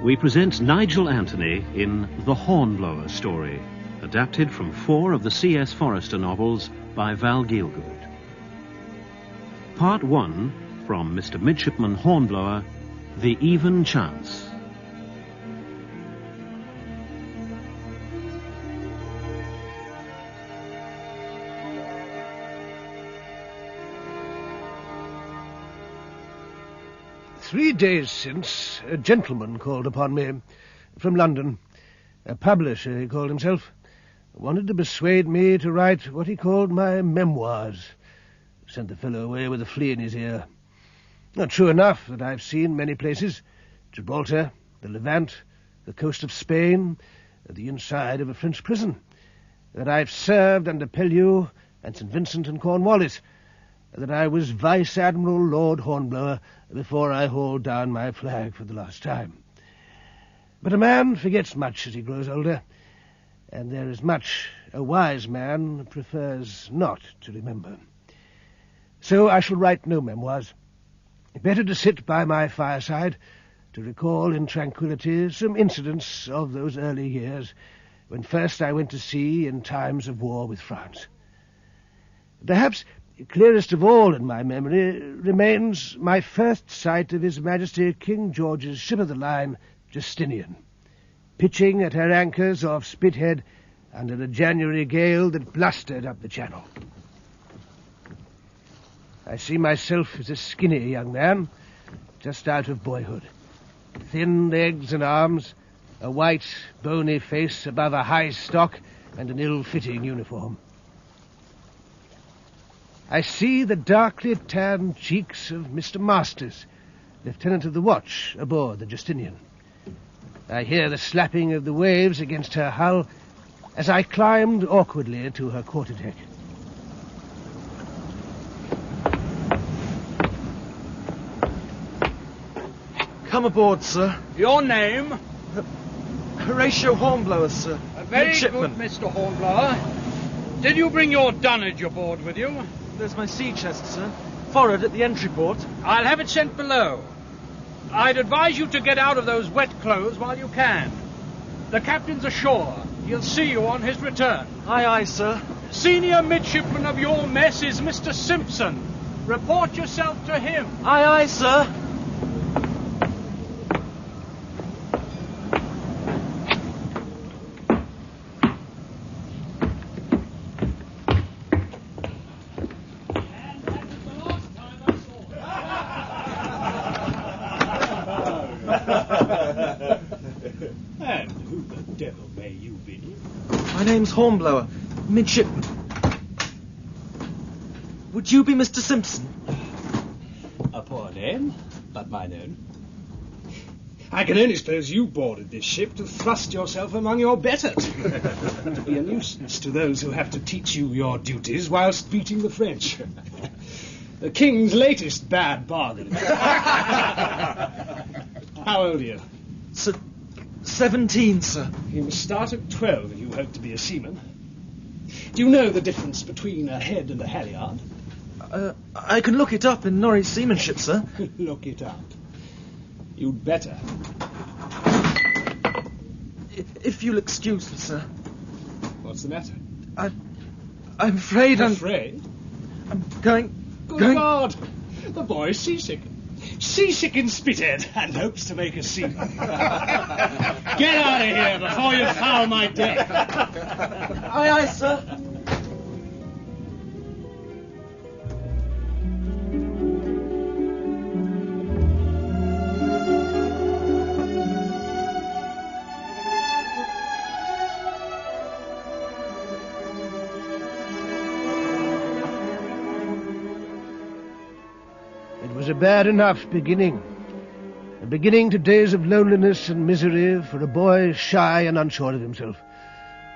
we present Nigel Anthony in The Hornblower Story, adapted from 4 of the C.S. Forester novels by Val Gielgud. Part 1, from Mr. Midshipman Hornblower, The Even Chance. "3 days since, a gentleman called upon me from London. A publisher, he called himself. Wanted to persuade me to write what he called my memoirs. Sent the fellow away with a flea in his ear. Not true enough that I've seen many places. Gibraltar, the Levant, the coast of Spain, the inside of a French prison. That I've served under Pellew and St. Vincent and Cornwallis. That I was Vice Admiral Lord Hornblower before I hauled down my flag for the last time. But a man forgets much as he grows older, and there is much a wise man prefers not to remember. So I shall write no memoirs. Better to sit by my fireside to recall in tranquillity some incidents of those early years when first I went to sea in times of war with France. Perhaps clearest of all in my memory remains my first sight of His Majesty King George's ship of the line, Justinian, pitching at her anchors off Spithead under a January gale that blustered up the channel. I see myself as a skinny young man, just out of boyhood. Thin legs and arms, a white, bony face above a high stock, and an ill-fitting uniform. I see the darkly tanned cheeks of Mr. Masters, lieutenant of the watch aboard the Justinian. I hear the slapping of the waves against her hull as I climbed awkwardly to her quarterdeck. Come aboard, sir. Your name? Horatio Hornblower, sir. Very midshipman. good, Mr. Hornblower. Did you bring your dunnage aboard with you? There's my sea chest, sir. Forward at the entry port. I'll have it sent below. I'd advise you to get out of those wet clothes while you can. The captain's ashore. He'll see you on his return. Aye, aye, sir. Senior midshipman of your mess is Mr. Simpson. Report yourself to him. Aye, aye, sir. And who the devil may you be? My name's Hornblower, midshipman. Would you be Mr. Simpson? A poor name, but mine own. I can only suppose you boarded this ship to thrust yourself among your betters. To be a nuisance to those who have to teach you your duties whilst beating the French. The King's latest bad bargain. How old are you? 17, sir. You must start at 12 if you hope to be a seaman. Do you know the difference between a head and a halyard? I can look it up in Norwich seamanship, sir. Look it up. You'd better. If you'll excuse me, sir. What's the matter? I'm afraid Afraid? I'm going... Good God! The boy's seasick. Seasick in Spithead and hopes to make a seaman. Get out of here before you foul my deck. Aye, aye, sir. It was a bad enough beginning. A beginning to days of loneliness and misery for a boy shy and unsure of himself,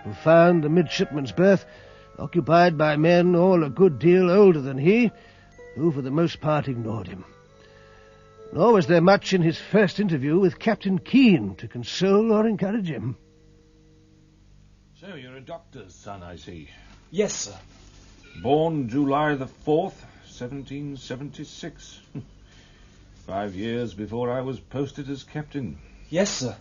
who found the midshipman's berth occupied by men all a good deal older than he, who for the most part ignored him. Nor was there much in his first interview with Captain Keane to console or encourage him. So you're a doctor's son, I see. Yes, sir. Born July the 4th, 1776. 5 years before I was posted as captain. Yes, sir.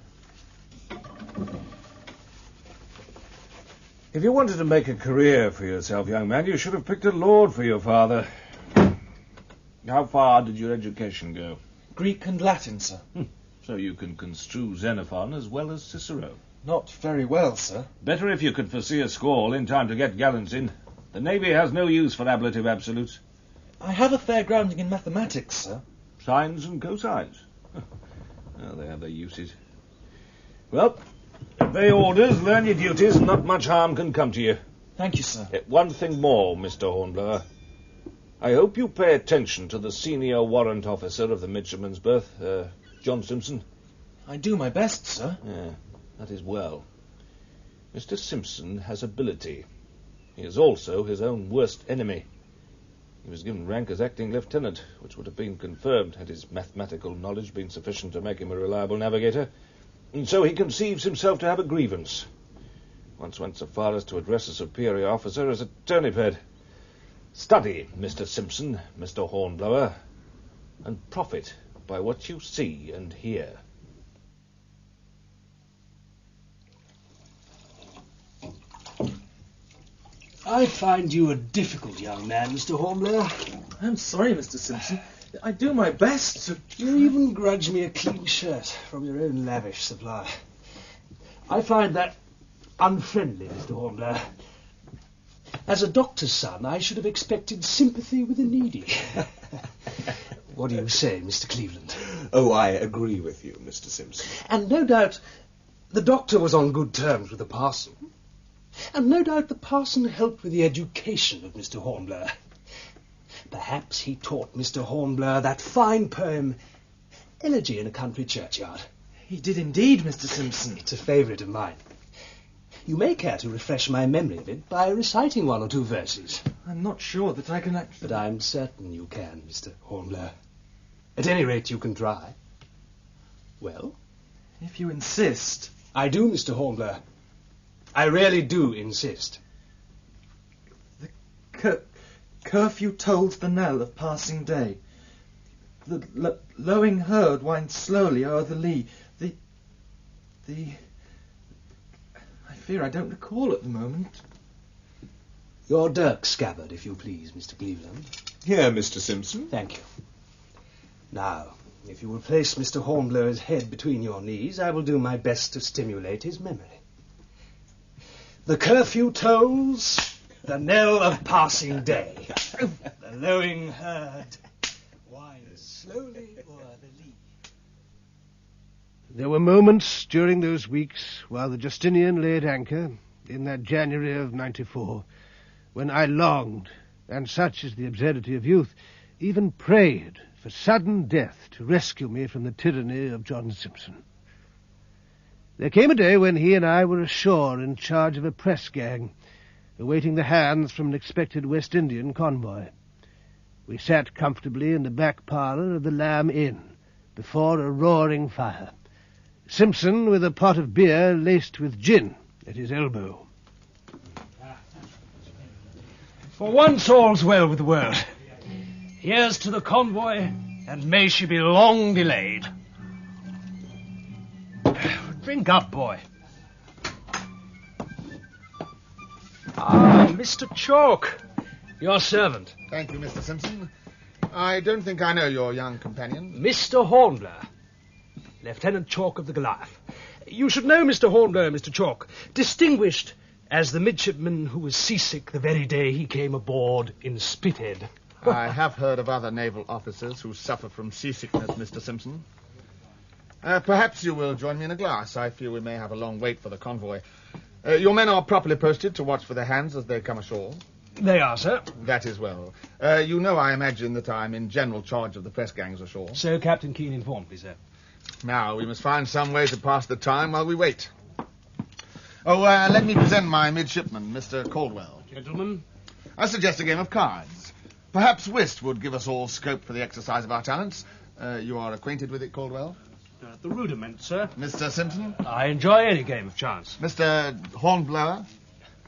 If you wanted to make a career for yourself, young man, you should have picked a lord for your father. How far did your education go? Greek and Latin, sir. So you can construe Xenophon as well as Cicero. Not very well, sir. Better if you could foresee a squall in time to get gallants in. The Navy has no use for ablative absolutes. I have a fair grounding in mathematics, sir. Sines and cosines. Well, they have their uses. Well, obey orders, learn your duties, and not much harm can come to you. Thank you, sir. One thing more, Mr. Hornblower. I hope you pay attention to the senior warrant officer of the midshipman's berth, John Simpson. I do my best, sir. Yeah, that is well. Mr. Simpson has ability. He is also his own worst enemy. He was given rank as acting lieutenant, which would have been confirmed had his mathematical knowledge been sufficient to make him a reliable navigator. And so he conceives himself to have a grievance. Once went so far as to address a superior officer as a turnip head. Study, Mr. Simpson, Mr. Hornblower, and profit by what you see and hear. I find you a difficult young man, Mr. Hornblower. I'm sorry, Mr. Simpson. I do my best to... You even grudge me a clean shirt from your own lavish supply. I find that unfriendly, Mr. Hornblower. As a doctor's son, I should have expected sympathy with the needy. What do you say, Mr. Cleveland? Oh, I agree with you, Mr. Simpson. And no doubt the doctor was on good terms with the parson. And no doubt the parson helped with the education of Mr. Hornblower. Perhaps he taught Mr. Hornblower that fine poem, Elegy in a Country Churchyard. He did indeed, Mr. Simpson. It's a favourite of mine. You may care to refresh my memory of it by reciting one or two verses. I'm not sure that I can actually... But I'm certain you can, Mr. Hornblower. At any rate, you can try. Well? If you insist. I do, Mr. Hornblower. I really do insist. The curfew tolls the knell of passing day. The lowing herd winds slowly o'er the lea. The... I fear I don't recall at the moment. Your dirk scabbard, if you please, Mr. Cleveland. Here, Mr. Simpson. Thank you. Now, if you will place Mr. Hornblower's head between your knees, I will do my best to stimulate his memory. The curfew tolls the knell of passing day. The lowing herd winds slowly o'er the lea. There were moments during those weeks while the Justinian lay at anchor in that January of '94 when I longed, and such is the absurdity of youth, even prayed for sudden death to rescue me from the tyranny of John Simpson. There came a day when he and I were ashore in charge of a press gang, awaiting the hands from an expected West Indian convoy. We sat comfortably in the back parlour of the Lamb Inn, before a roaring fire, Simpson with a pot of beer laced with gin at his elbow. For once all's well with the world. Here's to the convoy, and may she be long delayed. Drink up, boy. Ah, Mr. Chalk, your servant. Thank you, Mr. Simpson. I don't think I know your young companion. Mr. Hornblower, Lieutenant Chalk of the Goliath. You should know Mr. Hornblower, Mr. Chalk, distinguished as the midshipman who was seasick the very day he came aboard in Spithead. I have heard of other naval officers who suffer from seasickness, Mr. Simpson. Perhaps you will join me in a glass. I fear we may have a long wait for the convoy. Your men are properly posted to watch for their hands as they come ashore. They are, sir. That is well. You know, I imagine, that I'm in general charge of the press gangs ashore. So Captain Keane informed me, sir. Now, we must find some way to pass the time while we wait. Oh, let me present my midshipman, Mr. Caldwell. Gentlemen. I suggest a game of cards. Perhaps whist would give us all scope for the exercise of our talents. You are acquainted with it, Caldwell? The rudiment, sir. Mr. Simpson? I enjoy any game of chance. Mr. Hornblower?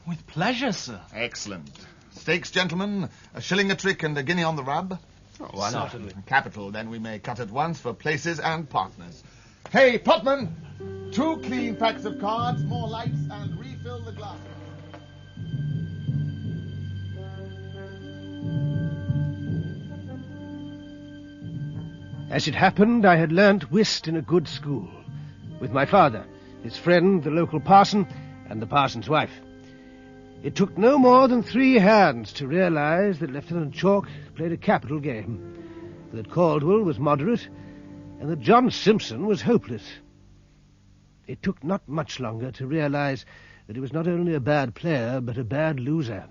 With pleasure, sir. Excellent. Stakes, gentlemen, a shilling a trick and a guinea on the rub. Oh, why not? Capital, then we may cut at once for places and partners. Hey, potman! 2 clean packs of cards, more lights, and refill the glasses. As it happened, I had learnt whist in a good school, with my father, his friend, the local parson, and the parson's wife. It took no more than 3 hands to realise that Lieutenant Chalk played a capital game, that Caldwell was moderate, and that John Simpson was hopeless. It took not much longer to realise that he was not only a bad player, but a bad loser.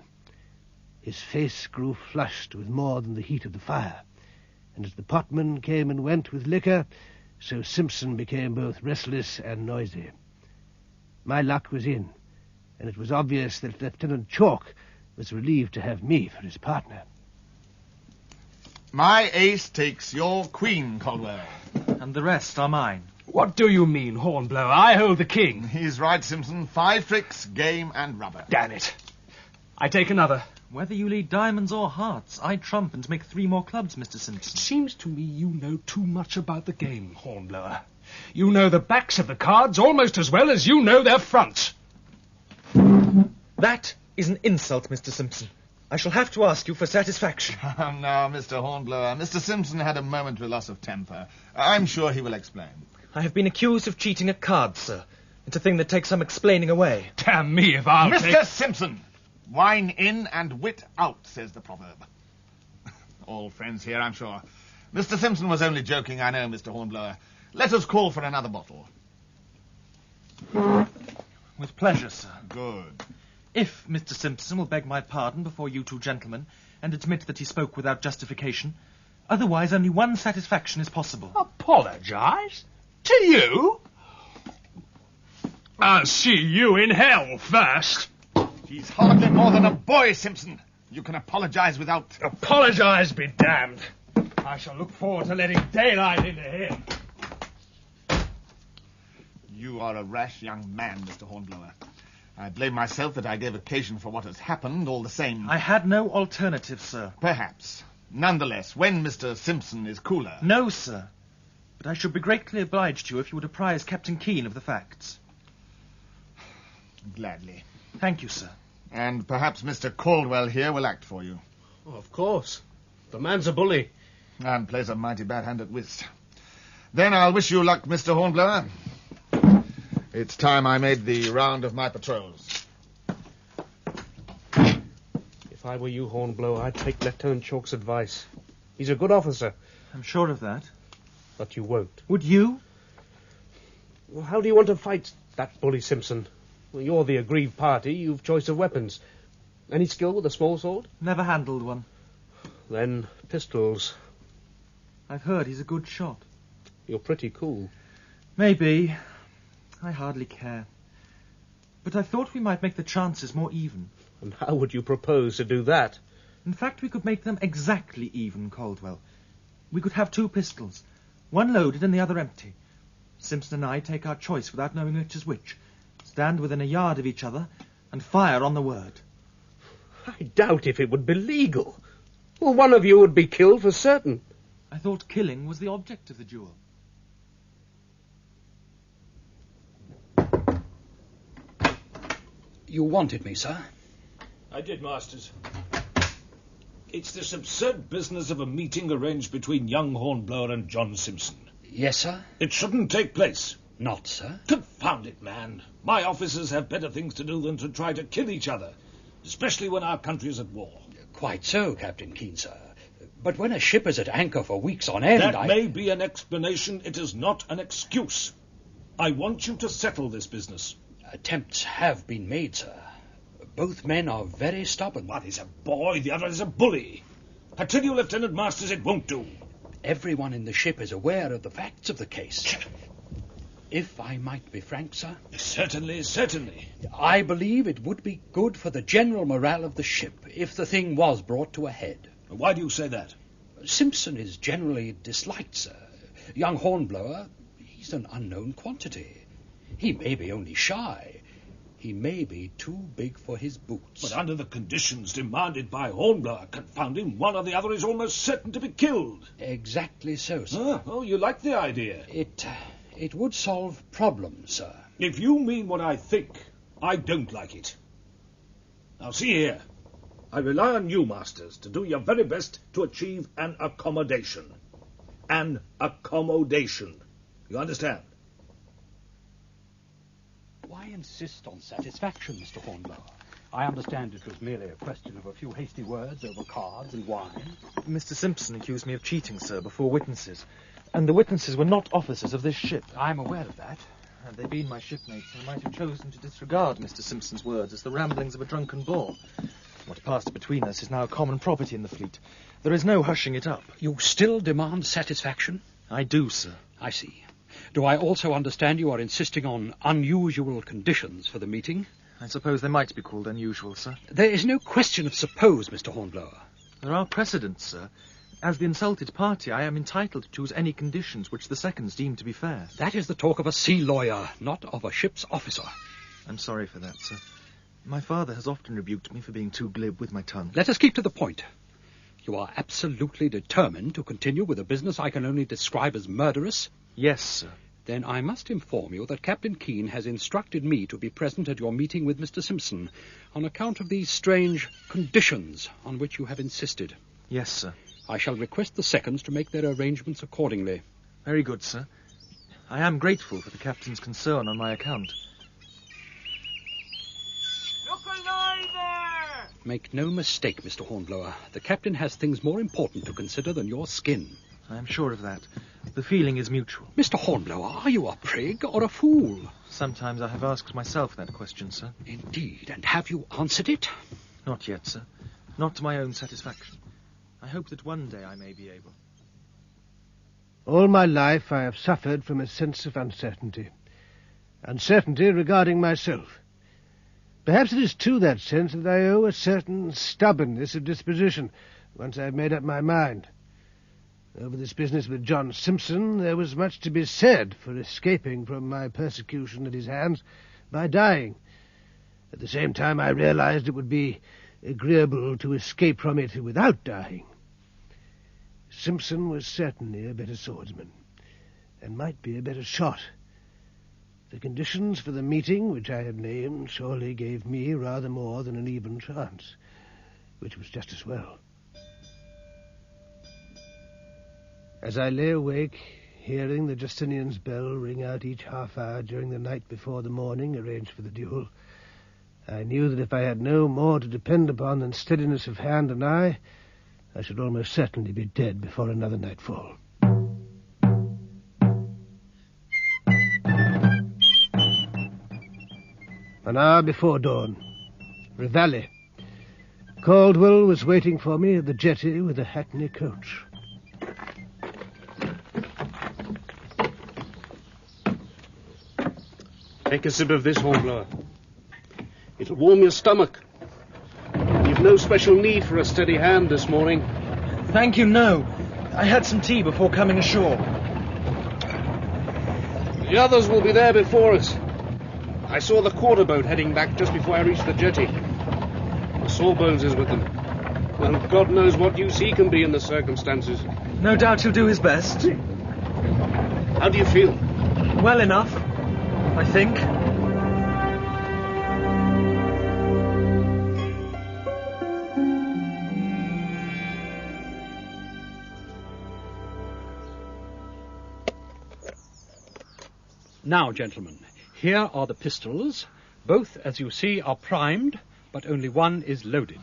His face grew flushed with more than the heat of the fire, and as the potman came and went with liquor, so Simpson became both restless and noisy. My luck was in, and it was obvious that Lieutenant Chalk was relieved to have me for his partner. My ace takes your queen, Caldwell. And the rest are mine. What do you mean, Hornblower? I hold the king. He's right, Simpson. 5 tricks, game, and rubber. Damn it. I take another. Whether you lead diamonds or hearts, I trump and make 3 more clubs, Mr. Simpson. It seems to me you know too much about the game, Hornblower. You know the backs of the cards almost as well as you know their fronts. That is an insult, Mr. Simpson. I shall have to ask you for satisfaction. Now, Mr. Hornblower, Mr. Simpson had a momentary loss of temper. I'm sure he will explain. I have been accused of cheating at cards, sir. It's a thing that takes some explaining away. Damn me if I'll Mr. Simpson! Wine in and wit out, says the proverb. All friends here, I'm sure. Mr. Simpson was only joking, I know, Mr. Hornblower. Let us call for another bottle. With pleasure, sir. Good. If Mr. Simpson will beg my pardon before you 2 gentlemen and admit that he spoke without justification, otherwise only one satisfaction is possible. Apologise? To you? I'll see you in hell first. He's hardly more than a boy, Simpson. You can apologise without... Apologise be damned. I shall look forward to letting daylight into him. You are a rash young man, Mr. Hornblower. I blame myself that I gave occasion for what has happened, all the same. I had no alternative, sir. Perhaps. Nonetheless, when Mr. Simpson is cooler... No, sir. But I should be greatly obliged to you if you would apprise Captain Keene of the facts. Gladly. Thank you, sir. And perhaps Mr. Caldwell here will act for you. Oh, of course. The man's a bully. And plays a mighty bad hand at whist. Then I'll wish you luck, Mr. Hornblower. It's time I made the round of my patrols. If I were you, Hornblower, I'd take Lieutenant Chalk's advice. He's a good officer. I'm sure of that. But you won't. Would you? Well, how do you want to fight that bully Simpson? Well, you're the aggrieved party. You've choice of weapons. Any skill with a small sword? Never handled one. Then pistols. I've heard he's a good shot. You're pretty cool. Maybe. I hardly care. But I thought we might make the chances more even. And how would you propose to do that? In fact, we could make them exactly even, Caldwell. We could have 2 pistols, one loaded and the other empty. Simpson and I take our choice without knowing which is which, stand within a yard of each other, and fire on the word. I doubt if it would be legal. Well, one of you would be killed for certain. I thought killing was the object of the duel. You wanted me, sir? I did, Masters. It's this absurd business of a meeting arranged between young Hornblower and John Simpson. Yes, sir? It shouldn't take place. Not, sir? Confound it, man. My officers have better things to do than to try to kill each other, especially when our country is at war. Quite so, Captain Keene, sir. But when a ship is at anchor for weeks on end, That may be an explanation. It is not an excuse. I want you to settle this business. Attempts have been made, sir. Both men are very stubborn. One is a boy, the other is a bully. I tell you, Lieutenant Masters, it won't do. Everyone in the ship is aware of the facts of the case. If I might be frank, sir... Certainly, certainly. I believe it would be good for the general morale of the ship if the thing was brought to a head. Why do you say that? Simpson is generally disliked, sir. Young Hornblower, he's an unknown quantity. He may be only shy. He may be too big for his boots. But under the conditions demanded by Hornblower, confound him, one or the other is almost certain to be killed. Exactly so, sir. Oh, you like the idea. It would solve problems, sir. If you mean what I think, I don't like it. Now, see here. I rely on you, masters, to do your very best to achieve an accommodation. An accommodation. You understand? Why insist on satisfaction, Mr. Hornblower? I understand it was merely a question of a few hasty words over cards and wine. Mr. Simpson accused me of cheating, sir, before witnesses. And the witnesses were not officers of this ship. I'm aware of that. Had they been my shipmates, I might have chosen to disregard Mr. Simpson's words as the ramblings of a drunken boor. What passed between us is now common property in the fleet. There is no hushing it up. You still demand satisfaction? I do, sir. I see. Do I also understand you are insisting on unusual conditions for the meeting? I suppose they might be called unusual, sir. There is no question of suppose, Mr. Hornblower. There are precedents, sir. As the insulted party, I am entitled to choose any conditions which the seconds deem to be fair. That is the talk of a sea lawyer, not of a ship's officer. I'm sorry for that, sir. My father has often rebuked me for being too glib with my tongue. Let us keep to the point. You are absolutely determined to continue with a business I can only describe as murderous? Yes, sir. Then I must inform you that Captain Keene has instructed me to be present at your meeting with Mr. Simpson on account of these strange conditions on which you have insisted. Yes, sir. I shall request the seconds to make their arrangements accordingly. Very good, sir. I am grateful for the captain's concern on my account. Look alive there! Make no mistake, Mr. Hornblower. The captain has things more important to consider than your skin. I am sure of that. The feeling is mutual. Mr. Hornblower, are you a prig or a fool? Sometimes I have asked myself that question, sir. Indeed, and have you answered it? Not yet, sir. Not to my own satisfaction. I hope that one day I may be able. All my life I have suffered from a sense of uncertainty. Uncertainty regarding myself. Perhaps it is to that sense that I owe a certain stubbornness of disposition, once I have made up my mind. Over this business with John Simpson, there was much to be said for escaping from my persecution at his hands by dying. At the same time, I realized it would be agreeable to escape from it without dying. Simpson was certainly a better swordsman, and might be a better shot. The conditions for the meeting which I had named surely gave me rather more than an even chance, which was just as well. As I lay awake, hearing the Justinian's bell ring out each half-hour during the night before the morning arranged for the duel, I knew that if I had no more to depend upon than steadiness of hand and eye, I should almost certainly be dead before another nightfall. An hour before dawn, Reveille. Caldwell was waiting for me at the jetty with a hackney coach. Take a sip of this, Hornblower. It'll warm your stomach. You've no special need for a steady hand this morning. Thank you, no. I had some tea before coming ashore. The others will be there before us. I saw the quarter boat heading back just before I reached the jetty. The Sawbones is with them. Well, God knows what use he can be in the circumstances. No doubt he'll do his best. How do you feel? Well enough, I think. Now, gentlemen, here are the pistols. Both, as you see, are primed, but only one is loaded.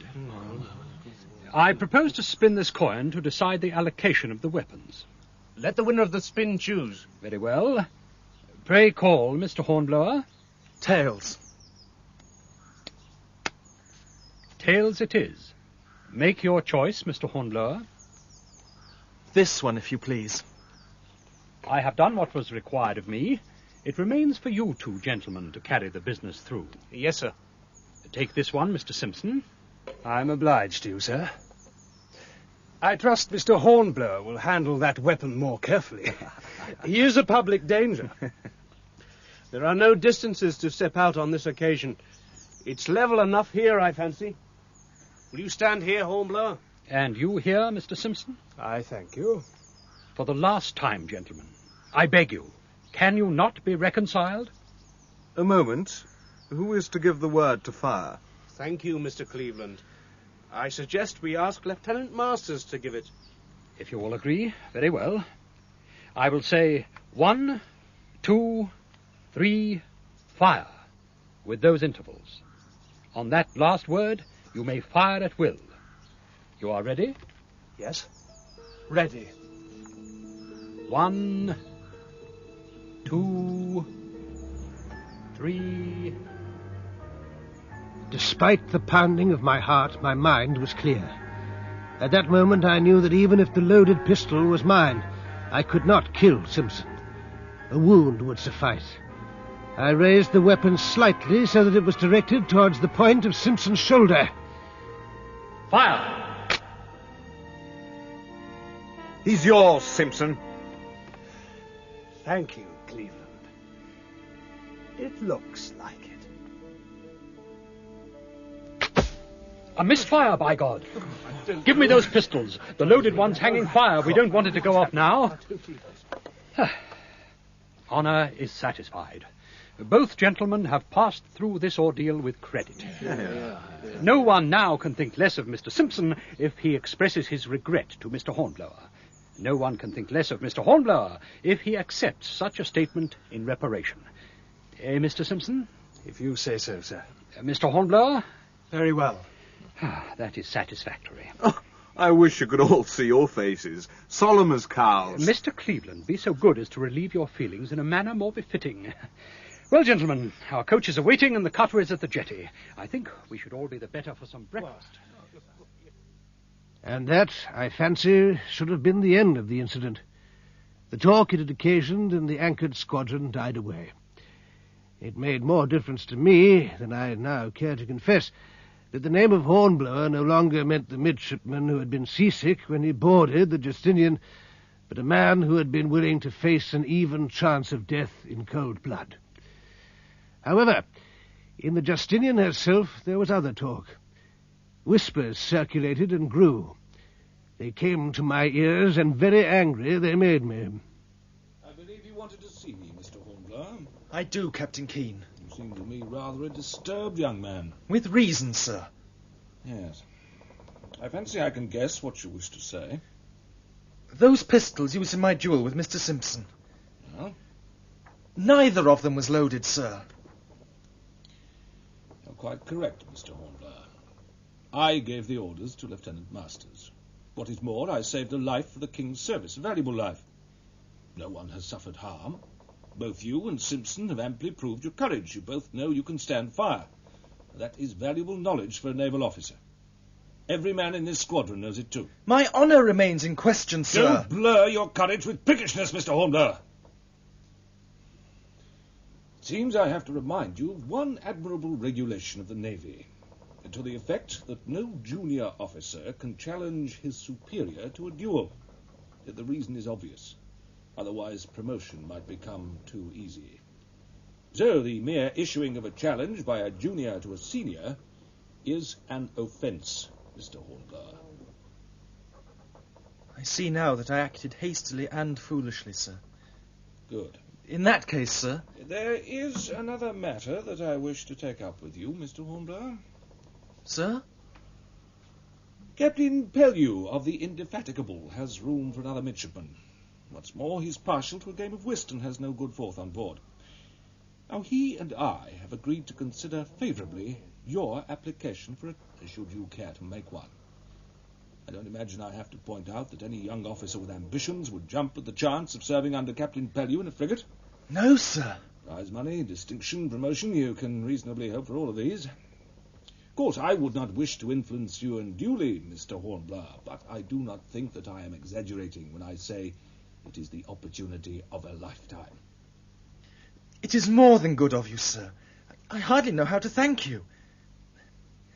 I propose to spin this coin to decide the allocation of the weapons. Let the winner of the spin choose. Very well. Pray call, Mr. Hornblower. Tails. Tails it is. Make your choice, Mr. Hornblower. This one, if you please. I have done what was required of me. It remains for you two gentlemen to carry the business through. Yes, sir. Take this one, Mr. Simpson. I'm obliged to you, sir. I trust Mr. Hornblower will handle that weapon more carefully. He is a public danger. There are no distances to step out on this occasion. It's level enough here, I fancy. Will you stand here, Hornblower? And you here, Mr. Simpson? I thank you. For the last time, gentlemen, I beg you, Can you not be reconciled? A moment. Who is to give the word to fire? Thank you, Mr. Cleveland. I suggest we ask Lieutenant Masters to give it. If you all agree, very well. I will say 1, 2, 3, fire, with those intervals. On that last word, you may fire at will. You are ready? Yes. Ready. 1, 2, 3... Despite the pounding of my heart, my mind was clear. At that moment I knew that even if the loaded pistol was mine, I could not kill Simpson. A wound would suffice. I raised the weapon slightly so that it was directed towards the point of Simpson's shoulder. Fire! He's yours, Simpson. Thank you, Cleveland. It looks like it. A misfire, by God! Give me those pistols. The loaded one's hanging fire. We don't want it to go off now. Honour is satisfied. Both gentlemen have passed through this ordeal with credit. No one now can think less of Mr. Simpson if he expresses his regret to Mr. Hornblower. No one can think less of Mr. Hornblower if he accepts such a statement in reparation. Mr. Simpson? If you say so, sir. Mr. Hornblower? Very well. That is satisfactory. Oh, I wish you could all see your faces. Solemn as cows. Mr. Cleveland, be so good as to relieve your feelings in a manner more befitting. Well, gentlemen, our coaches are waiting and the cutter is at the jetty. I think we should all be the better for some breakfast. And that, I fancy, should have been the end of the incident. The talk it had occasioned in the anchored squadron died away. It made more difference to me than I now care to confess that the name of Hornblower no longer meant the midshipman who had been seasick when he boarded the Justinian, but a man who had been willing to face an even chance of death in cold blood. However, in the Justinian herself there was other talk. Whispers circulated and grew. They came to my ears, and very angry they made me. I believe you wanted to see me, Mr. Hornblower. I do, Captain Keene. You seem to me rather a disturbed young man. With reason, sir. Yes. I fancy I can guess what you wish to say. Those pistols used in my duel with Mr. Simpson. Well? Neither of them was loaded, sir. You're quite correct, Mr. Hornblower. I gave the orders to Lieutenant Masters. What is more, I saved a life for the King's service, a valuable life. No one has suffered harm. Both you and Simpson have amply proved your courage. You both know you can stand fire. That is valuable knowledge for a naval officer. Every man in this squadron knows it too. My honour remains in question, sir. Don't blur your courage with prickishness, Mr. Hornblower. It seems I have to remind you of one admirable regulation of the Navy, to the effect that no junior officer can challenge his superior to a duel. The reason is obvious. Otherwise, promotion might become too easy. So, the mere issuing of a challenge by a junior to a senior is an offence, Mr. Hornblower. I see now that I acted hastily and foolishly, sir. Good. In that case, sir... There is another matter that I wish to take up with you, Mr. Hornblower. Sir? Captain Pellew of the Indefatigable has room for another midshipman. What's more, he's partial to a game of whist and has no good fourth on board. Now, he and I have agreed to consider favourably your application for it, should you care to make one. I don't imagine I have to point out that any young officer with ambitions would jump at the chance of serving under Captain Pellew in a frigate. No, sir. Prize money, distinction, promotion, you can reasonably hope for all of these. Of course, I would not wish to influence you unduly, Mr. Hornblower, but I do not think that I am exaggerating when I say it is the opportunity of a lifetime. It is more than good of you, sir. I hardly know how to thank you.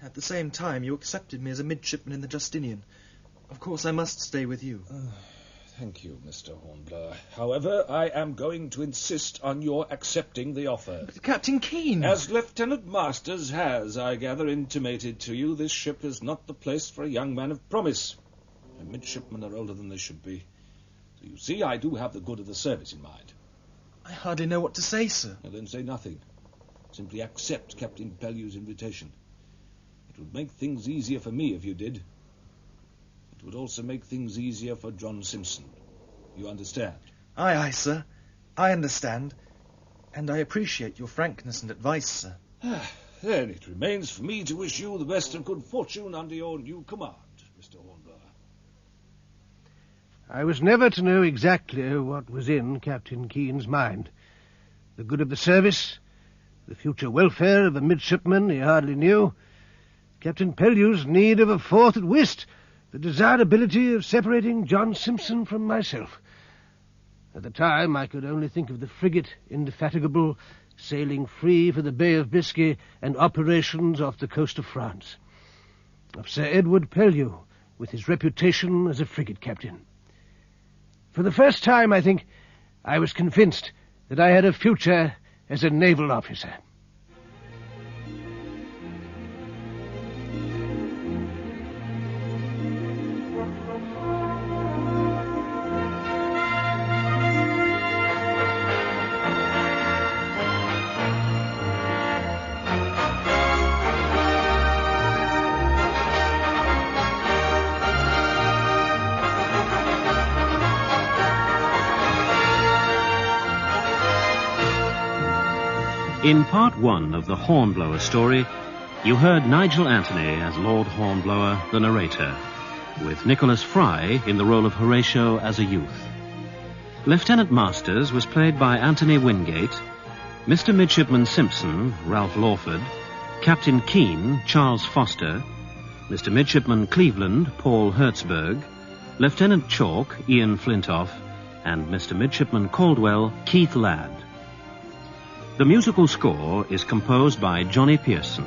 At the same time, you accepted me as a midshipman in the Justinian. Of course, I must stay with you. Thank you, Mr. Hornblower. However, I am going to insist on your accepting the offer. But Captain Keene... As Lieutenant Masters has, I gather, intimated to you, this ship is not the place for a young man of promise. Midshipmen are older than they should be. So you see, I do have the good of the service in mind. I hardly know what to say, sir. And then say nothing. Simply accept Captain Pellew's invitation. It would make things easier for me if you did. It would also make things easier for John Simpson. You understand? Aye, aye, sir. I understand. And I appreciate your frankness and advice, sir. Then it remains for me to wish you the best of good fortune under your new command, Mr. Hornblower. I was never to know exactly what was in Captain Keen's mind. The good of the service, the future welfare of a midshipman he hardly knew, Captain Pellew's need of a fourth at whist, the desirability of separating John Simpson from myself. At the time I could only think of the frigate Indefatigable sailing free for the Bay of Biscay and operations off the coast of France. Of Sir Edward Pellew, with his reputation as a frigate captain. For the first time, I think, I was convinced that I had a future as a naval officer. In part one of the Hornblower story, you heard Nigel Anthony as Lord Hornblower, the narrator, with Nicholas Fry in the role of Horatio as a youth. Lieutenant Masters was played by Anthony Wingate, Mr. Midshipman Simpson, Ralph Lawford, Captain Keen, Charles Foster, Mr. Midshipman Cleveland, Paul Hertzberg, Lieutenant Chalk, Ian Flintoff, and Mr. Midshipman Caldwell, Keith Ladd. The musical score is composed by Johnny Pearson.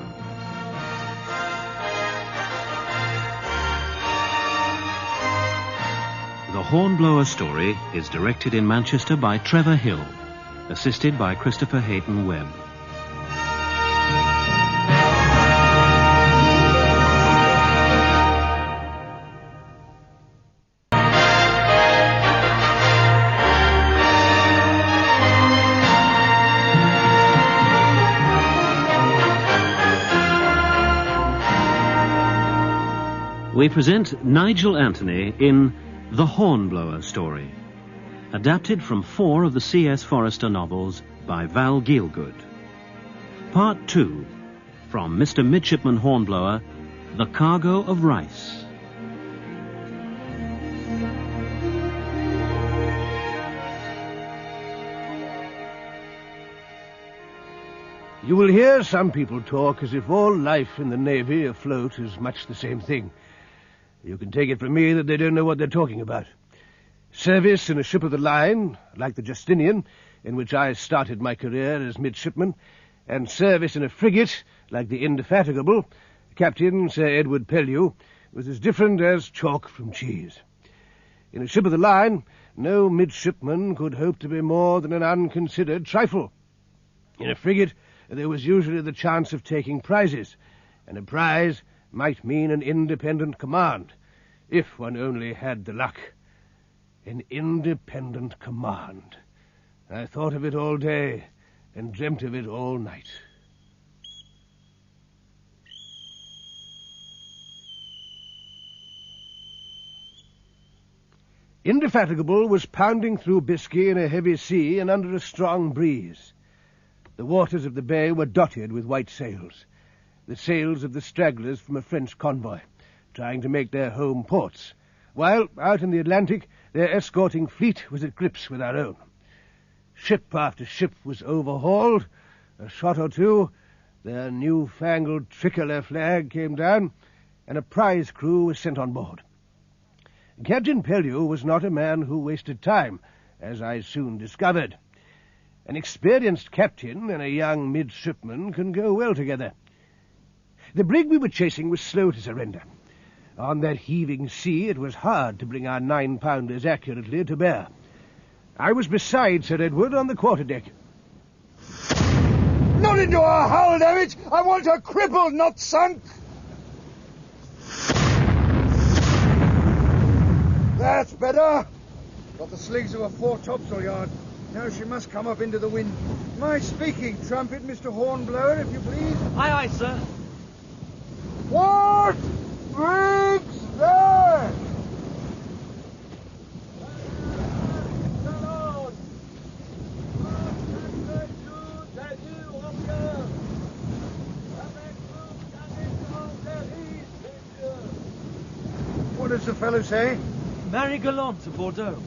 The Hornblower story is directed in Manchester by Trevor Hill, assisted by Christopher Hayton Webb. We present Nigel Anthony in The Hornblower story, adapted from 4 of the C.S. Forester novels by Val Gielgud. Part 2, from Mr. Midshipman Hornblower, The Cargo of Rice. You will hear some people talk as if all life in the Navy afloat is much the same thing. You can take it from me that they don't know what they're talking about. Service in a ship of the line, like the Justinian, in which I started my career as midshipman, and service in a frigate, like the Indefatigable, Captain Sir Edward Pellew, was as different as chalk from cheese. In a ship of the line, no midshipman could hope to be more than an unconsidered trifle. In a frigate, there was usually the chance of taking prizes, and a prize might mean an independent command, if one only had the luck. An independent command. I thought of it all day and dreamt of it all night. Indefatigable was pounding through Biscay in a heavy sea and under a strong breeze. The waters of the bay were dotted with white sails, the sails of the stragglers from a French convoy, trying to make their home ports, while out in the Atlantic their escorting fleet was at grips with our own. Ship after ship was overhauled, a shot or two, their new-fangled tricolour flag came down, and a prize crew was sent on board. Captain Pellew was not a man who wasted time, as I soon discovered. An experienced captain and a young midshipman can go well together. The brig we were chasing was slow to surrender. On that heaving sea it was hard to bring our 9-pounders accurately to bear. I was beside Sir Edward on the quarterdeck. Not into our hull, dammit! I want her crippled, not sunk! That's better. Got the slings of a fore topsail yard. Now she must come up into the wind. My speaking trumpet, Mr. Hornblower, if you please. Aye, aye, sir. What? Briggs there! What does the fellow say? Marry Gallant of Bordeaux.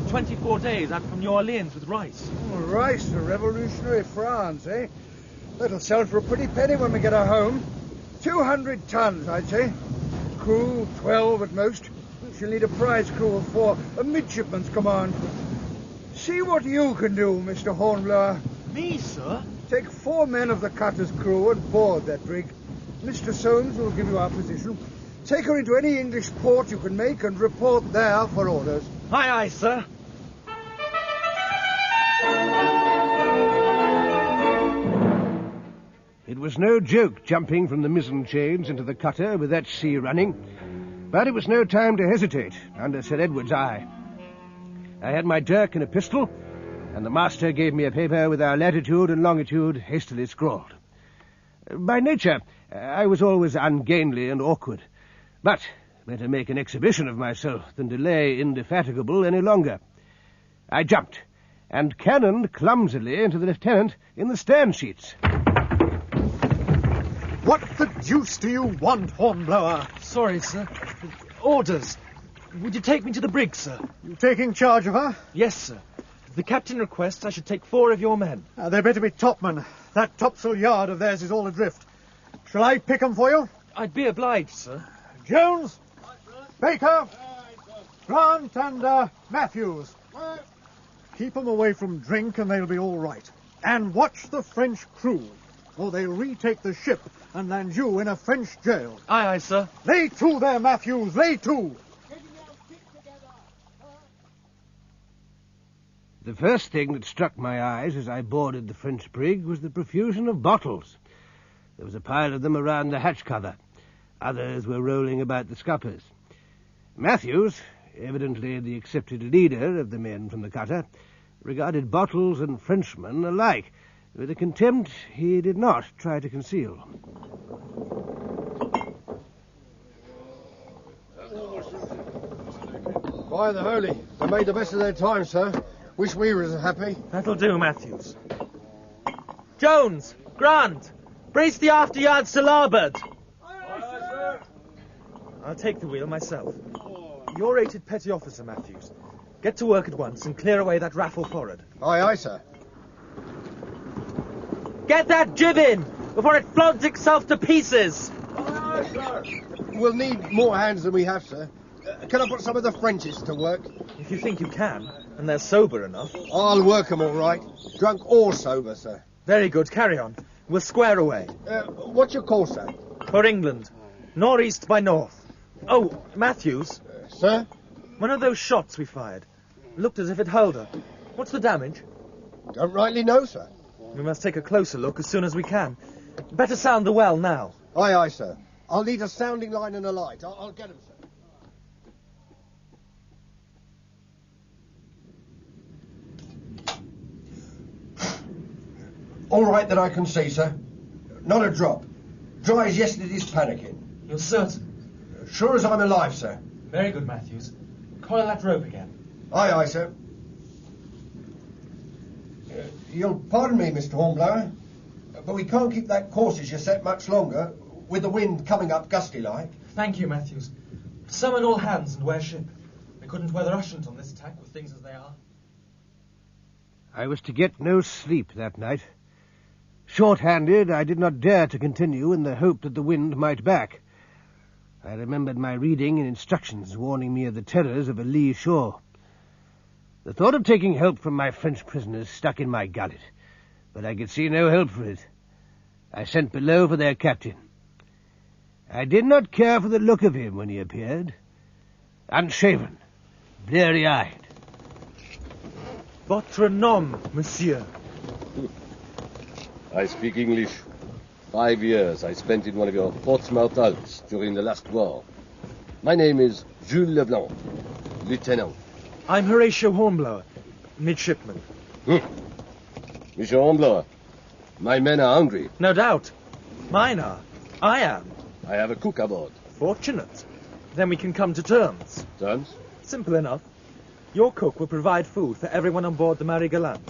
24 days out from New Orleans with rice. Oh, rice to revolutionary France, eh? That'll sell for a pretty penny when we get her home. 200 tons, I'd say. Crew, 12 at most. She'll need a prize crew of 4, a midshipman's command. See what you can do, Mr. Hornblower. Me, sir? Take 4 men of the cutter's crew and board that brig. Mr. Soames will give you our position. Take her into any English port you can make and report there for orders. Aye, aye, sir. It was no joke jumping from the mizzen chains into the cutter with that sea running, but it was no time to hesitate under Sir Edward's eye. I had my dirk and a pistol, and the master gave me a paper with our latitude and longitude hastily scrawled. By nature, I was always ungainly and awkward, but better make an exhibition of myself than delay indefatigable any longer. I jumped, and cannoned clumsily into the lieutenant in the stern sheets. What the deuce do you want, Hornblower? Sorry, sir. Orders. Would you take me to the brig, sir? You taking charge of her? Yes, sir. The captain requests I should take 4 of your men. They better be topmen. That topsail yard of theirs is all adrift. Shall I pick 'em for you? I'd be obliged, sir. Jones, Baker, Grant, and Matthews. Keep 'em away from drink and they'll be all right. And watch the French crew, or they'll retake the ship and land you in a French jail. Aye, aye, sir. Lay to there, Matthews, lay to! The first thing that struck my eyes as I boarded the French brig was the profusion of bottles. There was a pile of them around the hatch cover. Others were rolling about the scuppers. Matthews, evidently the accepted leader of the men from the cutter, regarded bottles and Frenchmen alike, with a contempt he did not try to conceal. By the holy, they made the best of their time, sir. Wish we were as happy. That'll do, Matthews. Jones! Grant! Brace the after yards to larboard! I'll take the wheel myself. You're rated petty officer, Matthews. Get to work at once and clear away that raffle forward. Aye, aye, sir. Get that jib in before it floats itself to pieces! Aye, sir. We'll need more hands than we have, sir. Can I put some of the Frenchies to work? If you think you can, and they're sober enough. I'll work 'em all right. Drunk or sober, sir. Very good, carry on. We'll square away. What's your course, sir? For England. Northeast by north. Oh, Matthews. Sir? One of those shots we fired. Looked as if it held her. What's the damage? Don't rightly know, sir. We must take a closer look as soon as we can. Better sound the well now. Aye, aye, sir. I'll need a sounding line and a light. I'll get 'em, sir. All right that I can see, sir. Not a drop. Dry as yesterday's panicking. You're certain? Sure as I'm alive, sir. Very good, Matthews. Coil that rope again. Aye, aye, sir. You'll pardon me, Mr. Hornblower, but we can't keep that course as you set much longer, with the wind coming up gusty-like. Thank you, Matthews. Summon all hands and wear ship. We couldn't weather Ushant on this tack with things as they are. I was to get no sleep that night. Short-handed, I did not dare to continue in the hope that the wind might back. I remembered my reading and instructions warning me of the terrors of a lee shore. The thought of taking help from my French prisoners stuck in my gullet, but I could see no help for it. I sent below for their captain. I did not care for the look of him when he appeared. Unshaven, bleary-eyed. Votre nom, monsieur? I speak English. 5 years I spent in one of your Portsmouth hulks during the last war. My name is Jules Leblanc, lieutenant. I'm Horatio Hornblower, midshipman. Monsieur Hornblower, my men are hungry. No doubt. Mine are. I am. I have a cook aboard. Fortunate. Then we can come to terms. Terms? Simple enough. Your cook will provide food for everyone on board the Marie Gallant.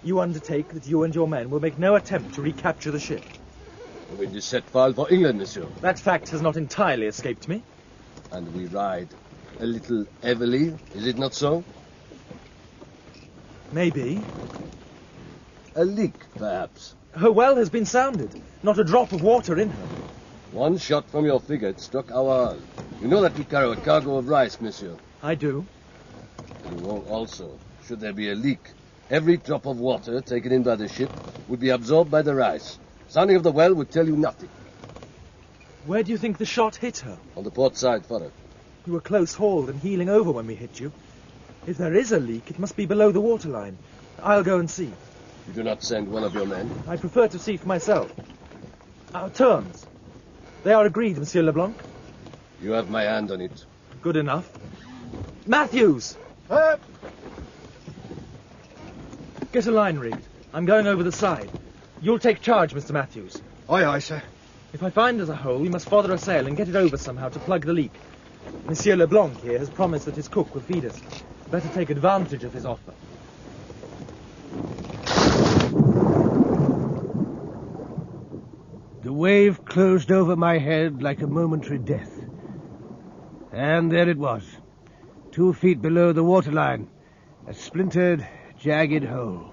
You undertake that you and your men will make no attempt to recapture the ship. We will set sail for England, monsieur. That fact has not entirely escaped me. And we ride a little heavily, is it not so? Maybe. A leak, perhaps. Her well has been sounded. Not a drop of water in her. One shot from your frigate struck our hull. You know that we carry a cargo of rice, monsieur. I do. You know also, should there be a leak, every drop of water taken in by the ship would be absorbed by the rice. Sounding of the well would tell you nothing. Where do you think the shot hit her? On the port side, forward. You were close-hauled and heeling over when we hit you. If there is a leak, it must be below the waterline. I'll go and see. You do not send one of your men? I prefer to see for myself. Our terms. They are agreed, Monsieur Leblanc. You have my hand on it. Good enough. Matthews! Get a line rigged. I'm going over the side. You'll take charge, Mr. Matthews. Aye, aye, sir. If I find there's a hole, we must fodder a sail and get it over somehow to plug the leak. Monsieur Leblanc here has promised that his cook will feed us. Better take advantage of his offer. The wave closed over my head like a momentary death. And there it was, 2 feet below the waterline, a splintered, jagged hole,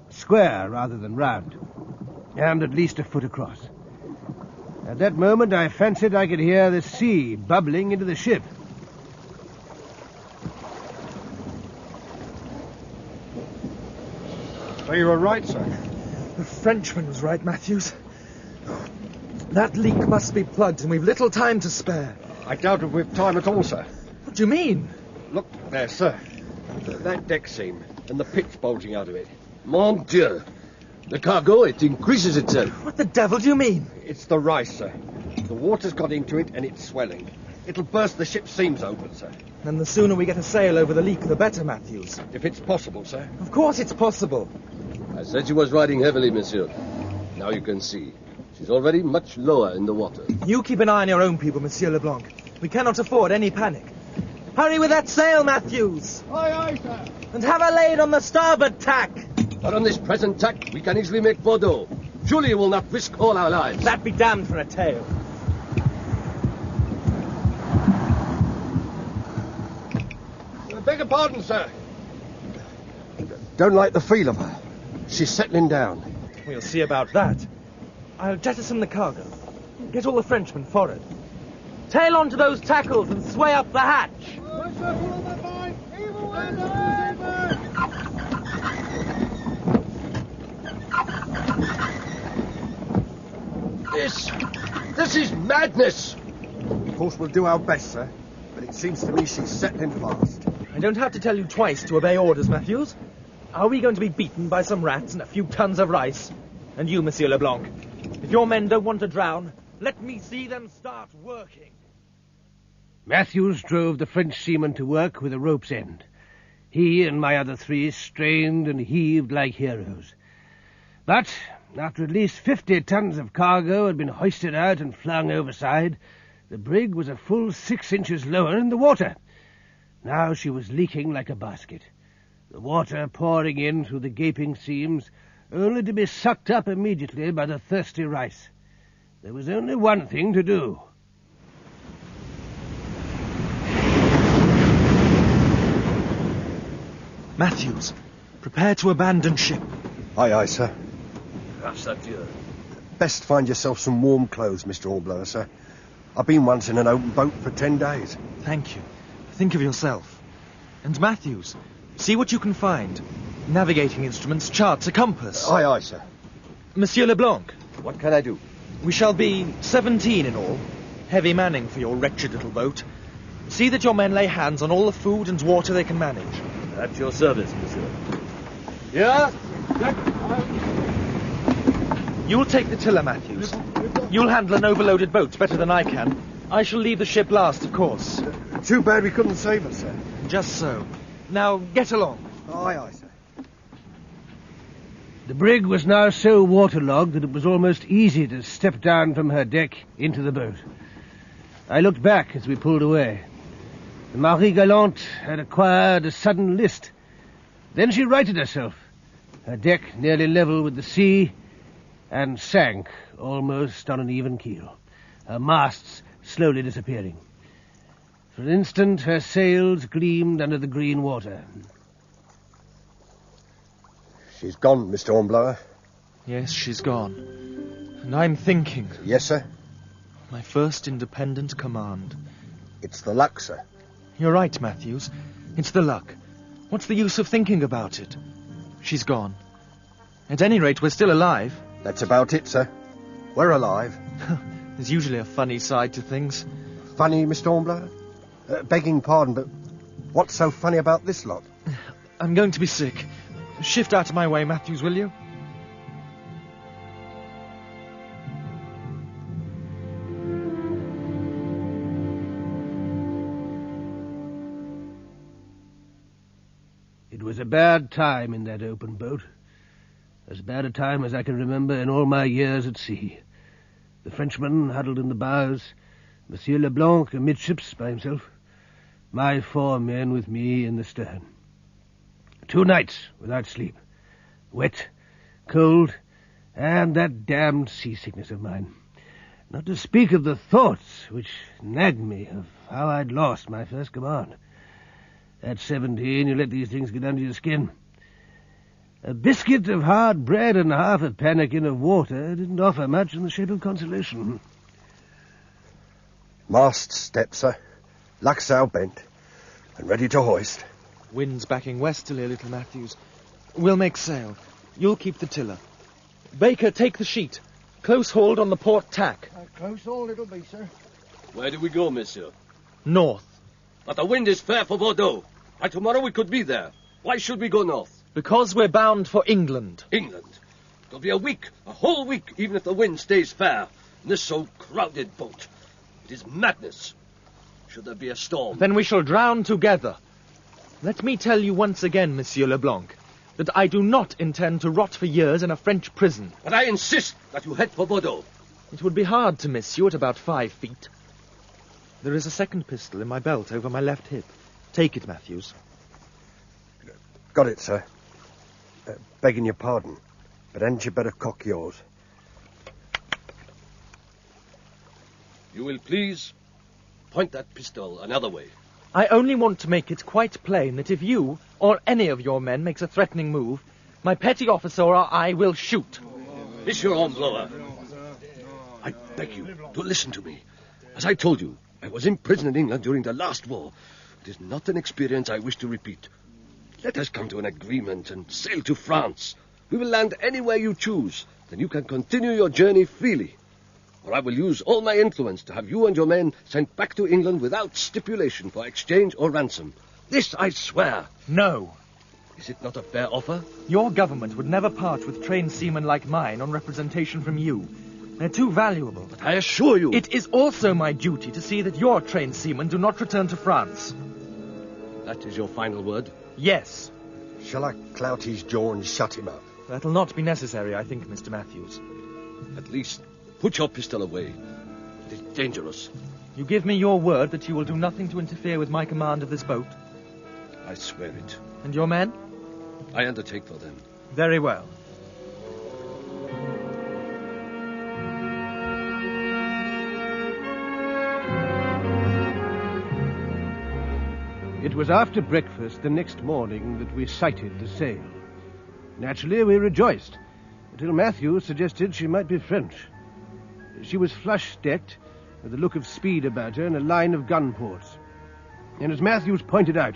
square rather than round, and at least a foot across. At that moment I fancied I could hear the sea bubbling into the ship. So you were right, sir. The Frenchman was right, Matthews. That leak must be plugged, and we've little time to spare. I doubt if we've time at all, sir. What do you mean? Look there, sir. That deck seam, and the pitch bulging out of it. Mon Dieu! The cargo, it increases itself. What the devil do you mean? It's the rice, sir. The water's got into it, and it's swelling. It'll burst the ship's seams open, sir. Then the sooner we get a sail over the leak, the better, Matthews. If it's possible, sir. Of course it's possible. I said she was riding heavily, monsieur. Now you can see. She's already much lower in the water. You keep an eye on your own people, Monsieur Leblanc. We cannot afford any panic. Hurry with that sail, Matthews. Aye, aye, sir. And have her laid on the starboard tack. But on this present tack, we can easily make Bordeaux. Surely you will not risk all our lives. That be damned for a tale. I beg your pardon, sir. Don't like the feel of her. She's settling down. We'll see about that. I'll jettison the cargo. Get all the Frenchmen forward. Tail on to those tackles and sway up the hatch. This is madness. Of course, we'll do our best, sir. But it seems to me she's settling fast. I don't have to tell you twice to obey orders, Matthews. Are we going to be beaten by some rats and a few tons of rice? And you, Monsieur Leblanc, if your men don't want to drown, let me see them start working. Matthews drove the French seaman to work with a rope's end. He and my other 3 strained and heaved like heroes. But after at least 50 tons of cargo had been hoisted out and flung overside, the brig was a full 6 inches lower in the water. Now she was leaking like a basket, the water pouring in through the gaping seams, only to be sucked up immediately by the thirsty rice. There was only one thing to do. Matthews, prepare to abandon ship. Aye, aye, sir. Grâce à Dieu. Best find yourself some warm clothes, Mr. Hornblower, sir. I've been once in an open boat for 10 days. Thank you. Think of yourself. And Matthews, see what you can find. Navigating instruments, charts, a compass. Aye, aye, sir. Monsieur Leblanc. What can I do? We shall be 17 in all. Heavy manning for your wretched little boat. See that your men lay hands on all the food and water they can manage. At your service, monsieur. Yeah? You'll take the tiller, Matthews. You'll handle an overloaded boat better than I can. I shall leave the ship last, of course. Too bad we couldn't save her, sir. Just so. Now, get along. Aye, aye, sir. The brig was now so waterlogged that it was almost easy to step down from her deck into the boat. I looked back as we pulled away. The Marie Gallant had acquired a sudden list. Then she righted herself, her deck nearly level with the sea, and sank almost on an even keel, her masts slowly disappearing. For an instant her sails gleamed under the green water. She's gone, Mr. Hornblower. Yes, she's gone. And I'm thinking... Yes, sir? My first independent command. It's the luck, sir. You're right, Matthews. It's the luck. What's the use of thinking about it? She's gone. At any rate, we're still alive. That's about it, sir. We're alive. There's usually a funny side to things. Funny, Mr. Hornblower? Begging pardon, but what's so funny about this lot? I'm going to be sick. Shift out of my way, Matthews, will you? It was a bad time in that open boat. As bad a time as I can remember in all my years at sea. The Frenchman huddled in the bows, Monsieur Leblanc amidships by himself, my 4 men with me in the stern. 2 nights without sleep, wet, cold, and that damned seasickness of mine. Not to speak of the thoughts which nagged me of how I'd lost my first command. At 17, you let these things get under your skin. A biscuit of hard bread and half a pannikin of water didn't offer much in the shape of consolation. Mast step, sir. Lucksail bent, and ready to hoist. Wind's backing westerly, little Matthews. We'll make sail. You'll keep the tiller. Baker, take the sheet. Close hold on the port tack. Close hold it'll be, sir. Where do we go, monsieur? North. But the wind is fair for Bordeaux. By tomorrow we could be there. Why should we go north? Because we're bound for England. England? It'll be a week, a whole week, even if the wind stays fair. In this so crowded boat. It is madness. Should there be a storm? Then we shall drown together. Let me tell you once again, Monsieur Leblanc, that I do not intend to rot for years in a French prison. But I insist that you head for Bordeaux. It would be hard to miss you at about 5 feet. There is a second pistol in my belt over my left hip. Take it, Matthews. Got it, sir. Begging your pardon, but hadn't you better cock yours? You will please point that pistol another way. I only want to make it quite plain that if you, or any of your men, makes a threatening move, my petty officer or I will shoot. Monsieur Hornblower, I beg you to listen to me. As I told you, I was in prison in England during the last war. It is not an experience I wish to repeat. Let us come to an agreement and sail to France. We will land anywhere you choose. Then you can continue your journey freely. Or I will use all my influence to have you and your men sent back to England without stipulation for exchange or ransom. This I swear. No. Is it not a fair offer? Your government would never part with trained seamen like mine on representation from you. They're too valuable. But I assure you... It is also my duty to see that your trained seamen do not return to France. That is your final word? Yes. Shall I clout his jaw and shut him up? That'll not be necessary, I think, Mr. Matthews. At least, put your pistol away. It is dangerous. You give me your word that you will do nothing to interfere with my command of this boat? I swear it. And your men? I undertake for them. Very well. It was after breakfast the next morning that we sighted the sail. Naturally, we rejoiced, until Matthew suggested she might be French. She was flush-decked, with a look of speed about her and a line of gun ports. And as Matthews pointed out,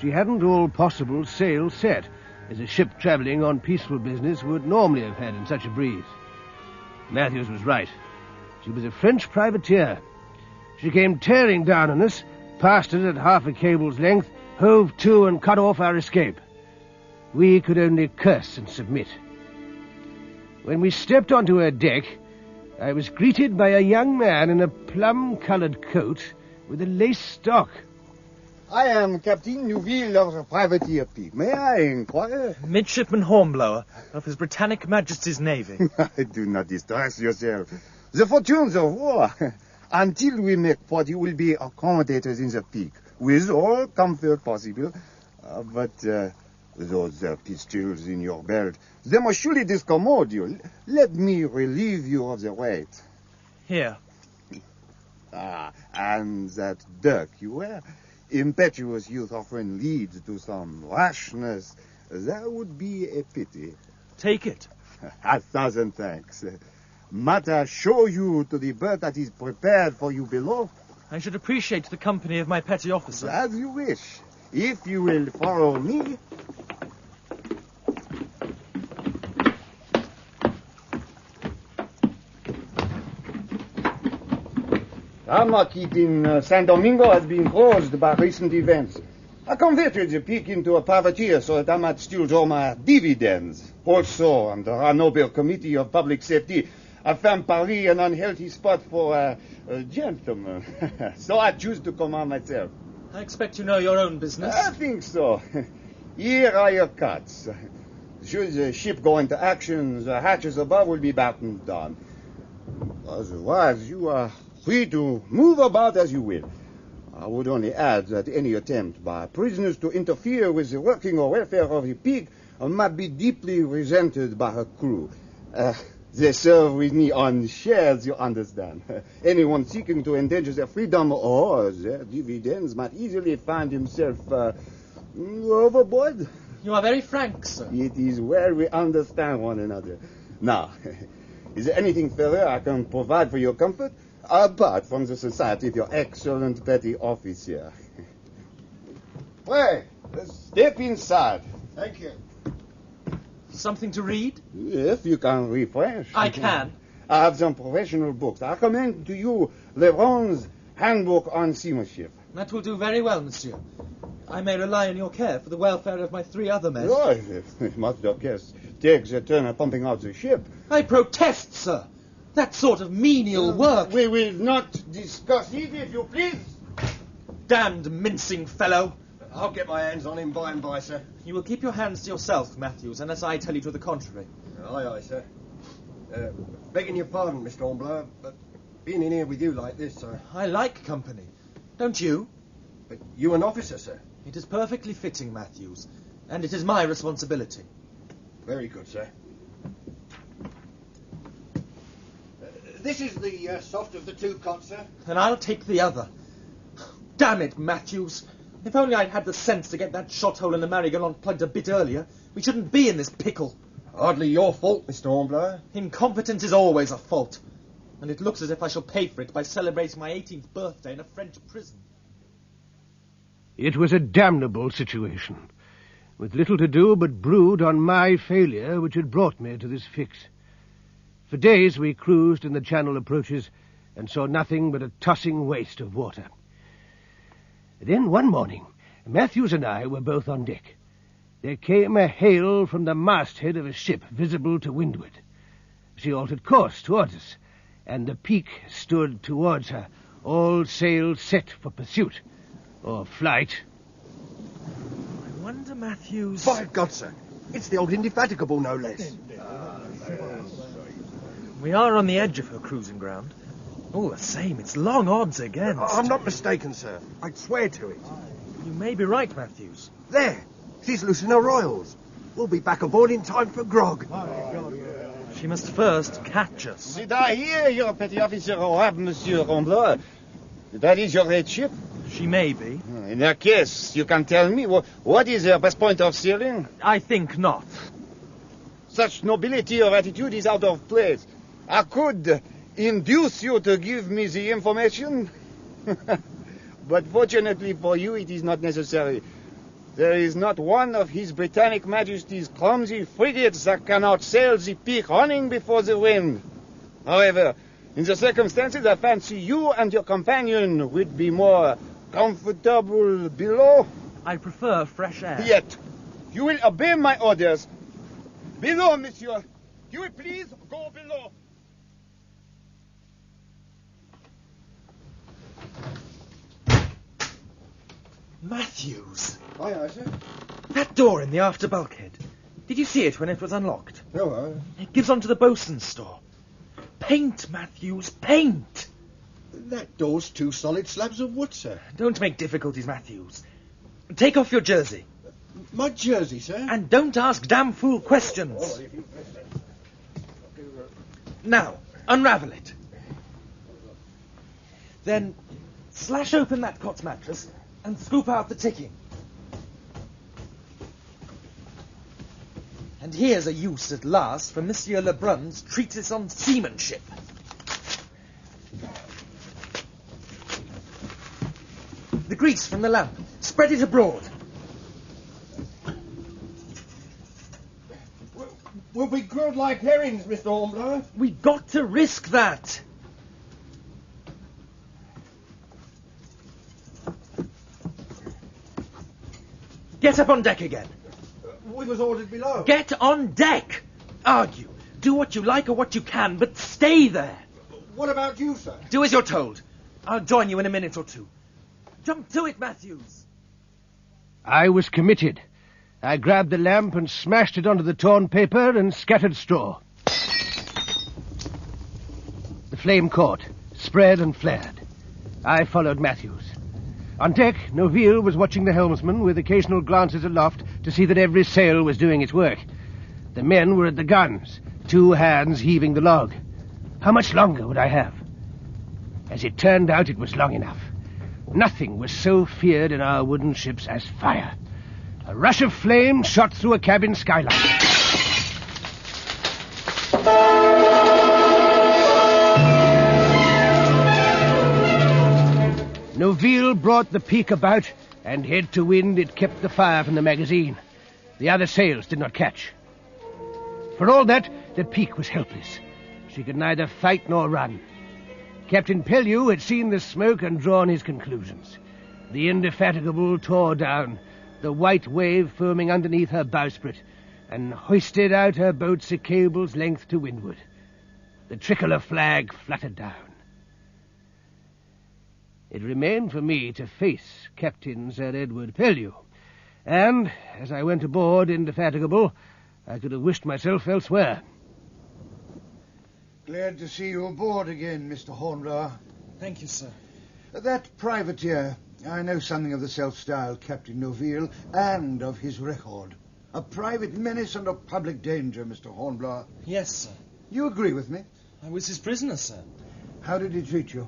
she hadn't all possible sail set, as a ship travelling on peaceful business would normally have had in such a breeze. Matthews was right. She was a French privateer. She came tearing down on us, passed us at half a cable's length, hove to and cut off our escape. We could only curse and submit. When we stepped onto her deck, I was greeted by a young man in a plum-coloured coat with a lace stock. I am Captain Neuville of the privateer Peak. May I inquire? Midshipman Hornblower of His Britannic Majesty's Navy. Do not distress yourself. The fortunes of war. Until we make port, you will be accommodated in the Peak, with all comfort possible. But those pistols in your belt, they must surely discommode you. Let me relieve you of the weight. Here. And that dirk you wear? Impetuous youth often leads to some rashness. That would be a pity. Take it. 1,000 thanks. Might I show you to the berth that is prepared for you below? I should appreciate the company of my petty officer. As you wish. If you will follow me. Our market in San Domingo has been closed by recent events. I converted the Peak into a privateer so that I might still draw my dividends. Also, under our noble committee of public safety, I found Paris an unhealthy spot for a gentleman. So I choose to command myself. I expect you know your own business. I think so. Here are your cuts. Should the ship go into action, the hatches above will be battened down. Otherwise, you are free to move about as you will. I would only add that any attempt by prisoners to interfere with the working or welfare of the Peak might be deeply resented by her crew. They serve with me on shares, you understand. Anyone seeking to endanger their freedom or their dividends might easily find himself overboard. You are very frank, sir. It is well we understand one another. Now, is there anything further I can provide for your comfort? Apart from the society of your excellent petty officer. Well, step inside. Thank you. Something to read? If you can read French. I can. I have some professional books. I recommend to you Lebron's Handbook on Seamanship. That will do very well, monsieur. I may rely on your care for the welfare of my 3 other men. Oh, if Master Guest takes a turn at pumping out the ship. I protest, sir. That sort of menial work. We will not discuss it, if you please. Damned mincing fellow. I'll get my hands on him by and by, sir. You will keep your hands to yourself, Matthews, unless I tell you to the contrary. Aye, aye, sir. Begging your pardon, Mr. Hornblower, but being in here with you like this, sir... I like company. Don't you? But you an officer, sir. It is perfectly fitting, Matthews, and it is my responsibility. Very good, sir. This is the soft of the 2 cots, sir. And I'll take the other. Damn it, Matthews. If only I'd had the sense to get that shot hole in the Marigoland plugged a bit earlier, we shouldn't be in this pickle. Hardly your fault, Mr. Hornblower. Incompetence is always a fault. And it looks as if I shall pay for it by celebrating my 18th birthday in a French prison. It was a damnable situation, with little to do but brood on my failure which had brought me to this fix. For days we cruised in the channel approaches and saw nothing but a tossing waste of water. Then one morning, Matthews and I were both on deck. There came a hail from the masthead of a ship visible to windward. She altered course towards us, and the Peak stood towards her, all sails set for pursuit, or flight. I wonder, Matthews... By God, sir, it's the old Indefatigable, no less. We are on the edge of her cruising ground. All the same, it's long odds against. I'm not mistaken, sir. I'd swear to it. You may be right, Matthews. There! She's loosing her royals. We'll be back aboard in time for grog. She must first catch us. Did I hear your petty officer have Monsieur Hornblower? That is your red ship? She may be. In that case, you can tell me what is her best point of sailing? I think not. Such nobility of attitude is out of place. I could induce you to give me the information, but fortunately for you, it is not necessary. There is not one of His Britannic Majesty's clumsy frigates that cannot sail the Peak running before the wind. However, in the circumstances, I fancy you and your companion would be more comfortable below. I prefer fresh air. Yet, you will obey my orders. Below, monsieur. You will please go below. Matthew! Matthews! Aye, aye, sir. That door in the after bulkhead. Did you see it when it was unlocked? No, It gives onto the bosun's store. Paint, Matthews, paint! that door's 2 solid slabs of wood, sir. Don't make difficulties, Matthews. Take off your jersey. My jersey, sir? And don't ask damn fool questions. Now, unravel it. Then slash open that cot's mattress and scoop out the ticking. And here's a use at last for Monsieur Lebrun's treatise on seamanship. The grease from the lamp. Spread it abroad. We'll be grilled like herrings, Mr. Hornblower. We got to risk that. Get up on deck again. We was ordered below. Get on deck. Argue. Do what you like or what you can, but stay there. What about you, sir? Do as you're told. I'll join you in a minute or two. Jump to it, Matthews. I was committed. I grabbed the lamp and smashed it onto the torn paper and scattered straw. The flame caught, spread and flared. I followed Matthews. On deck, Naville was watching the helmsman with occasional glances aloft to see that every sail was doing its work. The men were at the guns, 2 hands heaving the log. How much longer would I have? As it turned out, it was long enough. Nothing was so feared in our wooden ships as fire. A rush of flame shot through a cabin skylight. Naville brought the peak about, and head to wind it kept the fire from the magazine. The other sails did not catch. For all that, the peak was helpless. She could neither fight nor run. Captain Pellew had seen the smoke and drawn his conclusions. The Indefatigable tore down, the white wave foaming underneath her bowsprit, and hoisted out her boats a cable's length to windward. The tricolour flag fluttered down. It remained for me to face Captain Sir Edward Pellew, and, as I went aboard Indefatigable, I could have wished myself elsewhere. Glad to see you aboard again, Mr. Hornblower. Thank you, sir. That privateer, I know something of the self-styled Captain Naville and of his record. A private menace and a public danger, Mr. Hornblower. Yes, sir. You agree with me? I was his prisoner, sir. How did he treat you?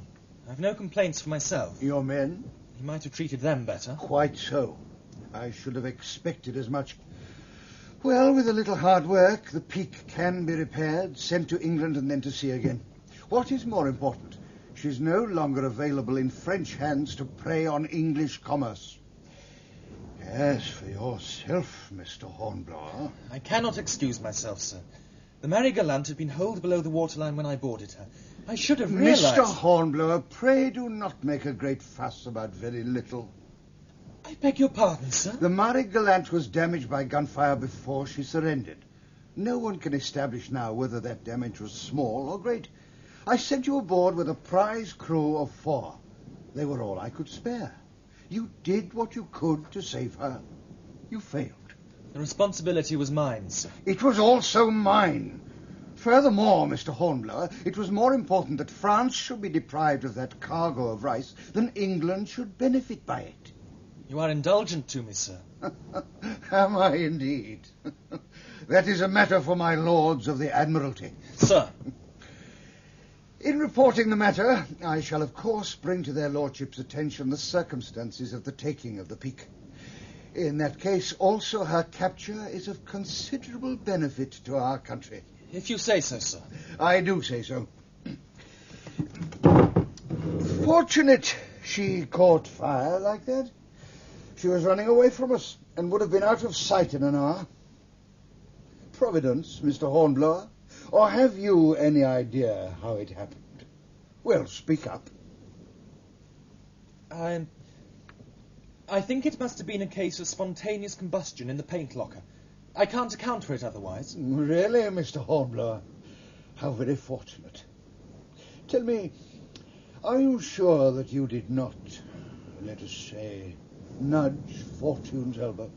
I've no complaints for myself. Your men? He might have treated them better. Quite so. I should have expected as much. Well, with a little hard work, the Peak can be repaired, sent to England and then to sea again. What is more important, she's no longer available in French hands to prey on English commerce. As for yourself, Mr. Hornblower... I cannot excuse myself, sir. The Mary Gallant had been holed below the waterline when I boarded her. I should have realized... Mr. Hornblower, pray do not make a great fuss about very little. I beg your pardon, sir? The Mary Gallant was damaged by gunfire before she surrendered. No one can establish now whether that damage was small or great. I sent you aboard with a prize crew of 4. They were all I could spare. You did what you could to save her. You failed. The responsibility was mine, sir. It was also mine. Furthermore, Mr. Hornblower, it was more important that France should be deprived of that cargo of rice than England should benefit by it. You are indulgent to me, sir. Am I indeed? That is a matter for my lords of the Admiralty. Sir. In reporting the matter, I shall of course bring to their lordships' attention the circumstances of the taking of the Peak. In that case, also her capture is of considerable benefit to our country. If you say so, sir. I do say so. Fortunate she caught fire like that. She was running away from us and would have been out of sight in an hour. Providence, Mr. Hornblower? Or have you any idea how it happened? Well, speak up. I think it must have been a case of spontaneous combustion in the paint locker. I can't account for it otherwise. Really, Mr. Hornblower? How very fortunate. Tell me, are you sure that you did not, let us say, nudge fortune's elbow.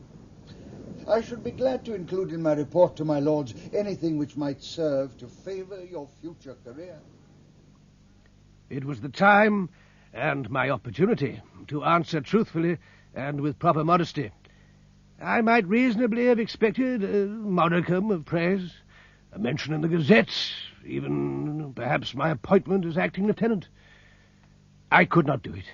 I should be glad to include in my report to my lords anything which might serve to favour your future career. It was the time and my opportunity to answer truthfully and with proper modesty. I might reasonably have expected a modicum of praise, a mention in the gazettes, even perhaps my appointment as acting lieutenant. I could not do it.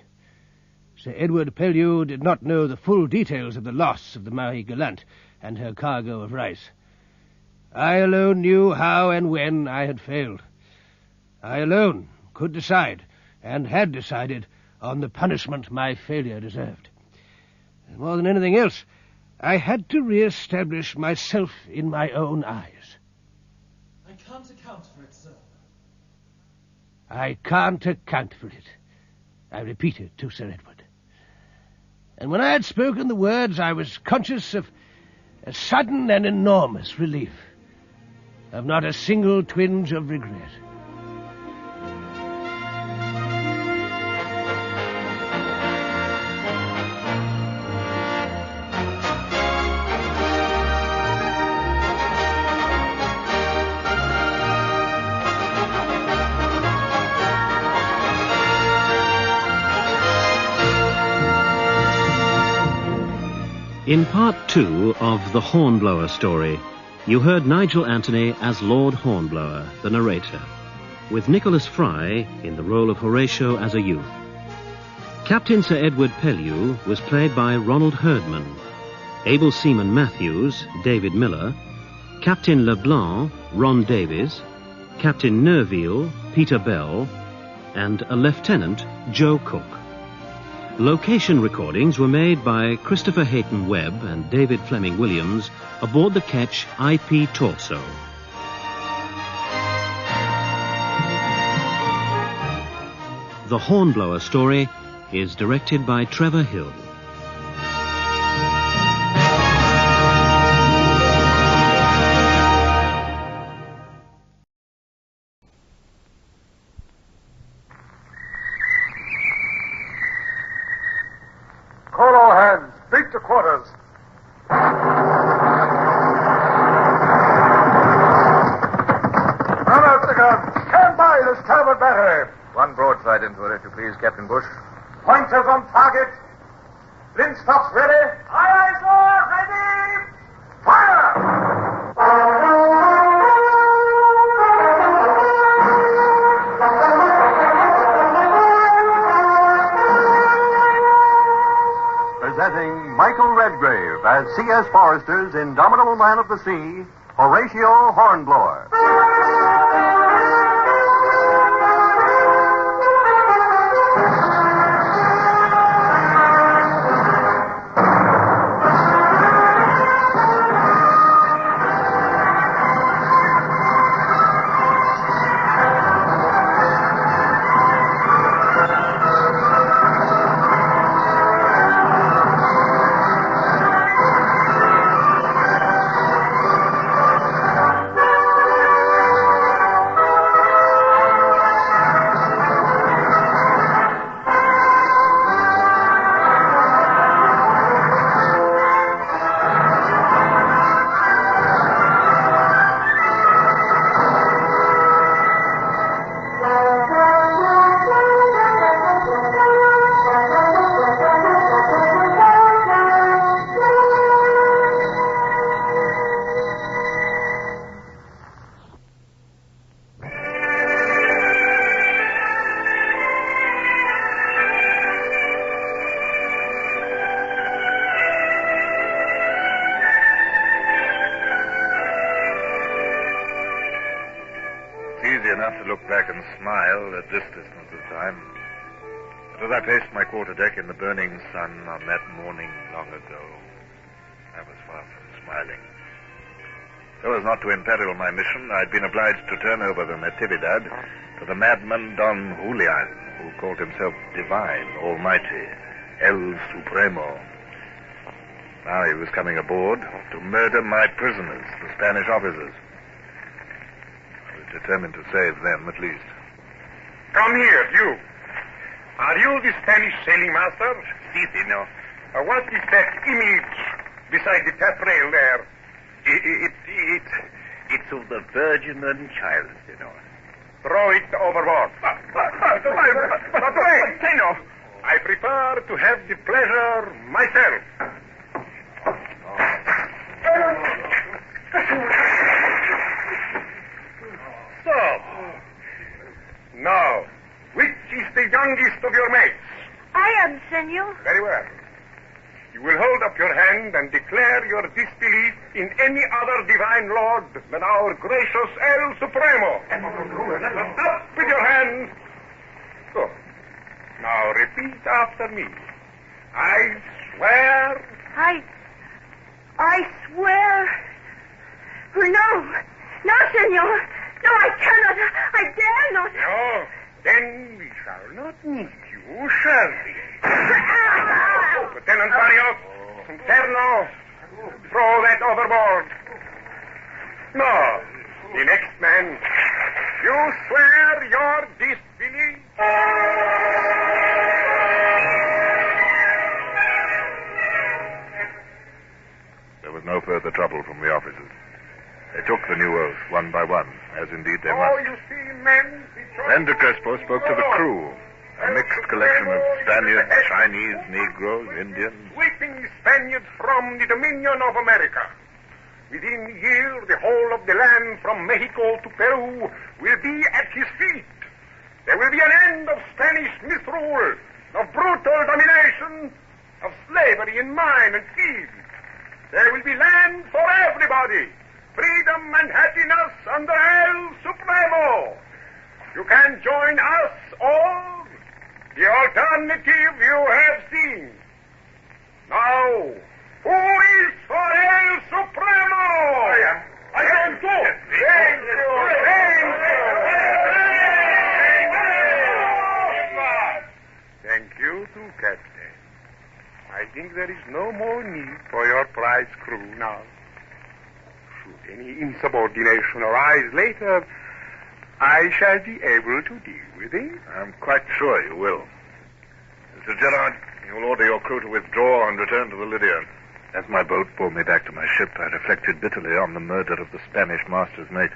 Sir Edward Pellew did not know the full details of the loss of the Marie Gallant and her cargo of rice. I alone knew how and when I had failed. I alone could decide, and had decided, on the punishment my failure deserved. And more than anything else, I had to re-establish myself in my own eyes. I can't account for it, sir. I can't account for it, I repeated to Sir Edward. And when I had spoken the words, I was conscious of a sudden and enormous relief, of not a single twinge of regret. In Part 2 of the Hornblower story, you heard Nigel Anthony as Lord Hornblower, the narrator, with Nicholas Fry in the role of Horatio as a youth. Captain Sir Edward Pellew was played by Ronald Herdman, Able Seaman Matthews, David Miller, Captain Leblanc, Ron Davies, Captain Nerville, Peter Bell, and a Lieutenant, Joe Cook. Location recordings were made by Christopher Hayton Webb and David Fleming Williams aboard the ketch IP Torso. The Hornblower story is directed by Trevor Hill. Quarters. Run out the gun. Stand by the starboard battery. One broadside into it, if you please, Captain Bush. Pointers on target. Linstops ready. Aye, aye, sir. Ready. Fire! Presenting Michael Redgrave as C.S. Forrester's indomitable man of the sea, Horatio Hornblower. enough to look back and smile at this distance of time. But as I paced my quarterdeck in the burning sun on that morning long ago, I was far from smiling. So as not to imperil my mission, I'd been obliged to turn over the Natividad to the madman Don Julian, who called himself Divine, Almighty, El Supremo. Now he was coming aboard to murder my prisoners, the Spanish officers. I was determined to save them, at least. Come here, you. Are you the Spanish sailing master? Si, senor. What is that image beside the taffrail there? It's of the Virgin and Child, Senor. Throw it overboard. But wait, Senor. I prefer to have the pleasure myself. So, now, which is the youngest of your mates? I am, senor. Very well. You will hold up your hand and declare your disbelief in any other divine lord than our gracious El Supremo. Up with your hand. Good. Now repeat after me. I swear. I swear. No, senor. No, I cannot. I dare not. No, then we shall not need you, shall we? Lieutenant Barrios, Terno, throw that overboard. No, the next man. You swear your disbelief? There was no further trouble from the officers. They took the new oath one by one, as indeed they must. You see, men. Then De Crespo spoke to the crew, a mixed collection of Spaniards, Chinese, Negroes, Indians. Sweeping Spaniards from the Dominion of America. Within a year, the whole of the land from Mexico to Peru will be at his feet. There will be an end of Spanish misrule, of brutal domination, of slavery in mine and field. There will be land for everybody. Freedom and happiness under El Supremo. You can join us all. The alternative you have seen. Now, who is for El Supremo? I am too. Thank you. Thank you too, Captain. I think there is no more need for your prize crew now. Should any insubordination arise later, I shall be able to deal with it. I'm quite sure you will. Mr. Gerard, you will order your crew to withdraw and return to the Lydia. As my boat bore me back to my ship, I reflected bitterly on the murder of the Spanish master's mate.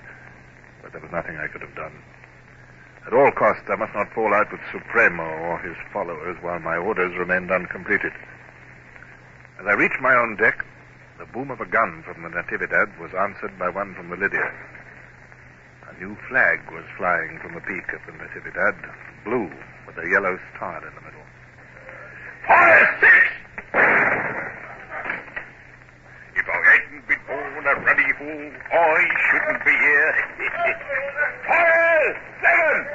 But there was nothing I could have done. At all costs, I must not fall out with Supremo or his followers while my orders remained uncompleted. As I reached my own deck, the boom of a gun from the Natividad was answered by one from the Lydia. A new flag was flying from the peak of the Natividad, blue with a yellow star in the middle. Fire 6! If I hadn't been born a ruddy fool, I shouldn't be here. Fire 7!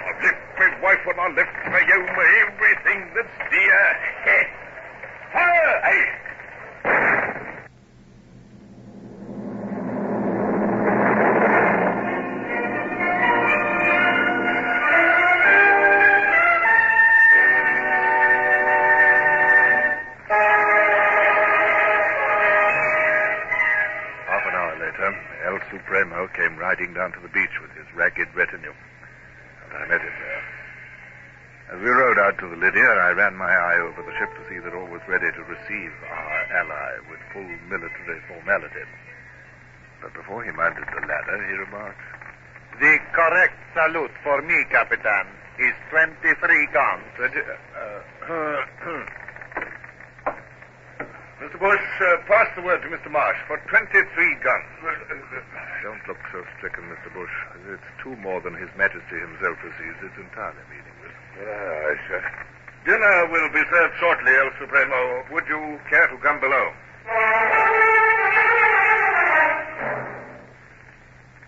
I've left my wife and I left my home, everything that's dear. Fire 8! El Supremo came riding down to the beach with his ragged retinue, and I met him there. As we rowed out to the Lydia, I ran my eye over the ship to see that all was ready to receive our ally with full military formality. But before he mounted the ladder, he remarked, "The correct salute for me, Capitan, is 23 guns." Mr. Bush, pass the word to Mr. Marsh for 23 guns. Don't look so stricken, Mr. Bush. It's two more than His Majesty himself receives. It's entirely meaningless. Aye, sir. Dinner will be served shortly, El Supremo. Would you care to come below?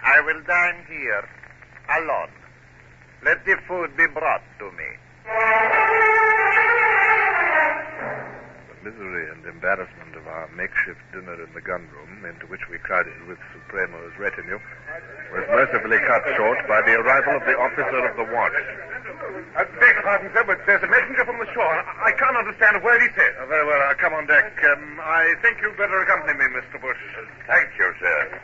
I will dine here, alone. Let the food be brought to me. The misery and embarrassment of our makeshift dinner in the gun room, into which we crowded with Supremo's retinue, was mercifully cut short by the arrival of the officer of the watch. Beg pardon, sir, but there's a messenger from the shore. I can't understand a word he says. Very well, I'll come on deck. I think you'd better accompany me, Mr. Bush. Thank you, sir.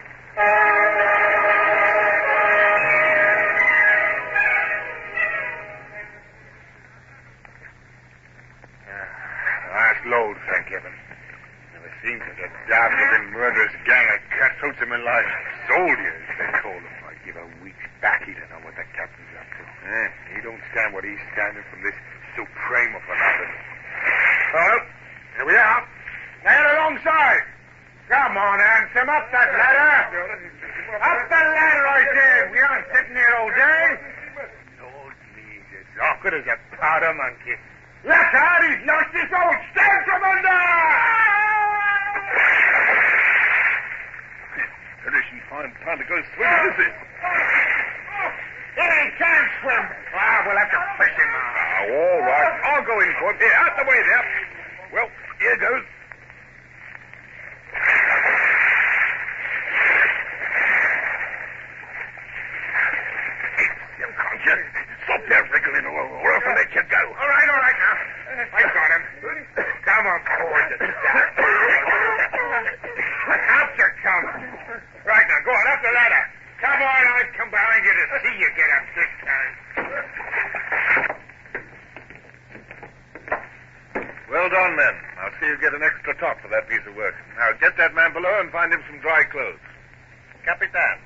He don't stand what he's standing from this Supremo for nothing. Well, here we are. Now alongside. Come on, Ansem, up that ladder. Up the ladder, I say. We aren't sitting here all day. Lord me, as awkward as a powder monkey. Look out, he's lost his old stand from under! There isn't time to go swimming, is it? He can't swim. We'll have to fish him out. All right. I'll go in for it. Here, out the way there. Well, here goes. You can't just stop there wriggling or else I'll let you go. All right now. I got him. Come on, boys. Out you come. Right now, go on, up the ladder. Come on, I'll come behind you to see you get up this time. Well done, men. I'll see you get an extra top for that piece of work. Now, get that man below and find him some dry clothes. Capitan,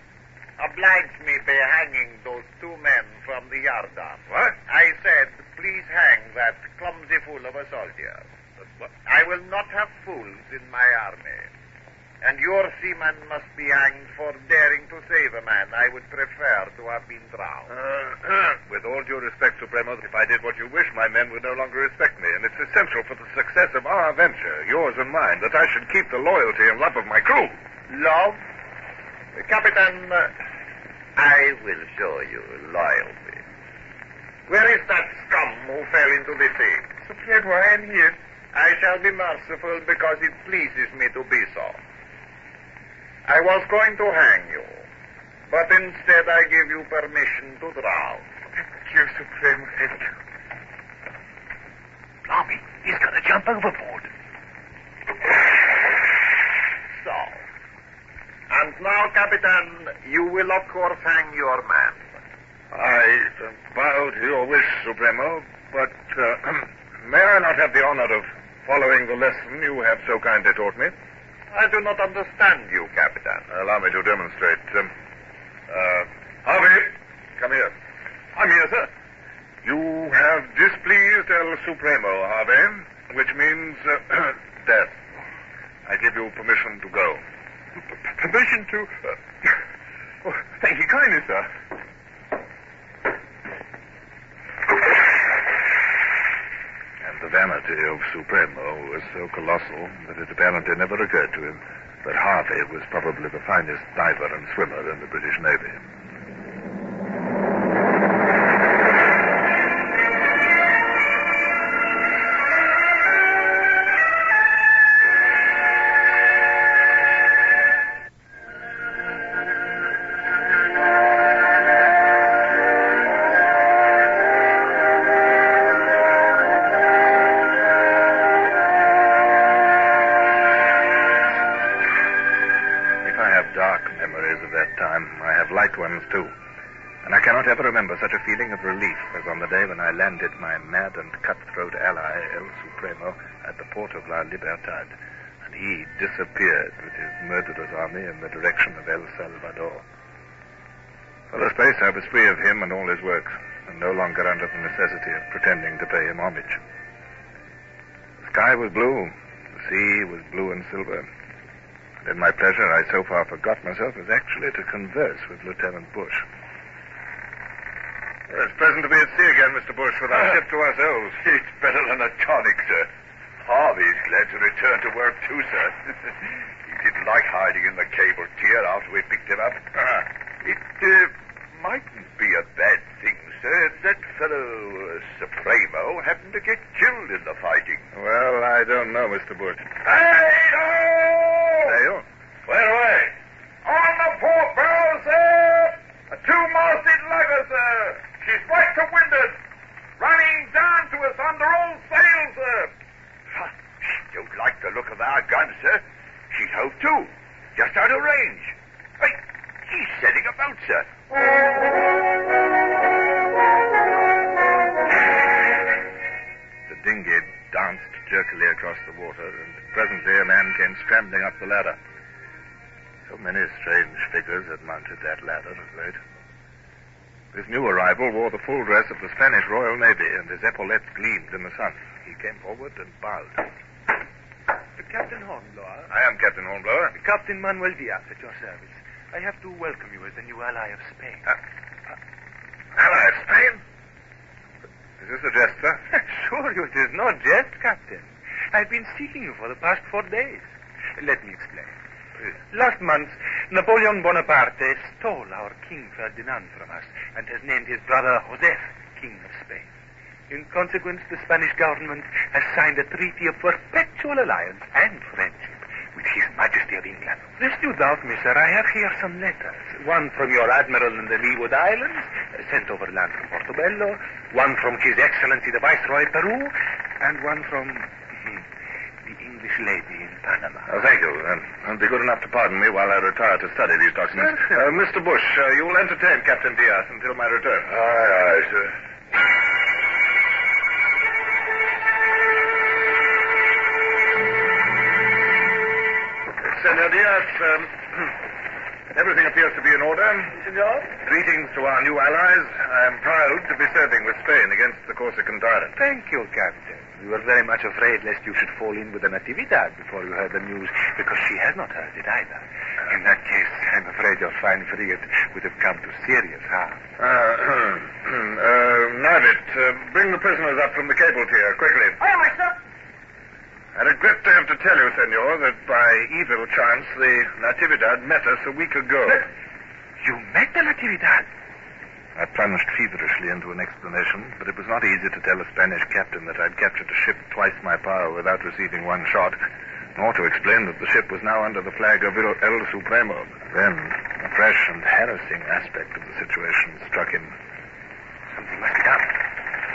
oblige me by hanging those two men from the yardarm. What? I said, please hang that clumsy fool of a soldier. I will not have fools in my army. And your seaman must be hanged for daring to save a man I would prefer to have been drowned. With all due respect, Supremo, if I did what you wish, my men would no longer respect me, and it's essential for the success of our venture, yours and mine, that I should keep the loyalty and love of my crew. Love? Capitan, I will show you loyalty. Where is that scum who fell into the sea? Supremo, I am here. I shall be merciful because it pleases me to be so. I was going to hang you, but instead I give you permission to drown. Thank you, Supremo, thank you. Blimey, he's going to jump overboard. So. And now, Capitan, you will of course hang your man. I bow to your wish, Supremo, but may I not have the honor of following the lesson you have so kindly taught me? I do not understand you, Capitan. Allow me to demonstrate. Harvey, come here. I'm here, sir. You have displeased El Supremo, Harvey, which means death. I give you permission to go. Permission to... thank you kindly, sir. The vanity of Supremo was so colossal that it apparently never occurred to him that Harvey was probably the finest diver and swimmer in the British Navy. Ones too. And I cannot ever remember such a feeling of relief as on the day when I landed my mad and cutthroat ally, El Supremo, at the port of La Libertad, and he disappeared with his murderous army in the direction of El Salvador. For a space I was free of him and all his works, and no longer under the necessity of pretending to pay him homage. The sky was blue, the sea was blue and silver. In my pleasure, I so far forgot myself as actually to converse with Lieutenant Bush. It's pleasant to be at sea again, Mr. Bush, with our ship to ourselves. It's better than a tonic, sir. Harvey's glad to return to work too, sir. He didn't like hiding in the cable tier after we picked him up. It mightn't be a bad thing, sir, if that fellow Supremo happened to get killed in the fighting. Well, I don't know, Mr. Bush. Hey-ho! There you are. Where away? On the port bow, sir! A two-masted lugger, sir. She's right to windward. Running down to us under all sail, sir. She don't like the look of our guns, sir. She's hove to, just out of range. Hey, she's setting a boat, sir. The dinghy danced jerkily across the water, and presently a man came scrambling up the ladder. So many strange figures had mounted that ladder of late. This new arrival wore the full dress of the Spanish Royal Navy, and his epaulettes gleamed in the sun. He came forward and bowed. Captain Hornblower. I am Captain Hornblower. Captain Manuel Diaz at your service. I have to welcome you as the new ally of Spain. Ally of Spain? Is this a jest, sir? Sure, it is no jest, Captain. I've been seeking you for the past 4 days. Let me explain. Please. Last month, Napoleon Bonaparte stole our King Ferdinand from us and has named his brother Joseph King of Spain. In consequence, the Spanish government has signed a treaty of perpetual alliance and friendship with His Majesty of England. Lest you doubt me, sir, I have here some letters. One from your admiral in the Leeward Islands, sent overland from Portobello. One from His Excellency the Viceroy of Peru. And one from the English lady in Panama. Oh, thank you. And be good enough to pardon me while I retire to study these documents. Mr. Bush, you will entertain Captain Diaz until my return. Aye, sir. Senor Diaz, everything appears to be in order. Senor? Greetings to our new allies. I am proud to be serving with Spain against the Corsican tyrant. Thank you, Captain. We were very much afraid lest you should fall in with the Natividad before you heard the news, because she has not heard it either. In that case, I'm afraid your fine frigate would have come to serious harm. Navid, bring the prisoners up from the cable tier, quickly. Aye, aye, sir. I regret to have to tell you, senor, that by evil chance the Natividad met us a week ago. You met the Natividad? I plunged feverishly into an explanation, but it was not easy to tell a Spanish captain that I'd captured a ship twice my power without receiving one shot, nor to explain that the ship was now under the flag of El Supremo. Then, a fresh and harassing aspect of the situation struck him. Something must be done.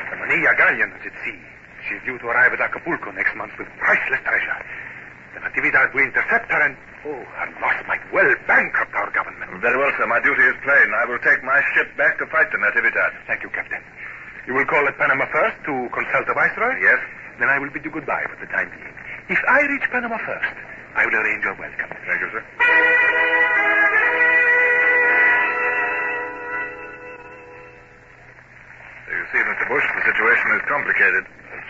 The Manilla gallant is at sea. She's due to arrive at Acapulco next month with priceless treasure. The Natividad will intercept her and, her loss might well bankrupt our government. Very well, sir. My duty is plain. I will take my ship back to fight the Natividad. Thank you, Captain. You will call at Panama first to consult the Viceroy? Yes. Then I will bid you goodbye for the time being. If I reach Panama first, I will arrange your welcome. Thank you, sir. You see, Mr. Bush, the situation is complicated.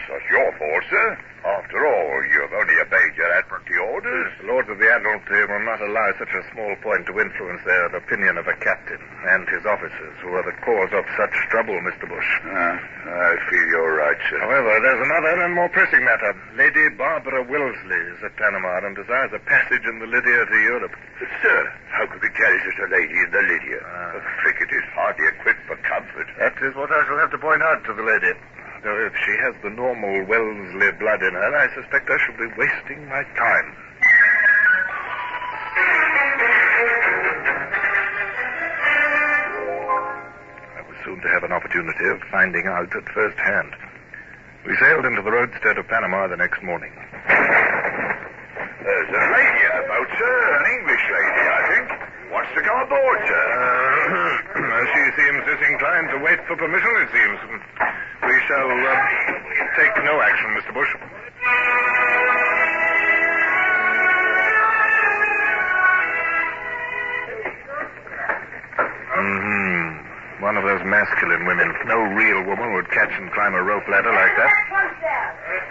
That's your fault, sir. After all, you've only obeyed your Admiralty orders. The Lords of the Admiralty will not allow such a small point to influence their opinion of a captain and his officers, who are the cause of such trouble, Mr. Bush. I feel you're right, sir. However, there's another and more pressing matter. Lady Barbara Wellesley is at Panama and desires a passage in the Lydia to Europe. Sir, how could we carry such a lady in the Lydia? The frigate is hardly equipped for comfort. That is what I shall have to point out to the lady. Though if she has the normal Wellesley blood in her, I suspect I shall be wasting my time. I was soon to have an opportunity of finding out at first hand. We sailed into the roadstead of Panama the next morning. There's a lady in the boat, sir. An English lady, I think. Wants to go aboard, sir. She seems disinclined to wait for permission, it seems. We shall take no action, Mr. Bush. One of those masculine women. No real woman would catch and climb a rope ladder like that.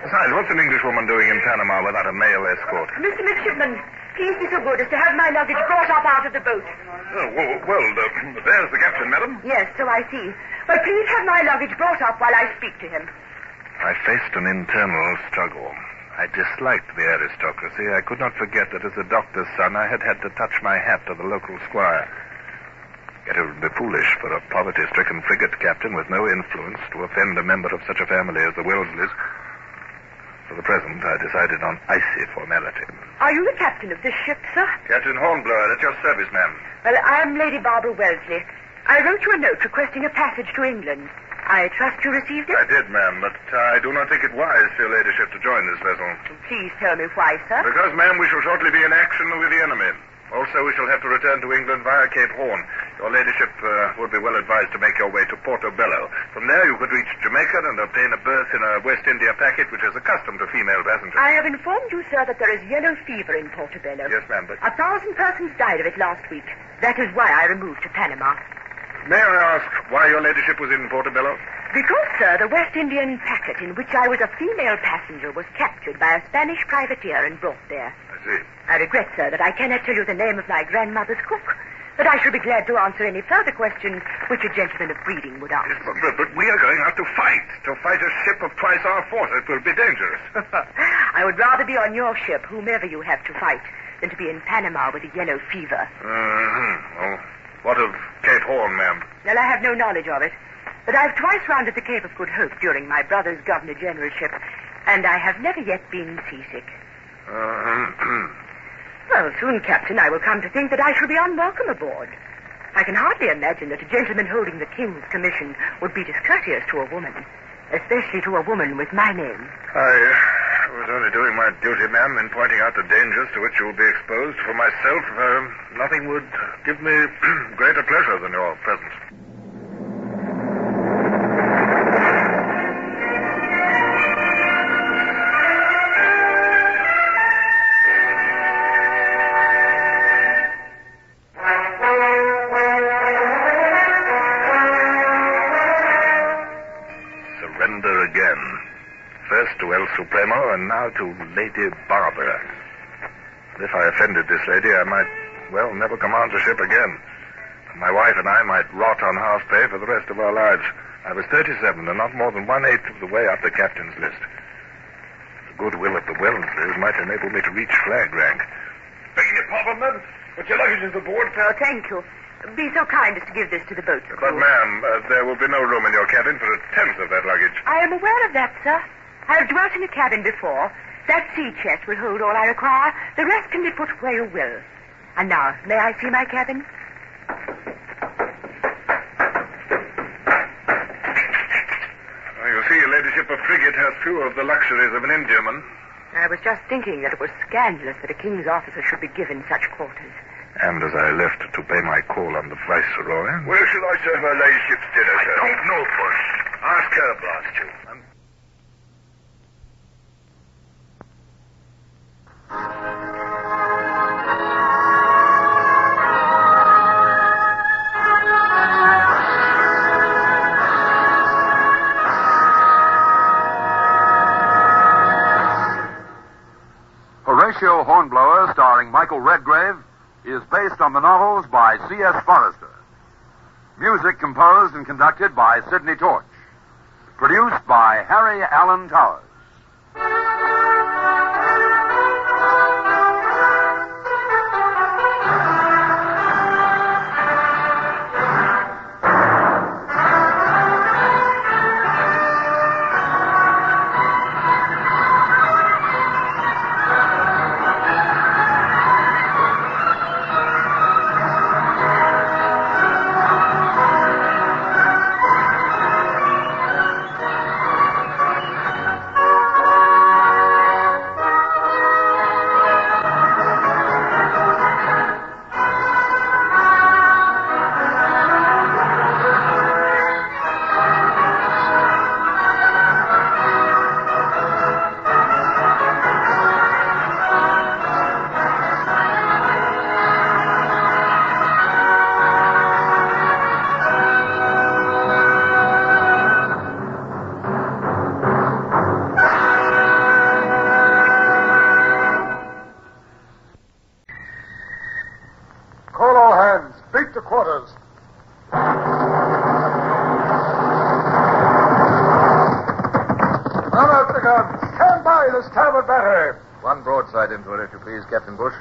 Besides, what's an Englishwoman doing in Panama without a male escort? Mr. Midshipman, please be so good as to have my luggage brought up out of the boat. There's the captain, madam. Yes, so I see. Well, please have my luggage brought up while I speak to him. I faced an internal struggle. I disliked the aristocracy. I could not forget that as a doctor's son I had had to touch my hat to the local squire. Yet it would be foolish for a poverty-stricken frigate captain with no influence to offend a member of such a family as the Wellesleys. For the present, I decided on icy formality. Are you the captain of this ship, sir? Captain Hornblower, at your service, ma'am. Well, I am Lady Barbara Wellesley. I wrote you a note requesting a passage to England. I trust you received it? I did, ma'am, but I do not think it wise for your ladyship to join this vessel. Please tell me why, sir. Because, ma'am, we shall shortly be in action with the enemy. Also, we shall have to return to England via Cape Horn. Your ladyship would be well advised to make your way to Portobello. From there, you could reach Jamaica and obtain a berth in a West India packet, which is accustomed to female passengers. I have informed you, sir, that there is yellow fever in Portobello. Yes, ma'am, but... 1,000 persons died of it last week. That is why I removed to Panama. May I ask why your ladyship was in Portobello? Because, sir, the West Indian packet in which I was a female passenger was captured by a Spanish privateer and brought there. I see. I regret, sir, that I cannot tell you the name of my grandmother's cook, but I shall be glad to answer any further questions which a gentleman of breeding would ask. Yes, but we are going out to fight a ship of twice our force. It will be dangerous. I would rather be on your ship, whomever you have to fight, than to be in Panama with a yellow fever. Well, what of Cape Horn, ma'am? Well, I have no knowledge of it. But I've twice rounded the Cape of Good Hope during my brother's governor-generalship, and I have never yet been seasick. Well, soon, Captain, I will come to think that I shall be unwelcome aboard. I can hardly imagine that a gentleman holding the King's commission would be discourteous to a woman, especially to a woman with my name. I was only doing my duty, ma'am, in pointing out the dangers to which you will be exposed. For myself, nothing would give me greater pleasure than your presence. Surrender again. First to El Supremo, and now to Lady Barbara. If I offended this lady, I might, never command a ship again. My wife and I might rot on half pay for the rest of our lives. I was 37 and not more than 1/8 of the way up the captain's list. The goodwill of the Wellensleys might enable me to reach flag rank. Begging your pardon, ma'am, but your luggage is aboard. Oh, thank you. Be so kind as to give this to the boat crew. But, ma'am, there will be no room in your cabin for a tenth of that luggage. I am aware of that, sir. I have dwelt in a cabin before. That sea chest will hold all I require. The rest can be put where you will. And now, may I see my cabin? You see, your ladyship, a frigate has few of the luxuries of an Indiaman. I was just thinking that it was scandalous that a king's officer should be given such quarters. And as I left to pay my call on the Viceroy... Where shall I serve her ladyship's dinner, sir? I don't know, Bush. Ask her, blast you. Horatio Hornblower, starring Michael Redgrave, is based on the novels by C.S. Forester. Music composed and conducted by Sidney Torch. Produced by Harry Allen Towers. Quarters. On out the guns. Stand by the starboard battery. One broadside into it, if you please, Captain Bush.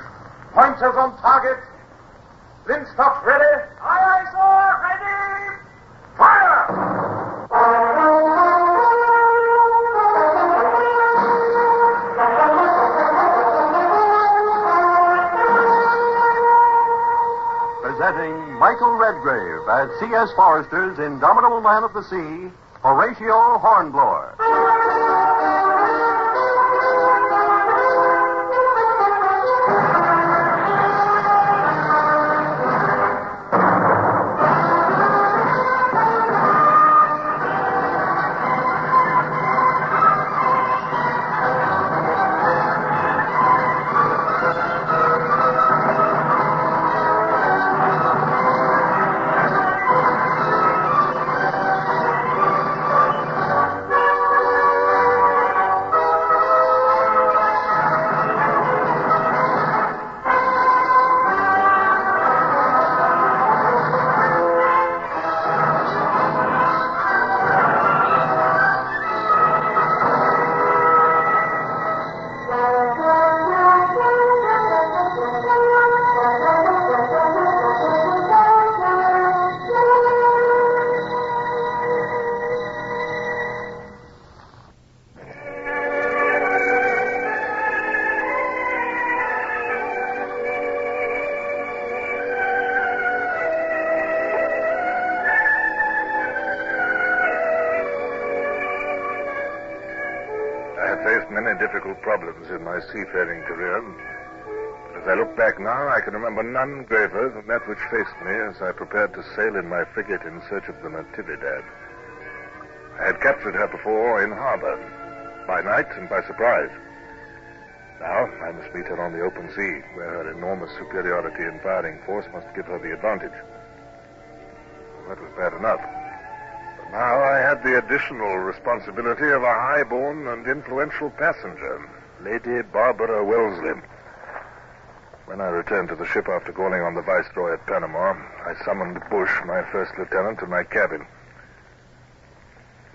Pointers on target. Linstocks ready. Aye, aye, sir. Ready. Fire! Presenting Michael Redgrave as C.S. Forester's indomitable man of the sea, Horatio Hornblower. faced many difficult problems in my seafaring career. But as I look back now, I can remember none graver than that which faced me as I prepared to sail in my frigate in search of the Natividad. I had captured her before in harbor, by night and by surprise. Now I must meet her on the open sea, where her enormous superiority in firing force must give her the advantage. Well, that was bad enough. But now I had the additional responsibility of a high-born and influential passenger, Lady Barbara Wellesley. When I returned to the ship after calling on the Viceroy at Panama, I summoned Bush, my first lieutenant, to my cabin.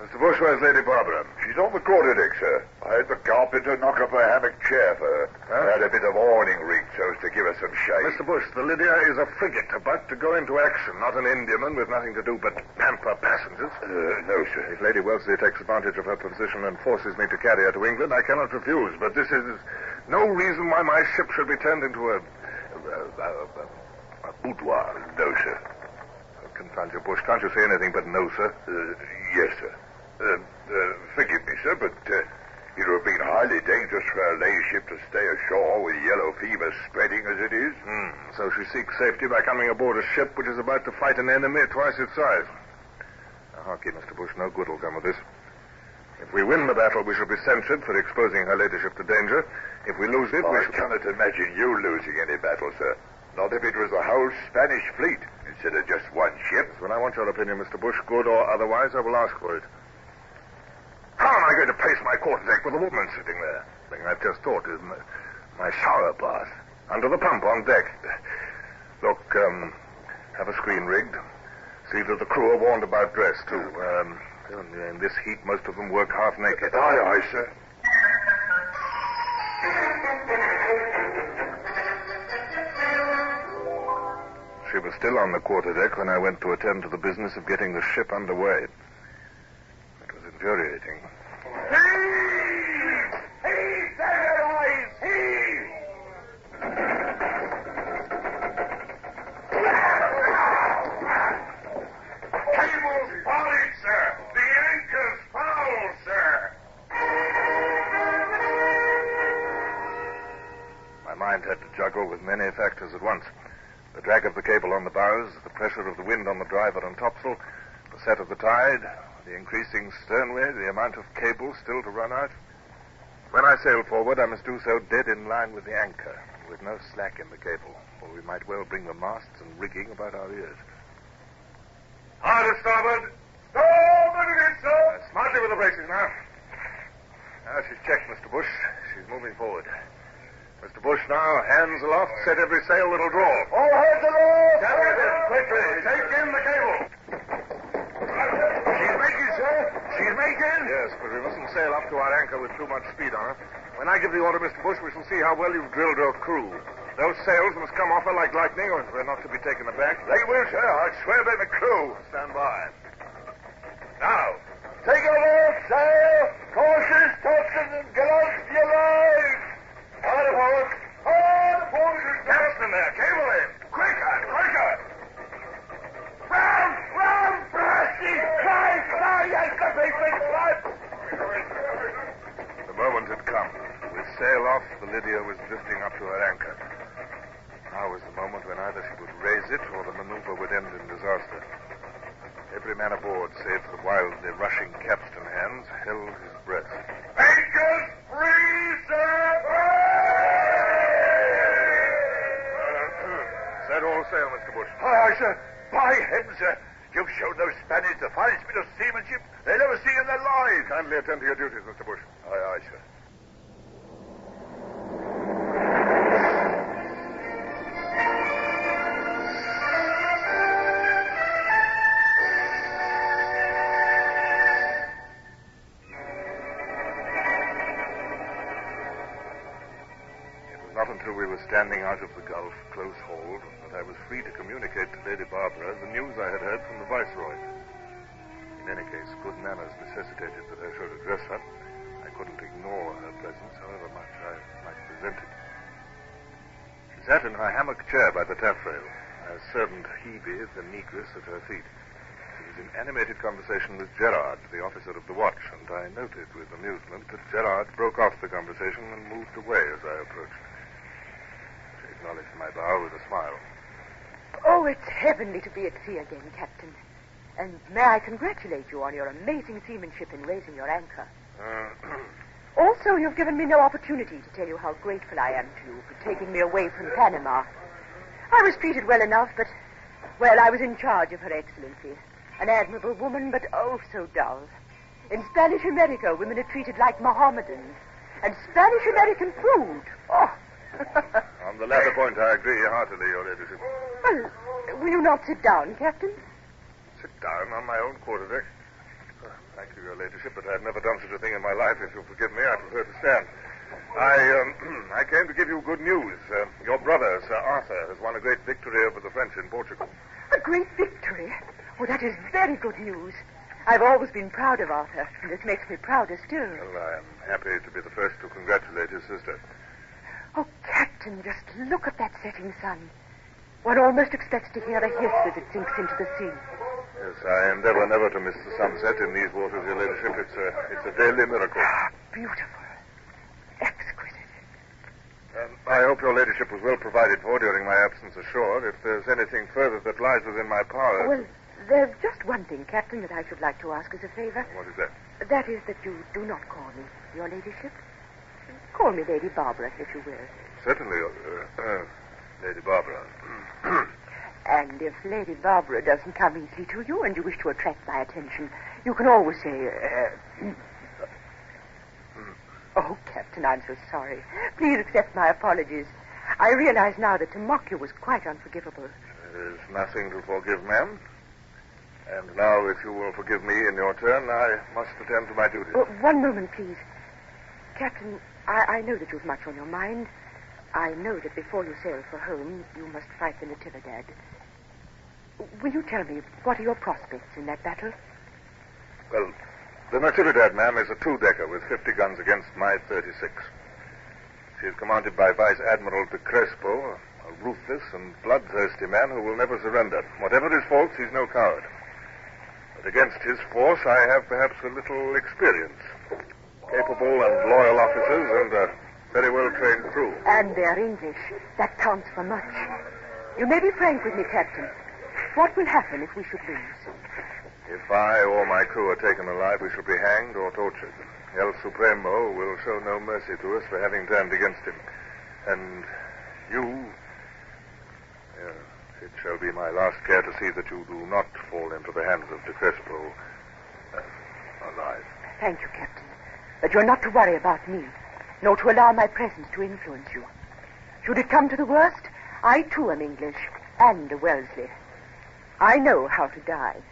Mr. Bush, where's Lady Barbara? She's on the quarterdeck, sir. I had the carpenter knock up a hammock chair for her. I had a bit of awning rigged so as to give her some shade. Mr. Bush, the Lydia is a frigate about to go into action, not an Indiaman with nothing to do but pamper passengers. No, sir. If Lady Wellesley takes advantage of her position and forces me to carry her to England, I cannot refuse. But this is no reason why my ship should be turned into a boudoir. No, sir. Confound you, Bush. Can't you say anything but no, sir? Yes, sir. Forgive me, sir, but it would have been highly dangerous for her ladyship to stay ashore with yellow fever spreading as it is. So she seeks safety by coming aboard a ship which is about to fight an enemy twice its size. Now, hark ye, Mr. Bush, no good will come of this. If we win the battle, we shall be censured for exposing her ladyship to danger. If we lose it, I cannot imagine you losing any battle, sir. Not if it was the whole Spanish fleet instead of just one ship. When I want your opinion, Mr. Bush, good or otherwise, I will ask for it. How am I going to pace my quarterdeck with a woman sitting there? The thing I've just thought is my shower bath under the pump on deck. Look, have a screen rigged. See that the crew are warned about dress, too. In this heat, most of them work half naked. Aye, aye, sir. She was still on the quarterdeck when I went to attend to the business of getting the ship underway. It was infuriating. Heave! Heave, there, eyes! Heave! Cables parted, sir! The anchor's foul, sir! My mind had to juggle with many factors at once. The drag of the cable on the bows, the pressure of the wind on the driver and topsail, the set of the tide, the increasing sternway, the amount of cable still to run out. When I sail forward, I must do so dead in line with the anchor, with no slack in the cable, or we might well bring the masts and rigging about our ears. Hard to starboard. Starboard it is, sir. Smartly with the braces now. Now she's checked, Mr. Bush. She's moving forward. Mr. Bush now, hands aloft, set every sail that'll draw. All hands aloft! Gather it in, quickly. Take in the cable. She's making, sir. She's making. Yes, but we mustn't sail up to our anchor with too much speed on her. When I give the order, Mr. Bush, we shall see how well you've drilled your crew. Those sails must come off her like lightning, or we're not to be taken aback. They will, sir. I swear by the crew. Stand by. Now, take aloft, sail. Cautious, topsails, and gallant your lives. Hard aboard. Hard aboard. Capstan there. Cable in. Quicker, quicker. Round, round, brashy. Fly, fly, yes, the big fly. The moment had come. With sail off, the Lydia was drifting up to her anchor. Now was the moment when either she would raise it or the maneuver would end in disaster. Every man aboard, save the wildly rushing capstan hands, held his breath. Anchors free, sir! Set all sail, Mr. Bush. Aye, aye, sir. By heaven, sir. You've shown those Spaniards the finest bit of seamanship they'll ever see in their lives. Kindly attend to your duties, Mr. Bush. Aye, aye, sir. Not until we were standing out of the Gulf, close hauled, that I was free to communicate to Lady Barbara the news I had heard from the Viceroy. In any case, good manners necessitated that I should address her. I couldn't ignore her presence, however much I might resent it. She sat in her hammock chair by the taffrail, her servant Hebe, the negress, at her feet. She was in animated conversation with Gerard, the officer of the watch, and I noted with amusement that Gerard broke off the conversation and moved away as I approached. She acknowledged my bow with a smile. Oh, it's heavenly to be at sea again, Captain. And may I congratulate you on your amazing seamanship in raising your anchor. Also, you've given me no opportunity to tell you how grateful I am to you for taking me away from Panama. I was treated well enough, but, well, I was in charge of Her Excellency. An admirable woman, but oh, so dull. In Spanish America, women are treated like Mohammedans. And Spanish American food, oh. On the latter point, I agree heartily, Your Ladyship. Well, will you not sit down, Captain? Sit down on my own quarterdeck? Thank you, Your Ladyship, but I've never done such a thing in my life. If you'll forgive me, I prefer to stand. I came to give you good news. Your brother, Sir Arthur, has won a great victory over the French in Portugal. A great victory? Oh, that is very good news. I've always been proud of Arthur, and this makes me prouder still. Well, I am happy to be the first to congratulate his sister. Oh, Captain, just look at that setting sun. One almost expects to hear a hiss as it sinks into the sea. Yes, I endeavor never to miss the sunset in these waters, Your Ladyship. It's a daily miracle. Beautiful. Exquisite. I hope Your Ladyship was well provided for during my absence ashore. If there's anything further that lies within my power... Well, there's just one thing, Captain, that I should like to ask as a favor. What is that? That is that you do not call me Your Ladyship. Call me Lady Barbara, if you will. Certainly, Lady Barbara. And if Lady Barbara doesn't come easily to you and you wish to attract my attention, you can always say, Oh, Captain, I'm so sorry. Please accept my apologies. I realize now that to mock you was quite unforgivable. There's nothing to forgive, ma'am. And now, if you will forgive me in your turn, I must attend to my duties. One moment, please. Captain, I know that you've much on your mind. I know that before you sail for home, you must fight the Natividad. Will you tell me, what are your prospects in that battle? Well, the Natividad, ma'am, is a two-decker with 50 guns against my 36. She is commanded by Vice Admiral de Crespo, a ruthless and bloodthirsty man who will never surrender. Whatever his faults, he's no coward. But against his force, I have perhaps a little experience. Capable and loyal officers and a very well-trained crew. And they're English. That counts for much. You may be frank with me, Captain. What will happen if we should lose? If I or my crew are taken alive, we shall be hanged or tortured. El Supremo will show no mercy to us for having turned against him. And you... it shall be my last care to see that you do not fall into the hands of de Crespo alive. Thank you, Captain. But you're not to worry about me, nor to allow my presence to influence you. Should it come to the worst, I too am English, and a Wellesley. I know how to die.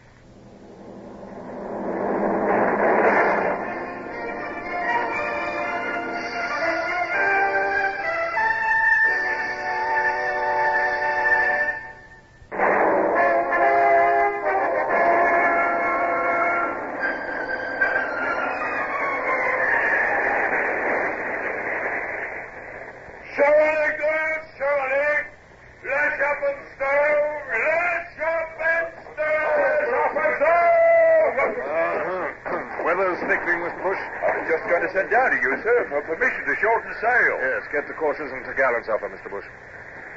Yes, get the courses and the gallants off her, Mr. Bush.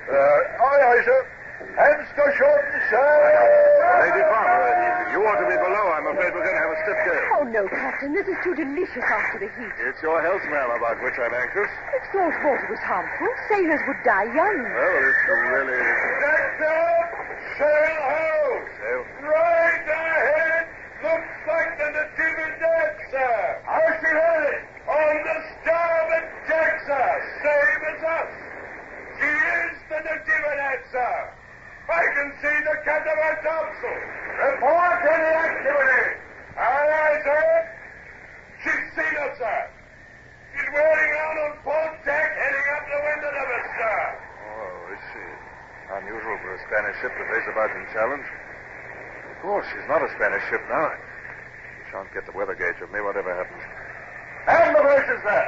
Aye, aye, sir. Hands to shorten sail. Lady Barbara, you ought to be below. I'm afraid we're going to have a stiff gale. Oh, no, Captain. This is too delicious after the heat. It's your health, ma'am, about which I'm anxious. If salt water was harmful, sailors would die young. Well, it's really... Deck up! Sail ho! Sail? Right ahead! Looks like the Natividad, sir. How's she headed? On the starboard deck, sir. Same as us. She is the Natividad, sir. I can see the catamaran topsail. Report any activity. Aye, aye, sir. She's seen us, sir. She's wearing out on port deck, heading up the wind of us, sir. Oh, is she? Unusual for a Spanish ship to face about in challenge. Of course, she's not a Spanish ship now. She shan't get the weather gauge of me, whatever happens. And the braces, sir.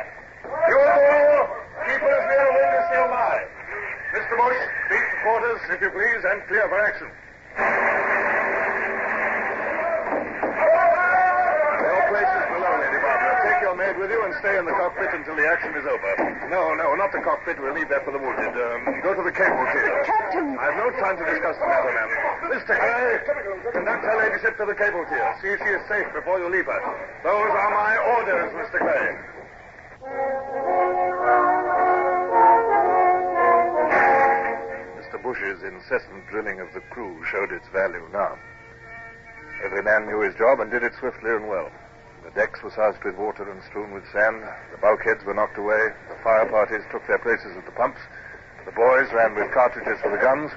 You all keep her as near the wind as she'll lie. Mr. Bush, beat the quarters, if you please, and clear for action. and stay in the cockpit until the action is over. No, not the cockpit. We'll leave that for the wounded. Go to the cable tier. Captain! I've no time to discuss the matter, ma'am. Mr. Clay, conduct her ladyship to the cable tier. See if she is safe before you leave her. Those are my orders, Mr. Clay. Mr. Bush's incessant drilling of the crew showed its value now. Every man knew his job and did it swiftly and well. The decks were soused with water and strewn with sand. The bulkheads were knocked away. The fire parties took their places at the pumps. The boys ran with cartridges for the guns.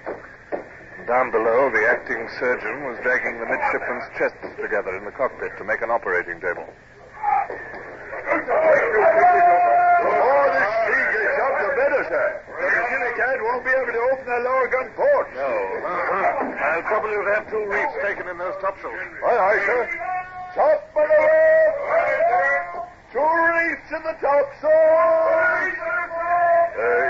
And down below, the acting surgeon was dragging the midshipmen's chests together in the cockpit to make an operating table. The more this sea gets up, the better, sir. The Natividad won't be able to open the lower gun ports. No. I'll trouble you to have 2 reefs taken in those topsails. Aye, sir. Top of the rope! 2 reefs in the topsail!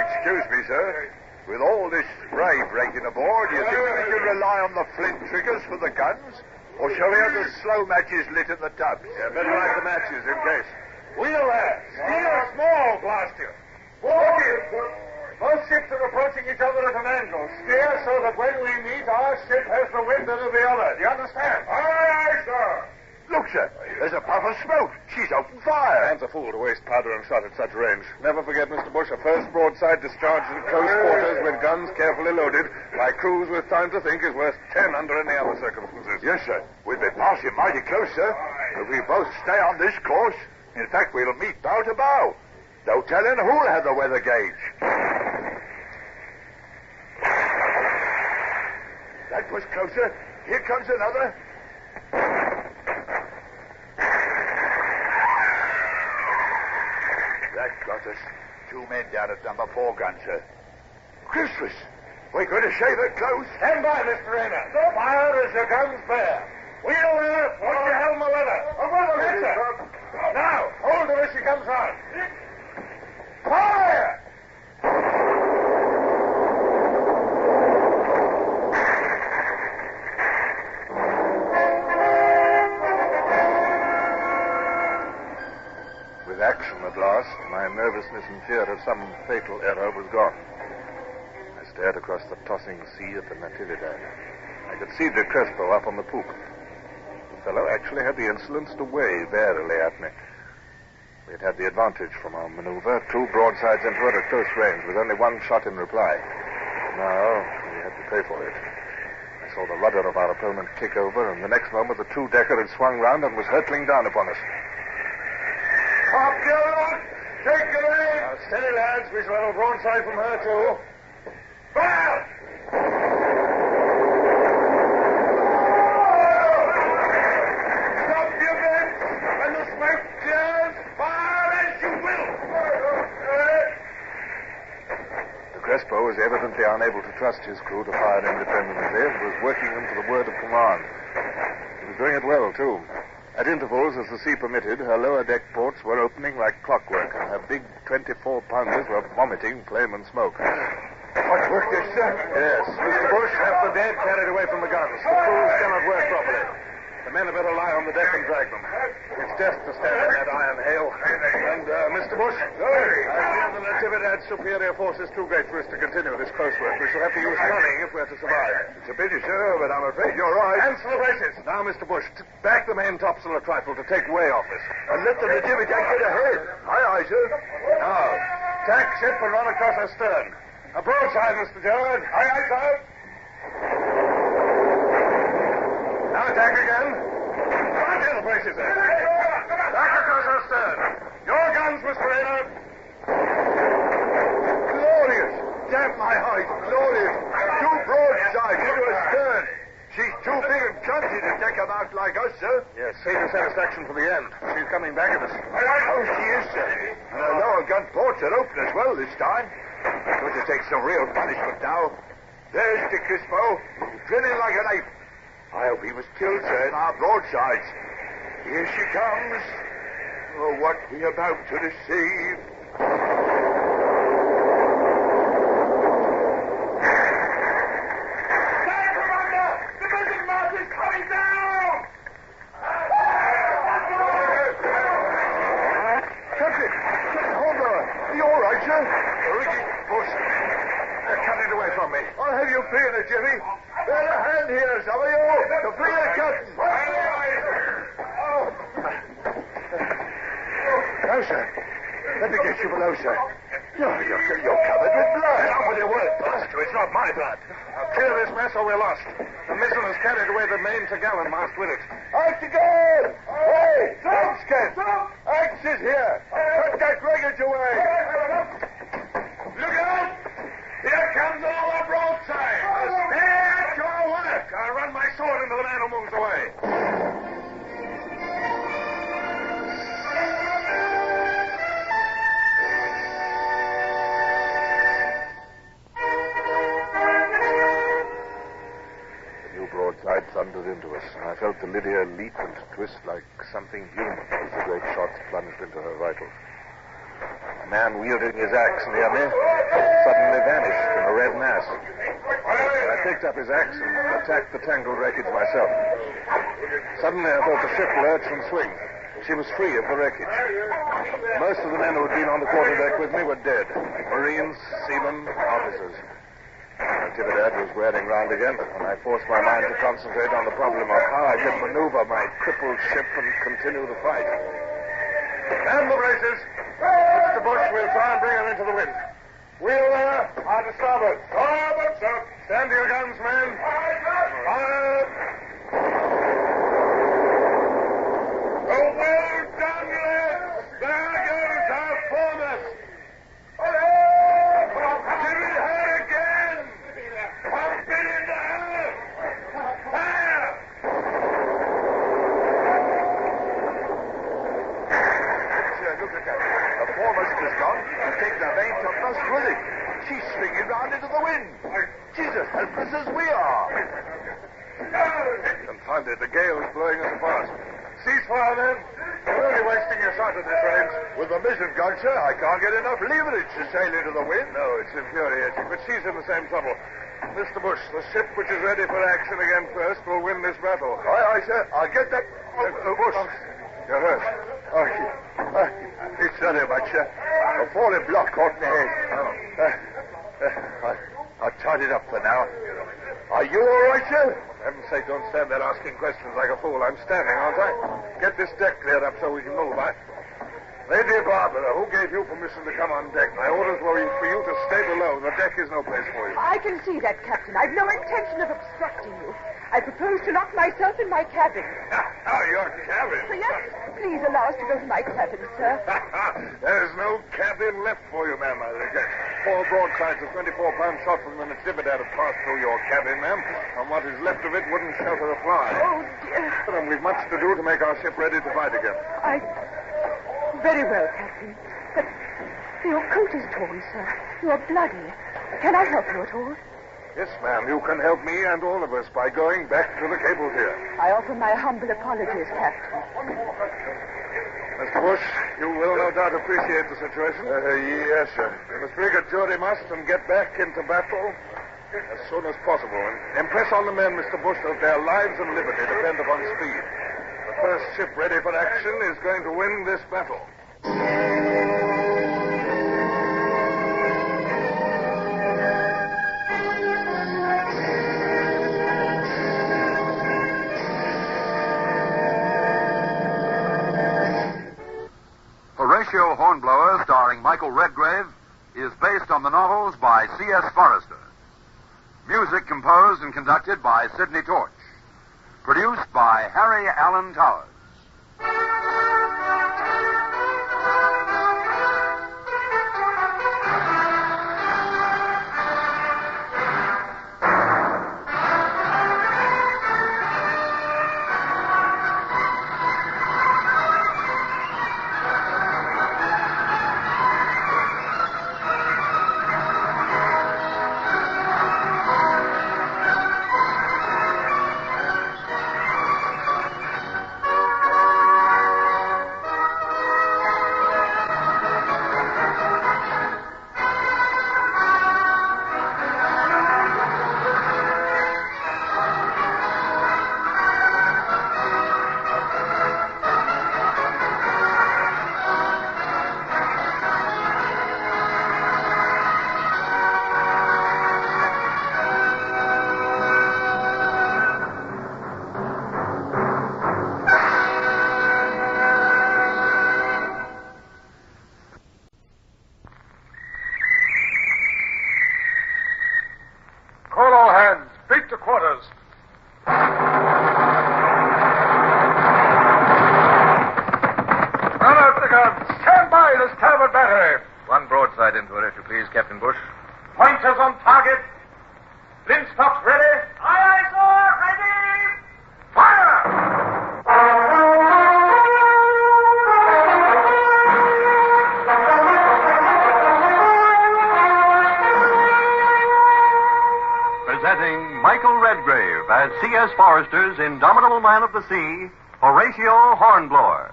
Excuse me, sir. With all this spray breaking aboard, do you think we can rely on the flint triggers for the guns? Or shall we have the slow matches lit in the tubs? Yeah, better light the matches in case. Wheel there. Steer small, blast you. Look here, sir. Both ships are approaching each other at an angle. Steer so that when we meet, our ship has the wind of the other. Do you understand? Aye, sir. Look, sir. There's a puff of smoke. She's opened fire. Man's a fool to waste powder and shot at such range. Never forget, Mr. Bush, a first broadside discharged in close quarters with guns carefully loaded by crews with time to think is worth 10 under any other circumstances. Yes, sir. We've been passing mighty close, sir. If we both stay on this course, in fact, we'll meet bow to bow. No telling who'll have the weather gauge. That was closer. Here comes another. That got us. 2 men down at number 4 gun, sir. Christmas! We're going to shave it close. Stand by, Mr. Rayner. Fire as your guns bear. Wheel there. Watch your helm of leather. Yes, sir. Now, hold her as she comes on. Fire! With action at last, my nervousness and fear of some fatal error was gone. I stared across the tossing sea at the Natividad. I could see the Crespo up on the poop. The fellow actually had the insolence to wave airily at me. We had had the advantage from our maneuver, 2 broadsides into her at close range, with only 1 shot in reply. Now, we had to pay for it. I saw the rudder of our opponent kick over, and the next moment the 2-decker had swung round and was hurtling down upon us. Top gallant! Take it aim! Steady, lads. We shall have a broadside from her, too. Fire! Stop your men! When the smoke clears, fire as you will! The Crespo was evidently unable to trust his crew to fire independently and was working them to the word of command. He was doing it well, too. At intervals, as the sea permitted, her lower deck ports were opening like clockwork, and her big 24-pounders were vomiting flame and smoke. What work this, sir? Yes. Mr. Bush, have the dead carried away from the guns. The crews cannot work properly. The men had better lie on the deck and drag them. It's death to stand in that iron hail. And, Mr. Bush, I fear the Natividad's superior force is too great for us to continue this close work. We shall have to use cunning if we're to survive. It's a pity, sir, but I'm afraid you're right. Hands to the braces. Now, Mr. Bush, back the main topsail a trifle to take way off us. And let the Natividad get ahead. Aye, sir. Now, tack ship and run across her stern. A broadside, Mr. Gerard. Aye, sir. Now attack again. Back to the braces there. Back across her stern. Your guns, Mr. Rayner. Glorious. Damn my hide. Glorious. 2 broadsides into her stern. She's too big and clumsy to take them out like us, sir. Yes, save your satisfaction for the end. She's coming back at us. Oh, she is, sir. And her lower gun ports are open as well this time. Going to take some real punishment now. There's the Crespo, drilling like a knife. I hope he was killed, sir, in our broadsides. Here she comes. Oh, what we about to receive. Stand, Commander! The missing mast is coming down! got you below, sir. You're covered with blood. Get on with your work, Buster. It's not my blood. Now clear this mess or we're lost. The missile has carried away the main to gallant mast with it. Axe again! Hey, Tomskin! Axe is here. Put that wreckage away. Look out! Here comes another broadside. Stay at your work. I'll run my sword into the man who moves away. Broadside thundered into us, and I felt the Lydia leap and twist like something human as the great shots plunged into her vitals. A man wielding his axe near me suddenly vanished in a red mass. I picked up his axe and attacked the tangled wreckage myself. Suddenly I felt the ship lurch and swing. She was free of the wreckage. Most of the men who had been on the quarterdeck with me were dead. Marines, seamen, officers. Natividad was whirling round again, and I forced my mind to concentrate on the problem of how I could maneuver my crippled ship and continue the fight. Man the braces. Mr. Bush, we'll try and bring her into the wind. We'll, hard to starboard. Starboard, sir. Stand to your guns, men. Fire. Oh, well done, lads. There goes our foremost. Give it her again. Pump it into her. Fire. Look at that. The foremost is gone. He's taken our main topmast with him. She's swinging round into the wind. She's as helpless as we are. Confound it, the gale is blowing us apart. Ceasefire, then. You're only wasting your shot at this range. With the mizzen gun, sir, I can't get enough leverage to sail into the wind. No, it's infuriating, but she's in the same trouble. Mr. Bush, the ship which is ready for action again first will win this battle. Aye, sir. I'll get that. Bush, you're hurt. It's not much, sir. A falling block caught in the head. I'll tie it up for now. Are you all right, sir? For heaven's sake, don't stand there asking questions like a fool. I'm standing, aren't I? Get this deck cleared up so we can move, Lady Barbara, who gave you permission to come on deck? My orders were for you to stay below. The deck is no place for you. I can see that, Captain. I've no intention of obstructing you. I propose to lock myself in my cabin. Your cabin? Yes, please allow us to go to my cabin, sir. There's no cabin left for you, ma'am. I guess 4 broadsides of 24-pound shot from the Natividad have passed through your cabin, ma'am, and what is left of it wouldn't shelter a fly. Oh, dear. And we've much to do to make our ship ready to fight again. Very well, Captain. But your coat is torn, sir. You are bloody. Can I help you at all? Yes, ma'am. You can help me and all of us by going back to the cable tier. I offer my humble apologies, Captain. Mr. Bush, you will no doubt appreciate the situation. Yes, sir. We must rig a jury mast and get back into battle as soon as possible. And impress on the men, Mr. Bush, that their lives and liberty depend upon speed. The first ship ready for action is going to win this battle. Horatio Hornblower, starring Michael Redgrave, is based on the novels by C.S. Forrester. Music composed and conducted by Sidney Torch. Produced by Harry Allen Towers. Starboard battery. One broadside into it, if you please, Captain Bush. Pointers on target. Flintstocks ready. Aye, aye, sir. Ready. Fire! Presenting Michael Redgrave as C.S. Forester's indomitable man of the sea, Horatio Hornblower.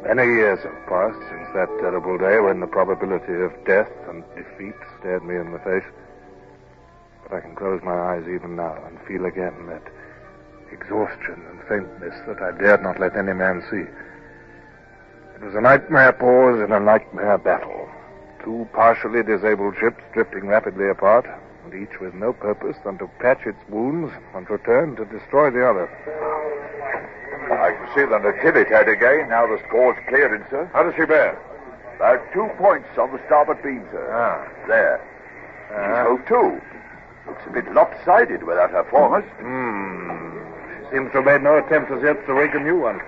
Many years have passed since that terrible day when the probability of death and defeat stared me in the face. But I can close my eyes even now and feel again that exhaustion and faintness that I dared not let any man see. It was a nightmare pause in a nightmare battle. Two partially disabled ships drifting rapidly apart, and each with no purpose than to patch its wounds and return to destroy the other. I can see the Natividad again, now the score's clearing, sir. How does she bear? About 2 points on the starboard beam, sir. There. She's hove too. Looks a bit lopsided without her foremast. She seems to have made no attempt as yet to rake a new one.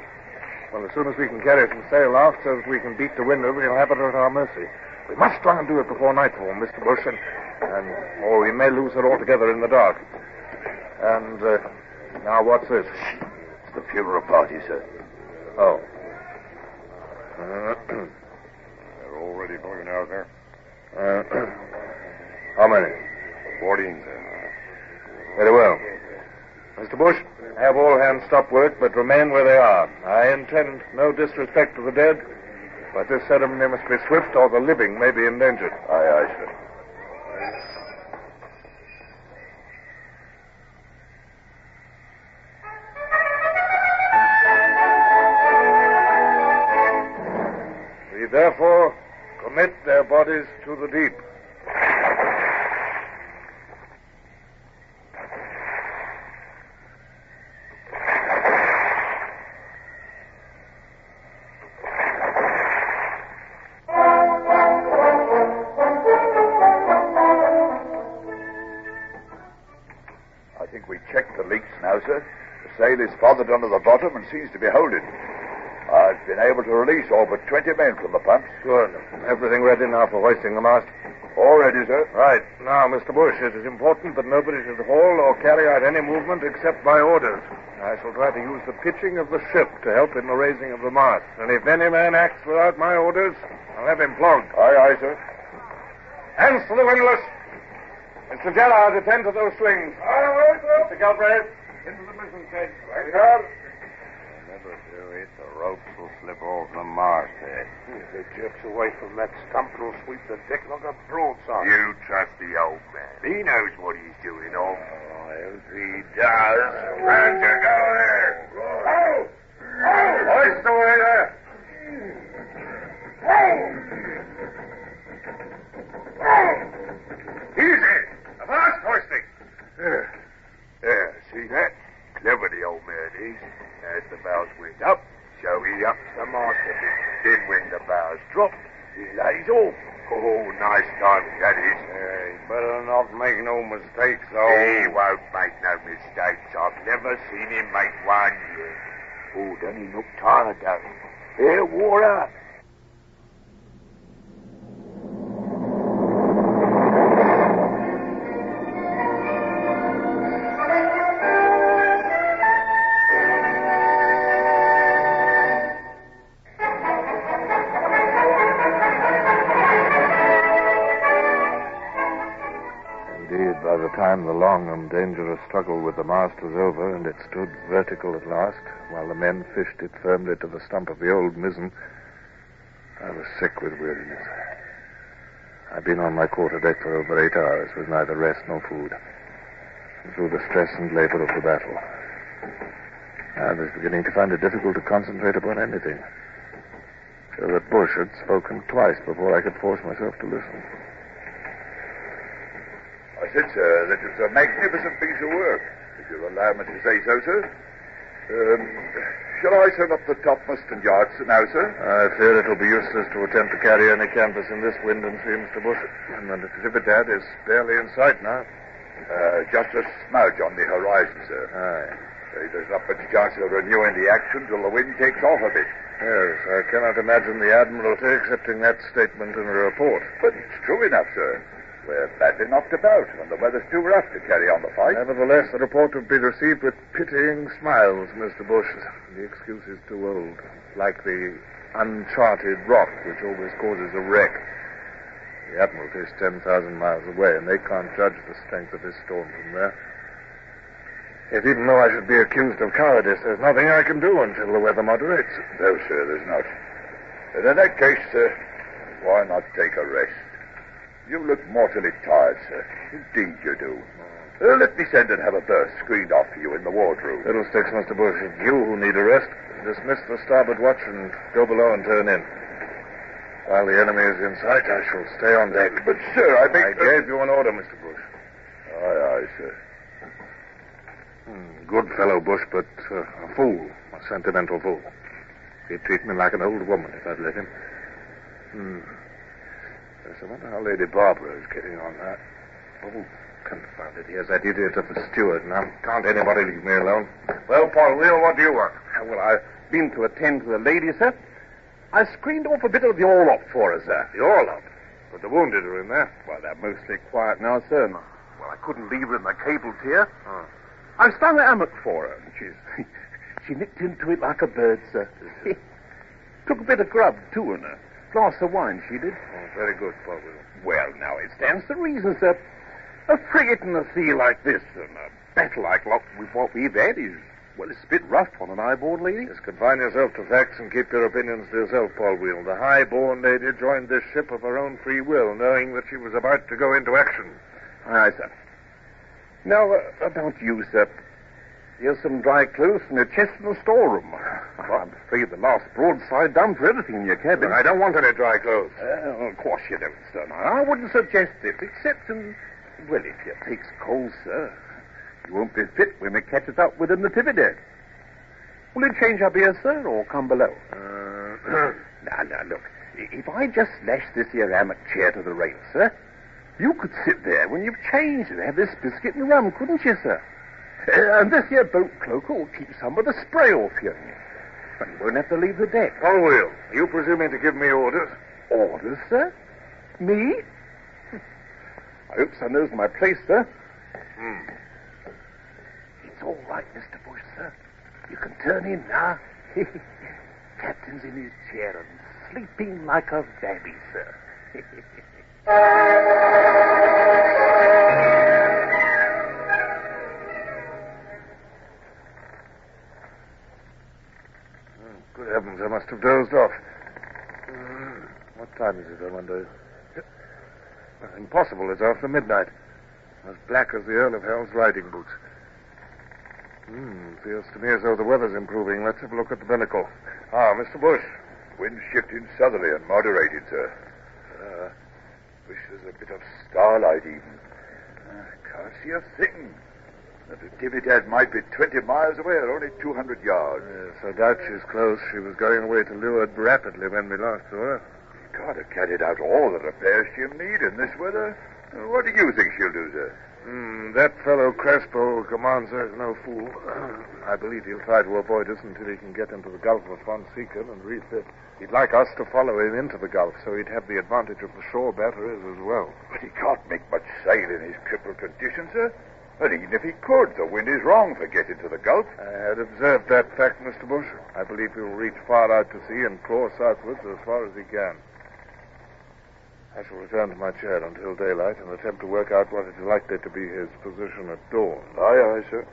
Well, as soon as we can carry some sail aft so that we can beat the wind, we'll have it at our mercy. We must try and do it before nightfall, Mr. Bush, or we may lose her altogether in the dark. And, now what's this? It's the funeral party, sir. Oh. They're already going out there. How many? 14, sir. Very well. Mr. Bush, have all hands stop work, but remain where they are. I intend no disrespect to the dead, but this ceremony must be swift or the living may be endangered. Aye, aye, sir. We therefore commit their bodies to the deep. I think we checked the leaks now, sir. The sail is fothered under the bottom and seems to be holding. I've been able to release all but 20 men from the pumps. Good. Everything ready now for hoisting the mast? All ready, sir. Right. Now, Mr. Bush, it is important that nobody should haul or carry out any movement except by orders. I shall try to use the pitching of the ship to help in the raising of the mast. And if any man acts without my orders, I'll have him flogged. Aye, aye, sir. Hands to the windlass. Mr. Gerard, attend to those swings. Aye, sir. Mr. Galbraith, into the mizzen head. Right, sir. Never do it. The ropes will slip off the masthead. If it jerks away from that stump, it'll sweep the deck like a broadside. You trust the old man. He knows what he's doing, off. If he does, round you go there. Oh! Hoist away there! Easy! Avast hoisting! There, see that? Clever the old man is. As the bows went up, so he ups the mast a bit. Then when the bows drop, he lays off. Oh, nice timing that is. He'd better not make no mistakes, though. He won't make no mistakes. I've never seen him make one yet. Oh, doesn't he look tired, though? Hair wore out. time, the long and dangerous struggle with the mast was over, and it stood vertical at last, while the men fished it firmly to the stump of the old mizzen, I was sick with weariness. I'd been on my quarterdeck for over 8 hours, with neither rest nor food, through the stress and labor of the battle. I was beginning to find it difficult to concentrate upon anything. So that Bush had spoken twice before I could force myself to listen. I said, sir, that it's a magnificent piece of work, if you'll allow me to say so, sir. Shall I turn up the topmast and yards now, sir? I fear it'll be useless to attempt to carry any canvas in this wind and sea, Mr. Bush. And the Natividad is barely in sight now. Just a smudge on the horizon, sir. Aye. There's not much chance of renewing the action till the wind takes off a bit. Yes, I cannot imagine the Admiralty accepting that statement in a report. But it's true enough, sir. We're badly knocked about, and the weather's too rough to carry on the fight. Nevertheless, the report would be received with pitying smiles, Mr. Bush. The excuse is too old, like the uncharted rock, which always causes a wreck. The Admiralty is 10,000 miles away, and they can't judge the strength of this storm from there. Yet even though I should be accused of cowardice, there's nothing I can do until the weather moderates. No, sir, there's not. And in that case, why not take a rest? You look mortally tired, sir. Indeed you do. Let me send and have a berth screened off for you in the wardroom. Fiddlesticks, Mr. Bush. It's you who need a rest. Dismiss the starboard watch and go below and turn in. While the enemy is in sight, I shall stay on deck. But, sir, I gave you an order, Mr. Bush. Aye, sir. Good fellow, Bush, but a fool. A sentimental fool. He'd treat me like an old woman if I'd let him. Yes, I wonder how Lady Barbara is getting on that. Oh, confound it. Here's that idiot of a steward. Now, can't anybody leave me alone? Well, Paul Wheel, what do you want? Well, I've been to attend to the lady, sir. I screened off a bit of the orlop for her, sir. The orlop? But the wounded are in there. Well, they're mostly quiet now, sir. Well, I couldn't leave her in the cable tier. Oh. I've stung the hammock for her, and she nipped into it like a bird, sir. Took a bit of grub, too, and a glass of wine, she did. Oh, very good, Paul Wheel. Well, now, it stands to reason, sir. A frigate in the sea like this, and a battle like with what we've had is, well, it's a bit rough on an high-born lady. Just confine yourself to facts and keep your opinions to yourself, Paul Wheel. The high-born lady joined this ship of her own free will, knowing that she was about to go into action. Aye, sir. Now, about you, sir. Here's some dry clothes from your chest in the storeroom. I'm afraid the last broadside done for everything in your cabin. But I don't want any dry clothes. Of course you don't, sir. Now, I wouldn't suggest it, except well, if you takes cold, sir, you won't be fit when we catches up with the Natividad. Will you change up here, sir, or come below? Now, look. If I just lash this here hammock chair to the rail, sir, you could sit there when you've changed and have this biscuit and rum, couldn't you, sir? And this here boat cloak will keep some of the spray off you. And you won't have to leave the deck. Paul Wheel, are you presuming to give me orders? Orders, sir? Me? I hope sir knows my place, sir. It's all right, Mr. Bush, sir. You can turn in now. Captain's in his chair and sleeping like a babby, sir. Good heavens, I must have dozed off. What time is it, I wonder? Impossible, it's after midnight. As black as the Earl of Hell's riding boots. Feels to me as though the weather's improving. Let's have a look at the binnacle. Ah, Mr. Bush. Wind shifting southerly and moderated, sir. Wish there's a bit of starlight even. Can't see a thing. The Natividad might be 20 miles away or only 200 yards. Yes, I doubt she's close. She was going away to leeward rapidly when we last saw her. She can't have carried out all the repairs she'll need in this weather. What do you think she'll do, sir? That fellow Crespo who commands her is no fool. I believe he'll try to avoid us until he can get into the Gulf of Fonseca and refit. He'd like us to follow him into the Gulf, so he'd have the advantage of the shore batteries as well. But he can't make much sail in his crippled condition, sir. And even if he could, the wind is wrong for getting to the Gulf. I had observed that fact, Mr. Bush. I believe he'll reach far out to sea and claw southwards as far as he can. I shall return to my chair until daylight and attempt to work out what is likely to be his position at dawn. Aye, sir.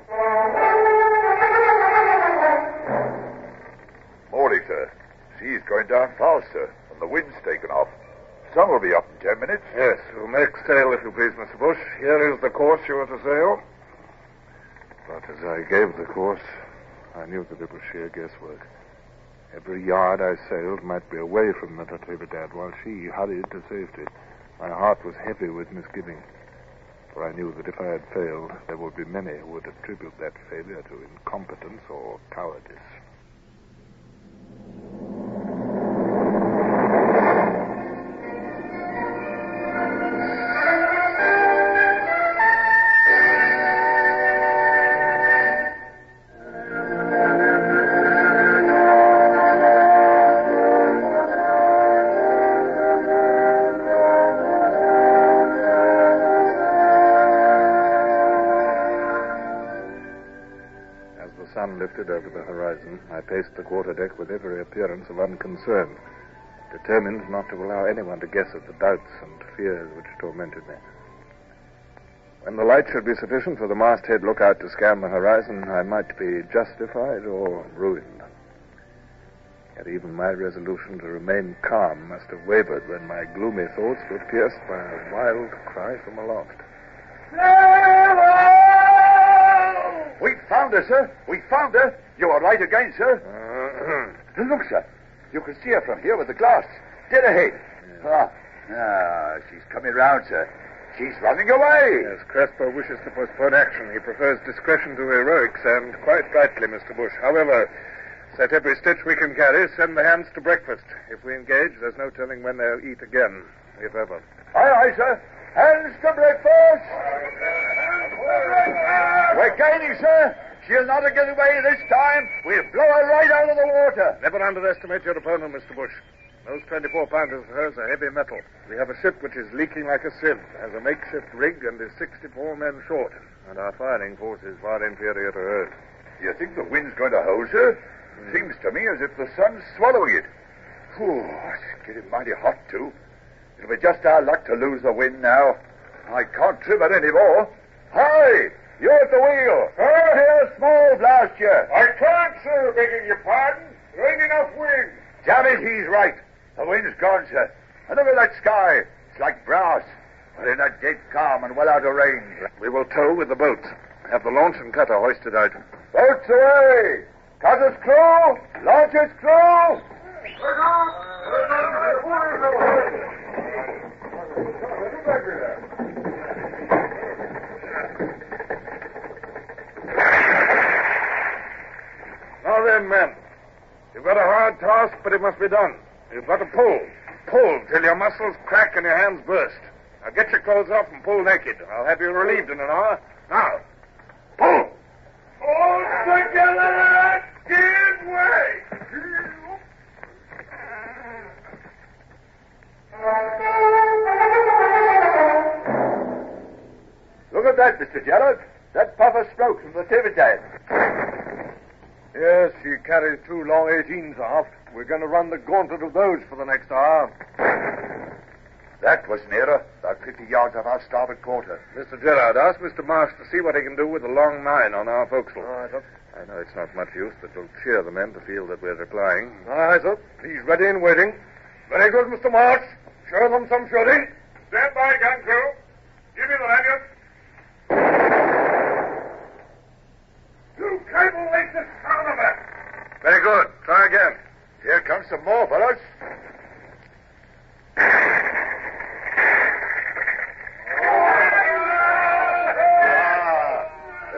Morning, sir. Sea's going down fast, sir, and the wind's taken off. Sun will be up in 10 minutes. Yes, we'll make sail, if you please, Mr. Bush. Here is the course you are to sail. But as I gave the course, I knew that it was sheer guesswork. Every yard I sailed might be away from the Natividad while she hurried to safety. My heart was heavy with misgiving, for I knew that if I had failed, there would be many who would attribute that failure to incompetence or cowardice. Lifted over the horizon, I paced the quarterdeck with every appearance of unconcern, determined not to allow anyone to guess at the doubts and fears which tormented me. When the light should be sufficient for the masthead lookout to scan the horizon, I might be justified or ruined. Yet even my resolution to remain calm must have wavered when my gloomy thoughts were pierced by a wild cry from aloft. We found her, sir. We found her. You are right again, sir. Look, sir. You can see her from here with the glass. Dead ahead. She's coming round, sir. She's running away. Yes, Crespo wishes to postpone action. He prefers discretion to heroics, and quite rightly, Mr. Bush. However, set every stitch we can carry, send the hands to breakfast. If we engage, there's no telling when they'll eat again, if ever. Aye, sir. Hands to breakfast! We're gaining, sir. She'll not get away this time. We'll blow her right out of the water. Never underestimate your opponent, Mr. Bush. Those 24-pounders of hers are heavy metal. We have a ship which is leaking like a sieve, has a makeshift rig, and is 64 men short. And our firing force is far inferior to hers. You think the wind's going to hold, sir? Seems to me as if the sun's swallowing it. It's getting mighty hot, too. It'll be just our luck to lose the wind now. I can't trim it any more. Hi! You're at the wheel. Sir, here's small blast you. I can't, sir, begging your pardon. There ain't enough wind. Damn it, he's right. The wind's gone, sir. And look at that sky. It's like brass. We're in a dead calm and well out of range. We will tow with the boats. Have the launch and cutter hoisted out. Boats away! Cutter's crew! Launch's crew! Now then, men. You've got a hard task, but it must be done. You've got to pull. Pull till your muscles crack and your hands burst. Now get your clothes off and pull naked. I'll have you relieved in an hour. Now, pull! All together! Give way! Look at that, Mr. Gerald. That puff of smoke from the Natividad. Yes, she carries 2 long 18s aft. We're going to run the gauntlet of those for the next hour. That was nearer. About 50 yards off our starboard quarter. Mr. Gerard, ask Mr. Marsh to see what he can do with the long 9 on our forecastle. I know it's not much use, but it'll cheer the men to feel that we're replying. Aye, sir. He's ready and waiting. Very good, Mr. Marsh. Show them some shooting. Stand by, gun crew. Give me the lanyard. You cable length the sound of it. Very good. Try again. Here comes some more, fellows.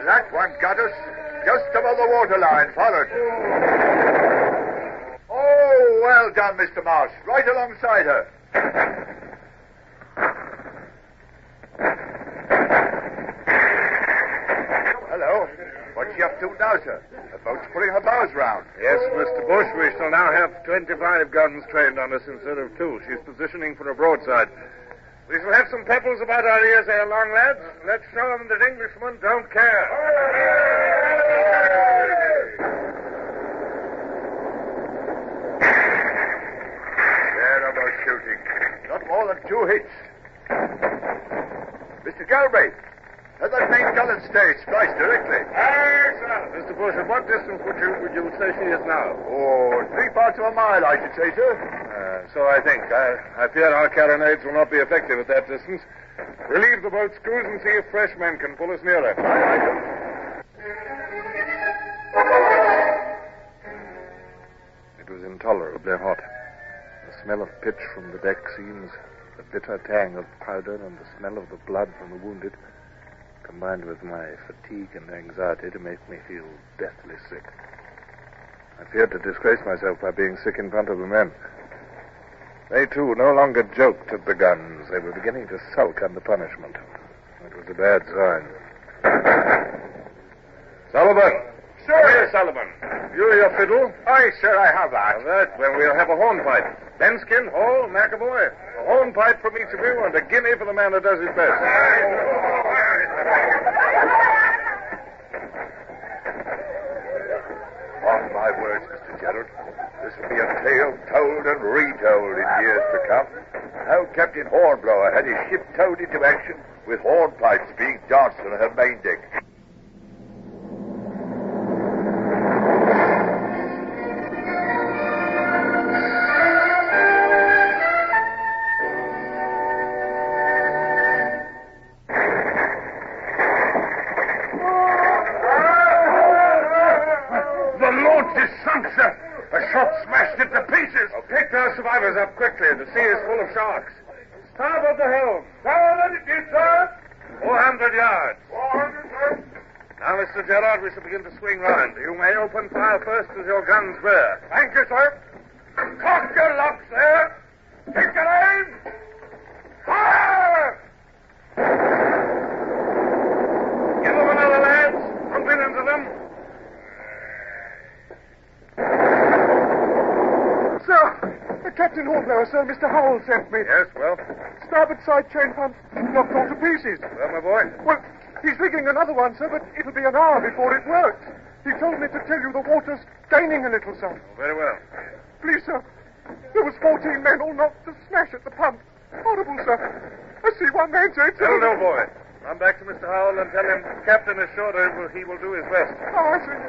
That one got us just above the waterline, followed. Oh, well done, Mr. Marsh. Right alongside her. Hello. What's she up to now, sir? The boat's putting her bows round. Yes, Mr. Bush, we shall now have 25 guns trained on us instead of 2. She's positioning for a broadside. We shall have some pebbles about our ears ere long, lads. Let's show them that Englishmen don't care. Terrible shooting. Not more than 2 hits. Mr. Galbraith, let that main gallant stay. Splice directly. Aye, sir. Mr. Bush, at what distance would you say she is now? Oh, 3/4 of a mile, I should say, sir. So I think. I fear our carronades will not be effective at that distance. Relieve the boat's crews and see if fresh men can pull us nearer. It was intolerably hot. The smell of pitch from the deck seams, the bitter tang of powder, and the smell of the blood from the wounded, combined with my fatigue and anxiety to make me feel deathly sick. I feared to disgrace myself by being sick in front of the men. They, too, no longer joked at the guns. They were beginning to sulk under punishment. It was a bad sign. Sullivan! Sir! Come here, Sullivan. You your fiddle? Aye, sir, I have that. Of that, then we'll have a hornpipe. Benskin, Hall, McAvoy. A hornpipe from each of you and a guinea for the man that does his best. On my words, Mr. Gerald, this will be a tale told and retold in years to come. How Captain Hornblower had his ship towed into action with hornpipes being danced on her main deck. Survivors up quickly. The sea is full of sharks. Starboard the helm. Starboard it is, sir. 400 yards. 400, sir. Now, Mr. Gerard, we shall begin to swing round. You may open fire first as your guns bear. Thank you, sir. Cock your locks there. Take your aim. Fire! Give them another, lads. Pump in into them. Sir! Captain Hornblower, sir. Mr. Howell sent me. Yes, well? Starboard side chain pump knocked all to pieces. Well, my boy? Well, he's rigging another one, sir, but it'll be an hour before it works. He told me to tell you the water's gaining a little, sir. Oh, very well. Please, sir. There was 14 men all knocked to smash at the pump. Horrible, sir. I see one man, sir. That'll do, boy. Run back to Mr. Howell and tell him the captain is sure he will do his best. Oh, I see.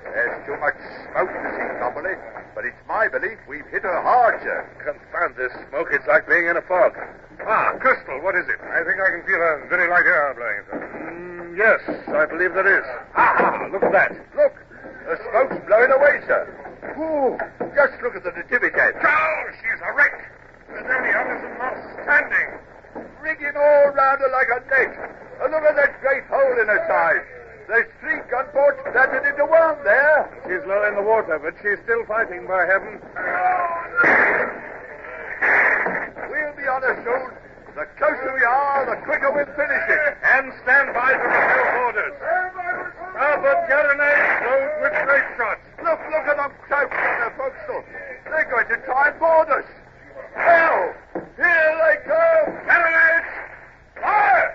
There's too much smoke to see, Cumberly, but it's my belief we've hit her hard, sir. Confound this smoke. It's like being in a fog. Ah, Crystal, what is it? I think I can feel a very light air blowing, sir. Yes, I believe there is. Ah, look at that. Look, the smoke's blowing away, sir. Ooh, just look at the Natividad. Oh, she's a wreck. There's only others and not standing. Rigging all round her like a net. And look at that great hole in her side. There's 3 gunboats planted into one there. She's low in the water, but she's still fighting, by heaven. We'll be on her soon. The closer we are, the quicker we'll finish it. And stand by for the orders. Starboard carronades load with grape shots. Look at them crouched on their forecastle. They're going to try and board us. Hell! Here they come! Carronades! Fire!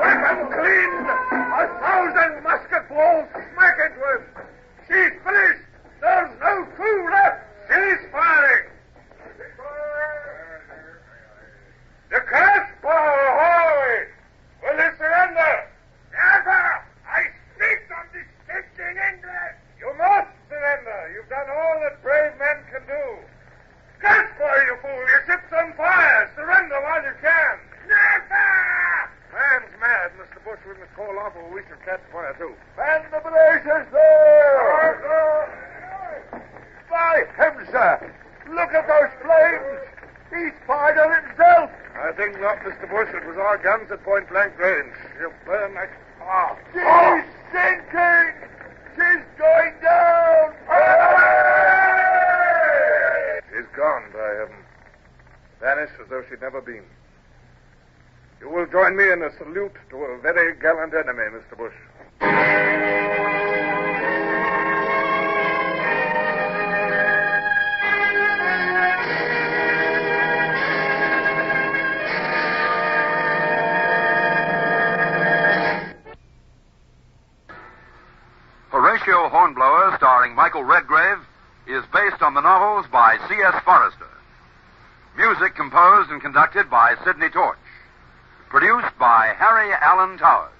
Weapon cleaned! 1,000 musket balls smack into him! She's finished! There's no crew left! She's firing! The Casbah, ahoy! Will you surrender? Never! I speak of distinction English! You must surrender! You've done all that brave men can do! Casbah, you fool! Your ship's on fire! Surrender while you can! Never! Man's mad, Mr. Bush. We must call off or we shall catch fire, too. Man the blazes there! By heaven, sir! Look at those flames! He's fired on himself! I think not, Mr. Bush. It was our guns at point-blank range. She'll burn like... She's sinking! She's going down! She's gone, by heaven. Vanished as though she'd never been. You will join me in a salute to a very gallant enemy, Mr. Bush. Horatio Hornblower starring Michael Redgrave, is based on the novels by C.S. Forester. Music composed and conducted by Sidney Torch. Produced by Harry Allen Towers.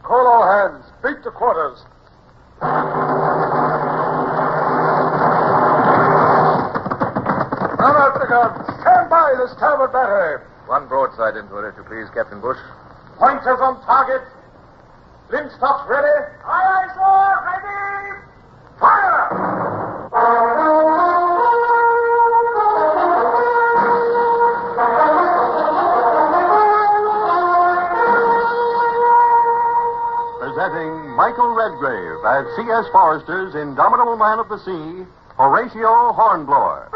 Call all hands. Beat to quarters. Now out the guns. Stand by the starboard battery. One broadside into it, if you please, Captain Bush. Pointers on target. Linstops ready. Aye, aye, sir. Ready. Fire! Presenting Michael Redgrave as C.S. Forester's indomitable man of the sea, Horatio Hornblower.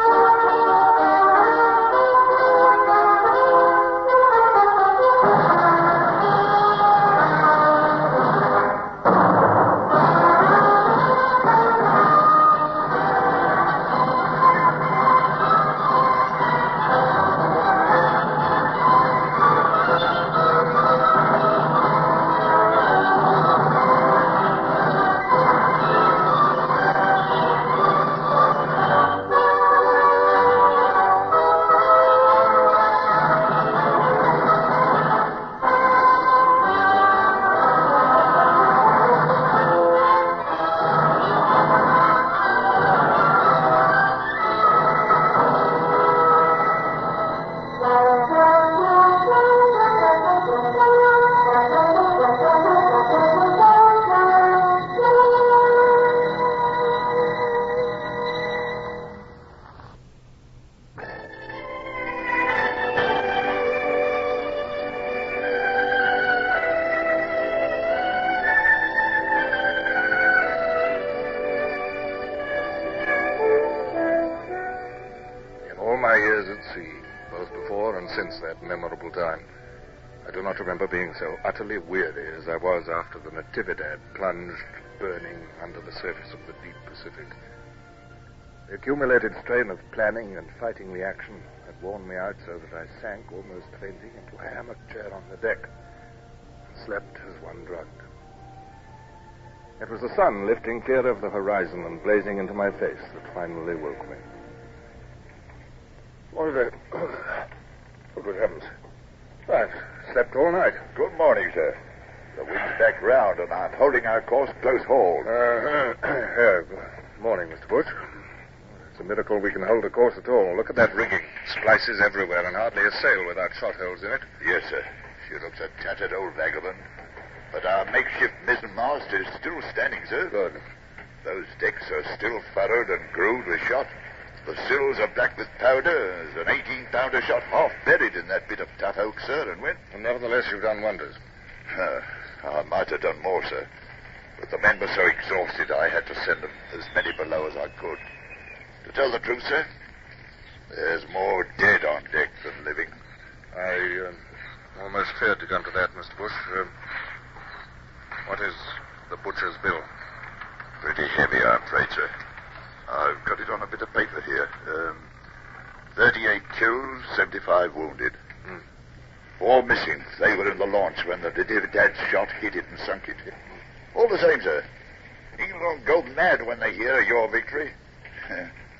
Since that memorable time, I do not remember being so utterly weary as I was after the Natividad plunged, burning under the surface of the deep Pacific. The accumulated strain of planning and fighting the action had worn me out so that I sank almost fainting into a hammock chair on the deck and slept as one drugged. It was the sun lifting clear over the horizon and blazing into my face that finally woke me. What is it? Oh, good heavens. I've slept all night. Good morning, sir. The wind's back round, and I'm holding our course close hauled. Good morning, Mr. Bush. It's a miracle we can hold a course at all. Look at that rigging. Splices everywhere, and hardly a sail without shot holes in it. Yes, sir. She looks a tattered old vagabond. But our makeshift mizzenmast is still standing, sir. Good. Those decks are still furrowed and grooved with shot. The sills are black with powder. There's an 18-pounder shot half buried in that bit of tough oak, sir, and And nevertheless, you've done wonders. I might have done more, sir. But the men were so exhausted, I had to send them as many below as I could. To tell the truth, sir, there's more dead on deck than living. I almost feared to come to that, Mr. Bush. What is the butcher's bill? Pretty heavy, I'm afraid, sir. I've got it on a bit of paper here. 38 killed, 75 wounded. 4 missing. They were in the launch when the Natividad shot hit it and sunk it. All the same, sir, England will go mad when they hear of your victory.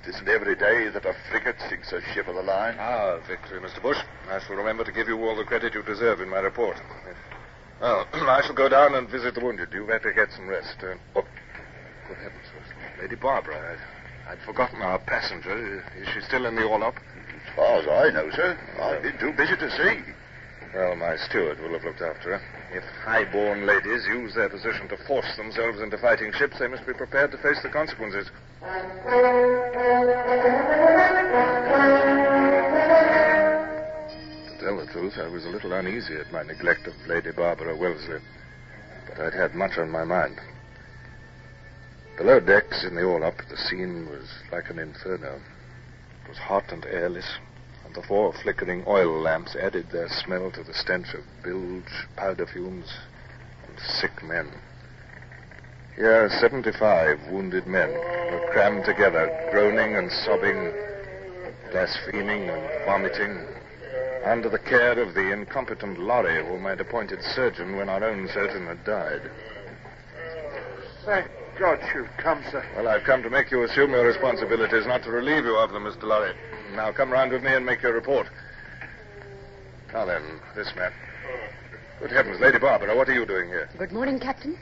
It isn't every day that a frigate sinks a ship of the line. Ah, victory, Mr. Bush. I shall remember to give you all the credit you deserve in my report. Well, I shall go down and visit the wounded. You better get some rest. Oh, good heavens. Lady Barbara, I'd forgotten our passenger. Is she still in the orlop? As far as I know, sir. I've been too busy to see. Well, my steward will have looked after her. If high-born ladies use their position to force themselves into fighting ships, they must be prepared to face the consequences. To tell the truth, I was a little uneasy at my neglect of Lady Barbara Wellesley, but I'd had much on my mind. Below decks in the orlop, the scene was like an inferno. It was hot and airless, and the 4 flickering oil lamps added their smell to the stench of bilge, powder fumes, and sick men. Here, 75 wounded men were crammed together, groaning and sobbing, blaspheming and vomiting, under the care of the incompetent Lorry whom I'd appointed surgeon when our own surgeon had died. Thank God you've come, sir. Well, I've come to make you assume your responsibilities, not to relieve you of them, Mr. Lorry. Now, come round with me and make your report. Now then, this man. Good heavens, Lady Barbara, what are you doing here? Good morning, Captain.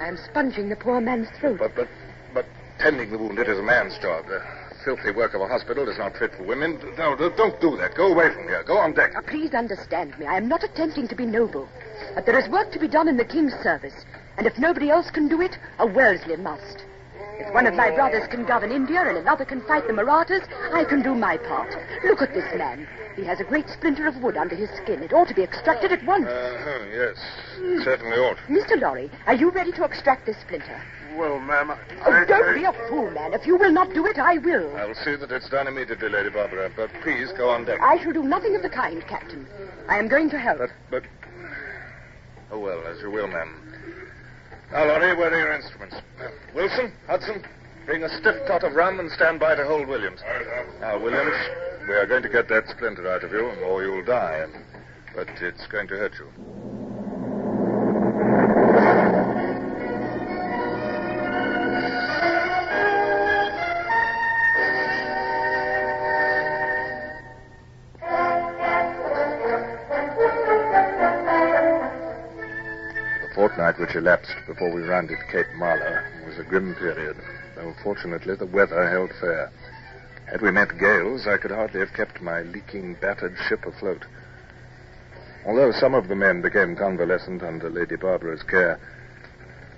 I am sponging the poor man's throat. But tending the wounded is a man's job. The filthy work of a hospital is not fit for women. No, don't do that. Go away from here. Go on deck. Please understand me. I am not attempting to be noble. But there is work to be done in the King's service. And if nobody else can do it, a Wellesley must. If one of my brothers can govern India and another can fight the Marathas, I can do my part. Look at this man. He has a great splinter of wood under his skin. It ought to be extracted at once. Yes, certainly ought. Mr. Lorry, are you ready to extract this splinter? Well, ma'am, don't be a fool, man. If you will not do it, I will. I'll see that it's done immediately, Lady Barbara. But please go on deck. I shall do nothing of the kind, Captain. I am going to help. But... Oh, well, as you will, ma'am. Now, Lorry, where are your instruments? Wilson, Hudson, bring a stiff tot of rum and stand by to hold Williams. Now, Williams, we are going to get that splinter out of you, or you'll die. But it's going to hurt you. Fortnight which elapsed before we rounded Cape Marla was a grim period, though fortunately the weather held fair. Had we met gales, I could hardly have kept my leaking, battered ship afloat. Although some of the men became convalescent under Lady Barbara's care,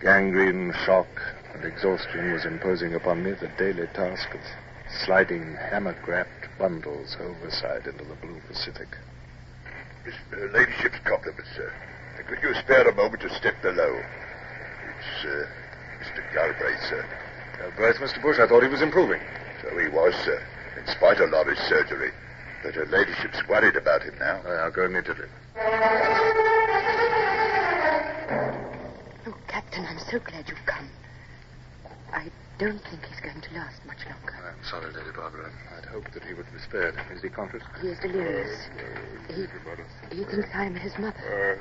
gangrene, shock, and exhaustion was imposing upon me the daily task of sliding hammock-wrapped bundles overside into the blue Pacific. His ladyship's compliments, sir. Could you spare a moment to step below? It's Mr. Galbraith, sir. Galbraith, Mr. Bush? I thought he was improving. So he was, sir, in spite of Laurie's surgery. But her ladyship's worried about him now. I'll go immediately. Oh, Captain, I'm so glad you've come. I don't think he's going to last much longer. I'm sorry, Lady Barbara. I'd hoped that he would be spared. Is he conscious? He is delirious. He thinks I'm his mother.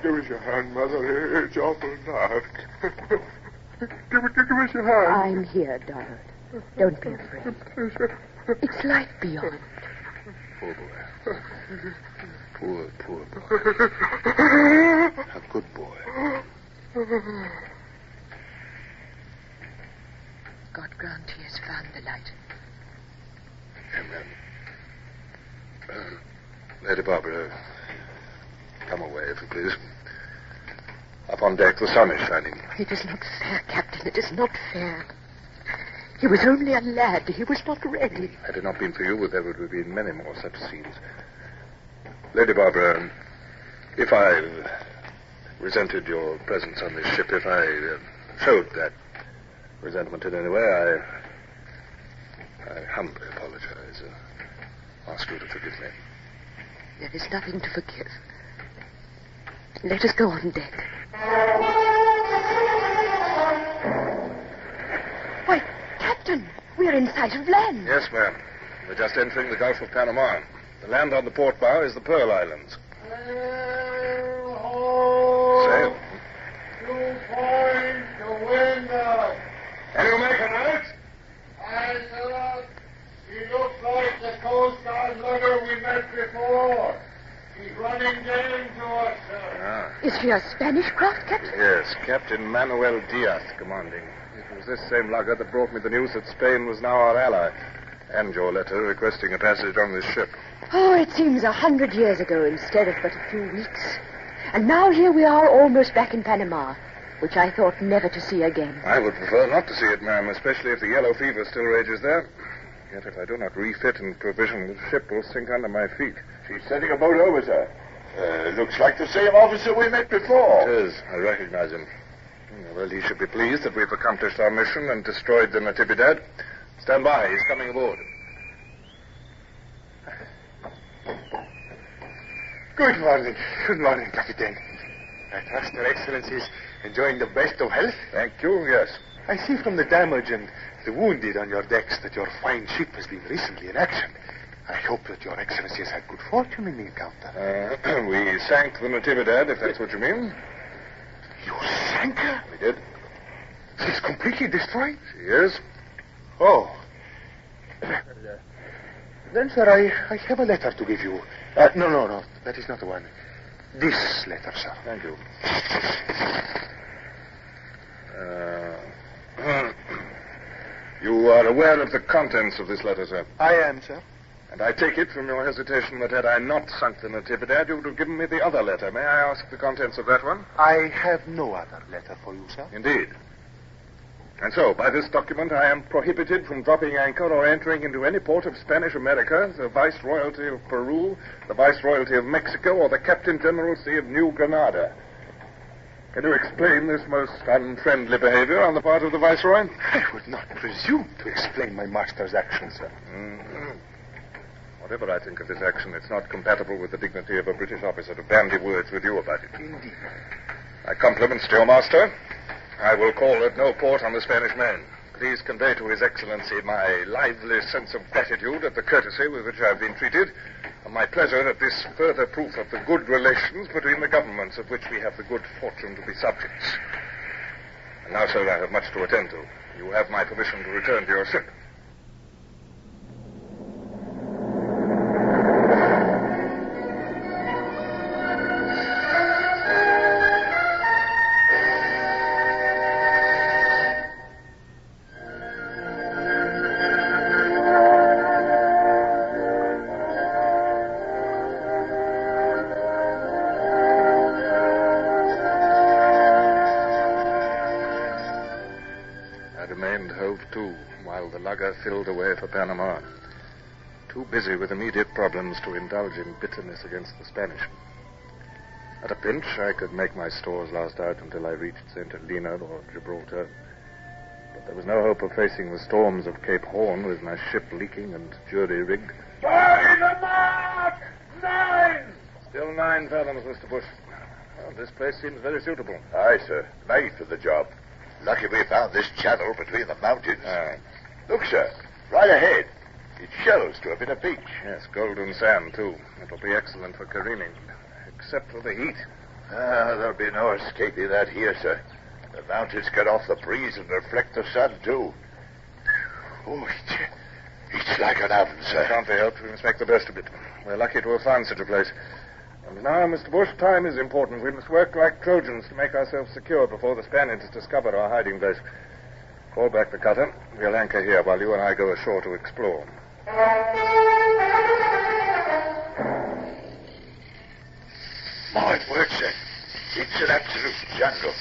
Give us your hand, Mother. It's awful dark. Give us your hand. I'm here, darling. Don't be afraid. It's light beyond. Poor boy. Poor boy. A good boy. God grant he has found the light. Amen. Lady Barbara, come away, if you please. Up on deck, the sun is shining. It is not fair, Captain. It is not fair. He was only a lad. He was not ready. Had it not been for you, there would have been many more such scenes. Lady Barbara, if I resented your presence on this ship, if I showed that resentment in any way, I humbly apologize. Ask you to forgive me. There is nothing to forgive. Let us go on deck. Why, Captain, we're in sight of land. Yes, ma'am. We're just entering the Gulf of Panama. The land on the port bow is the Pearl Islands. Sail. 2 points to windward. Can you make a note? Aye, sir. He looks like the Coast Guard lugger we met before. He's running game to us, sir. Is she a Spanish craft, Captain? Yes, Captain Manuel Diaz commanding. It was this same lugger that brought me the news that Spain was now our ally. And your letter requesting a passage on this ship. Oh, it seems 100 years ago instead of but a few weeks. And now here we are almost back in Panama, which I thought never to see again. I would prefer not to see it, ma'am, especially if the yellow fever still rages there. Yet if I do not refit and provision, the ship will sink under my feet. She's sending a boat over, sir. Looks like the same officer we met before. It is. I recognize him. Well, he should be pleased that we've accomplished our mission and destroyed the Natividad. Stand by. He's coming aboard. Good morning. Good morning, Captain. I trust Your Excellency is enjoying the best of health. Thank you, yes. I see from the damage and the wounded on your decks that your fine ship has been recently in action. I hope that Your Excellency has had good fortune in the encounter. We sank the Natividad, if that's what you mean. You sank her? We did. She's completely destroyed? She is. Oh. Then, sir, I have a letter to give you. No. That is not the one. This letter, sir. Thank you. You are aware of the contents of this letter, sir? I am, sir. And I take it from your hesitation that had I not sunk the Natividad, you would have given me the other letter. May I ask the contents of that one? I have no other letter for you, sir. Indeed. And so, by this document, I am prohibited from dropping anchor or entering into any port of Spanish America, the Viceroyalty of Peru, the Viceroyalty of Mexico, or the Captain Generalcy of New Granada. Can you explain this most unfriendly behavior on the part of the Viceroy? I would not presume to explain my master's actions, sir. Mm-hmm. Whatever I think of this action, it's not compatible with the dignity of a British officer to bandy words with you about it. Indeed. My compliments to your master. I will call at no port on the Spanish Main. Please convey to His Excellency my lively sense of gratitude at the courtesy with which I have been treated, and my pleasure at this further proof of the good relations between the governments of which we have the good fortune to be subjects. And now, sir, I have much to attend to. You have my permission to return to your ship. Filled away for Panama. Too busy with immediate problems to indulge in bitterness against the Spanish. At a pinch, I could make my stores last out until I reached St. Helena or Gibraltar. But there was no hope of facing the storms of Cape Horn with my ship leaking and jury-rigged. By the mark! 9! Still 9 fathoms, Mr. Bush. Well, this place seems very suitable. Aye, sir. Made for the job. Lucky we found this channel between the mountains. Aye. Look, sir, right ahead. It shows to have been a beach. Yes, golden sand, too. It'll be excellent for careening, except for the heat. There'll be no escaping that here, sir. The mountains cut off the breeze and reflect the sun, too. Oh, it's like an oven, sir. It can't be helped. We must make the best of it. We're lucky to have found such a place. And now, Mr. Bush, time is important. We must work like Trojans to make ourselves secure before the Spaniards discover our hiding place. Call back the cutter. We'll anchor here while you and I go ashore to explore. My word, sir. It's an absolute jungle.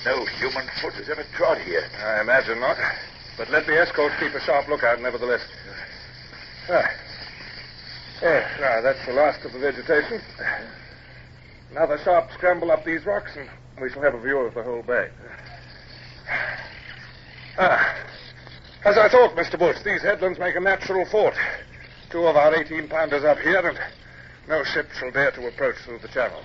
No human foot has ever trod here. I imagine not. But let the escorts keep a sharp lookout, nevertheless. Yes, now that's the last of the vegetation. Another sharp scramble up these rocks, and we shall have a view of the whole bay. As I thought, Mr. Bush, these headlands make a natural fort. 2 of our 18-pounders up here, and no ship shall dare to approach through the channel.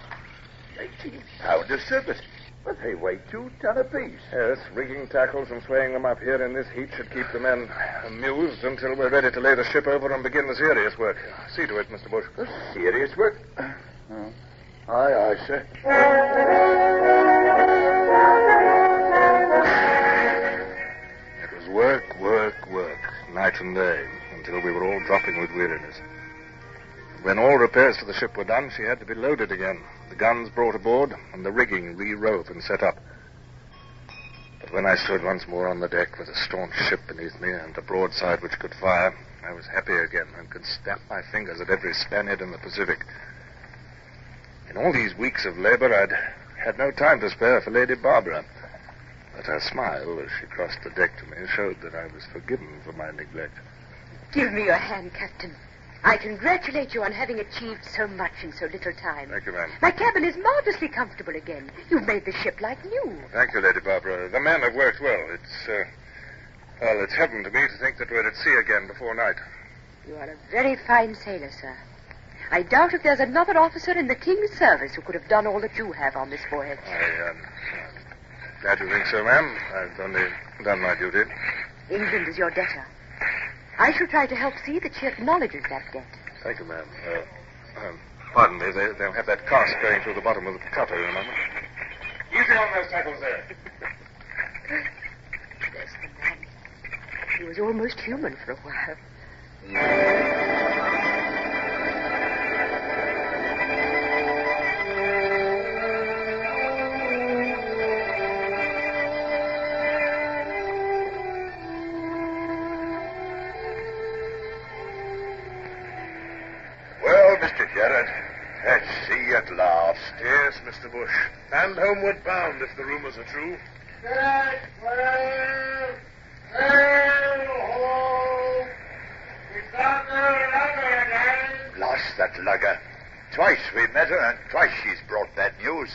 18-pounders, sir, but they weigh 2 tons apiece. Yes, rigging tackles and swaying them up here in this heat should keep the men amused until we're ready to lay the ship over and begin the serious work. See to it, Mr. Bush. The serious work? Aye, sir. was work, night and day, until we were all dropping with weariness. When all repairs to the ship were done, she had to be loaded again, the guns brought aboard, and the rigging re-rove and set up. But when I stood once more on the deck with a staunch ship beneath me and a broadside which could fire, I was happy again and could snap my fingers at every Spaniard in the Pacific. In all these weeks of labor, I'd had no time to spare for Lady Barbara. But her smile, as she crossed the deck to me, showed that I was forgiven for my neglect. Give me your hand, Captain. I congratulate you on having achieved so much in so little time. Thank you, ma'am. My cabin is marvelously comfortable again. You've made the ship like new. Thank you, Lady Barbara. The men have worked well. It's heaven to me to think that we're at sea again before night. You are a very fine sailor, sir. I doubt if there's another officer in the King's service who could have done all that you have on this voyage. I'm glad you think so, ma'am. I've only done my duty. England is your debtor. I shall try to help see that she acknowledges that debt. Thank you, ma'am. Pardon me, they'll have that cask going through the bottom of the cutter in a moment. Easy on those tackles there. Bless the man. He was almost human for a while. At sea at last. Yes, Mr. Bush. And homeward bound, if the rumors are true. Lost that lugger. Twice we met her, and twice she's brought that news.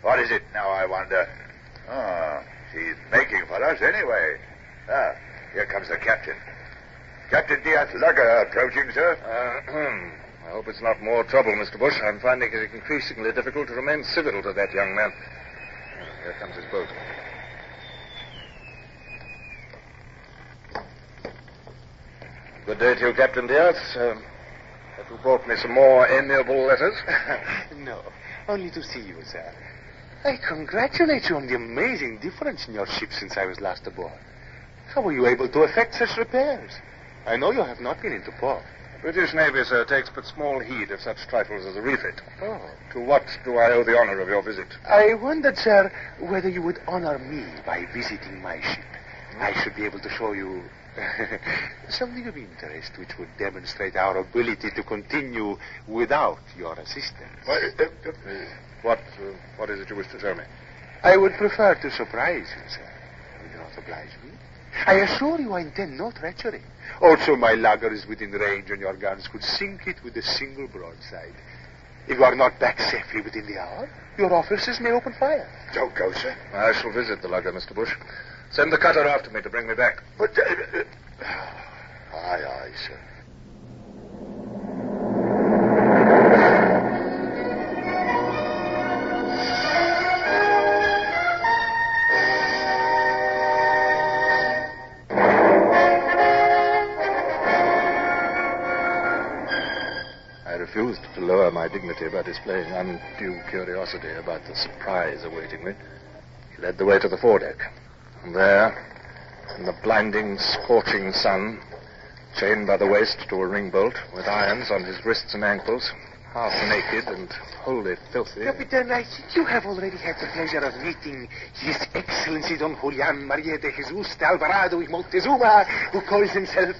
What is it now, I wonder? She's making for us anyway. Here comes the captain. Captain Diaz Lugger approaching, sir. I hope it's not more trouble, Mr. Bush. I'm finding it increasingly difficult to remain civil to that young man. Here comes his boat. Good day to you, Captain Diaz. Have you brought me some more amiable letters? No, only to see you, sir. I congratulate you on the amazing difference in your ship since I was last aboard. How were you able to effect such repairs? I know you have not been into port. The British Navy, sir, takes but small heed of such trifles as a refit. Oh. To what do I owe the honor of your visit? I wondered, sir, whether you would honor me by visiting my ship. I should be able to show you something of interest which would demonstrate our ability to continue without your assistance. What is it you wish to tell me? I would prefer to surprise you, sir. Will you not oblige me? I assure you I intend no treachery. Also, my lugger is within range, and your guns could sink it with a single broadside. If you are not back safely within the hour, your officers may open fire. Don't go, sir. I shall visit the lugger, Mr. Bush. Send the cutter after me to bring me back. But, aye, sir. Refused to lower my dignity by displaying undue curiosity about the surprise awaiting me. He led the way to the foredeck. And there, in the blinding, scorching sun, chained by the waist to a ring bolt, with irons on his wrists and ankles, half naked and wholly filthy. Captain, I think you have already had the pleasure of meeting His Excellency Don Julian Maria de Jesus de Alvarado y Montezuma, who calls himself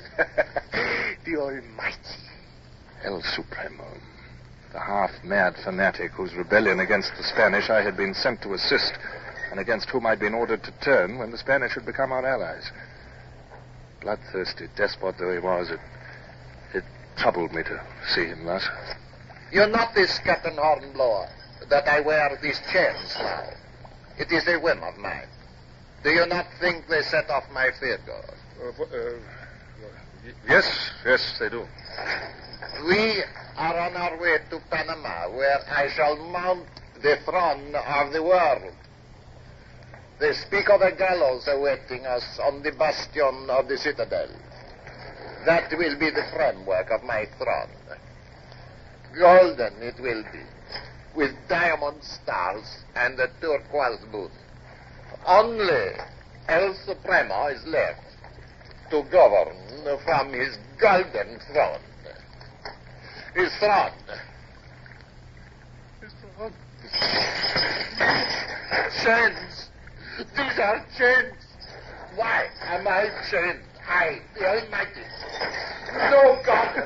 the Almighty. El Supremo, the half-mad fanatic whose rebellion against the Spanish I had been sent to assist, and against whom I'd been ordered to turn when the Spanish had become our allies. Bloodthirsty despot though he was, it troubled me to see him thus. You notice, Captain Hornblower, that I wear these chains now. It is a whim of mine. Do you not think they set off my figure? Yes, they do. We are on our way to Panama, where I shall mount the throne of the world. They speak of a gallows awaiting us on the bastion of the citadel. That will be the framework of my throne. Golden it will be, with diamond stars and a turquoise boot. Only El Supremo is left to govern from his golden throne. His throne. His throne. Chains. These are chains. Why am I chained? I, the Almighty. No God.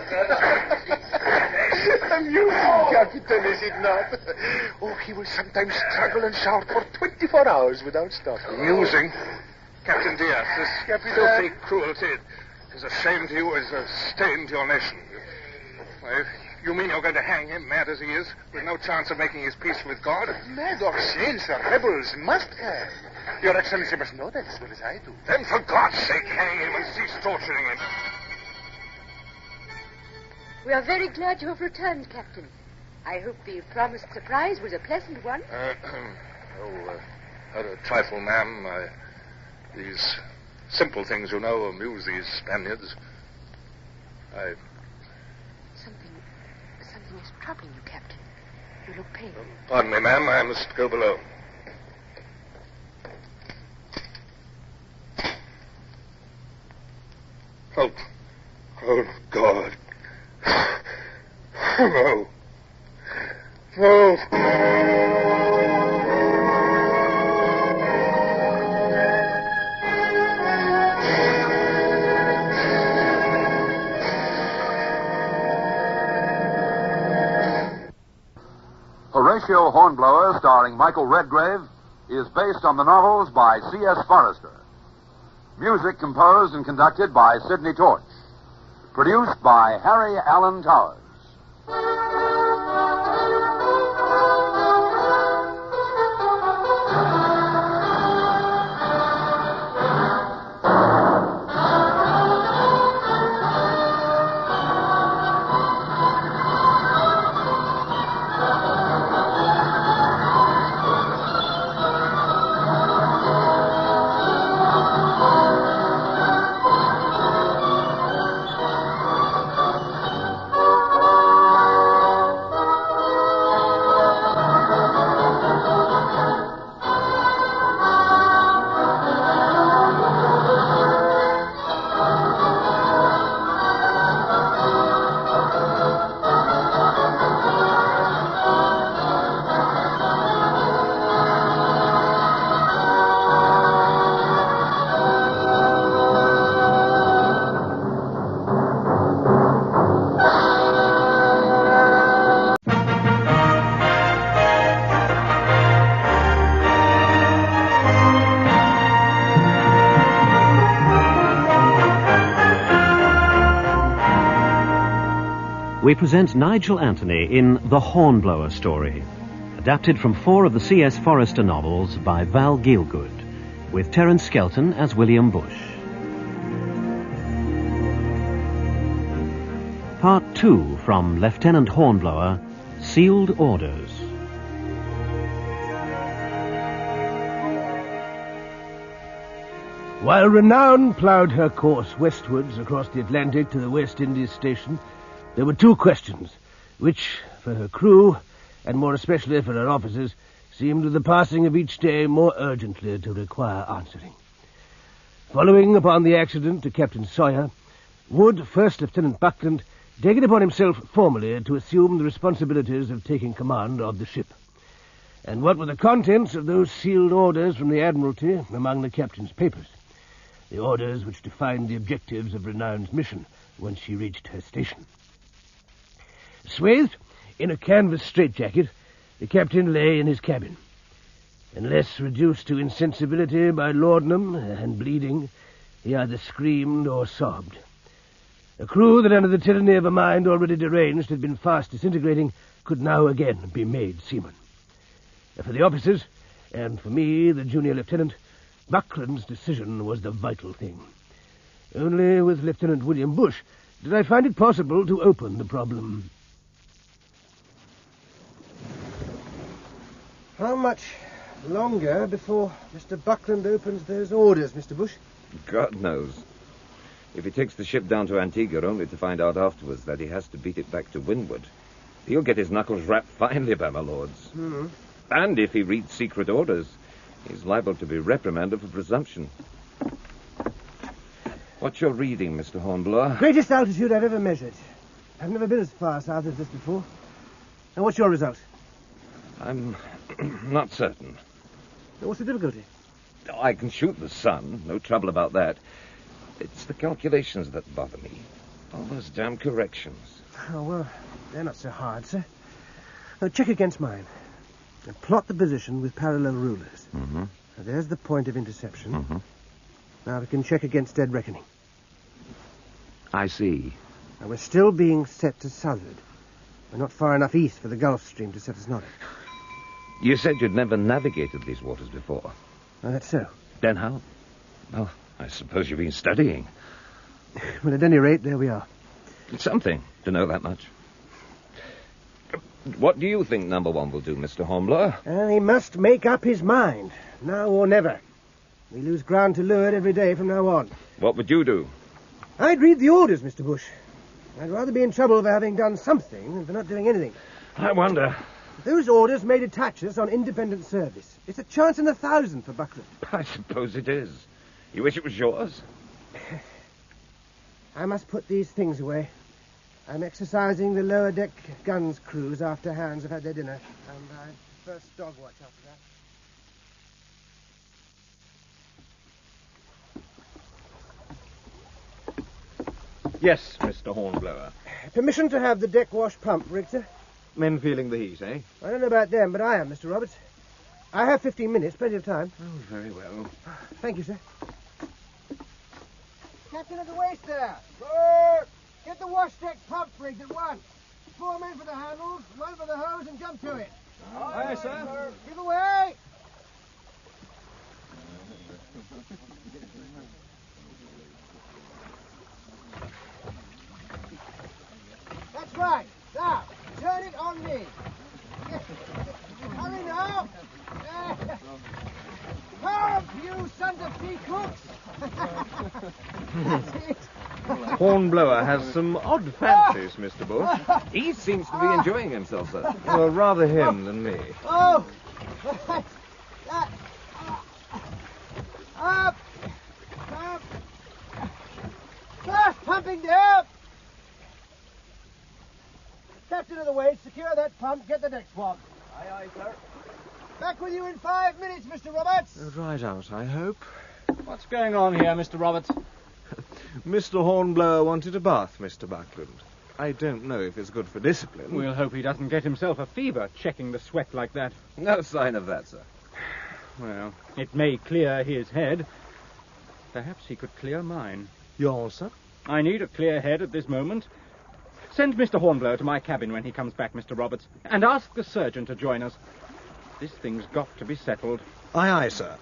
Amusing, Captain, is it not? Oh, he will sometimes struggle and shout for 24 hours without stopping. Amusing? Captain Diaz, this filthy cruelty is a shame to you, is a stain to your nation. Why, you mean you're going to hang him, mad as he is, with no chance of making his peace with God? Mad or sane, sir, rebels must hang. Your Excellency must know that as well as I do. Then for God's sake, hang him and cease torturing him. We are very glad you have returned, Captain. I hope the promised surprise was a pleasant one. A trifle, ma'am. These simple things, you know, amuse these Spaniards. Something is troubling you, Captain. You look pale. Pardon me, ma'am. I must go below. Oh, God. No. No. Horatio Hornblower, starring Michael Redgrave, is based on the novels by C.S. Forester. Music composed and conducted by Sidney Torch. Produced by Harry Allen Towers. We present Nigel Anthony in The Hornblower Story, adapted from 4 of the C.S. Forester novels by Val Gielgud, with Terence Skelton as William Bush. Part 2 from Lieutenant Hornblower, Sealed Orders. While Renown ploughed her course westwards across the Atlantic to the West Indies station, there were 2 questions, which, for her crew, and more especially for her officers, seemed with the passing of each day more urgently to require answering. Following upon the accident to Captain Sawyer, would First Lieutenant Buckland take it upon himself formally to assume the responsibilities of taking command of the ship? And what were the contents of those sealed orders from the Admiralty among the captain's papers? The orders which defined the objectives of Renown's mission when she reached her station. Swathed in a canvas straitjacket, the captain lay in his cabin. Unless reduced to insensibility by laudanum and bleeding, he either screamed or sobbed. A crew that under the tyranny of a mind already deranged had been fast disintegrating could now again be made seamen. For the officers, and for me, the junior lieutenant, Buckland's decision was the vital thing. Only with Lieutenant William Bush did I find it possible to open the problem. How much longer before Mr. Buckland opens those orders, Mr. Bush? God knows. If he takes the ship down to Antigua only to find out afterwards that he has to beat it back to windward, he'll get his knuckles rapped finely by my lords. Hmm. And if he reads secret orders, He's liable to be reprimanded for presumption. What's your reading, Mr. Hornblower? Greatest altitude I've ever measured. I've never been as far south as this before. And what's your result? I'm not certain. What's the difficulty? I can shoot the sun. No trouble about that. It's the calculations that bother me. All those damn corrections. Oh, well, they're not so hard, sir. Now, check against mine. And plot the position with parallel rulers. Mm-hmm. Now, there's the point of interception. Mm-hmm. Now we can check against dead reckoning. I see. Now, we're still being set to southward. We're not far enough east for the Gulf Stream to set us north. You said you'd never navigated these waters before. Oh, that's so. Then how? Well, I suppose you've been studying. Well, at any rate, there we are. It's something to know that much. What do you think number one will do, Mr. Hornblower? He must make up his mind, now or never. We lose ground to leeward every day from now on. What would you do? I'd read the orders, Mr. Bush. I'd rather be in trouble for having done something than for not doing anything. I wonder. Those orders may detach us on independent service. It's a chance in 1,000 for Buckland. I suppose it is. You wish it was yours? I must put these things away. I'm exercising the lower deck guns crews after hands have had their dinner. And I first dog watch after that. Yes, Mr. Hornblower. Permission to have the deck wash pump, Richter. Men feeling the heat, eh? I don't know about them, but I am, Mr. Roberts. I have 15 minutes, plenty of time. Oh, very well. Thank you, sir. Captain of the waist there. Good. Get the wash deck pump rigged at once. 4 men for the handles, 1 for the hose, and jump to it. Aye, sir. Give away. That's right. Now, turn it on me. Hurry now. Help, you sons of sea cooks. That's it. Hornblower has some odd fancies, Mr. Bush. He seems to be enjoying himself, sir. Well, rather him than me. Oh! Up! Up! Fast pumping down! Captain of the waist, secure that pump, get the deck swabbed. Aye, aye, sir. Back with you in 5 minutes, Mr. Roberts. Right out, I hope. What's going on here, Mr. Roberts? Mr. Hornblower wanted a bath, Mr. Buckland. I don't know if it's good for discipline. We'll hope he doesn't get himself a fever checking the sweat like that. No sign of that, sir. Well, it may clear his head. Perhaps he could clear mine. Yours, sir? I need a clear head at this moment. Send Mr. Hornblower to my cabin when he comes back, Mr. Roberts, and ask the surgeon to join us. This thing's got to be settled. Aye, aye, sir.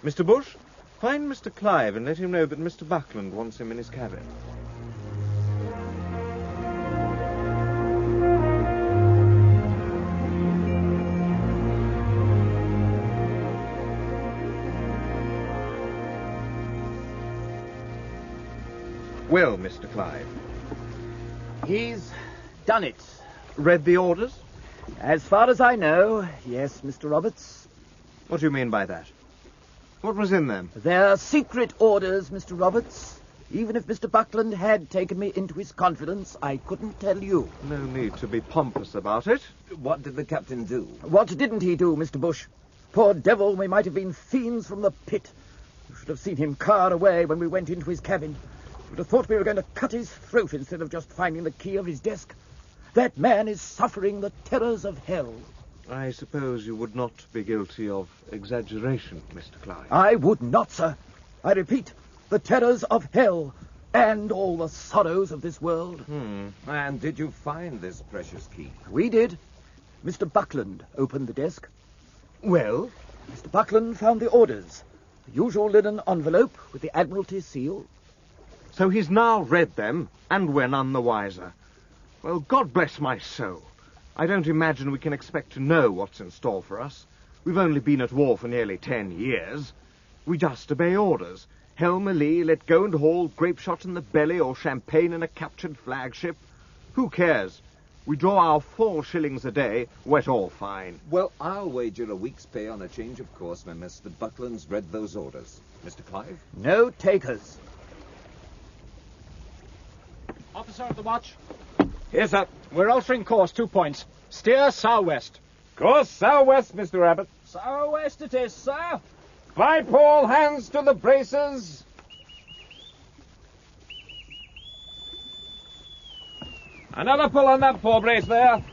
Mr. Bush, find Mr. Clive and let him know that Mr. Buckland wants him in his cabin. Well, Mr. Clive. He's done it. Read the orders? As far as I know, yes, Mr. Roberts. What do you mean by that? What was in them? They're secret orders, Mr. Roberts. Even if Mr. Buckland had taken me into his confidence, I couldn't tell you. No need to be pompous about it. What did the captain do? What didn't he do, Mr. Bush? Poor devil, we might have been fiends from the pit. You should have seen him car away when we went into his cabin. You would have thought we were going to cut his throat instead of just finding the key of his desk. That man is suffering the terrors of hell. I suppose you would not be guilty of exaggeration, Mr. Clive. I would not, sir. I repeat, the terrors of hell and all the sorrows of this world. And did you find this precious key? We did. Mr. Buckland opened the desk. Well? Mr. Buckland found the orders. The usual linen envelope with the Admiralty seal. So he's now read them, and we're none the wiser. Well, God bless my soul. I don't imagine we can expect to know what's in store for us. We've only been at war for nearly 10 years. We just obey orders. Helm a lee, let go and haul, grape shot in the belly, or champagne in a captured flagship. Who cares? We draw our 4 shillings a day, wet all fine. Well, I'll wager a week's pay on a change of course when Mr. Buckland's read those orders. Mr. Clive? No takers. Officer of the watch. Yes, sir. We're altering course 2 points. Steer southwest. Course southwest, Mr. Abbott. Southwest it is, sir. Pipe all hands to the braces. Another pull on that forebrace there.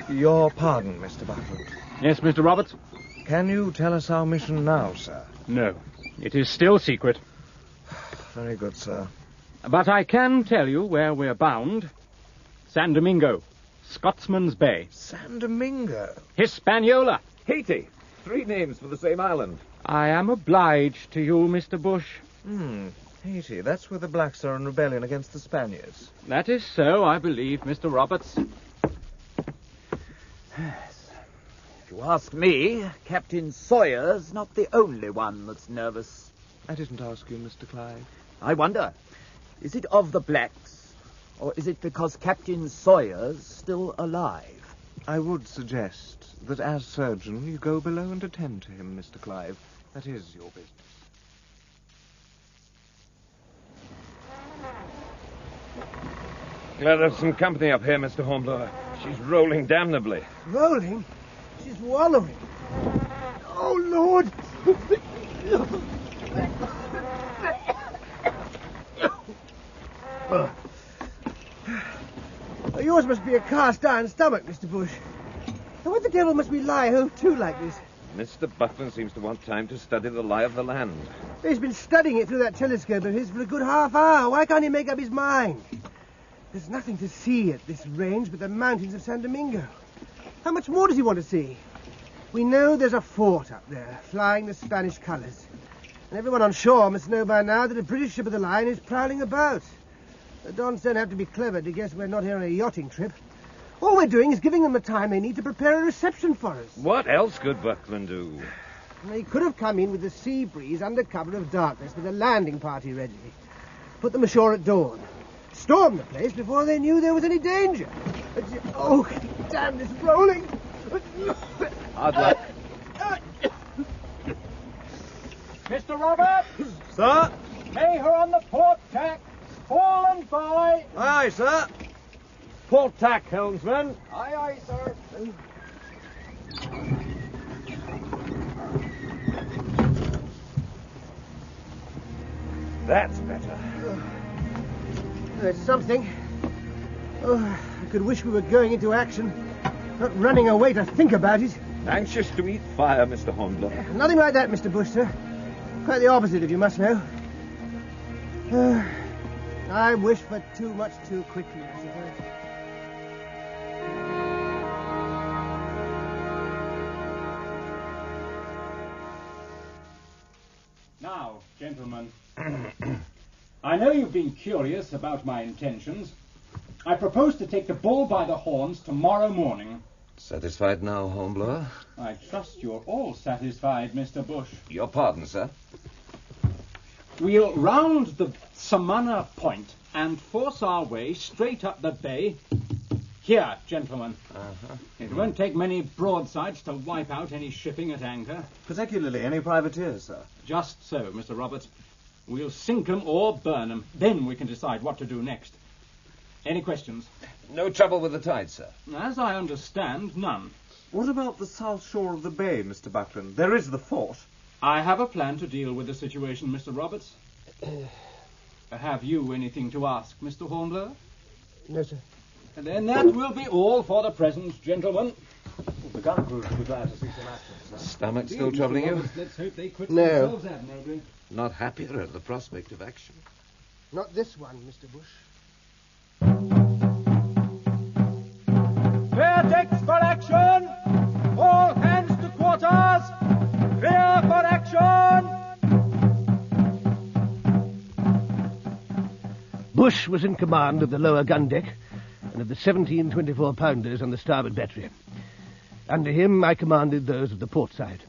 Your pardon, Mr. Buckland. Yes, Mr. Roberts? Can you tell us our mission now, sir? No. It is still secret. Very good, sir. But I can tell you where we're bound. San Domingo. Scotsman's Bay. San Domingo? Hispaniola. Haiti. 3 names for the same island. I am obliged to you, Mr. Bush. Haiti. That's where the blacks are in rebellion against the Spaniards. That is so, I believe, Mr. Roberts. Yes. If you ask me, Captain Sawyer's not the only one that's nervous. I didn't ask you, Mr. Clive. I wonder, is it of the blacks, or is it because Captain Sawyer's still alive? I would suggest that as surgeon you go below and attend to him, Mr. Clive. That is your business. Glad there's some company up here, Mr. Hornblower. She's rolling damnably. Rolling? She's wallowing. Oh, Lord! Yours must be a cast-iron stomach, Mr. Bush. And what the devil must we lie hove to like this? Mr. Buckland seems to want time to study the lie of the land. He's been studying it through that telescope of his for a good half hour. Why can't he make up his mind? There's nothing to see at this range but the mountains of San Domingo. How much more does he want to see? We know there's a fort up there, flying the Spanish colours. And everyone on shore must know by now that a British ship of the line is prowling about. The Dons don't have to be clever to guess we're not here on a yachting trip. All we're doing is giving them the time they need to prepare a reception for us. What else could Buckland do? They could have come in with the sea breeze under cover of darkness with a landing party ready. Put them ashore at dawn. Storm the place before they knew there was any danger. Oh, damn this rolling. Hard luck. Mr. Roberts! Sir? Lay her on the port tack. Fall and by. Aye, sir. Port tack, helmsman. Aye, aye, sir. That's better. That's something. Oh, I could wish we were going into action, not running away to think about it. Anxious to eat fire, Mr. Hornblower. Nothing like that, Mr. Bush, sir. Quite the opposite, if you must know. I wish for too much too quickly, I suppose. Now, gentlemen, I know you've been curious about my intentions. I propose to take the bull by the horns tomorrow morning. Satisfied now, Hornblower? I trust you're all satisfied, Mr. Bush. Your pardon, sir. We'll round the Samana Point and force our way straight up the bay. Here, gentlemen. It won't take many broadsides to wipe out any shipping at anchor. Particularly any privateers, sir. Just so, Mr. Roberts. We'll sink 'em or burn 'em. Then we can decide what to do next. Any questions? No trouble with the tide, sir. As I understand, none. What about the south shore of the bay, Mr. Buckland? There is the fort. I have a plan to deal with the situation, Mr. Roberts. Have you anything to ask, Mr. Hornblower? No, sir. And then that will be all for the present, gentlemen. The gun crew will be glad to see some action, sir. Stomach still troubling you? Let's hope they quit No. themselves admirably. Not happier at the prospect of action. Not this one, Mr. Bush. Clear decks for action! All hands to quarters! Clear for action! Bush was in command of the lower gun deck and of the 17 24-pounders on the starboard battery. Under him, I commanded those of the port side.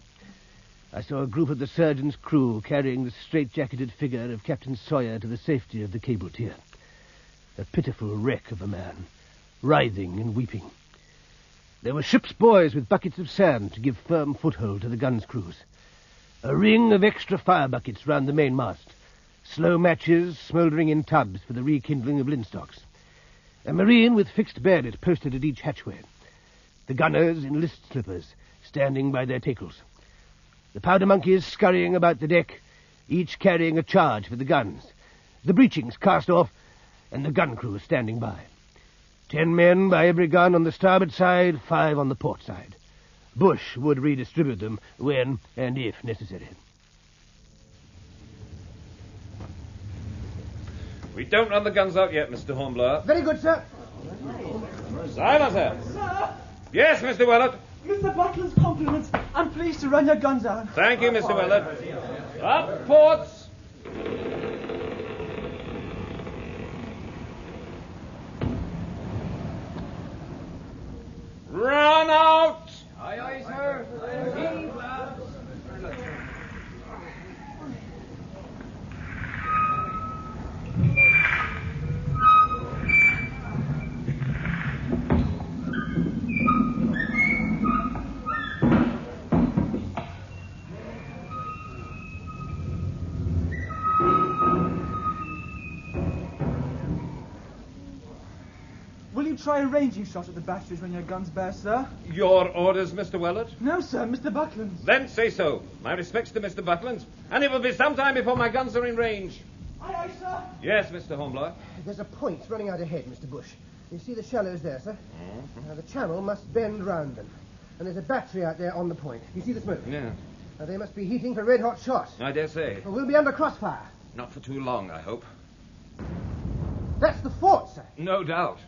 I saw a group of the surgeon's crew carrying the straight-jacketed figure of Captain Sawyer to the safety of the cable tier. A pitiful wreck of a man, writhing and weeping. There were ship's boys with buckets of sand to give firm foothold to the guns' crews. A ring of extra fire buckets round the mainmast. Slow matches smouldering in tubs for the rekindling of linstocks. A marine with fixed bayonet posted at each hatchway. The gunners in list slippers, standing by their tackles. The powder monkeys scurrying about the deck, each carrying a charge for the guns. The breechings cast off, and the gun crew standing by. 10 men by every gun on the starboard side, 5 on the port side. Bush would redistribute them when and if necessary. We don't run the guns out yet, Mr. Hornblower. Very good, sir. Silence, sir. Sir! Yes, Mr. Willett. Mr. Buckland's compliments. I'm pleased to run your guns out. Thank you, Mr. Willett. Up ports. Run out! Aye, aye, sir. Will you try a ranging shot at the batteries when your guns burst, sir? Your orders, Mr. Willett? No, sir, Mr. Buckland's. Then say so. My respects to Mr. Buckland, and it will be some time before my guns are in range. Aye, aye, sir. Yes, Mr. Hornblower. There's a point running out ahead, Mr. Bush. You see the shallows there, sir? Now, the channel must bend round them. And there's a battery out there on the point. You see the smoke? Yeah. Now, they must be heating for red-hot shots. I dare say. We'll be under crossfire. Not for too long, I hope. That's the fort, sir. No doubt.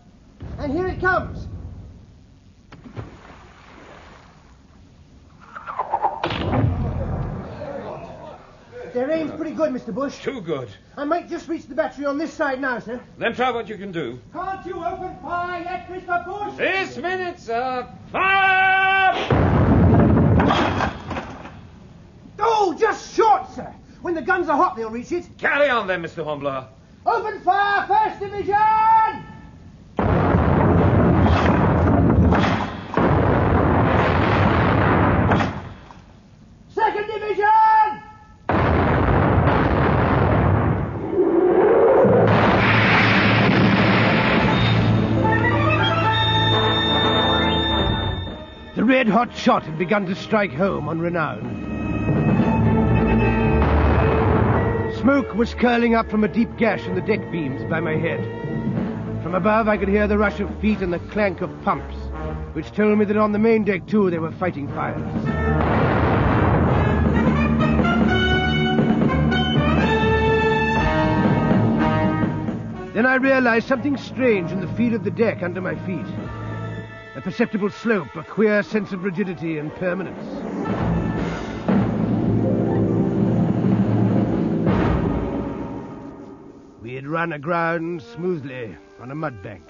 And here it comes. Their aim's pretty good, Mr. Bush. Too good. I might just reach the battery on this side now, sir. Then try what you can do. Can't you open fire yet, Mr. Bush? This minute, sir. Fire! Oh, just short, sir. When the guns are hot, they'll reach it. Carry on then, Mr. Hornblower. Open fire, 1st Division! Second Division! The red-hot shot had begun to strike home on Renown. Smoke was curling up from a deep gash in the deck beams by my head. From above, I could hear the rush of feet and the clank of pumps, which told me that on the main deck, too, they were fighting fires. Then I realized something strange in the feel of the deck under my feet. A perceptible slope, a queer sense of rigidity and permanence. We had run aground smoothly on a mud bank,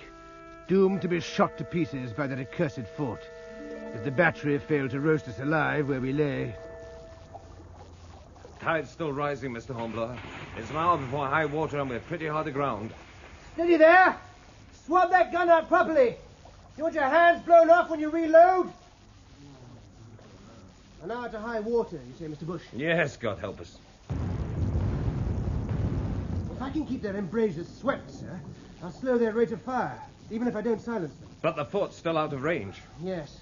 doomed to be shot to pieces by that accursed fort, if the battery failed to roast us alive where we lay. Tide's still rising, Mr. Hornblower. It's an hour before high water and we're pretty hard aground. Steady there. Swab that gun out properly. You want your hands blown off when you reload? An hour to high water, you say, Mr. Bush? Yes, God help us. If I can keep their embrasures swept, sir, I'll slow their rate of fire, even if I don't silence them. But the fort's still out of range. Yes.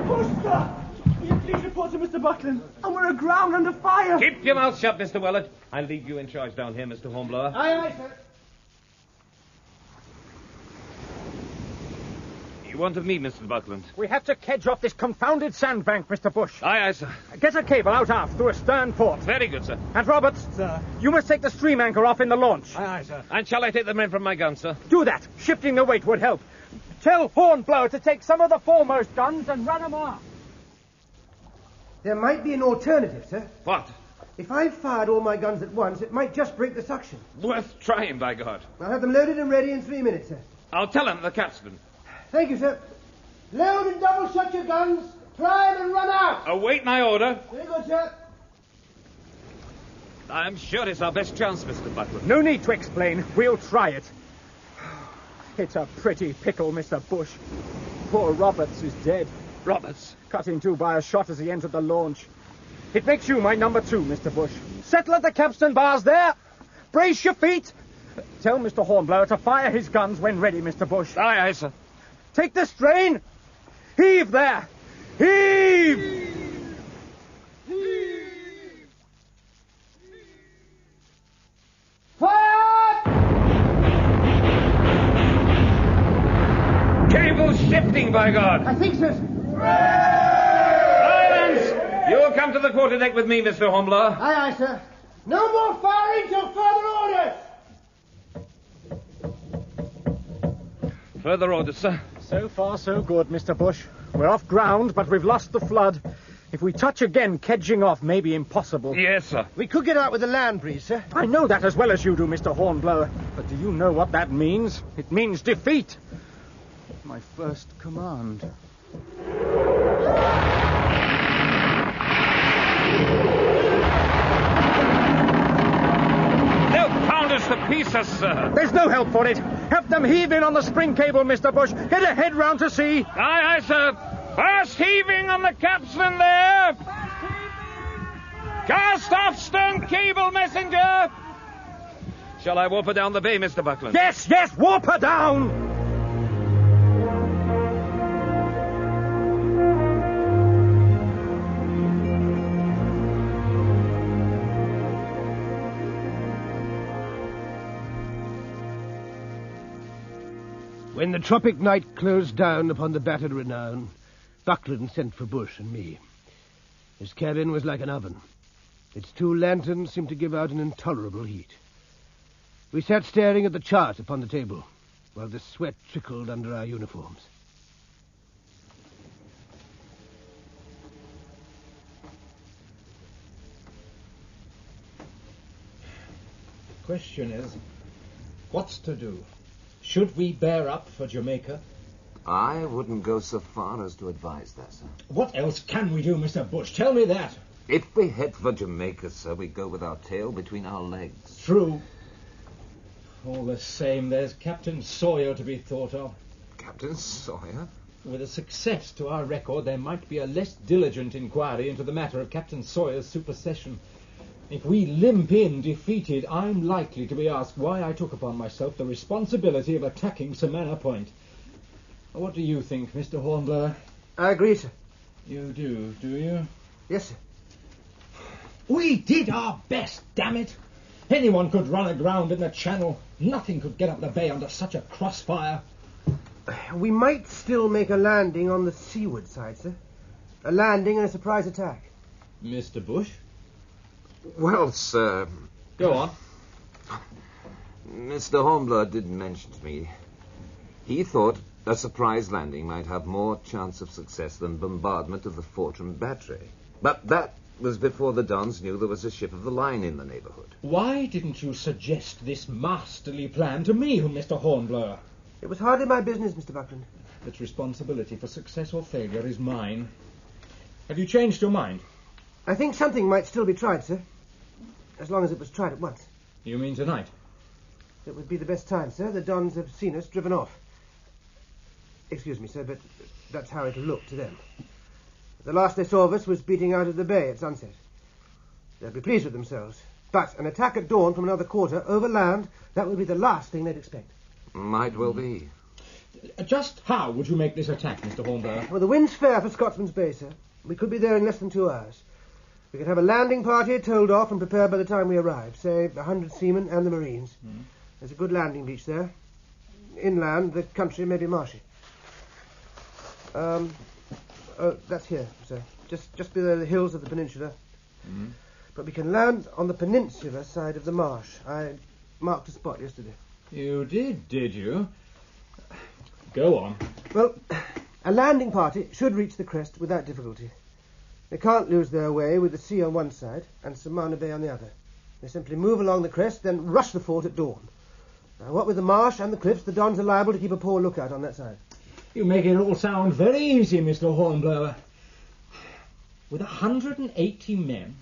Bush, sir! Will you please report to Mr. Buckland? And we're aground under fire. Keep your mouth shut, Mr. Willett. I'll leave you in charge down here, Mr. Hornblower. Aye, aye, sir. You want of me, Mr. Buckland? We have to kedge off this confounded sandbank, Mr. Bush. Aye, aye, sir. Get a cable out aft through a stern port. Very good, sir. And Roberts, sir, you must take the stream anchor off in the launch. Aye, aye, sir. And shall I take the men from my gun, sir? Do that. Shifting the weight would help. Tell Hornblower to take some of the foremost guns and run them off. There might be an alternative, sir. What? If I fired all my guns at once, it might just break the suction. Worth trying, by God. I'll have them loaded and ready in 3 minutes, sir. I'll tell him, the capstan. Thank you, sir. Load and double shut your guns. Prime and run out. Await my order. Very good, sir. I'm sure it's our best chance, Mr. Buckland. No need to explain. We'll try it. It's a pretty pickle, Mr. Bush. Poor Roberts is dead. Roberts? Cut in two by a shot as he entered the launch. It makes you my number 2, Mr. Bush. Settle at the capstan bars there. Brace your feet. Tell Mr. Hornblower to fire his guns when ready, Mr. Bush. Aye, sir. Take the strain. Heave there. Heave! Cable's shifting, by God! I think so. Silence! You'll come to the quarterdeck with me, Mr. Hornblower. Aye, aye, sir. No more firing till further orders. Further orders, sir. So far, so good, Mr. Bush. We're off ground, but we've lost the flood. If we touch again, kedging off may be impossible. Yes, sir. We could get out with a land breeze, sir. I know that as well as you do, Mr. Hornblower. But do you know what that means? It means defeat. My first command. They'll pound us to pieces, sir. There's no help for it. Have them heave in on the spring cable, Mr. Bush. Get a head round to sea. Aye, aye, sir. Fast heaving on the capstan there. Cast off stern cable, messenger. Shall I warp her down the bay, Mr. Buckland? Yes, yes, warp her down. When the tropic night closed down upon the battered Renown, Buckland sent for Bush and me. His cabin was like an oven. Its 2 lanterns seemed to give out an intolerable heat. We sat staring at the chart upon the table, while the sweat trickled under our uniforms. The question is, what's to do? Should we bear up for Jamaica? I wouldn't go so far as to advise that, sir. What else can we do, Mr. Bush? Tell me that. If we head for Jamaica, sir, we go with our tail between our legs. True. All the same, there's Captain Sawyer to be thought of. Captain Sawyer? With a success to our record, there might be a less diligent inquiry into the matter of Captain Sawyer's supersession. If we limp in defeated, I'm likely to be asked why I took upon myself the responsibility of attacking Samana Point. What do you think, Mr. Hornblower? I agree, sir. You do you? Yes, sir. We did our best, damn it! Anyone could run aground in the channel. Nothing could get up the bay under such a crossfire. We might still make a landing on the seaward side, sir. A landing and a surprise attack. Mr. Bush? Well, sir... Go on. Mr. Hornblower did mention to me. He thought a surprise landing might have more chance of success than bombardment of the fort and battery. But that was before the Dons knew there was a ship of the line in the neighborhood. Why didn't you suggest this masterly plan to me, Mr. Hornblower? It was hardly my business, Mr. Buckland. Its responsibility for success or failure is mine. Have you changed your mind? I think something might still be tried, sir. As long as it was tried at once. You mean tonight? It would be the best time, sir. The Dons have seen us driven off. Excuse me, sir, but that's how it'll look to them. The last they saw of us was beating out of the bay at sunset. They'll be pleased with themselves. But an attack at dawn from another quarter, over land, that would be the last thing they'd expect. Might well be. Just how would you make this attack, Mr. Hornblower? Well, the wind's fair for Scotsman's Bay, sir. We could be there in less than 2 hours. We could have a landing party told off and prepared by the time we arrive, say 100 seamen and the Marines. There's a good landing beach there. Inland, the country may be marshy. That's here, sir. Just below the hills of the peninsula. But we can land on the peninsula side of the marsh. I marked a spot yesterday. You did you? Go on. Well, a landing party should reach the crest without difficulty. They can't lose their way with the sea on one side and Samana Bay on the other. They simply move along the crest, then rush the fort at dawn. Now, what with the marsh and the cliffs, the Dons are liable to keep a poor lookout on that side. You make it all sound very easy, Mr. Hornblower. With 180 men?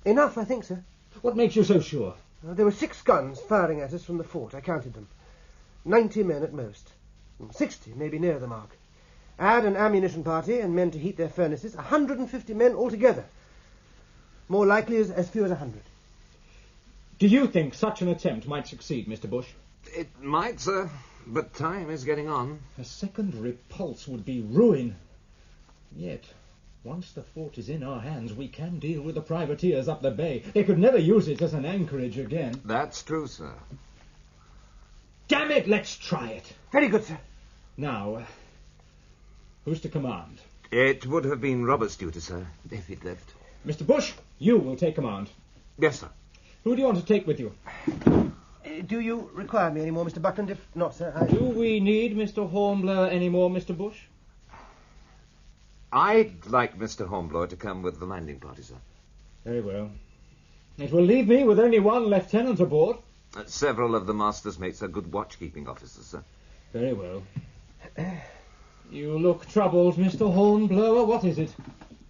Enough, I think, sir. What makes you so sure? There were 6 guns firing at us from the fort. I counted them. 90 men at most. 60, maybe near the mark. Add an ammunition party and men to heat their furnaces. 150 men altogether. More likely as few as 100. Do you think such an attempt might succeed, Mr. Bush? It might, sir, but time is getting on. A second repulse would be ruin. Yet, once the fort is in our hands, we can deal with the privateers up the bay. They could never use it as an anchorage again. That's true, sir. Damn it, let's try it. Very good, sir. Now, who's to command? It would have been Robert's duty, sir, if he'd lived. Mr. Bush, you will take command. Yes, sir. Who do you want to take with you? Do you require me any more, Mr. Buckland? If not, sir, Do we need Mr. Hornblower any more, Mr. Bush? I'd like Mr. Hornblower to come with the landing party, sir. Very well. It will leave me with only one lieutenant aboard. Several of the master's mates are good watch-keeping officers, sir. Very well. You look troubled, Mr. Hornblower. What is it?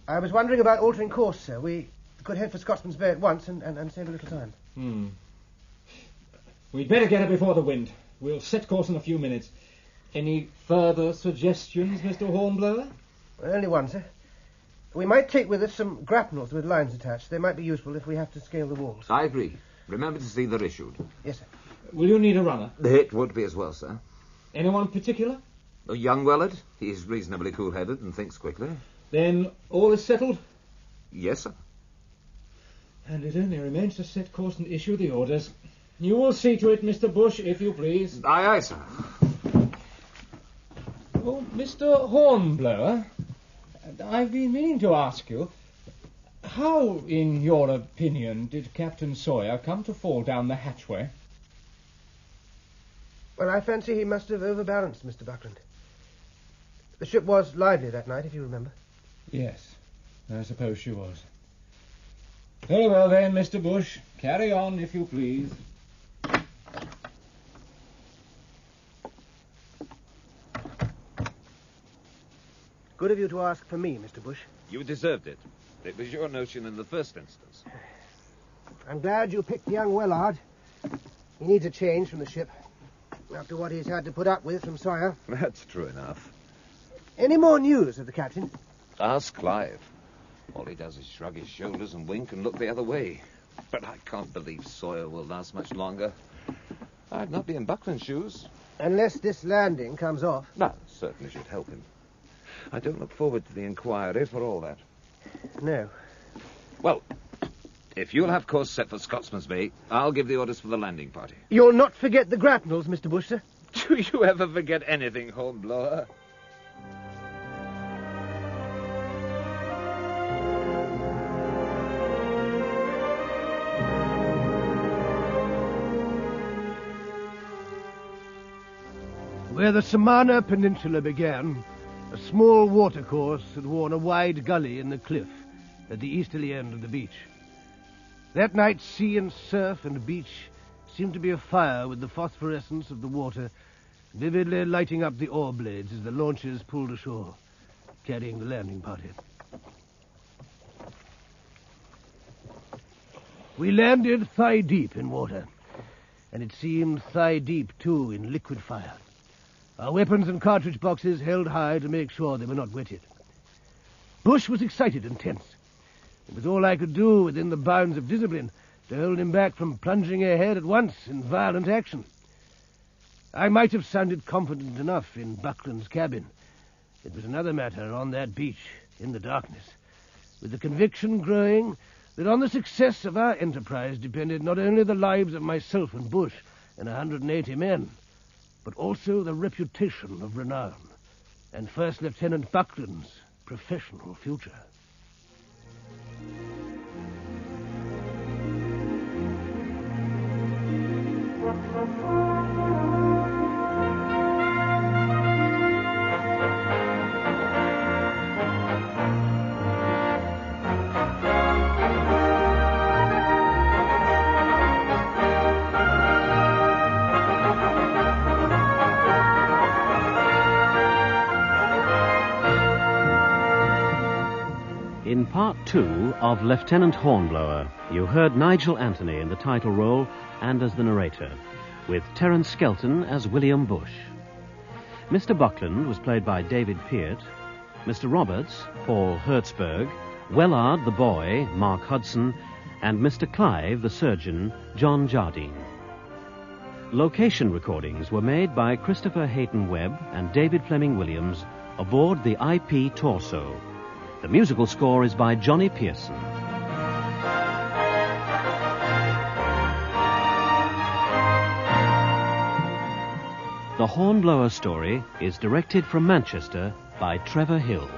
I was wondering about altering course, sir. We could head for Scotsman's Bay at once and save a little time. We'd better get it before the wind. We'll set course in a few minutes. Any further suggestions, Mr. Hornblower? Only one, sir. We might take with us some grapnels with lines attached. They might be useful if we have to scale the walls. I agree. Remember to see they're issued. Yes, sir. Will you need a runner? It would be as well, sir. Anyone particular? Young Wellard. He's reasonably cool-headed and thinks quickly. Then all is settled? Yes, sir. And it only remains to set course and issue the orders. You will see to it, Mr. Bush, if you please. Aye, aye, sir. Oh, Mr. Hornblower, I've been meaning to ask you, how, in your opinion, did Captain Sawyer come to fall down the hatchway? Well, I fancy he must have overbalanced, Mr. Buckland. The ship was lively that night, if you remember. Yes, I suppose she was. Very well, then, Mr. Bush. Carry on, if you please. Good of you to ask for me, Mr. Bush. You deserved it. It was your notion in the first instance. I'm glad you picked young Wellard. He needs a change from the ship, after what he's had to put up with from Sawyer. That's true enough. Any more news of the captain? Ask Clive. All he does is shrug his shoulders and wink and look the other way. But I can't believe Sawyer will last much longer. I'd not be in Buckland's shoes. Unless this landing comes off. No, certainly should help him. I don't look forward to the inquiry for all that. No. Well, if you'll have course set for Scotsman's Bay, I'll give the orders for the landing party. You'll not forget the grapnels, Mr. Bush, sir? Do you ever forget anything, Hornblower? Where the Samana Peninsula began, a small watercourse had worn a wide gully in the cliff at the easterly end of the beach. That night, sea and surf and beach seemed to be afire with the phosphorescence of the water vividly lighting up the oar blades as the launches pulled ashore, carrying the landing party. We landed thigh-deep in water, and it seemed thigh-deep, too, in liquid fire. Our weapons and cartridge boxes held high to make sure they were not wetted. Bush was excited and tense. It was all I could do within the bounds of discipline to hold him back from plunging ahead at once in violent action. I might have sounded confident enough in Buckland's cabin. It was another matter on that beach, in the darkness, with the conviction growing that on the success of our enterprise depended not only the lives of myself and Bush and 180 men, but also the reputation of renown and First Lieutenant Buckland's professional future. Part 2 of Lieutenant Hornblower. You heard Nigel Anthony in the title role and as the narrator, with Terence Skelton as William Bush. Mr. Buckland was played by David Peart, Mr. Roberts, Paul Hertzberg, Wellard the boy, Mark Hudson, and Mr. Clive the surgeon, John Jardine. Location recordings were made by Christopher Hayton Webb and David Fleming Williams aboard the IP Torso. The musical score is by Johnny Pearson. The Hornblower story is directed from Manchester by Trevor Hill.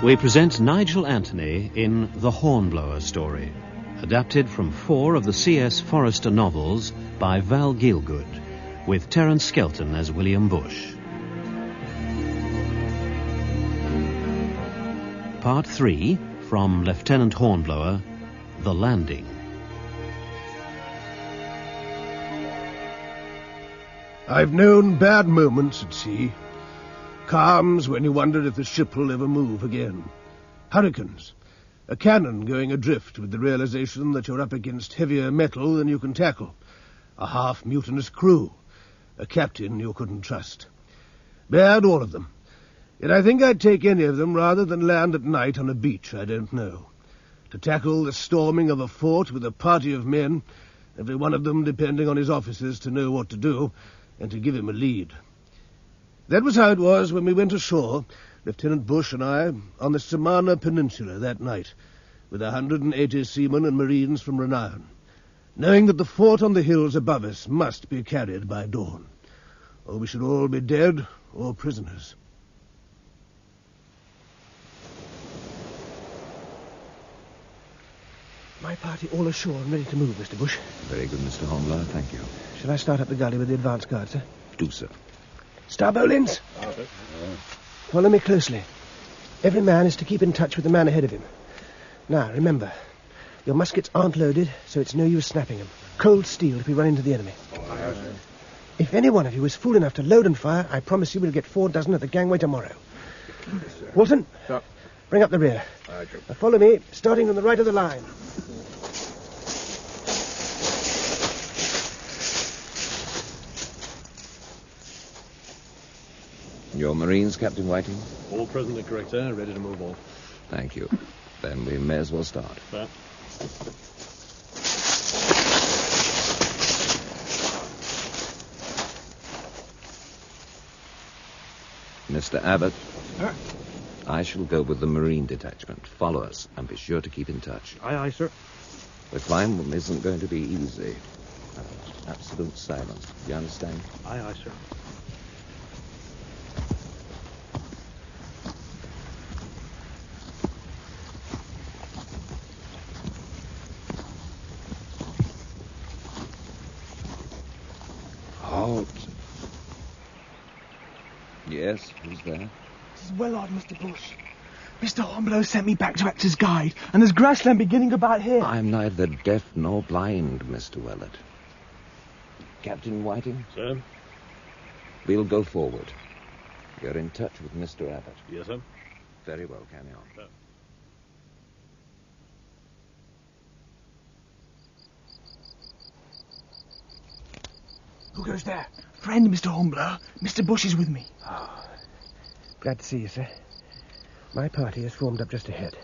We present Nigel Anthony in The Hornblower story, adapted from 4 of the C.S. Forester novels by Val Gielgud, with Terence Skelton as William Bush. Part 3 from Lieutenant Hornblower, The Landing. I've known bad moments at sea. Calms when you wonder if the ship will ever move again. Hurricanes. A cannon going adrift with the realization that you're up against heavier metal than you can tackle. A half-mutinous crew. A captain you couldn't trust. Bad, all of them. Yet I think I'd take any of them rather than land at night on a beach I don't know. To tackle the storming of a fort with a party of men, every one of them depending on his officers to know what to do and to give him a lead. That was how it was when we went ashore, Lieutenant Bush and I, on the Samana Peninsula that night, with 180 seamen and marines from renown, knowing that the fort on the hills above us must be carried by dawn, or we should all be dead or prisoners. My party all ashore and ready to move, Mr. Bush. Very good, Mr. Hornblower, thank you. Shall I start up the gully with the advance guard, sir? Do, sir. Starbowlins! Follow me closely. Every man is to keep in touch with the man ahead of him. Now, remember, your muskets aren't loaded, so it's no use snapping them. Cold steel if we run into the enemy. If any one of you is fool enough to load and fire, I promise you we'll get 4 dozen at the gangway tomorrow. Walton, bring up the rear. Now follow me, starting from the right of the line. Your Marines, Captain Whiting? All presently correct, sir. Ready to move off. Thank you. Then we may as well start. Sir. Mr. Abbott? Sir? I shall go with the Marine detachment. Follow us, and be sure to keep in touch. Aye, aye, sir. The climb isn't going to be easy. Absolute silence. You understand? Aye, aye, sir. Halt. Yes, who's there? This is Wellard, Mr. Bush. Mr. Hornblower sent me back to act as guide, and there's grassland beginning about here. I'm neither deaf nor blind, Mr. Wellard. Captain Whiting? Sir? We'll go forward. You're in touch with Mr. Abbott. Yes, sir. Very well, carry on. Sir. Who goes there? Friend, Mr. Hornblower. Mr. Bush is with me. Oh, glad to see you, sir. My party has formed up just ahead.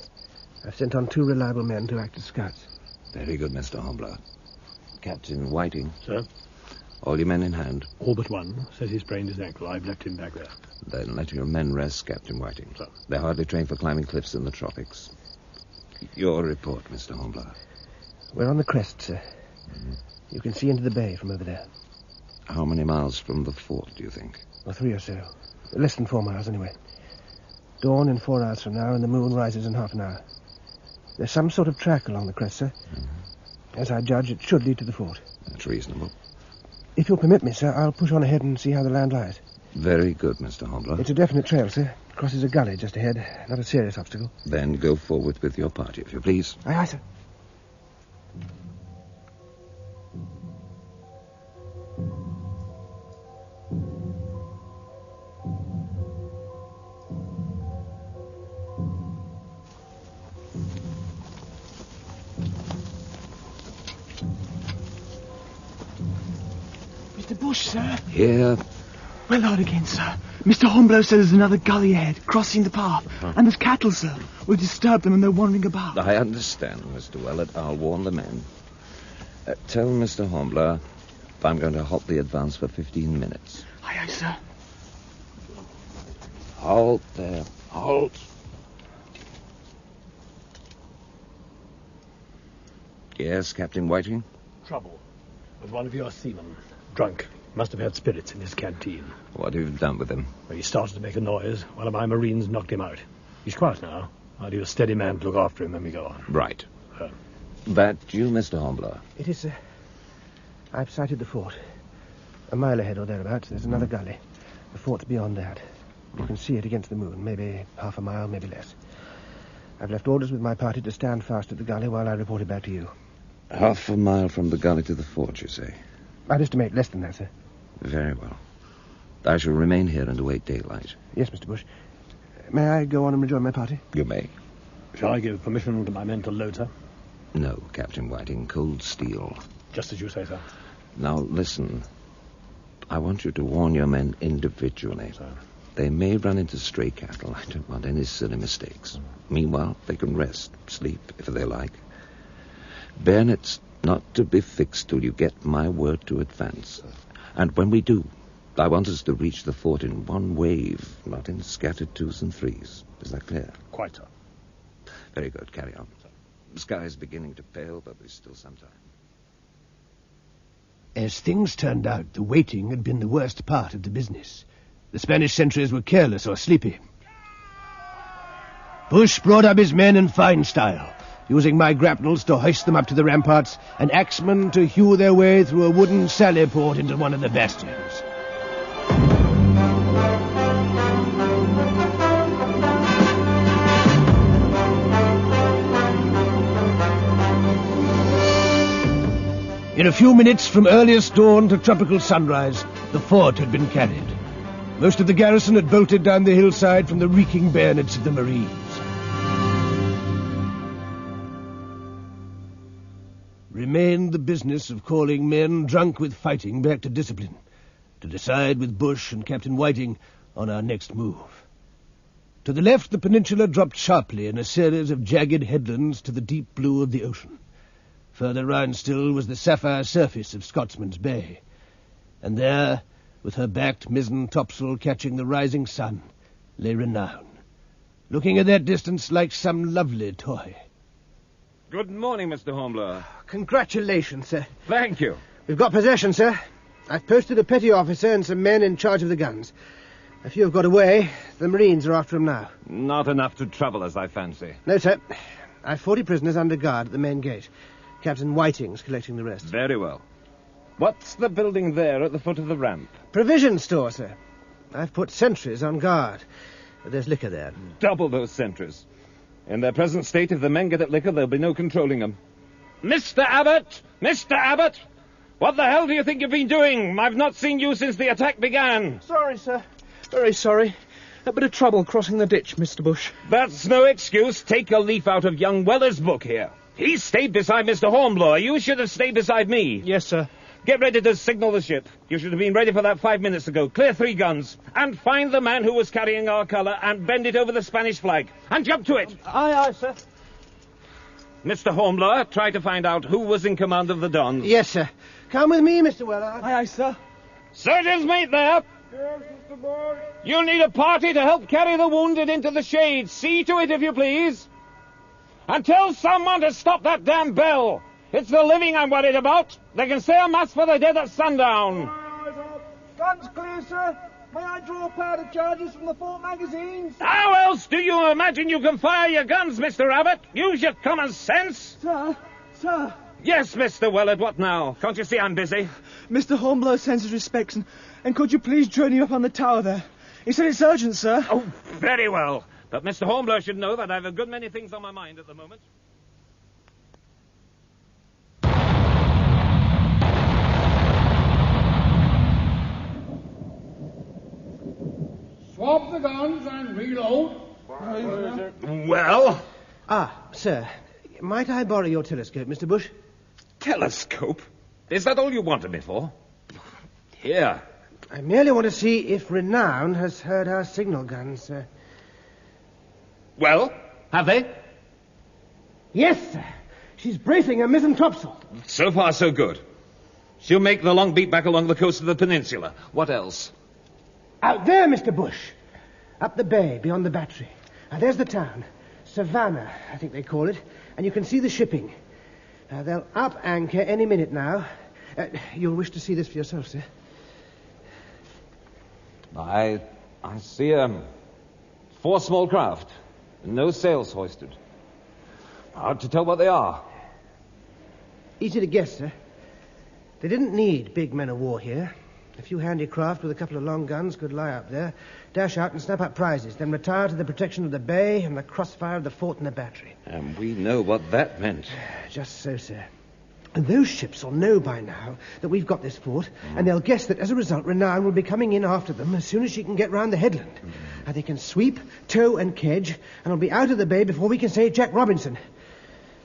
I've sent on 2 reliable men to act as scouts. Very good, Mr. Hornblower. Captain Whiting? Sir? All your men in hand? All but one. Says he sprained his ankle. I've left him back there. Then let your men rest, Captain Whiting. Sir. They're hardly trained for climbing cliffs in the tropics. Your report, Mr. Hornblower. We're on the crest, sir. You can see into the bay from over there. How many miles from the fort, do you think? Well, 3 or so. Less than 4 miles, anyway. Dawn in 4 hours from now, and the moon rises in half an hour. There's some sort of track along the crest, sir. As I judge, it should lead to the fort. That's reasonable. If you'll permit me, sir, I'll push on ahead and see how the land lies. Very good, Mr. Hornblower. It's a definite trail, sir. Crosses a gully just ahead. Not a serious obstacle. Then go forward with your party, if you please. Aye, aye, sir. Mr. Bush, sir. Here. Well out again, sir. Mr. Hornblower says there's another gully ahead, crossing the path. And there's cattle, sir. We'll disturb them and they're wandering about. I understand, Mr. Willett. I'll warn the men. Tell Mr. Hornblower I'm going to halt the advance for 15 minutes. Aye, aye, sir. Halt there. Halt. Yes, Captain Whiting? Trouble with one of your seamen. Drunk. Must have had spirits in his canteen. What have you done with him? Well, he started to make a noise. One of my marines knocked him out. He's quiet now. I'll need a steady man to look after him when we go on. Right. That you, Mr. Hornblower? It is, sir. I've sighted the fort. A mile ahead or thereabouts, there's another gully. The fort's beyond that. You can see it against the moon. Maybe half a mile, maybe less. I've left orders with my party to stand fast at the gully while I report it back to you. Half a mile from the gully to the fort, you say? I'd estimate less than that, sir. Very well. I shall remain here and await daylight. Yes, Mr. Bush. May I go on and rejoin my party? You may. Shall I give permission to my men to load her? No, Captain Whiting. Cold steel. Just as you say, sir. Now, listen. I want you to warn your men individually. Sir. They may run into stray cattle. I don't want any silly mistakes. Meanwhile, they can rest, sleep, if they like. Bayonets not to be fixed till you get my word to advance. And when we do, I want us to reach the fort in one wave, not in scattered twos and threes. Is that clear? Quite so. Very good. Carry on. The sky is beginning to pale, but there's still some time. As things turned out, the waiting had been the worst part of the business. The Spanish sentries were careless or sleepy. Bush brought up his men in fine style, using my grapnels to hoist them up to the ramparts and axemen to hew their way through a wooden sally port into one of the bastions. In a few minutes, from earliest dawn to tropical sunrise, the fort had been carried. Most of the garrison had bolted down the hillside from the reeking bayonets of the Marines. Remained the business of calling men drunk with fighting back to discipline, to decide with Bush and Captain Whiting on our next move. To the left, the peninsula dropped sharply in a series of jagged headlands to the deep blue of the ocean. Further round still was the sapphire surface of Scotsman's Bay. And there, with her backed mizzen topsail catching the rising sun, lay Renown, looking at that distance like some lovely toy. Good morning, Mr. Hornblower. Congratulations, sir. Thank you. We've got possession, sir. I've posted a petty officer and some men in charge of the guns. A few have got away. The Marines are after them now. Not enough to trouble us, I fancy. No, sir. I've 40 prisoners under guard at the main gate. Captain Whiting's collecting the rest. Very well. What's the building there at the foot of the ramp? Provision store, sir. I've put sentries on guard. But there's liquor there. Double those sentries. In their present state, if the men get at liquor, there'll be no controlling them. Mr. Abbott! Mr. Abbott! What the hell do you think you've been doing? I've not seen you since the attack began. Sorry, sir. Very sorry. A bit of trouble crossing the ditch, Mr. Bush. That's no excuse. Take a leaf out of young Weller's book here. He stayed beside Mr. Hornblower. You should have stayed beside me. Yes, sir. Get ready to signal the ship. You should have been ready for that 5 minutes ago. Clear 3 guns. And find the man who was carrying our colour and bend it over the Spanish flag. And jump to it. Aye, aye, sir. Mr. Hornblower, try to find out who was in command of the Dons. Yes, sir. Come with me, Mr. Weller. Aye, aye, sir. Surgeon's mate there. Yes, Mr. Boy. You'll need a party to help carry the wounded into the shade. See to it, if you please. And tell someone to stop that damn bell. It's the living I'm worried about. They can say a mass for the dead at sundown. Guns clear, sir. May I draw powder charges from the fort magazines? How else do you imagine you can fire your guns, Mr. Abbott? Use your common sense. Sir, Yes, Mr. Willard, what now? Can't you see I'm busy? Mr. Hornblower sends his respects, and could you please join him up on the tower there? He said it's urgent, sir. Oh, very well. But Mr. Hornblower should know that I have a good many things on my mind at the moment. Swap the guns and reload. Well? Sir, might I borrow your telescope, Mr. Bush? Telescope? Is that all you wanted me for? Here. I merely want to see if Renown has heard our signal guns, sir. Well, have they? Yes, sir. She's bracing her mizzen topsail. So far, so good. She'll make the long beat back along the coast of the peninsula. What else? Out there, Mr. Bush. Up the bay, beyond the battery. There's the town. Savannah, I think they call it. And you can see the shipping. They'll up anchor any minute now. You'll wish to see this for yourself, sir. I see 4 small craft. No sails hoisted. Hard to tell what they are. Easy to guess, sir. They didn't need big men of war here. A few handy craft with a couple of long guns could lie up there, dash out and snap up prizes, then retire to the protection of the bay and the crossfire of the fort and the battery. And we know what that meant. Just so, sir. And those ships will know by now that we've got this fort, and they'll guess that as a result, Renown will be coming in after them as soon as she can get round the headland. They can sweep, tow, and kedge, and will be out of the bay before we can say Jack Robinson.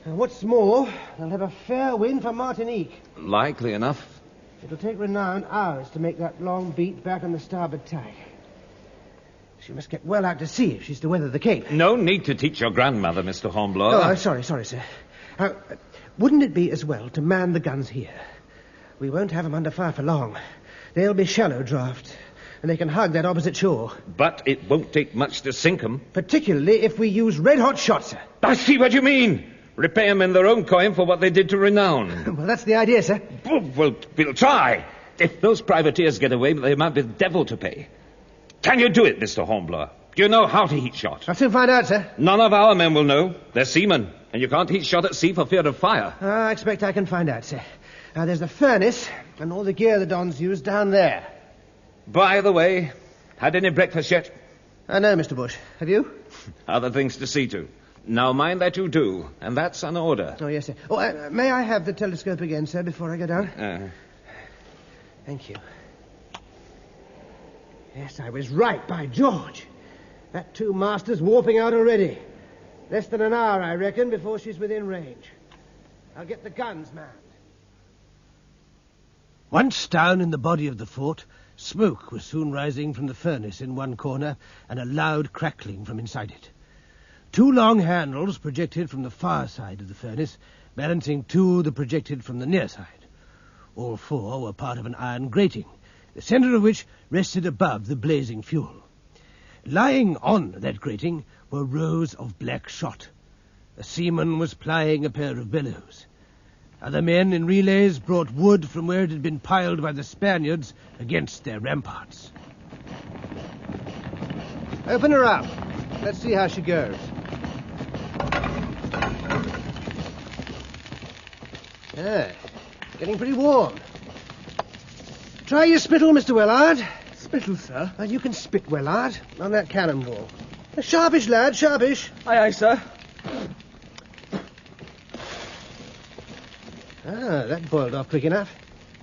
And what's more, they'll have a fair wind for Martinique. Likely enough. It'll take Renown hours to make that long beat back on the starboard tack. She must get well out to sea if she's to weather the Cape. No need to teach your grandmother, Mr. Hornblower. Oh, sorry, sir. Wouldn't it be as well to man the guns here? We won't have them under fire for long. They'll be shallow draft, and they can hug that opposite shore. But it won't take much to sink them. Particularly if we use red-hot shots, sir. I see what you mean. Repay them in their own coin for what they did to Renown. Well, that's the idea, sir. Well, we'll try. If those privateers get away, they might be the devil to pay. Can you do it, Mr. Hornblower? Do you know how to heat shot? I'll soon find out, sir. None of our men will know. They're seamen, and you can't heat shot at sea for fear of fire. I expect I can find out, sir. There's the furnace and all the gear the Dons use down there. By the way, had any breakfast yet? No, Mr. Bush. Have you? Other things to see to. Now, mind that you do, and that's an order. Oh, yes, sir. May I have the telescope again, sir, before I go down? Thank you. Yes, I was right, by George. That 2 masters warping out already. Less than an hour, I reckon, before she's within range. I'll get the guns manned. Once down in the body of the fort, smoke was soon rising from the furnace in one corner and a loud crackling from inside it. 2 long handles projected from the far side of the furnace, balancing 2 that projected from the near side. All 4 were part of an iron grating, the centre of which rested above the blazing fuel. Lying on that grating were rows of black shot. A seaman was plying a pair of bellows. Other men in relays brought wood from where it had been piled by the Spaniards against their ramparts. Open her up. Let's see how she goes. Getting pretty warm. Try your spittle, Mr. Wellard. Spittle, sir? And you can spit, Wellard, on that cannonball. Sharpish, lad, sharpish. Aye, sir. That boiled off quick enough.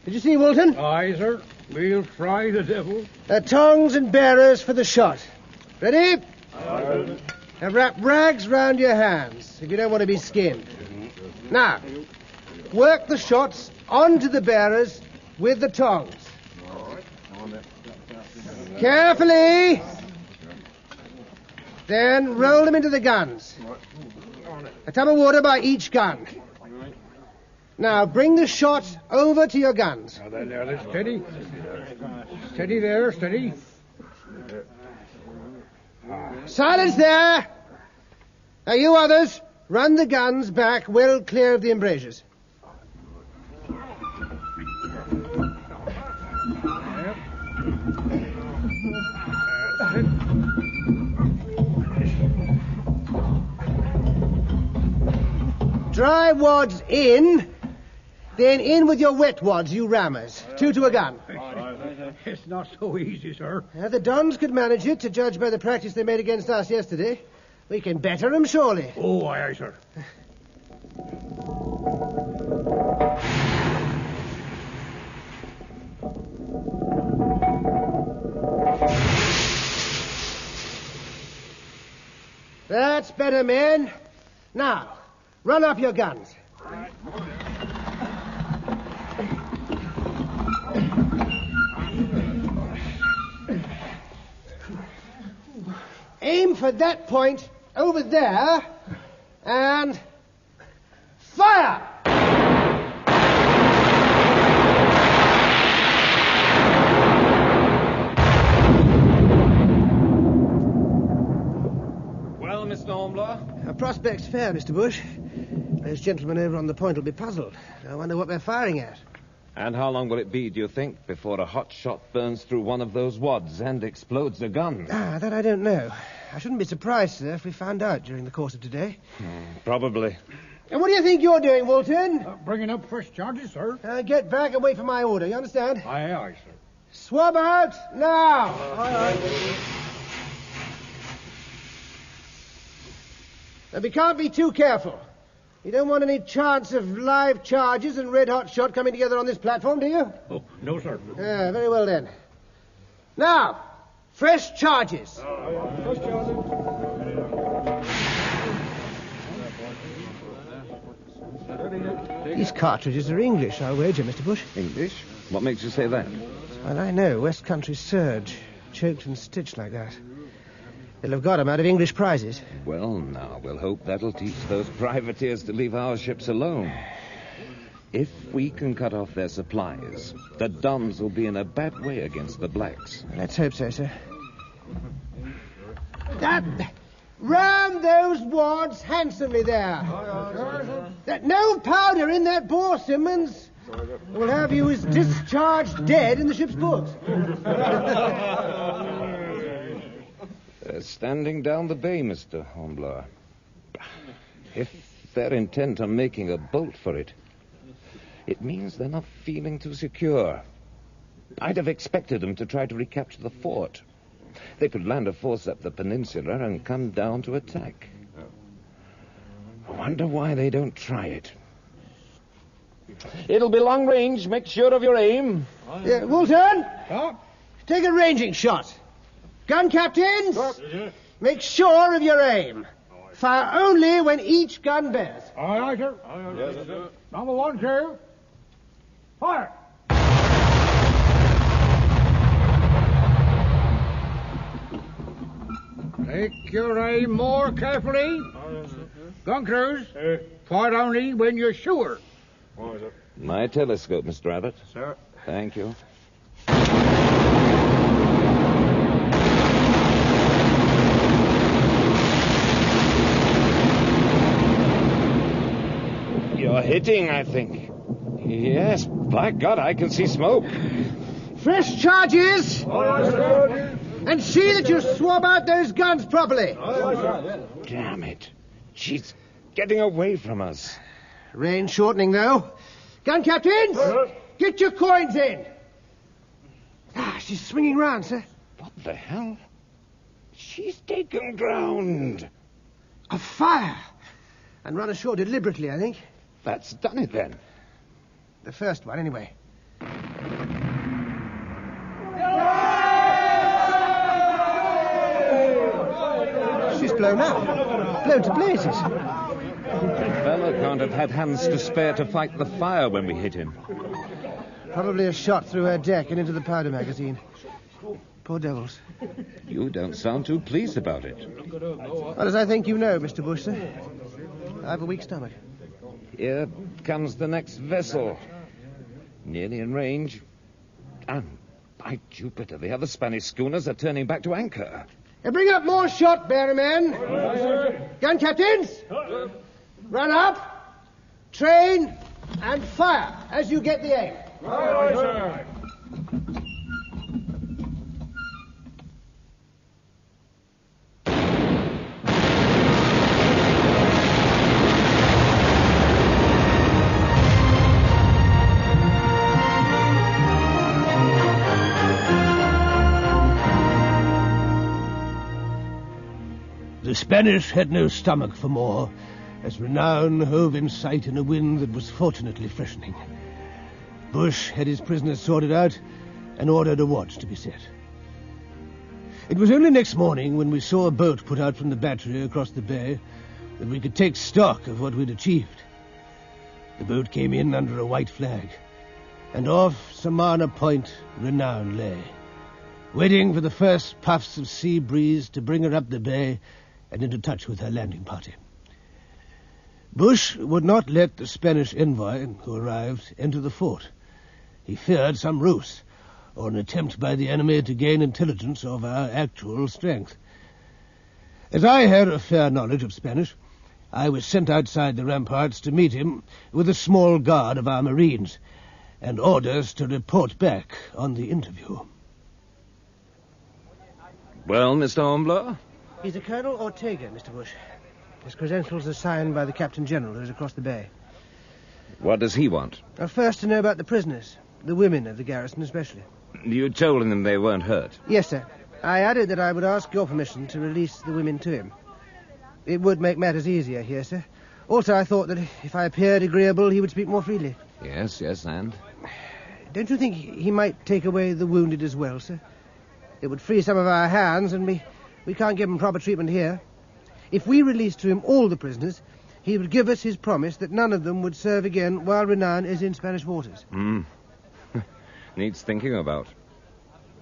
Did you see, Walton? Aye, sir. We'll try the devil. Tongs and bearers for the shot. Ready? Aye. Now wrap rags round your hands if you don't want to be skinned. Now, work the shots onto the bearers with the tongs. Carefully. Then roll them into the guns. A tub of water by each gun. Now bring the shot over to your guns. Now, there, steady. Steady there, steady. Silence there. Now you others, run the guns back well clear of the embrasures. Dry wads in Then in with your wet wads, you rammers. 2 to a gun. It's not so easy, sir. The Dons could manage it, to judge by the practice they made against us yesterday. We can better them, surely. Oh, aye, sir. That's better, men. Now, run up your guns. Aim for that point over there, and fire! Well, Mr. Hornblower? Our prospect's fair, Mr. Bush. Those gentlemen over on the point will be puzzled. I wonder what they're firing at. And how long will it be, do you think, before a hot shot burns through one of those wads and explodes the gun? That I don't know. I shouldn't be surprised, sir, if we found out during the course of today. Probably. And what do you think you're doing, Walton? Bringing up fresh charges, sir. Get back and wait for my order, you understand? Aye, aye, sir. Swab out, now! Aye, aye. Now, we can't be too careful. You don't want any chance of live charges and red-hot shot coming together on this platform, do you? Oh, no, sir. Very well, then. Now, fresh charges. These cartridges are English, I'll wager, Mr. Bush. English? What makes you say that? Well, I know. West Country surge. Choked and stitched like that. They'll have got 'em out of English prizes. Well, now, we'll hope that'll teach those privateers to leave our ships alone. If we can cut off their supplies, the Dons will be in a bad way against the blacks. Let's hope so, sir. Ram those wads handsomely there. No powder in that bore, Simmons. We'll have you as discharged dead in the ship's books. They're standing down the bay, Mr. Hornblower. If they're intent on making a bolt for it, it means they're not feeling too secure. I'd have expected them to try to recapture the fort. They could land a force up the peninsula and come down to attack. I wonder why they don't try it. It'll be long range. Make sure of your aim. Walton, take a ranging shot. Gun captains, make sure of your aim. Fire only when each gun bears. Aye, aye, sir. Yes, sir. Number 1, 2. Fire! Take your aim more carefully. Gun crews, fire only when you're sure. My telescope, Mr. Abbott. Sir. Thank you. You're hitting, I think. Yes, by God, I can see smoke. Fresh charges! And see that you swab out those guns properly. Damn it. She's getting away from us. Range shortening, though. Gun captains, get your coins in. She's swinging round, sir. What the hell? She's taken ground. A fire. And run ashore deliberately, I think. That's done it, then. The first one, anyway. She's blown up. Blown to blazes. The fellow can't have had hands to spare to fight the fire when we hit him. Probably a shot through her deck and into the powder magazine. Poor devils. You don't sound too pleased about it. Well, as I think you know, Mr. Bush, sir, I have a weak stomach. Here comes the next vessel. Nearly in range. And, by Jupiter, the other Spanish schooners are turning back to anchor. Bring up more shot, bearer men. Gun captains, run up, train, and fire as you get the aim. Aye, sir. The Spanish had no stomach for more, as Renown hove in sight in a wind that was fortunately freshening. Bush had his prisoners sorted out and ordered a watch to be set. It was only next morning, when we saw a boat put out from the battery across the bay, that we could take stock of what we'd achieved. The boat came in under a white flag, and off Samana Point Renown lay, waiting for the first puffs of sea breeze to bring her up the bay and into touch with her landing party. Bush would not let the Spanish envoy, who arrived, enter the fort. He feared some ruse, or an attempt by the enemy to gain intelligence of our actual strength. As I had a fair knowledge of Spanish, I was sent outside the ramparts to meet him with a small guard of our marines, and orders to report back on the interview. Well, Mr. Hornblower? He's a Colonel Ortega, Mr. Bush. His credentials are signed by the Captain General, who's across the bay. What does he want? First, to know about the prisoners, the women of the garrison especially. You told him they weren't hurt? Yes, sir. I added that I would ask your permission to release the women to him. It would make matters easier here, sir. Also, I thought that if I appeared agreeable, he would speak more freely. Yes, and? Don't you think he might take away the wounded as well, sir? It would free some of our hands, and we can't give him proper treatment here. If we released to him all the prisoners, he would give us his promise that none of them would serve again while Renown is in Spanish waters. Needs thinking about.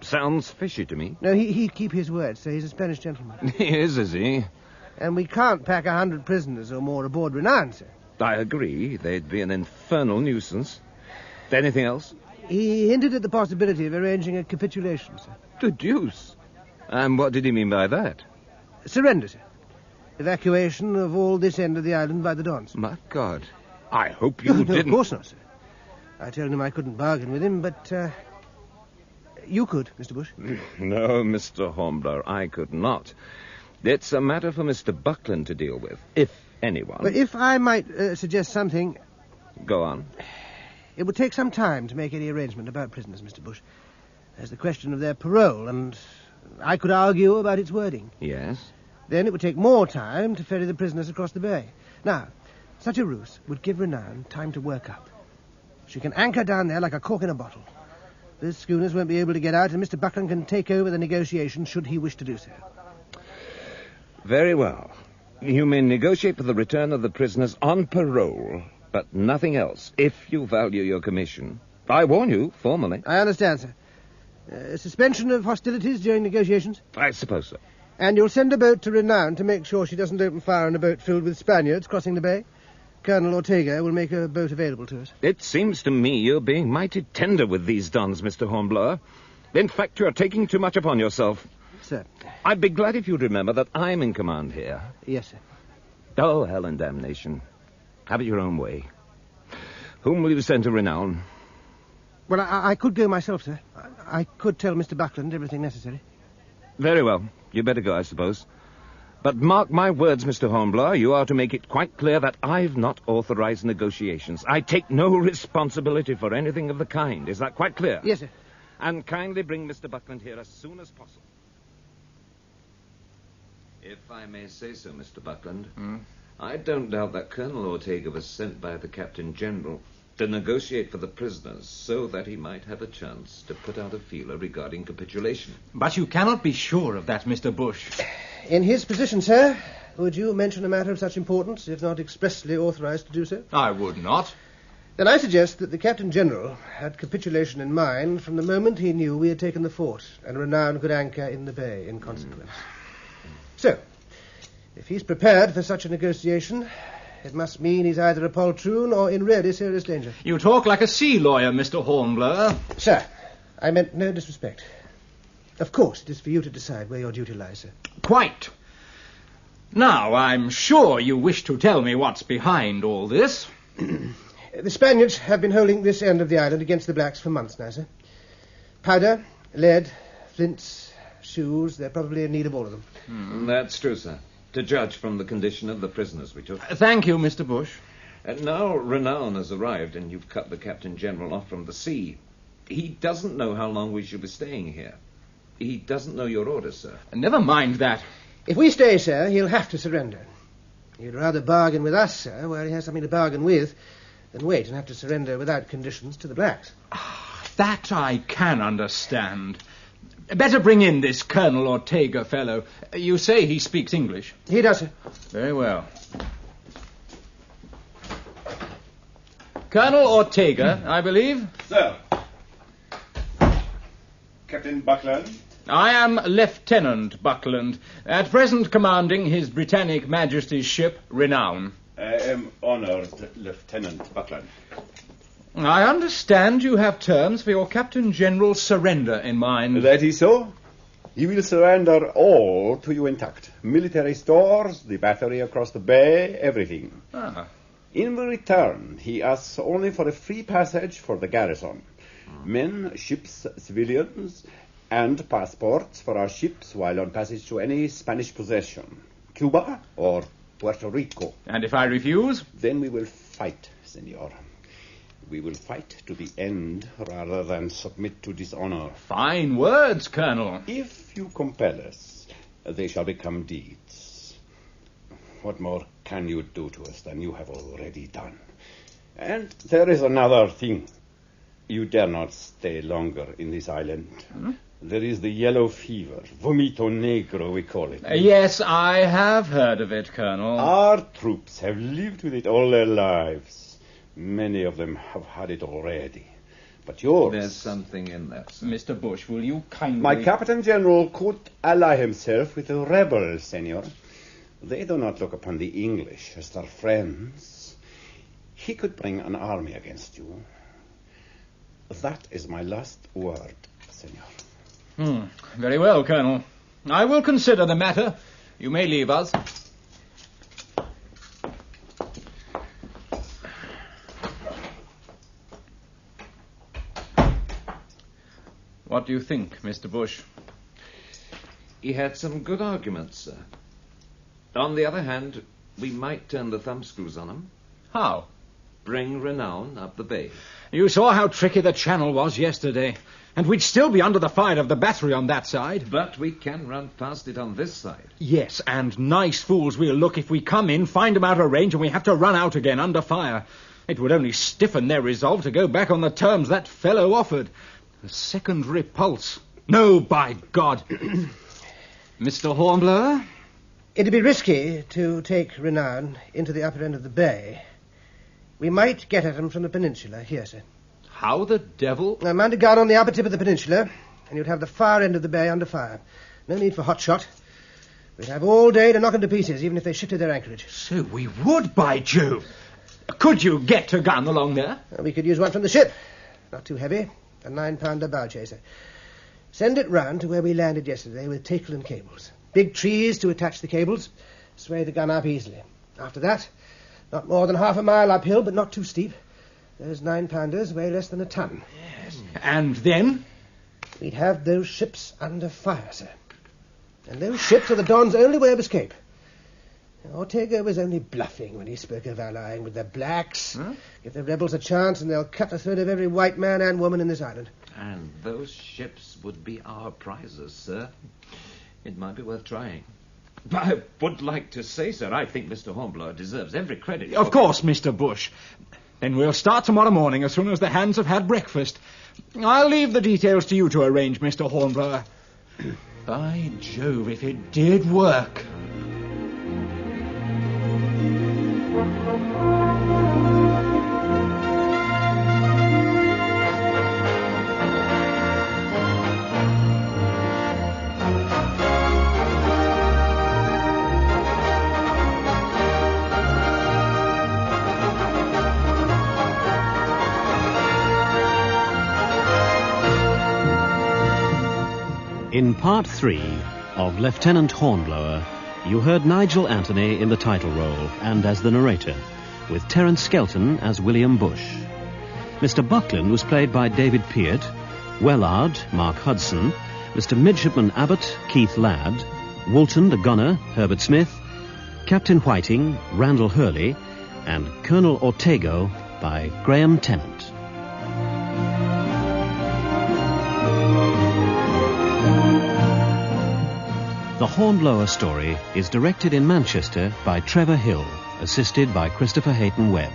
Sounds fishy to me. No, he'd keep his word, sir. He's a Spanish gentleman. He is he? And we can't pack 100 prisoners or more aboard Renown, sir. I agree. They'd be an infernal nuisance. Anything else? He hinted at the possibility of arranging a capitulation, sir. The deuce. And what did he mean by that? Surrender, sir. Evacuation of all this end of the island by the Dons. My God. I hope you didn't... No, of course not, sir. I told him I couldn't bargain with him, but you could, Mr. Bush. No, Mr. Hornblower, I could not. It's a matter for Mr. Buckland to deal with, if anyone. But if I might suggest something... Go on. It would take some time to make any arrangement about prisoners, Mr. Bush. There's the question of their parole, and I could argue about its wording. Yes? Then it would take more time to ferry the prisoners across the bay. Now, such a ruse would give Renown time to work up. She can anchor down there like a cork in a bottle. The schooners won't be able to get out, and Mr. Buckland can take over the negotiations should he wish to do so. Very well. You may negotiate for the return of the prisoners on parole, but nothing else, if you value your commission. I warn you, formally. I understand, sir. Suspension of hostilities during negotiations? I suppose so. And you'll send a boat to Renown to make sure she doesn't open fire on a boat filled with Spaniards crossing the bay? Colonel Ortega will make a boat available to us. It seems to me you're being mighty tender with these dons, Mr. Hornblower. In fact, you're taking too much upon yourself. Sir. I'd be glad if you'd remember that I'm in command here. Yes, sir. Oh, hell and damnation. Have it your own way. Whom will you send to Renown? Well, I could go myself, sir. I could tell Mr. Buckland everything necessary. Very well. You'd better go, I suppose. But mark my words, Mr. Hornblower, you are to make it quite clear that I've not authorized negotiations. I take no responsibility for anything of the kind. Is that quite clear? Yes, sir. And kindly bring Mr. Buckland here as soon as possible. If I may say so, Mr. Buckland, I don't doubt that Colonel Ortega was sent by the Captain General to negotiate for the prisoners so that he might have a chance to put out a feeler regarding capitulation. But you cannot be sure of that, Mr. Bush. In his position, sir, would you mention a matter of such importance, if not expressly authorized to do so? I would not. Then I suggest that the Captain General had capitulation in mind from the moment he knew we had taken the fort, and Renown could anchor in the bay in consequence. So, if he's prepared for such a negotiation, it must mean he's either a poltroon or in really serious danger. You talk like a sea lawyer, Mr. Hornblower. Sir, I meant no disrespect. Of course, it is for you to decide where your duty lies, sir. Quite. Now, I'm sure you wish to tell me what's behind all this. The Spaniards have been holding this end of the island against the blacks for months now, sir. Powder, lead, flints, shoes, they're probably in need of all of them. That's true, sir. To judge from the condition of the prisoners we took. Thank you, Mr. Bush. And now Renown has arrived and you've cut the Captain General off from the sea. He doesn't know how long we shall be staying here. He doesn't know your orders, sir. Never mind that. If we stay, sir, he'll have to surrender. He'd rather bargain with us, sir, where he has something to bargain with, than wait and have to surrender without conditions to the blacks. That I can understand. Better bring in this Colonel Ortega fellow. You say he speaks English? He does, sir. Very well. Colonel Ortega, I believe? Sir. Captain Buckland? I am Lieutenant Buckland, at present commanding His Britannic Majesty's ship Renown. I am honored, Lieutenant Buckland. I understand you have terms for your Captain General's surrender in mind. That is so. He will surrender all to you intact. Military stores, the battery across the bay, everything. In return, he asks only for a free passage for the garrison. Men, ships, civilians, and passports for our ships while on passage to any Spanish possession. Cuba or Puerto Rico. And if I refuse? Then we will fight, senor. We will fight to the end rather than submit to dishonor. Fine words, Colonel. If you compel us, they shall become deeds. What more can you do to us than you have already done? And there is another thing. You dare not stay longer in this island. There is the yellow fever. Vomito negro, we call it. Yes, I have heard of it, Colonel. Our troops have lived with it all their lives. Many of them have had it already. But yours... There's something in that, sir. Mr. Bush, will you kindly... My Captain General could ally himself with the rebels, senor. They do not look upon the English as their friends. He could bring an army against you. That is my last word, senor. Very well, Colonel. I will consider the matter. You may leave us. What do you think, Mr. Bush? He had some good arguments, sir. On the other hand, we might turn the thumbscrews on him. How? Bring Renown up the bay. You saw how tricky the channel was yesterday, and we'd still be under the fire of the battery on that side. But we can run past it on this side. Yes, and nice fools we'll look if we come in, find them out of range, and we have to run out again under fire. It would only stiffen their resolve to go back on the terms that fellow offered. A second repulse. No, by God. Mr. Hornblower? It'd be risky to take Renown into the upper end of the bay. We might get at him from the peninsula here, sir. How the devil? Mount a gun on the upper tip of the peninsula, and you'd have the far end of the bay under fire. No need for hot shot. We'd have all day to knock them to pieces, even if they shifted their anchorage. So we would, by Jove. Could you get a gun along there? We could use one from the ship. Not too heavy. A 9-pounder bow chaser. Send it round to where we landed yesterday with tackle and cables. Big trees to attach the cables. Sway the gun up easily. After that, not more than half a mile uphill, but not too steep. Those 9-pounders weigh less than a ton. Yes. And then? We'd have those ships under fire, sir. And those ships are the Don's only way of escape. Ortega was only bluffing when he spoke of allying with the blacks. Huh? Give the rebels a chance and they'll cut the throat of every white man and woman in this island. And those ships would be our prizes, sir. It might be worth trying. I would like to say, sir, I think Mr. Hornblower deserves every credit. Of course, Mr. Bush. Then we'll start tomorrow morning as soon as the hands have had breakfast. I'll leave the details to you to arrange, Mr. Hornblower. By Jove, if it did work. In Part 3 of Lieutenant Hornblower, you heard Nigel Anthony in the title role and as the narrator, with Terence Skelton as William Bush. Mr. Buckland was played by David Peart, Wellard, Mark Hudson, Mr. Midshipman Abbott, Keith Ladd, Walton the Gunner, Herbert Smith, Captain Whiting, Randall Hurley, and Colonel Ortega by Graham Tennant. The Hornblower story is directed in Manchester by Trevor Hill, assisted by Christopher Hayton Webb.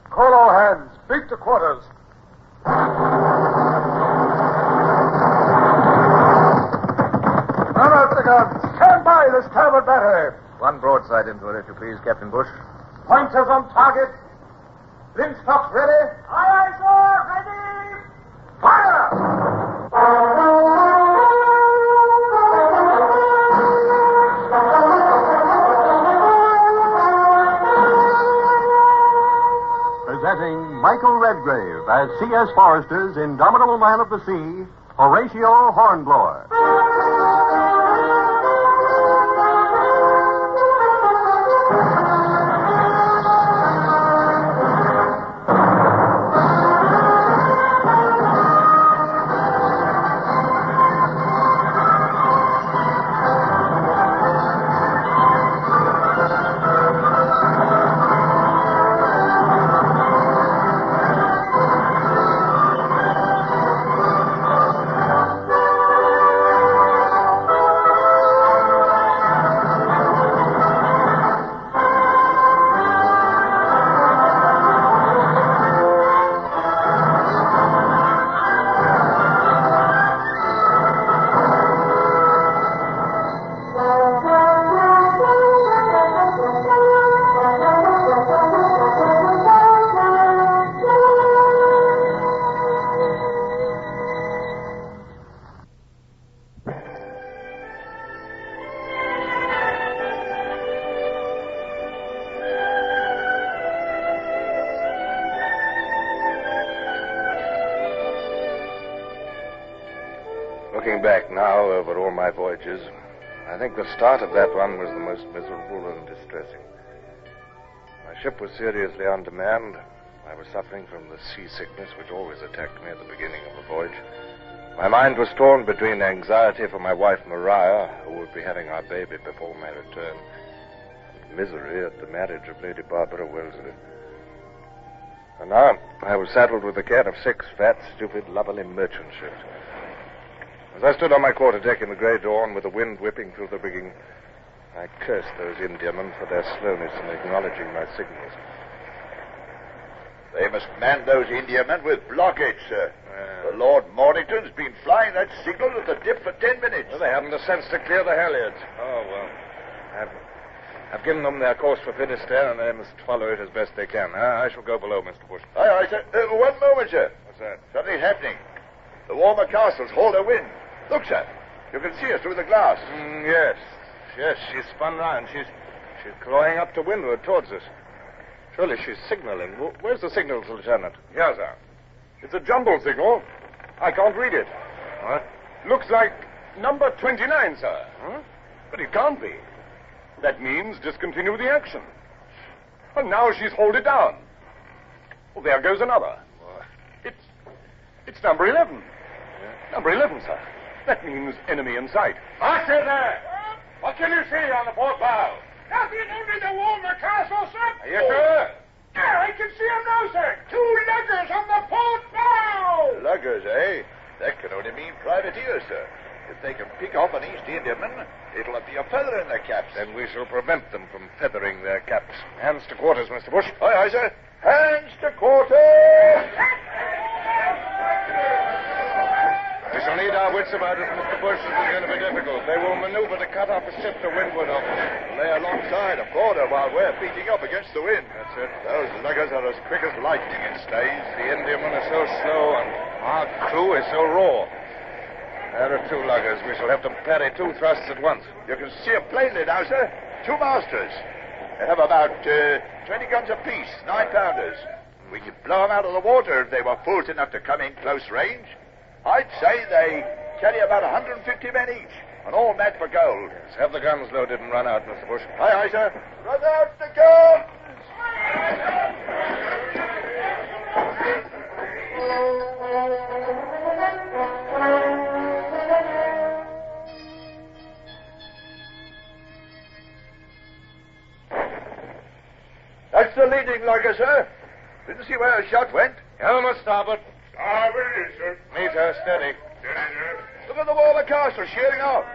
Call all hands. Beat to quarters. Run out the guns. Stand by this starboard battery. One broadside into it, if you please, Captain Bush. Pointers on target. Linstocks ready. Aye, aye, sir. Ready. Fire! Presenting Michael Redgrave as C.S. Forester's indomitable man of the sea, Horatio Hornblower. Looking back now over all my voyages, I think the start of that one was the most miserable and distressing. My ship was seriously undermanned. I was suffering from the seasickness which always attacked me at the beginning of a voyage. My mind was torn between anxiety for my wife Maria, who would be having our baby before my return, and misery at the marriage of Lady Barbara Wellesley. And now I was saddled with the care of 6 fat, stupid, lubberly merchant ships. As I stood on my quarterdeck in the grey dawn with the wind whipping through the rigging, I cursed those Indiamen for their slowness in acknowledging my signals. They must man those Indiamen with blockades, sir. The Lord Mornington's been flying that signal at the dip for 10 minutes. Well, they haven't the sense to clear the halyards. Oh, well. I've given them their course for Finisterre, and they must follow it as best they can. I shall go below, Mr. Bush. Aye, aye, sir. One moment, sir. What's that? Something's happening. The warmer castles hold her wind. Look, sir. You can see her through the glass. Yes. Yes, she's spun round. She's clawing up to windward towards us. Surely she's signaling. Where's the signal, Lieutenant? Yes, sir. It's a jumble signal. I can't read it. What? Looks like number 29, sir. Huh? But it can't be. That means discontinue the action. And now she's hauled it down. Well, there goes another. What? It's number 11. Yeah. Number 11, sir. That means enemy in sight. I say there. What can you see on the port bow? Nothing under the Walmer Castle, sir. Are you sure? Yeah, I can see them now, sir. 2 luggers on the port bow. Luggers, eh? That can only mean privateers, sir. If they can pick off an East Indiaman, it'll be a feather in their caps. Then we shall prevent them from feathering their caps. Hands to quarters, Mr. Bush. Aye, aye, sir. Hands to quarters! We shall need our wits about us, Mr. Bush. This is going to be difficult. They will maneuver to cut off a ship to windward of us. Lay alongside a quarter while we're beating up against the wind. That's it. Those luggers are as quick as lightning in stays. The Indiamen are so slow, and our crew is so raw. There are 2 luggers. We shall have to parry 2 thrusts at once. You can see them plainly now, sir. 2 masters. They have about 20 guns apiece, 9-pounders. We could blow them out of the water if they were fools enough to come in close range. I'd say they carry about 150 men each, and all mad for gold. Yes, have the guns loaded and run out, Mr. Bush. Aye, aye, sir. Run out the guns! the leading lugger, sir. Didn't see where her shot went. Helm a starboard. Starboard it is, sir. Meet her, steady. Steady, sir. Look at the Warmer Castle sheering off.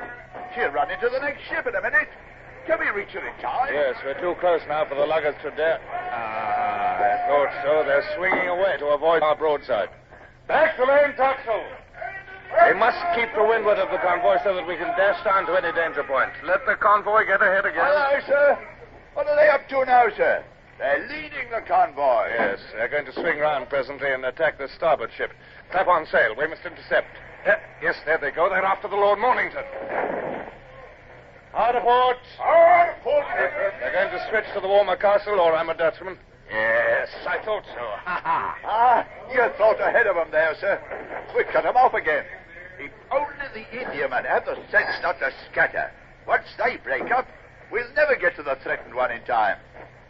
She'll run into the next ship in a minute. Can we reach her in time? Yes, we're too close now for the luggers to dare. I thought so. They're swinging away to avoid our broadside. Back the main topsail. We must keep to windward of the convoy so that we can dash down to any danger point. Let the convoy get ahead again. Aye, sir. What are they up to now, sir? They're leading the convoy. Yes, they're going to swing round presently and attack the starboard ship. Clap on sail. We must intercept. Yes, there they go. They're after the Lord Mornington. Hard aport. Hard aport. They're going to switch to the Warmer Castle, or I'm a Dutchman. Yes, I thought so. You thought ahead of them there, sir. We cut them off again. If only the Indiamen have the sense not to scatter. Once they break up, we'll never get to the threatened one in time.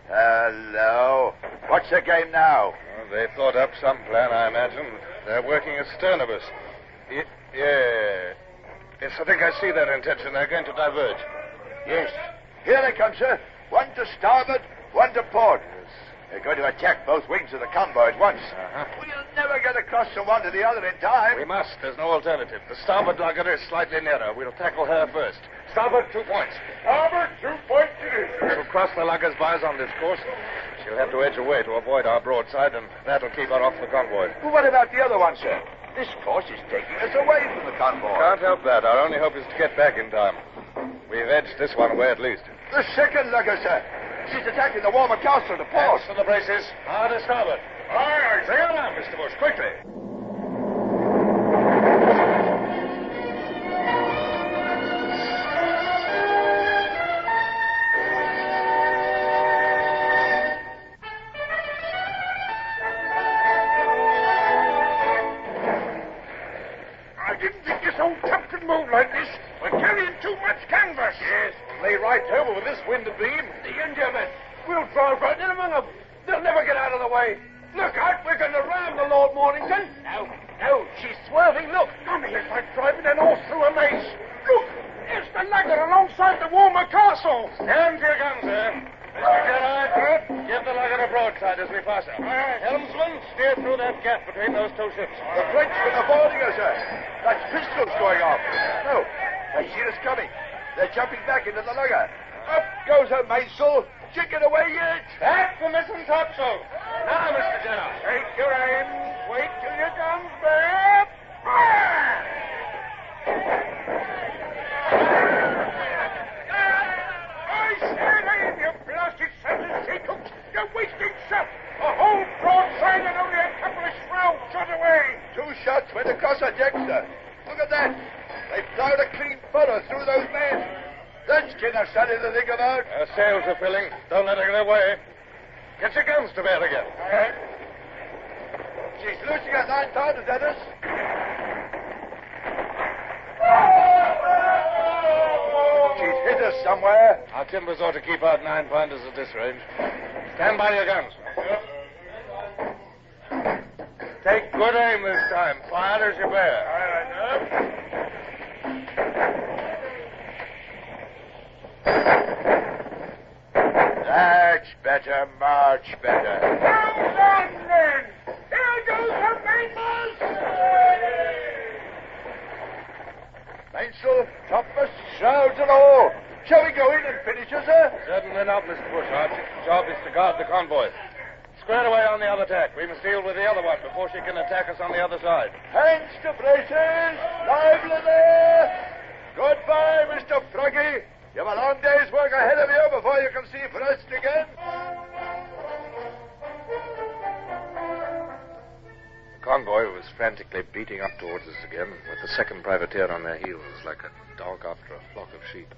Hello. What's the game now? Well, they thought up some plan, I imagine. They're working astern of us. Yes, I think I see their intention. They're going to diverge. Yes. Here they come, sir. One to starboard, one to port. They're going to attack both wings of the convoy at once. We'll never get across from one to the other in time. We must. There's no alternative. The starboard lugger is slightly nearer. We'll tackle her first. Starboard, 2 points. Starboard, 2 points it is, sir. She'll cross the lugger's bows on this course. She'll have to edge away to avoid our broadside, and that'll keep her off the convoy. Well, what about the other one, sir? This course is taking us away from the convoy. Can't help that. Our only hope is to get back in time. We've edged this one away at least. The second lugger, sir. She's attacking the Warmer Castle to port. Hands to the braces. Hard to starboard. Aye, Bring her down, Mr. Bush, quickly. I didn't think this old tub could move like this. We're carrying too much canvas. Yes, lay right over with this wind abeam. The Indiamen. We'll drive right in among them. They'll never get out of the way. Look out, we're going to ram the Lord Mornington. No, she's swerving. Look, it's like driving an horse through a maze. Look, it's the lugger alongside the Warmer Castle. Stand to your guns, sir. Mr. Gerard, give the lugger a broadside as we pass her. Helmsman, steer through that gap between those two ships. The Frenchmen are boarding us, sir. That's pistols going off. No, they see us coming. They're jumping back into the lugger. Up goes her mainsail. Chicken away yet. Back the mizzen topsail. Now, Mr. Gerard. Take your aim. Wait till your guns bear. Fire! I said aim, you blasted sons of sea-cooks. You're wasting shot. A whole broadside and only a couple of shrouds shot away. 2 shots went across our deck, sir. Look at that. They plowed a clean furrow through those men. That's Skinner something to think about. Our sails are filling. Don't let her get away. Get your guns to bear again. She's losing her 9-pounders at us. She's hit us somewhere. Our timbers ought to keep out 9-pounders at this range. Stand by your guns. Take good aim this time. Fire as you bear. That's better, much better. Hold on, then. There goes her mainmast. Mainsail, topmast, shrouds and all. Shall we go in and finish her, sir? Certainly not, Mr. Bush. Our job is to guard the convoy. Square away on the other tack. We must deal with the other one before she can attack us on the other side. Hands to braces. Lively there. Goodbye, Mr. Froggy. You've a long day's work ahead of you before you can see Hoist again. The convoy was frantically beating up towards us again, with the second privateer on their heels, like a dog after a flock of sheep.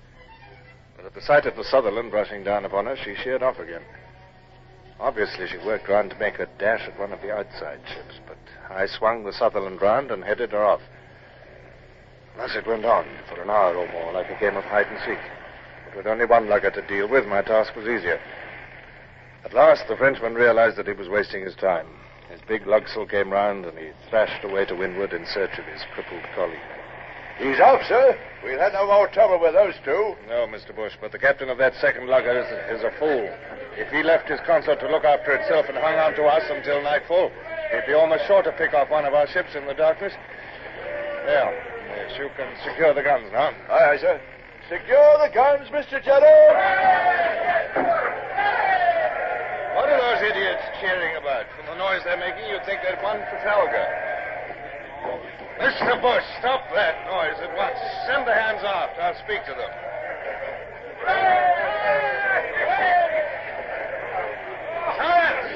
But at the sight of the Sutherland rushing down upon her, she sheered off again. Obviously, she worked round to make her dash at one of the outside ships, but I swung the Sutherland round and headed her off. Thus it went on for an hour or more, like a game of hide and seek. But with only one lugger to deal with, my task was easier. At last, the Frenchman realized that he was wasting his time. His big lugsail came round, and he thrashed away to windward in search of his crippled colleague. He's off, sir. We'll have no more trouble with those two. No, Mr. Bush, but the captain of that second lugger is a fool. If he left his consort to look after itself and hung on to us until nightfall, he'd be almost sure to pick off one of our ships in the darkness. Well, yes, you can secure the guns now. Aye, sir. Secure the guns, Mr. Gerald. What are those idiots cheering about? From the noise they're making, you'd think they'd won Trafalgar. Mr. Bush, stop that noise at once. Send the hands aft. I'll speak to them. Silence!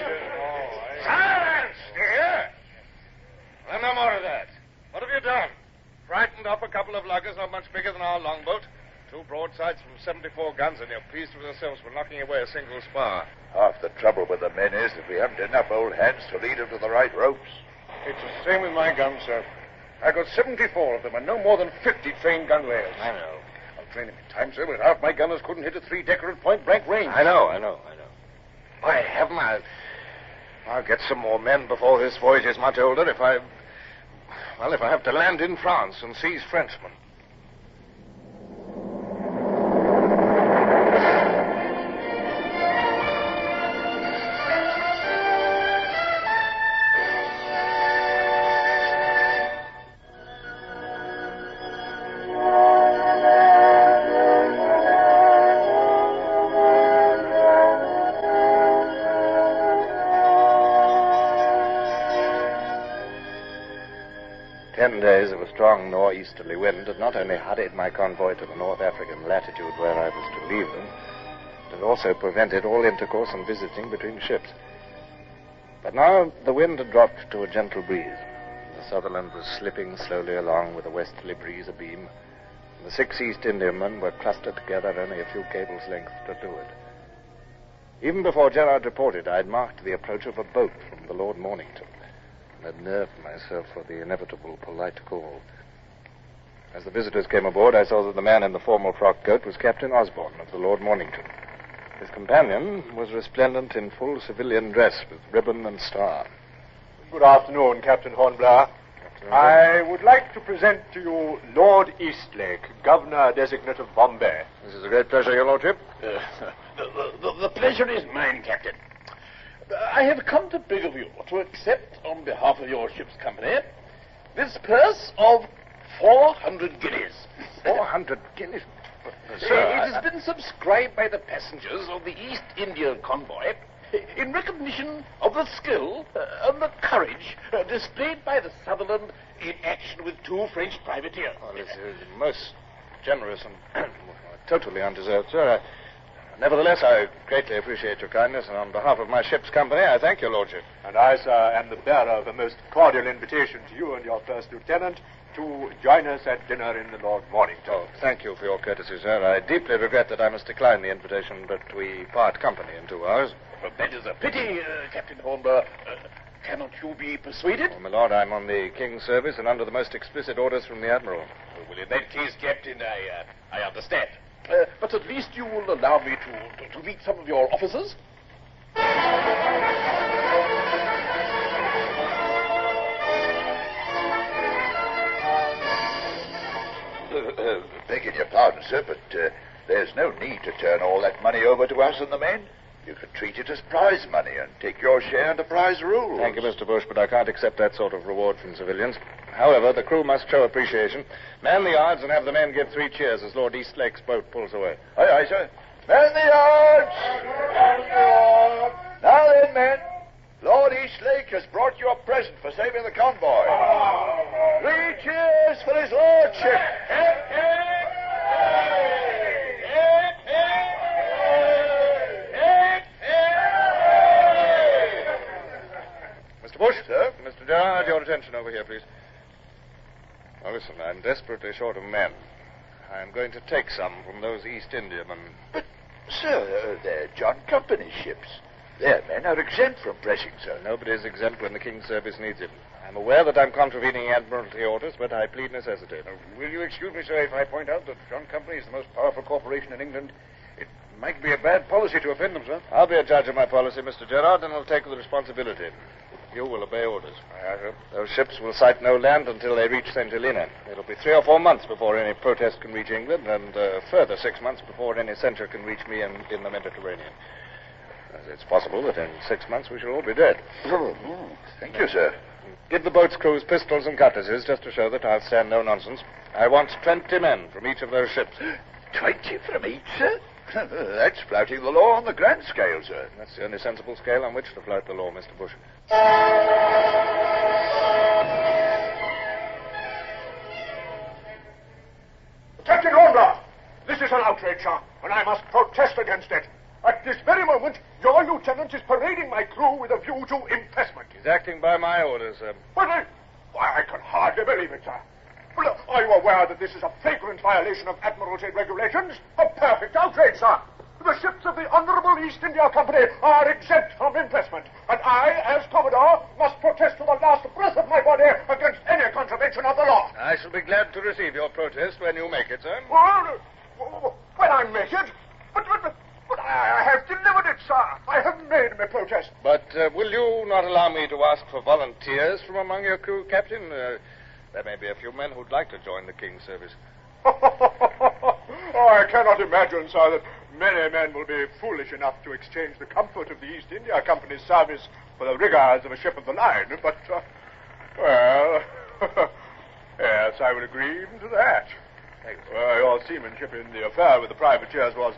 Silence, dear! Well, no more of that. What have you done? Frightened up a couple of luggers not much bigger than our longboat. 2 broadsides from 74 guns, and you're pleased with yourselves for knocking away a single spar. Half the trouble with the men is that we haven't enough old hands to lead them to the right ropes. It's the same with my guns, sir. I got 74 of them and no more than 50 trained gun layers. I know. I'll train them in time, sir, but half my gunners couldn't hit a 3-decker at point-blank range. I know. By heaven, I'll get some more men before this voyage is much older if I have to land in France and seize Frenchmen. 10 days of a strong northeasterly wind had not only hurried my convoy to the North African latitude where I was to leave them, but had also prevented all intercourse and visiting between ships. But now the wind had dropped to a gentle breeze. The Sutherland was slipping slowly along with a westerly breeze abeam, and the 6 East Indiamen were clustered together only a few cables' lengths to leeward. Even before Gerard reported, I had marked the approach of a boat from the Lord Mornington, and had nerved myself for the inevitable polite call. As the visitors came aboard, I saw that the man in the formal frock coat was Captain Osborne of the Lord Mornington. His companion was resplendent in full civilian dress with ribbon and star. Good afternoon, Captain Hornblower. I would like to present to you Lord Eastlake, Governor-designate of Bombay. This is a great pleasure, Your Lordship. The pleasure is mine, Captain. I have come to beg of you to accept, on behalf of your ship's company, this purse of 400 guineas. 400 guineas? It has been subscribed by the passengers of the East India convoy in recognition of the skill and the courage displayed by the Sutherland in action with 2 French privateers. Oh, this is most generous and totally undeserved, sir. Nevertheless, I greatly appreciate your kindness, and on behalf of my ship's company, I thank your lordship. And I, sir, am the bearer of a most cordial invitation to you and your first lieutenant to join us at dinner in the Lord Mornington. Oh, thank you for your courtesy, sir. I deeply regret that I must decline the invitation, but we part company in 2 hours. But that is a pity, Captain Hornblower. Cannot you be persuaded? Oh, my lord, I'm on the King's service and under the most explicit orders from the Admiral. Well, in that case, Captain, I understand. But at least you will allow me to meet some of your officers? Begging your pardon, sir, but there's no need to turn all that money over to us and the men. You can treat it as prize money and take your share under prize rules. Thank you, Mr. Bush, but I can't accept that sort of reward from civilians. However, the crew must show appreciation. Man the yards and have the men give 3 cheers as Lord Eastlake's boat pulls away. Aye, aye, sir. Man the yards! Man the yards! Now then, men, Lord Eastlake has brought you a present for saving the convoy. 3 cheers for his lordship. Mr. Bush? Sir? Mr. Gerard, your attention over here, please. Now, listen, I'm desperately short of men. I'm going to take some from those East Indiamen. But, sir, they're John Company's ships. Their men are exempt from pressing, sir. Nobody's exempt when the King's service needs him. I'm aware that I'm contravening Admiralty orders, but I plead necessity. Will you excuse me, sir, if I point out that John Company is the most powerful corporation in England? It might be a bad policy to offend them, sir. I'll be a judge of my policy, Mr. Gerard, and I'll take the responsibility. you will obey orders. Those ships will sight no land until they reach St. Helena. It'll be 3 or 4 months before any protest can reach England, and further 6 months before any censure can reach me in the Mediterranean. It's possible that in 6 months we shall all be dead. Thank you, sir. Give the boat's crews pistols and cutlasses just to show that I'll stand no nonsense. I want 20 men from each of those ships. 20 from each, sir? That's flouting the law on the grand scale, sir. That's the only sensible scale on which to flout the law, Mr. Bush. Captain Hornblower, this is an outrage, sir, and I must protest against it. At this very moment, your lieutenant is parading my crew with a view to impressment. He's acting by my orders, sir. But I can hardly believe it, sir. Well, are you aware that this is a flagrant violation of Admiralty regulations? A perfect outrage, sir. The ships of the Honourable East India Company are exempt from impressment, and I, as Commodore, must protest to the last breath of my body against any contravention of the law. I shall be glad to receive your protest when you make it, sir. Well, when I make it? But I have delivered it, sir. I have made my protest. But will you not allow me to ask for volunteers from among your crew, Captain? There may be a few men who'd like to join the King's service. I cannot imagine, sir, that many men will be foolish enough to exchange the comfort of the East India Company's service for the rigors of a ship of the line. But, well, yes, I would agree even to that. Your seamanship in the affair with the privateers was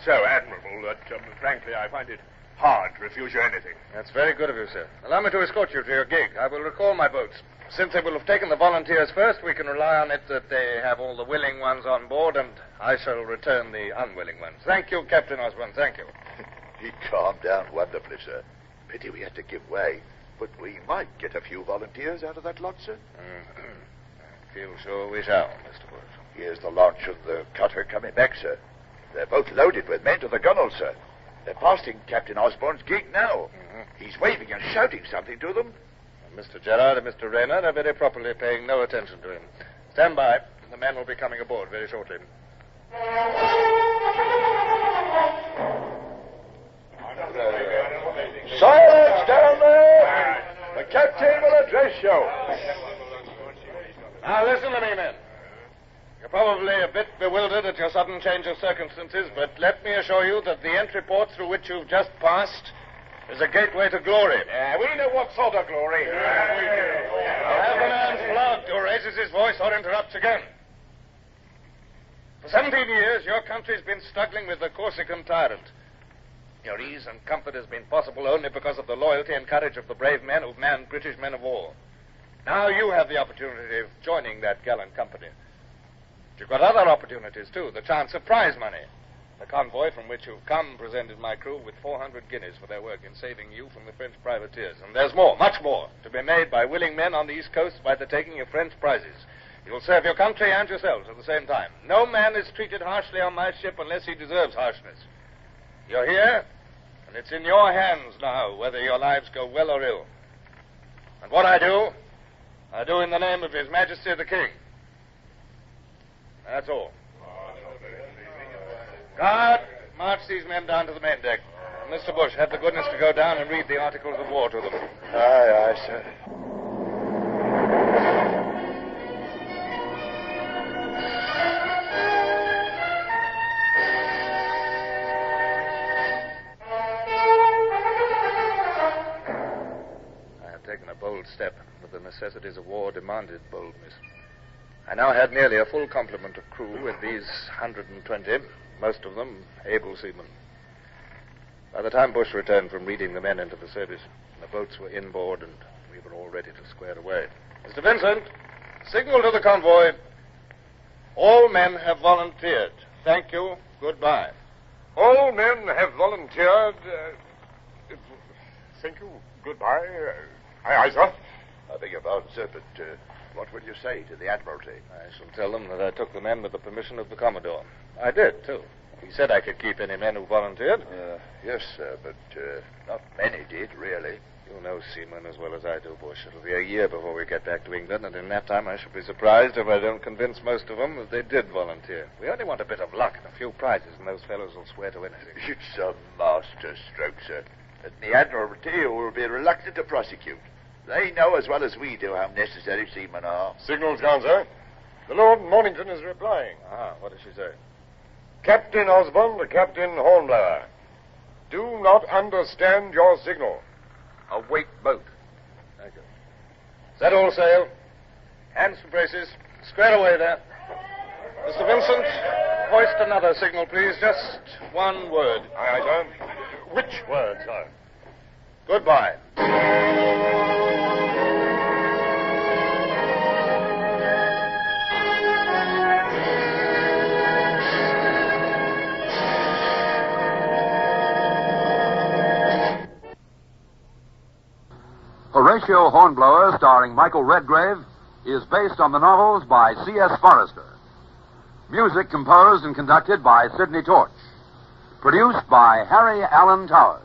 so admirable that, frankly, I find it hard to refuse you anything. That's very good of you, sir. Allow me to escort you to your gig. I will recall my boats. Since they will have taken the volunteers first, we can rely on it that they have all the willing ones on board, and I shall return the unwilling ones. Thank you, Captain Osborne. Thank you. He calmed down wonderfully, sir. Pity we had to give way. But we might get a few volunteers out of that lot, sir. I feel sure we shall, Mr. Bush. Here's the launch of the cutter coming back, sir. They're both loaded with men to the gunwale, sir. They're passing Captain Osborne's gig now. He's waving and shouting something to them. Mr. Gerard and Mr. Rayner are very properly paying no attention to him. Stand by. The men will be coming aboard very shortly. Silence down there! The captain will address you. Now listen to me, men. You're probably a bit bewildered at your sudden change of circumstances, but let me assure you that the entry port through which you've just passed is a gateway to glory. We know what sort of glory. Have the man flogged who raises his voice or interrupts again. For 17 years, your country's been struggling with the Corsican tyrant. Your ease and comfort has been possible only because of the loyalty and courage of the brave men who've manned British men of war. Now you have the opportunity of joining that gallant company. But you've got other opportunities, too. The chance of prize money. The convoy from which you've come presented my crew with 400 guineas for their work in saving you from the French privateers. And there's more, much more, to be made by willing men on the East Coast by the taking of French prizes. You'll serve your country and yourselves at the same time. No man is treated harshly on my ship unless he deserves harshness. You're here, and it's in your hands now whether your lives go well or ill. And what I do in the name of His Majesty the King. That's all. Guard, march these men down to the main deck. Mr. Bush, have the goodness to go down and read the articles of war to them. Aye, aye, sir. I have taken a bold step, but the necessities of war demanded boldness. I now had nearly a full complement of crew with these 120, most of them able seamen. By the time Bush returned from reading the men into the service, the boats were inboard and we were all ready to square away. Mr. Vincent, signal to the convoy. All men have volunteered. Thank you. Goodbye. All men have volunteered. Thank you. Goodbye. Aye, sir. I beg your pardon, sir, but what will you say to the Admiralty? I shall tell them that I took the men with the permission of the Commodore. I did, too. He said I could keep any men who volunteered. Yes, sir, but not many did, really. You know seamen as well as I do, Bush. It'll be a year before we get back to England, and in that time I shall be surprised if I don't convince most of them that they did volunteer. We only want a bit of luck and a few prizes, and those fellows will swear to anything. It's a master stroke, sir. And the Admiralty will be reluctant to prosecute. They know as well as we do how necessary seamen are. Signals gone, sir. The Lord Mornington is replying. What does she say? Captain Osborne to Captain Hornblower. Do not understand your signal. Await boat. Thank you. Set all sail. Hands for braces. Square away there. Mr. Vincent, hoist another signal, please. Just one word. Aye, sir. Which word, sir? Goodbye. Horatio Hornblower, starring Michael Redgrave, is based on the novels by C.S. Forrester. Music composed and conducted by Sidney Torch. Produced by Harry Allen Towers.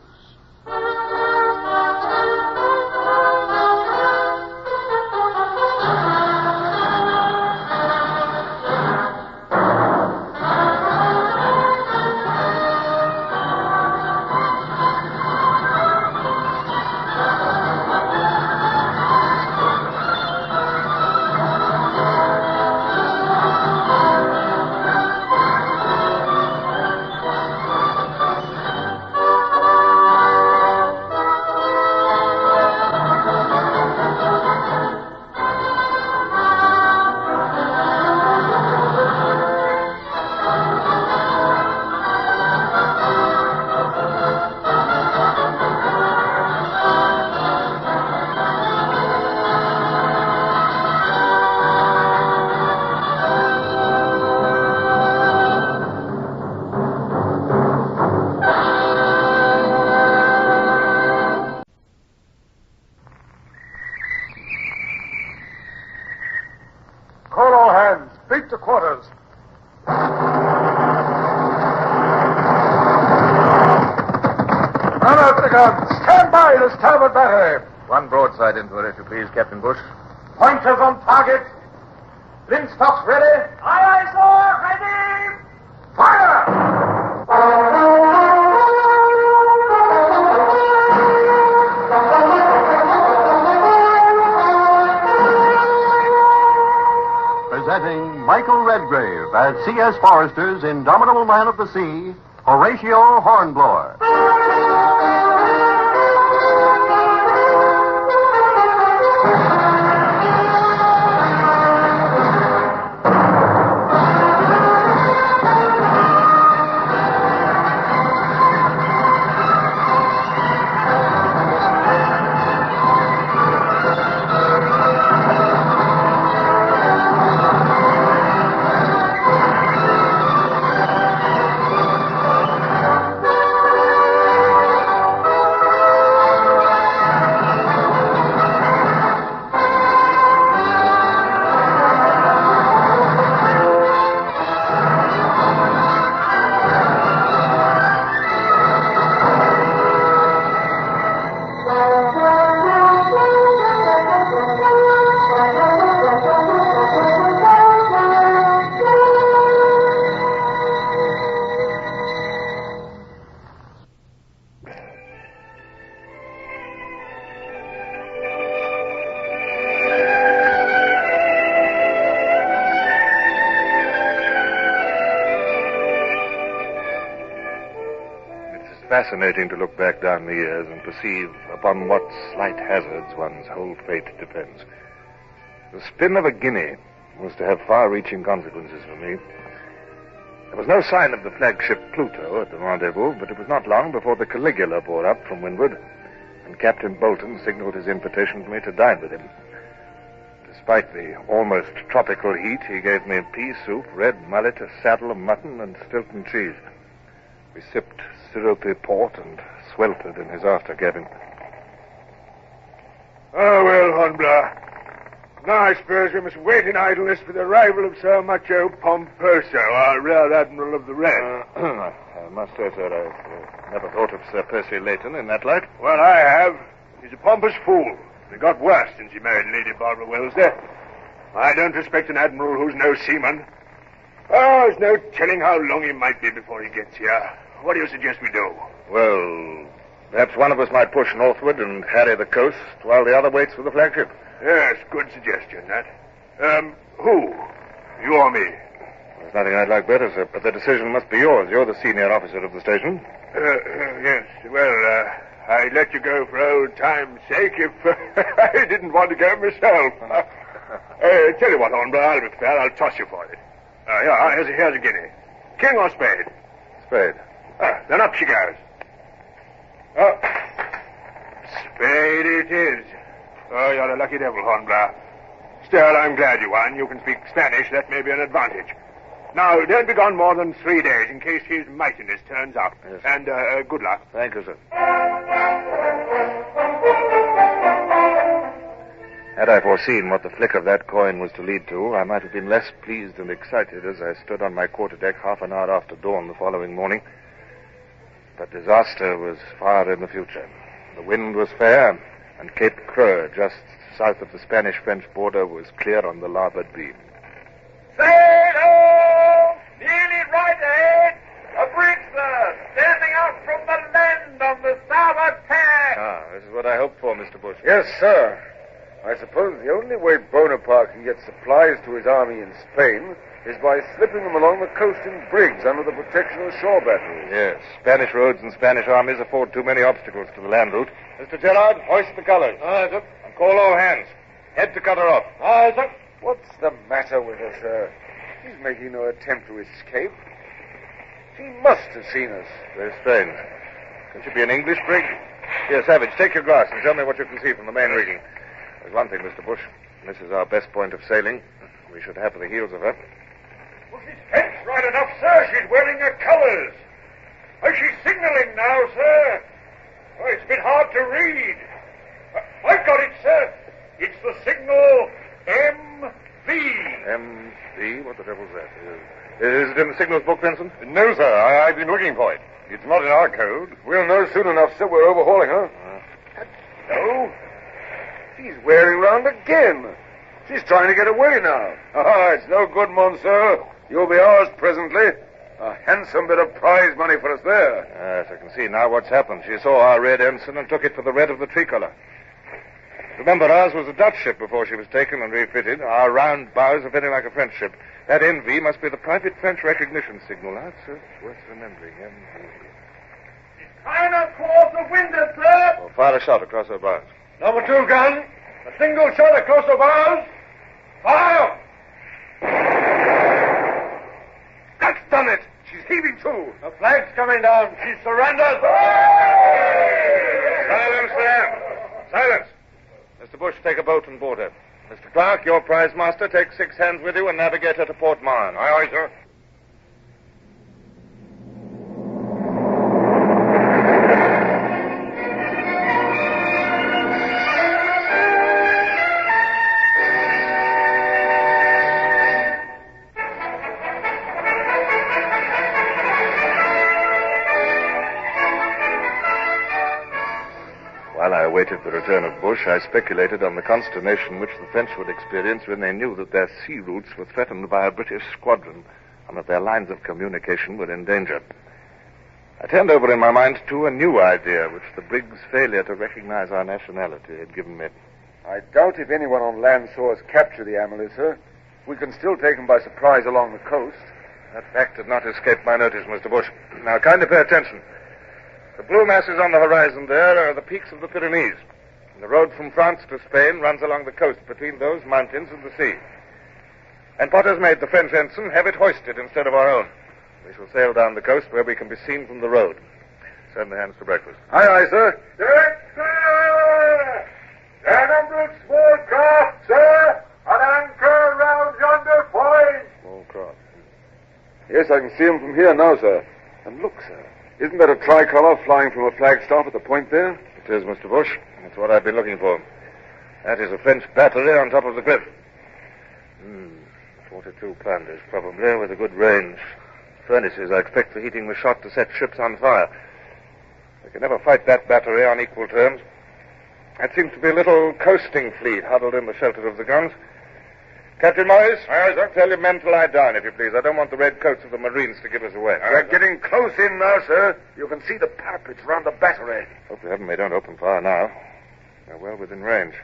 Beat to quarters. Run out the guns. Stand by the starboard battery. One broadside into it, if you please, Captain Bush. Pointers on target. Linstocks ready. Aye, aye, sir. Ready. Fire! Presenting Michael Redgrave as C.S. Forrester's indomitable man of the sea, Horatio Hornblower. Fascinating to look back down the years and perceive upon what slight hazards one's whole fate depends. The spin of a guinea was to have far-reaching consequences for me. There was no sign of the flagship Pluto at the rendezvous, but it was not long before the Caligula bore up from windward, and Captain Bolton signaled his invitation for me to dine with him. Despite the almost tropical heat, he gave me pea soup, red mullet, a saddle of mutton, and Stilton cheese. We sipped syrupy port and sweltered in his after cabin. Oh, well, Hornblower. Now I suppose we must wait in idleness for the arrival of Sir Macho Pomposo, our Rear Admiral of the Red. I must say, sir, I've never thought of Sir Percy Leighton in that light. Well, I have. He's a pompous fool. He got worse since he married Lady Barbara Wellesley. I don't respect an admiral who's no seaman. Oh, there's no telling how long he might be before he gets here. What do you suggest we do? Well, Perhaps one of us might push northward and harry the coast while the other waits for the flagship. Yes, good suggestion, that. Who? You or me? There's nothing I'd like better, sir, but the decision must be yours. You're the senior officer of the station. Yes. Well, I'd let you go for old time's sake if I didn't want to go myself. Tell you what, Hornblower, I'll be fair. I'll toss you for it. Here's a guinea. King or spade? Spade. Then up she goes. Oh, spade it is. Oh, you're a lucky devil, Hornblower. Still, I'm glad you won. You can speak Spanish. That may be an advantage. Now, don't be gone more than 3 days in case his mightiness turns up. Yes, and good luck. Thank you, sir. Had I foreseen what the flick of that coin was to lead to, I might have been less pleased and excited as I stood on my quarterdeck half an hour after dawn the following morning. But disaster was far in the future. The wind was fair, and Cape Creux, just south of the Spanish-French border, was clear on the larboard beam. Sail ho! Nearly right ahead! A brig, sir, standing out from the land on the starboard tack! This is what I hoped for, Mr. Bush. Yes, sir. I suppose the only way Bonaparte can get supplies to his army in Spain is by slipping them along the coast in brigs under the protection of shore batteries. Yes, Spanish roads and Spanish armies afford too many obstacles to the land route. Mr. Gerard, hoist the colors. Aye, sir. And call all hands. Head to cut her off. Aye, sir. What's the matter with her, sir? She's making no attempt to escape. She must have seen us. Very strange. Can she be an English brig? Here, Savage, take your glass and tell me what you can see from the main rigging. There's one thing, Mr. Bush. This is our best point of sailing. We should have the heels of her. Well, she's fenced right enough, sir. She's wearing her colours. Oh, she's signalling now, sir. Oh, it's been hard to read. I've got it, sir. It's the signal M.V. M.V.? What the devil's that? Is it in the signals book, Vincent? No, sir. I've been looking for it. It's not in our code. We'll know soon enough, sir. We're overhauling her. No. She's wearing round again. She's trying to get away now. It's no good, monsieur. You'll be ours presently. A handsome bit of prize money for us there. Yes, I can see now what's happened. She saw our red ensign and took it for the red of the tricolour. Remember, ours was a Dutch ship before she was taken and refitted. Our round bows are very like a French ship. That NV must be the private French recognition signal. That's worth remembering. NV. Kind of close the window, sir. Well, fire a shot across her bows. Number 2 gun. A single shot across the bows. Fire! That's done it. She's heaving to. The flag's coming down. She surrenders. Silence there. Silence. Mr. Bush, take a boat and board her. Mr. Clark, your prize master, take 6 hands with you and navigate her to Port Mahon. Aye, aye, sir. While I awaited the return of Bush, I speculated on the consternation which the French would experience when they knew that their sea routes were threatened by a British squadron and that their lines of communication were in danger. I turned over in my mind, too, a new idea which the brig's failure to recognize our nationality had given me. I doubt if anyone on land saw us capture the Amelie, sir. We can still take them by surprise along the coast. That fact did not escape my notice, Mr. Bush. Now, kindly pay attention. The blue masses on the horizon there are the peaks of the Pyrenees. And the road from France to Spain runs along the coast between those mountains and the sea. And Potter's made the French ensign have it hoisted instead of our own. We shall sail down the coast where we can be seen from the road. Send the hands to breakfast. Aye, aye, sir. Yes, sir. There are number of small craft, sir, at anchor round yonder point. Small craft. Yes, I can see them from here now, sir. And look, sir. Isn't that a tricolour flying from a flagstaff at the point there? It is, Mr. Bush. That's what I've been looking for. That is a French battery on top of the cliff. 42 plunges, probably, with a good range. Furnaces, I expect, for heating the shot to set ships on fire. They can never fight that battery on equal terms. That seems to be a little coasting fleet huddled in the shelter of the guns. Captain Morris? Aye, sir. Tell your men to lie down, if you please. I don't want the red coats of the Marines to give us away. We're getting close in now, sir. You can see the parapets round the battery. Hope to heaven they don't open fire now. They're well within range.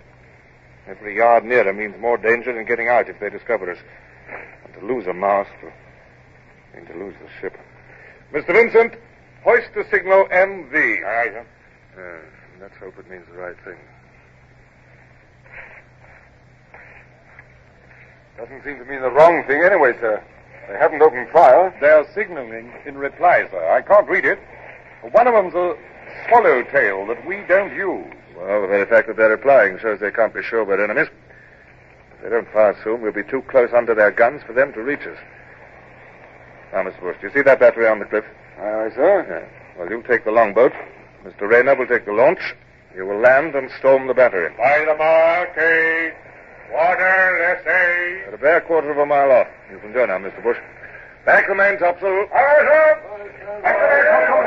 Every yard nearer means more danger than getting out if they discover us. And to lose a mast means to lose the ship. Mr. Vincent, hoist the signal MV. Aye, sir. Let's hope it means the right thing. Doesn't seem to mean the wrong thing anyway, sir. They haven't opened fire. They're signaling in reply, sir. I can't read it. One of them's a swallowtail that we don't use. Well, the very fact that they're replying shows they can't be sure we're enemies. If they don't fire soon, we'll be too close under their guns for them to reach us. Now, Mr. Bush, do you see that battery on the cliff? Aye, sir. Yeah. Well, you'll take the longboat. Mr. Rayner will take the launch. You will land and storm the battery. By the mark, water, let's say. At a bare quarter of a mile off. You can go now, Mr. Bush. Back the main topsail. Aye, sir. Back the main topsail.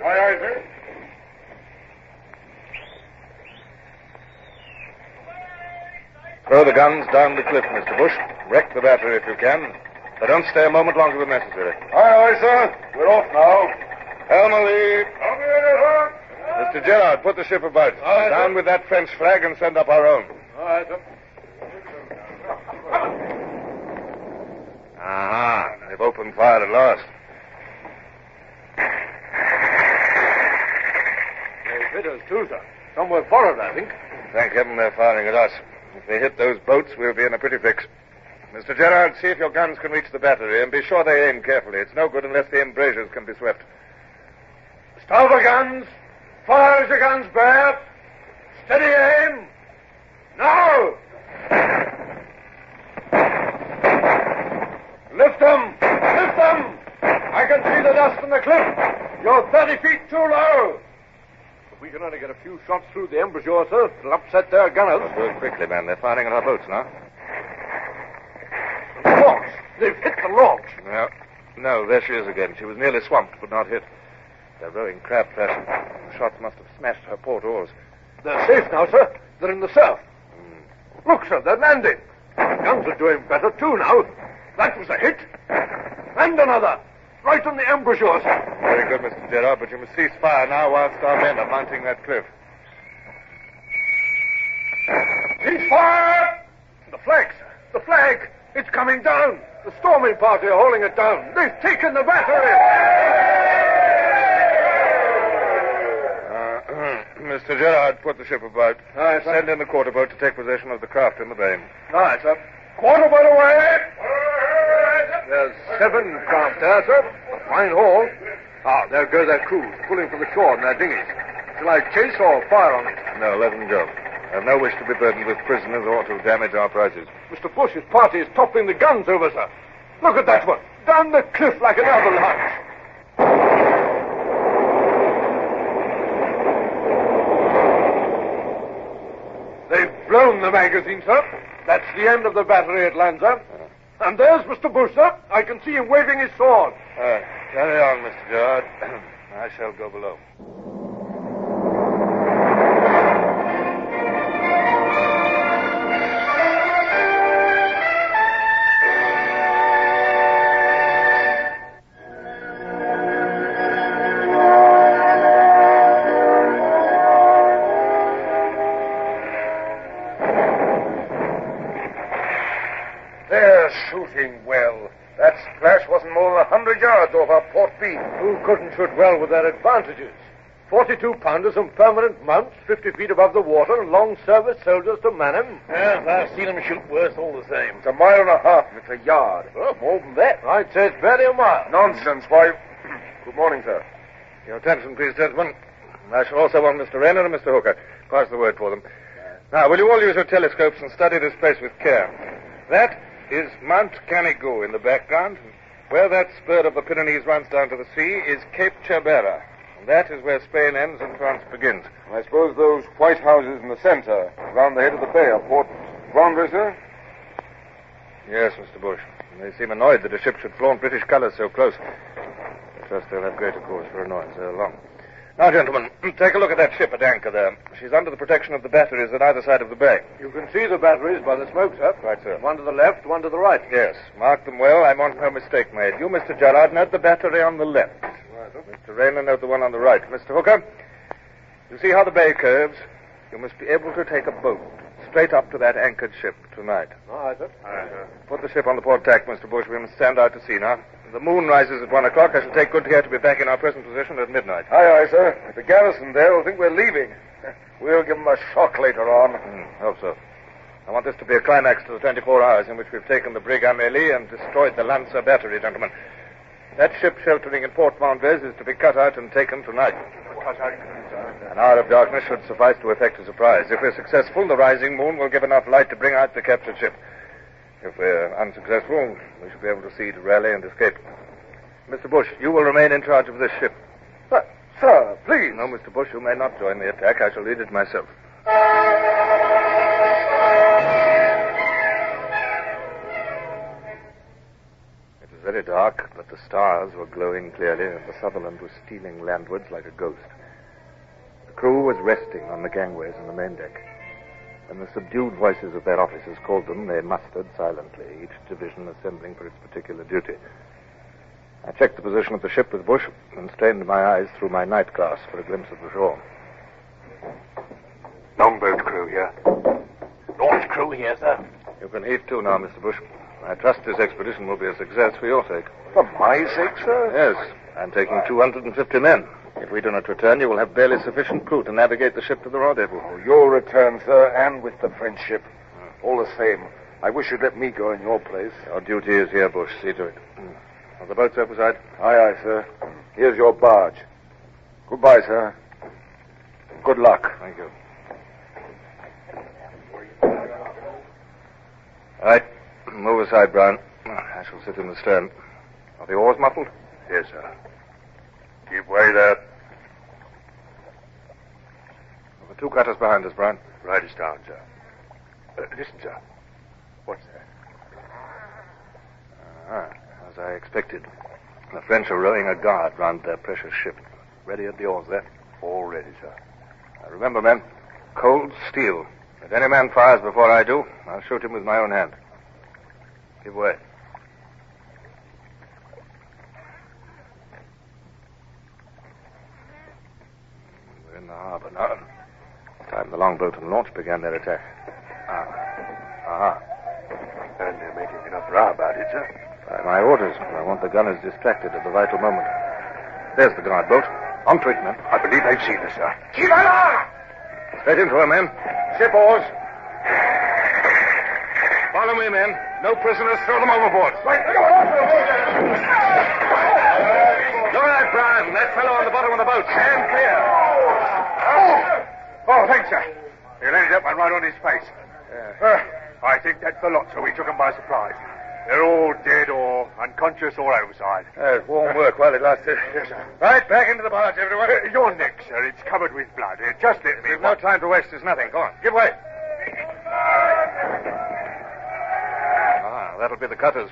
Aye, aye, sir. Throw the guns down the cliff, Mr. Bush. Wreck the battery if you can. But don't stay a moment longer than necessary. Aye, aye, sir. We're off now. Helm a lee. Mr. Gerard, put the ship about. Aye, down with that French flag and send up our own. Aye, sir. Aha, they've opened fire at last. They've hit us too, sir. Somewhere forward, I think. Thank heaven they're firing at us. If they hit those boats, we'll be in a pretty fix. Mr. Gerard, see if your guns can reach the battery, and be sure they aim carefully. It's no good unless the embrasures can be swept. Starboard guns. Fire as your guns bear. Steady aim. Now! Lift them! Lift them! I can see the dust on the cliff. You're 30 feet too low. If we can only get a few shots through the embrasure, sir, it'll upset their gunners. Do it quickly, man. They're firing at our boats now. The logs. They've hit the logs. No, there she is again. She was nearly swamped, but not hit. They're rowing crab fashion. The shots must have smashed her port oars. They're safe now, sir. They're in the surf. Look, sir, they're landing. The guns are doing better, too, now. That was a hit. And another. Right on the embrasure, sir. Very good, Mr. Gerard, but you must cease fire now whilst our men are mounting that cliff. Cease fire! The flag, sir. The flag. It's coming down. The storming party are holding it down. They've taken the battery. Mr. Gerard, put the ship about. Aye, sir. Send in the quarter boat to take possession of the craft in the bay. Aye, sir. Quarter boat away. There's 7 craft there, sir. A fine haul. There go their crews, pulling for the shore in their dinghies. Shall I chase or fire on them? No, let them go. I have no wish to be burdened with prisoners or to damage our prizes. Mr. Bush's party is toppling the guns over, sir. Look at that one. Down the cliff like an avalanche. They've blown the magazine, sir. That's the end of the battery at Lanza. And there's Mr. Bush, sir. I can see him waving his sword. Carry on, Mr. Gerard. I shall go below. Shooting well. That splash wasn't more than 100 yards off our port beam. Who couldn't shoot well with their advantages? 42-pounders and permanent mounts, 50 feet above the water, and long-service soldiers to man 'em. Yes, I've seen 'em shoot worse all the same. It's a mile and a half, and it's a yard. Oh, more than that. I'd say it's barely a mile. Nonsense, why? Good morning, sir. Your attention, please, gentlemen. I shall also want Mr. Rayner and Mr. Hooker. Pass the word for them. Now, will you all use your telescopes and study this place with care? That is Mount Canigou in the background. Where that spur of the Pyrenees runs down to the sea is Cape Cherbera. And that is where Spain ends and France begins. I suppose those white houses in the center, round the head of the bay, are Port Vendée, sir? Yes, Mr. Bush. They seem annoyed that a ship should flaunt British colors so close. I trust they'll have greater cause for annoyance ere long. Now, gentlemen, take a look at that ship at anchor there. She's under the protection of the batteries at either side of the bay. You can see the batteries by the smoke, sir. Right, sir. One to the left, one to the right. Yes, mark them well. I want no mistake made. You, Mr. Gerard, note the battery on the left. Right. Mr. Rayner, note the one on the right. Mr. Hooker, you see how the bay curves? You must be able to take a boat straight up to that anchored ship tonight. All right, sir. All right, sir. Put the ship on the port tack, Mr. Bush. We must stand out to sea now. If the moon rises at 1 o'clock, I shall take good care to be back in our present position at midnight. Aye, aye, sir. If the garrison there will think we're leaving, we'll give them a shock later on. Hope so. I want this to be a climax to the 24 hours in which we've taken the brig Amélie and destroyed the Lancer battery, gentlemen. That ship sheltering in Port Vendez is to be cut out and taken tonight. An hour of darkness should suffice to effect a surprise. If we're successful, the rising moon will give enough light to bring out the captured ship. If we're unsuccessful, we shall be able to see to rally and escape. Mr. Bush, you will remain in charge of this ship. But, sir, please. No, Mr. Bush, you may not join the attack. I shall lead it myself. It was very dark, but the stars were glowing clearly, and the Sutherland was stealing landwards like a ghost. The crew was resting on the gangways and the main deck. When the subdued voices of their officers called them, they mustered silently, each division assembling for its particular duty. I checked the position of the ship with Bush and strained my eyes through my night glass for a glimpse of the shore. Longboat crew here. Launch crew here, sir. You can heave to now, Mr. Bush. I trust this expedition will be a success for your sake. For my sake, sir? Yes. I'm taking 250 men. If we do not return, you will have barely sufficient crew to navigate the ship to the rendezvous. Oh, you'll return, sir, and with the French ship. All the same, I wish you'd let me go in your place. Your duty is here, Bush. See to it. Are the boats overside? Aye, aye, sir. Here's your barge. Goodbye, sir. Good luck. Thank you. All right. Move aside, Brown. I shall sit in the stern. Are the oars muffled? Yes, sir. Give way there. The two cutters behind us, Brown. Right us down, sir. Listen, sir. What's that? As I expected. The French are rowing a guard round their precious ship. Ready at the oars there? All ready, sir. Now remember, men, cold steel. If any man fires before I do, I'll shoot him with my own hand. Give way. We're in the harbor now. Time the longboat and launch began their attack. And they're making enough row about it, sir. By my orders, I want the gunners distracted at the vital moment. There's the guard boat. On to it, men. I believe they've seen us, sir. Keep on! Straight into her, men. Ship oars. Follow me, men. No prisoners. Throw them overboard. Right. Look at that, Brian. That fellow on the bottom of the boat. Stand clear. Oh, thanks, sir. He landed up and right on his face. I think that's the lot, so we took them by surprise. They're all dead or unconscious or overside. Warm work while it lasted. Yes, sir. Right, back into the barge, everyone. Your neck, sir. It's covered with blood. Just let me. There's no time to waste. There's nothing. Go on. Give way. That'll be the cutters.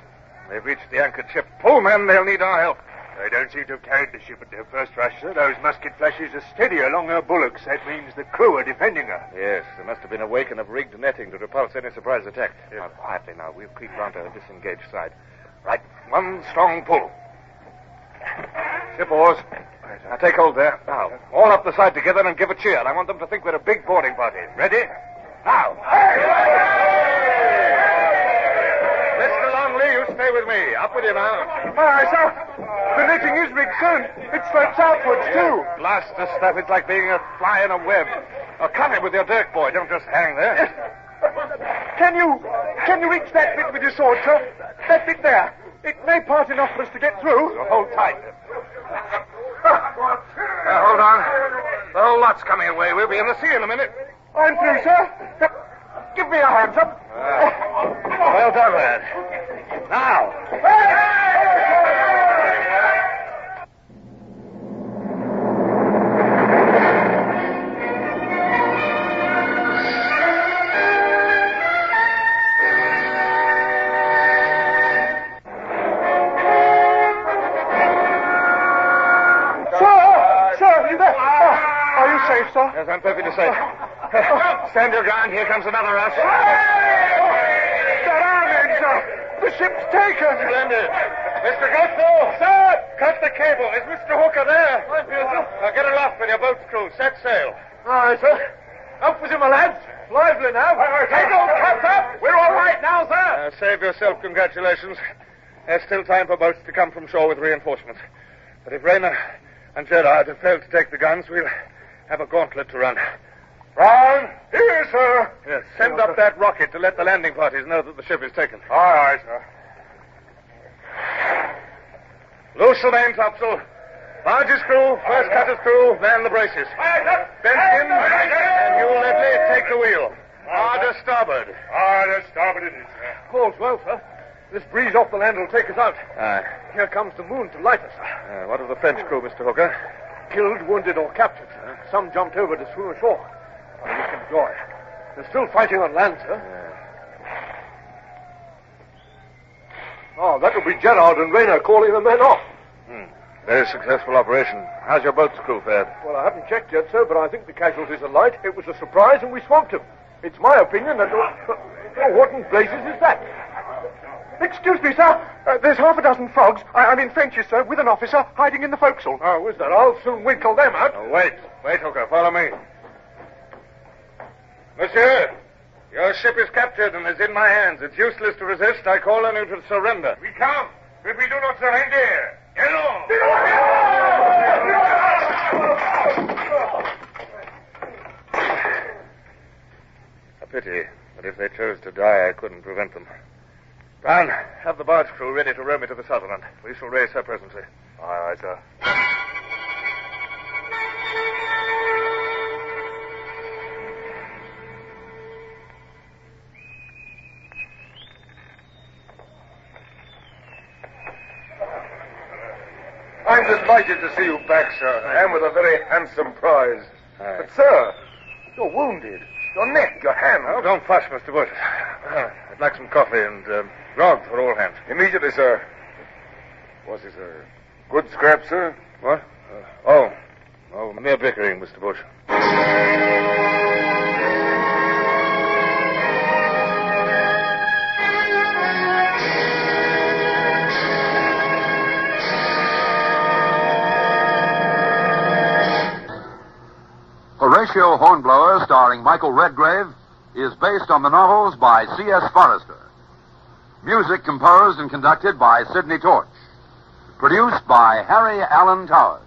They've reached the anchored ship. Pull, men. They'll need our help. They don't seem to have carried the ship at their first rush, sir. Those musket flashes are steady along her bulwarks. That means the crew are defending her. Yes, there must have been a wake and have rigged netting to repulse any surprise attack. Yes. Now, quietly now. We'll creep round to her disengaged side. Right. One strong pull. Ship oars. Now take hold there. Now, all up the side together and give a cheer. I want them to think we're a big boarding party. Ready? Now. Mr. Longley, you stay with me. Up with you now. Aye, sir. The netting is rigged, sir. It slopes outwards, too. Blast the stuff. It's like being a fly in a web. Oh, come in with your dirk, boy. Don't just hang there. Can you reach that bit with your sword, sir? That bit there. It may part enough for us to get through. So hold tight. Hold on. The whole lot's coming away. We'll be in the sea in a minute. I'm through, sir. Give me a hand, sir. Well done, lad. Now. Sir, you there? safe, sir? Yes, I'm perfectly safe. Stand your ground. Here comes another rush. They're armed, sir. The ship's taken. Splendid. Mr. Gusto! Sir! Cut the cable. Is Mr. Hooker there? I'm here, sir. Now get aloft with your boat's crew. Set sail. Aye, sir. Up with you, my lads. Lively now. Take those caps up. We're all right now, sir. Save yourself congratulations. There's still time for boats to come from shore with reinforcements. But if Rayner and Gerard have failed to take the guns, we'll have a gauntlet to run. Brown, here, sir. Yes, send up that rocket to let the landing parties know that the ship is taken. Aye, sir. Loose the main topsail. Barge's crew, first cutter's crew, man the braces. Benskin and you, Ledley, take the wheel. Hard to starboard. Hard to starboard it is, sir. All's well, sir. This breeze off the land will take us out. Aye. Here comes the moon to light us, sir. What of the French crew, Mr. Hooker? Killed, wounded, or captured, sir. Some jumped over to swim ashore. I wish them joy. They're still fighting on land, sir. Oh, that'll be Gerard and Rayner calling the men off. Very successful operation. How's your boat's crew fared? Well, I haven't checked yet, sir, but I think the casualties are light. It was a surprise, and we swamped them. It's my opinion that... Oh, what in blazes is that? Excuse me, sir. There's half a dozen frogs. I'm in French's, sir, with an officer hiding in the forecastle. Oh, is that? I'll soon winkle them out. Oh, wait, Hooker. Follow me. Monsieur, your ship is captured and is in my hands. It's useless to resist. I call on you to surrender. We come, but we do not surrender. Hello! A pity, but if they chose to die, I couldn't prevent them. Brown, have the barge crew ready to row me to the Sutherland. We shall raise her presently. Aye, sir. I'm delighted to see you back, sir, and with a very handsome prize. Aye. But, sir, you're wounded. Your neck, your hand. Oh, don't fuss, Mr. Bush. I'd like some coffee and grog for all hands. Immediately, sir. Was it a good scrap, sir? What? Mere bickering, Mr. Bush. Horatio Hornblower, starring Michael Redgrave, is based on the novels by C.S. Forester. Music composed and conducted by Sidney Torch. Produced by Harry Allen Towers.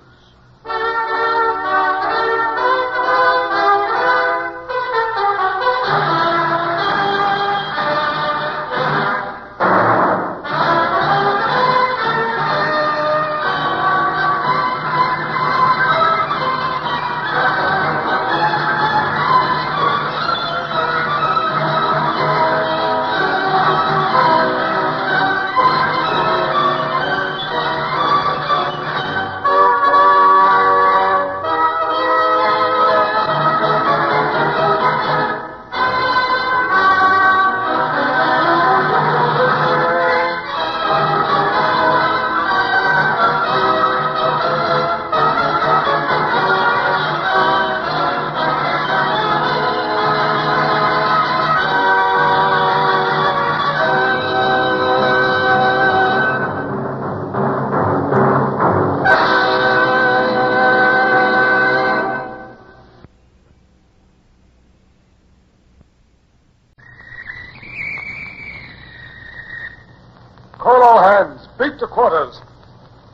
Call all hands. Beat to quarters.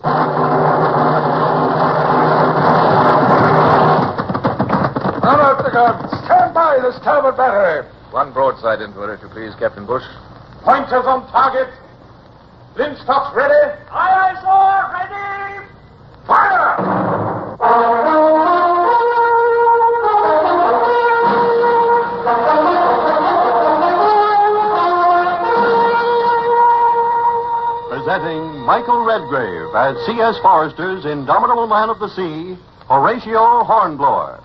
Run out the guns. Stand by the starboard battery. One broadside into her, if you please, Captain Bush. Pointers on target. Linstocks ready. Aye, aye, sir. Ready. Fire! Presenting Michael Redgrave as C.S. Forester's indomitable man of the sea, Horatio Hornblower.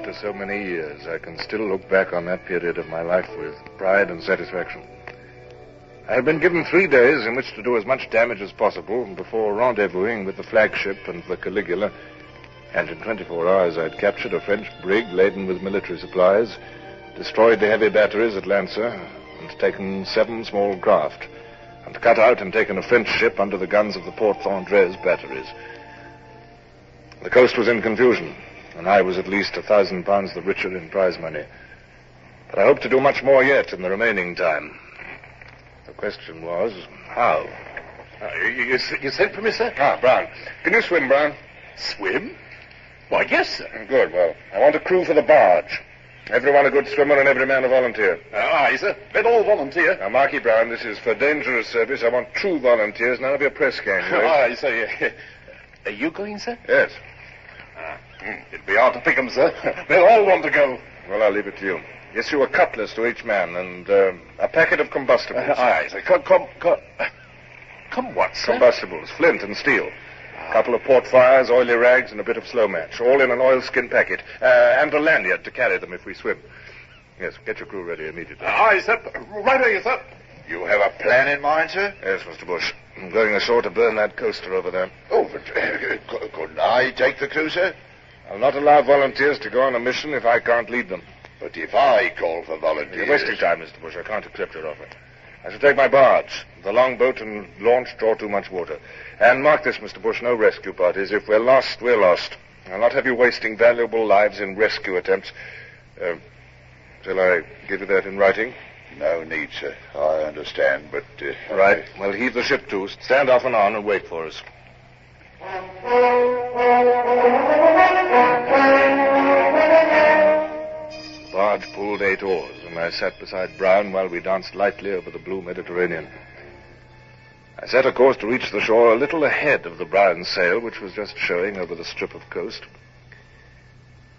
after so many years, I can still look back on that period of my life with pride and satisfaction. I had been given 3 days in which to do as much damage as possible before rendezvousing with the flagship and the Caligula, and in 24 hours I had captured a French brig laden with military supplies, destroyed the heavy batteries at Lancer, and taken 7 small craft, and cut out and taken a French ship under the guns of the Port Vendres batteries. The coast was in confusion, and I was at least £1,000 the richer in prize money. But I hope to do much more yet in the remaining time. The question was, how? You sent for me, sir? Brown. Can you swim, Brown? Swim? Why, yes, sir. Good. Well, I want a crew for the barge. Everyone a good swimmer and every man a volunteer. Aye, sir. Let all volunteer. Now, Marky Brown, this is for dangerous service. I want true volunteers, none of your press gang. Aye, sir. Yeah. Are you going, sir? Yes. It'd be hard to pick 'em, sir. They'll all want to go. Well, I'll leave it to you. Issue a cutlass to each man and a packet of combustibles. Aye, sir. Come what, sir? Combustibles, flint and steel. A couple of port fires, oily rags, and a bit of slow match, all in an oilskin packet, and a lanyard to carry them if we swim. Yes, get your crew ready immediately. Aye, sir. Right away, sir. You have a plan in mind, sir? Yes, Mr. Bush. I'm going ashore to burn that coaster over there. Oh, but couldn't I take the crew, sir? I'll not allow volunteers to go on a mission if I can't lead them. But if I call for volunteers... You're wasting time, Mr. Bush. I can't accept your offer. I shall take my barge. The longboat and launch draw too much water. And mark this, Mr. Bush, no rescue parties. If we're lost, we're lost. I'll not have you wasting valuable lives in rescue attempts. Shall I give you that in writing? No need, sir. I understand, but... Right. Well, heave the ship to. Stand off and on and wait for us. The barge pulled 8 oars, and I sat beside Brown while we danced lightly over the blue Mediterranean. I set a course to reach the shore a little ahead of the brown sail, which was just showing over the strip of coast.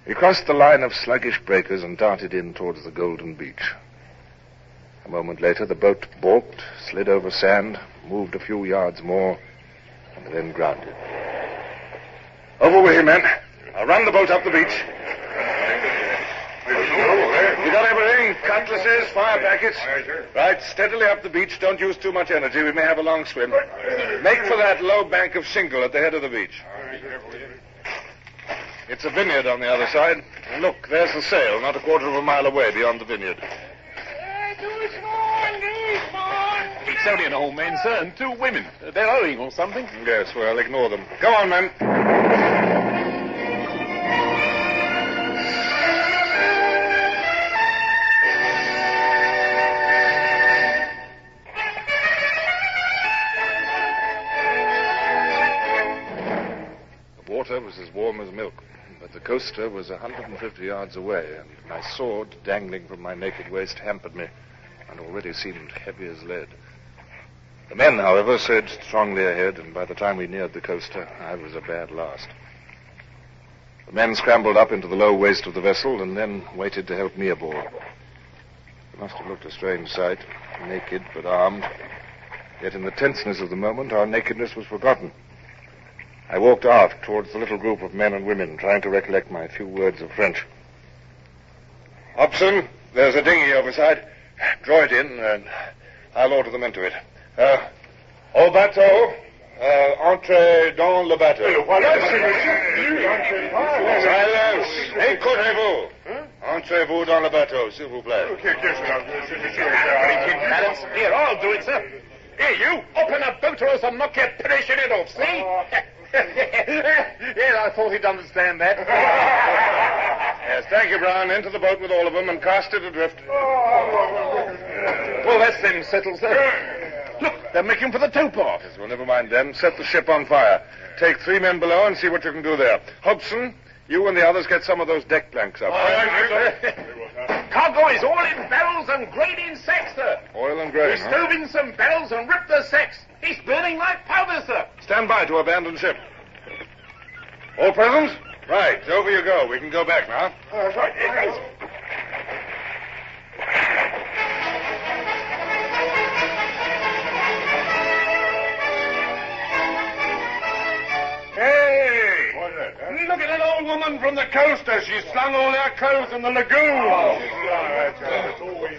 We crossed the line of sluggish breakers and darted in towards the golden beach. A moment later, the boat balked, slid over sand, moved a few yards more, and then grounded. Over with you, men. I'll run the boat up the beach. You got everything? Cutlasses, fire packets? Right, steadily up the beach. Don't use too much energy. We may have a long swim. Make for that low bank of shingle at the head of the beach. It's a vineyard on the other side. And look, there's the sail, not a quarter of a mile away beyond the vineyard. It's only an old man, sir, and 2 women. They're owing or something. Yes, well, ignore them. Come on, men. The water was as warm as milk, but the coaster was 150 yards away, and my sword, dangling from my naked waist, hampered me, and already seemed heavy as lead. The men, however, surged strongly ahead, and by the time we neared the coaster, I was a bad last. The men scrambled up into the low waist of the vessel, and then waited to help me aboard. It must have looked a strange sight, naked but armed. Yet in the tenseness of the moment, our nakedness was forgotten. I walked aft towards the little group of men and women, trying to recollect my few words of French. Hobson, there's a dinghy overside. Draw it in, and I'll order them into it. Au bateau, entrez dans le bateau. Silence! Écoutez-vous! Entrez-vous dans le bateau, s'il vous plaît. Here, I'll do it, sir. Here, you, open a boat or else I'll knock your perishing head off, see? Yes, I thought he'd understand that. Yes, thank you, Brown. Into the boat with all of them and cast it adrift. Well, that's them settled, sir. Look, they're making for the tow-path. Yes, well, never mind them. Set the ship on fire. Take 3 men below and see what you can do there. Hobson, you and the others get some of those deck planks up. Cargo is all in barrels and grain in sacks, sir. Oil and grain, We stove in some barrels and ripped the sacks. It's burning like powder, sir. Stand by to abandon ship. All present? Right, over you go. We can go back now. Right. Hey! Look at that old a woman from the coast as she slung all their clothes in the lagoon.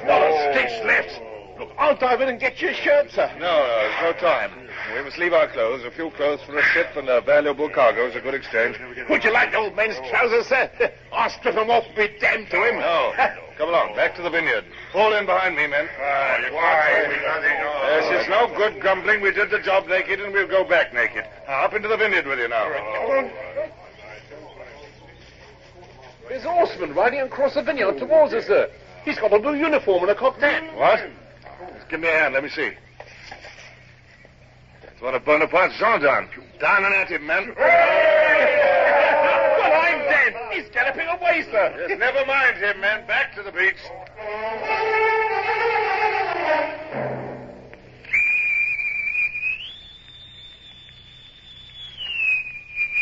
Not a stitch left. Look, I'll dive in and get your shirt, sir. No, there's no time. We must leave our clothes. A few clothes for a ship and a valuable cargo is a good exchange. Would you like the old man's trousers, sir? I'll strip them off and be damned to him. No. Come along, back to the vineyard. Fall in behind me, men. Yes, it's no good grumbling. We did the job naked and we'll go back naked. Up into the vineyard with you now. There's a horseman riding across the vineyard towards us, sir. He's got a blue uniform and a cocked hat. What? Just give me a hand, let me see. It's one of Bonaparte's gendarmes. Down and at him, men. Well, I'm dead. He's galloping away, sir. Just never mind him, men. Back to the beach.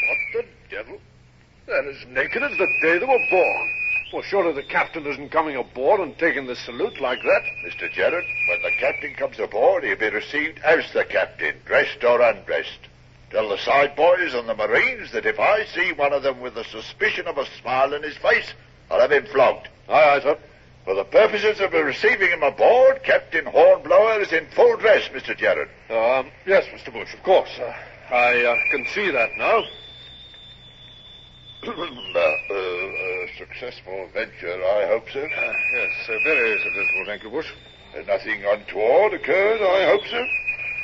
What the devil? They're as naked as the day they were born. Well, surely the captain isn't coming aboard and taking the salute like that. Mr. Gerard, when the captain comes aboard, he'll be received as the captain, dressed or undressed. Tell the side boys and the Marines that if I see one of them with the suspicion of a smile on his face, I'll have him flogged. Aye, sir. For the purposes of receiving him aboard, Captain Hornblower is in full dress, Mr. Gerard. Yes, Mr. Bush, of course. I can see that now. A successful venture, I hope, sir. Yes, very successful, thank you, Bush. Nothing untoward occurred, I hope, sir.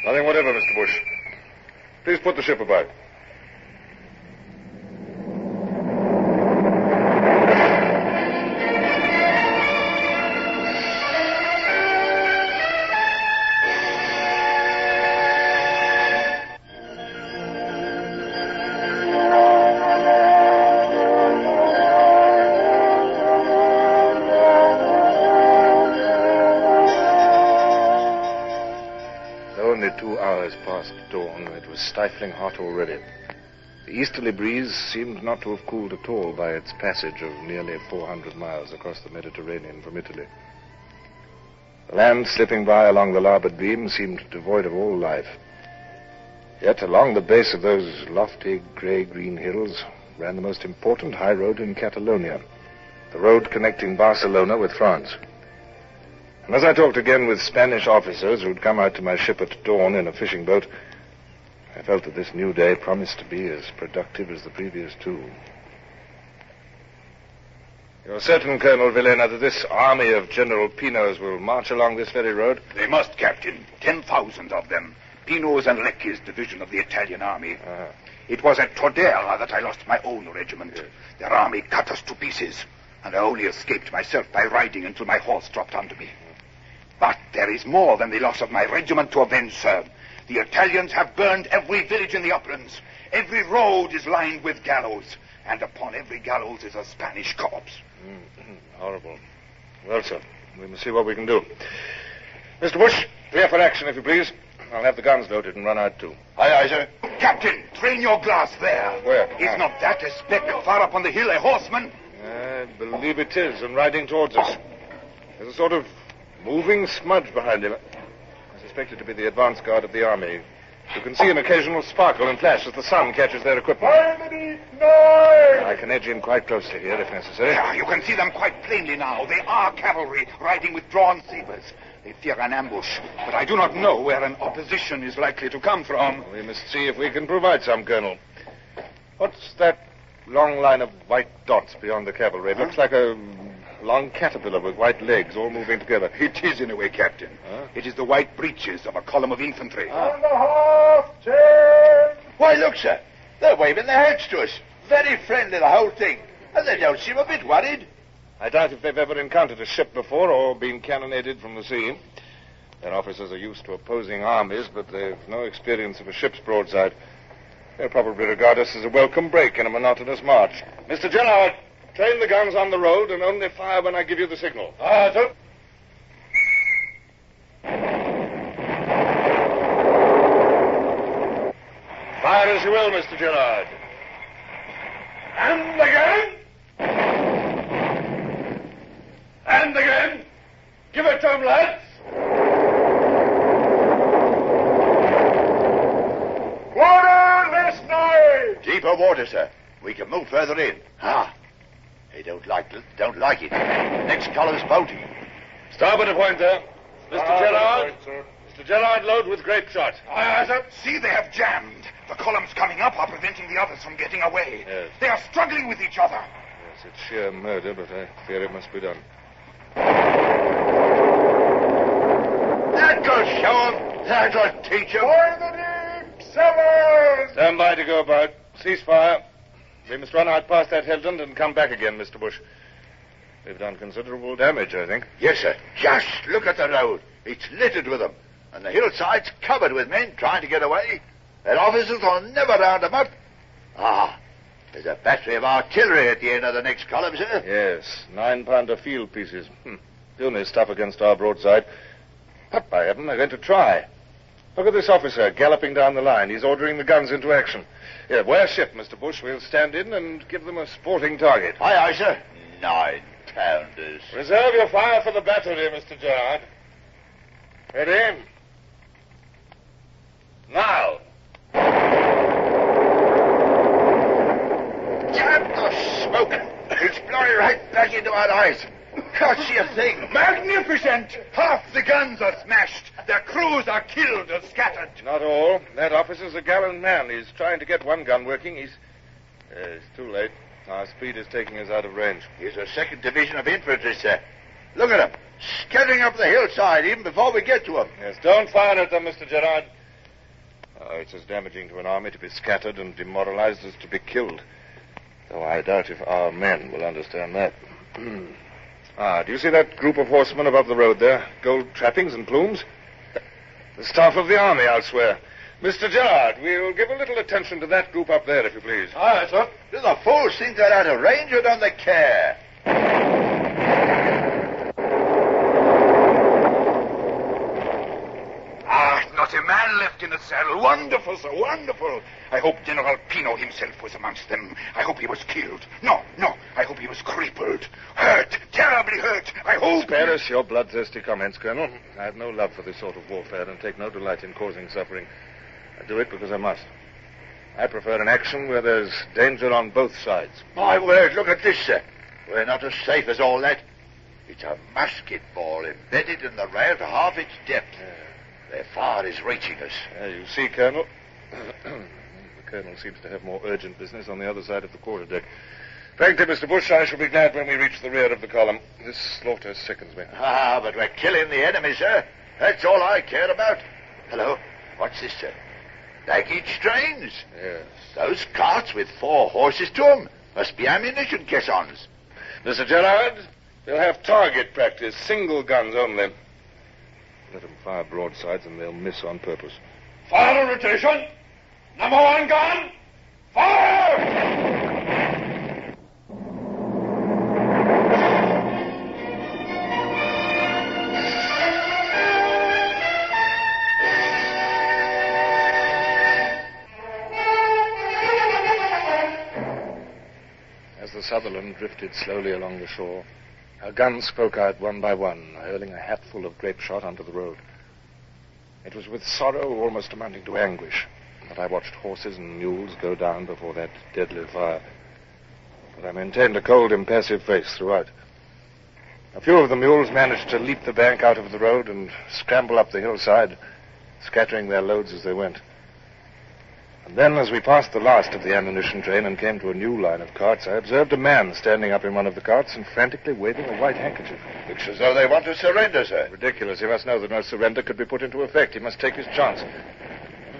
Nothing whatever, Mr. Bush. Please put the ship about. Only 2 hours past dawn. It was stifling hot already. The easterly breeze seemed not to have cooled at all by its passage of nearly 400 miles across the Mediterranean from Italy. The land slipping by along the larboard beam seemed devoid of all life. Yet along the base of those lofty grey-green hills ran the most important high road in Catalonia, the road connecting Barcelona with France. And as I talked again with Spanish officers who'd come out to my ship at dawn in a fishing boat, I felt that this new day promised to be as productive as the previous 2. You're certain, Colonel Villena, that this army of General Pino's will march along this very road? They must, Captain. 10,000 of them. Pino's and Lecchi's division of the Italian army. It was at Tordera that I lost my own regiment. Yes. Their army cut us to pieces, and I only escaped myself by riding until my horse dropped under me. But there is more than the loss of my regiment to avenge, sir. The Italians have burned every village in the uplands. Every road is lined with gallows, and upon every gallows is a Spanish corpse. Horrible. Well, sir, we must see what we can do. Mr. Bush, clear for action, if you please. I'll have the guns loaded and run out, too. Aye, aye, sir. Captain, train your glass there. Where? Is not that a speck far up on the hill, a horseman? I believe it is, and riding towards us. There's a sort of moving smudge behind him. I suspect it to be the advance guard of the army. You can see an occasional sparkle and flash as the sun catches their equipment. I can edge in quite close to here, if necessary. Yeah, you can see them quite plainly now. They are cavalry riding with drawn sabers. They fear an ambush, but I do not know where an opposition is likely to come from. We must see if we can provide some, Colonel. What's that long line of white dots beyond the cavalry? It looks like a long caterpillar with white legs all moving together. It is, in a way, Captain. It is the white breeches of a column of infantry. On the half turn! Why, look, sir. They're waving their hands to us. Very friendly, the whole thing. And they don't seem a bit worried. I doubt if they've ever encountered a ship before or been cannonaded from the sea. Their officers are used to opposing armies, but they've no experience of a ship's broadside. They'll probably regard us as a welcome break in a monotonous march. Mr. Gerard, train the guns on the road and only fire when I give you the signal. Sir. Fire as you will, Mr. Gerard. And again. And again. Give it to 'em, lads. Water, less noise. Deeper water, sir. We can move further in. Ah, they don't like it. Next column's boating. Starboard point there. Mr. Gerard. Sir. Mr. Gerard, load with grape shot. See, they have jammed. The columns coming up are preventing the others from getting away. Yes. They are struggling with each other. Yes, it's sheer murder, but I fear it must be done. That'll show 'em. That'll teach 'em. For the deep cellars! Stand by to go about. Cease fire. We must run out past that headland and come back again, Mr. Bush. We've done considerable damage, I think. Yes, sir. Just look at the road. It's littered with them. And the hillside's covered with men trying to get away. Their officers will never round them up. Ah, there's a battery of artillery at the end of the next column, sir. Yes, 9-pounder field pieces. The only stuff against our broadside. But by heaven, they're going to try. Look at this officer galloping down the line. He's ordering the guns into action. Here, wear ship, Mr. Bush. We'll stand in and give them a sporting target. Aye, aye, sir. 9-pounders. Reserve your fire for the battery, Mr. Gerard. Ready? Now. Damn the smoke! It's blowing right back into our eyes. Can't see a thing. Magnificent! Half the guns are smashed. Their crews are killed or scattered. Not all. That officer's a gallant man. He's trying to get one gun working. It's too late. Our speed is taking us out of range. Here's a 2nd Division of infantry, sir. Look at them. Scattering up the hillside even before we get to them. Yes, don't fire at them, Mr. Gerard. Oh, it's as damaging to an army to be scattered and demoralized as to be killed. Though I doubt if our men will understand that. Do you see that group of horsemen above the road there? Gold trappings and plumes? The staff of the army, I'll swear. Mr. Gerard, we'll give a little attention to that group up there, if you please. Aye, sir. Do the fools think they're out of range or don't they care? Not a man left in the saddle. Wonderful, sir, wonderful. I hope General Pino himself was amongst them. I hope he was killed. No, I hope he was crippled. Hurt, terribly hurt. I hope... Spare us your bloodthirsty comments, Colonel. I have no love for this sort of warfare and take no delight in causing suffering. I do it because I must. I prefer an action where there's danger on both sides. My word, look at this, sir. We're not as safe as all that. It's a musket ball embedded in the rail to half its depth. Their fire is reaching us. You see, Colonel, the Colonel seems to have more urgent business on the other side of the quarterdeck. Frankly, Mr. Bush, I shall be glad when we reach the rear of the column. This slaughter sickens me. But we're killing the enemy, sir. That's all I care about. Hello, what's this, sir? Baggage trains? Yes. Those carts with 4 horses to them must be ammunition caissons. Mr. Gerard, they'll have target practice, single guns only. Let them fire broadsides and they'll miss on purpose. Fire on rotation. Number 1 gun. Fire! As the Sutherland drifted slowly along the shore, her guns spoke out one by one, hurling a hatful of grape shot onto the road. It was with sorrow almost amounting to anguish that I watched horses and mules go down before that deadly fire. But I maintained a cold, impassive face throughout. A few of the mules managed to leap the bank out of the road and scramble up the hillside, scattering their loads as they went. And then, as we passed the last of the ammunition train and came to a new line of carts, I observed a man standing up in one of the carts and frantically waving a white handkerchief. Looks as though they want to surrender, sir. Ridiculous. He must know that no surrender could be put into effect. He must take his chance.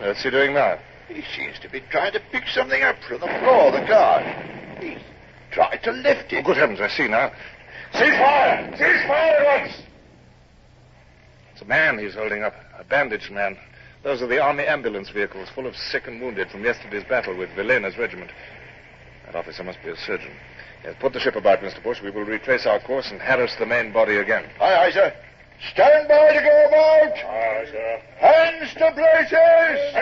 What's he doing now? He seems to be trying to pick something up from the floor of the car. He's tried to lift it. Oh, good heavens, I see now. Cease fire! Cease fire at once! It's a man he's holding up, a bandaged man. Those are the army ambulance vehicles full of sick and wounded from yesterday's battle with Villena's regiment. That officer must be a surgeon. Yes, put the ship about, Mr. Bush. We will retrace our course and harass the main body again. Aye, aye, sir. Stand by to go about. Aye, sir. Hands to places.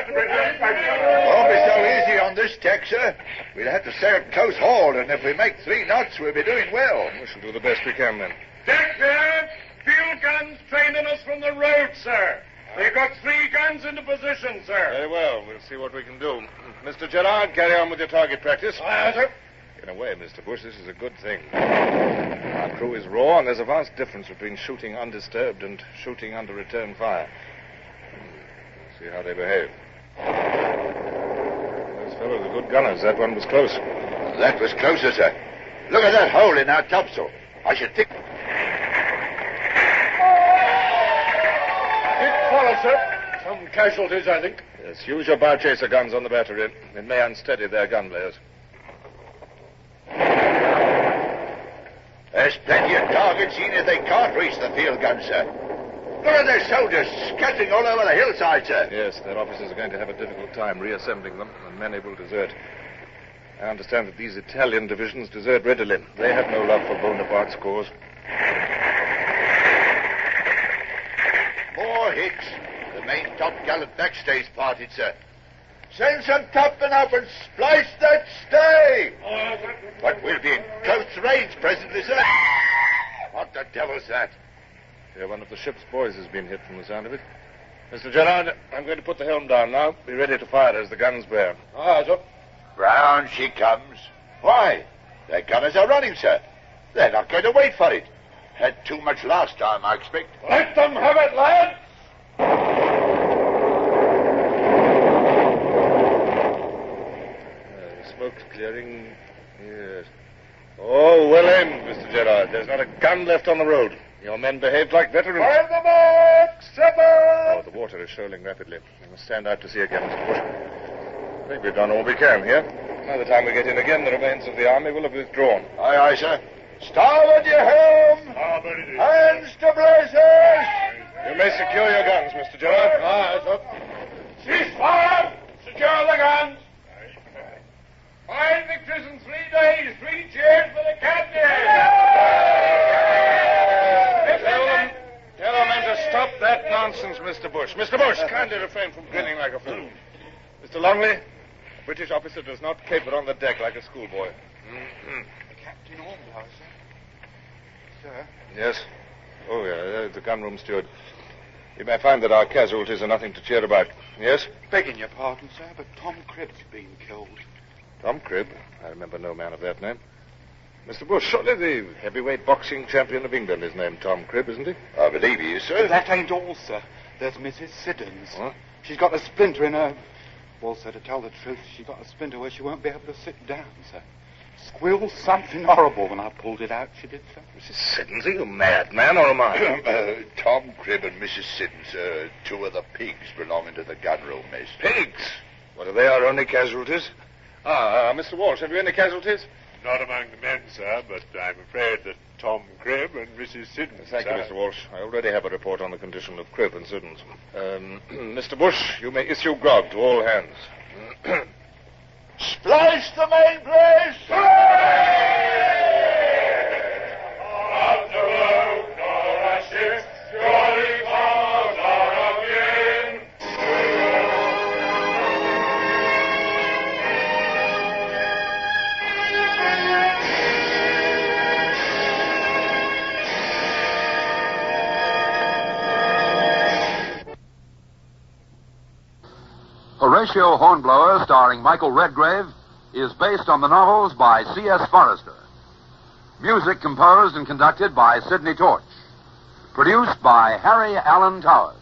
Won't be so easy on this deck, sir. We'll have to sail close haul, and if we make 3 knots, we'll be doing well. We shall do the best we can, then. Deck there. Field guns training us from the road, sir. They've got 3 guns into position, sir. Very well. We'll see what we can do. Mr. Gerard, carry on with your target practice. Aye, sir. In a way, Mr. Bush, this is a good thing. Our crew is raw, and there's a vast difference between shooting undisturbed and shooting under return fire. See how they behave. Those fellows are good gunners. That one was close. That was closer, sir. Look at that hole in our topsail. I should think... It follows, sir. Some casualties, I think. Yes, use your bow chaser guns on the battery. It may unsteady their gun players. There's plenty of targets even if they can't reach the field guns, sir. Look at their soldiers scattering all over the hillside, sir. Yes, their officers are going to have a difficult time reassembling them, and many will desert. I understand that these Italian divisions desert readily. They have no love for Bonaparte's cause. More hits. The main top gallant backstay's parted, sir. Send some topmen up and splice that stay. But we'll be in close range presently, sir. What the devil's that? Here, one of the ship's boys has been hit from the sound of it. Mr. Gerard, I'm going to put the helm down now. Be ready to fire as the guns bear. Aye, sir. Round she comes. Why? Their gunners are running, sir. They're not going to wait for it. Had too much last time, I expect. Let them have it, lads! Smoke's clearing. Yes. Oh, well aimed, Mr. Gerard. There's not a gun left on the road. Your men behaved like veterans. Fire the mark! 7! Oh, the water is shoaling rapidly. We must stand out to sea again, Mr. Bush. I think we've done all we can here. By the time we get in again, the remains of the army will have withdrawn. Aye, aye, sir. Starboard your helm! Starboard it is. Hands to braces! You may secure your guns, Mr. Gerard. Aye, sir. Cease fire! Secure the guns! 5 victories in 3 days. 3 cheers for the captain! Tell the men to stop that nonsense, Mr. Bush. Mr. Bush, kindly refrain from grinning like a fool. Mr. Longley, British officer does not caper on the deck like a schoolboy. Captain Hornblower, sir. Sir? Yes. Oh, yeah, the gunroom steward. You may find that our casualties are nothing to cheer about. Yes? Begging your pardon, sir, but Tom Cribb's been killed. Tom Cribb? I remember no man of that name. Mr. Bush, surely the heavyweight boxing champion of England is named Tom Cribb, isn't he? I believe he is, sir. That ain't all, sir. There's Mrs. Siddons. What? She's got a splinter in her... Well, sir, to tell the truth, she got a splinter where she won't be able to sit down, sir. Squealed something horrible when I pulled it out, she did, sir. Mrs. Siddons, are you mad, man, or am I? Tom Cribb and Mrs. Siddons, 2 of the pigs belonging to the gunroom mess. Pigs? What, are they our only casualties? Mr. Walsh, have you any casualties? Not among the men, sir, but I'm afraid that Tom Cribb and Mrs. Siddons... Thank you, Mr. Walsh. I already have a report on the condition of Cribb and Siddons. Mr. Bush, you may issue grog to all hands. Splice the main brace! Horatio Hornblower, starring Michael Redgrave, is based on the novels by C.S. Forrester. Music composed and conducted by Sidney Torch. Produced by Harry Allen Towers.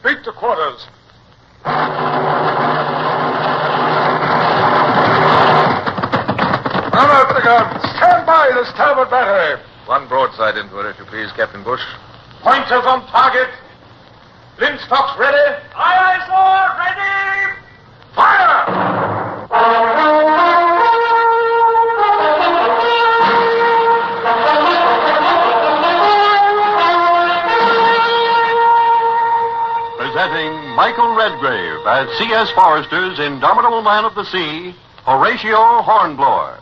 Beat to quarters. Run out the guns. Stand by the starboard battery. One broadside into her, if you please, Captain Bush. Pointers on target. Linstocks ready. Aye, sir. Ready. Fire! Presenting Michael Redgrave as C.S. Forester's indomitable man of the sea, Horatio Hornblower.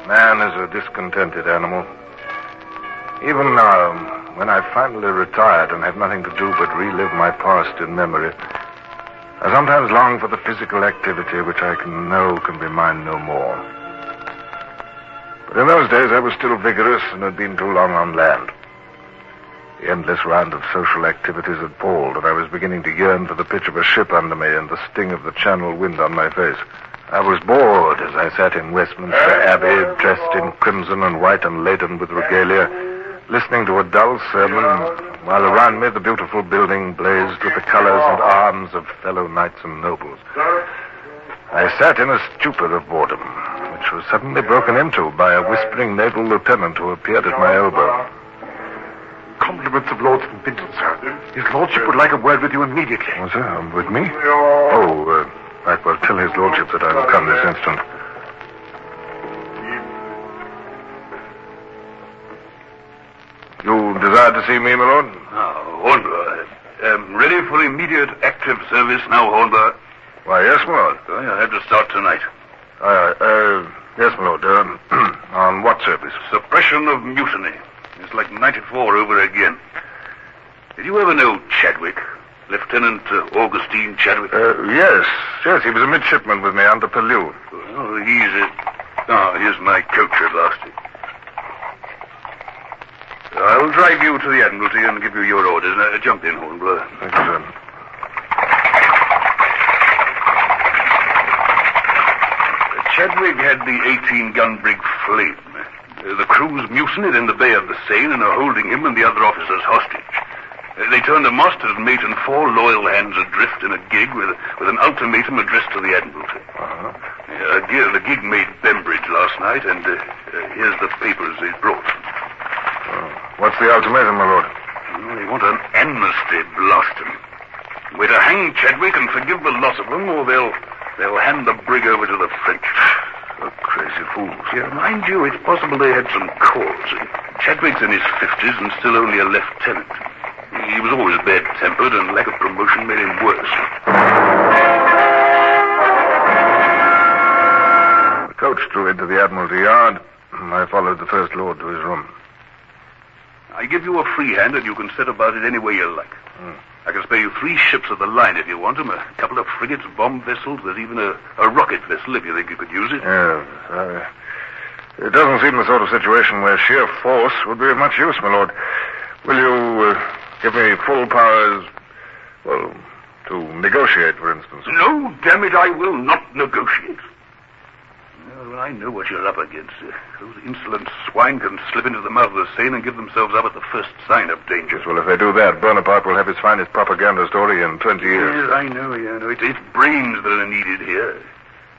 Man is a discontented animal. Even now, when I finally retired and have nothing to do but relive my past in memory, I sometimes long for the physical activity which I know can be mine no more. But in those days I was still vigorous and had been too long on land. The endless round of social activities had palled, and I was beginning to yearn for the pitch of a ship under me and the sting of the Channel wind on my face. I was bored as I sat in Westminster Abbey, dressed in crimson and white and laden with regalia, listening to a dull sermon, while around me the beautiful building blazed with the colors and arms of fellow knights and nobles. I sat in a stupor of boredom, which was suddenly broken into by a whispering naval lieutenant who appeared at my elbow. Compliments of Lord St. Vincent, sir. His lordship would like a word with you immediately. Oh, sir, with me? Oh, right, well, tell his lordship that I will come this instant. You desire to see me, my lord? Hornblower. Ready for immediate active service now, Hornblower? Why, yes, my lord. I have to start tonight. Yes, my lord. On what service? Suppression of mutiny. It's like 94 over again. Did you ever know Chadwick? Lieutenant Augustine Chadwick? Yes. Yes, he was a midshipman with me under Pellew. Oh, here's my coach at last. I'll drive you to the Admiralty and give you your orders. Jump in, Hornblower. Thank you, sir. Chadwick had the 18-gun brig Flame. The crews mutinied in the Bay of the Seine and are holding him and the other officers hostage. They turned a master, mate, and 4 loyal hands adrift in a gig with an ultimatum addressed to the Admiralty. The gig made Bembridge last night, and here's the papers they brought. What's the ultimatum, my lord? They want an amnesty, blast them. We're to hang Chadwick and forgive the lot of them, or they'll hand the brig over to the French. The crazy fools. Yeah, mind you, it's possible they had some cause. Chadwick's in his 50s and still only a lieutenant. He was always bad-tempered, and lack of promotion made him worse. The coach drew into the Admiralty yard. I followed the First Lord to his room. I give you a free hand, and you can set about it any way you like. I can spare you 3 ships of the line if you want them, a couple of frigates, bomb vessels, there's even a rocket vessel if you think you could use it. Yes. It doesn't seem the sort of situation where sheer force would be of much use, my lord. Will you give me full powers, well, to negotiate, for instance? No, damn it, I will not negotiate. Well, Well, I know what you're up against. Those insolent swine can slip into the mouth of the Seine and give themselves up at the first sign of danger. Yes, well, if they do that, Bonaparte will have his finest propaganda story in 20 years. Yes, I know. It's brains that are needed here.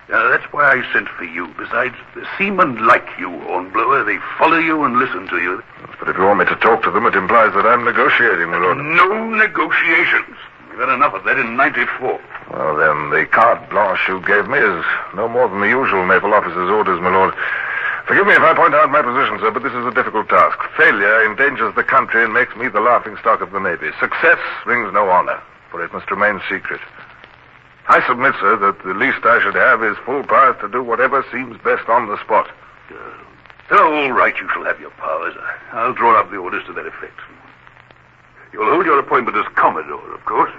That's why I sent for you. Besides, the seamen like you, Hornblower. They follow you and listen to you. But if you want me to talk to them, it implies that I'm negotiating, my lord. No negotiations. We've had enough of that in 94. Well, then, the carte blanche you gave me is no more than the usual naval officer's orders, my lord. Forgive me if I point out my position, sir, but this is a difficult task. Failure endangers the country and makes me the laughingstock of the Navy. Success brings no honor, for it must remain secret. I submit, sir, that the least I should have is full powers to do whatever seems best on the spot. All right, you shall have your powers. I'll draw up the orders to that effect. You'll hold your appointment as Commodore, of course.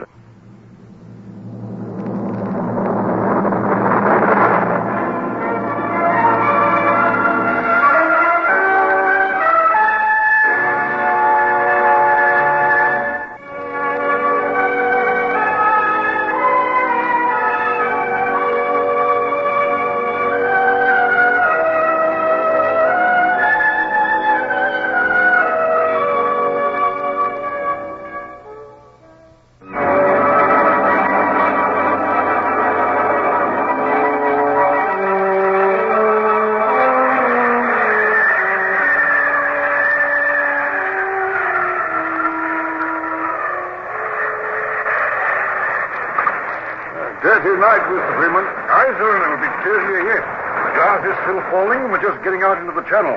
Dirty night, Mr. Freeman. Aye, sir, and it'll be dirtier yet. The glass is still falling, and we're just getting out into the channel.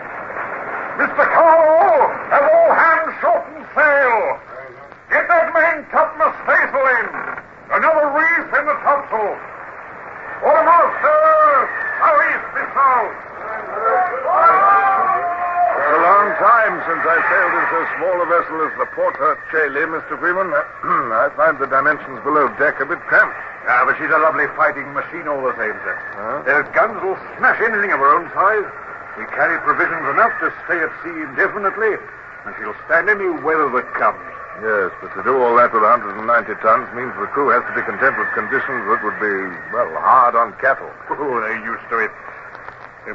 Mr. Carlo, have all hands shorten sail. Get that main topmast staysail in. Another reef in the topsail. Quartermaster, southeast this south. It's a long time since I sailed in so small a vessel as the Porta Celi, Mr. Freeman. I find the dimensions below deck a bit cramped. Ah, but she's a lovely fighting machine all the same, sir. Their guns will smash anything of her own size. We carry provisions enough to stay at sea indefinitely, and she'll stand any weather that comes. Yes, but to do all that with 190 tons means the crew has to be content with conditions that would be, well, hard on cattle. Oh, they're used to it.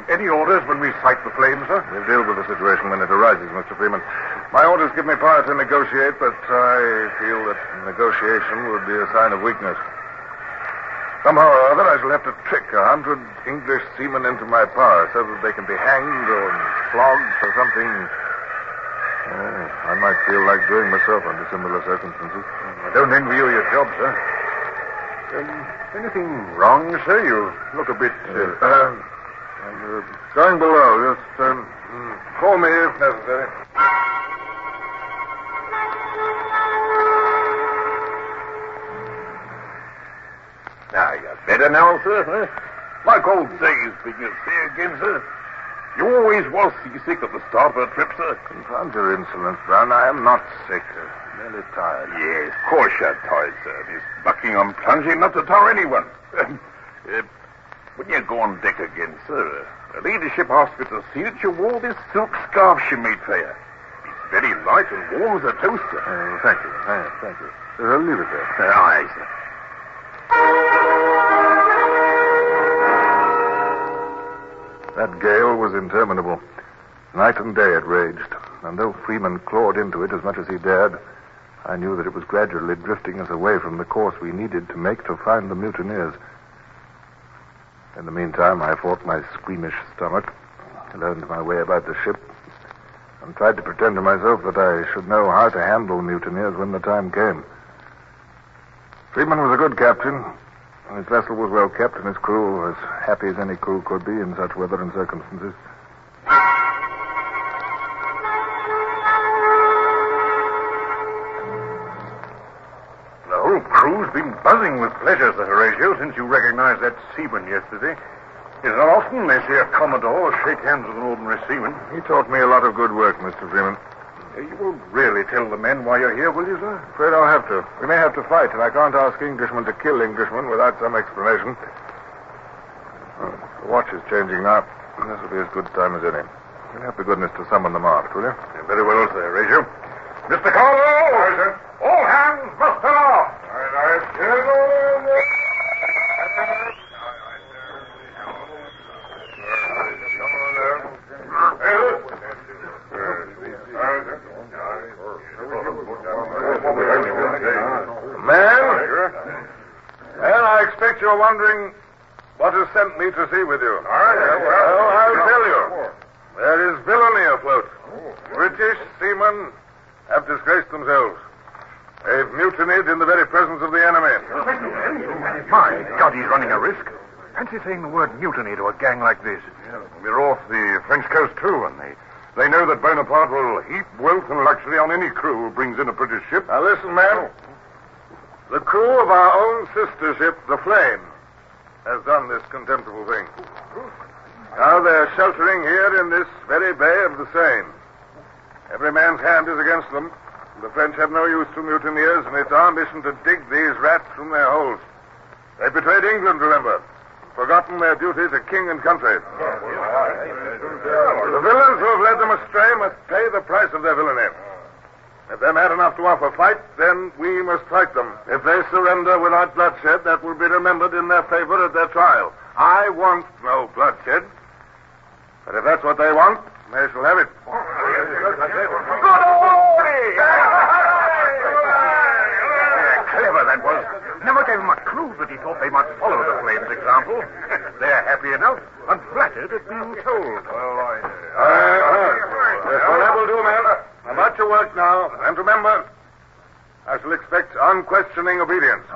Any orders when we sight the flames, sir? We'll deal with the situation when it arises, Mr. Freeman. My orders give me power to negotiate, but I feel that negotiation would be a sign of weakness. Somehow or other, I shall have to trick 100 English seamen into my power so that they can be hanged or flogged for something I might feel like doing myself under similar circumstances. I don't envy you your job, sir. Anything wrong, sir? You look a bit... I'm going below. Just call me if necessary. Now, you're better now, sir, huh? Like old days, being at sea again, sir. You always was seasick at the start of a trip, sir. Confound your insolence, Brown. I am not sick. Merely tired. Yes, of course you're tired, sir. This Buckingham plunge ain't not to tire anyone. When you go on deck again, sir, the ladyship asked me to see that you wore this silk scarf she made for you. It's very light and warm as a toaster. Thank you. Thank you. Leave it there. Aye, sir. That gale was interminable. Night and day it raged, and though Freeman clawed into it as much as he dared, I knew that it was gradually drifting us away from the course we needed to make to find the mutineers. In the meantime, I fought my squeamish stomach, learned my way about the ship, and tried to pretend to myself that I should know how to handle mutineers when the time came. Freeman was a good captain. His vessel was well kept, and his crew as happy as any crew could be in such weather and circumstances. The whole crew's been buzzing with pleasure, Sir Horatio, since you recognized that seaman yesterday. It's not often they see a commodore shake hands with an ordinary seaman. He taught me a lot of good work, Mr. Freeman. You won't really tell the men why you're here, will you, sir? Afraid I'll have to. We may have to fight, and I can't ask Englishmen to kill Englishmen without some explanation. The watch is changing now. This will be as good a time as any. You'll have the goodness to summon them aft, will you? Very well, Sir Horatio. Mr. Carlo! Aye, sir. All hands must aloft! you're wondering what has sent me to sea with you. I'll tell you. There is villainy afloat. British seamen have disgraced themselves. They've mutinied in the very presence of the enemy. My God, he's running a risk. Fancy saying the word mutiny to a gang like this. We're off the French coast, too, and they know that Bonaparte will heap wealth and luxury on any crew who brings in a British ship. Now, listen, man. The crew of our own sister ship, the Flame, has done this contemptible thing. Now they're sheltering here in this very bay of the Seine. Every man's hand is against them. The French have no use for mutineers, and it's our mission to dig these rats from their holes. They betrayed England, remember. Forgotten their duty to king and country. The villains who have led them astray must pay the price of their villainy. If they're mad enough to offer fight, then we must fight them. If they surrender without bloodshed, that will be remembered in their favor at their trial. I want no bloodshed. But if that's what they want, they shall have it. Good order! Clever that was. Never gave him a clue that he thought they might follow the Flame's example. They're happy enough and flattered at being told. Well, that will do, man. About your work now. And remember, I shall expect unquestioning obedience.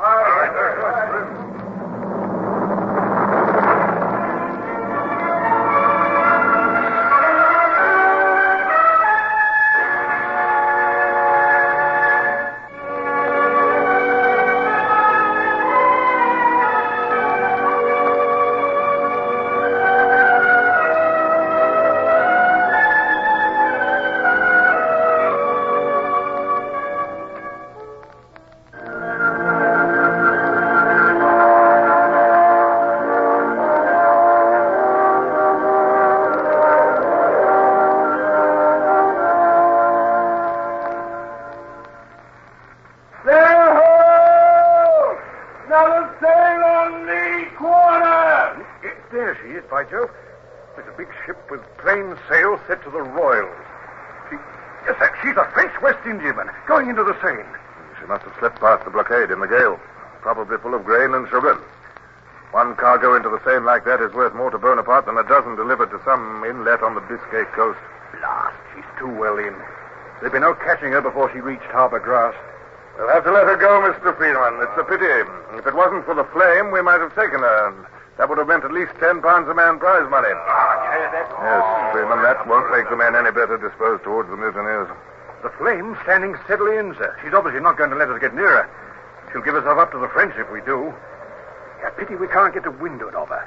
Into the Seine. She must have slipped past the blockade in the gale, probably full of grain and sugar. One cargo into the Seine like that is worth more to Bonaparte than a dozen delivered to some inlet on the Biscay coast. Blast, she's too well in. There'd be no catching her before she reached Harbour Grass. We'll have to let her go, Mr. Freeman. It's a pity. If it wasn't for the Flame, we might have taken her. That would have meant at least £10 a man prize money. Yes, Freeman, that won't make the men any better disposed towards the mutineers. The Flame's standing steadily in, sir. She's obviously not going to let us get near her. She'll give herself up to the French if we do. A pity we can't get to windward of her.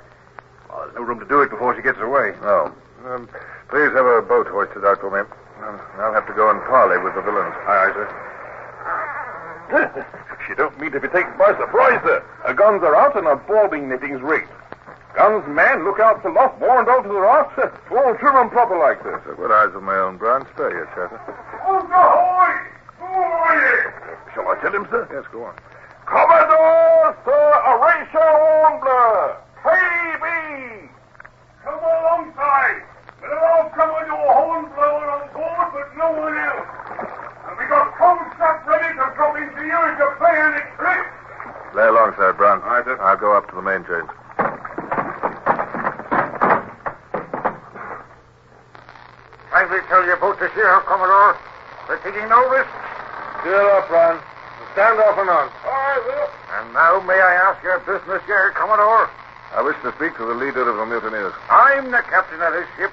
Well, there's no room to do it before she gets away. No. Please have a boat hoisted out for me. I'll have to go and parley with the villains. Aye, sir. She don't mean to be taken by surprise, sir. Her guns are out and her boarding netting's rigged. Guns, man, look out for loft, more and all to the raft. All trim and proper like this. I've got eyes of my own, Brown. Spare your chatter. Shall I tell him, sir? Yes, go on. Commodore Sir Horatio Hornblower, KB! Come alongside. We'll all Commodore Hornblower on board, but no one else. And we got cold stuff ready to drop into you if you play any tricks. Lay alongside, Brown. All right, sir. I'll go up to the main chains. Kindly tell your boat to sheer, Commodore. We're taking no risks. Steer up, Brown. Stand off and on. I will. And now may I ask your business here, Commodore? I wish to speak to the leader of the mutineers. I'm the captain of this ship.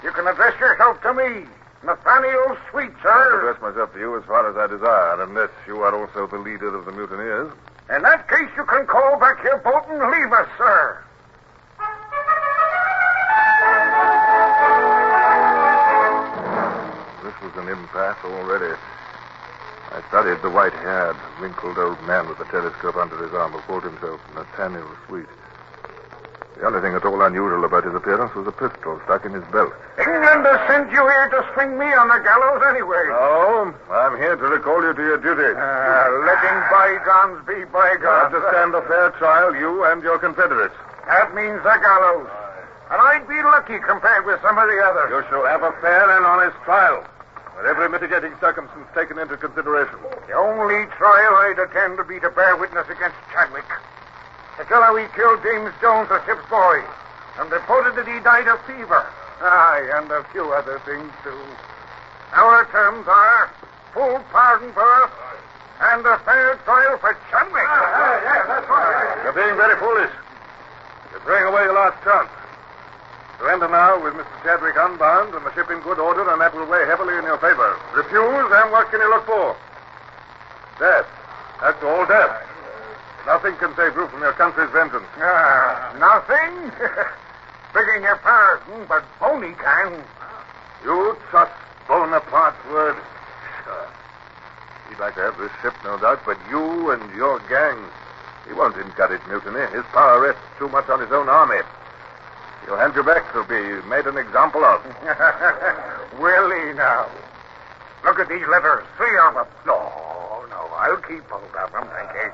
You can address yourself to me. Nathaniel Sweet, sir. I'll address myself to you as far as I desire, unless you are also the leader of the mutineers. In that case, you can call back your boat and leave us, sir. This was an impasse already. I studied the white-haired, wrinkled old man with the telescope under his arm who called himself Nathaniel Sweet. The only thing at all unusual about his appearance was a pistol stuck in his belt. England has sent you here to swing me on the gallows anyway. No, I'm here to recall you to your duty. Letting bygones be bygones. You have to stand a fair trial, you and your confederates. That means the gallows. And I'd be lucky compared with some of the others. You shall have a fair and honest trial, with every mitigating circumstance taken into consideration. The only trial I'd attend to be to bear witness against Chadwick. The fellow he killed James Jones, the ship's boy, and reported that he died of fever. Aye, and a few other things, too. Our terms are full pardon for us and a fair trial for Chadwick. That's right. You're being very foolish. You're throwing away your last chance. Surrender now with Mr. Chadwick unbound and the ship in good order, and that will weigh heavily in your favor. Refuse, and what can you look for? Death. That's all, death. Nothing can save you from your country's vengeance. Nothing? Begging your pardon, but Boney can. You trust Bonaparte's word? Sure. He'd like to have this ship, no doubt, but you and your gang, he won't encourage mutiny. His power rests too much on his own army. He'll hand you back to be made an example of. Will he now? Look at these letters, 3 of them. No, I'll keep hold of them, thank you.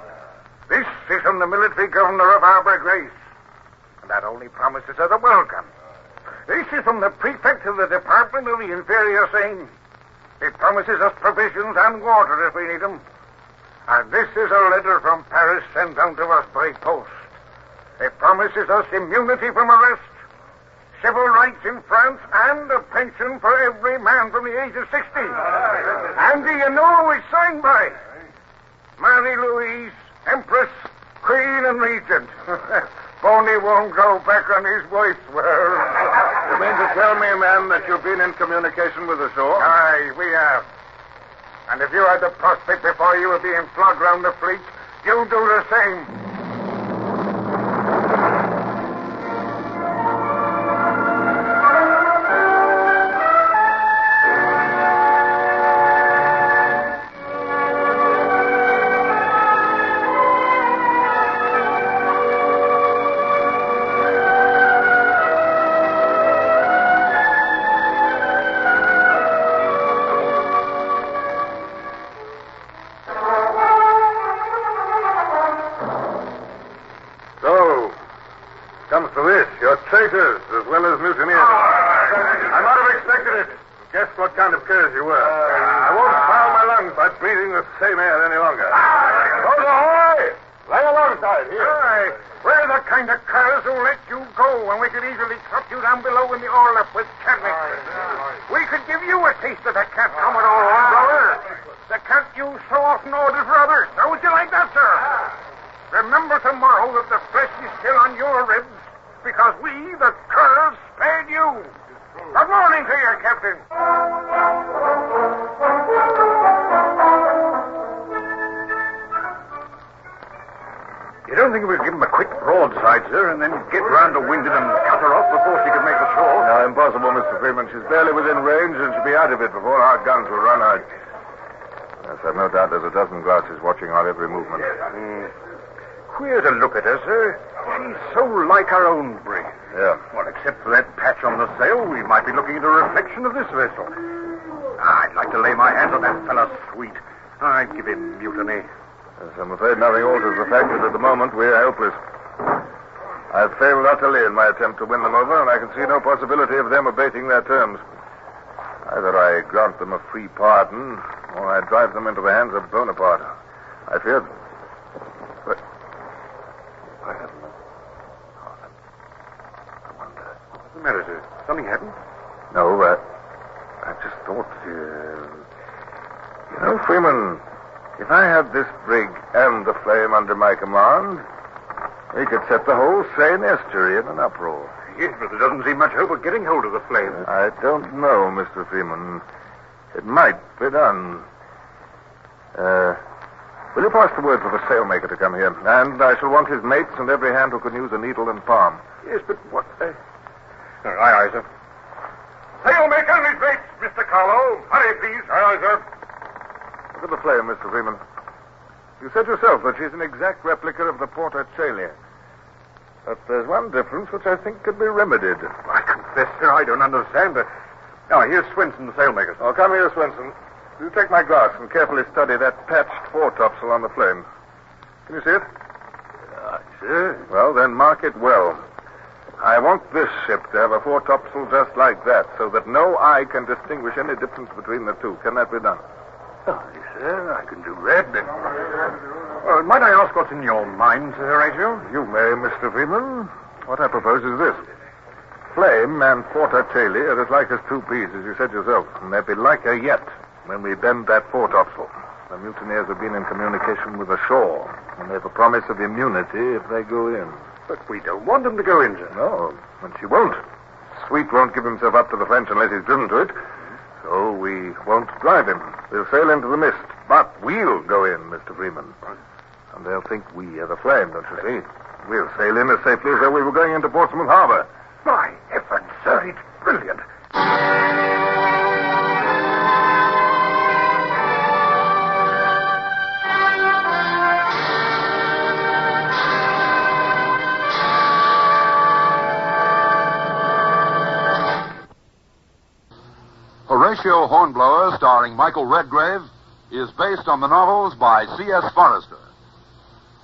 This is from the military governor of Arbor Grace, and that only promises us a welcome. This is from the prefect of the Department of the Inferior Seine. It promises us provisions and water if we need them. And this is a letter from Paris sent down to us by post. It promises us immunity from arrest, civil rights in France, and a pension for every man from the age of 60. And do you know who it's signed by? Marie-Louise, Empress, Queen, and Regent. Boney won't go back on his wife's word. You mean to tell me, man, that you've been in communication with the shore? Aye, we have. And if you had the prospect before you were being flogged round the fleet, you'd do the same. Traitors as well as mutineers. I might have expected it. Guess what kind of curs you were. I won't foul my lungs by breathing the same air any longer. Hold ahoy! Lay alongside here. Aye, we're the kind of curs who let you go when we could easily trot you down below in the orlop with Chadwick. We could give you a taste of the cat coming on, brother. The cat you so often ordered for others. How would you like that, sir? Remember tomorrow that the flesh is still on your ribs, because we, the curs, spared you. Good morning to you, Captain. You don't think we'd give him a quick broadside, sir, and then get round to windward and cut her off before she could make the shore? No, impossible, Mr. Freeman. She's barely within range and she'll be out of it before our guns will run out. Yes, I've no doubt there's a dozen glasses watching our every movement. Queer to look at her, sir. She's so like our own brig. Yeah. Well, except for that patch on the sail, we might be looking at a reflection of this vessel. I'd like to lay my hands on that fella sweet. I'd give him mutiny. Yes, I'm afraid nothing alters the fact that at the moment we're helpless. I've failed utterly in my attempt to win them over, and I can see no possibility of them abating their terms. Either I grant them a free pardon, or I drive them into the hands of Bonaparte. I fear... But... What's the matter, sir? Something happened? No, I just thought... You know, Freeman, if I had this brig and the Flame under my command, we could set the whole Seine estuary in an uproar. Yes, but there doesn't seem much hope of getting hold of the Flame. I don't know, Mr. Freeman. It might be done. Will you pass the word for the sailmaker to come here? And I shall want his mates and every hand who can use a needle and palm. Yes, but what... Aye, sir. Sailmaker and his mates, Mr. Carlo. Hurry, please. Aye, sir. Look at the Flame, Mr. Freeman. You said yourself that she's an exact replica of the Porta Coeli. But there's one difference which I think could be remedied. I confess, sir, I don't understand. Here's Swenson, the sailmaker. Oh, come here, Swenson. You take my glass and carefully study that patched foretopsail on the Flame. Can you see it? Sir. Well, then mark it well. I want this ship to have a foretopsail just like that, so that no eye can distinguish any difference between the two. Can that be done? Aye, sir, I can do that. Might I ask what's in your mind, Sir Horatio? You may, Mr. Freeman. What I propose is this. Flame and Porter Chaley are as like as two peas, as you said yourself, and they'll be liker yet when we bend that foretopsail. The mutineers have been in communication with the shore, and they've a promise of immunity if they go in. But we don't want them to go in, sir. No, and she won't. Sweet won't give himself up to the French unless he's driven to it. So we won't drive him. We'll sail into the mist. But we'll go in, Mr. Freeman. And they'll think we are the Flame, don't you see? We'll sail in as safely as though we were going into Portsmouth Harbor. By heavens, sir, it's brilliant. Horatio Hornblower, starring Michael Redgrave, is based on the novels by C.S. Forester.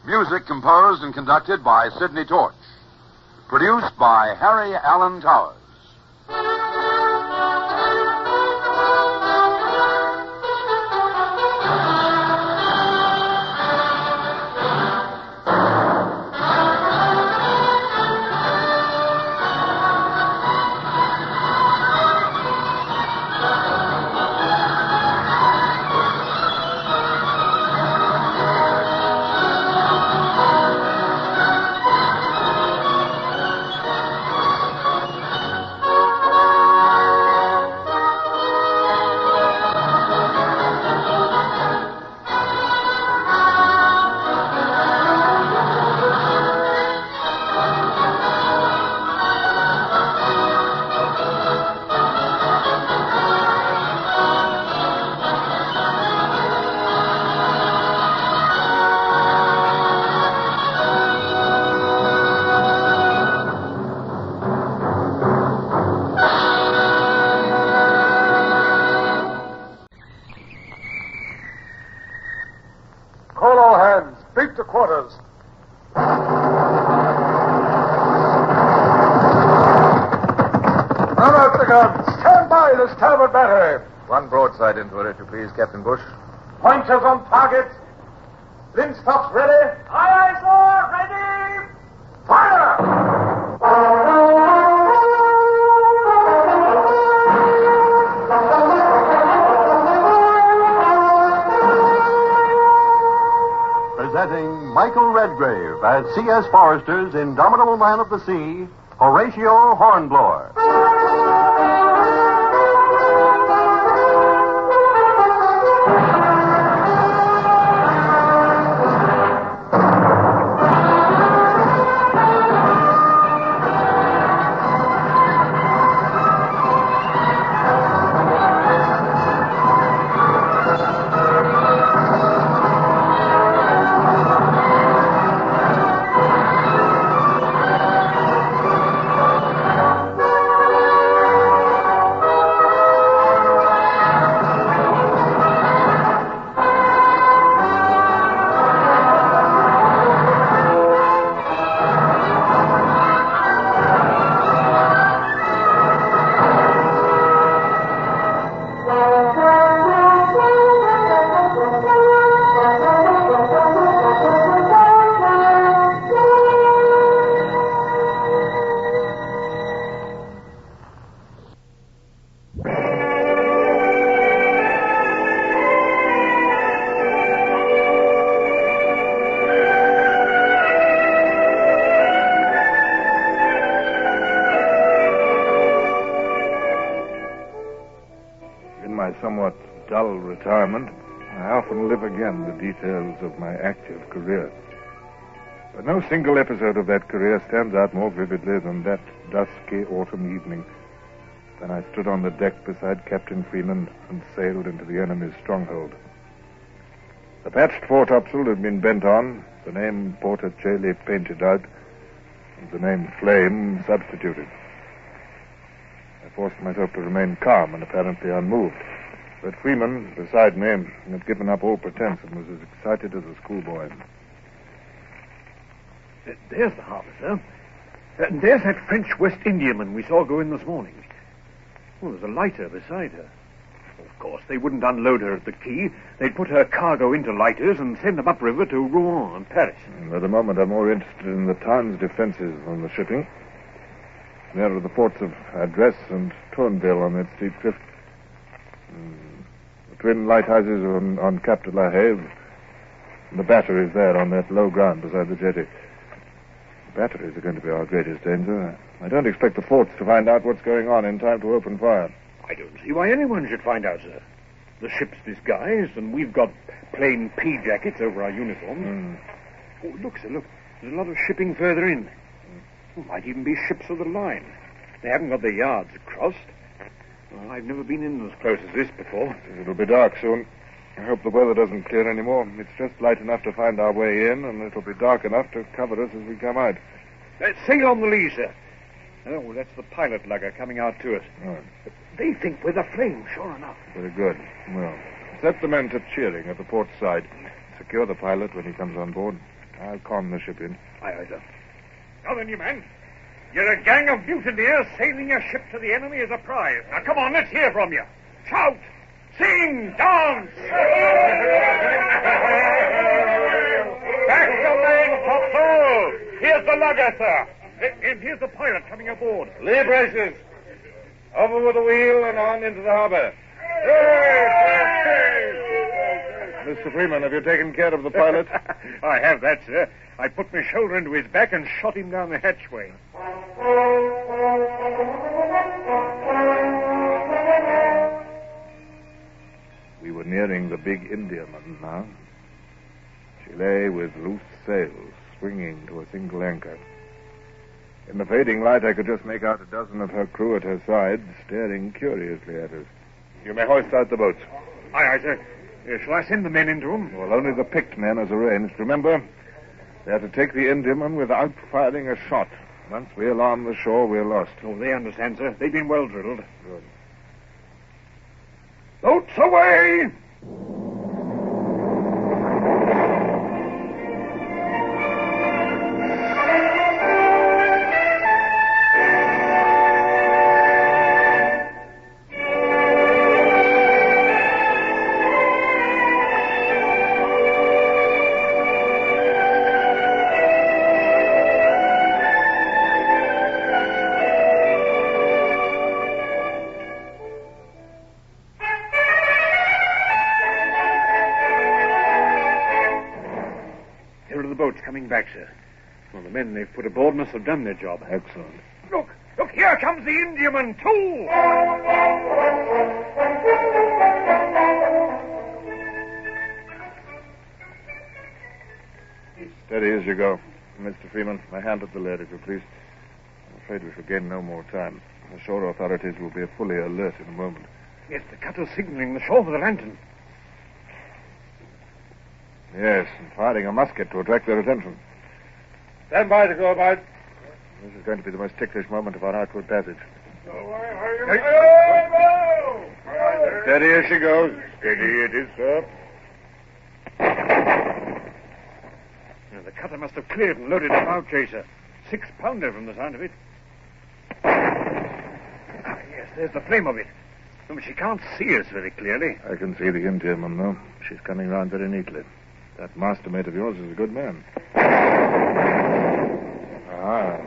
Music composed and conducted by Sidney Torch. Produced by Harry Allen Towers. Beat to quarters. Run out the guns. Stand by the starboard battery. One broadside into her, if you please, Captain Bush. Pointers on target. Linstops ready. Aye, sir. Ready. Fire! Presenting Michael Redgrave as C.S. Forester's indomitable man of the sea, Horatio Hornblower. Somewhat dull retirement, I often live again the details of my active career. But no single episode of that career stands out more vividly than that dusky autumn evening when I stood on the deck beside Captain Freeman and sailed into the enemy's stronghold. The patched foretopsail had been bent on, the name Porter Chaley painted out, and the name Flame substituted. I forced myself to remain calm and apparently unmoved. But Freeman, beside me, had given up all pretense and was as excited as a schoolboy. There's the harbor, sir. And there's that French West Indiaman we saw go in this morning. Oh, there's a lighter beside her. Of course, they wouldn't unload her at the quay. They'd put her cargo into lighters and send them upriver to Rouen and Paris. At the moment, I'm more interested in the town's defenses than the shipping. There are the forts of Address and Tourneville on that steep cliff. The twin lighthouses on Cap de la Have. And the batteries there on that low ground beside the jetty. The batteries are going to be our greatest danger. I don't expect the forts to find out what's going on in time to open fire. I don't see why anyone should find out, sir. The ship's disguised, and we've got plain pea jackets over our uniforms. Oh, look, sir, look. There's a lot of shipping further in. Well, might even be ships of the line. They haven't got their yards crossed. Well, I've never been in as close as this before. It'll be dark soon. I hope the weather doesn't clear any more. It's just light enough to find our way in, and it'll be dark enough to cover us as we come out. Let's sail on the lee, sir. Oh, that's the pilot lugger coming out to us. Right. They think we're the Flame, sure enough. Very good. Well, set the men to cheering at the port side. Secure the pilot when he comes on board. I'll con the ship in. Aye, sir. Now then, you men. You're a gang of mutineers sailing your ship to the enemy as a prize. Now, come on, let's hear from you. Shout! Sing! Dance! Back the main topsail! Here's the lugger, sir. And here's the pilot coming aboard. Lee braces. Over with the wheel and on into the harbor. Mr. Freeman, have you taken care of the pilot? I have that, sir. I put my shoulder into his back and shot him down the hatchway. We were nearing the big Indiaman now. She lay with loose sails, swinging to a single anchor. In the fading light, I could just make out a dozen of her crew at her side, staring curiously at us. You may hoist out the boats. Aye, sir. Shall I send the men into them? Well, only the picked men as arranged. Remember, they are to take the Indiaman without firing a shot. Once we alarm the shore, we're lost. Oh, they understand, sir. They've been well drilled. Good. Boats away! Coming back, sir. Well, the men they've put aboard must have done their job. Excellent. Look, here comes the Indiaman, too! Steady as you go. Mr. Freeman, my hand at the lead, if you please. I'm afraid we shall gain no more time. The shore authorities will be fully alert in a moment. Yes, the cutter's signaling the shore with a lantern. Yes, and firing a musket to attract their attention. Stand by to go about. This is going to be the most ticklish moment of our outward passage. Steady as she goes. Steady it is, sir. Now, the cutter must have cleared and loaded a bow chaser. 6-pounder from the sound of it. Ah, yes, there's the flame of it. But she can't see us very clearly. I can see the Indiaman, though. She's coming round very neatly. That mastermate of yours is a good man.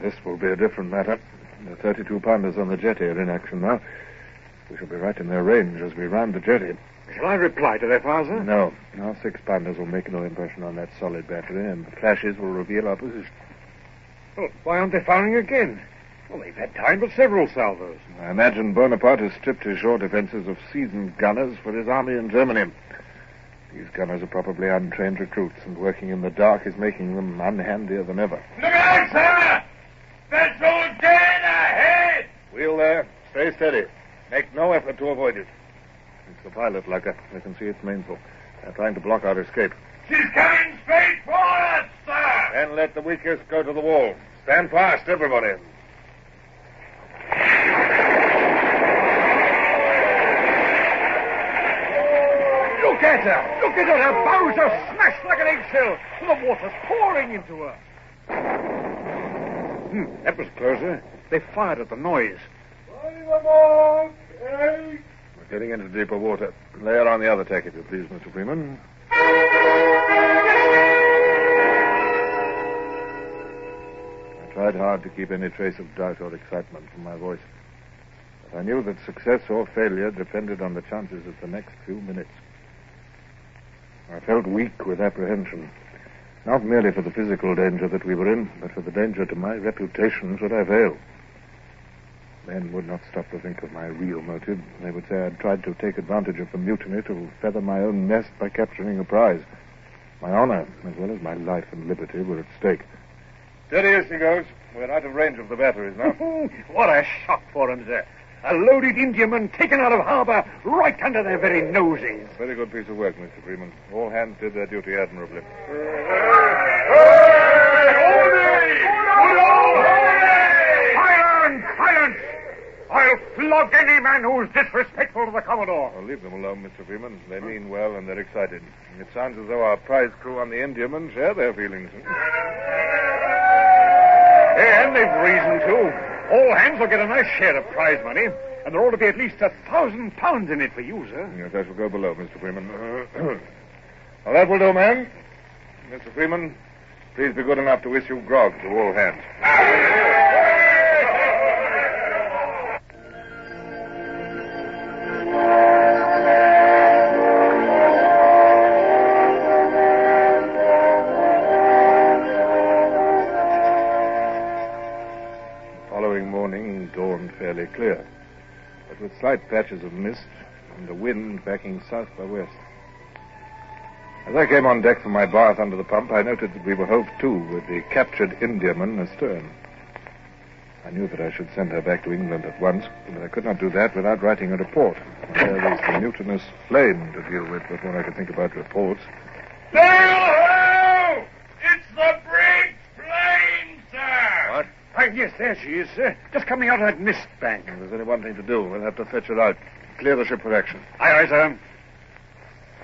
This will be a different matter. The 32-pounders on the jetty are in action now. We shall be right in their range as we round the jetty. Shall I reply to their fire, sir? No. Our 6-pounders will make no impression on that solid battery, and the flashes will reveal our position. Well, why aren't they firing again? Well, they've had time for several salvos. I imagine Bonaparte has stripped his shore defenses of seasoned gunners for his army in Germany. These gunners are probably untrained recruits, and working in the dark is making them unhandier than ever. Look out, sir! Vessel dead ahead! Wheel there. Stay steady. Make no effort to avoid it. It's the pilot lugger. I can see its mainsail. They're trying to block our escape. She's coming straight for us, sir! Then let the weakest go to the wall. Stand fast, everybody. Look at her! Look at her! Her bows are smashed like an eggshell, and the water's pouring into her. That was closer. They fired at the noise. We're Heading into deeper water. Lay her on the other tack, if you please, Mr. Freeman. I tried hard to keep any trace of doubt or excitement from my voice. But I knew that success or failure depended on the chances of the next few minutes. I felt weak with apprehension, not merely for the physical danger that we were in, but for the danger to my reputation should I fail. Men would not stop to think of my real motive. They would say I'd tried to take advantage of the mutiny to feather my own nest by capturing a prize. My honor, as well as my life and liberty, were at stake. Steady as she goes. We're out of range of the batteries now. What a shock for 'em, sir. A loaded Indiaman taken out of harbour right under their very noses. Very good piece of work, Mr. Freeman. All hands did their duty admirably. Silence! I'll flog any man who's disrespectful to the Commodore. Oh, leave them alone, Mr. Freeman. They mean well and they're excited. It sounds as though our prize crew on the Indiaman share their feelings. And they've reason to. All hands will get a nice share of prize money, and there ought to be at least £1,000 in it for you, sir. Yes, I shall go below, Mr. Freeman. Well, that will do, man. Mr. Freeman, please be good enough to issue grog to all hands. Fairly clear, but with slight patches of mist and the wind backing south by west. As I came on deck from my bath under the pump, I noted that we were hove to with the captured Indiaman astern. I knew that I should send her back to England at once, but I could not do that without writing a report. There was the mutinous Flame to deal with before I could think about reports. Hello! It's the brig Flame, sir! What? Yes, there she is, sir. Just coming out of that mist bank. There's only one thing to do. We'll have to fetch her out. Clear the ship for action. Aye, aye, sir.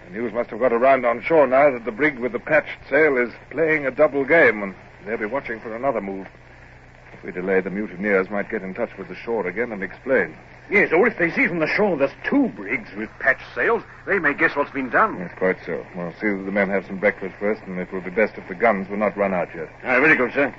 The news must have got around on shore now that the brig with the patched sail is playing a double game, and they'll be watching for another move. If we delay, the mutineers might get in touch with the shore again and explain. Yes, or if they see from the shore there's two brigs with patched sails, they may guess what's been done. Yes, quite so. Well, see that the men have some breakfast first, and it will be best if the guns will not run out yet. Aye, very good, sir.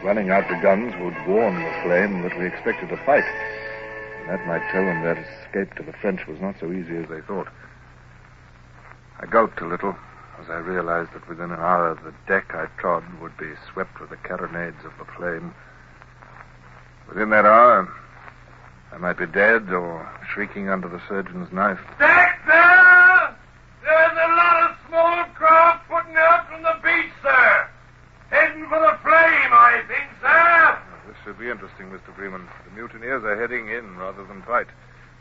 Running out the guns would warn the Flame that we expected a fight. And that might tell them that escape to the French was not so easy as they thought. I gulped a little as I realized that within an hour the deck I trod would be swept with the carronades of the Flame. Within that hour, I might be dead or shrieking under the surgeon's knife. Deck there! There's a lot of small craft putting out from the beach, sir. Heading for the Flame, I think, sir. This should be interesting, Mr. Freeman. The mutineers are heading in rather than fight.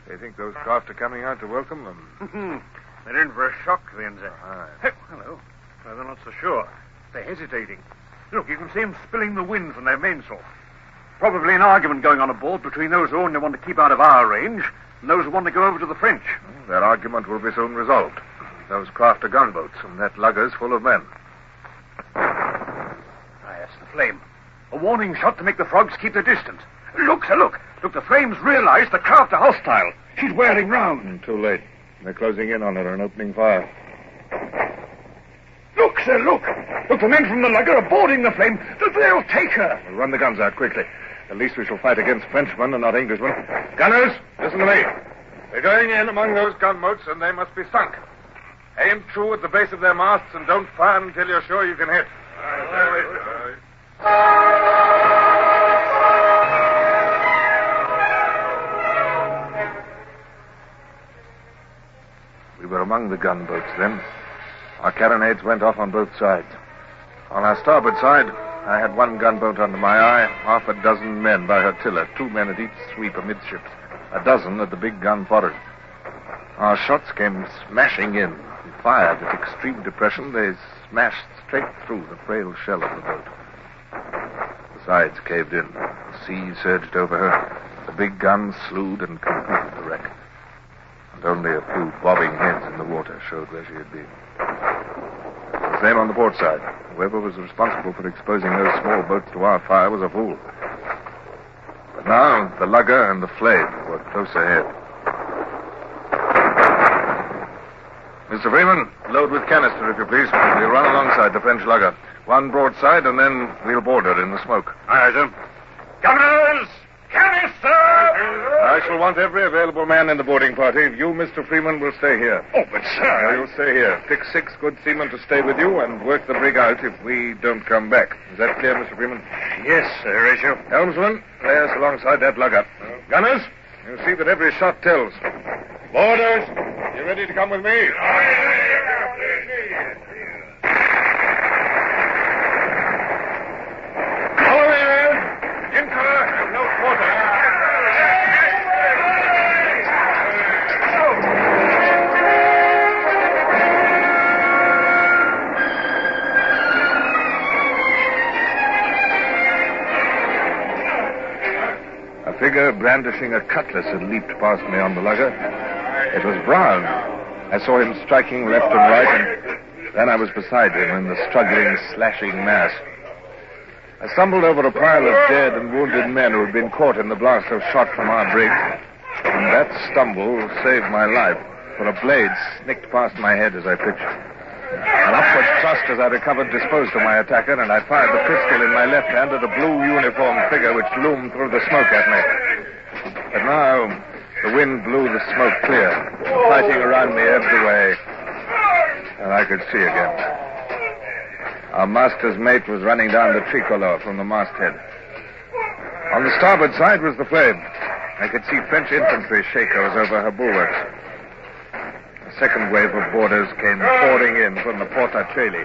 They think those craft are coming out to welcome them. They're in for a shock, then, sir. Hey, hello. No, they're not so sure. They're hesitating. Look, you can see them spilling the wind from their mainsail. Probably an argument going on aboard between those who only want to keep out of our range and those who want to go over to the French. That argument will be soon resolved. Those craft are gunboats, and that lugger's full of men. Yes, the Flame. A warning shot to make the frogs keep their distance. Look, sir, look. Look, the Flame's realized the craft are hostile. She's wearing round. Too late. They're closing in on her and opening fire. Look, sir, look. Look, the men from the lugger are boarding the Flame. They'll take her. We'll run the guns out quickly. At least we shall fight against Frenchmen and not Englishmen. Gunners, listen to me. They're going in among those gunboats, and they must be sunk. Aim true at the base of their masts and don't fire until you're sure you can hit. We were among the gunboats then. Our carronades went off on both sides. On our starboard side, I had one gunboat under my eye, half a dozen men by her tiller, 2 men at each sweep amidships, a dozen at the big gun forward. Our shots came smashing in. We fired at extreme depression. They smashed straight through the frail shell of the boat. The sides caved in. The sea surged over her. The big gun slewed and completed the wreck. And only a few bobbing heads in the water showed where she had been. The same on the port side. Whoever was responsible for exposing those small boats to our fire was a fool. But now, the lugger and the flame were close ahead. Mr. Freeman, load with canister, if you please. We'll run alongside the French lugger. One broadside, and then we'll board her in the smoke. Aye, sir. Gunners! Canister! I shall want every available man in the boarding party. You, Mr. Freeman, will stay here. Oh, but, sir... You'll stay here. Pick 6 good seamen to stay with you and work the brig out if we don't come back. Is that clear, Mr. Freeman? Yes, sir, Horatio. Helmsman, lay us alongside that lugger. Gunners, you see that every shot tells. Boarders, you ready to come with me? Follow me, men. Into her and no quarter. A figure brandishing a cutlass had leaped past me on the lugger. It was Brown. I saw him striking left and right, and then I was beside him in the struggling, slashing mass. I stumbled over a pile of dead and wounded men who had been caught in the blast of shot from our brig, and that stumble saved my life, for a blade snicked past my head as I pitched. An upward thrust as I recovered disposed of my attacker, and I fired the pistol in my left hand at a blue uniformed figure which loomed through the smoke at me. But now, the wind blew the smoke clear. The fighting around me ebbed away, and I could see again. Our master's mate was running down the tricolor from the masthead. On the starboard side was the flame. I could see French infantry shakos over her bulwarks. A second wave of boarders came pouring in from the porta coeli.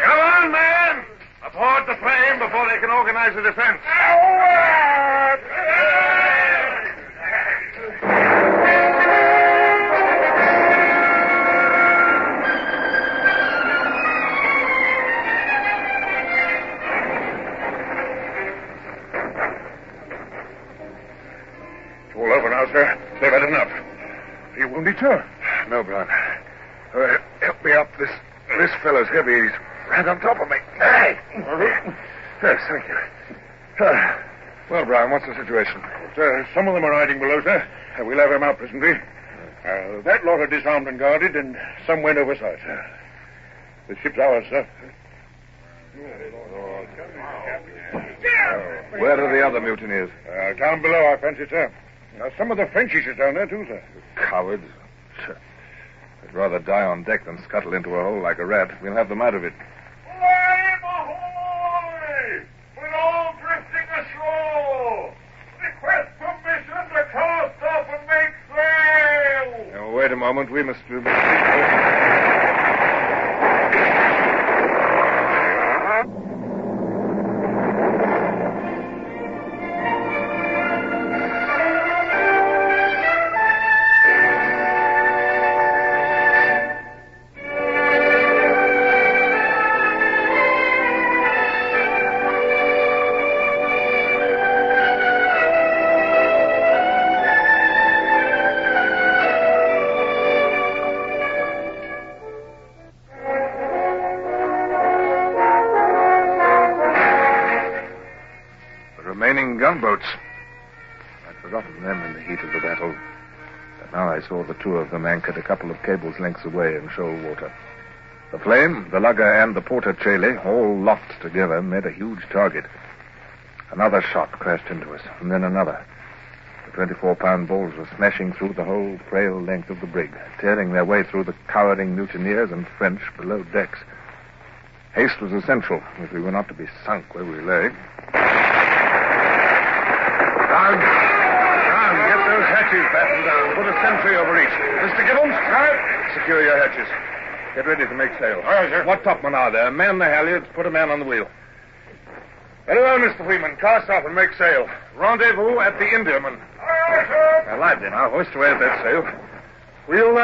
Come on, man! Aboard the flame before they can organize the defense. It's all over now, sir. They've had enough. Are you wounded, sir? No, Brown. Help me up. This fellow's heavy. He's right on top of me. Hey! Yes, thank you. Well, Brown, what's the situation? Sir, some of them are hiding below, sir. We'll have them out presently. That lot are disarmed and guarded, and some went overside, sir. The ship's ours, sir. Where are the other mutineers? Down below, I fancy, sir. Some of the Frenchies are down there, too, sir. Cowards. I'd rather die on deck than scuttle into a hole like a rat. We'll have them out of it. Flame ahoy! We're all drifting ashore! Request permission to cast off and make sail! Now, wait a moment. We must... gunboats. I'd forgotten them in the heat of the battle. But now I saw the 2 of them anchored a couple of cables' lengths away in shoal water. The flame, the lugger, and the porta coeli, all locked together, made a huge target. Another shot crashed into us, and then another. The 24-pound balls were smashing through the whole frail length of the brig, tearing their way through the cowering mutineers and French below decks. Haste was essential if we were not to be sunk where we lay. Down, get those hatches battened down. Put a sentry over each. Mr. Gibbons, secure your hatches. Get ready to make sail. All right, sir. What topmen are there? Man the halyards, put a man on the wheel. Very well, Mr. Freeman. Cast off and make sail. Rendezvous at the Indiaman. All right, sir. Lively now. Hoist away at that sail. Wheel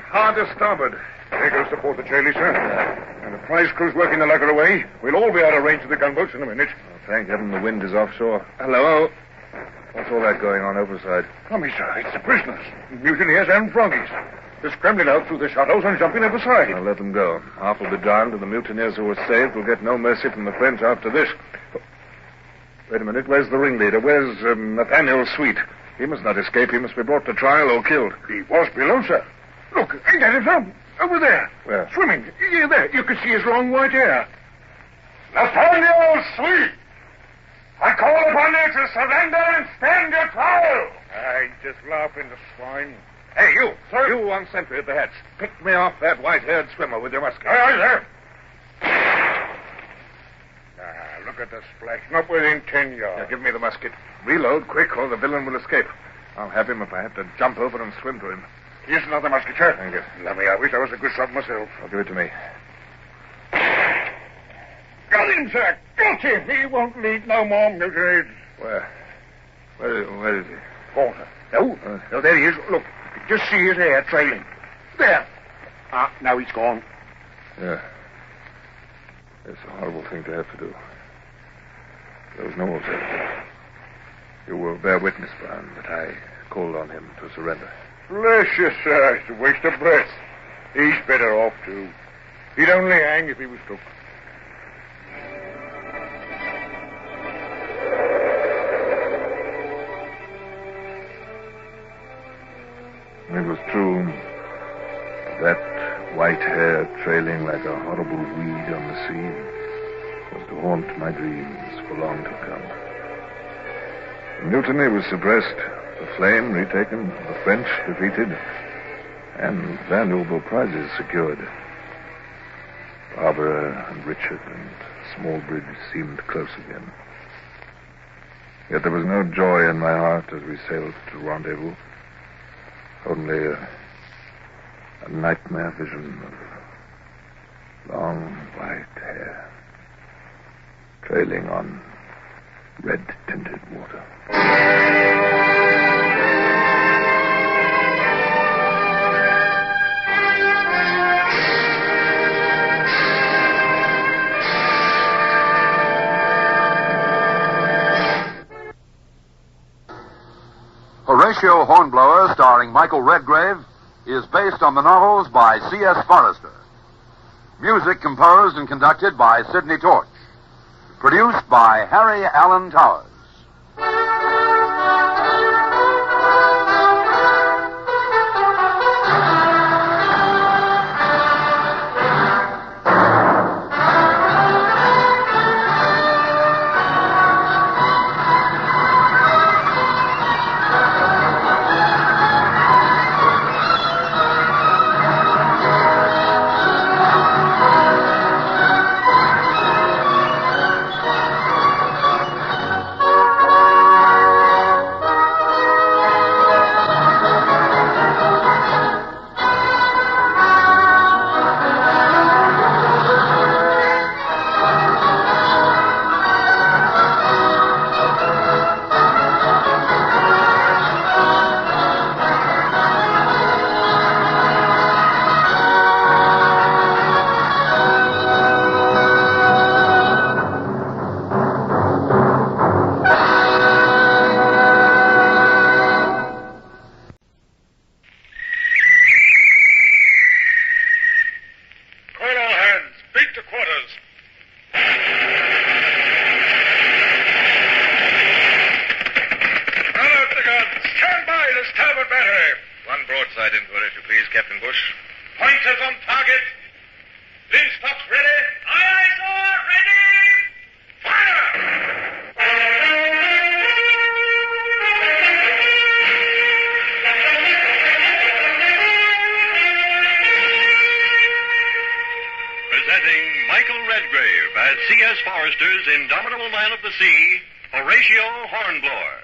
hard to starboard. There goes the port of Chaley, sir. And the prize crew's working the lugger away. We'll all be out of range of the gunboats in a minute. Oh, thank heaven the wind is offshore. Hello. What's all that going on overside? Tommy, sir, it's the prisoners. Mutineers and froggies. They're scrambling out through the shuttles and jumping overside. I'll let them go. Half will be drowned, and the mutineers who were saved will get no mercy from the French after this. Wait a minute. Where's the ringleader? Where's Nathaniel Sweet? He must not escape. He must be brought to trial or killed. He was below, sir. Look, ain't that him, sir? Over there. Where? Swimming. Yeah, there. You can see his long white hair. Nathaniel Sweet! I call upon you to surrender and stand your trial. I just laughing, the swine. Hey, you. Sir? You on sentry at the hatch. Pick me off that white-haired swimmer with your musket. Aye, sir. Look at the splashing up within 10 yards. Now, give me the musket. Reload quick, or the villain will escape. I'll have him if I have to jump over and swim to him. Here's another musket, sir. Thank you. Let me. I wish I was a good shot myself. I'll give it to me. Got him, sir. Got him. He won't lead no more mutineers. Where? Where is he? Go on, sir. No, there he is. Look, you can just see his hair trailing. There. Now he's gone. Yeah. It's a horrible thing to have to do. There was no alternative. You will bear witness, Brown, that I called on him to surrender. Bless you, sir. It's a waste of breath. He's better off, too. He'd only hang if he was took. It was true. That white hair trailing like a horrible weed on the sea was to haunt my dreams for long to come. The mutiny was suppressed, the flame retaken, the French defeated, and valuable prizes secured. Barbara and Richard and Smallbridge seemed close again. Yet there was no joy in my heart as we sailed to rendezvous. Only a nightmare vision of long white hair trailing on red-tinted water. Horatio Hornblower, starring Michael Redgrave, is based on the novels by C.S. Forester. Music composed and conducted by Sidney Torch. Produced by Harry Allen Towers. C.S. Forester's indomitable man of the sea, Horatio Hornblower.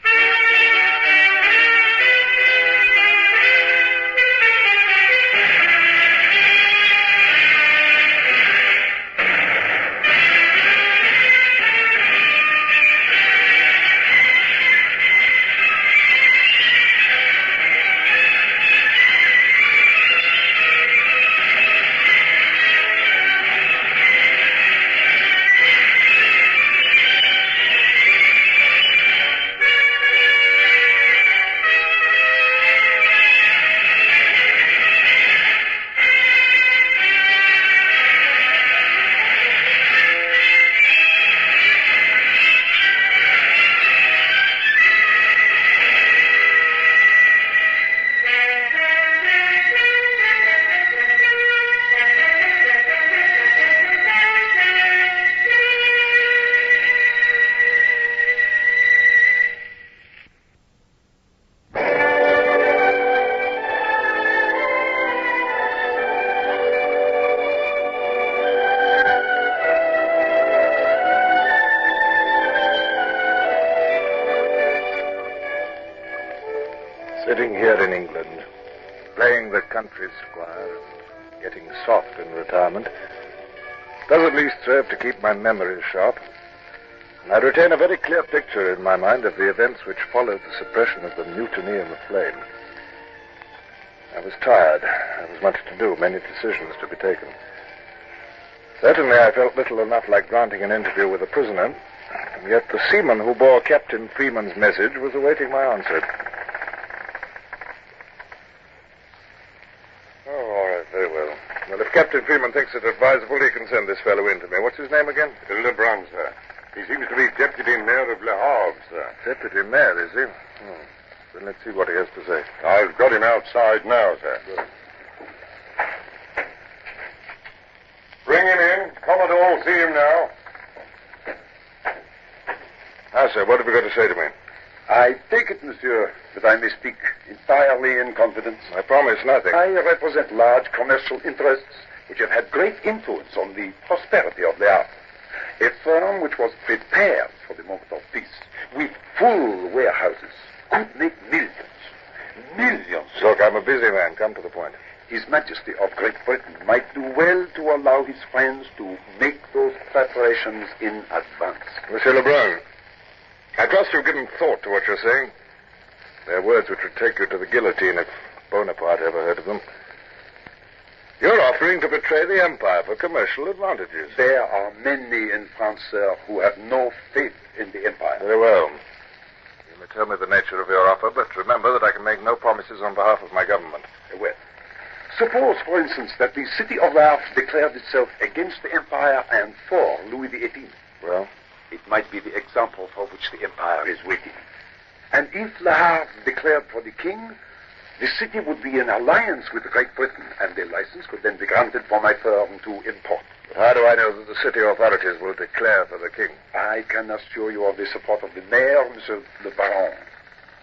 Sitting here in England, playing the country squire and getting soft in retirement, does at least serve to keep my memory sharp. And I retain a very clear picture in my mind of the events which followed the suppression of the mutiny and the flame. I was tired. There was much to do, many decisions to be taken. Certainly I felt little enough like granting an interview with a prisoner, and yet the seaman who bore Captain Freeman's message was awaiting my answer. Oh, all right, very well. Well, if Captain Freeman thinks it advisable, he can send this fellow in to me. What's his name again? Lebrun, sir. He seems to be Deputy Mayor of Le Havre, sir. Deputy Mayor, is he? Oh. Then let's see what he has to say. I've got him outside now, sir. Good. Bring him in. Commodore will see him now. Now, sir, what have you got to say to me? I take it, monsieur, that I may speak entirely in confidence. I promise nothing. I represent large commercial interests which have had great influence on the prosperity of Le Havre. A firm which was prepared for the moment of peace, with full warehouses, could make millions. Millions. Look, I'm a busy man. Come to the point. His Majesty of Great Britain might do well to allow his friends to make those preparations in advance. Monsieur Lebrun, I trust you've given thought to what you're saying. They're words which would take you to the guillotine if Bonaparte ever heard of them. You're offering to betray the Empire for commercial advantages. There are many in France, sir, who have no faith in the Empire. Very well. You may tell me the nature of your offer, but remember that I can make no promises on behalf of my government. Well, suppose, for instance, that the city of Le Havre declared itself against the Empire and for Louis XVIII. Well? It might be the example for which the Empire is waiting. And if Le Havre declared for the king, the city would be in alliance with Great Britain, and the license could then be granted for my firm to import. But how do I know that the city authorities will declare for the king? I can assure you of the support of the mayor, Monsieur le Baron.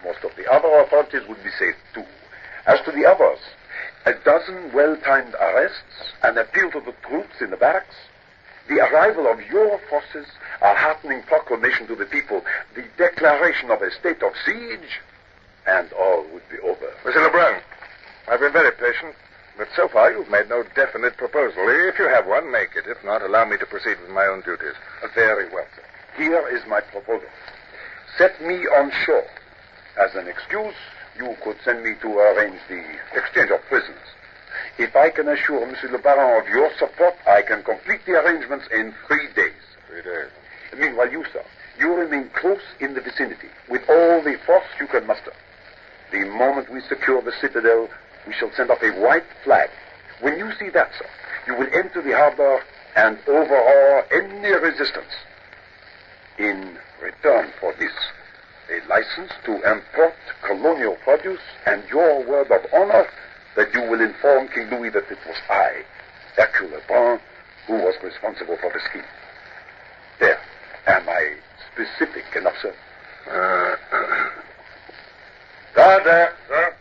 Most of the other authorities would be safe, too. As to the others, a dozen well-timed arrests, an appeal to the troops in the barracks, the arrival of your forces, a heartening proclamation to the people, the declaration of a state of siege, and all would be over. Monsieur Lebrun, I've been very patient, but so far you've made no definite proposal. If you have one, make it. If not, allow me to proceed with my own duties. Very well, sir. Here is my proposal. Set me on shore. As an excuse, you could send me to arrange the exchange of prisoners. If I can assure Monsieur le Baron of your support, I can complete the arrangements in 3 days. 3 days. Meanwhile, you, sir, you remain close in the vicinity, with all the force you can muster. The moment we secure the citadel, we shall send off a white flag. When you see that, sir, you will enter the harbor and overawe any resistance. In return for this, a license to import colonial produce and your word of honor that you will inform King Louis that it was I, Hercule Lebrun, who was responsible for the scheme. There. Am I specific enough, sir? Guard there, sir.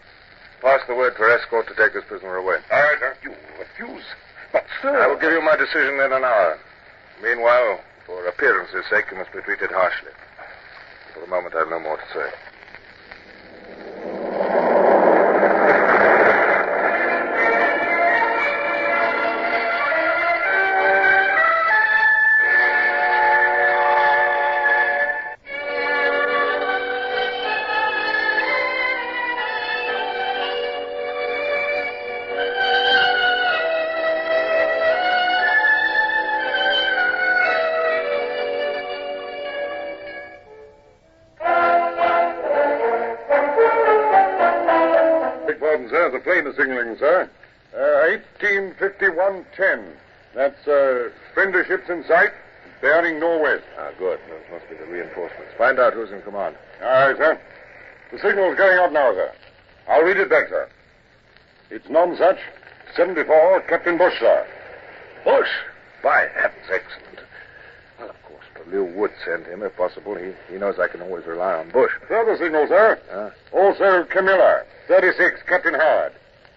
Pass the word for escort to take this prisoner away. All right, sir. You refuse. But, sir... I will give you my decision in an hour. Meanwhile, for appearance's sake, you must be treated harshly. For the moment, I have no more to say. Signaling, sir. 1851-10. That's friendly ships in sight, bearing northwest. Good. Those must be the reinforcements. Find out who's in command. All right, sir. The signal's going out now, sir. I'll read it back, sir. It's Nonsuch, 74, Captain Bush, sir. Bush? By heavens, excellent. Well, of course, Pellew would send him if possible. He knows I can always rely on Bush. Further signal, sir. Also Camilla, 36, Captain Howard.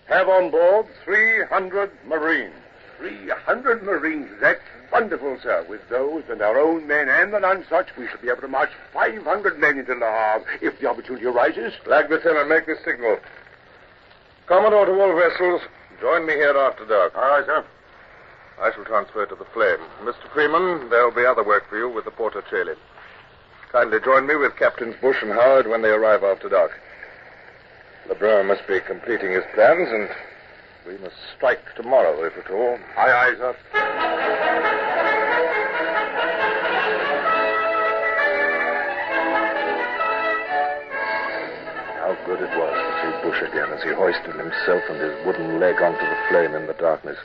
Have on board 300 Marines. 300 Marines, that wonderful, sir. With those and our own men and the nonsuch, we shall be able to march 500 men into Le Havre if the opportunity arises. Flag the tin and make the signal. Commodore to all vessels, join me here after dark. All right, sir. I shall transfer to the Flame. Mr. Freeman, there'll be other work for you with the Porter Chalet. Kindly join me with Captains Bush and Howard when they arrive after dark. Lebrun must be completing his plans, and we must strike tomorrow, if at all. Aye, aye, sir. How good it was to see Bush again as he hoisted himself and his wooden leg onto the Flame in the darkness.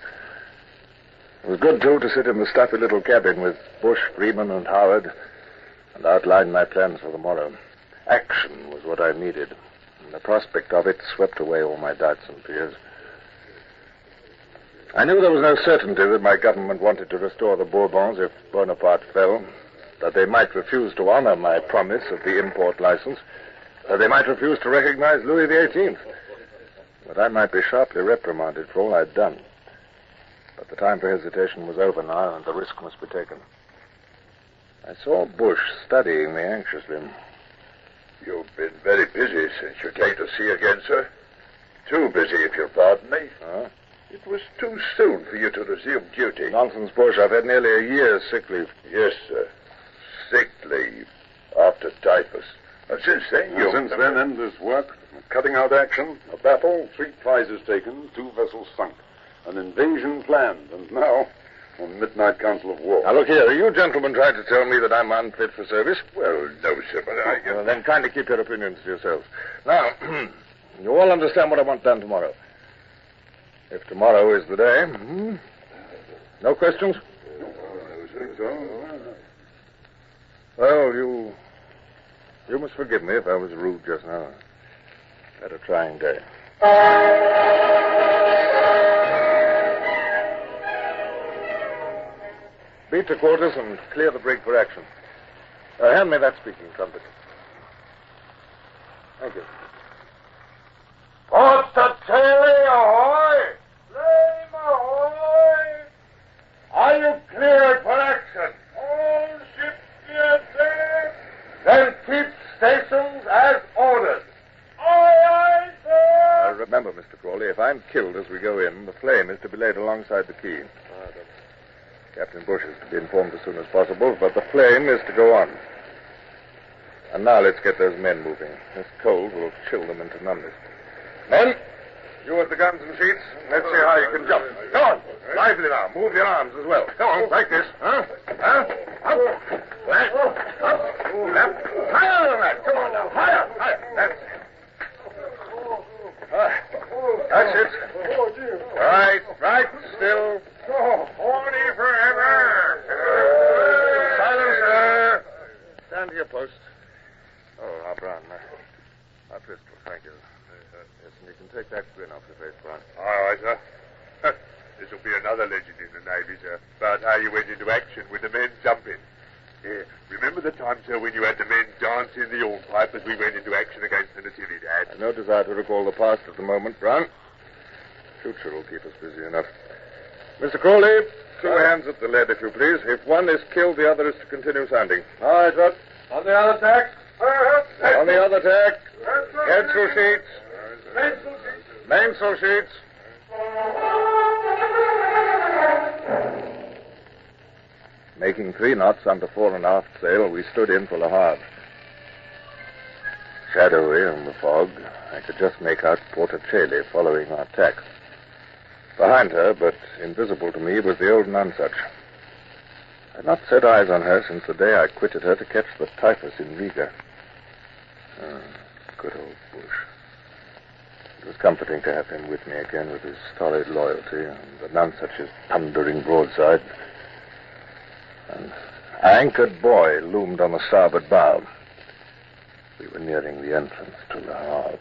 It was good, too, to sit in the stuffy little cabin with Bush, Freeman, and Howard and outline my plans for the morrow. Action was what I needed, and the prospect of it swept away all my doubts and fears. I knew there was no certainty that my government wanted to restore the Bourbons if Bonaparte fell, that they might refuse to honor my promise of the import license, that they might refuse to recognize Louis XVIII. But I might be sharply reprimanded for all I'd done. But the time for hesitation was over now, and the risk must be taken. I saw Bush studying me anxiously. You've been very busy since you came to sea again, sir. Too busy, if you'll pardon me. Huh? It was too soon for you to resume duty. Nonsense, Bush. I've had nearly a year's sick leave. Yes, sir. Sick leave. After typhus. Since then, you... Since then, endless work. Cutting out action. A battle. 3 prizes taken. 2 vessels sunk. An invasion planned. And now, a midnight council of war. Now, look here. Are you gentlemen trying to tell me that I'm unfit for service? Well, no, sir, but I... Well, then kindly keep your opinions to yourselves. Now, you all understand what I want done tomorrow. If tomorrow is the day. No questions? Well, you must forgive me if I was rude just now. I had a trying day. Beat to quarters and clear the brig for action. Hand me that speaking trumpet. Thank you. Port the Taily, ahoy! Flame, ahoy! Are you cleared for action? All ships cleared, sir. Then keep stations as ordered. Aye, aye, sir. Remember, Mr. Crawley, if I'm killed as we go in, the Flame is to be laid alongside the quay. Captain Bush is to be informed as soon as possible, but the Flame is to go on. And now let's get those men moving. This cold will chill them into numbness. Men, you at the guns and sheets. Let's see how you can jump. Come on. Lively now. Move your arms as well. Come on, like this. Huh? Up. Back. Up. Left. Higher than that. Come on now. Higher. That's it. That's it. Right. Still. Horny forever. Silence, sir. Stand to your post. Oh, our Brown. Our pistol. Thank you. Yes, and you can take that grin off your face, Brown. All right, sir. This will be another legend in the Navy, sir, about how you went into action with the men jumping. Remember the time, sir, when you had the men dance in the hornpipe as we went into action against the Natividad? I've no desire to recall the past at the moment, Brown. Future will keep us busy enough. Mr. Crawley, 2 hands at the lead, if you please. If one is killed, the other is to continue sounding. All right, sir. On the other tack. On the other tack. Headsail sheets. Mainsail sheets. Making 3 knots under fore and aft sail, we stood in for Le Havre. Shadowy in the fog, I could just make out Porter Chalet following our tack. Behind her, but invisible to me, was the old nonsuch. I had not set eyes on her since the day I quitted her to catch the typhus in Riga. Good old Bush. It was comforting to have him with me again with his stolid loyalty and the nonsuch's thundering broadside. An anchored buoy loomed on the starboard bow. We were nearing the entrance to Le Havre.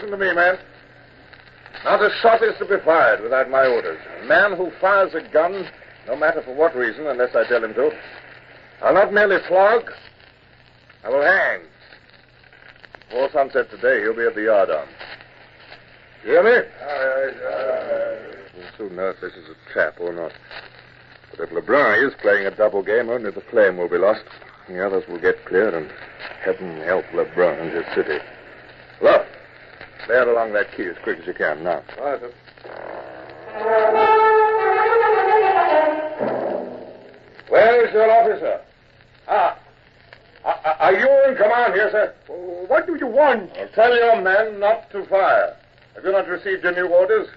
Listen to me, man. Not a shot is to be fired without my orders. A man who fires a gun, no matter for what reason, unless I tell him to, I'll not merely flog, I will hang. Before sunset today, he'll be at the yardarm. You hear me? We'll soon know if this is a trap or not. But if Lebrun is playing a double game, only the flame will be lost. The others will get clear, and heaven help Lebrun and his city. Look, bear along that key as quick as you can now. Right. Where is your officer? Are you in command here, sir? What do you want? I'll tell your men not to fire. Have you not received your new orders?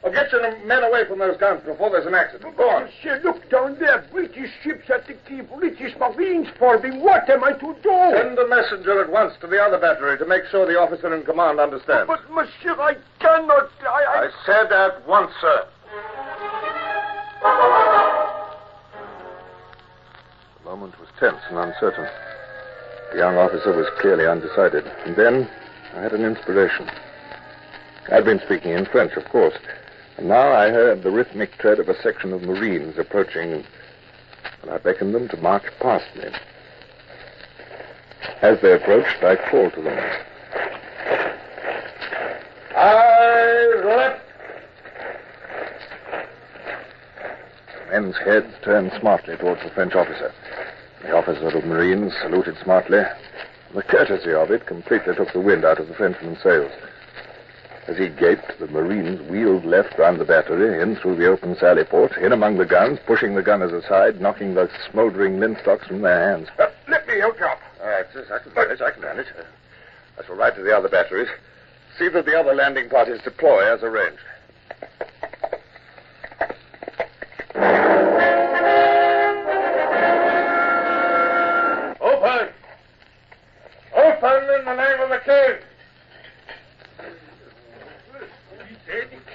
Or get your men away from those guns before there's an accident. Go on. Monsieur, look down there. British ships at the quay. British Marines forming. What am I to do? Send a messenger at once to the other battery to make sure the officer in command understands. But, monsieur, I cannot. I said at once, sir. The moment was tense and uncertain. The young officer was clearly undecided. And then I had an inspiration. I'd been speaking in French, of course. And now I heard the rhythmic tread of a section of Marines approaching, and I beckoned them to march past me. As they approached, I called to them. I left. The men's heads turned smartly towards the French officer. The officer of Marines saluted smartly. The courtesy of it completely took the wind out of the Frenchman's sails. As he gaped, the Marines wheeled left round the battery, in through the open sally port, in among the guns, pushing the gunners aside, knocking the smouldering linstocks from their hands. Let me help you up. All right, sis, I can manage. I shall ride to the other batteries, see that the other landing parties deploy as arranged. Open! Open in the name of the king!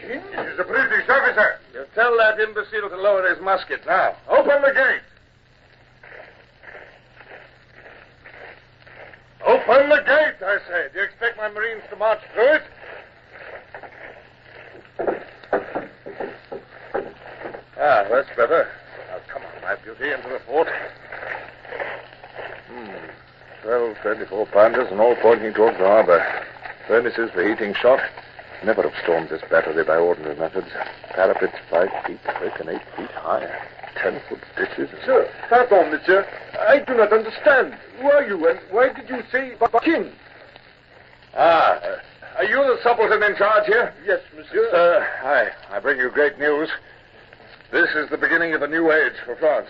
This is a British officer. You tell that imbecile to lower his musket now. Open the gate. Open the gate, I say. Do you expect my Marines to march through it? That's better. Now, come on, my beauty, into the fort. 12 24-pounders and all pointing towards the harbor. Furnaces for heating shot. Never have stormed this battery by ordinary methods. Parapets 5 feet thick and 8 feet high. 10-foot ditches. Sir, pardon, monsieur. I do not understand. Who are you, and why did you say king? Are you the subaltern in charge here? Yes, monsieur. Sir, I bring you great news. This is the beginning of a new age for France.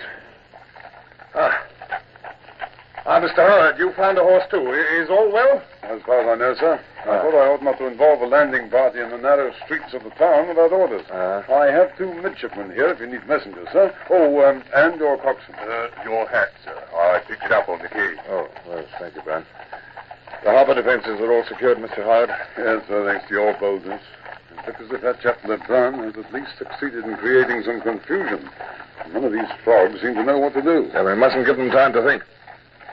Mr. Howard, you found a horse, too. Is all well? As far as I know, sir. I thought I ought not to involve a landing party in the narrow streets of the town without orders. I have 2 midshipmen here if you need messengers, sir. Oh, and your coxswain. Your hat, sir. I picked it up on the quay. Oh, well, thank you, Brown. The harbor defenses are all secured, Mr. Howard. Yes, sir, thanks to your boldness. It looks as if that chap Lebrun has at least succeeded in creating some confusion. None of these frogs seem to know what to do. Yeah, we mustn't give them time to think.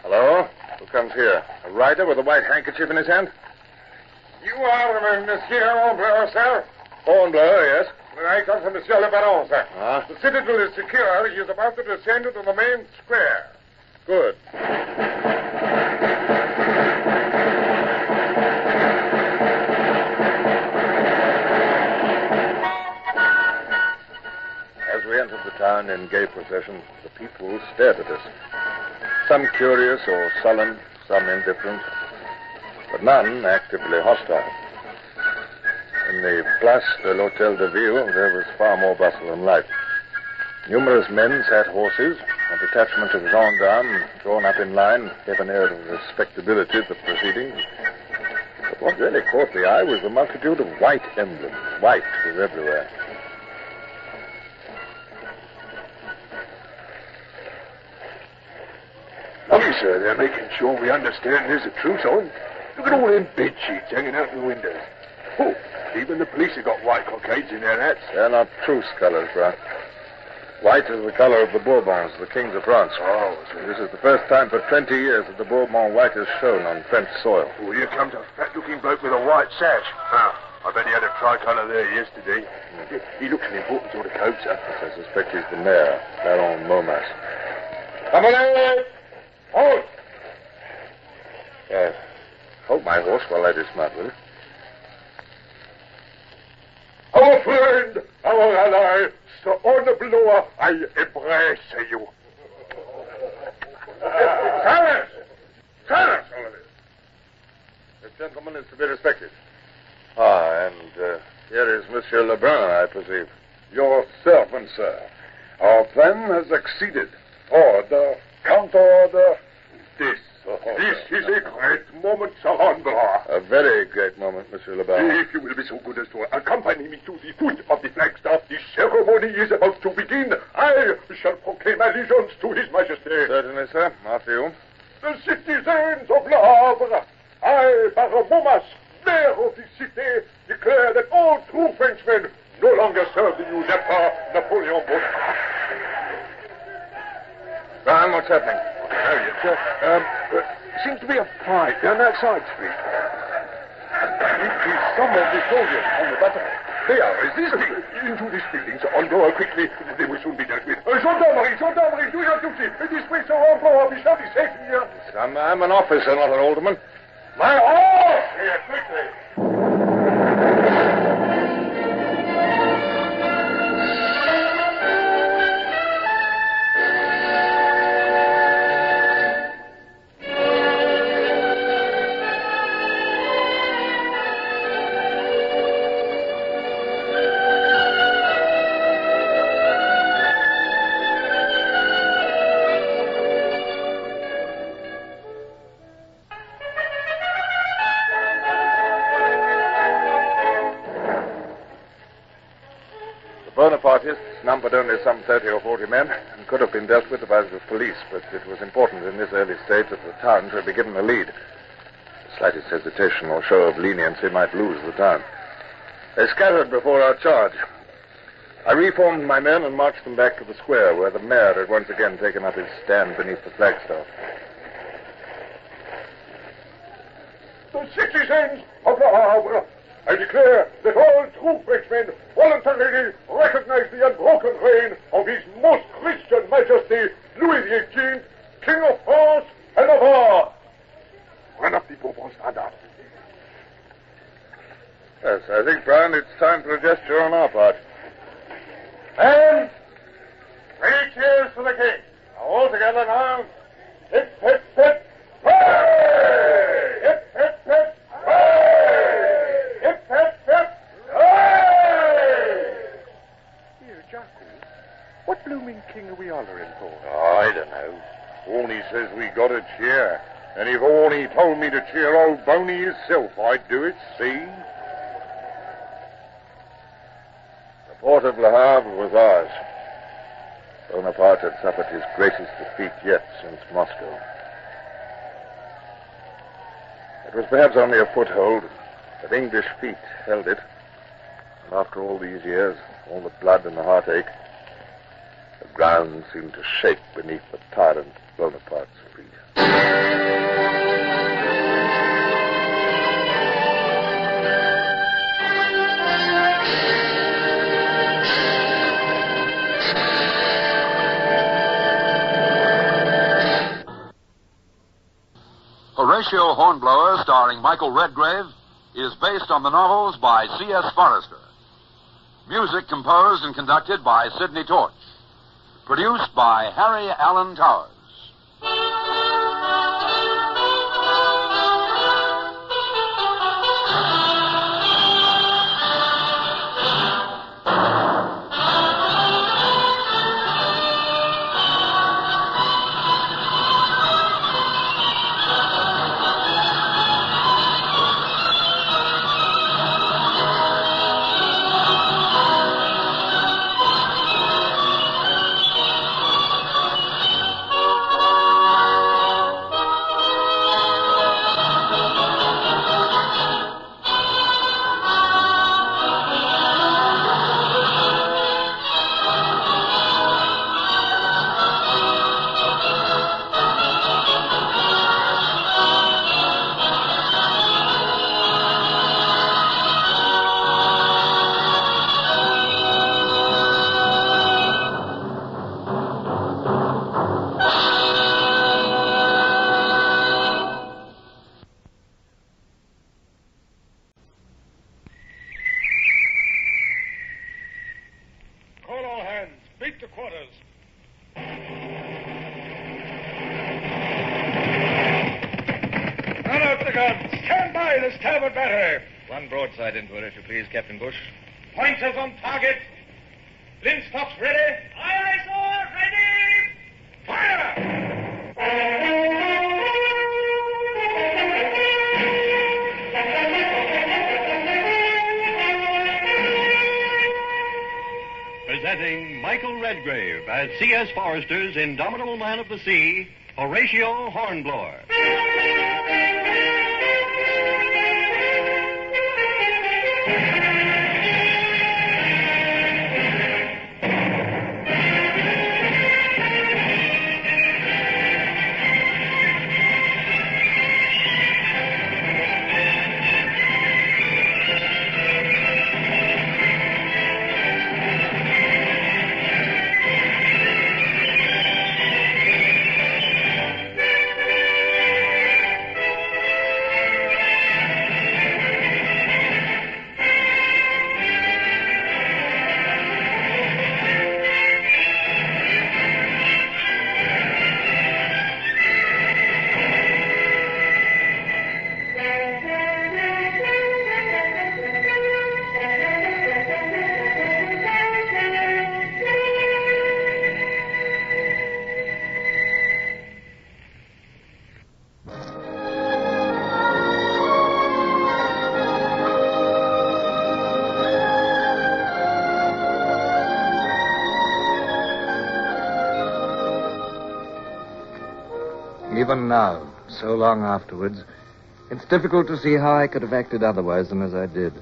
Hello? Who comes here? A rider with a white handkerchief in his hand? You are Monsieur Hornblower, sir? Hornblower, yes. I come from Monsieur Le Baron, sir. The citadel is secure. He is about to descend into the main square. Good. As we entered the town in gay procession, the people stared at us. Some curious or sullen, some indifferent, but none actively hostile. In the Place de l'Hôtel de Ville, there was far more bustle and life. Numerous men sat horses. A detachment of gendarmes, drawn up in line, gave an air of respectability to the proceedings. But what really caught the eye was the multitude of white emblems. White was everywhere. Lovely, sir. They're making sure we understand there's a truce on. Look at all them bed sheets hanging out in the windows. Oh, even the police have got white cockades in their hats. They're not truce colors, Brown. White is the color of the Bourbons, the kings of France. Oh, This is the first time for 20 years that the Bourbon white is shown on French soil. well, here comes a fat-looking bloke with a white sash. I bet he had a tricolour there yesterday. He looks an important sort of coat, sir. I suspect he's the mayor, Baron Momas. Come on, Hold! Hold my horse while I dismount, will you? Our friend, our ally, Sir Hornblower, I embrace you. Silence! Silence, all of you. This gentleman is to be respected. And here is Monsieur Lebrun, I perceive. Your servant, sir. Our plan has succeeded. Order, counter-order, this. This is a great moment, Sir Hornblower. A very great moment, Monsieur Lebrun. If you will be so good as to accompany me to the foot of the flagstaff, the ceremony is about to begin. I shall proclaim allegiance to His Majesty. Certainly, sir. After you. The citizens of Le Havre, I, Baron Momas, mayor of the city, declare that all true Frenchmen no longer serve the usurper Napoleon Bonaparte. Brian, what's happening? Seems to be a fight down that side street. It is some of the soldiers on the battery. They are resisting. Into this building, Sir Hornblower, quickly. They will soon be dealt with. Gendarmerie, do your duty. This way, Sir Hornblower, we shall be safe here. I'm an officer, not an alderman. My horse! Here, quickly. Bonapartists numbered only some 30 or 40 men and could have been dealt with by the police, but it was important in this early stage that the town should be given a lead. The slightest hesitation or show of leniency might lose the town. They scattered before our charge. I reformed my men and marched them back to the square, where the mayor had once again taken up his stand beneath the flagstaff. The citizens of Le Havre, I declare that all true Frenchmen voluntarily recognize the unbroken reign of His Most Christian Majesty, Louis XVIII, King of France and Navarre. Run up the Bourbon standard. Yes, I think, Brian, it's time for a gesture on our part. And 3 cheers for the King. Now, all together now. Hip, hip, hip, hooray! Hip, hip, hip, hooray! Hip, hip, hip, hooray! Here, Jackal, what blooming king are we hollering for? I don't know. Orny says we got to cheer. And if Orny told me to cheer old Boney himself, I'd do it, see? The port of Le Havre was ours. Bonaparte had suffered his greatest defeat yet since Moscow. It was perhaps only a foothold, but English feet held it. And after all these years, all the blood and the heartache, the ground seemed to shake beneath the tyrant Bonaparte's feet. Horatio Hornblower, starring Michael Redgrave, is based on the novels by C.S. Forester. Music composed and conducted by Sidney Torch. Produced by Harry Allen Towers. Straight to quarters. Run out the guns. Stand by the starboard battery. One broadside into it, if you please, Captain Bush. Pointers on target. Linstops ready. Aye, sir. Ready. Fire! Presenting Michael Redgrave as C.S. Forester's indomitable man of the sea, Horatio Hornblower. Even now, so long afterwards, it's difficult to see how I could have acted otherwise than as I did.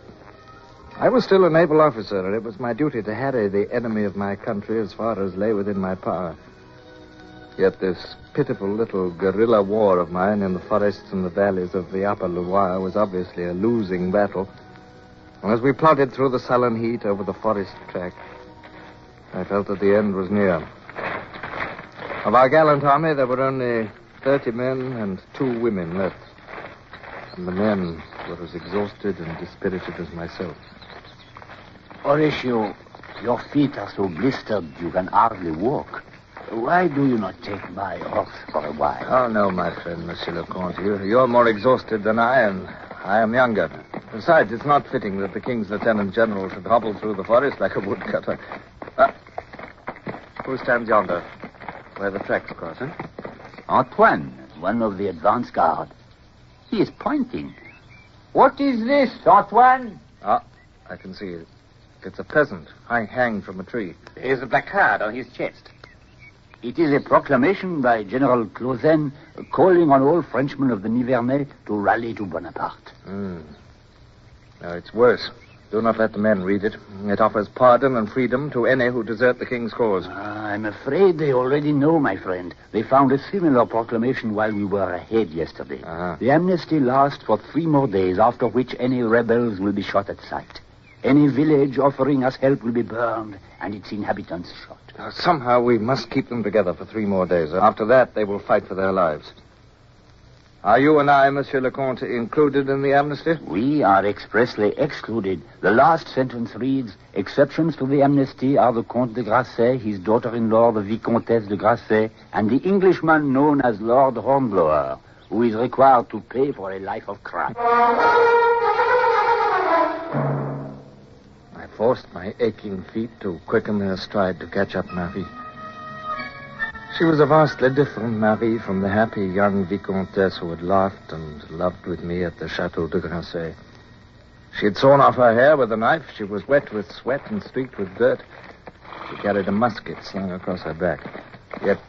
I was still a naval officer, and it was my duty to harry the enemy of my country as far as lay within my power. Yet this pitiful little guerrilla war of mine in the forests and the valleys of the upper Loire was obviously a losing battle. And as we plodded through the sullen heat over the forest track, I felt that the end was near. Of our gallant army, there were only 30 men and 2 women left. And the men were as exhausted and dispirited as myself. Horatio, your feet are so blistered you can hardly walk. Why do you not take my horse for a while? Oh, no, my friend, Monsieur le Comte. You're more exhausted than I am. I am younger. Besides, it's not fitting that the King's Lieutenant General should hobble through the forest like a woodcutter. Who stands yonder, where the tracks cross, eh? Antoine, one of the advance guard. He is pointing. What is this, Antoine? Ah, I can see it. It's a peasant hanged from a tree. There is a placard on his chest. It is a proclamation by General Clausen calling on all Frenchmen of the Nivernais to rally to Bonaparte. No, it's worse. Do not let the men read it. It offers pardon and freedom to any who desert the king's cause. I'm afraid they already know, my friend. They found a similar proclamation while we were ahead yesterday. The amnesty lasts for 3 more days, after which any rebels will be shot at sight. Any village offering us help will be burned, and its inhabitants shot. Somehow we must keep them together for 3 more days. After that, they will fight for their lives. Are you and I, Monsieur le Comte, included in the amnesty? We are expressly excluded. The last sentence reads, exceptions to the amnesty are the Comte de Grasset, his daughter-in-law, the Vicomtesse de Grasset, and the Englishman known as Lord Hornblower, who is required to pay for a life of crime. I forced my aching feet to quicken their stride to catch up Marie. She was a vastly different Marie from the happy young Vicomtesse who had laughed and loved with me at the Chateau de Grasset. She had sawn off her hair with a knife. She was wet with sweat and streaked with dirt. She carried a musket slung across her back. Yet,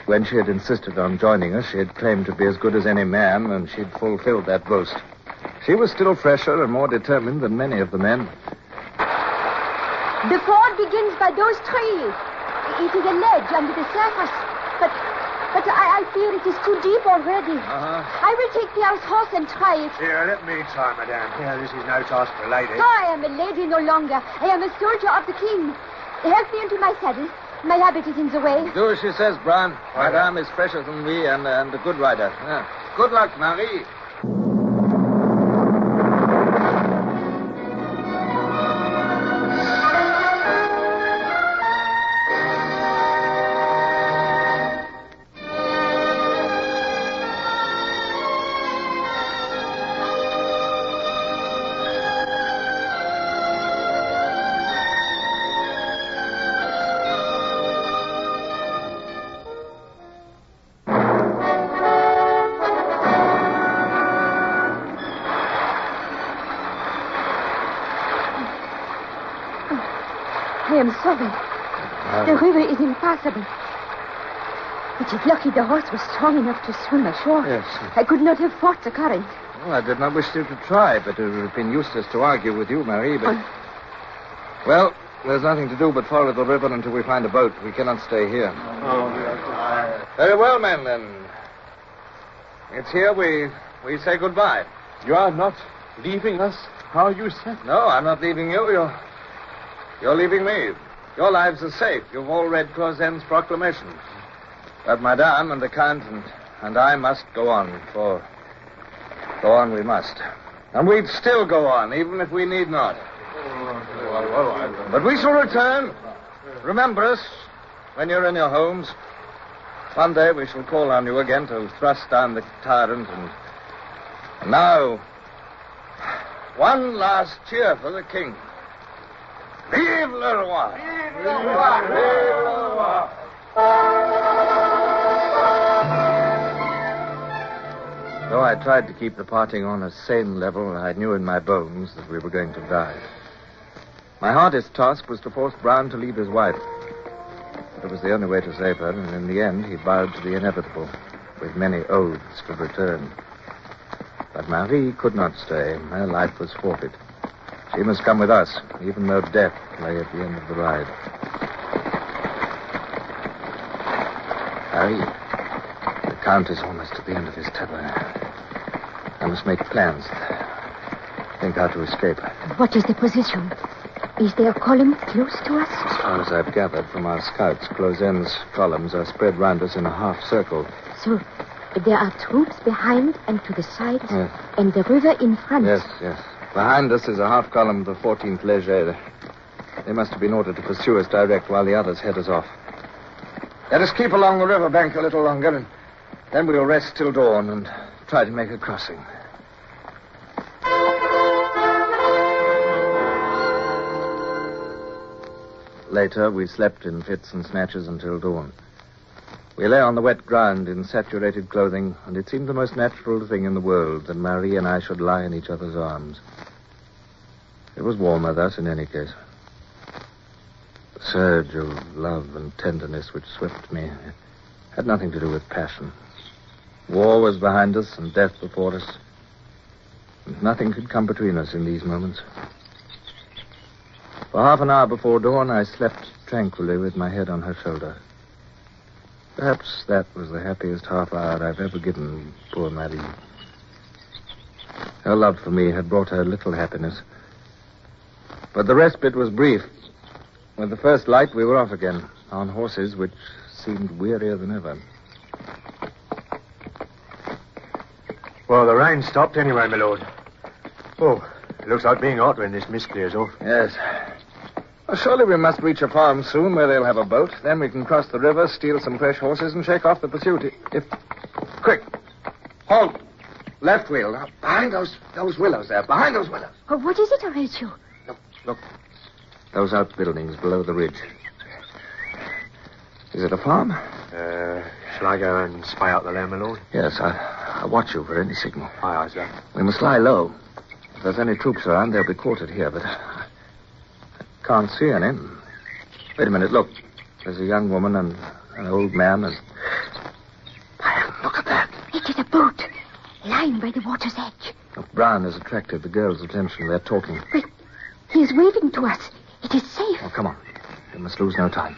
when she had insisted on joining us, she had claimed to be as good as any man, and she'd fulfilled that boast. She was still fresher and more determined than many of the men. The ford begins by those trees. It is a ledge under the surface, but I fear it is too deep already. I will take Pierre's horse and try it. Here, let me try, madame. Here, this is no task for a lady. I am a lady no longer. I am a soldier of the king. Help me into my saddle. My habit is in the way. Do as she says, Brown. Madame is fresher than we and a good rider. Good luck, Marie. I am sorry. The river is impassable. It is lucky the horse was strong enough to swim ashore. Yes. I could not have fought the current. Well, I did not wish you to try, but it would have been useless to argue with you, Marie, but... Well, there's nothing to do but follow the river until we find a boat. We cannot stay here. Very well, men, then. It's here we say goodbye. You are not leaving us, how you said? No, I'm not leaving you. You're leaving me. Your lives are safe. You've all read Clausen's proclamation. But Madame and the Count and I must go on, for go on we must. And we'd still go on, even if we need not. But we shall return. Remember us when you're in your homes. One day we shall call on you again to thrust down the tyrant. And now, one last cheer for the king. Vive le roi! Vive le roi! Vive le roi! Though I tried to keep the parting on a sane level, I knew in my bones that we were going to die. My hardest task was to force Brown to leave his wife. But it was the only way to save her, and in the end he bowed to the inevitable, with many oaths to return. But Marie could not stay. Her life was forfeit. She must come with us, even though death lay at the end of the ride. Marie, the Count is almost at the end of his tether. I must make plans. Think how to escape. What is the position? Is there a column close to us? As far as I've gathered from our scouts, Clausen's columns are spread round us in a half circle. So there are troops behind and to the sides, Yes. and the river in front. Yes. Behind us is a half column of the 14th Leger. They must have been ordered to pursue us direct while the others head us off. Let us keep along the river bank a little longer, and then we'll rest till dawn and try to make a crossing. Later, we slept in fits and snatches until dawn. We lay on the wet ground in saturated clothing, and it seemed the most natural thing in the world that Marie and I should lie in each other's arms. It was warmer thus in any case. The surge of love and tenderness which swept me had nothing to do with passion. War was behind us and death before us, and nothing could come between us in these moments. For half an hour before dawn, I slept tranquilly with my head on her shoulder. Perhaps that was the happiest half hour I've ever given poor Marie. Her love for me had brought her little happiness. But the respite was brief. With the first light, we were off again, on horses which seemed wearier than ever. Well, the rain stopped anyway, my lord. Oh, it looks like being hot when this mist clears off. Yes. Well, surely we must reach a farm soon where they'll have a boat. Then we can cross the river, steal some fresh horses, and shake off the pursuit. Quick. Halt. Left wheel. Now, behind those willows there. Behind those willows. Oh, what is it, Horatio? Look. Those outbuildings below the ridge. Is it a farm? Shall I go and spy out the land, my lord? Yes, I'll watch you for any signal. Aye, sir. We must lie low. If there's any troops around, they'll be quartered here, but I can't see any. Wait a minute, look. There's a young woman and an old man and... Look at that. It is a boat, lying by the water's edge. Look, Brown has attracted the girls' attention. They're talking. Wait, he is waving to us. It is safe. Oh, come on. We must lose no time.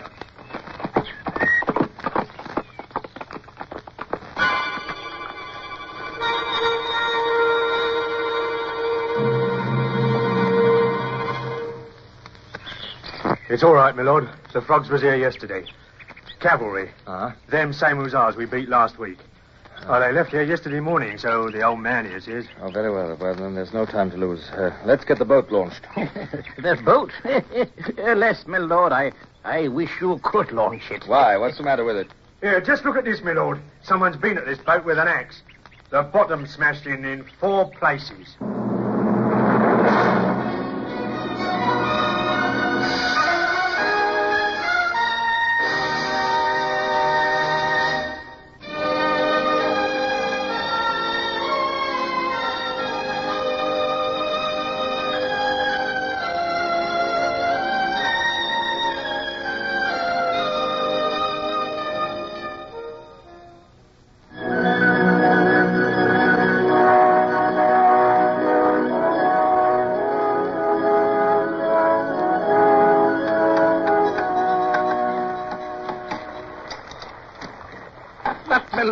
It's all right, my lord. The frogs was here yesterday. Cavalry. Them same hussars we beat last week. Oh, they left here yesterday morning, so the old man here says. Oh, very well. Well, then there's no time to lose. Let's get the boat launched. The boat? Less, my lord. I wish you could launch it. Why? What's the matter with it? Here, just look at this, my lord. Someone's been at this boat with an axe. The bottom smashed in 4 places.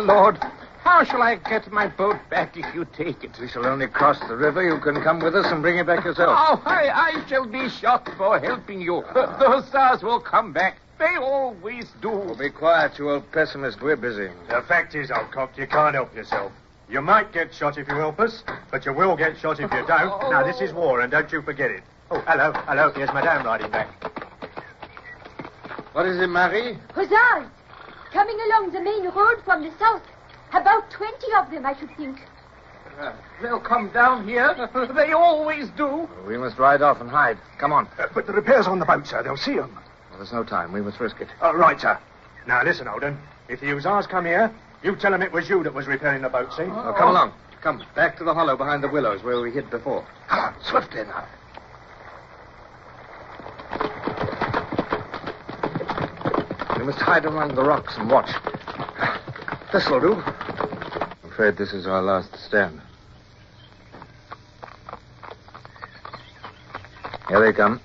Lord, how shall I get my boat back if you take it? We shall only cross the river. You can come with us and bring it back yourself. Oh, I shall be shot for helping you. The hussars will come back. They always do. Oh, be quiet, you old pessimist. We're busy. The fact is, old cock, you can't help yourself. You might get shot if you help us, but you will get shot if you don't. Now, this is war, and don't you forget it. Oh, hello. Here's Madame riding back. What is it, Marie? Hussars! Coming along the main road from the south. About 20 of them, I should think. They'll come down here. They always do. We must ride off and hide. Come on. But the repairs on the boat, sir. They'll see them. Well, there's no time. We must risk it. Right, sir. Now, listen, Holden. If the hussars come here, you tell them it was you that was repairing the boat, see? Oh, come along. Come, back to the hollow behind the willows where we hid before. Come on, swiftly now. We must hide among the rocks and watch. This'll do. I'm afraid this is our last stand. Here they come.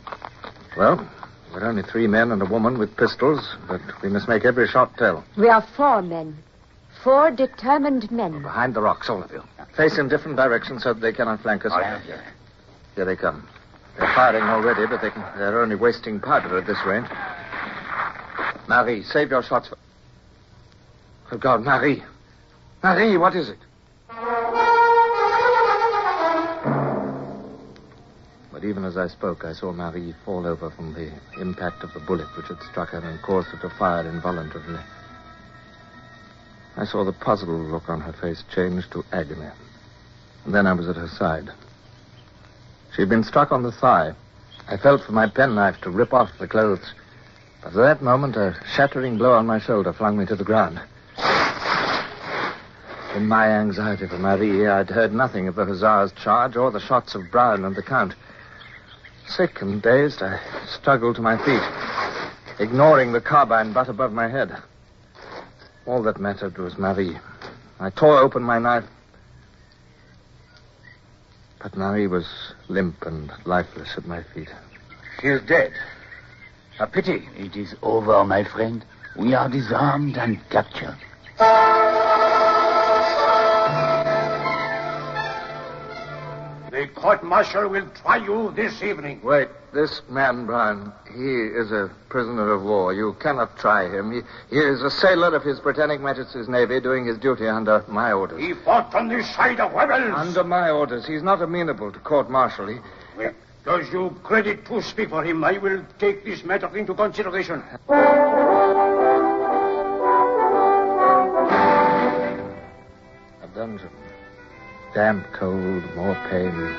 Well, we're only 3 men and a woman with pistols, but we must make every shot tell. We are 4 men. 4 determined men. Behind the rocks, all of you. Face in different directions so that they cannot flank us. Here they come. They're firing already, but they're only wasting powder at this range. Marie, save your shots for... Oh, God, Marie. Marie, what is it? But even as I spoke, I saw Marie fall over from the impact of the bullet which had struck her and caused her to fire involuntarily. I saw the puzzled look on her face change to agony. And then I was at her side. She'd been struck on the thigh. I felt for my penknife to rip off the clothes. But at that moment, a shattering blow on my shoulder flung me to the ground. In my anxiety for Marie, I'd heard nothing of the hussars' charge or the shots of Brown and the Count. Sick and dazed, I struggled to my feet, ignoring the carbine butt above my head. All that mattered was Marie. I tore open my knife. But Marie was limp and lifeless at my feet. She is dead. A pity. It is over, my friend. We are disarmed and captured. The court-martial will try you this evening. Wait, this man, Brown, he is a prisoner of war. You cannot try him. He is a sailor of His Britannic Majesty's Navy doing his duty under my orders. He fought on the side of rebels. Under my orders. He's not amenable to court-martial. Well, does you credit to speak for him? I will take this matter into consideration. A dungeon. Damp, cold, more pain.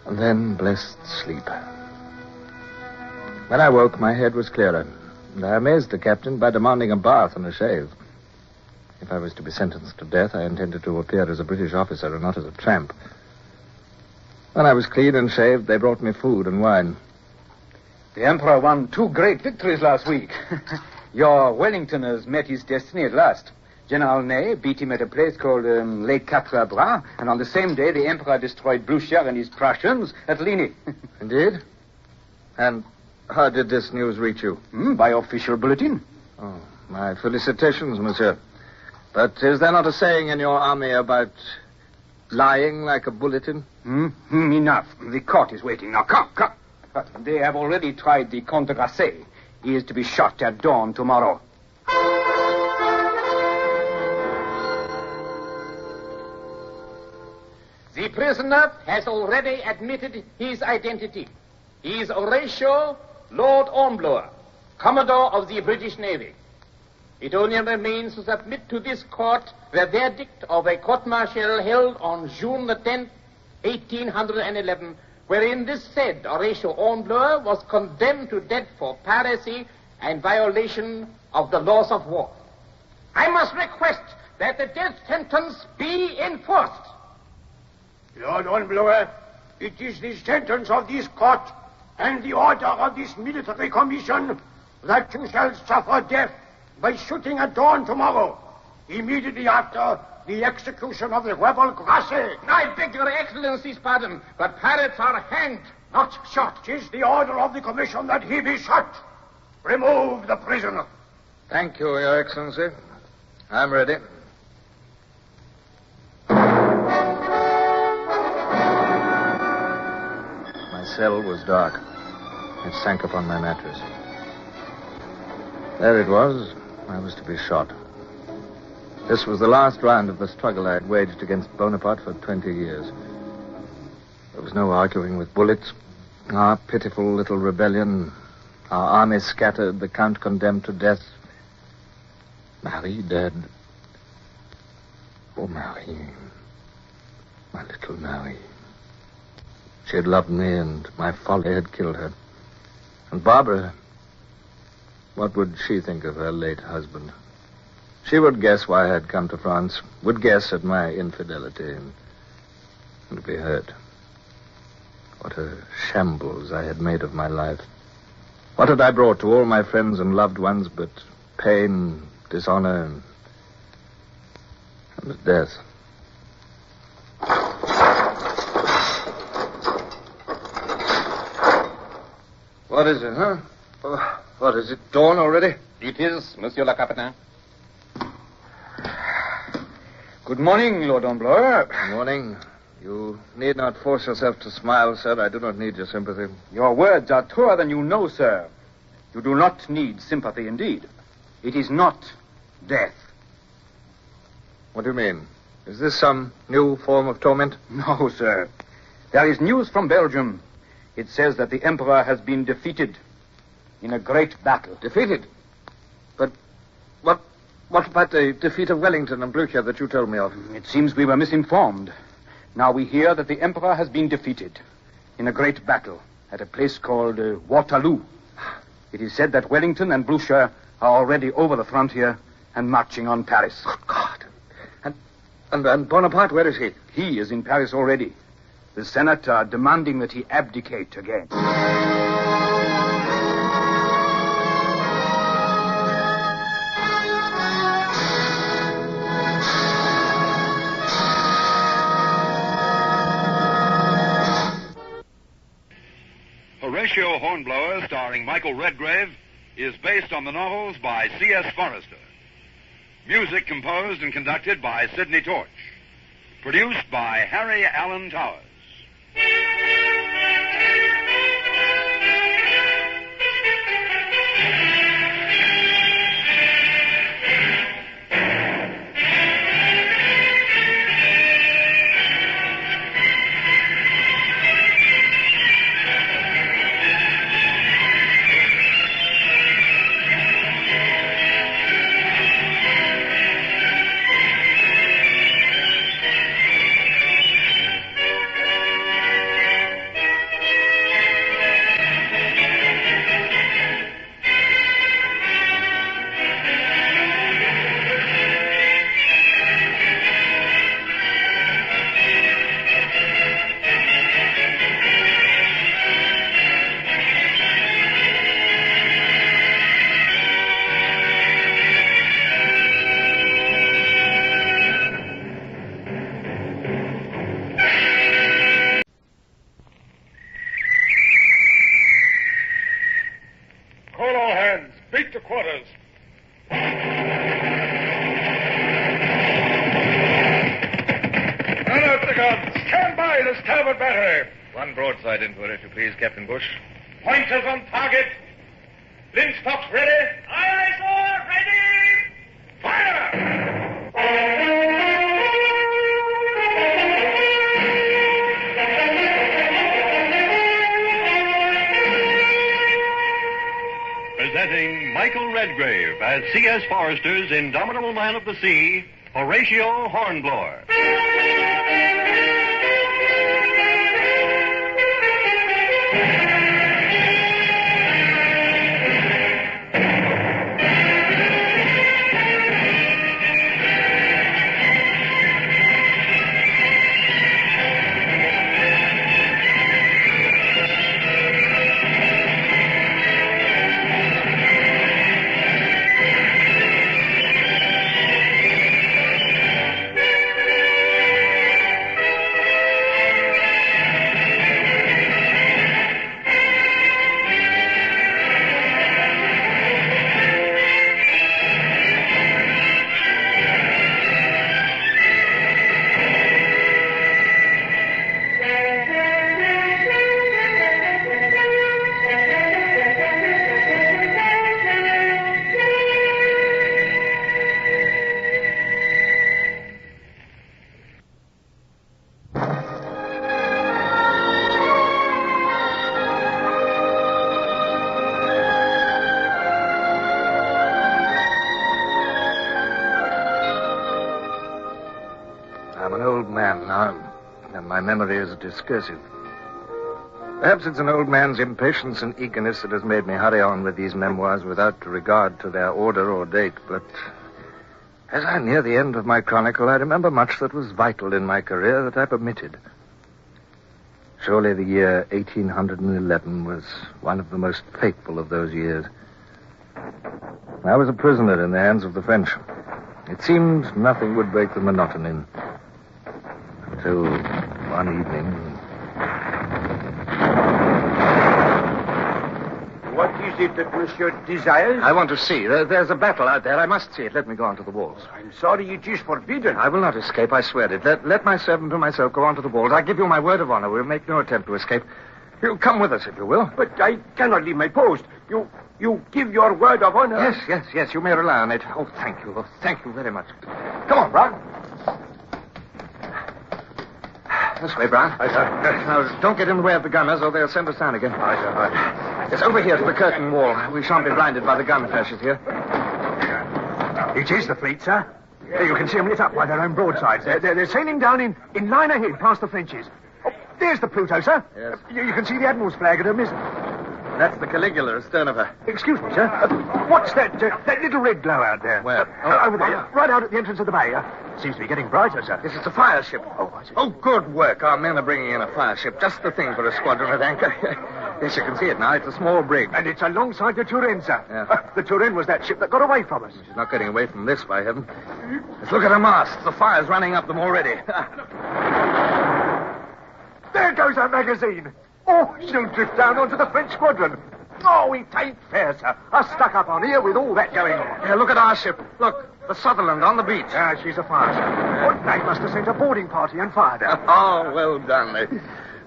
And then blessed sleep. When I woke, my head was clearer. And I amazed the captain by demanding a bath and a shave. If I was to be sentenced to death, I intended to appear as a British officer and not as a tramp. When I was clean and shaved, they brought me food and wine. The Emperor won 2 great victories last week. Your Wellington has met his destiny at last. General Ney beat him at a place called Les Quatre Bras, and on the same day, the Emperor destroyed Blucher and his Prussians at Ligny. Indeed? And how did this news reach you? By official bulletin. Oh, my felicitations, monsieur. But is there not a saying in your army about lying like a bulletin? Enough. The court is waiting now. Come. They have already tried the Comte de Grasset. He is to be shot at dawn tomorrow. The prisoner has already admitted his identity. He is Horatio Lord Hornblower, Commodore of the British Navy. It only remains to submit to this court the verdict of a court-martial held on June the 10th, 1811, wherein this said Horatio Hornblower was condemned to death for piracy and violation of the laws of war. I must request that the death sentence be enforced. Lord Hornblower, it is the sentence of this court and the order of this military commission that you shall suffer death by shooting at dawn tomorrow, immediately after the execution of the rebel Grasset. I beg your excellency's pardon, but pirates are hanged, not shot. 'Tis the order of the commission that he be shot. Remove the prisoner. Thank you, Your Excellency. I'm ready. My cell was dark. It sank upon my mattress. There it was. I was to be shot. This was the last round of the struggle I had waged against Bonaparte for 20 years. There was no arguing with bullets. Our pitiful little rebellion, our army scattered, the Count condemned to death. Marie dead. Oh, Marie. My little Marie. She had loved me, and my folly had killed her. And Barbara, what would she think of her late husband? She would guess why I had come to France, would guess at my infidelity, and be hurt. What a shambles I had made of my life. What had I brought to all my friends and loved ones but pain, dishonor, and death? What is it, huh? What, is it dawn already? It is, Monsieur le Capitaine. Good morning, Lord Hornblower. Good morning. You need not force yourself to smile, sir. I do not need your sympathy. Your words are truer than you know, sir. You do not need sympathy, indeed. It is not death. What do you mean? Is this some new form of torment? No, sir. There is news from Belgium. It says that the Emperor has been defeated in a great battle. Defeated? But what about the defeat of Wellington and Blücher that you told me of? It seems we were misinformed. Now we hear that the Emperor has been defeated in a great battle at a place called Waterloo. It is said that Wellington and Blücher are already over the frontier and marching on Paris. Oh, God. And Bonaparte, where is he? He is in Paris already. The Senate are demanding that he abdicate again. Horatio Hornblower, starring Michael Redgrave, is based on the novels by C.S. Forrester. Music composed and conducted by Sidney Torch. Produced by Harry Allen Towers. Broadside into her, if you please, Captain Bush. Pointers on target. Linstocks ready. Aye, aye, sir. Ready. Fire! Presenting Michael Redgrave as C.S. Forrester's indomitable man of the sea, Horatio Hornblower. memory is discursive. Perhaps it's an old man's impatience and eagerness that has made me hurry on with these memoirs without regard to their order or date, but as I near the end of my chronicle, I remember much that was vital in my career that I've omitted. Surely the year 1811 was one of the most fateful of those years. I was a prisoner in the hands of the French. It seemed nothing would break the monotony until one evening. What is it that Monsieur desires? I want to see. There's a battle out there. I must see it. Let me go onto the walls. I'm sorry, it is forbidden. I will not escape, I swear it. Let my servant and myself go onto the walls. I give you my word of honor. We'll make no attempt to escape. You come with us, if you will. But I cannot leave my post. You give your word of honor? Yes. You may rely on it. Oh, thank you. Thank you very much. Come on, Brown. This way, Brown. Aye, sir. Now, don't get in the way of the gunners, or they'll send us down again. Aye, sir. Aye. It's over here to the curtain wall. We shan't be blinded by the gun flashes here. It is the fleet, sir. You can see them lit up by their own broadsides. They're sailing down in line ahead past the Frenches. Oh, there's the Pluto, sir. Yes. You can see the Admiral's flag at her mizzen. That's the Caligula astern of her. Excuse me, sir. What's that little red glow out there? Where? Over there, right out at the entrance of the bay. Seems to be getting brighter, sir. Yes, it's a fire ship. Oh, I see. Oh, good work. Our men are bringing in a fire ship. Just the thing for a squadron at anchor. Yes, you can see it now. It's a small brig. And it's alongside the Turenne, sir. Yeah. The Turenne was that ship that got away from us. She's not getting away from this, by heaven. Let's look at her masts. The fire's running up them already. There goes our magazine. Oh, she'll drift down onto the French squadron. Oh, it ain't fair, sir. Us stuck up on here with all that going on. Yeah, look at our ship. Look, the Sutherland on the beach. She's afire, sir. Oh, they must have sent a boarding party and fired her. Oh, well done.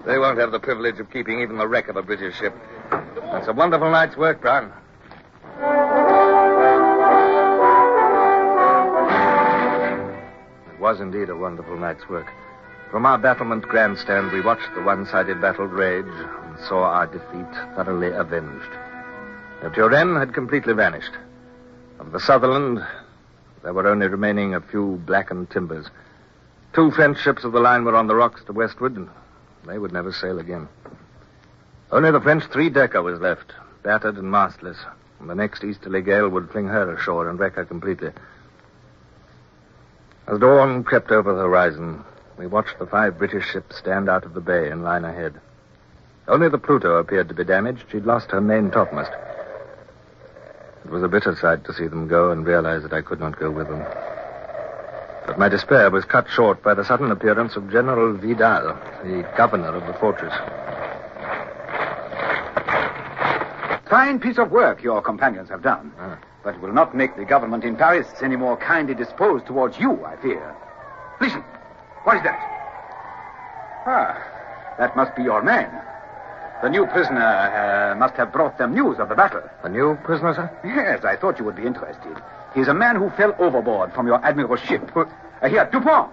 They won't have the privilege of keeping even the wreck of a British ship. That's a wonderful night's work, Brown. It was indeed a wonderful night's work. From our battlement grandstand, we watched the one-sided battle rage and saw our defeat thoroughly avenged. The Turenne had completely vanished. Of the Sutherland, there were only remaining a few blackened timbers. 2 French ships of the line were on the rocks to westward, and they would never sail again. Only the French 3-decker was left, battered and mastless, and the next easterly gale would fling her ashore and wreck her completely. As dawn crept over the horizon, we watched the 5 British ships stand out of the bay in line ahead. Only the Pluto appeared to be damaged. She'd lost her main topmast. It was a bitter sight to see them go and realize that I could not go with them. But my despair was cut short by the sudden appearance of General Vidal, the governor of the fortress. Fine piece of work your companions have done. But it will not make the government in Paris any more kindly disposed towards you, I fear. Listen. What is that? That must be your man. The new prisoner must have brought them news of the battle. A new prisoner, sir? Yes, I thought you would be interested. He's a man who fell overboard from your admiral's ship. Here, Dupont,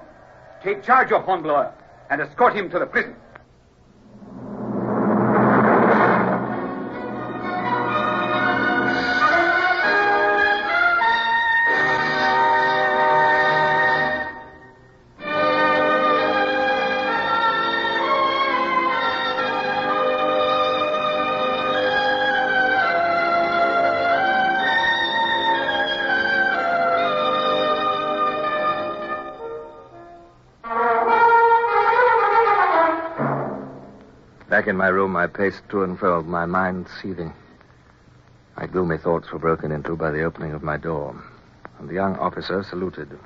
take charge of Hornblower and escort him to the prison. Back in my room, I paced to and fro, my mind seething. My gloomy thoughts were broken into by the opening of my door, and the young officer saluted.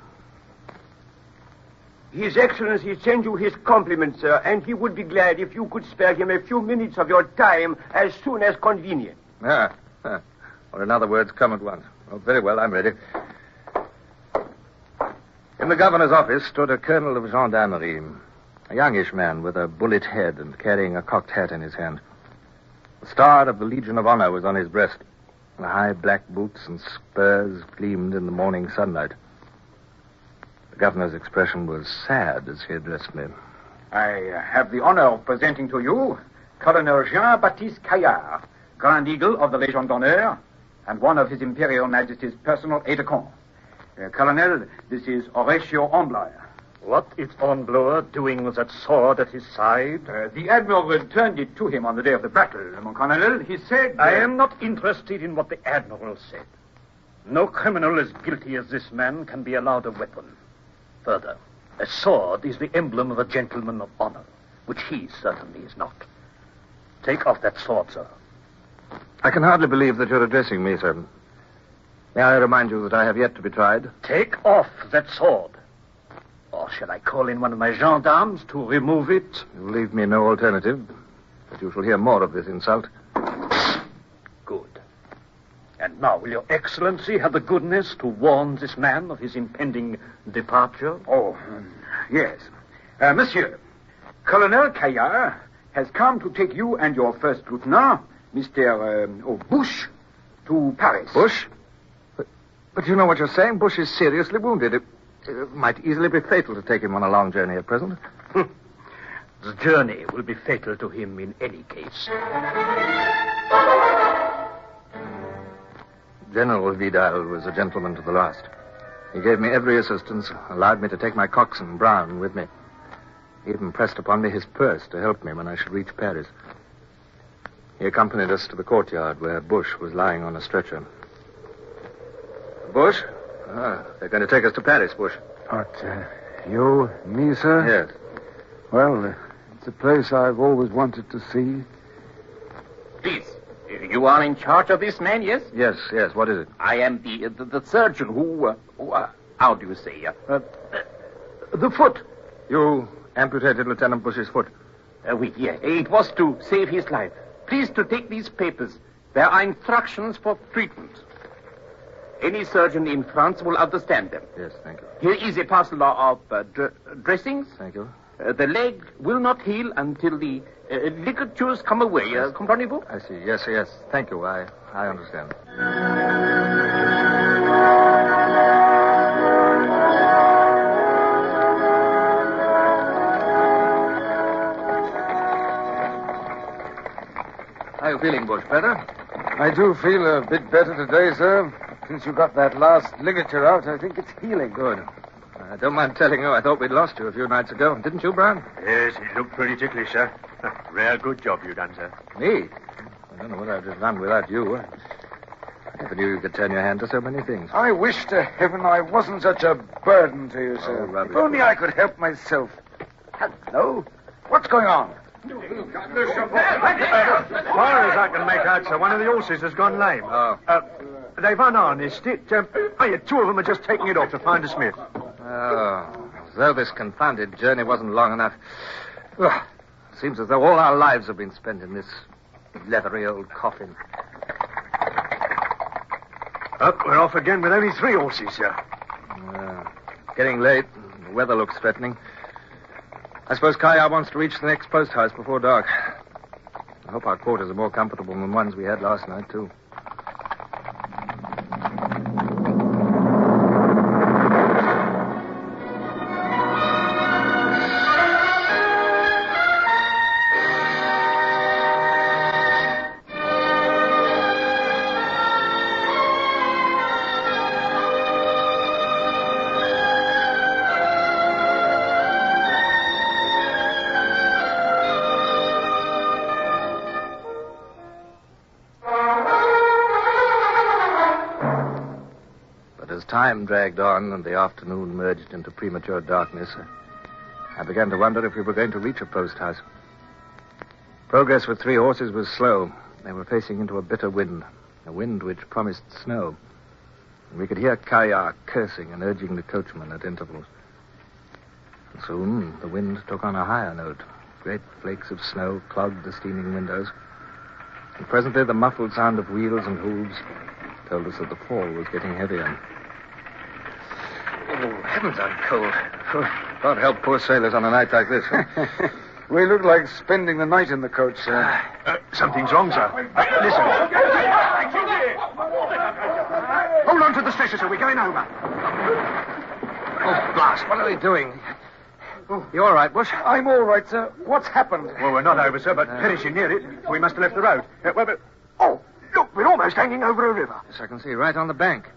His Excellency sends you his compliments, sir, and he would be glad if you could spare him a few minutes of your time as soon as convenient. Or in other words, come at once. Oh, very well, I'm ready. In the governor's office stood a colonel of gendarmerie, a youngish man with a bullet head and carrying a cocked hat in his hand. The star of the Legion of Honor was on his breast. The high black boots and spurs gleamed in the morning sunlight. The governor's expression was sad as he addressed me. I have the honor of presenting to you Colonel Jean-Baptiste Caillard, Grand Eagle of the Légion d'Honneur, and one of His Imperial Majesty's personal aide-de-camp. Colonel, this is Horatio Hornblower. What is Hornblower doing with that sword at his side? The Admiral returned it to him on the day of the battle, mon colonel. He said... I am not interested in what the Admiral said. No criminal as guilty as this man can be allowed a weapon. Further, a sword is the emblem of a gentleman of honor, which he certainly is not. Take off that sword, sir. I can hardly believe that you're addressing me, sir. May I remind you that I have yet to be tried? Take off that sword. Or shall I call in one of my gendarmes to remove it? You leave me no alternative, but you shall hear more of this insult. Good. And now, will your Excellency have the goodness to warn this man of his impending departure? Oh, yes. Monsieur, Colonel Caillard has come to take you and your first lieutenant, Mr. Bush, to Paris. Bush? But you know what you're saying. Bush is seriously wounded. It might easily be fatal to take him on a long journey at present. The journey will be fatal to him in any case. General Vidal was a gentleman to the last. He gave me every assistance, allowed me to take my coxswain, Brown, with me. He even pressed upon me his purse to help me when I should reach Paris. He accompanied us to the courtyard where Bush was lying on a stretcher. Bush? They're going to take us to Paris, Bush. What, you, me, sir? Yes. Well, it's a place I've always wanted to see. Please, you are in charge of this man, yes? Yes. What is it? I am the surgeon who how do you say? The foot. You amputated Lieutenant Bush's foot? Oui, yeah. It was to save his life. Please to take these papers. There are instructions for treatment. Any surgeon in France will understand them. Yes, thank you. Here is a parcel of dressings. Thank you. The leg will not heal until the ligatures come away. Comprenez-vous? I see. Yes. Thank you. I understand. How are you feeling, Bush? Better? I do feel a bit better today, sir. Since you got that last ligature out, I think it's healing. Good. I don't mind telling you, I thought we'd lost you a few nights ago. Didn't you, Brown? Yes, it looked pretty ticklish, sir. Rare good job you done, sir. Me? I don't know what I've just done without you. I never knew you could turn your hand to so many things. I wish to heaven I wasn't such a burden to you, sir. Oh, rubbish. If only I could help myself. Hello? What's going on? As far as I can make out, sir, one of the horses has gone lame. Oh. They've unharnessed it. Two of them are just taking it off to find a smith. Oh, as though this confounded journey wasn't long enough. Seems as though all our lives have been spent in this leathery old coffin. Up, we're off again with only 3 horses, sir. Getting late. The weather looks threatening. I suppose Kaya wants to reach the next post house before dark. I hope our quarters are more comfortable than the ones we had last night, too. Time dragged on and the afternoon merged into premature darkness. I began to wonder if we were going to reach a post house. Progress with 3 horses was slow. They were facing into a bitter wind, a wind which promised snow. And we could hear Kaya cursing and urging the coachman at intervals. And soon the wind took on a higher note. Great flakes of snow clogged the steaming windows. And presently the muffled sound of wheels and hooves told us that the fall was getting heavier. Oh, heavens, I'm cold. God help poor sailors on a night like this. We look like spending the night in the coach, sir. Something's wrong, sir. Listen. Hold on to the stretcher, sir. We're going over. Oh, blast. What are they doing? You all right, Bush? I'm all right, sir. What's happened? Well, we're not over, sir, but finishing near it. We must have left the road. Oh, look, we're almost hanging over a river. Yes, I can see. Right on the bank.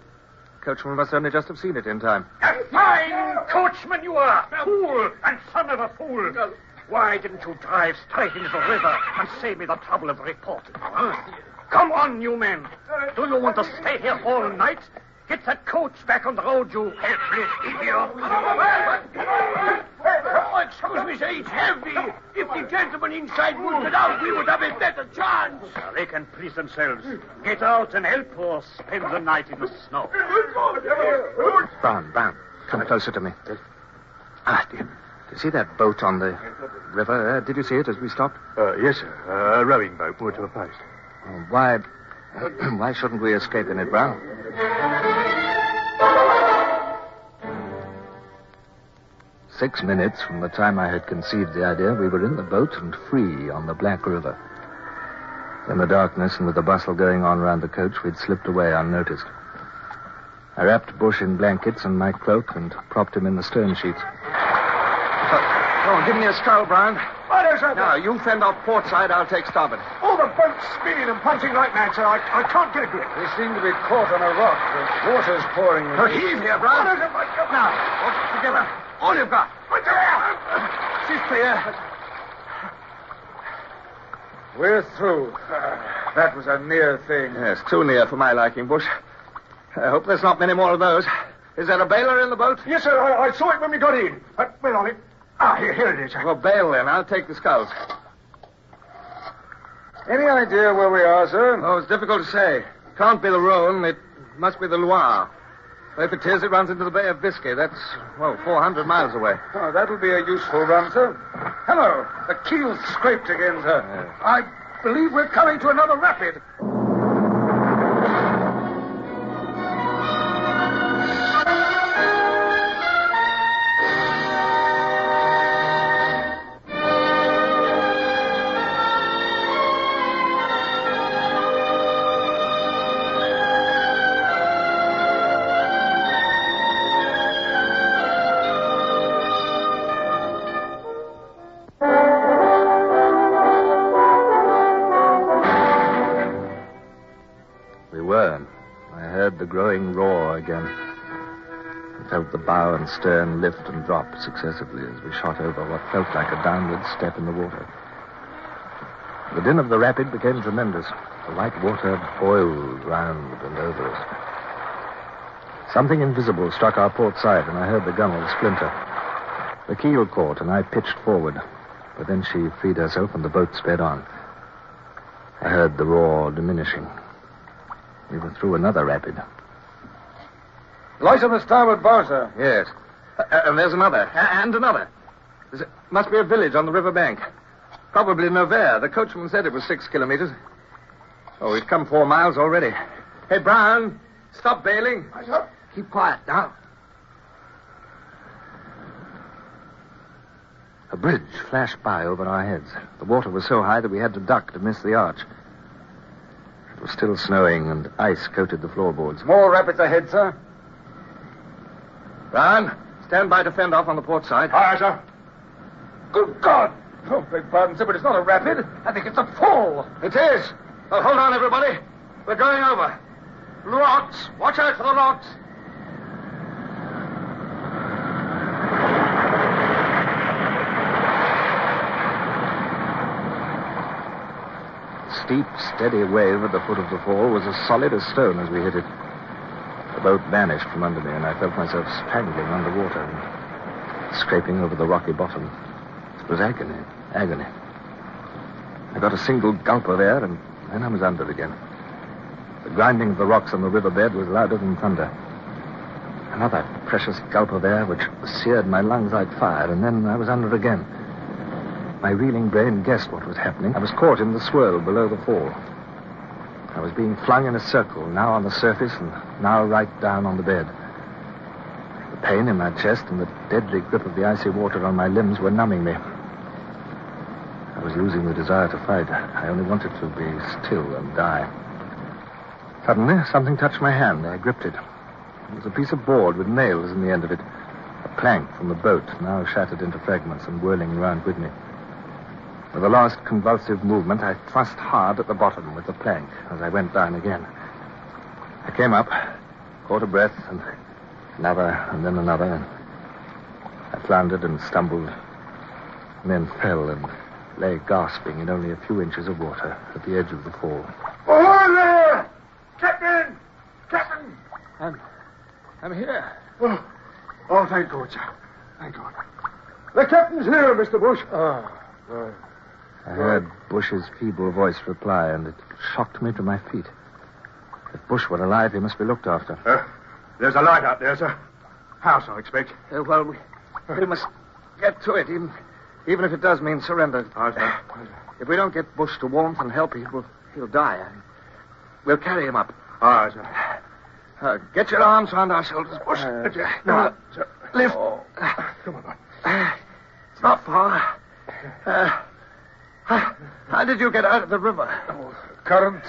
Coachman must only just have seen it in time. A fine coachman you are! Fool and son of a fool! Why didn't you drive straight into the river and save me the trouble of reporting? Huh? Come on, you men. Do you want to stay here all night? Get that coach back on the road, you helpless idiot. Oh, excuse me, sir, it's heavy. If the gentlemen inside would get out, we would have a better chance. They can please themselves. Get out and help or spend the night in the snow. Brown, come closer to me. Do you see that boat on the river? Did you see it as we stopped? Yes, sir. A rowing boat moored to a post. Why shouldn't we escape in it, Brown? 6 minutes from the time I had conceived the idea, we were in the boat and free on the Black River. In the darkness and with the bustle going on round the coach, we'd slipped away unnoticed. I wrapped Bush in blankets and my cloak and propped him in the stern sheets. Go on, give me a scull, Brown. What is it? Now, you fend off port side, I'll take starboard. Oh, the boat's spinning and punching like mad, sir. I can't get a grip. We seem to be caught on a rock. The water's pouring. Heave here, Brown. What is it? Now, all together. All you've got. She's clear. We're through. That was a near thing. Yes, too near for my liking, Bush. I hope there's not many more of those. Is there a bailer in the boat? Yes, sir. I saw it when we got in. Well, on it. Here it is. Well, bail then. I'll take the sculls. Any idea where we are, sir? Oh, it's difficult to say. Can't be the Rhone. It must be the Loire. If it is, it runs into the Bay of Biscay. That's, 400 miles away. Oh, that'll be a useful run, sir. Hello. The keel's scraped again, sir. Yeah. I believe we're coming to another rapid. The growing roar again. I felt the bow and stern lift and drop successively as we shot over what felt like a downward step in the water. The din of the rapid became tremendous. The white water boiled round and over us. Something invisible struck our port side, and I heard the gunwale splinter. The keel caught, and I pitched forward. But then she freed herself, and the boat sped on. I heard the roar diminishing. We were through another rapid. Light on the starboard bow, sir. Yes. And there's another. And another. Must be a village on the river bank. Probably Nevers. The coachman said it was 6 kilometers. Oh, we've come 4 miles already. Hey, Brown, stop bailing. Keep quiet now. A bridge flashed by over our heads. The water was so high that we had to duck to miss the arch. It was still snowing, and ice coated the floorboards. More rapids ahead, sir. Brown, stand by to fend off on the port side. Aye, sir. Good God! Oh, beg pardon, sir, but it's not a rapid. I think it's a fall. It is. Oh, hold on, everybody. We're going over. Rocks. Watch out for the rocks. Steep, steady wave at the foot of the fall was as solid as stone as we hit it. The boat vanished from under me, and I felt myself strangling underwater and scraping over the rocky bottom. It was agony. I got a single gulp of air, and then I was under again. The grinding of the rocks on the riverbed was louder than thunder. Another precious gulp of air which seared my lungs like fire, and then I was under again. My reeling brain guessed what was happening. I was caught in the swirl below the fall. I was being flung in a circle, now on the surface and now right down on the bed. The pain in my chest and the deadly grip of the icy water on my limbs were numbing me. I was losing the desire to fight. I only wanted to be still and die. Suddenly, something touched my hand. I gripped it. It was a piece of board with nails in the end of it. A plank from the boat, now shattered into fragments and whirling around with me. With a last convulsive movement, I thrust hard at the bottom with the plank as I went down again. I came up, caught a breath, and another, and then another. floundered and stumbled, and then fell and lay gasping in only a few inches of water at the edge of the fall. Ahoy there! Captain! Captain! I'm here. Oh, thank God, sir. Thank God. The captain's here, Mr. Bush. I heard Bush's feeble voice reply, and it shocked me to my feet. If Bush were alive, he must be looked after. There's a light out there, sir. House, I expect. Well, we must get to it, even if it does mean surrender. If we don't get Bush to warmth and help, he'll die. We'll carry him up. All right, sir. Get your arms around our shoulders, Bush. No, sir. Lift. Come on. It's not far. How did you get out of the river? Current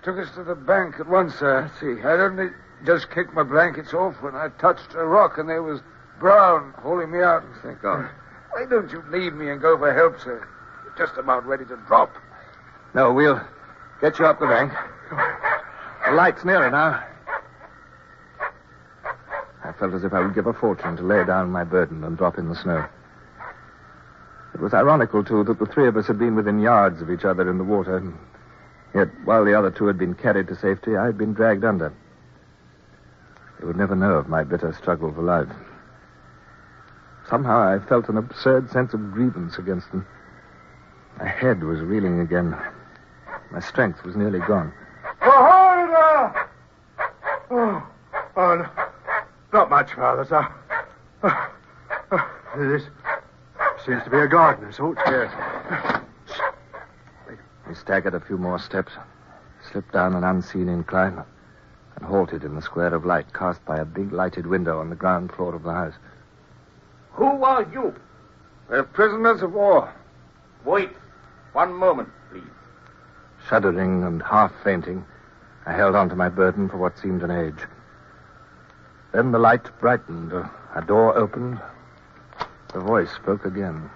took us to the bank at once, sir. I see. I'd only just kicked my blankets off when I touched a rock, and there was Brown holding me out. Thank God. Why don't you leave me and go for help, sir? You're just about ready to drop. No, we'll get you up the bank. The light's nearer now. I felt as if I would give a fortune to lay down my burden and drop in the snow. It was ironical, too, that the three of us had been within yards of each other in the water. Yet, while the other two had been carried to safety, I had been dragged under. They would never know of my bitter struggle for life. Somehow I felt an absurd sense of grievance against them. My head was reeling again. My strength was nearly gone. Ahoy there! Oh, no. Not much, Father, sir. This seems to be a garden of sorts. Yes. We staggered a few more steps, slipped down an unseen incline, and halted in the square of light cast by a big lighted window on the ground floor of the house. Who are you? We're prisoners of war. Wait. One moment, please. Shuddering and half fainting, I held on to my burden for what seemed an age. Then the light brightened, a door opened, the voice spoke again.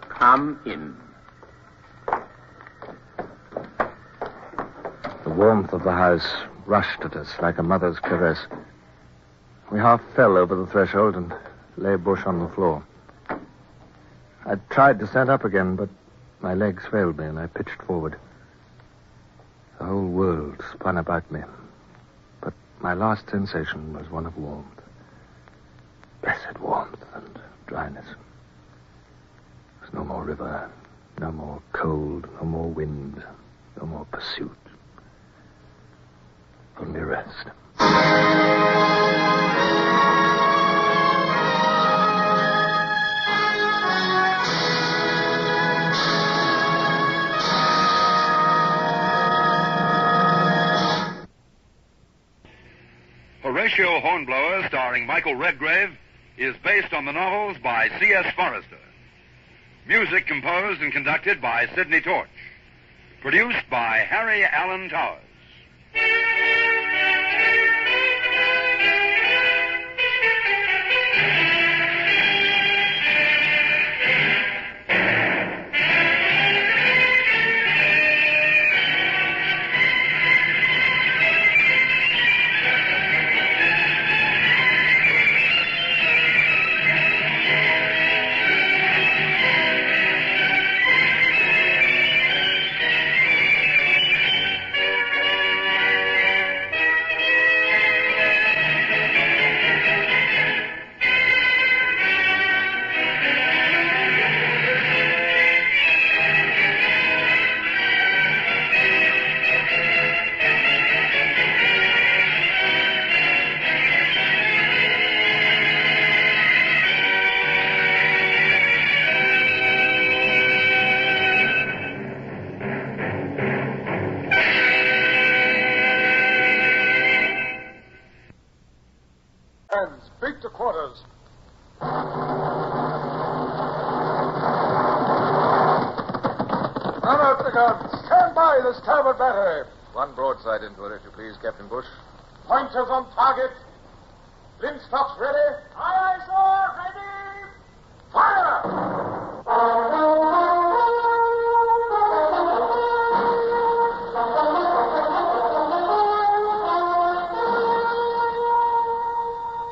Come in. The warmth of the house rushed at us like a mother's caress. We half fell over the threshold and lay Bush on the floor. I tried to stand up again, but my legs failed me and I pitched forward. The whole world spun about me, but my last sensation was one of warmth. Blessed warmth and dryness. There was no more river, no more cold, no more wind, no more pursuit. Only rest. Horatio Hornblower, starring Michael Redgrave, is based on the novels by C.S. Forrester. Music composed and conducted by Sidney Torch. Produced by Harry Allen Towers. Speak to quarters. Out the guns. Stand by the starboard battery. One broadside into it, if you please, Captain Bush. Pointers on target. Linstocks ready. Aye, aye, sir. Ready. Fire!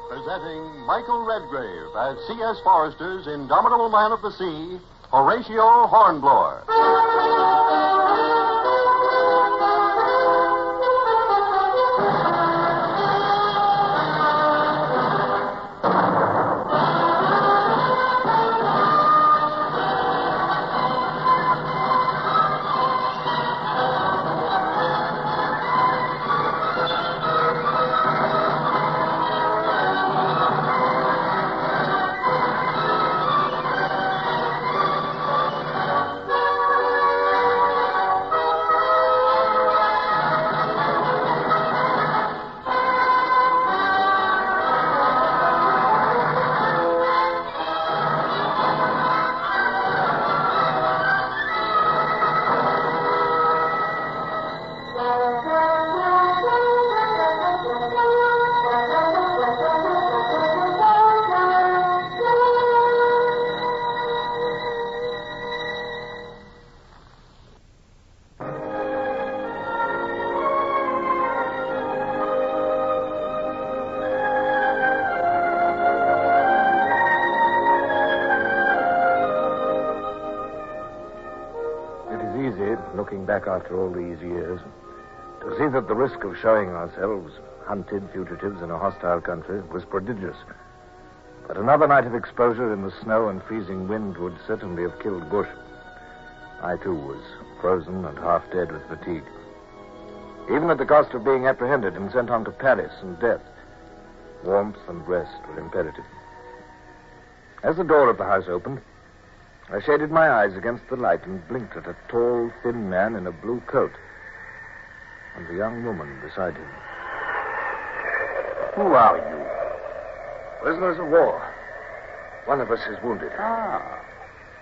Presenting Michael Redgrave as C.S. Forrester's indomitable man of the sea, Horatio Hornblower. Looking back after all these years, to see that the risk of showing ourselves hunted fugitives in a hostile country was prodigious. But another night of exposure in the snow and freezing wind would certainly have killed Bush. I, too, was frozen and half dead with fatigue. Even at the cost of being apprehended and sent on to Paris and death, warmth and rest were imperative. As the door of the house opened, I shaded my eyes against the light and blinked at a tall, thin man in a blue coat and the young woman beside him. Who are you? Prisoners of war. One of us is wounded. Ah.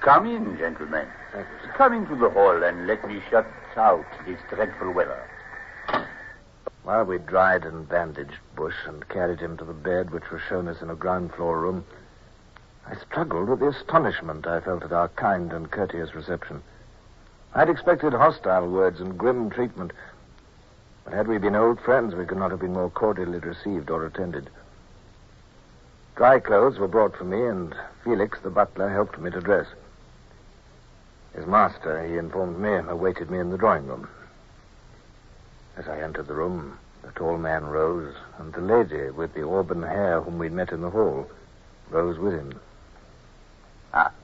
Come in, gentlemen. Thank you, sir. Come into the hall and let me shut out this dreadful weather. While we dried and bandaged Bush and carried him to the bed which was shown us in a ground floor room, I struggled with the astonishment I felt at our kind and courteous reception. I'd expected hostile words and grim treatment, but had we been old friends, we could not have been more cordially received or attended. Dry clothes were brought for me, and Felix, the butler, helped me to dress. His master, he informed me, awaited me in the drawing room. As I entered the room, the tall man rose, and the lady with the auburn hair whom we'd met in the hall rose with him.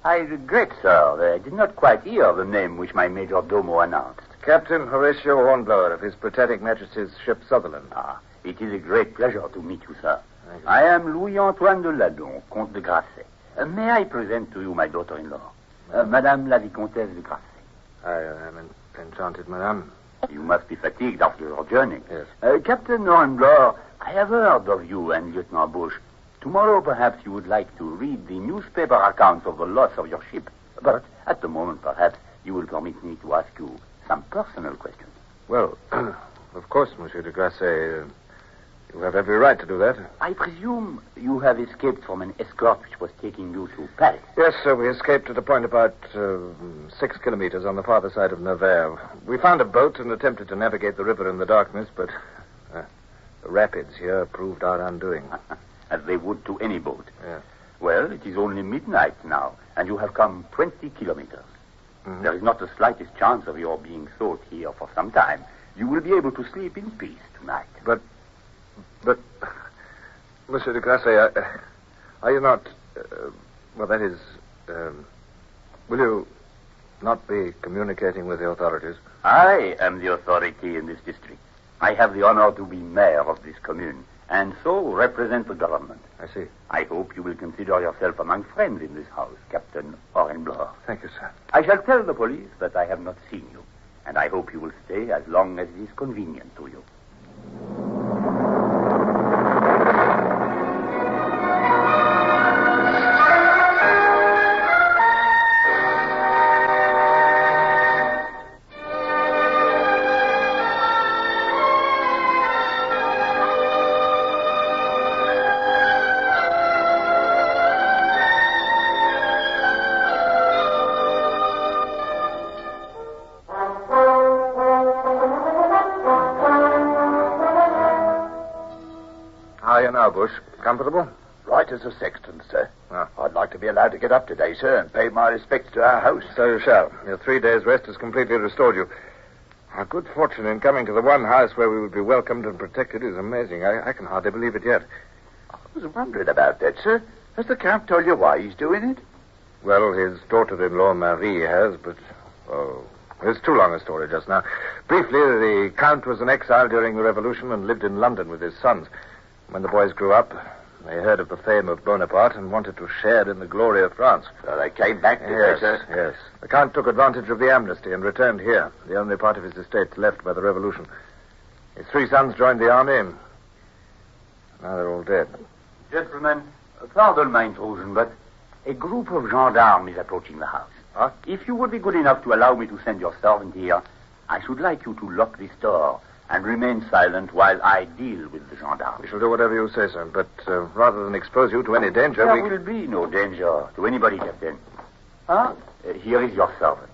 I regret, sir, that I did not quite hear the name which my major domo announced. Captain Horatio Hornblower of His Britannic Majesty's ship Sutherland. It is a great pleasure to meet you, sir. I am Louis-Antoine de Ladon, Comte de Grasset. May I present to you my daughter-in-law, Madame la Vicomtesse de Grasset? I am enchanted, madame. You must be fatigued after your journey. Yes. Captain Hornblower, I have heard of you and Lieutenant Bush. Tomorrow, perhaps, you would like to read the newspaper accounts of the loss of your ship. But at the moment, perhaps, you will permit me to ask you some personal questions. Well, of course, Monsieur de Grasset. You have every right to do that. I presume you have escaped from an escort which was taking you to Paris. Yes, sir. We escaped at a point about 6 kilometers on the farther side of Naval. We found a boat and attempted to navigate the river in the darkness, but the rapids here proved our undoing. As they would to any boat. Yeah. Well, it is only midnight now, and you have come 20 kilometers. Mm-hmm. There is not the slightest chance of your being thought here for some time. You will be able to sleep in peace tonight. But, Monsieur de Grasset, are you not, will you not be communicating with the authorities? I am the authority in this district. I have the honor to be mayor of this commune, and so represent the government. I see. I hope you will consider yourself among friends in this house, Captain Hornblower. Thank you, sir. I shall tell the police that I have not seen you, and I hope you will stay as long as it is convenient to you. How are you now, Bush? Comfortable? Right as a sexton, sir. I'd like to be allowed to get up today, sir, and pay my respects to our host. So you shall. Your 3 days' rest has completely restored you. Our good fortune in coming to the one house where we would be welcomed and protected is amazing. I can hardly believe it yet. I was wondering about that, sir. Has the Count told you why he's doing it? Well, his daughter-in-law, Marie, has, but... Oh, it's too long a story just now. Briefly, the Count was an exile during the Revolution and lived in London with his sons. When the boys grew up, they heard of the fame of Bonaparte and wanted to share in the glory of France. So they came back, did Yes, they, sir? yes. The Count took advantage of the amnesty and returned here, the only part of his estate left by the Revolution. His 3 sons joined the army, and now they're all dead. Gentlemen, pardon my intrusion, but a group of gendarmes is approaching the house. If you would be good enough to allow me to send your servant here, I should like you to lock this door and remain silent while I deal with the gendarmes. We shall do whatever you say, sir, but rather than expose you to any danger, There will be no danger to anybody, Captain. Here is your servant.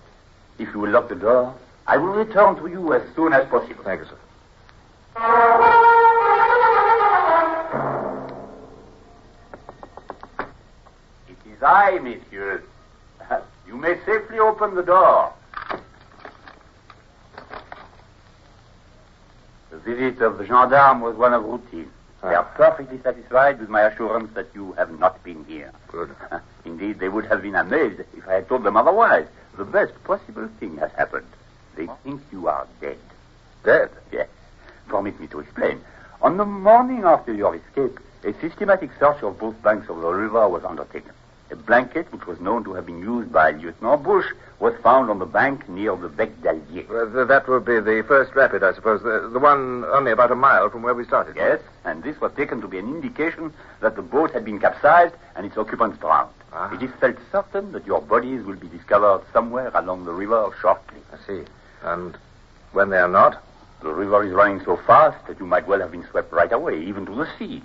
If you will lock the door, I will return to you as soon as possible. Thank you, sir. It is I, messieurs. You may safely open the door. The visit of the gendarme was one of routine. They are perfectly satisfied with my assurance that you have not been here. Good. Indeed, they would have been amazed if I had told them otherwise. The best possible thing has happened. They think you are dead. Dead? Yes. Permit me to explain. On the morning after your escape, a systematic search of both banks of the river was undertaken. A blanket, which was known to have been used by Lieutenant Bush, was found on the bank near the Bec d'Allier. Well, that would be the first rapid, I suppose. The one only about a mile from where we started. Yes, and this was taken to be an indication that the boat had been capsized and its occupants drowned. It is felt certain that your bodies will be discovered somewhere along the river shortly. I see. And when they are not? The river is running so fast that you might well have been swept right away, even to the sea.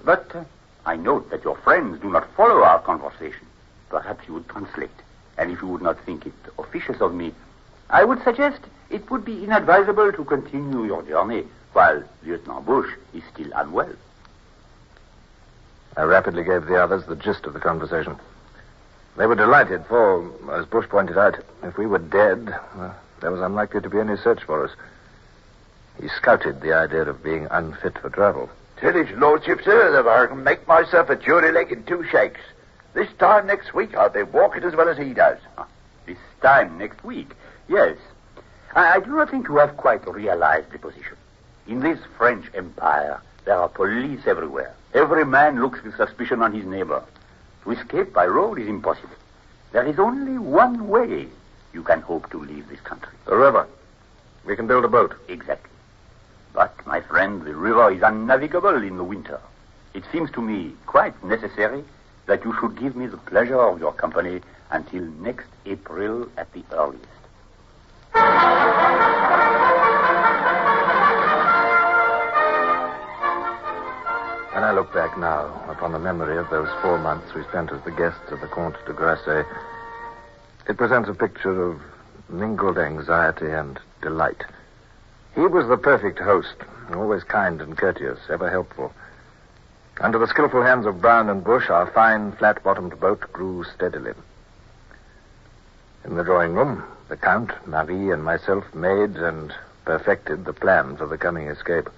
But I note that your friends do not follow our conversation. Perhaps you would translate. And if you would not think it officious of me, I would suggest it would be inadvisable to continue your journey while Lieutenant Bush is still unwell. I rapidly gave the others the gist of the conversation. They were delighted, for, as Bush pointed out, if we were dead, there was unlikely to be any search for us. He scouted the idea of being unfit for travel. Tell his lordship, sir, that I can make myself a jury leg in 2 shakes. This time next week, I'll be walking as well as he does. This time next week? Yes. I do not think you have quite realized the position. In this French Empire, there are police everywhere. Every man looks with suspicion on his neighbor. To escape by road is impossible. There is only one way you can hope to leave this country. The river. We can build a boat. Exactly. But, my friend, the river is unnavigable in the winter. It seems to me quite necessary that you should give me the pleasure of your company until next April at the earliest. When I look back now upon the memory of those 4 months we spent as the guests of the Comte de Grasset, it presents a picture of mingled anxiety and delight. He was the perfect host, always kind and courteous, ever helpful. Under the skillful hands of Brown and Bush, our fine, flat-bottomed boat grew steadily. In the drawing room, the Count, Marie, and myself made and perfected the plan for the coming escape.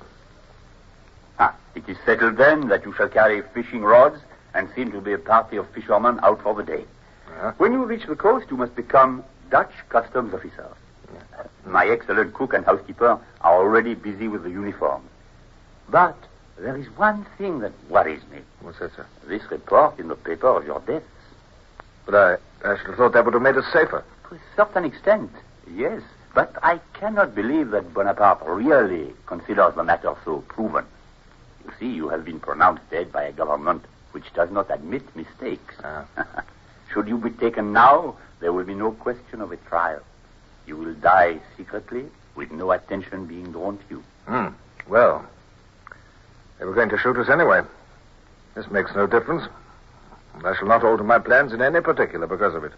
It is settled then that you shall carry fishing rods and seem to be a party of fishermen out for the day. When you reach the coast, you must become Dutch customs officer. My excellent cook and housekeeper are already busy with the uniform. But there is one thing that worries me. What's that, sir? This report in the paper of your deaths. But I should have thought that would have made us safer. To a certain extent, yes. But I cannot believe that Bonaparte really considers the matter so proven. You see, you have been pronounced dead by a government which does not admit mistakes. Should you be taken now, there will be no question of a trial. You will die secretly, with no attention being drawn to you. Well, they were going to shoot us anyway. This makes no difference. I shall not alter my plans in any particular because of it.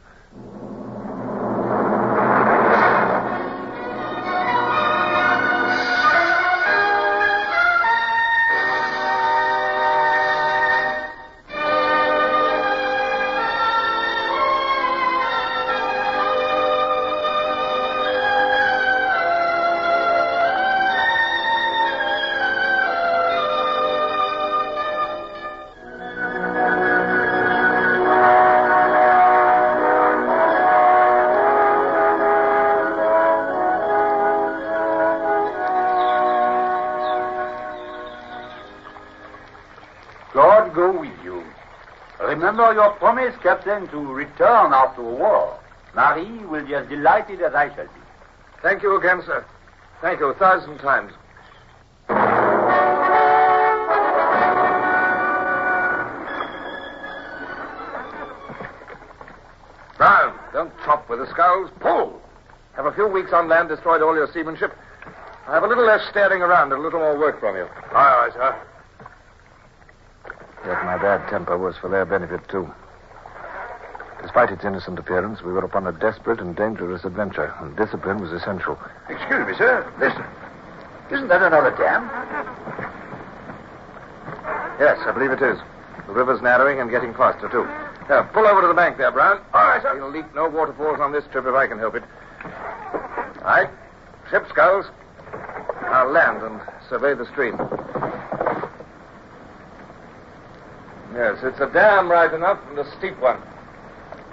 Remember your promise, Captain, to return after a war. Marie will be as delighted as I shall be. Thank you again, sir. Thank you 1,000 times. Brown, don't chop with the sculls. Pull! Have a few weeks on land, destroyed all your seamanship. I have a little less staring around and a little more work from you. Aye, sir. Yet my bad temper was for their benefit, too. Despite its innocent appearance, we were upon a desperate and dangerous adventure, and discipline was essential. Excuse me, sir. Listen. Isn't that another dam? Yes, I believe it is. The river's narrowing and getting faster, too. Now, pull over to the bank there, Brown. All right, sir. We'll leak no waterfalls on this trip if I can help it. All right. Ship sculls. I'll land and survey the stream. Yes, it's a dam right enough and a steep one.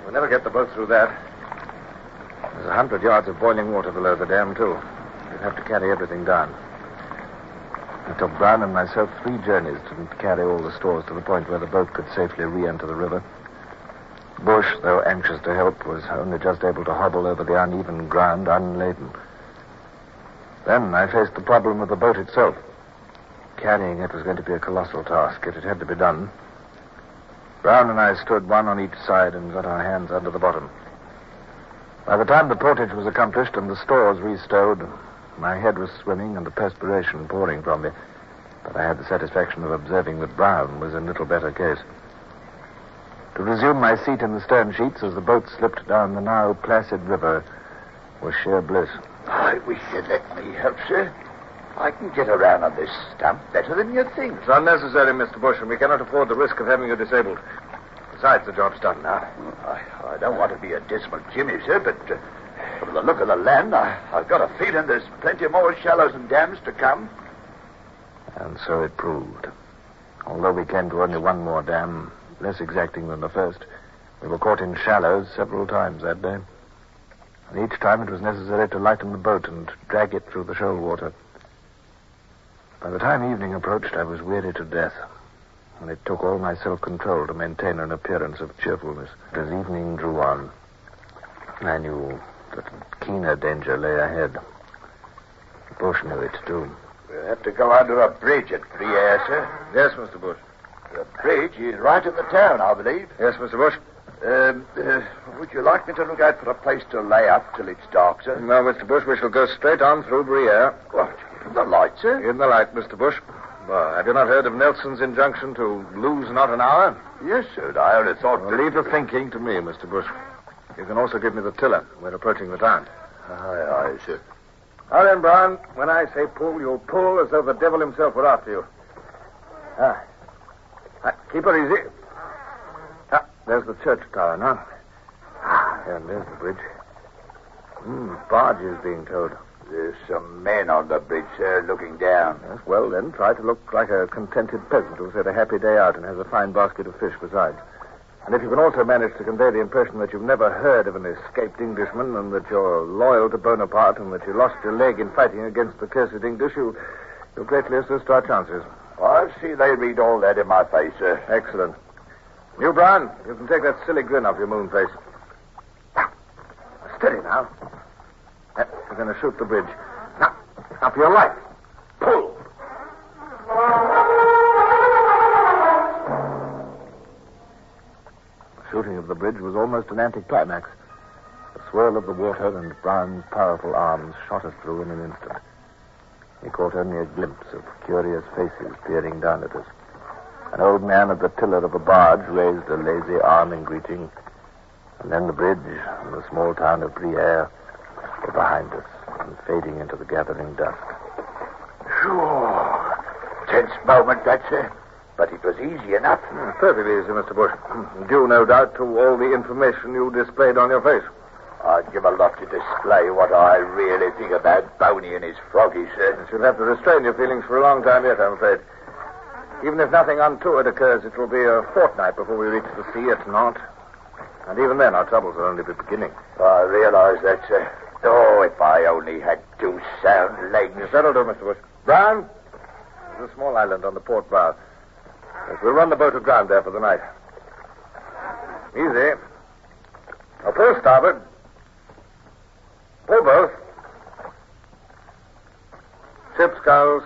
We'll never get the boat through that. There's 100 yards of boiling water below the dam, too. We'd have to carry everything down. It took Brown and myself 3 journeys to carry all the stores to the point where the boat could safely re-enter the river. Bush, though anxious to help, was only just able to hobble over the uneven ground unladen. Then I faced the problem of the boat itself. Carrying it was going to be a colossal task, yet it had to be done. Brown and I stood one on each side and got our hands under the bottom. By the time the portage was accomplished and the stores restowed, my head was swimming and the perspiration pouring from me. But I had the satisfaction of observing that Brown was in little better case. To resume my seat in the stern sheets as the boat slipped down the now placid river was sheer bliss. I wish you'd let me help, sir. I can get around on this stump better than you think. It's unnecessary, Mr. Bush, and we cannot afford the risk of having you disabled. Besides, the job's done now. I don't want to be a dismal Jimmy, sir, but from the look of the land, I've got a feeling there's plenty more shallows and dams to come. And so it proved. Although we came to only one more dam, less exacting than the first, we were caught in shallows several times that day. And each time it was necessary to lighten the boat and drag it through the shoal water. By the time evening approached, I was weary to death, and it took all my self-control to maintain an appearance of cheerfulness. As evening drew on, I knew that keener danger lay ahead. Bush knew it, too. We'll have to go under a bridge at Briere, sir. Yes, Mr. Bush. The bridge is right in the town, I believe. Yes, Mr. Bush. Would you like me to look out for a place to lay up till it's dark, sir? No, Mr. Bush, we shall go straight on through Briere. What? In the light, sir? In the light, Mr. Bush. Well, have you not heard of Nelson's injunction to lose not an hour? Yes, sir. I only thought... Well, leave the thinking to me, Mr. Bush. You can also give me the tiller. We're approaching the town. Aye, sir. Now then, Brown, when I say pull, you'll pull as though the devil himself were after you. Keep her easy. There's the church tower now. And there's the bridge. Barge is being towed. There's some men on the bridge, sir, looking down. Yes, well, then, try to look like a contented peasant who's had a happy day out and has a fine basket of fish besides. And if you can also manage to convey the impression that you've never heard of an escaped Englishman and that you're loyal to Bonaparte and that you lost your leg in fighting against the cursed English, you'll greatly assist our chances. I see they read all that in my face, sir. Excellent. You, Brown, you can take that silly grin off your moon face. Steady now. We're going to shoot the bridge. Now, up your light. Pull. The shooting of the bridge was almost an anticlimax. The swirl of the water and Brown's powerful arms shot us through in an instant. We caught only a glimpse of curious faces peering down at us. An old man at the tiller of a barge raised a lazy arm in greeting. And then the bridge and the small town of Briere were behind us and fading into the gathering dusk. Sure. Tense moment, that, sir. But it was easy enough. Perfectly easy, Mr. Bush. Due, no doubt, to all the information you displayed on your face. I'd give a lot to display what I really think about Boney and his froggies, sir. You'll have to restrain your feelings for a long time yet, I'm afraid. Even if nothing untoward occurs, it will be a fortnight before we reach the sea at Nantes. And even then, our troubles will only be beginning. I realize that, sir. Oh, if I only had 2 sound legs. Yes, that'll do, Mr. Bush. Brown, there's a small island on the port bow. Yes, we'll run the boat aground there for the night. Easy. Now, pull starboard. Pull both. Ship sculls.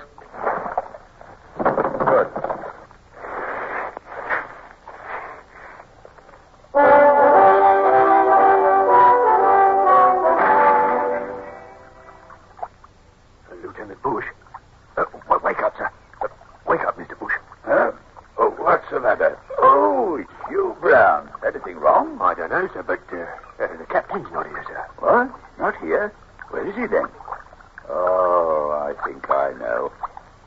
Good. Lieutenant Bush. Wake up, sir. Wake up, Mr. Bush. Huh? Oh, what's the matter? Oh, it's you, Brown. Anything wrong? I don't know, sir, but the captain's not here, sir. What? Not here? Where is he, then? Oh, I think I know.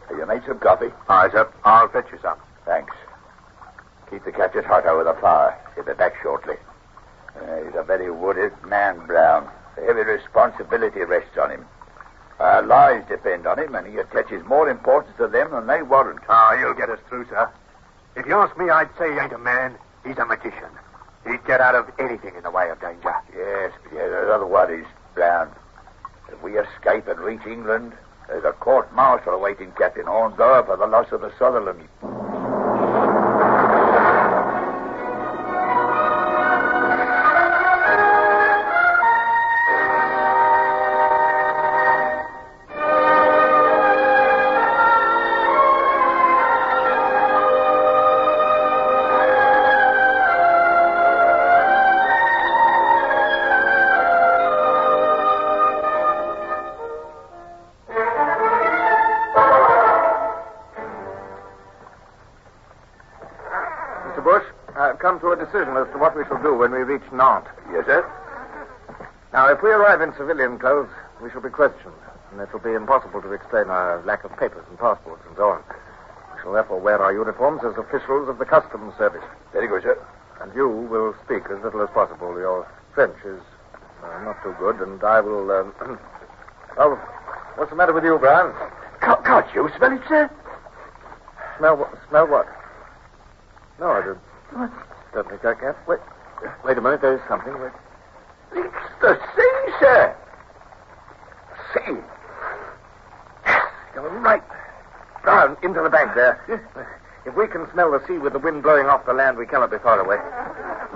Have you made some coffee? Aye, sir. I'll fetch you some. Thanks. Keep the catches hot over the fire. He'll be back shortly. He's a very wounded man, Brown. A heavy responsibility rests on him. Our lives depend on him, and he attaches more importance to them than they warrant. He'll get us through, sir. If you ask me, I'd say he ain't a man. He's a magician. He'd get out of anything in the way of danger. Yes, but there's other worries, Brown. If we escape and reach England, there's a court-martial awaiting Captain Hornblower for the loss of the Sutherland. Come to a decision as to what we shall do when we reach Nantes. Yes, sir? Now, if we arrive in civilian clothes, we shall be questioned, and it will be impossible to explain our lack of papers and passports and so on. We shall therefore wear our uniforms as officials of the customs service. Very good, sir. And you will speak as little as possible. Your French is not too good, and I will... Well, what's the matter with you, Brown? Can't you smell it, sir? Smell what? No, I don't think I can. Wait a minute. There's something. Wait. It's the sea, sir. Sea. You're right. Brown, into the bank there. If we can smell the sea with the wind blowing off the land, we cannot be far away.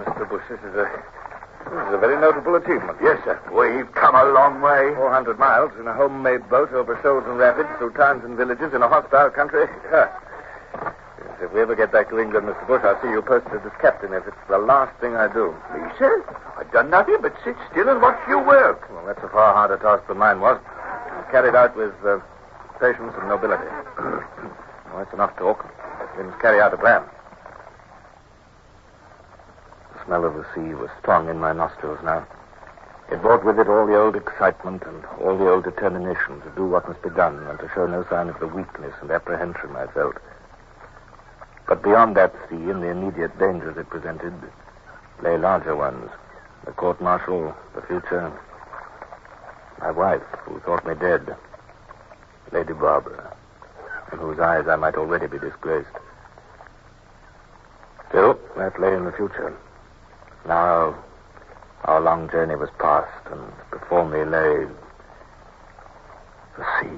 Mr. Bush, this is a very notable achievement. Yes, sir. We've come a long way. 400 miles in a homemade boat over shoals and rapids, through towns and villages in a hostile country. If we ever get back to England, Mr. Bush, I'll see you posted as captain if it's the last thing I do. Me, sir? I've done nothing but sit still and watch you work. Well, that's a far harder task than mine was. Carried out with patience and nobility. Well, that's enough talk. We must carry out a plan. The smell of the sea was strong in my nostrils now. It brought with it all the old excitement and all the old determination to do what must be done and to show no sign of the weakness and apprehension I felt. But beyond that sea and the immediate dangers it presented lay larger ones. The court-martial, the future, my wife, who thought me dead, Lady Barbara, in whose eyes I might already be disgraced. Still, that lay in the future. Now, our long journey was past, and before me lay the sea.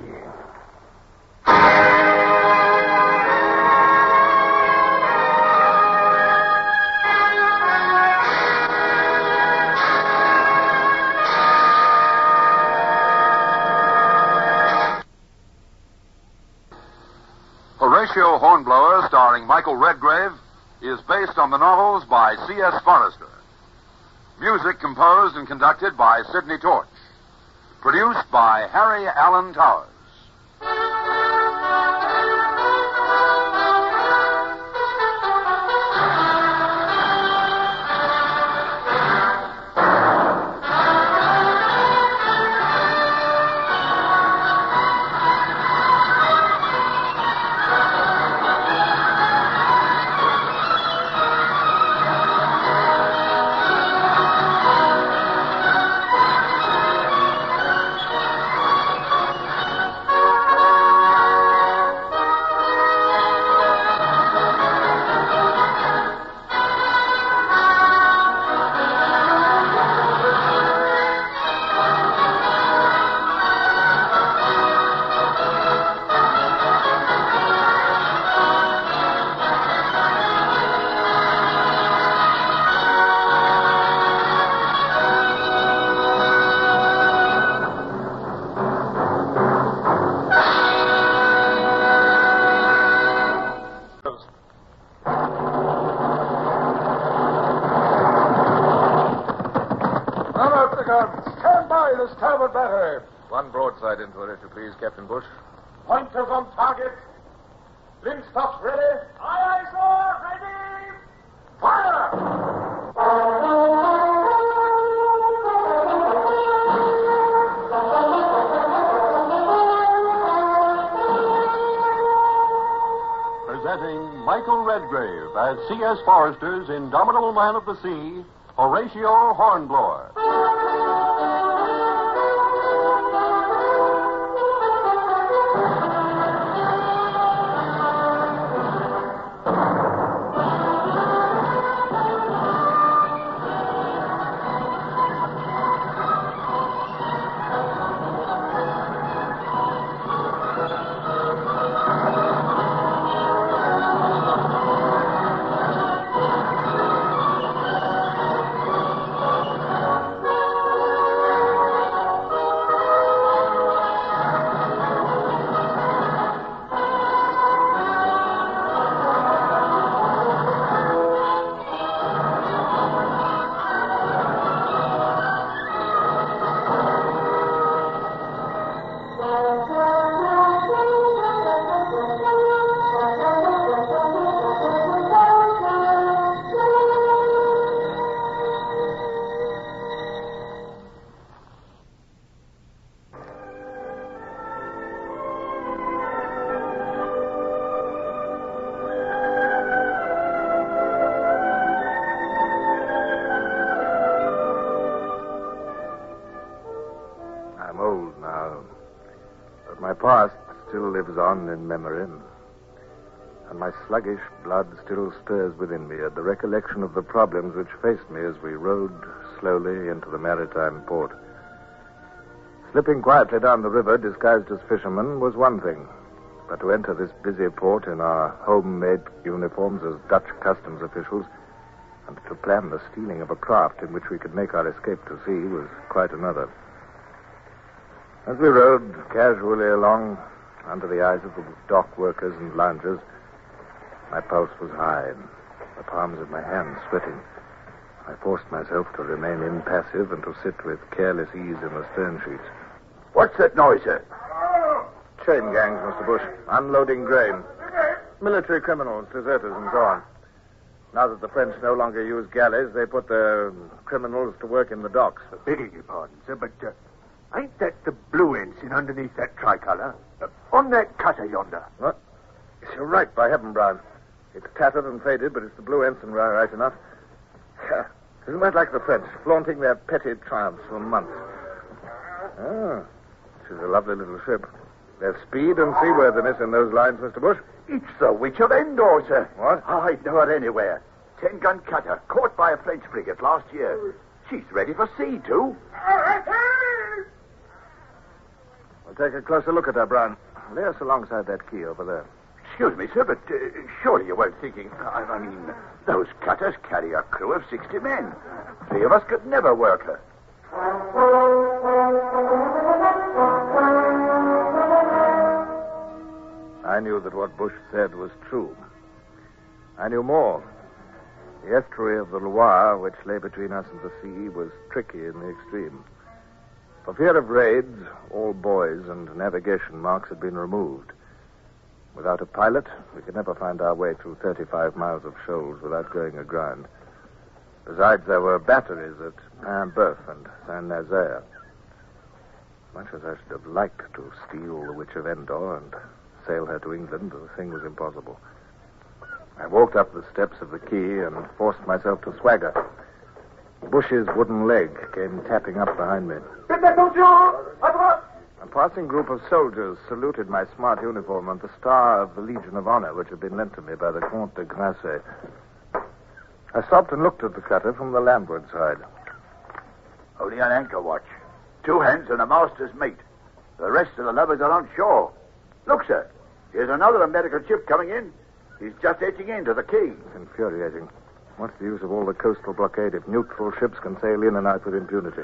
Horatio Hornblower, starring Michael Redgrave, is based on the novels by C.S. Forrester. Music composed and conducted by Sidney Torch. Produced by Harry Allen Towers. broadside into it, if you please, Captain Bush. Pointers on target. Flintstocks ready. Aye, aye, sir. Ready. Fire! Presenting Michael Redgrave as C.S. Forrester's indomitable man of the sea, Horatio Hornblower. past still lives on in memory, and my sluggish blood still stirs within me at the recollection of the problems which faced me as we rowed slowly into the maritime port. Slipping quietly down the river, disguised as fishermen, was one thing, but to enter this busy port in our homemade uniforms as Dutch customs officials, and to plan the stealing of a craft in which we could make our escape to sea was quite another. As we rowed casually along under the eyes of the dock workers and loungers, my pulse was high, and the palms of my hands sweating. I forced myself to remain impassive and to sit with careless ease in the stern sheets. What's that noise, sir? Chain gangs, Mr. Bush. Unloading grain. Military criminals, deserters, and so on. Now that the French no longer use galleys, they put the criminals to work in the docks. Begging your pardon, sir, but ain't that the blue ensign underneath that tricolour? On that cutter yonder. What? Yes, you're right, by heaven, Brown. It's tattered and faded, but it's the blue ensign right enough. Isn't that like the French, flaunting their petty triumphs for months? Oh, she's a lovely little ship. There's speed and seaworthiness in those lines, Mr. Bush. It's the Witch of Endor, sir. What? I know her anywhere. 10-gun cutter, caught by a French frigate last year. She's ready for sea, too. We'll take a closer look at her, Brown. Lay us alongside that quay over there. Excuse me, sir, but surely you weren't thinking... I mean, those cutters carry a crew of 60 men. 3 of us could never work her. I knew that what Bush said was true. I knew more. The estuary of the Loire, which lay between us and the sea, was tricky in the extreme. For fear of raids, all buoys and navigation marks had been removed. Without a pilot, we could never find our way through 35 miles of shoals without going aground. Besides, there were batteries at Berth and Saint-Nazaire. Much as I should have liked to steal the Witch of Endor and sail her to England, the thing was impossible. I walked up the steps of the quay and forced myself to swagger. Bush's wooden leg came tapping up behind me. A passing group of soldiers saluted my smart uniform and the star of the Legion of Honor, which had been lent to me by the Comte de Grasse. I stopped and looked at the cutter from the landward side. Only an anchor watch. 2 hands and a master's mate. The rest of the lovers are on shore. Look, sir. Here's another American ship coming in. He's just edging into the quay. It's infuriating. What's the use of all the coastal blockade if neutral ships can sail in and out with impunity?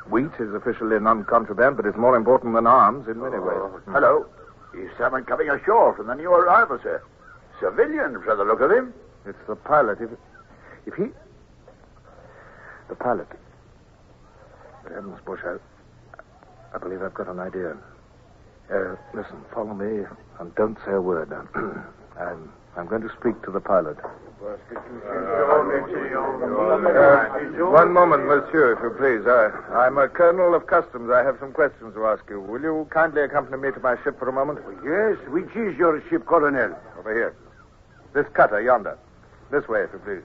Wheat is officially non-contraband, but it's more important than arms in many ways. Hello. He's someone coming ashore from the new arrival, sir. Civilian, from the look of him. It's the pilot. If he... The pilot. But heavens, Bush, I believe I've got an idea. Listen, follow me and don't say a word. I'm going to speak to the pilot. One moment, monsieur, if you please. I'm a colonel of customs. I have some questions to ask you. Will you kindly accompany me to my ship for a moment? Yes, which is your ship, Colonel? Over here. This cutter yonder. This way, if you please.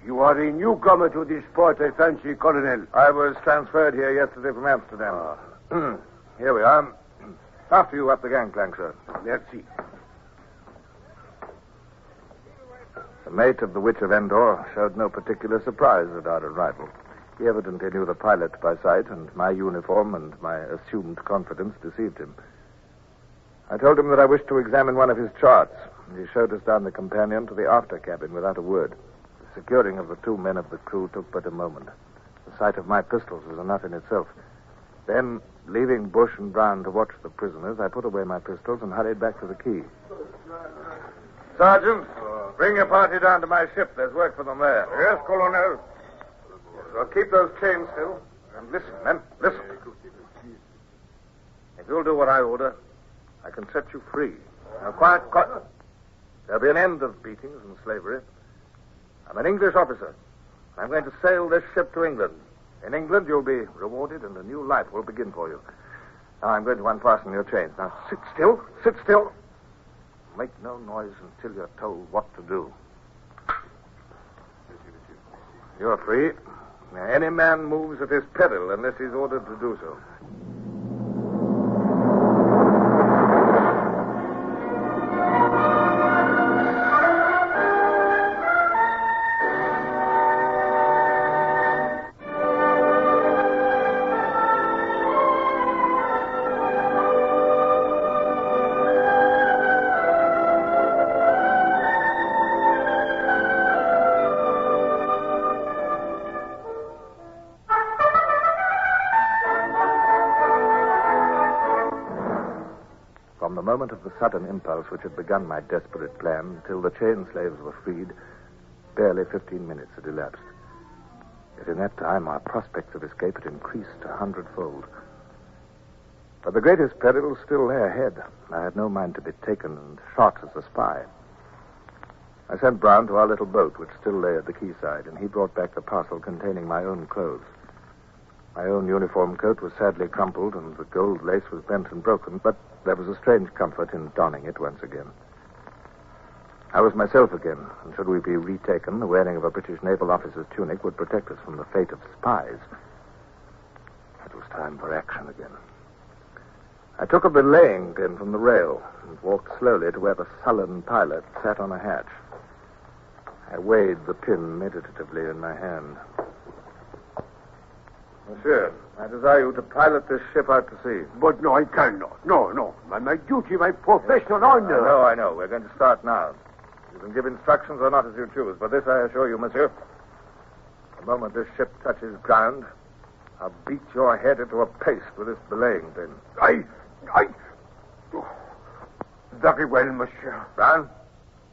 You are a newcomer to this port, I fancy, Colonel. I was transferred here yesterday from Amsterdam. Here we are. After you up the gangplank, sir. Merci. The mate of the Witch of Endor showed no particular surprise at our arrival. He evidently knew the pilot by sight, and my uniform and my assumed confidence deceived him. I told him that I wished to examine one of his charts, and he showed us down the companion to the after cabin without a word. The securing of the 2 men of the crew took but a moment. The sight of my pistols was enough in itself. Then, leaving Bush and Brown to watch the prisoners, I put away my pistols and hurried back to the quay. Sergeant, bring your party down to my ship. There's work for them there. Yes, Colonel. So keep those chains still. And listen, men, listen. If you'll do what I order, I can set you free. Now, quiet. There'll be an end of beatings and slavery. I'm an English officer. I'm going to sail this ship to England. In England, you'll be rewarded, and a new life will begin for you. Now, I'm going to unfasten your chains. Now, sit still. Sit still. Make no noise until you're told what to do. You're free. Now, any man moves at his peril unless he's ordered to do so. From the moment of the sudden impulse which had begun my desperate plan until the chain slaves were freed, barely 15 minutes had elapsed. Yet in that time, our prospects of escape had increased 100-fold. But the greatest peril still lay ahead. I had no mind to be taken and shot as a spy. I sent Brown to our little boat, which still lay at the quayside, and he brought back the parcel containing my own clothes. My own uniform coat was sadly crumpled, and the gold lace was bent and broken, but there was a strange comfort in donning it once again. I was myself again, and should we be retaken, the wearing of a British naval officer's tunic would protect us from the fate of spies. It was time for action again. I took a belaying pin from the rail and walked slowly to where the sullen pilot sat on a hatch. I weighed the pin meditatively in my hand. Monsieur, I desire you to pilot this ship out to sea. But no, I cannot. No. My duty, my professional honor. I know. We're going to start now. You can give instructions or not as you choose, but this I assure you, monsieur. The moment this ship touches ground, I'll beat your head into a paste with this belaying pin. I... Very well, monsieur. Brown,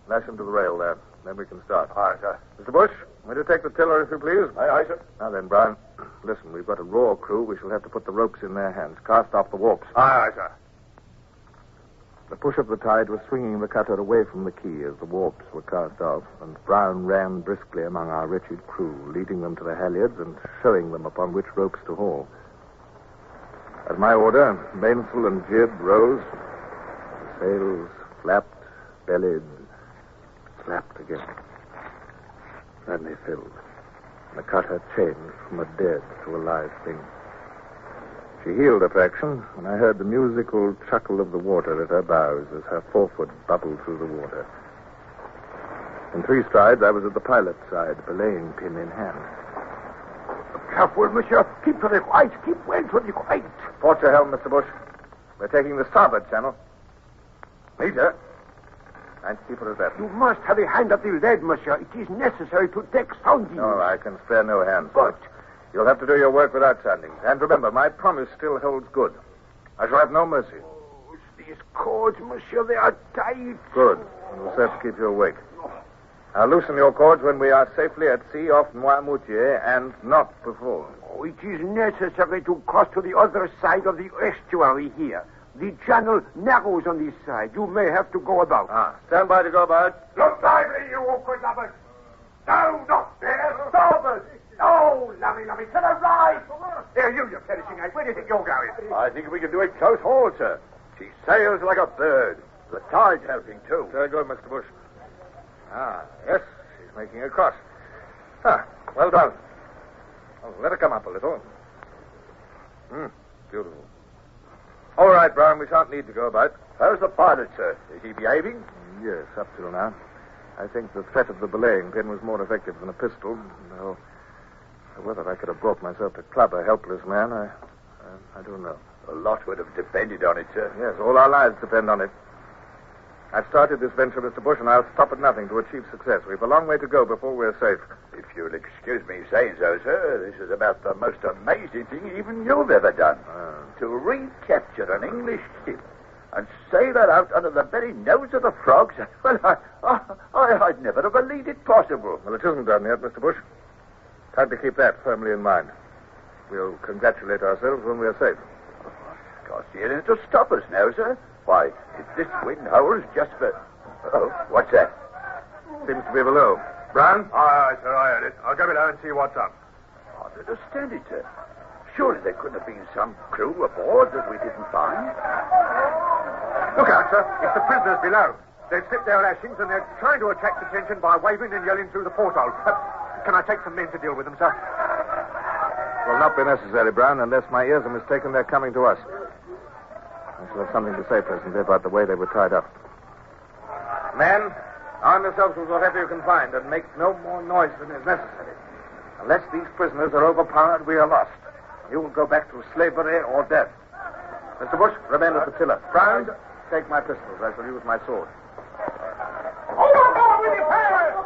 lash him to the rail there. Then we can start. Aye, sir. Mr. Bush, will you take the tiller, if you please? Aye, sir. Now then, Brown, listen, we've got a raw crew. We shall have to put the ropes in their hands. Cast off the warps. Aye, sir. The push of the tide was swinging the cutter away from the quay as the warps were cast off, and Brown ran briskly among our wretched crew, leading them to the halyards and showing them upon which ropes to haul. At my order, mainsail and jib rose. The sails flapped, bellied, flapped again. Then they filled. The cutter changed from a dead to a live thing. She heeled a fraction, and I heard the musical chuckle of the water at her bows as her forefoot bubbled through the water. In 3 strides, I was at the pilot's side, belaying pin in hand. Careful, monsieur. Keep to the right. Keep well to the right. Port your helm, Mr. Bush. We're taking the starboard channel. Major, and keep it at that. You must have a hand at the lead, monsieur. It is necessary to take soundings. No, I can spare no hands. But you'll have to do your work without soundings. And remember, my promise still holds good. I shall have no mercy. These cords, monsieur, they are tight. Good. And we'll have to keep you awake. I'll loosen your cords when we are safely at sea off Noirmoutier and not before. Oh, it is necessary to cross to the other side of the estuary here. The channel narrows on this side. You may have to go about. Stand by to go about. Look lively, you awkward lovers. No, not there. Starboard. No, lovey, to the right. There, you perishing ape. Where do you think you're going? I think we can do it close haul, sir. She sails like a bird. The tide's helping, too. Very good, Mr. Bush. Yes, she's making a cross. Well done. Oh, let her come up a little. Beautiful. All right, Brown, we shan't need to go about. How's the pilot, sir? Is he behaving? Yes, up till now. I think the threat of the belaying pin was more effective than a pistol. Though whether I could have brought myself to club a helpless man, I don't know. A lot would have depended on it, sir. Yes, all our lives depend on it. I've started this venture, Mr. Bush, and I'll stop at nothing to achieve success. We've a long way to go before we're safe. If you'll excuse me saying so, sir, this is about the most amazing thing even you've ever done. To recapture an English ship and sail her out under the very nose of the frogs. Well, I'd never have believed it possible. Well, it isn't done yet, Mr. Bush. Time to keep that firmly in mind. We'll congratulate ourselves when we're safe. Can't see anything to stop us now, sir. Why, if this wind howls just for... Oh, what's that? Seems to be below. Brown? Aye, sir, I heard it. I'll go below and see what's up. I don't understand it, sir. Surely there couldn't have been some crew aboard that we didn't find. Look out, sir. It's the prisoners below. They've slipped their lashings and they're trying to attract attention by waving and yelling through the porthole. Can I take some men to deal with them, sir? Will not be necessary, Brown, unless my ears are mistaken. They're coming to us. I shall have something to say presently about the way they were tied up. Men, arm yourselves with whatever you can find and make no more noise than is necessary. Unless these prisoners are overpowered, we are lost. You will go back to slavery or death. Mr. Bush, remain at the tiller. Brown, take my pistols. I shall use my sword. Overboard with the pirates!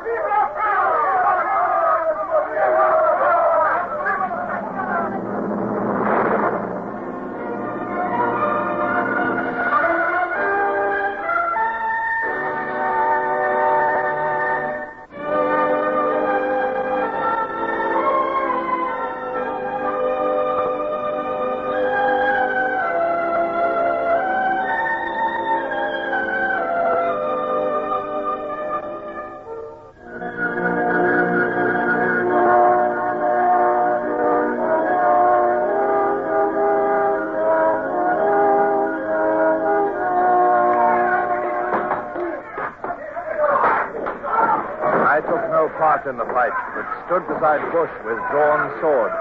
In the fight, but stood beside Bush with drawn sword.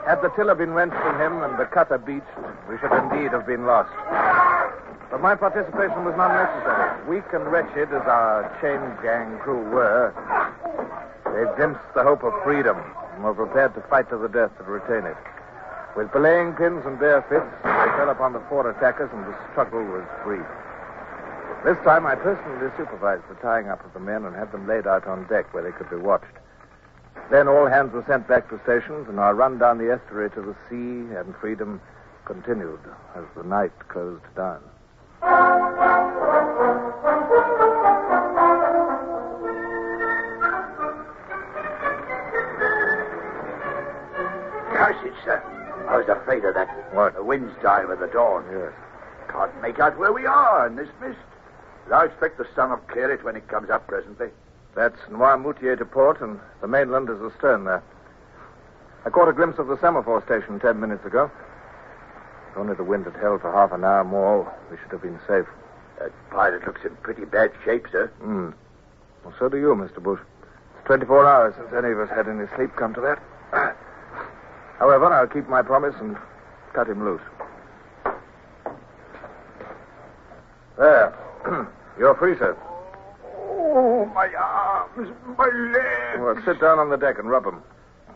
Had the tiller been wrenched from him and the cutter beached, we should indeed have been lost. But my participation was not necessary. Weak and wretched as our chain gang crew were, they glimpsed the hope of freedom and were prepared to fight to the death to retain it. With belaying pins and bare fists, they fell upon the four attackers and the struggle was brief. This time I personally supervised the tying up of the men and had them laid out on deck where they could be watched. Then all hands were sent back to stations, and our run down the estuary to the sea and freedom continued as the night closed down. Curse it, sir. I was afraid of that. What? The wind's dying with the dawn. Yes. Can't make out where we are in this mist. But I expect the sun will clear it when it comes up presently. That's Noirmoutier to port, and the mainland is astern there. I caught a glimpse of the semaphore station 10 minutes ago. If only the wind had held for half an hour more, we should have been safe. That pilot looks in pretty bad shape, sir. Well, so do you, Mr. Bush. It's 24 hours since any of us had any sleep come to that. However, I'll keep my promise and cut him loose. There. You're free, sir. Oh, my arms, my legs. Well, sit down on the deck and rub them.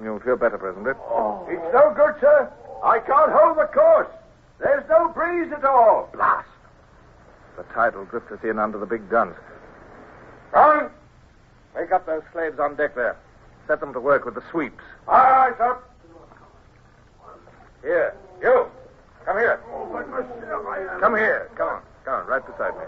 You'll feel better presently. It's no good, sir. I can't hold the course. There's no breeze at all. Blast. The tide will drift us in under the big guns. Brown? Wake up those slaves on deck there. Set them to work with the sweeps. Aye, sir. Here. You. Come here. Oh, but monsieur, Come here. Come on, right beside me.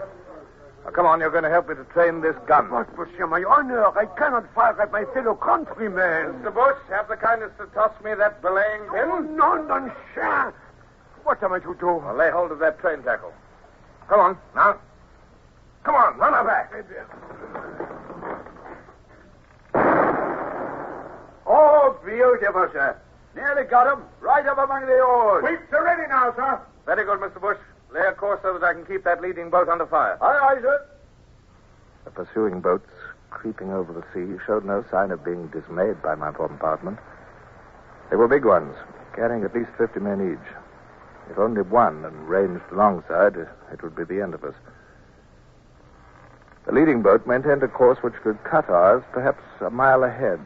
Now, come on, you're going to help me to train this gun. But, monsieur, my honor, I cannot fire at my fellow countrymen. Mr. Bush, have the kindness to toss me that belaying pin. Oh, non, sir. What am I to do? Well, lay hold of that train tackle. Come on, now. Come on, run her back. Oh, beautiful, sir. Nearly got him. Right up among the oars. Sweeps are ready now, sir. Very good, Mr. Bush. Lay a course so that I can keep that leading boat under fire. Aye, aye, sir. The pursuing boats, creeping over the sea, showed no sign of being dismayed by my bombardment. They were big ones, carrying at least 50 men each. If only one and ranged alongside, it would be the end of us. The leading boat maintained a course which could cut ours perhaps a mile ahead.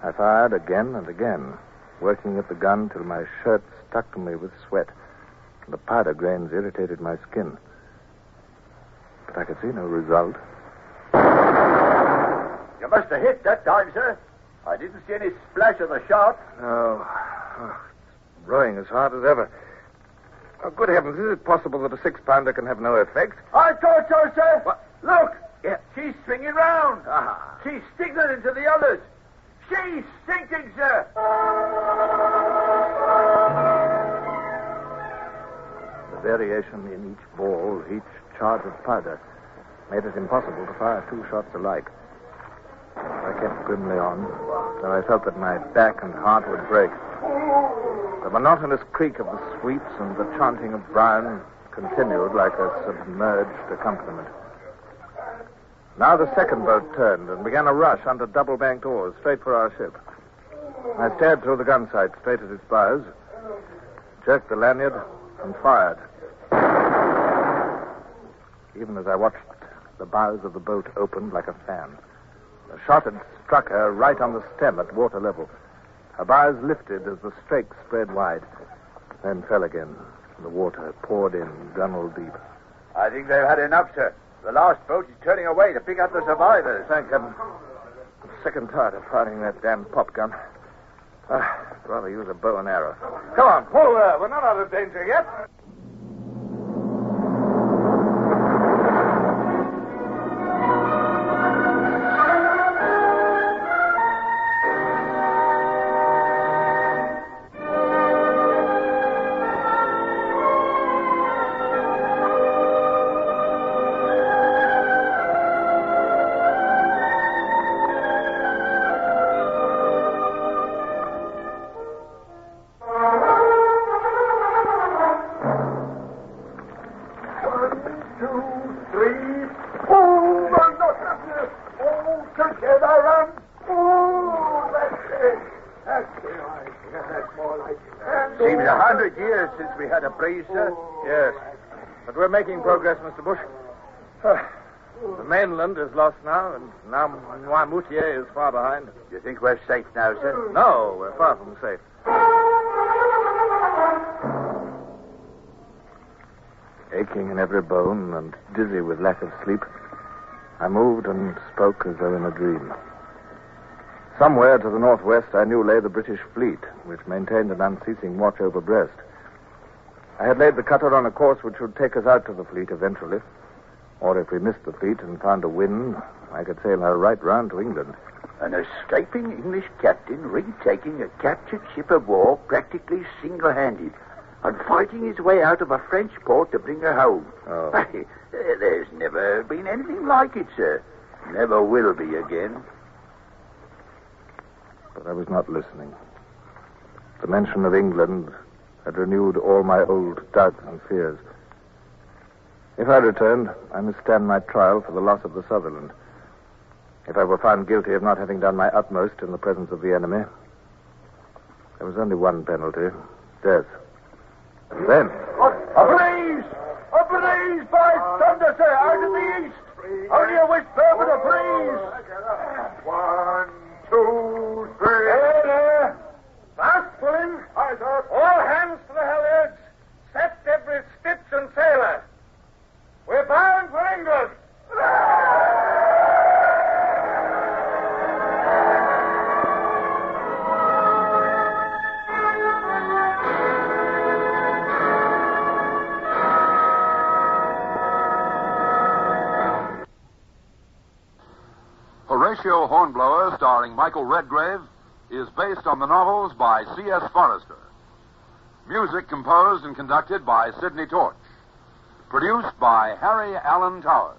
I fired again and again, working at the gun till my shirt stuck to me with sweat, and the powder grains irritated my skin. But I could see no result. You must have hit that time, sir. I didn't see any splash of the shot. No. Oh, it's rowing as hard as ever. Oh, good heavens, is it possible that a 6-pounder can have no effect? I thought so, sir. What? Look, she's swinging round. Ah. She's signaling to the others. She's sinking, sir. The variation in each ball, each charge of powder, made it impossible to fire 2 shots alike. I kept grimly on, though I felt that my back and heart would break. The monotonous creak of the sweeps and the chanting of Brown continued like a submerged accompaniment. Now the second boat turned and began a rush under double-banked oars, straight for our ship. I stared through the gun sight straight at its bows, jerked the lanyard, and fired. Even as I watched, the bows of the boat opened like a fan. The shot had struck her right on the stem at water level. Her bows lifted as the strake spread wide, then fell again. The water poured in gunwale deep. I think they've had enough, sir. The last boat is turning away to pick up the survivors. Thank heaven. I'm sick and tired of firing that damn pop gun. I'd rather use a bow and arrow. Come on, pull there. We're not out of danger yet. Seems 100 years since we had a breeze, sir. Yes. But we're making progress, Mr. Bush. The mainland is lost now, and now Moutier is far behind. You think we're safe now, sir? No, we're far from safe. Aching in every bone and dizzy with lack of sleep, I moved and spoke as though in a dream. Somewhere to the northwest, I knew lay the British fleet, which maintained an unceasing watch over Brest. I had laid the cutter on a course which would take us out to the fleet eventually. Or if we missed the fleet and found a wind, I could sail her right round to England. An escaping English captain retaking a captured ship of war practically single-handed and fighting his way out of a French port to bring her home. Oh. There's never been anything like it, sir. Never will be again. But I was not listening. The mention of England had renewed all my old doubts and fears. If I returned, I must stand my trial for the loss of the Sutherland. If I were found guilty of not having done my utmost in the presence of the enemy, there was only one penalty, death. And then... A breeze! A breeze, by thunder, sir, out of the east! Only a whisper, but a breeze! 1, 2, 3. There. Fast pulling. Aye, sir. All hands to the halyards. Set every stitch and sailor. We're bound for England. Horatio Hornblower, starring Michael Redgrave, is based on the novels by C.S. Forrester. Music composed and conducted by Sidney Torch. Produced by Harry Allen Towers.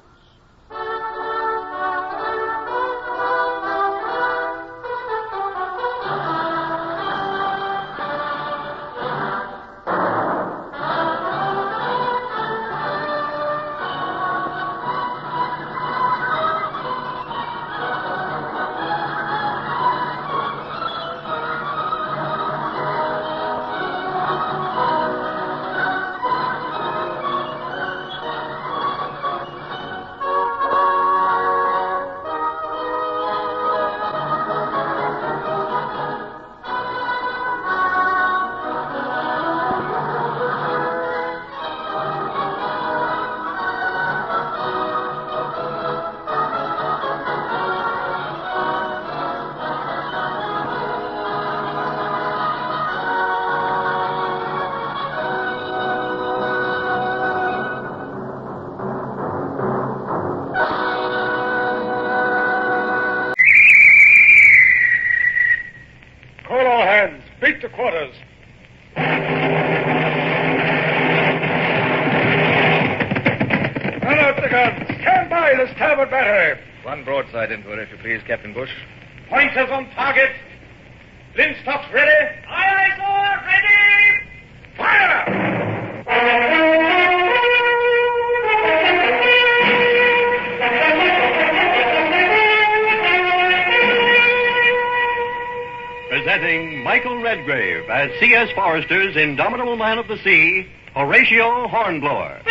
Beat to quarters. Run out the guns. Stand by the starboard battery. One broadside into her, if you please, Captain Bush. Pointers on target. Linstops ready. Aye, aye, sir. Ready. Fire! Presenting Michael Redgrave as C.S. Forrester's indomitable man of the sea, Horatio Hornblower.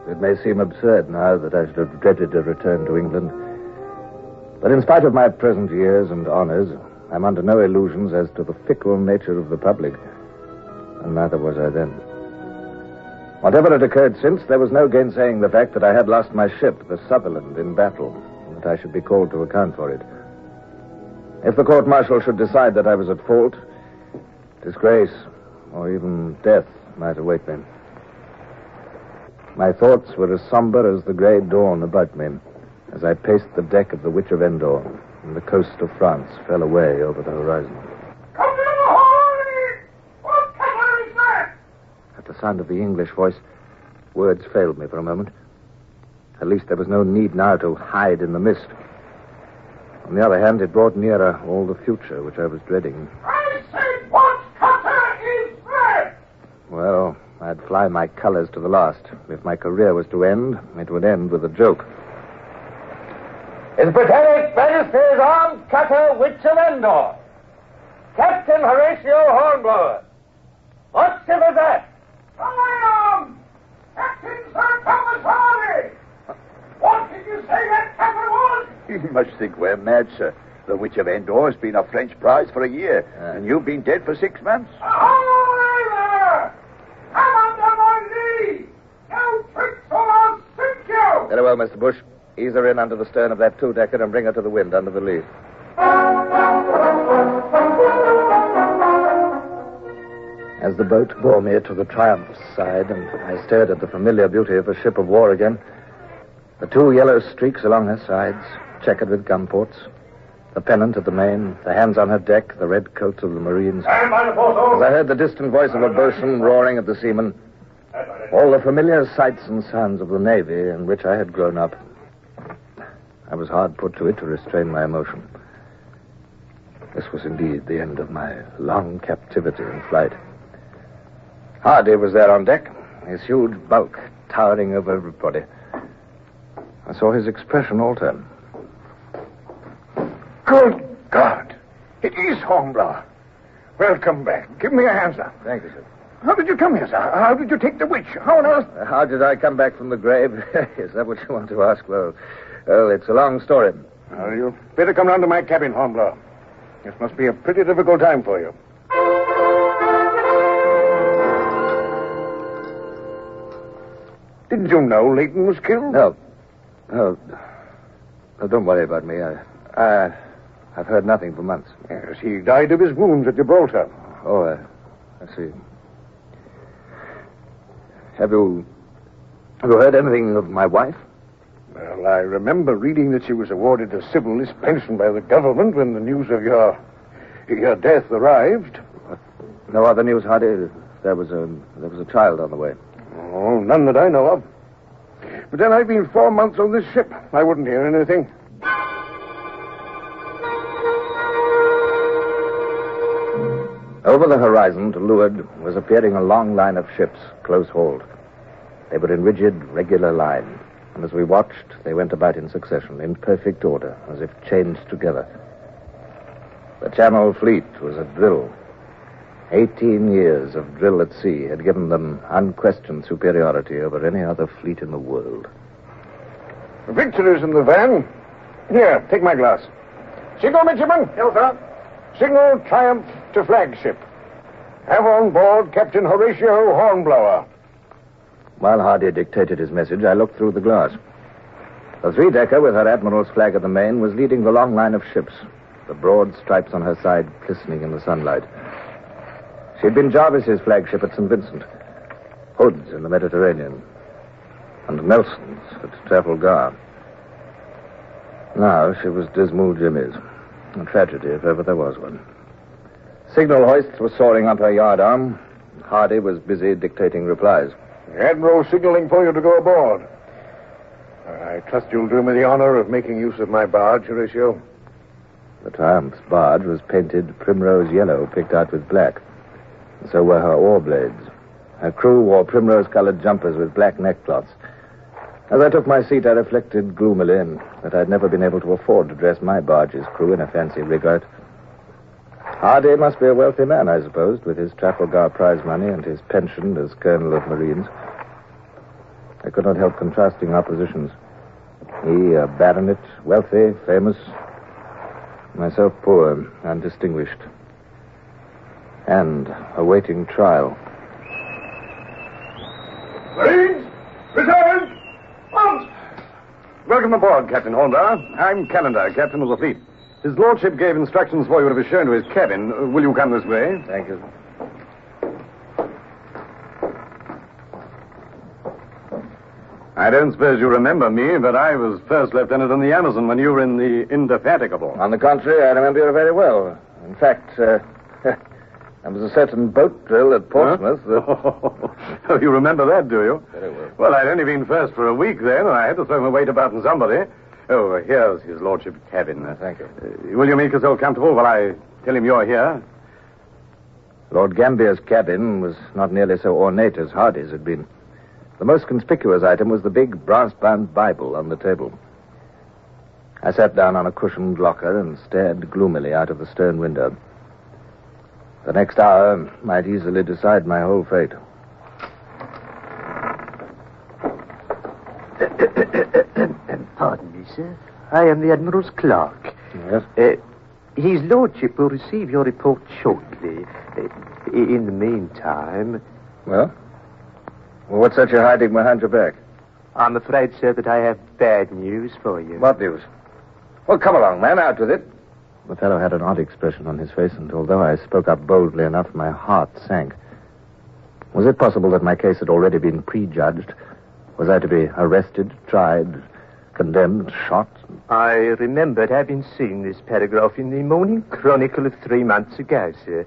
It may seem absurd now that I should have dreaded a return to England. But in spite of my present years and honors, I'm under no illusions as to the fickle nature of the public. And neither was I then. Whatever had occurred since, there was no gainsaying the fact that I had lost my ship, the Sutherland, in battle, and that I should be called to account for it. If the court-martial should decide that I was at fault, disgrace, or even death might await me. My thoughts were as somber as the grey dawn about me as I paced the deck of the Witch of Endor and the coast of France fell away over the horizon. Come to the horn! What cattle is that? At the sound of the English voice, words failed me for a moment. At least there was no need now to hide in the mist. On the other hand, it brought nearer all the future which I was dreading. I say, what cutter is that? Well, I'd fly my colors to the last. If my career was to end, it would end with a joke. His Britannic Majesty's armed cutter Witch of Endor, Captain Horatio Hornblower. What ship is that? Captain Sir Thomas Harley. What did you say that captain was? You must think we're mad, sir. The Witch of Endor has been a French prize for a year, and you've been dead for 6 months. Ahoy there! Come under my lee! No tricks or I'll sink you! Very well, Mr. Bush. Ease her in under the stern of that two-decker and bring her to the wind under the lee. As the boat bore me to the Triumph's side and I stared at the familiar beauty of a ship of war again, the two yellow streaks along her sides, checkered with gun ports, The pennant at the main, the hands on her deck, the red coats of the Marines. Stand by the foresail. As I heard the distant voice of a boatswain roaring at the seamen, all the familiar sights and sounds of the Navy in which I had grown up, I was hard put to it to restrain my emotion. This was indeed the end of my long captivity in flight. Hardy was there on deck, his huge bulk towering over everybody. I saw his expression alter. Good God. It is Hornblower. Welcome back. Give me a hand, sir. Thank you, sir. How did you come here, sir? How did you take the witch? How on earth? How did I come back from the grave? Is that what you want to ask? Well, it's a long story. Well, you better come round to my cabin, Hornblower. This must be a pretty difficult time for you. Didn't you know Leighton was killed? No. No, don't worry about me. I've heard nothing for months. Yes, he died of his wounds at Gibraltar. Oh, I see. Have you heard anything of my wife? Well, I remember reading that she was awarded a civilist pension by the government when the news of your death arrived. No other news, Hardy? There was a child on the way. Oh, none that I know of. But then I've been 4 months on this ship. I wouldn't hear anything. Over the horizon, to leeward, was appearing a long line of ships, close-hauled. They were in rigid, regular line, and as we watched, they went about in succession, in perfect order, as if chained together. The Channel Fleet was at drill. 18 years of drill at sea had given them unquestioned superiority over any other fleet in the world. Victory's in the van. Here, take my glass. Signal, midshipman. Yes, sir. Signal triumph to flagship. Have on board Captain Horatio Hornblower. While Hardy dictated his message, I looked through the glass. The three-decker with her admiral's flag at the main was leading the long line of ships, the broad stripes on her side glistening in the sunlight. She'd been Jarvis's flagship at St. Vincent, Hood's in the Mediterranean, and Nelson's at Trafalgar. Now she was Dismal Jimmy's. A tragedy, if ever there was one. Signal hoist was soaring up her yardarm. Hardy was busy dictating replies. The Admiral signaling for you to go aboard. I trust you'll do me the honor of making use of my barge, Horatio. The Triumph's barge was painted primrose yellow, picked out with black. And so were her oar blades. Her crew wore primrose-colored jumpers with black neckcloths. As I took my seat, I reflected gloomily that I'd never been able to afford to dress my barge's crew in a fancy rig-out. Hardy must be a wealthy man, I supposed, with his Trafalgar prize money and his pension as Colonel of Marines. I could not help contrasting our positions. He, a baronet, wealthy, famous. Myself poor, undistinguished. And awaiting trial. Marines, return! Out! Welcome aboard, Captain Hornblower. I'm Calendar, captain of the fleet. His lordship gave instructions for you to be shown to his cabin. Will you come this way? Thank you. I don't suppose you remember me, but I was first lieutenant on the Amazon when you were in the Indefatigable. On the contrary, I remember you very well. In fact, there was a certain boat drill at Portsmouth. Oh, you remember that, do you? Very well. Well, I'd only been first for a week then, and I had to throw my weight about in somebody. Oh, here's his lordship's cabin. Thank you. Will you make yourself comfortable while I tell him you're here? Lord Gambier's cabin was not nearly so ornate as Hardy's had been. The most conspicuous item was the big brass-bound Bible on the table. I sat down on a cushioned locker and stared gloomily out of the stern window. The next hour might easily decide my whole fate. Pardon me, sir. I am the Admiral's clerk. Yes? His Lordship will receive your report shortly. In the meantime... Well, what's that you're hiding behind your back? I'm afraid, sir, that I have bad news for you. What news? Well, come along, man. Out with it. The fellow had an odd expression on his face, and although I spoke up boldly enough, my heart sank. Was it possible that my case had already been prejudged? Was I to be arrested, tried, condemned, shot, I remembered having seen this paragraph in the Morning Chronicle of 3 months ago, sir.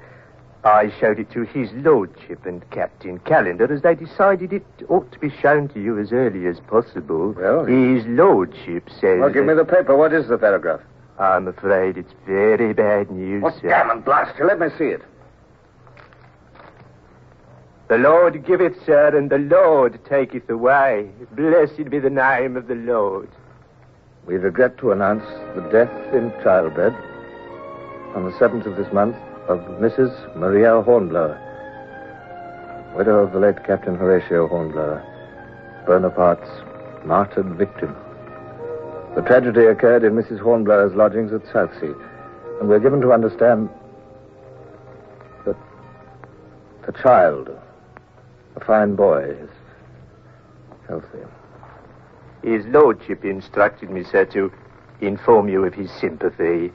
I showed it to His Lordship and Captain Callender as they decided it ought to be shown to you as early as possible. Well, His Lordship says... Well, give me the paper. What is the paragraph? I'm afraid it's very bad news, What sir. gammon, blast you. Let me see it. The Lord giveth, sir, and the Lord taketh away. Blessed be the name of the Lord. We regret to announce the death in childbed on the 7th of this month of Mrs. Maria Hornblower, widow of the late Captain Horatio Hornblower, Bonaparte's martyred victim. The tragedy occurred in Mrs. Hornblower's lodgings at Southsea, and we're given to understand that the child, a fine boy, is healthy. His Lordship instructed me, sir, to inform you of his sympathy.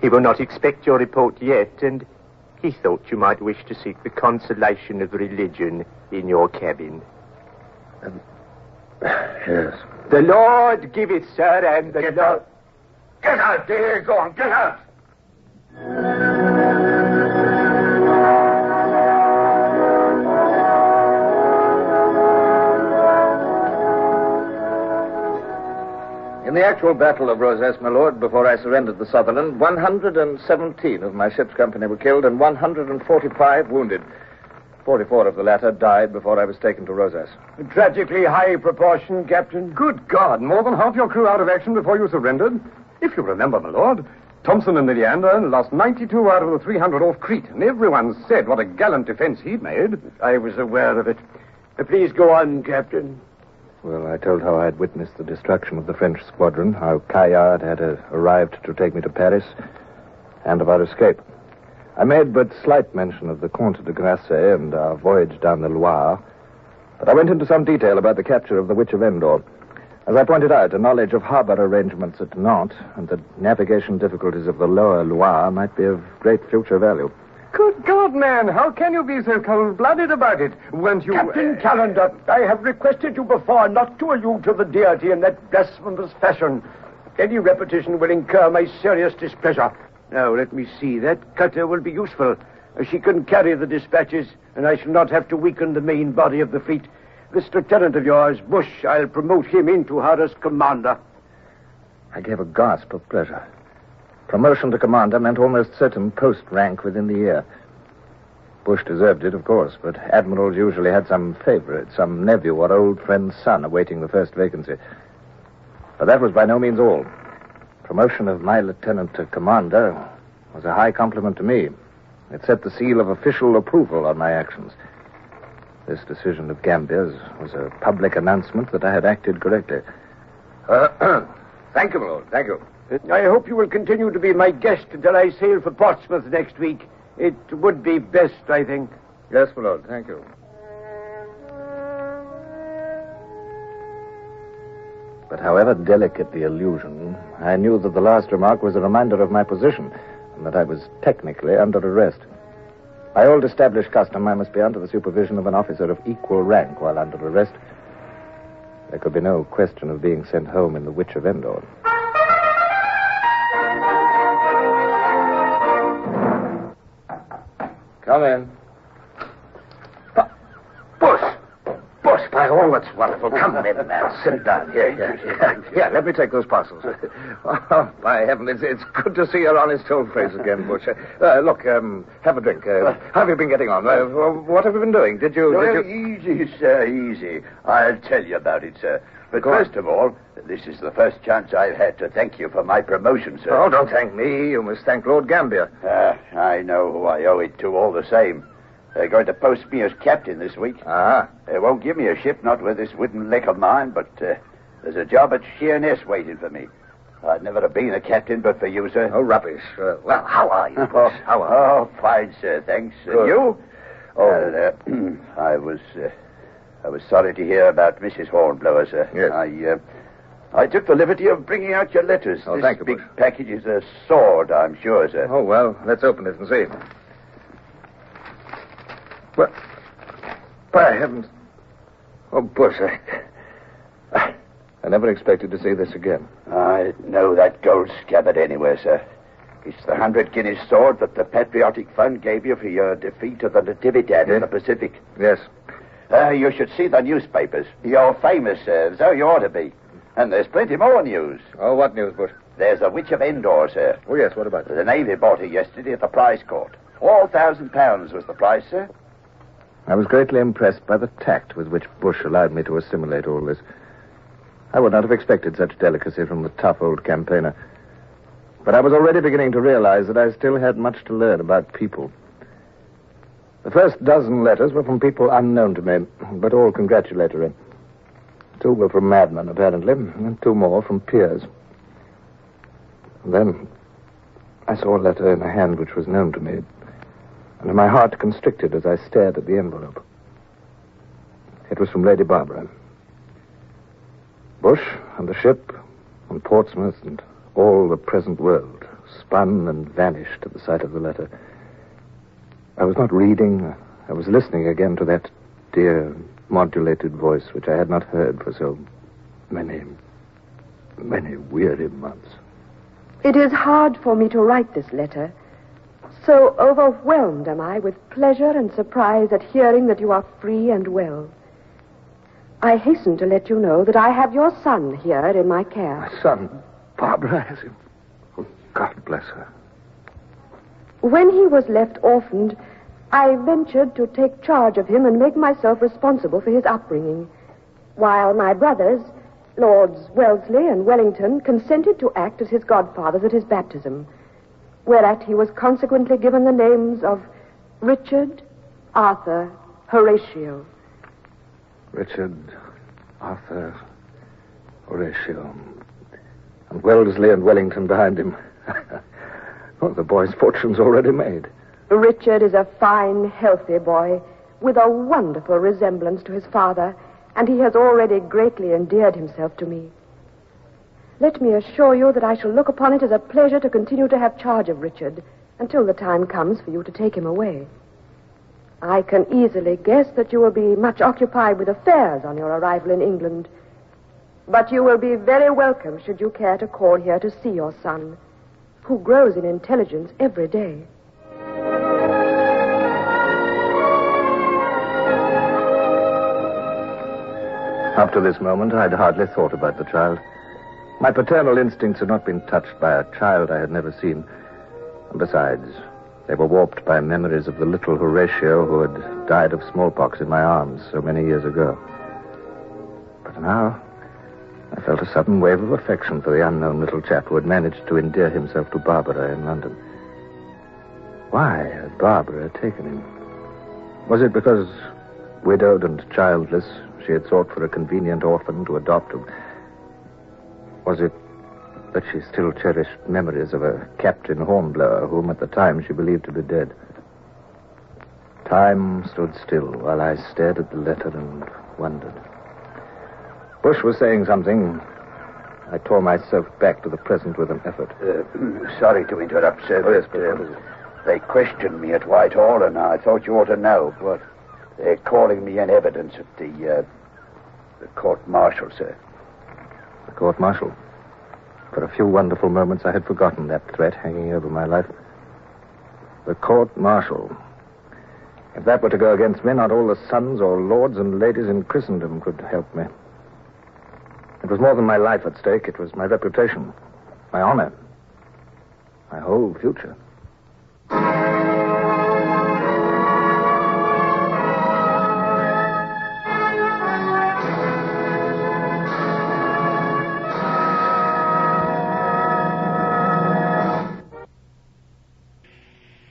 He will not expect your report yet, and he thought you might wish to seek the consolation of religion in your cabin. Yes. The Lord give it, sir, and the Lord... Get out, dear. Go on, get out. In the actual Battle of Rosas, my lord, before I surrendered the Sutherland, 117 of my ship's company were killed and 145 wounded. 44 of the latter died before I was taken to Rosas. A tragically high proportion, Captain. Good God, more than half your crew out of action before you surrendered? If you remember, my lord, Thompson and the Leander lost 92 out of the 300 off Crete, and everyone said what a gallant defense he'd made. I was aware of it. Please go on, Captain. Well, I told how I had witnessed the destruction of the French squadron, how Caillard had arrived to take me to Paris, and of our escape. I made but slight mention of the Comte de Grasset and our voyage down the Loire, but I went into some detail about the capture of the Witch of Endor. As I pointed out, a knowledge of harbor arrangements at Nantes and the navigation difficulties of the lower Loire might be of great future value. Good God, man, how can you be so cold-blooded about it? Weren't you... Captain Callender, I have requested you before not to allude to the deity in that blasphemous fashion. Any repetition will incur my serious displeasure. Now, let me see. That cutter will be useful. She can carry the dispatches, and I shall not have to weaken the main body of the fleet. This lieutenant of yours, Bush, I'll promote him into her as commander. I gave a gasp of pleasure. Promotion to commander meant almost certain post rank within the year. Bush deserved it, of course, but admirals usually had some favorite, some nephew or old friend's son awaiting the first vacancy. But that was by no means all. Promotion of my lieutenant to commander was a high compliment to me. It set the seal of official approval on my actions. This decision of Gambia's was a public announcement that I had acted correctly. Thank you, my lord. Thank you. I hope you will continue to be my guest until I sail for Portsmouth next week. It would be best, I think. Yes, my lord. Thank you. But however delicate the allusion, I knew that the last remark was a reminder of my position and that I was technically under arrest. By old established custom, I must be under the supervision of an officer of equal rank while under arrest. There could be no question of being sent home in the Witch of Endor. Come in. Bush, by all that's wonderful. Come in, man. Sit down. Here, let me take those parcels. Oh, by heaven, it's good to see your honest old face again, Bush. Look, have a drink. How have you been getting on? What have you been doing? Did you... Easy, sir, easy. I'll tell you about it, sir. But first of all, this is the first chance I've had to thank you for my promotion, sir. Oh, don't thank me. You must thank Lord Gambier. I know who I owe it to all the same. They're going to post me as captain this week. They won't give me a ship, not with this wooden leg of mine, but there's a job at Sheerness waiting for me. I'd never have been a captain but for you, sir. Oh, rubbish. Well, how are you, Bush? How are you? Oh, fine, sir, thanks. Good. And you? I was sorry to hear about Mrs. Hornblower, sir. Yes. I took the liberty of bringing out your letters. Oh, this thank you, big Bush. package is a sword, I'm sure, sir. Oh, well, let's open it and see. Well, by heavens. Oh, Bush, I never expected to see this again. I know that gold scabbard anywhere, sir. It's the 100 Guinness sword that the Patriotic Fund gave you for your defeat of the Natividad in the Pacific. Yes. You should see the newspapers. You're famous, sir, so you ought to be. And there's plenty more news. Oh, what news, Bush? There's a Witch of Endor, sir. Oh, yes, what about it? The Navy bought her yesterday at the prize court. £4,000 was the price, sir. I was greatly impressed by the tact with which Bush allowed me to assimilate all this. I would not have expected such delicacy from the tough old campaigner. But I was already beginning to realize that I still had much to learn about people. The first dozen letters were from people unknown to me, but all congratulatory. 2 were from madmen, apparently, and 2 more from peers. And then I saw a letter in a hand which was known to me, and my heart constricted as I stared at the envelope. It was from Lady Barbara. Bush and the ship and Portsmouth and all the present world spun and vanished at the sight of the letter. I was not reading. I was listening again to that dear, modulated voice which I had not heard for so many weary months. It is hard for me to write this letter. So overwhelmed am I with pleasure and surprise at hearing that you are free and well. I hasten to let you know that I have your son here in my care. My son, Barbara, has him. Oh, God bless her. When he was left orphaned, I ventured to take charge of him and make myself responsible for his upbringing, while my brothers, Lords Wellesley and Wellington, consented to act as his godfathers at his baptism, whereat he was consequently given the names of Richard, Arthur, Horatio. Richard, Arthur, Horatio, and Wellesley and Wellington behind him. Oh, the boy's fortune's already made. Richard is a fine, healthy boy with a wonderful resemblance to his father, and he has already greatly endeared himself to me. Let me assure you that I shall look upon it as a pleasure to continue to have charge of Richard until the time comes for you to take him away. I can easily guess that you will be much occupied with affairs on your arrival in England, but you will be very welcome should you care to call here to see your son, who grows in intelligence every day. Up to this moment, I'd hardly thought about the child. My paternal instincts had not been touched by a child I had never seen. And besides, they were warped by memories of the little Horatio who had died of smallpox in my arms so many years ago. But now, I felt a sudden wave of affection for the unknown little chap who had managed to endear himself to Barbara in London. Why had Barbara taken him? Was it because, widowed and childless, she had sought for a convenient orphan to adopt him? Was it that she still cherished memories of a Captain Hornblower, whom at the time she believed to be dead? Time stood still while I stared at the letter and wondered. Bush was saying something. I tore myself back to the present with an effort. Sorry to interrupt, sir. Oh, yes, but they questioned me at Whitehall, and I thought you ought to know, but they're calling me in evidence at the court-martial, sir. The court-martial? For a few wonderful moments, I had forgotten that threat hanging over my life. The court-martial. If that were to go against me, not all the sons or lords and ladies in Christendom could help me. It was more than my life at stake. It was my reputation, my honor, my whole future.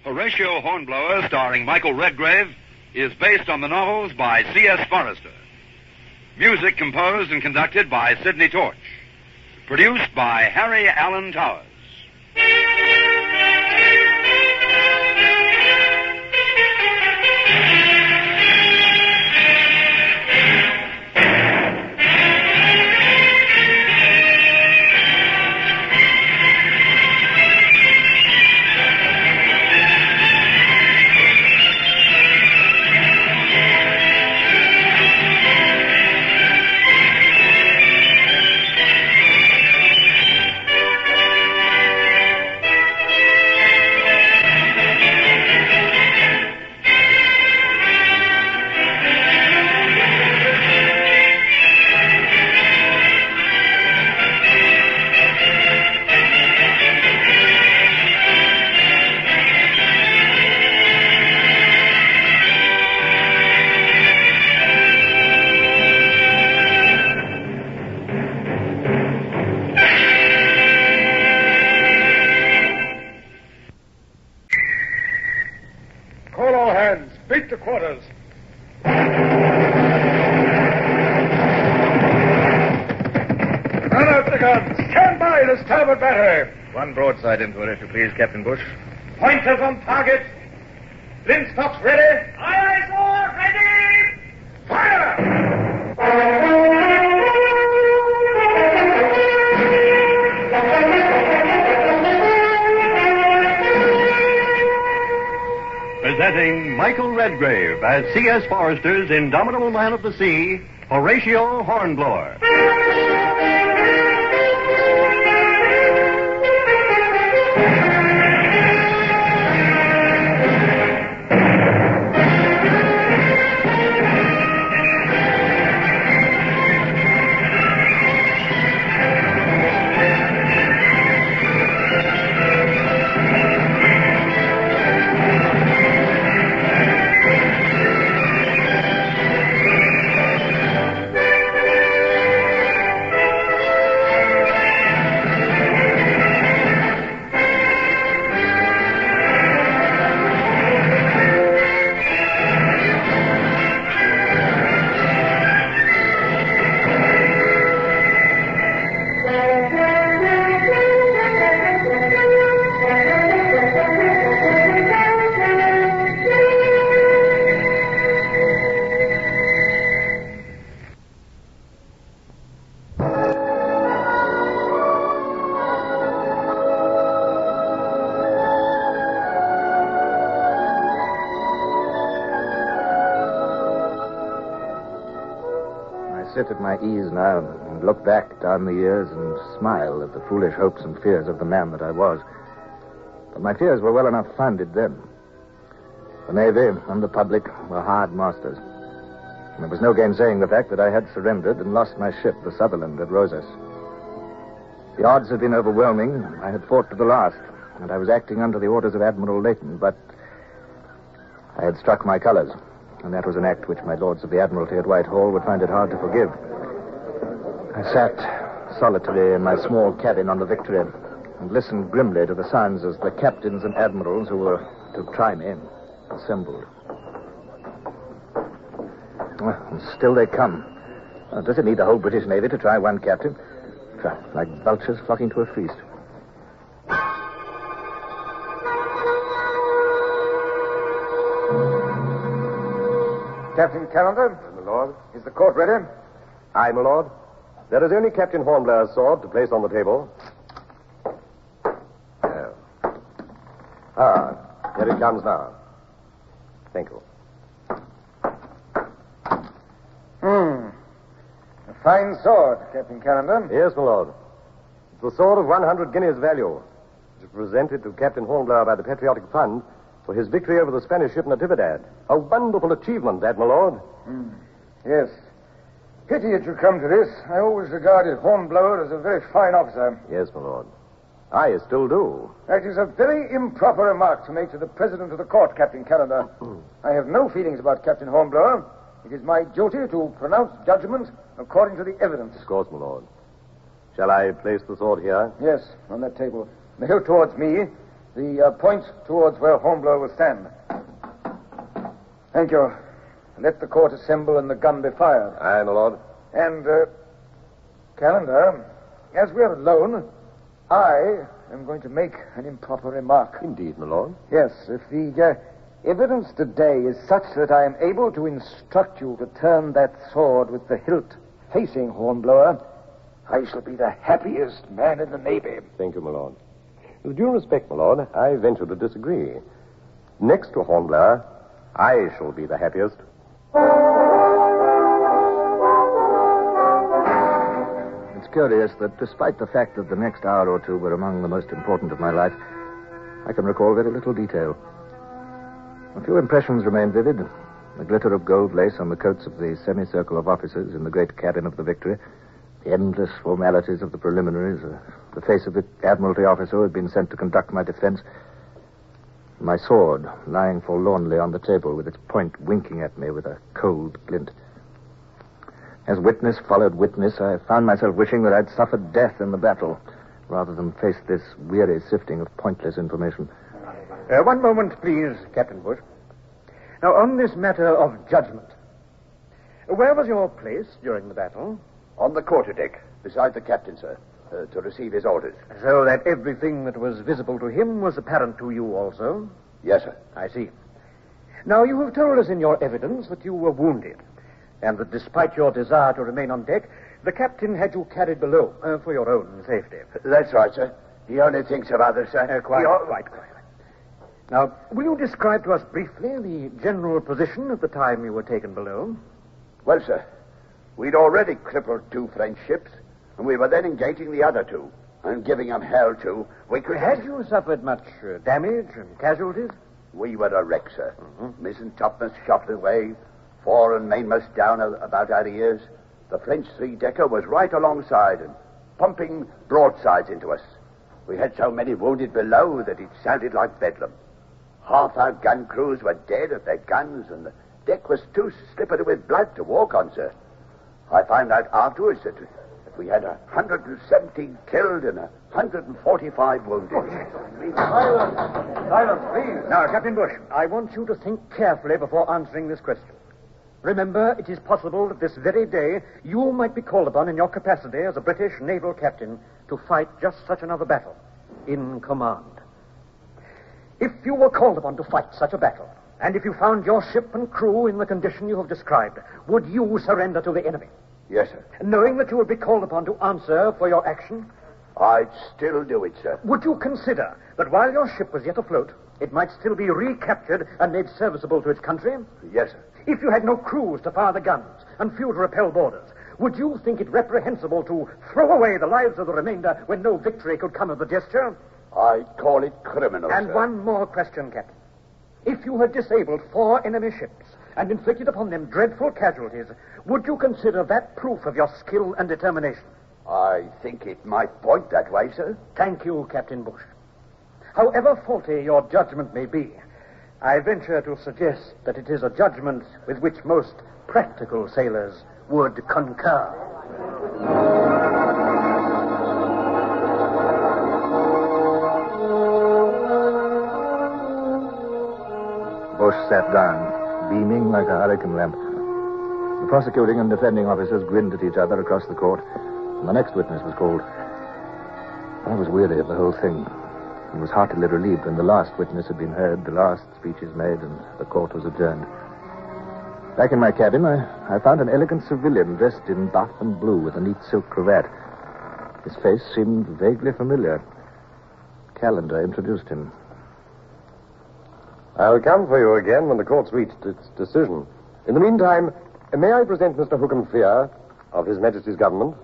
Horatio Hornblower, starring Michael Redgrave, is based on the novels by C.S. Forester. Music composed and conducted by Sidney Torch. Produced by Harry Allen Towers. Run out the guns. Stand by the starboard battery. One broadside into her, if you please, Captain Bush. Pointers on target. Flintstocks ready. Aye, sir. Ready. Fire! Presenting Michael Redgrave as C.S. Forrester's indomitable man of the sea, Horatio Hornblower. Sit at my ease now and look back down the years and smile at the foolish hopes and fears of the man that I was. But my fears were well enough founded then. The Navy and the public were hard masters. And there was no gainsaying the fact that I had surrendered and lost my ship, the Sutherland, at Rosas. The odds had been overwhelming. I had fought to the last, and I was acting under the orders of Admiral Leighton, but I had struck my colors. And that was an act which my lords of the Admiralty at Whitehall would find it hard to forgive. I sat solitary in my small cabin on the Victory and listened grimly to the sounds as the captains and admirals who were to try me assembled. Well, and still they come. Does it need the whole British Navy to try one captain? Like vultures flocking to a feast. Captain Callender? My lord. Is the court ready? Aye, my lord. There is only Captain Hornblower's sword to place on the table. There. Here it comes now. Thank you. A fine sword, Captain Callender. Yes, my lord. It's the sword of 100 guineas value. It was presented to Captain Hornblower by the Patriotic Fund for his victory over the Spanish ship Natividad. A wonderful achievement, that, my lord. Yes. Pity it should come to this. I always regarded Hornblower as a very fine officer. Yes, my lord. I still do. That is a very improper remark to make to the president of the court, Captain Callender. I have no feelings about Captain Hornblower. It is my duty to pronounce judgment according to the evidence. Of course, my lord. Shall I place the sword here? Yes, on that table. The hilt towards me, the point towards where Hornblower will stand. Thank you. Let the court assemble and the gun be fired. Aye, my lord. And, Callender, as we are alone, I am going to make an improper remark. Indeed, my lord. Yes, if the evidence today is such that I am able to instruct you to turn that sword with the hilt facing Hornblower, I shall be the happiest man in the Navy. Thank you, my lord. With due respect, my lord, I venture to disagree. Next to Hornblower, I shall be the happiest. It's curious that despite the fact that the next hour or two were among the most important of my life, I can recall very little detail. A few impressions remain vivid. The glitter of gold lace on the coats of the semicircle of officers in the great cabin of the Victory, the endless formalities of the preliminaries, the face of the Admiralty officer who had been sent to conduct my defense, my sword lying forlornly on the table with its point winking at me with a cold glint. As witness followed witness, I found myself wishing that I'd suffered death in the battle rather than face this weary sifting of pointless information. One moment, please, Captain Bush. Now, on this matter of judgment, where was your place during the battle? On the quarterdeck, beside the captain, sir, to receive his orders. So that everything that was visible to him was apparent to you also? Yes, sir. I see. Now, you have told us in your evidence that you were wounded, and that despite your desire to remain on deck, the captain had you carried below for your own safety. That's right, sir. He only thinks of others, sir. Quite. Now, will you describe to us briefly the general position at the time you were taken below? Well, sir, we'd already crippled 2 French ships, and we were then engaging the other 2, and giving them hell, too. Had you suffered much damage and casualties? We were a wreck, sir. Mizzen topmast shot away, fore and mainmast down about our ears. The French 3-decker was right alongside and pumping broadsides into us. We had so many wounded below that it sounded like bedlam. Half our gun crews were dead at their guns, and the deck was too slippery with blood to walk on, sir. I found out afterwards that we had 117 killed and 145 wounded. Silence, please. Now, Captain Bush, I want you to think carefully before answering this question. Remember, it is possible that this very day you might be called upon in your capacity as a British naval captain to fight just such another battle in command. If you were called upon to fight such a battle, and if you found your ship and crew in the condition you have described, would you surrender to the enemy? Yes, sir. Knowing that you would be called upon to answer for your action? I'd still do it, sir. Would you consider that while your ship was yet afloat, it might still be recaptured and made serviceable to its country? Yes, sir. If you had no crews to fire the guns and few to repel boarders, would you think it reprehensible to throw away the lives of the remainder when no victory could come of the gesture? I'd call it criminal, And sir. one more question, Captain. If you had disabled 4 enemy ships and inflicted upon them dreadful casualties, would you consider that proof of your skill and determination? I think it might point that way, sir. Thank you, Captain Bush. However faulty your judgment may be, I venture to suggest that it is a judgment with which most practical sailors would concur. Bush sat down, beaming like a hurricane lamp. The prosecuting and defending officers grinned at each other across the court, and the next witness was called. I was weary of the whole thing, and was heartily relieved when the last witness had been heard, the last speeches made, and the court was adjourned. Back in my cabin, I found an elegant civilian dressed in buff and blue with a neat silk cravat. His face seemed vaguely familiar. Callender introduced him. I'll come for you again when the court's reached its decision. In the meantime, may I present Mr. Hookham-Fear of His Majesty's government?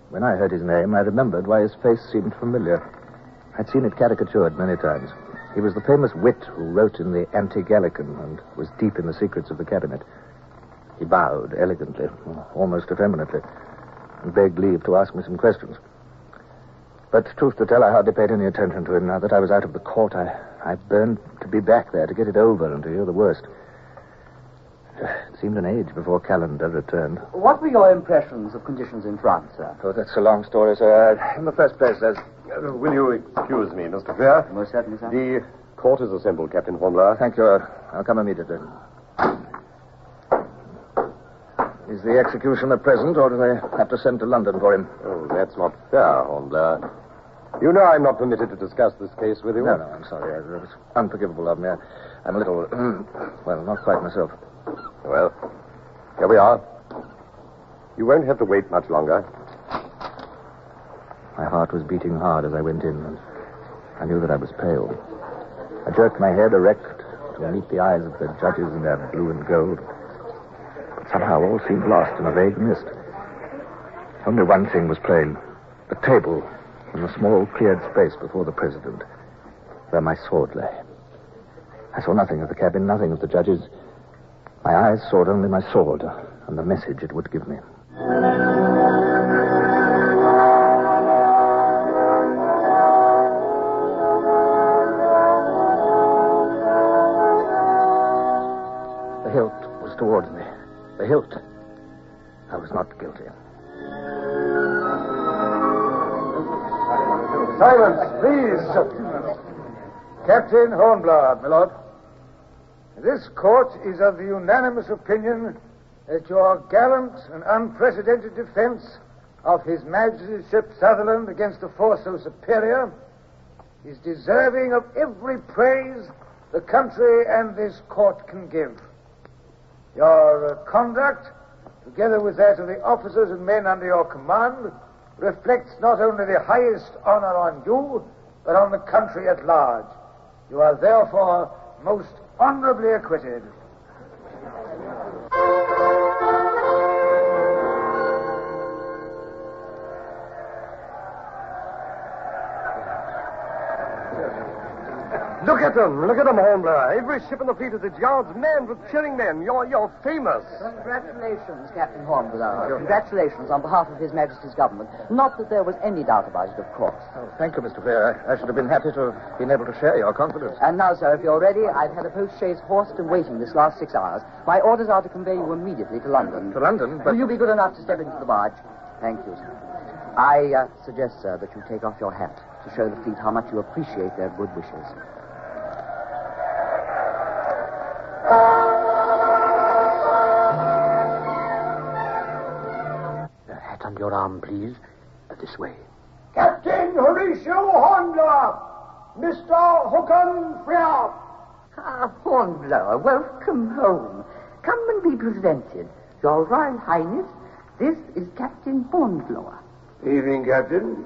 When I heard his name, I remembered why his face seemed familiar. I'd seen it caricatured many times. He was the famous wit who wrote in the Anti-Gallican and was deep in the secrets of the cabinet. He bowed elegantly, almost effeminately, and begged leave to ask me some questions. But truth to tell, I hardly paid any attention to him now that I was out of the court. I burned to be back there, to get it over and to hear the worst. It seemed an age before Callender returned. What were your impressions of conditions in France, sir? Oh, that's a long story, sir. In the first place, will you excuse me, Mr. Fear? Most certainly, sir. The court is assembled, Captain Hornblower. Thank you. I'll come immediately. Is the executioner present, or do they have to send to London for him? Oh, that's not fair, Hornblower. You know I'm not permitted to discuss this case with you. No, I'm sorry. It was unforgivable of me. I'm a little, well, not quite myself. Well, here we are. You won't have to wait much longer. My heart was beating hard as I went in, and I knew that I was pale. I jerked my head erect to meet the eyes of the judges in their blue and gold. But somehow all seemed lost in a vague mist. Only one thing was plain. The table and the small cleared space before the president, where my sword lay. I saw nothing of the cabin, nothing of the judges. My eyes saw only my sword and the message it would give me. The hilt was towards me. The hilt. I was not guilty. Silence, please. Captain Hornblower, my lord. This court is of the unanimous opinion that your gallant and unprecedented defense of His Majesty's ship Sutherland against a force so superior is deserving of every praise the country and this court can give. Your conduct, together with that of the officers and men under your command, reflects not only the highest honor on you, but on the country at large. You are therefore most honorably acquitted. Look at them, Hornblower. Every ship in the fleet is at yards manned with cheering men. You're famous. Congratulations, Captain Hornblower. Congratulations on behalf of His Majesty's government. Not that there was any doubt about it, of course. Oh, thank you, Mr. Fair. I should have been happy to have been able to share your confidence. And now, sir, if you're ready, I've had a post-chaise horsed and waiting this last 6 hours. My orders are to convey you immediately to London. To London? But... Will you be good enough to step into the barge? Thank you, sir. I suggest, sir, that you take off your hat to show the fleet how much you appreciate their good wishes. Hat under your arm, please. This way. Captain Horatio Hornblower, Mr. Hook'em Freer. Ah, Hornblower, welcome home. Come and be presented. Your Royal Highness, this is Captain Hornblower. Evening, Captain.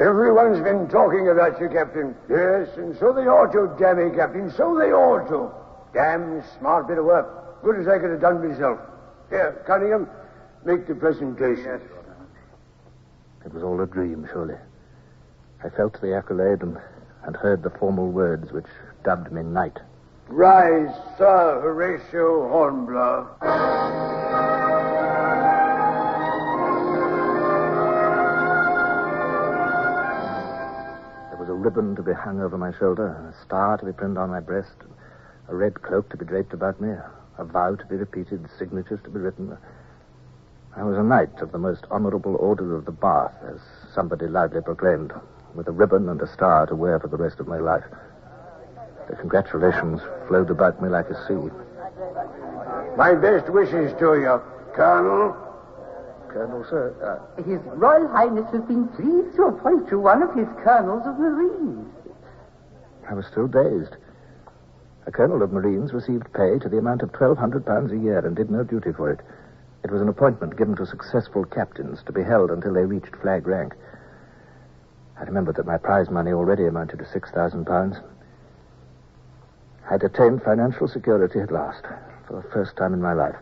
Everyone's been talking about you, Captain. Yes, and so they ought to, damn it, Captain. So they ought to. Damn smart bit of work. Good as I could have done myself. Here, Cunningham, make the presentation. Yes. It was all a dream, surely. I felt the accolade and heard the formal words which dubbed me knight. Rise, Sir Horatio Hornblower. There was a ribbon to be hung over my shoulder, a star to be pinned on my breast, a red cloak to be draped about me, a vow to be repeated, signatures to be written. I was a knight of the most honorable order of the Bath, as somebody loudly proclaimed, with a ribbon and a star to wear for the rest of my life. The congratulations flowed about me like a sea. My best wishes to you, Colonel. Colonel, sir. His Royal Highness has been pleased to appoint you one of his colonels of Marines. I was still dazed. A colonel of Marines received pay to the amount of £1,200 a year and did no duty for it. It was an appointment given to successful captains to be held until they reached flag rank. I remembered that my prize money already amounted to £6,000. I'd attained financial security at last, for the first time in my life.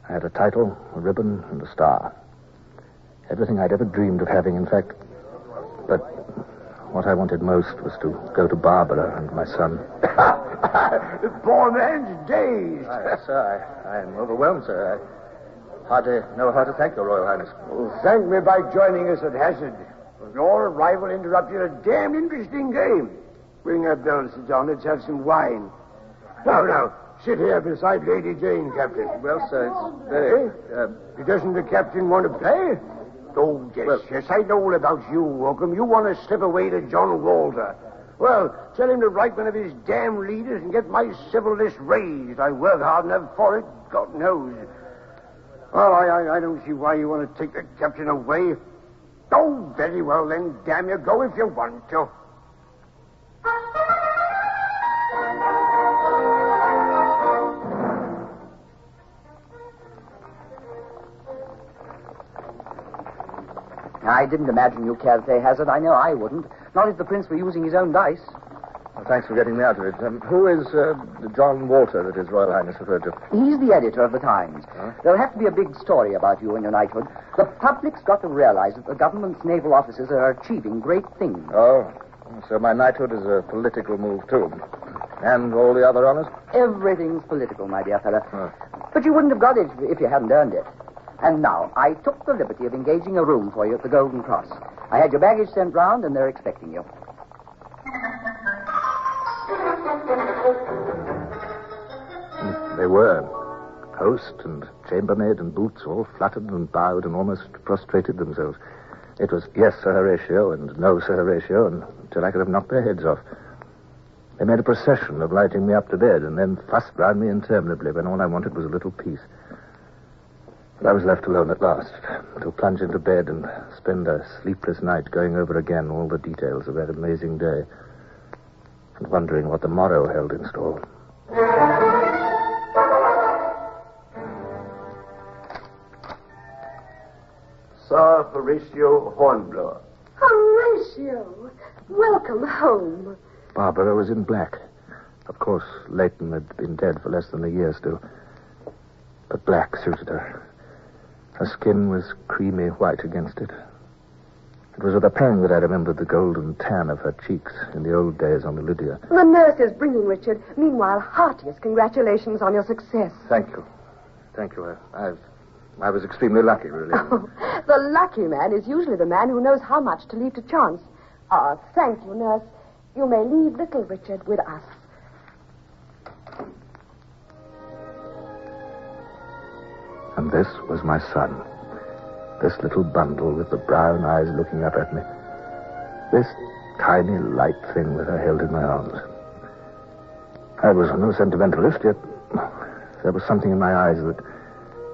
I had a title, a ribbon, and a star. Everything I'd ever dreamed of having, in fact. But what I wanted most was to go to Barbara and my son. The poor man's dazed. Sir, I'm overwhelmed, sir. I hardly know how to thank your Royal Highness. Well, thank me by joining us at hazard. Your arrival interrupted a damn interesting game. Bring that bell, Sir John. Let's have some wine. Now, sit here beside Lady Jane, Captain. Well, sir, it's very... Doesn't the captain want to play? Oh, yes, I know all about you, Wookham. You want to slip away to John Walter. Well, tell him to write one of his damn leaders and get my civil list raised. I work hard enough for it, God knows. Well, I don't see why you want to take the captain away. Oh, very well then, damn you, go if you want to. I didn't imagine you cared to play hazard. I know I wouldn't. Not if the prince were using his own dice. Well, thanks for getting me out of it. Who is John Walter that His Royal Highness referred to? He's the editor of the Times. Huh? There'll have to be a big story about you and your knighthood. The public's got to realize that the government's naval officers are achieving great things. Oh, so my knighthood is a political move, too. And all the other honors? Everything's political, my dear fellow. Huh. But you wouldn't have got it if you hadn't earned it. And now, I took the liberty of engaging a room for you at the Golden Cross. I had your baggage sent round, and they're expecting you. They were. Host and chambermaid and boots all fluttered and bowed and almost prostrated themselves. It was yes, Sir Horatio, and no, Sir Horatio, until I could have knocked their heads off. They made a procession of lighting me up to bed and then fussed round me interminably when all I wanted was a little peace. But I was left alone at last, to plunge into bed and spend a sleepless night going over again all the details of that amazing day, and wondering what the morrow held in store. Sir Horatio Hornblower. Horatio, welcome home. Barbara was in black. Of course, Leighton had been dead for less than a year still. But black suited her. Her skin was creamy white against it. It was with a pang that I remembered the golden tan of her cheeks in the old days on the Lydia. The nurse is bringing Richard. Meanwhile, heartiest congratulations on your success. Thank you. Thank you. I was extremely lucky, really. Oh, the lucky man is usually the man who knows how much to leave to chance. Ah, thank you, nurse. You may leave little Richard with us. And this was my son. This little bundle with the brown eyes looking up at me. This tiny, light thing that I held in my arms. I was no sentimentalist, yet there was something in my eyes that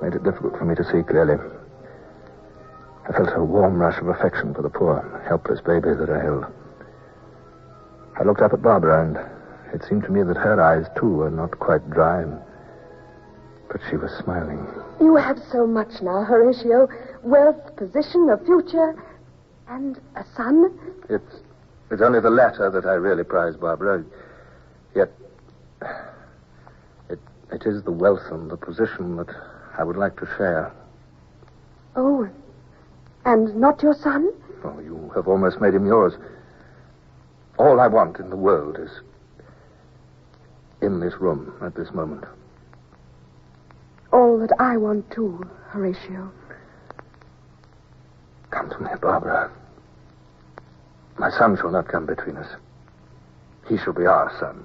made it difficult for me to see clearly. I felt a warm rush of affection for the poor, helpless baby that I held. I looked up at Barbara, and it seemed to me that her eyes, too, were not quite dry, but she was smiling. You have so much now, Horatio. Wealth, position, a future, and a son. It's only the latter that I really prize, Barbara. Yet, it is the wealth and the position that I would like to share. Oh, and not your son? Oh, you have almost made him yours. All I want in the world is in this room at this moment. All that I want, too, Horatio. Come to me, Barbara. My son shall not come between us. He shall be our son.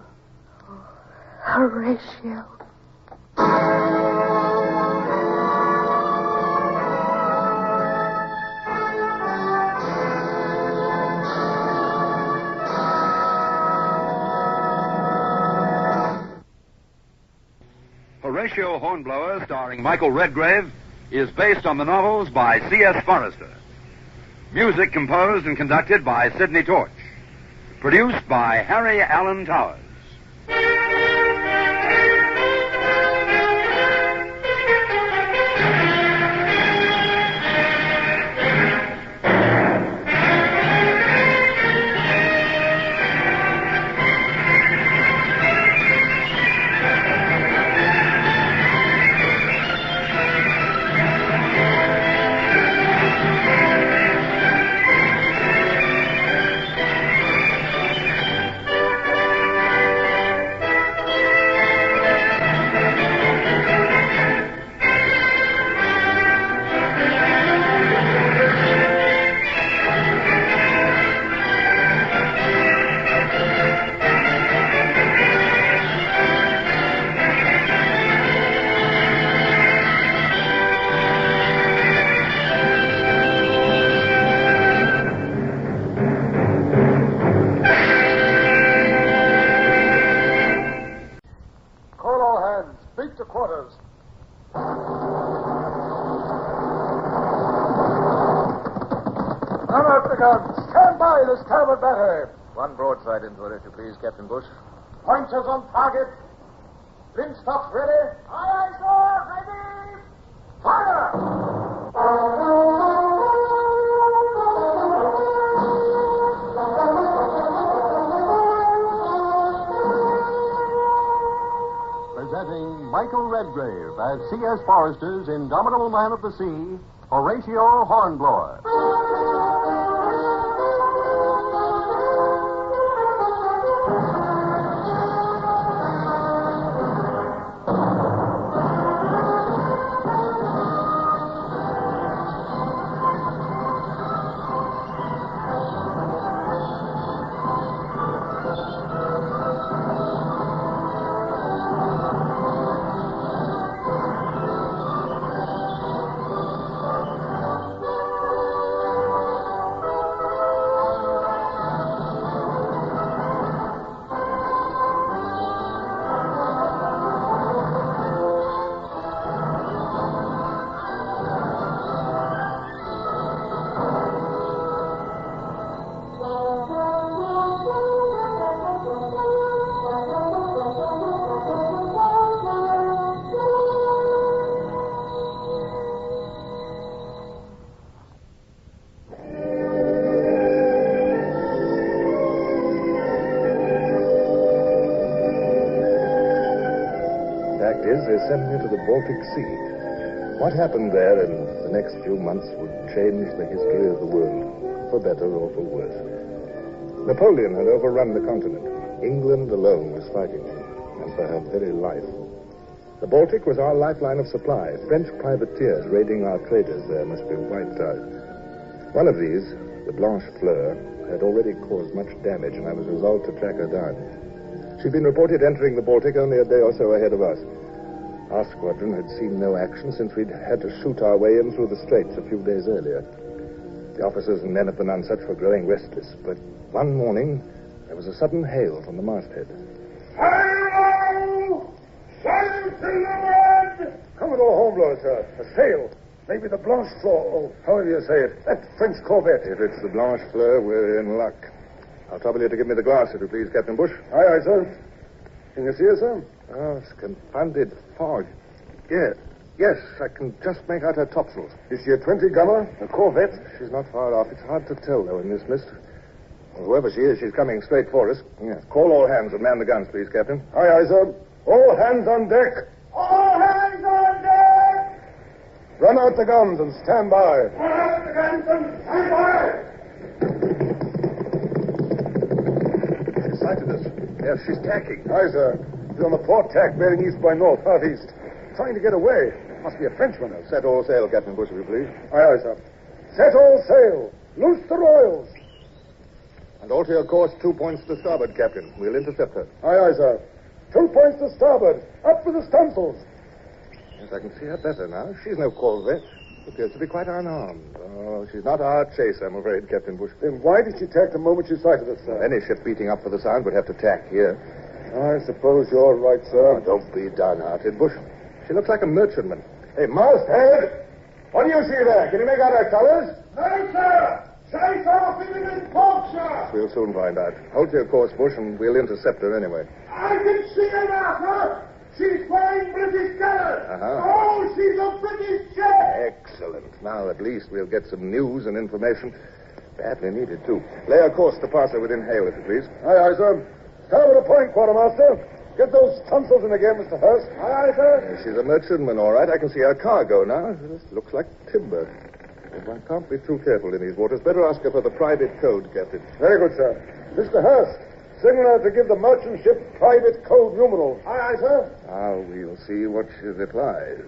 Horatio. Horatio Hornblower, starring Michael Redgrave, is based on the novels by C.S. Forester. Music composed and conducted by Sidney Torch. Produced by Harry Allen Towers. Stand by the starboard battery. One broadside into it, if you please, Captain Bush. Pointers on target. Flintstocks ready. Aye, aye, sir. Ready. Fire! Presenting Michael Redgrave as C.S. Forester's indomitable man of the sea, Horatio Hornblower. days, they sent me to the Baltic Sea. What happened there in the next few months would change the history of the world, for better or for worse. Napoleon had overrun the continent. England alone was fighting, and for her very life. The Baltic was our lifeline of supply. French privateers raiding our traders there must be wiped out. One of these, the Blanche Fleur, had already caused much damage, and I was resolved to track her down. She'd been reported entering the Baltic only a day or so ahead of us. Our squadron had seen no action since we'd had to shoot our way in through the straits a few days earlier. The officers and men of the Nonsuch were growing restless, but one morning there was a sudden hail from the masthead. Hello! Sail to leeward! Commodore Hornblower, sir. A sail. Maybe the Blanche Fleur, or however you say it. That French corvette. If it's the Blanche Fleur, we're in luck. I'll trouble you to give me the glass, if you please, Captain Bush. Aye, aye, sir. Can you see her, sir? Oh, it's confounded fog. Yes, I can just make out her topsails. Is she a 20-gunner? A corvette? She's not far off. It's hard to tell, though, in this mist. Well, whoever she is, she's coming straight for us. Yeah. Call all hands and man the guns, please, Captain. Aye, aye, sir. All hands on deck. All hands on deck! Run out the guns and stand by. Run out the guns and stand by! She sighted us. Yes, she's tacking. Aye, sir. She's on the port tack, bearing east by north, southeast. Trying to get away. Must be a Frenchman. Set all sail, Captain Bush, if you please. Aye, aye, sir. Set all sail. Loose the royals. And alter your course 2 points to starboard, Captain. We'll intercept her. Aye, aye, sir. 2 points to starboard. Up with the stunsails. Yes, I can see her better now. She's no corvette. Appears to be quite unarmed. Oh, she's not our chase, I'm afraid, Captain Bush. Then why did she tack the moment she sighted us, sir? Any ship beating up for the Sound would have to tack here. I suppose you're right, sir. Oh, don't be downhearted, Bush. She looks like a merchantman. Hey, masthead! What do you see there? Can you make out her colors? No, sir! Chase off in the port, sir! We'll soon find out. Hold to your course, Bush, and we'll intercept her anyway. I can see her now, sir! She's flying British colors! Uh-huh. Oh, she's a British ship! Excellent. Now, at least, we'll get some news and information. Badly needed, too. Lay a course to pass her within hail, if you please. Aye, aye, sir. Starboard a point, quartermaster. Get those tonsils in again, Mr. Hurst. Aye, aye, sir. She's a merchantman, all right. I can see her cargo now. This looks like timber. But one can't be too careful in these waters. Better ask her for the private code, Captain. Very good, sir. Mr. Hurst, signal her to give the merchant ship private code numeral. Aye, aye, sir. Now, we'll see what she replies.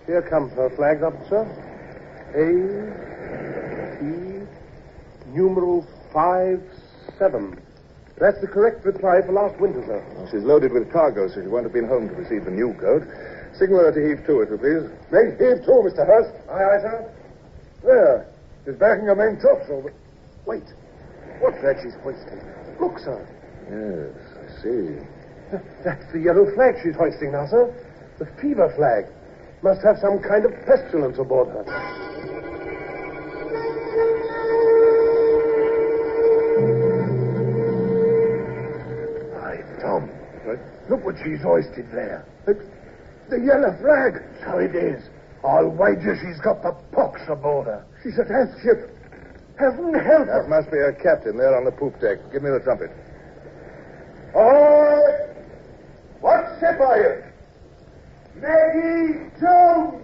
Here come her flags up, sir. A, T, numeral 57. That's the correct reply for last winter, sir. Well, she's loaded with cargo, so she won't have been home to receive the new code. Signal her to heave to, if you please. Make heave to, Mr. Hurst. Aye, aye, sir. There. She's backing her main topsail, but... Wait. What's that she's hoisting? Look, sir. Yes, I see. That's the yellow flag she's hoisting now, sir. The fever flag. Must have some kind of pestilence aboard her. Tom. What? Look what she's hoisted there. The yellow flag. So it is. I'll wager she's got the pox aboard her. She's a death ship. Heaven help her. That must be her captain there on the poop deck. Give me the trumpet. All right. What ship are you? Maggie Jones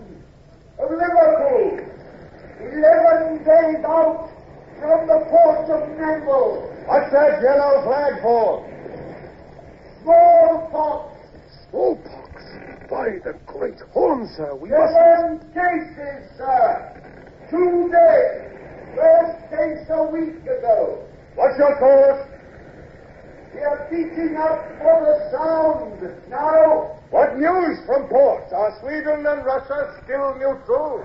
of Liverpool. 11 days out from the port of Naval. What's that yellow flag for? Smallpox. Smallpox? By the great horn, sir, we 7 cases, sir. 2 days. First case a week ago. What's your course? We are beating up for the Sound now. What news from port? Are Sweden and Russia still neutral?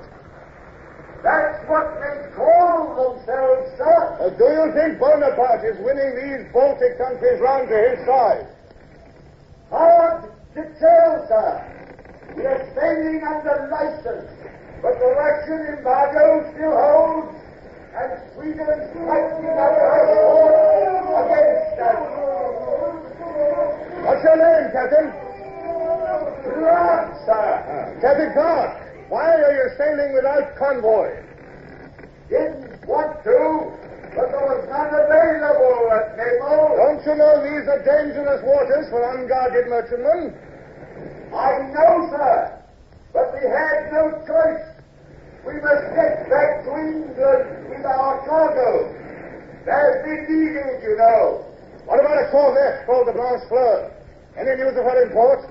That's what they call themselves, sir. Do you think Bonaparte is winning these Baltic countries round to his side? Hard to tell, sir. We are sailing under license, but the Russian embargo still holds, and Sweden's fighting up her port against us. What's your name, Captain? Clark, sir. Captain Clark, why are you sailing without convoy? Didn't want to, but there was none available at Naval. Don't you know these are dangerous waters for unguarded merchantmen? I know, sir. But we had no choice. We must get back to England with our cargo. There's been needed, you know. What about a corvette called the Blanche Fleur? Any news of her in port?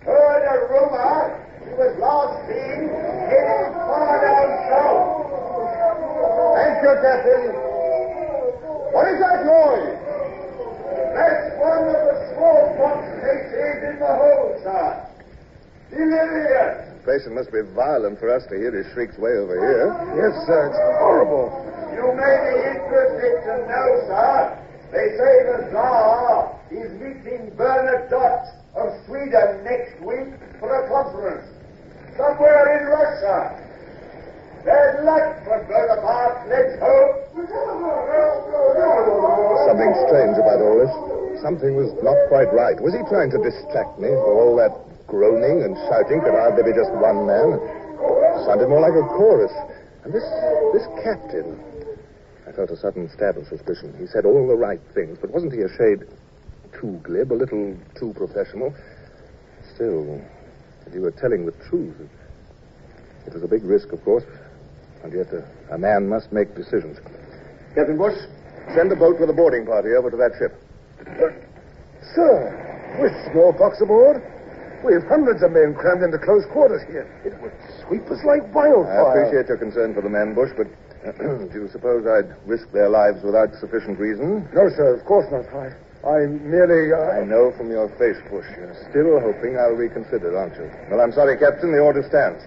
Heard a rumor. She was last seen heading far down south. Thank you, Captain. What is that noise? That's one of the smallpox cases in the hold, sir. Delirious. It must be violent for us to hear his shrieks way over here. Yes, sir. It's horrible. You may be interested to know, sir. They say the Tsar is meeting Bernadotte of Sweden next week for a conference. Somewhere in Russia. Bad luck for Bonaparte. Let's hope. Something strange about all this. Something was not quite right. Was he trying to distract me for all that groaning and shouting could hardly be just one man? It sounded more like a chorus. And this captain, I felt a sudden stab of suspicion. He said all the right things, but wasn't he a shade too glib, a little too professional? Still, if he were telling the truth, it was a big risk, of course, and yet a man must make decisions. Captain Bush, send a boat with a boarding party over to that ship. Sir, with smallpox aboard? We have hundreds of men crammed into close quarters here. It would sweep us like wildfire. I appreciate your concern for the men, Bush, but do you suppose I'd risk their lives without sufficient reason? No, sir, of course not. I merely... I know from your face, Bush, you're still hoping I'll reconsider, aren't you? Well, I'm sorry, Captain, the order stands.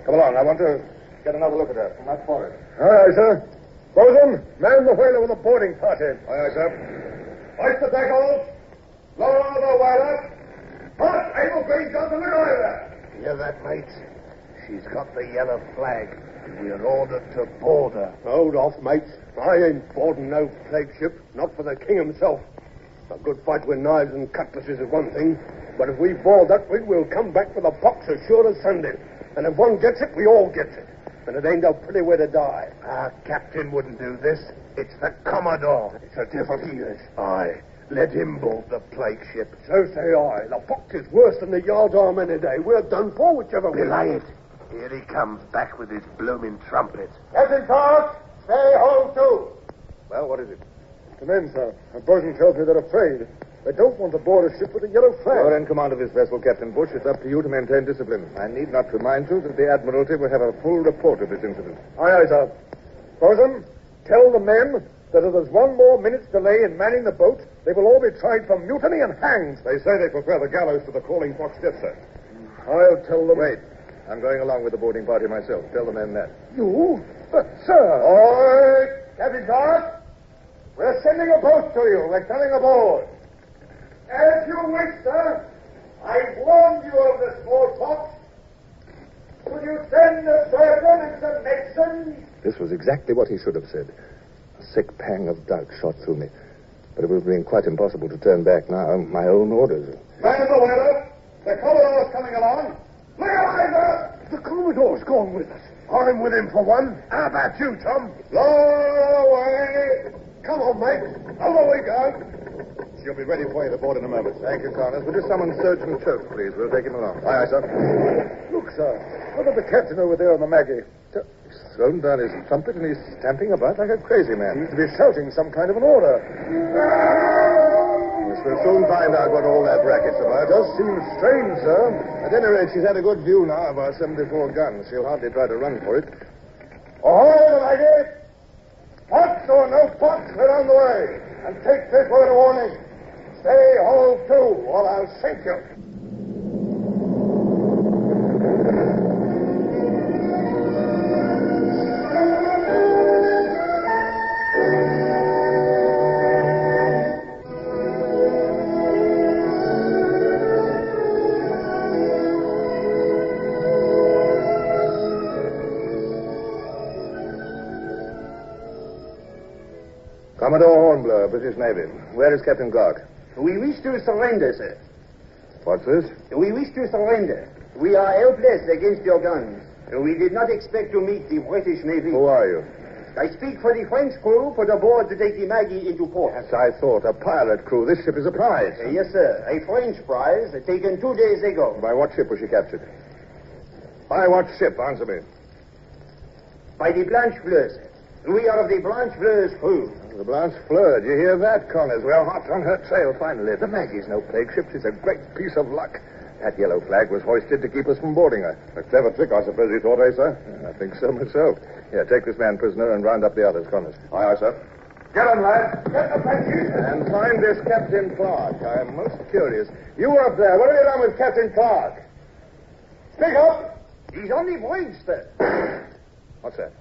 Come along, I want to get another look at her from that forward. Aye, aye, sir. Bosun, man the whaler with a boarding party. Aye, aye, sir. Hoist the tackles. Lower the whaler. Hot, able breeze on the either. Hear that, mates? She's got the yellow flag. We're ordered to board her. Hold off, mates. I ain't boarding no plague ship, not for the king himself. A good fight with knives and cutlasses is one thing, but if we board that rig, we'll come back with a box as sure as Sunday. And if one gets it, we all gets it. And it ain't a pretty way to die. Our captain wouldn't do this. It's the Commodore. It's a devil he is. Aye. Let him board the plague ship. So say I. The box is worse than the yard arm any day. We're done for whichever way. Belay it. Here he comes back with his blooming trumpet. Captain Clark, stay home too. Well, what is it? The men, sir. The bosun tells me they're afraid. They don't want to board a ship with a yellow flag. You're in command of this vessel, Captain Bush. It's up to you to maintain discipline. I need not remind you that the Admiralty will have a full report of this incident. Aye, aye, sir. Bosun, tell the men that if there's one more minute's delay in manning the boat, they will all be tried for mutiny and hanged. They say they prefer the gallows to the crawling box death, sir. I'll tell them... Wait. I'm going along with the boarding party myself. Tell the men that. You? But, sir... All right, Captain Clark. We're sending a boat to you. We're coming aboard. As you wish, sir. I warned you of the smallpox. Will you send a surgeon and some medicine? This was exactly what he should have said. A sick pang of doubt shot through me. But it would have been quite impossible to turn back now. My own orders. Man of the weather, the Commodore's coming along. Look alive, sir! The Commodore's gone with us. I'm with him for one. How about you, Tom? Lower away. Come on, mate. Over we go. She'll be ready for you to board in a moment. Thank you, Connors. Would you summon Surgeon Choate, please? We'll take him along. Aye, aye, sir. Look, sir. Look at the captain over there on the Maggie. He's thrown down his trumpet and he's stamping about like a crazy man. Seems to be shouting some kind of an order. Yes, we'll soon find out what all that racket's about. Does seem strange, sir. At any rate, she's had a good view now of our 74 guns. She'll hardly try to run for it. Ahoy, the Maggie! Pots or no pots, we're on the way. And take this word of warning. Stay home, too, or I'll sink you. Commodore Hornblower, British Navy. Where is Captain Clark? We wish to surrender, sir. What's this? We wish to surrender. We are helpless against your guns. We did not expect to meet the British Navy. Who are you? I speak for the French crew put aboard to take the Maggie into port. Yes, I thought. A pirate crew. This ship is a prize. Yes, sir. A French prize taken 2 days ago. By what ship was she captured? By what ship? Answer me. By the Blanche Fleur, sir. We are of the Blanche Fleur's crew. The Blanche Fleur. Did you hear that, Connors? We're hot on her trail finally. The Maggie's no plague ship. She's a great piece of luck. That yellow flag was hoisted to keep us from boarding her. A clever trick, I suppose you thought, sir? I think so myself. Here, take this man prisoner and round up the others, Connors. Aye, sir. Get on, lads. Get the Frenchies. And find this Captain Clark. I'm most curious. You up there, what have you done with Captain Clark? Speak up. He's on the voyage, sir. What's that?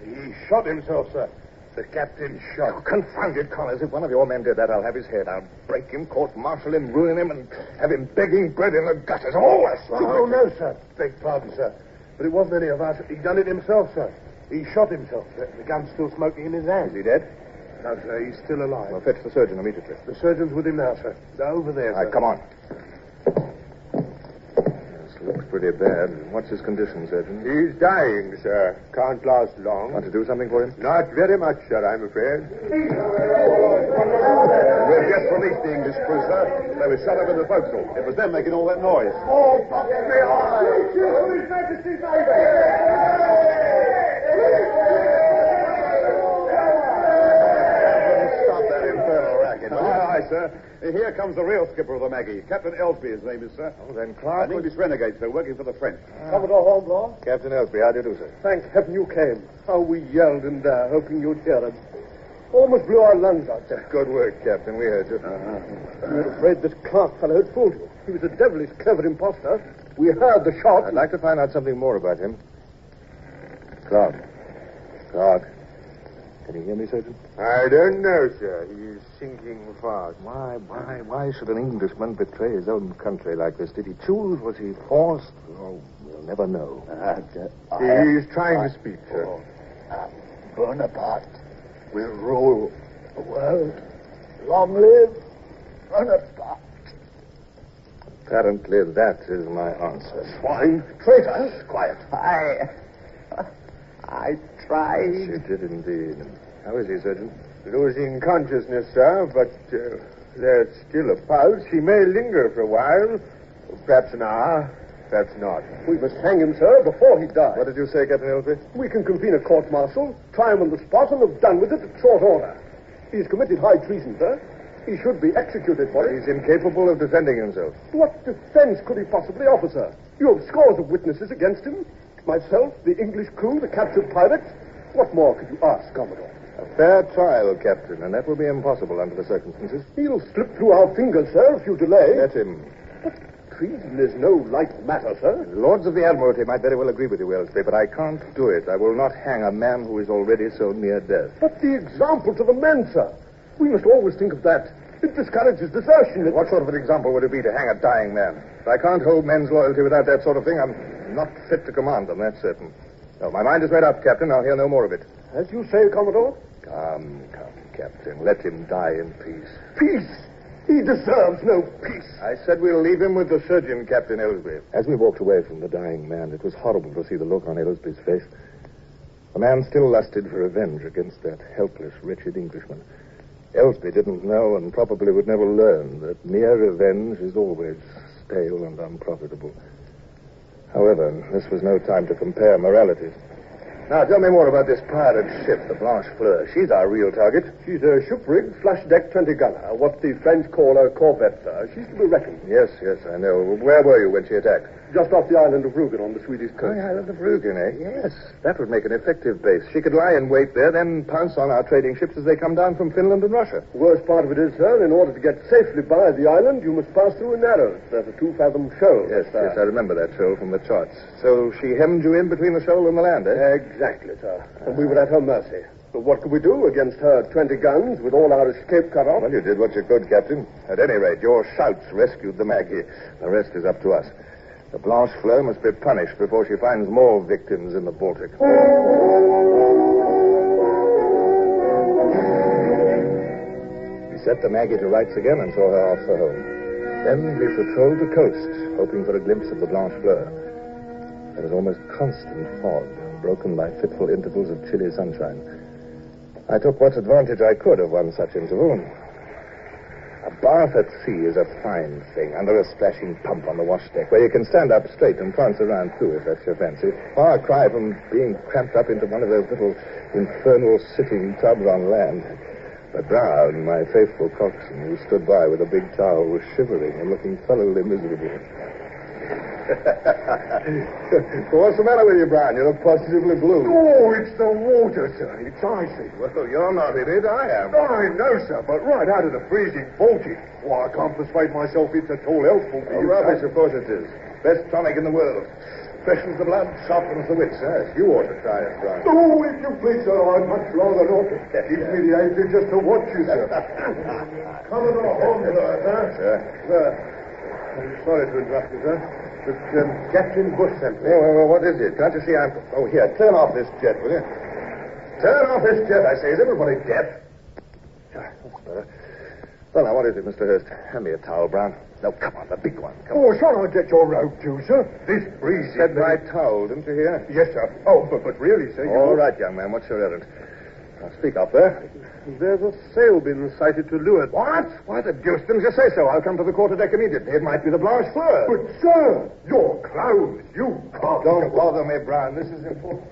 He shot himself, sir. The captain shot. Oh, confound it, Connors. If one of your men did that, I'll have his head. I'll break him, court-martial him, ruin him, and have him begging bread in the gutters. All this. Oh, no, sir. Beg pardon, sir. But it wasn't any of us. He done it himself, sir. He shot himself. The gun's still smoking in his hand. Is he dead? No, sir. He's still alive. Well, fetch the surgeon immediately. The surgeon's with him now, sir. Over there, All right, sir. come on. Looks pretty bad. What's his condition, Surgeon? He's dying, sir. Can't last long. Want to do something for him? Not very much, sir, I'm afraid. We've just released the English crew, sir. They were shut up in the forecastle. It was them making all that noise. Oh, fuck me eyes! His Majesty's Stop that infernal racket. Aye, sir. Here comes the real skipper of the Maggie. Captain Elsby, his name is, sir. Oh, then Clark... An English renegade, sir, working for the French. Commodore Hornblower? Captain Elsby, how do you do, sir? Thank heaven you came. How we yelled and hoping you'd hear us. Almost blew our lungs out, sir. Good work, Captain. We heard you. We were afraid this Clark fellow had fooled you. He was a devilish clever imposter. We heard the shot. I'd like to find out something more about him. Clark. Can you hear me, Surgeon? I don't know, sir. He's sinking fast. Why should an Englishman betray his own country like this? Did he choose? Was he forced? Oh, we'll never know. He's trying to speak, sir. Bonaparte will rule the world. Long live Bonaparte. Apparently that is my answer. Swine, traitors. Quiet. I tried. You did indeed. How is he, Surgeon? Losing consciousness, sir, but there's still a pulse. He may linger for a while. Perhaps an hour, perhaps not. We must hang him, sir, before he dies. What did you say, Captain Elsby? We can convene a court-martial, try him on the spot, and have done with it at short order. He's committed high treason, sir. He should be executed for it. He's incapable of defending himself. What defense could he possibly offer, sir? You have scores of witnesses against him. Myself, the English crew, the captured pirates. What more could you ask, Commodore? A fair trial, Captain, and that will be impossible under the circumstances. He'll slip through our fingers, sir, if you delay. Let him. But treason is no light matter, sir. The Lords of the Admiralty might very well agree with you, Elsby, but I can't do it. I will not hang a man who is already so near death. But the example to the men, sir. We must always think of that. It discourages desertion. What sort of an example would it be to hang a dying man? If I can't hold men's loyalty without that sort of thing, I'm not fit to command them, that's certain. No, my mind is made up, Captain. I'll hear no more of it. As you say, Commodore. Come, Captain. Let him die in peace. Peace? He deserves no peace. I said we'll leave him with the surgeon, Captain Elsby. As we walked away from the dying man, it was horrible to see the look on Elsby's face. The man still lusted for revenge against that helpless, wretched Englishman. Elsby didn't know and probably would never learn that mere revenge is always stale and unprofitable. However, this was no time to compare moralities. Now, tell me more about this pirate ship, the Blanche Fleur. She's our real target. She's a ship-rigged, flush-deck 20-gunner, what the French call a corvette, sir. She's to be reckoned. Yes, I know. Where were you when she attacked? Just off the island of Rügen on the Swedish coast. Oh, the island of Rügen, eh? Yes. That would make an effective base. She could lie in wait there, then pounce on our trading ships as they come down from Finland and Russia. The worst part of it is, sir, in order to get safely by the island, you must pass through a narrows. There's a 2-fathom shoal. Yes, I remember that shoal from the charts. So she hemmed you in between the shoal and the land, eh? Exactly, sir. And we were at her mercy. But what could we do against her 20 guns with all our escape cut off? Well, you did what you could, Captain. At any rate, your shouts rescued the Maggie. The rest is up to us. The Blanche Fleur must be punished before she finds more victims in the Baltic. We set the Maggie to rights again and saw her off for home. Then we patrolled the coast, hoping for a glimpse of the Blanche Fleur. There was almost constant fog. broken by fitful intervals of chilly sunshine. I took what advantage I could of one such interval. A bath at sea is a fine thing, under a splashing pump on the wash deck, where you can stand up straight and prance around too, if that's your fancy. Far cry from being cramped up into one of those little infernal sitting tubs on land. But Brown, my faithful coxswain, who stood by with a big towel, was shivering and looking thoroughly miserable. What's the matter with you, Brown? You look positively blue. Oh, it's the water, sir. It's icy. Well, you're not in it. I am. I know, sir, but right out of the freezing 40. Why, I can't persuade myself it's at all helpful for you. Rubbish, of course it is. Best tonic in the world. Freshens the blood, sharpens the wits. Yes, you ought to try it, Brown. Oh, if you please, sir, I'd much rather not. Gives me the ache just to watch you, sir. Commodore Hornblower, sir. Sir, I'm sorry to interrupt you, sir. But Captain Bush sent me. Oh, what is it? Can't you see I'm... Oh, here, turn off this jet, will you? Turn off this jet, I say. Is everybody deaf? That's better. Well, now, what is it, Mr. Hurst? Hand me a towel, Brown. No, come on, the big one. Come on. Shall I get your robe too, sir? This breeze... Said my towel, didn't you hear? Yes, sir. Oh, but really, sir, you... All right, young man, what's your errand? Now, speak up there. There's a sail been sighted to leeward. What? Why the deuce didn't you say so? I'll come to the quarterdeck immediately. It might be the Blanche Fleur. But, sir, your clothes, you can't... Don't bother me, Brown. This is important.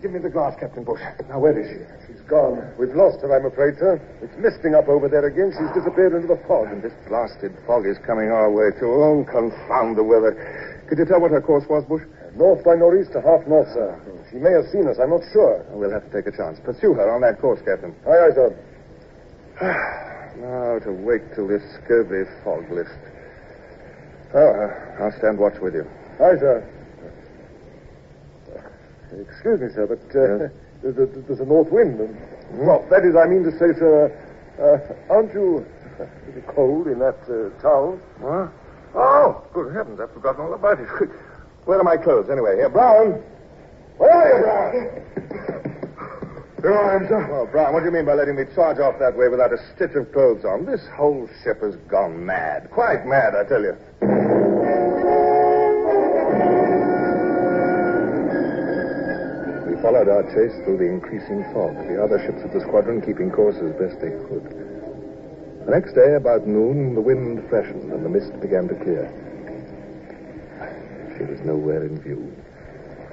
Give me the glass, Captain Bush. Now, where is she? She's gone. We've lost her, I'm afraid, sir. It's misting up over there again. She's disappeared into the fog. And this blasted fog is coming our way, too. Oh, confound the weather. Could you tell what her course was, Bush? North by northeast to half north, sir. She may have seen us. I'm not sure. We'll have to take a chance. Pursue her on that course, Captain. Aye, aye, sir. Now to wait till this scurvy fog lifts. Oh, I'll stand watch with you. Aye, sir. Excuse me, sir, but there's a north wind. Well, that is, I mean to say, sir, aren't you a little cold in that towel? What? Oh, good heavens, I've forgotten all about it. Where are my clothes, anyway? Here, Brown. Where are you, Brown? Here I am, sir. Oh, Brown, what do you mean by letting me charge off that way without a stitch of clothes on? This whole ship has gone mad. Quite mad, I tell you. We followed our chase through the increasing fog, the other ships of the squadron keeping course as best they could. The next day, about noon, the wind freshened and the mist began to clear. She was nowhere in view.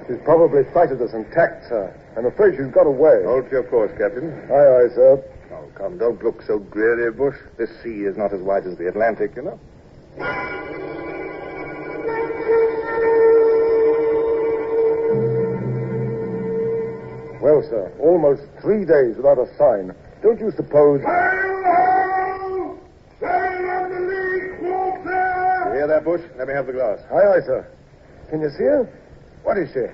She's probably frightened us and tacked, sir. I'm afraid she's got away. Hold to your course, Captain. Aye, aye, sir. Oh, come, don't look so dreary, Bush. This sea is not as wide as the Atlantic, you know. Well, sir, almost 3 days without a sign. Don't you suppose... Sail on the lee quarter! You hear that, Bush? Let me have the glass. Aye, aye, sir. Can you see her? What is she?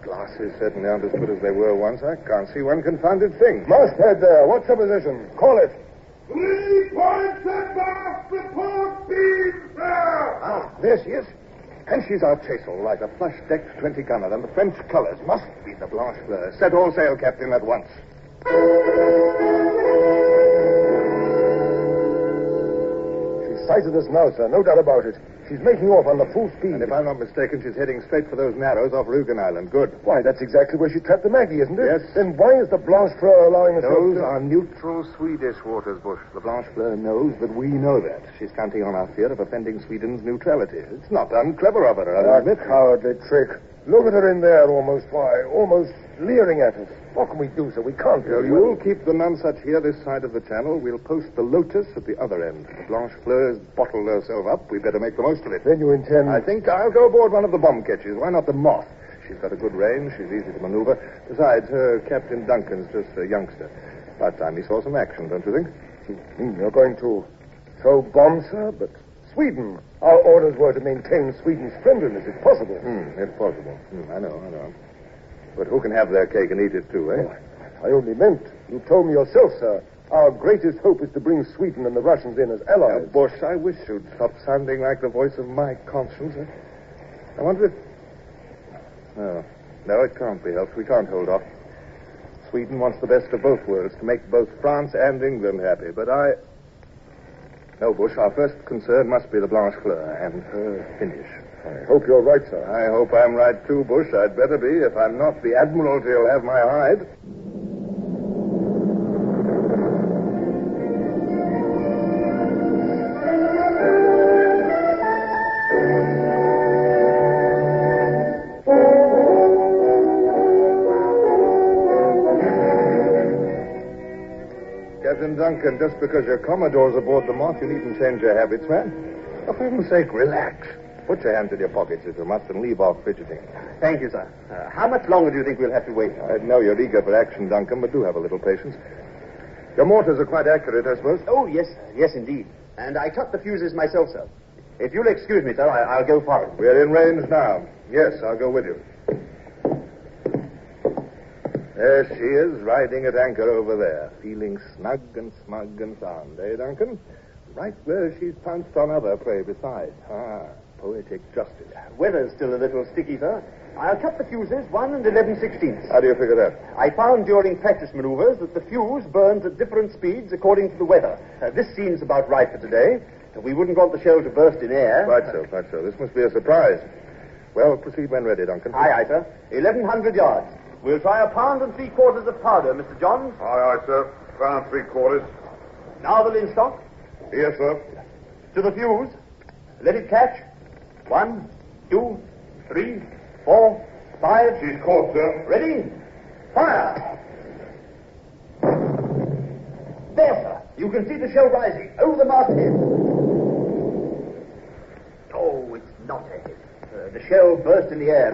Glasses certainly aren't as good as they were once. I can't see one confounded thing. Masthead there. What's her position? Call it. 3 points abaft the port beam, sir! Ah, there she is. And she's our chaser, like a flush-decked 20-gunner, and the French colors must be the Blanche Fleur. Set all sail, Captain, at once. She's sighted us now, sir. No doubt about it. She's making off on the full speed. And if I'm not mistaken, she's heading straight for those narrows off Rugen Island. Good. Why, that's exactly where she trapped the Maggie, isn't it? Yes. Then why is the Blanche Fleur allowing us Those are neutral Swedish waters, Bush. The Blanche Fleur knows that we know that. She's counting on our fear of offending Sweden's neutrality. It's not unclever of her, I'll admit. Cowardly trick. Look at her in there, almost leering at us. What can we do, sir? We can't Well, you'll keep the Nonsuch here this side of the channel. We'll post the Lotus at the other end. The Blanche Fleur's bottled herself up. We'd better make the most of it. Then you intend... I think I'll go aboard one of the bomb catches. Why not the Moth? She's got a good range. She's easy to maneuver. Besides, her Captain Duncan's just a youngster. About time he saw some action, don't you think? You're going to throw bombs, sir? But Sweden. Our orders were to maintain Sweden's friendliness, if possible. If possible. I know. But who can have their cake and eat it, too, eh? Oh, I only meant, you told me yourself, sir, our greatest hope is to bring Sweden and the Russians in as allies. Now, Bush, I wish you'd stop sounding like the voice of my conscience. I wonder if... No, it can't be helped. We can't hold off. Sweden wants the best of both worlds, to make both France and England happy. But No, Bush, our first concern must be the Blanche Fleur and her finish. I hope you're right, sir. I hope I'm right, too, Bush. I'd better be. If I'm not, the Admiralty will have my hide. Captain Duncan, just because your Commodore's aboard the Moth, you needn't change your habits, man. For heaven's sake, relax. Put your hands in your pockets if you must and leave off fidgeting. Thank you, sir. How much longer do you think we'll have to wait? I know you're eager for action, Duncan, but do have a little patience. Your mortars are quite accurate, I suppose? Oh, yes, sir. Yes, indeed. And I cut the fuses myself, sir. If you'll excuse me, sir, I'll go forward. We're in range now. Yes, I'll go with you. There she is, riding at anchor over there, feeling snug and smug and sound, eh, Duncan? Right where she's pounced on other prey besides. Poetic justice. Weather's still a little sticky, sir. I'll cut the fuses 1 and 11/16. How do you figure that? I found during practice maneuvers that the fuse burns at different speeds according to the weather. This seems about right for today. We wouldn't want the shell to burst in air. Quite so. This must be a surprise. Well, proceed when ready, Duncan. Aye, sir. 1,100 yards. We'll try 1 3/4 of powder, Mr. Johns. Aye, sir. 1 3/4. Now the linstock. Yes, sir. To the fuse. Let it catch. 1, 2, 3, 4, 5. She's caught, sir. Ready? Fire! There, sir. You can see the shell rising over the masthead. Oh, it's not a hit. The shell burst in the air.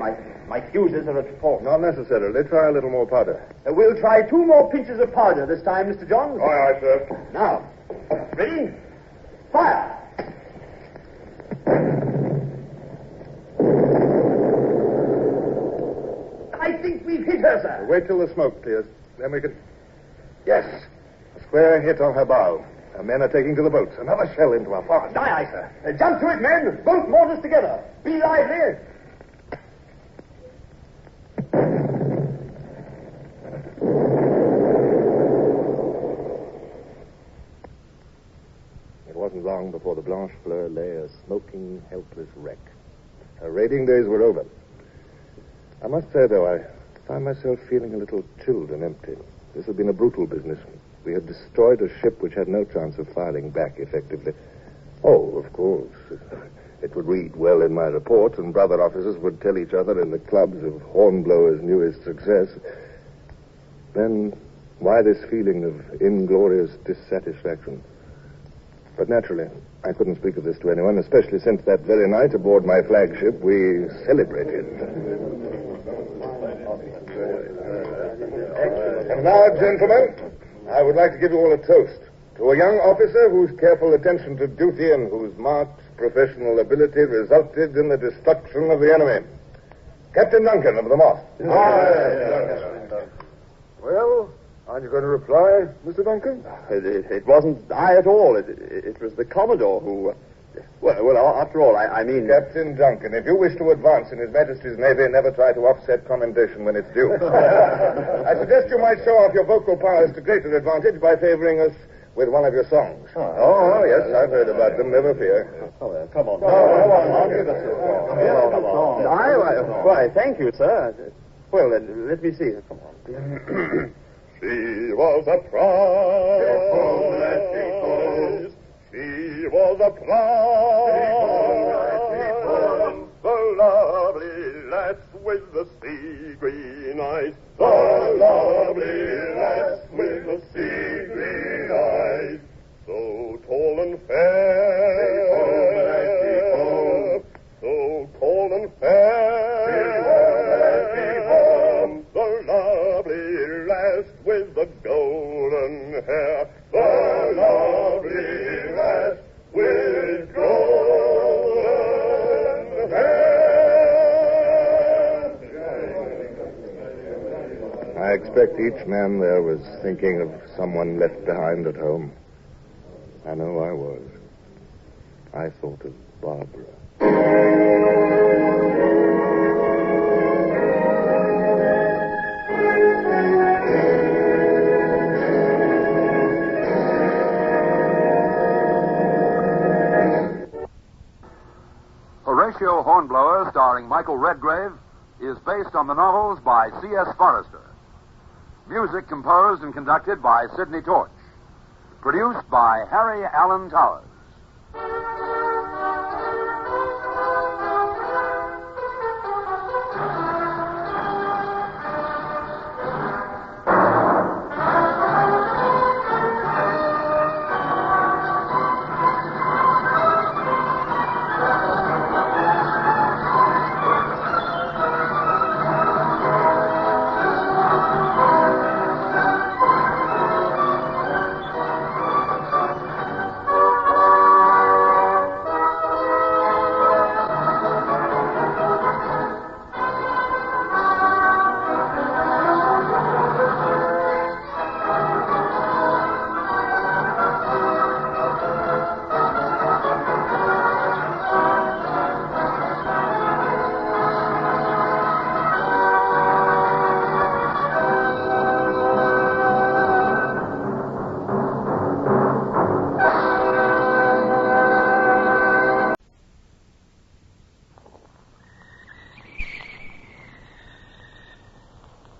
My fuses are at fault. Not necessarily. Try a little more powder. We'll try 2 more pinches of powder this time, Mr. Johns. Aye, sir. Now, ready? Fire! I think we've hit her, sir. Wait till the smoke clears. Then we can... Yes. A square hit on her bow. Our men are taking to the boats. Another shell into our forest. Aye, sir. Jump to it, men. Both mortars together. Be lively. It wasn't long before the Blanche Fleur lay a smoking, helpless wreck. Her raiding days were over. I must say, though, I found myself feeling a little chilled and empty. This had been a brutal business. We had destroyed a ship which had no chance of firing back effectively. Oh, of course. It would read well in my report, and brother officers would tell each other in the clubs of Hornblower's newest success. Then, why this feeling of inglorious dissatisfaction? But naturally, I couldn't speak of this to anyone, especially since that very night aboard my flagship we celebrated. And now, gentlemen, I would like to give you all a toast to a young officer whose careful attention to duty and whose marked professional ability resulted in the destruction of the enemy. Captain Duncan of the Moth. Well, aren't you going to reply, Mr. Duncan? It wasn't I at all. It was the Commodore who... Well, after all, I mean... Captain Duncan, if you wish to advance in His Majesty's Navy, never try to offset commendation when it's due. I suggest you might show off your vocal powers to greater advantage by favoring us with one of your songs. Oh, yes, I've heard about them, never fear. Come on. I'll give us a song. Why, thank you, sir. Well, then, let me see. Come on. She was a prize. She was a prize. The lovely lass with the sea green eyes. The lovely lass with the sea green eyes. So tall and fair. So tall and fair. The lovely lass with the golden hair. The lovely lass with golden hair. I expect each man there was thinking of someone left behind at home. I know I was. I thought of Barbara. Horatio Hornblower starring Michael Redgrave, is based on the novels by C.S. Forester. Music composed and conducted by Sidney Torch. Produced by Harry Allen Towers.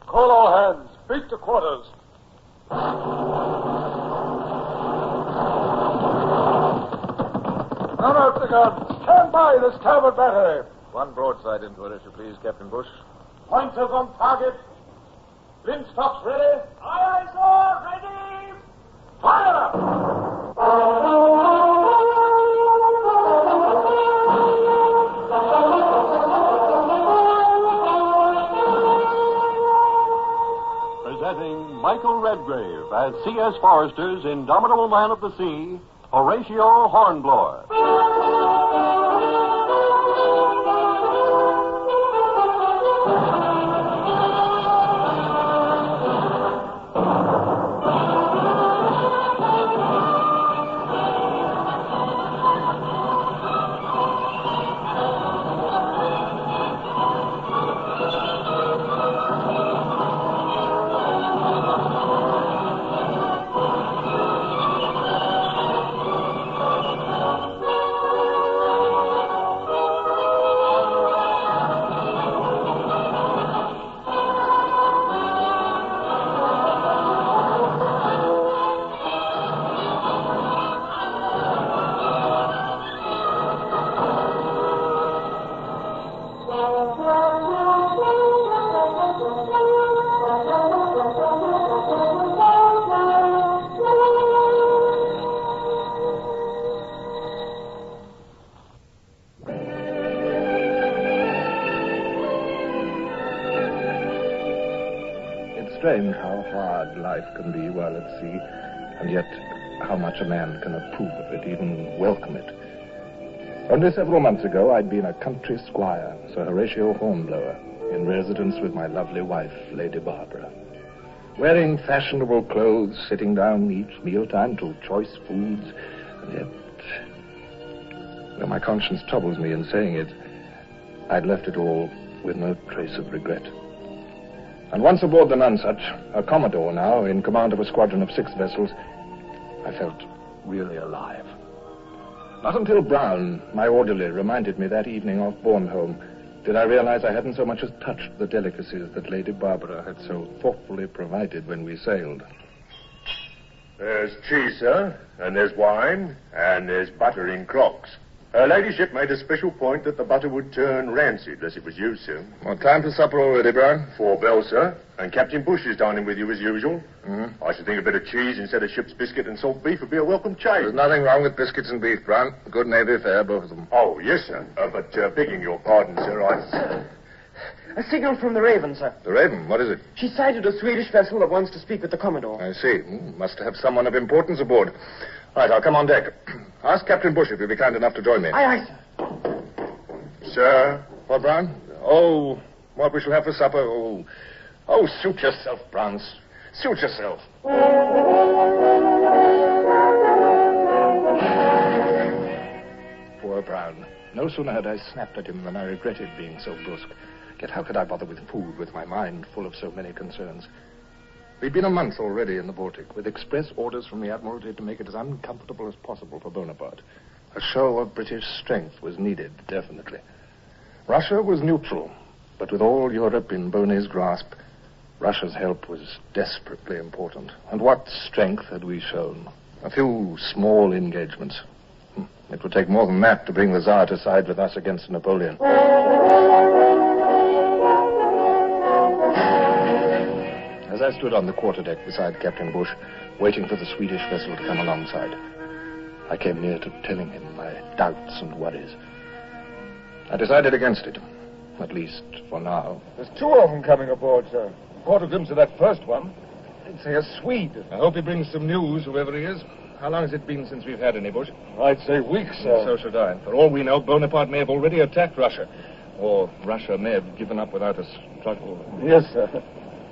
Call all hands. Beat to quarters. Unload the guns. Stand by the starboard battery. One broadside into it, if you please, Captain Bush. Pointers on target. Linstocks ready. Aye, aye, sir. Ready. Fire! Presenting Michael Redgrave as C.S. Forester's indomitable man of the sea, Horatio Hornblower. Strange how hard life can be while at sea, and yet how much a man can approve of it, even welcome it. Only several months ago, I'd been a country squire, Sir Horatio Hornblower, in residence with my lovely wife, Lady Barbara. Wearing fashionable clothes, sitting down each mealtime to choice foods, and yet, though my conscience troubles me in saying it, I'd left it all with no trace of regret. And once aboard the Nonsuch, a commodore now, in command of a squadron of 6 vessels, I felt really alive. Not until Brown, my orderly, reminded me that evening off Bornholm, did I realize I hadn't so much as touched the delicacies that Lady Barbara had so thoughtfully provided when we sailed. There's cheese, sir, and there's wine, and there's butter in crocks. Her ladyship made a special point that the butter would turn rancid unless it was used soon. What time for supper already, Brown? 4 bells, sir. And Captain Bush is dining with you as usual. I should think a bit of cheese instead of ship's biscuit and salt beef would be a welcome change. There's nothing wrong with biscuits and beef, Brown. Good Navy fare, both of them. Oh, yes, sir. But begging your pardon, sir, A signal from the Raven, sir. The Raven? What is it? She sighted a Swedish vessel that wants to speak with the Commodore. I see. Must have someone of importance aboard. Right, I'll come on deck. Ask Captain Bush if he'll be kind enough to join me. Aye, aye, sir. Sir? What, Brown? Oh, what we shall have for supper? Oh, suit yourself, Brown. Suit yourself. Poor Brown. No sooner had I snapped at him than I regretted being so brusque. Yet how could I bother with food with my mind full of so many concerns? We'd been a month already in the Baltic, with express orders from the Admiralty to make it as uncomfortable as possible for Bonaparte. A show of British strength was needed, definitely. Russia was neutral, but with all Europe in Boney's grasp, Russia's help was desperately important. And what strength had we shown? A few small engagements. It would take more than that to bring the Tsar to side with us against Napoleon. As I stood on the quarterdeck beside Captain Bush, waiting for the Swedish vessel to come alongside, I came near to telling him my doubts and worries. I decided against it, at least for now. There's two of them coming aboard, sir. Caught a glimpse of that first one. I'd say a Swede. I hope he brings some news, whoever he is. How long has it been since we've had any, Bush? I'd say weeks, sir. So should I. For all we know, Bonaparte may have already attacked Russia. Or Russia may have given up without a struggle. Yes, sir.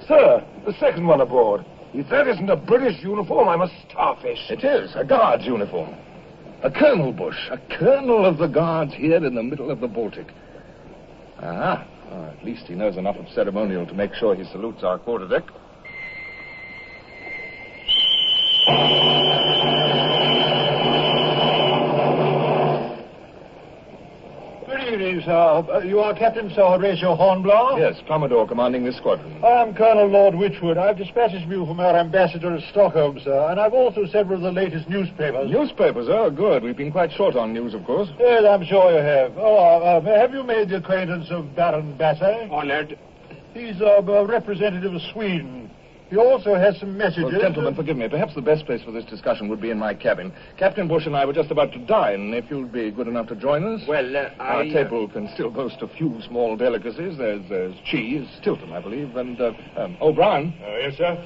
Sir, the second one aboard. If that isn't a British uniform, I'm a starfish. It is, a guard's uniform. A colonel, Bush. A colonel of the guards here in the middle of the Baltic. Ah, well, at least he knows enough of ceremonial to make sure he salutes our quarterdeck. Good evening, sir. You are Captain Sir Horatio Hornblower? Yes, Commodore commanding this squadron. I'm Colonel Lord Wychwood. I've dispatched you from our ambassador at Stockholm, sir, and I've also several of the latest newspapers. Newspapers? Oh, good. We've been quite short on news, of course. Yes, I'm sure you have. Have you made the acquaintance of Baron Basse? Honored. He's a representative of Sweden. He also has some messages. Well, gentlemen, forgive me. Perhaps the best place for this discussion would be in my cabin. Captain Bush and I were just about to dine. If you'd be good enough to join us. Well, Our table can still boast a few small delicacies. There's cheese, Stilton, I believe, and, O'Brien. Yes, sir.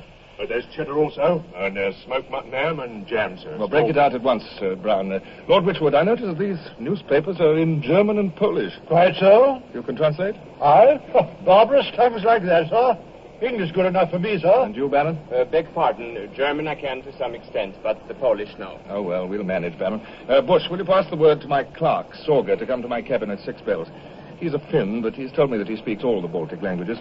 There's cheddar also, and there's smoked mutton ham and jam, sir. Well, break it out at once, Brown. Lord Wychwood, I notice that these newspapers are in German and Polish. Quite so. You can translate? Aye. Barbarous tongues like that, sir. English good enough for me, sir. And you, Baron? Beg pardon. German I can to some extent, but the Polish, no. Oh, well, we'll manage, Baron. Bush, will you pass the word to my clerk, Sorga, to come to my cabin at 6 bells? He's a Finn, but he's told me that he speaks all the Baltic languages.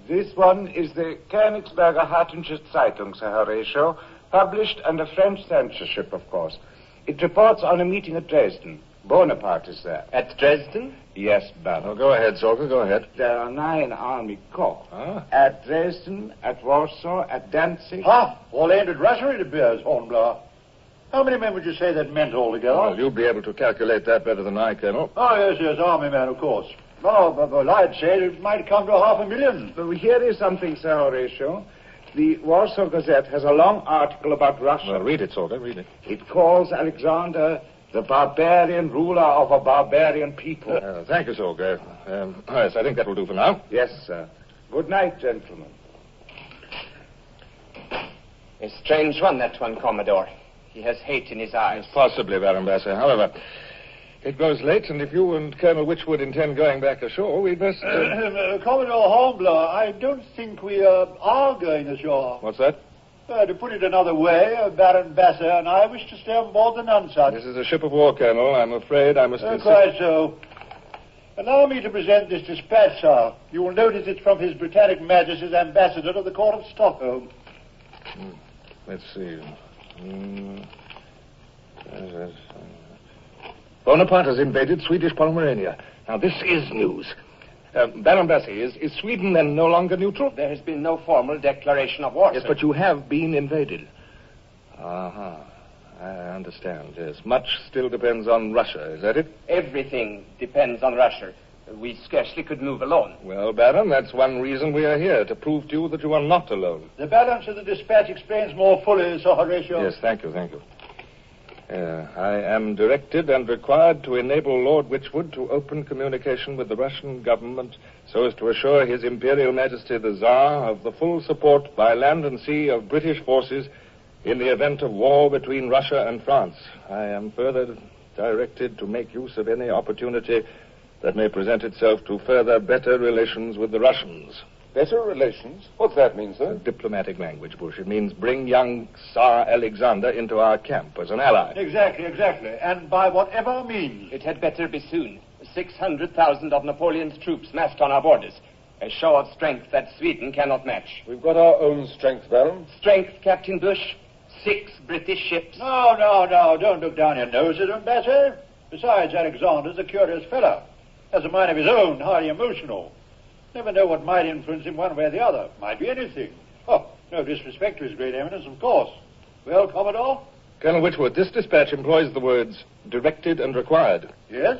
This one is the Königsberger Hartentische Zeitung, Sir Horatio, published under French censorship, of course. It reports on a meeting at Dresden. Bonaparte is there. At Dresden? Yes, Baron. Oh, go ahead, Sorga, go ahead. There are 9 army corps. At Dresden, at Warsaw, at Danzig. All aimed at Russia, it appears, Hornblower. How many men would you say that meant altogether? Well, you'll be able to calculate that better than I, Colonel. Oh, yes, army men, of course. Oh, but I'd say it might come to 500,000. But here is something, Sir Horatio. The Warsaw Gazette has a long article about Russia. Well, read it, Sorga, read it. It calls Alexander the barbarian ruler of a barbarian people. Thank you, Sorga. Yes, I think that will do for now. Yes, sir. Good night, gentlemen. A strange one, that one, Commodore. He has hate in his eyes. Possibly, Baron Basse. However, it grows late, and if you and Colonel Wychwood intend going back ashore, we'd best... Commodore Hornblower, I don't think we are going ashore. What's that? To put it another way, Baron Basse and I wish to stay on board the Nonsuch. This is a ship of war, Colonel. I'm afraid I must... Quite so. Allow me to present this dispatch, sir. You will notice it's from His Britannic Majesty's ambassador to the court of Stockholm. Let's see. Bonaparte has invaded Swedish Pomerania. Now, this is news. Baron Basse, is Sweden then no longer neutral? There has been no formal declaration of war. Yes, but you have been invaded. I understand, yes. Much still depends on Russia, is that it? Everything depends on Russia. We scarcely could move alone. Well, Baron, that's one reason we are here, to prove to you that you are not alone. The balance of the dispatch explains more fully, Sir Horatio. Yes, thank you. I am directed and required to enable Lord Wychwood to open communication with the Russian government so as to assure His Imperial Majesty the Tsar of the full support by land and sea of British forces in the event of war between Russia and France. I am further directed to make use of any opportunity that may present itself to further better relations with the Russians. Better relations? What's that mean, sir? Diplomatic language, Bush. It means bring young Tsar Alexander into our camp as an ally. Exactly. And by whatever means. It had better be soon. 600,000 of Napoleon's troops massed on our borders. A show of strength that Sweden cannot match. We've got our own strength, Baron. Strength, Captain Bush? 6 British ships. No. Don't look down your noses, Ambassador. Besides, Alexander's a curious fellow. Has a mind of his own, highly emotional. Never know what might influence him one way or the other. Might be anything. Oh, no disrespect to his great eminence, of course. Well, Commodore? Colonel Whitworth, this dispatch employs the words directed and required. Yes?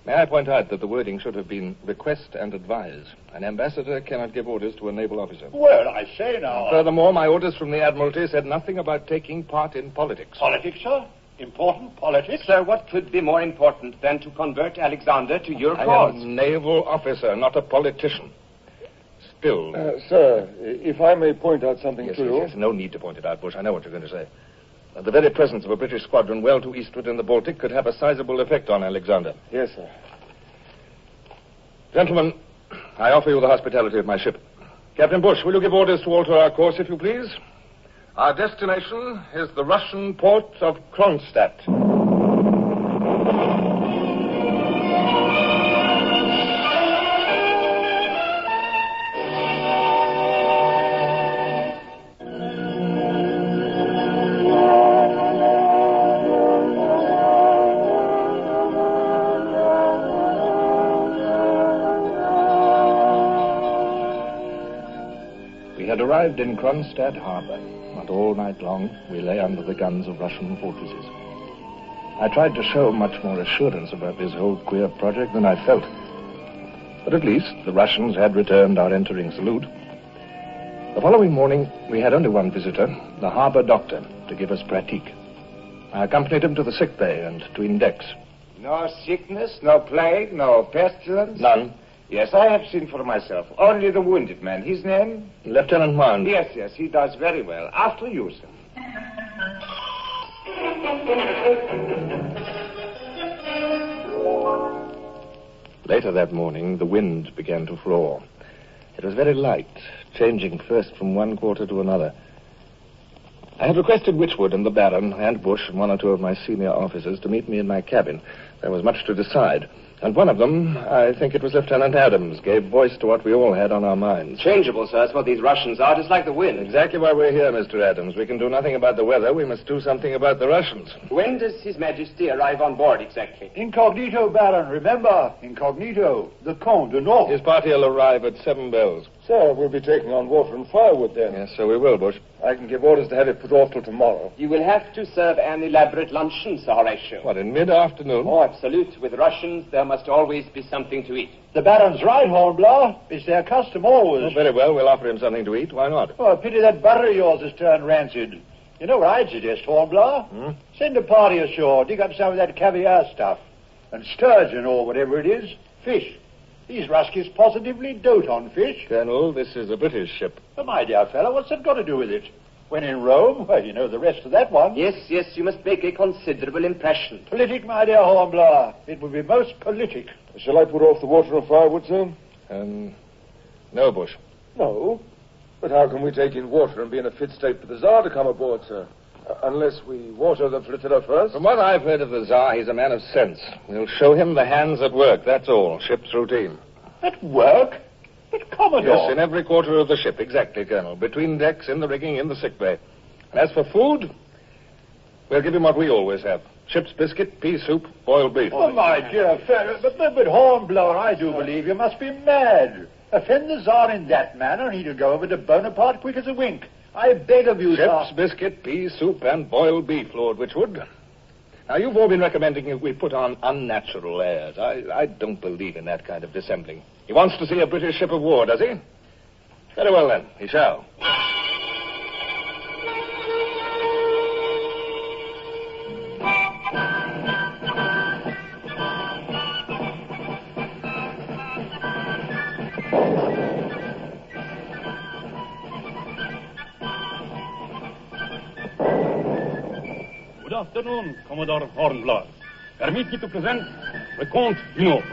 May I point out that the wording should have been request and advise. An ambassador cannot give orders to a naval officer. Well, I say now... Furthermore, my orders from the Admiralty said nothing about taking part in politics. Politics, sir? Important politics? Sir, what could be more important than to convert Alexander to your I cause? am a naval officer, not a politician. Still... Sir, if I may point out something to you... Yes, no need to point it out, Bush. I know what you're going to say. The very presence of a British squadron well to eastward in the Baltic could have a sizable effect on Alexander. Yes, sir. Gentlemen, I offer you the hospitality of my ship. Captain Bush, will you give orders to alter our course, if you please? Our destination is the Russian port of Kronstadt. We had arrived in Kronstadt harbor. Not all night long, we lay under the guns of Russian fortresses. I tried to show much more assurance about this whole queer project than I felt. But at least the Russians had returned our entering salute. The following morning, we had only one visitor, the harbor doctor, to give us pratique. I accompanied him to the sick bay and between decks. No sickness, no plague, no pestilence? None. Yes, I have seen for myself. Only the wounded man. His name? Lieutenant Mount. Yes, he does very well. After you, sir. Later that morning, the wind began to flaw. It was very light, changing first from one quarter to another. I had requested Whitworth and the Baron and Bush and one or two of my senior officers to meet me in my cabin. There was much to decide. And one of them, I think it was Lieutenant Adams, gave voice to what we all had on our minds. Changeable, sir. That's what these Russians are, just like the wind. Exactly why we're here, Mr. Adams. We can do nothing about the weather. We must do something about the Russians. When does His Majesty arrive on board, exactly? Incognito, Baron. Remember, incognito. The Comte de North. His party will arrive at 7 bells. Sir, we'll be taking on water and firewood then. Yes, so we will, Bush. I can give orders to have it put off till tomorrow. You will have to serve an elaborate luncheon, Sir Horatio. What, in mid-afternoon? Oh, absolute. With Russians, there must always be something to eat. The Baron's right, Hornblower. It's their custom always. Oh, very well. We'll offer him something to eat. Why not? Oh, pity that butter of yours has turned rancid. You know what I'd suggest, Hornblower? Send a party ashore, dig up some of that caviar stuff. And sturgeon, or whatever it is, fish. These Ruskies positively dote on fish. Colonel, this is a British ship. But my dear fellow, what's that got to do with it? When in Rome, well, you know the rest of that one. Yes, you must make a considerable impression. Politic, my dear Hornblower. It would be most politic. Shall I put off the water and firewood, sir? No, Bush. No? But how can we take in water and be in a fit state for the Tsar to come aboard, sir? Unless we water the flotilla first? From what I've heard of the Tsar, he's a man of sense. We'll show him the hands at work, that's all. Ship's routine. At work? But, Commodore... Yes, in every quarter of the ship, exactly, Colonel. Between decks, in the rigging, in the sick bay. And as for food, we'll give him what we always have. Ship's biscuit, pea soup, boiled beef. Oh, my dear fellow, but Hornblower, I do believe you must be mad. Offend the Tsar in that manner, and he'll go over to Bonaparte quick as a wink. I beg of you, Ship's sir. biscuit, pea soup, and boiled beef, Lord Whitworth. Now, you've all been recommending that we put on unnatural airs. I don't believe in that kind of dissembling. He wants to see a British ship of war, does he? Very well, then. He shall. Good afternoon, Commodore Hornblower. Permit me to present the Comte de North.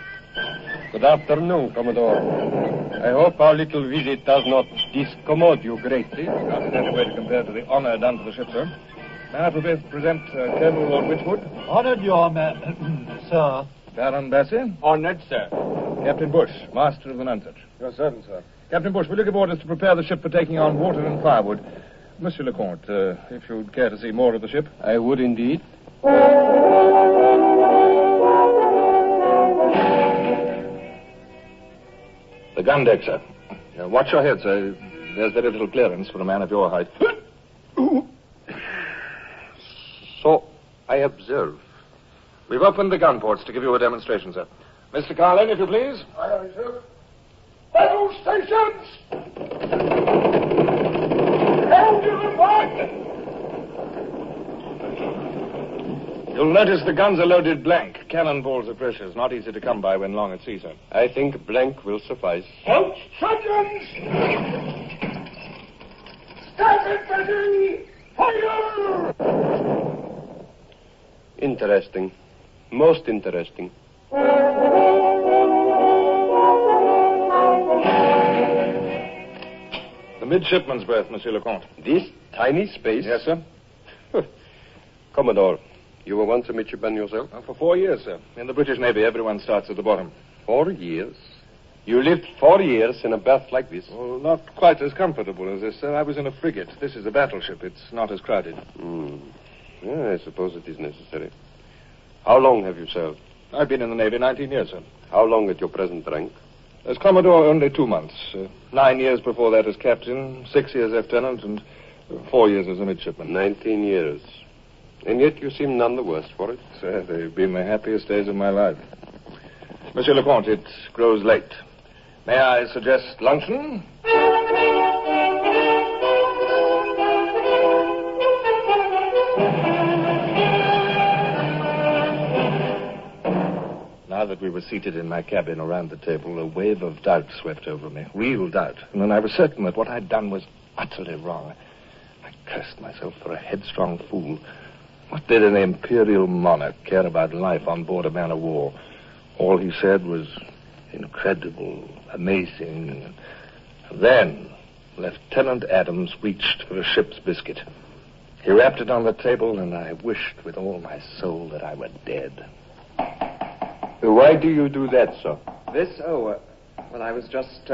Good afternoon, Commodore. I hope our little visit does not discommode you greatly. Not in any way to compare to the honor done to the ship, sir. May I present Colonel Lord Whitwood? Honored, Your sir. Baron Bassett? Honored, sir. Captain Bush, master of the Nonsuch. Your servant, sir. Captain Bush, will you give orders to prepare the ship for taking on water and firewood? Monsieur Leconte, if you'd care to see more of the ship. I would indeed. The gun deck, sir. Watch your head, sir. There's very little clearance for a man of your height. So, I observe. We've opened the gun ports to give you a demonstration, sir. Mr. Carlin, if you please. Aye, sir. Battle stations! Hold your back! You'll notice the guns are loaded blank. Cannonballs are precious, not easy to come by when long at sea, sir. I think blank will suffice. Out, sergeants! Starboard battery! Fire! Interesting. Most interesting. The midshipman's berth, Monsieur Leconte. This tiny space? Yes, sir. Commodore, you were once a midshipman yourself? For 4 years, sir. In the British Navy, everyone starts at the bottom. 4 years? You lived 4 years in a berth like this? Well, not quite as comfortable as this, sir. I was in a frigate. This is a battleship. It's not as crowded. Yeah, I suppose it is necessary. How long have you served? I've been in the Navy 19 years, sir. How long at your present rank? As Commodore, only 2 months. 9 years before that as captain, 6 years lieutenant, and 4 years as a midshipman. 19 years. And yet you seem none the worse for it. Sir, they've been the happiest days of my life. Monsieur Leconte, it grows late. May I suggest luncheon? Now that we were seated in my cabin around the table, a wave of doubt swept over me. Real doubt. And then I was certain that what I'd done was utterly wrong. I cursed myself for a headstrong fool. What did an imperial monarch care about life on board a man of war? All he said was incredible, amazing. Then Lieutenant Adams reached for a ship's biscuit. He wrapped it on the table, and I wished with all my soul that I were dead. Why do you do that, sir? Well, I was just,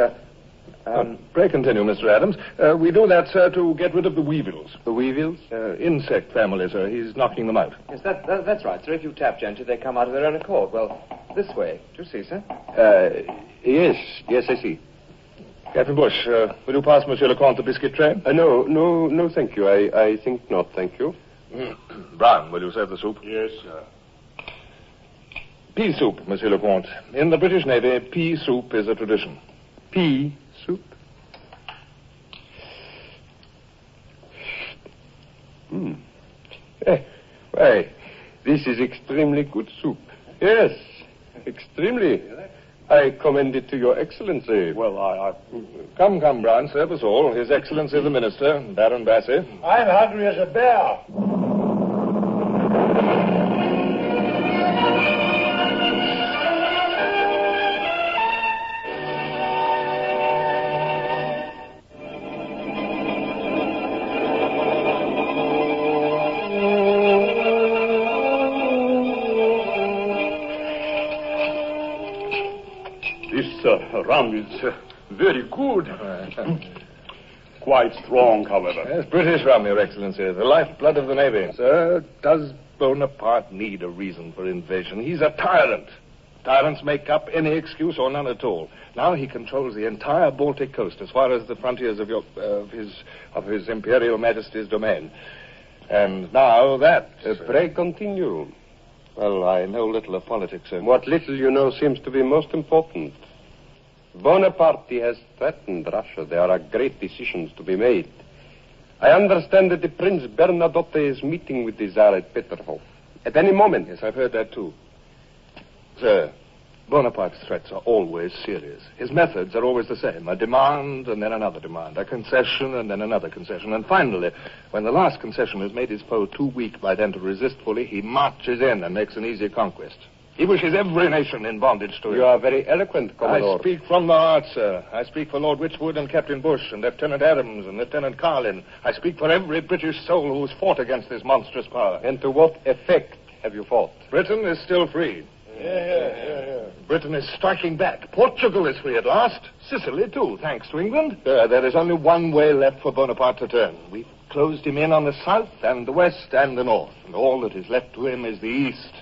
Pray continue, Mr. Adams. We do that, sir, to get rid of the weevils. The weevils? Insect family, sir. He's knocking them out. Yes, that's right, sir. If you tap gently, they come out of their own accord. Well, this way. Do you see, sir? Yes, I see. Captain Bush, will you pass Monsieur Leconte the biscuit tray? No, thank you. I think not, thank you. Brown, will you serve the soup? Yes, sir. Pea soup, Monsieur Leconte. In the British Navy, pea soup is a tradition. Pea soup? Why, this is extremely good soup. Yes, extremely. I commend it to your excellency. Well, I... Come, Brown, serve us all. His Excellency the Minister, Baron Bassett. I'm hungry as a bear. Rum is very good. Quite strong, however. Yes, British rum, Your Excellency. The lifeblood of the Navy. Sir, does Bonaparte need a reason for invasion? He's a tyrant. Tyrants make up any excuse or none at all. Now he controls the entire Baltic coast as far as the frontiers of his Imperial Majesty's domain. And now that... Pray continue. Well, I know little of politics, sir. What little you know seems to be most important. Bonaparte has threatened Russia. There are great decisions to be made. I understand that the Prince Bernadotte is meeting with the Tsar at Peterhof. At any moment. Yes, I've heard that too. Sir, Bonaparte's threats are always serious. His methods are always the same. A demand and then another demand. A concession and then another concession. And finally, when the last concession has made his foe too weak by then to resist fully, he marches in and makes an easy conquest. He wishes every nation in bondage to him. You are very eloquent, Commodore. I speak from the heart, sir. I speak for Lord Wychwood and Captain Bush and Lieutenant Adams and Lieutenant Carlin. I speak for every British soul who has fought against this monstrous power. And to what effect have you fought? Britain is still free. Britain is striking back. Portugal is free at last. Sicily, too, thanks to England. There is only one way left for Bonaparte to turn. We've closed him in on the south and the west and the north. And all that is left to him is the east.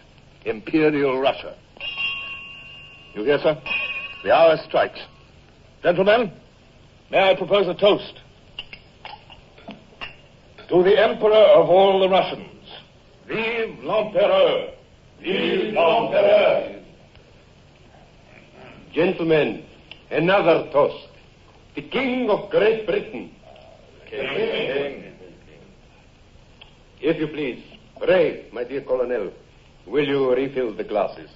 Imperial Russia. You hear, sir? The hour strikes. Gentlemen, may I propose a toast? To the Emperor of all the Russians. Vive l'Empereur! Vive l'Empereur! Gentlemen, another toast. The King of Great Britain. King. If you please, pray, my dear Colonel, will you refill the glasses?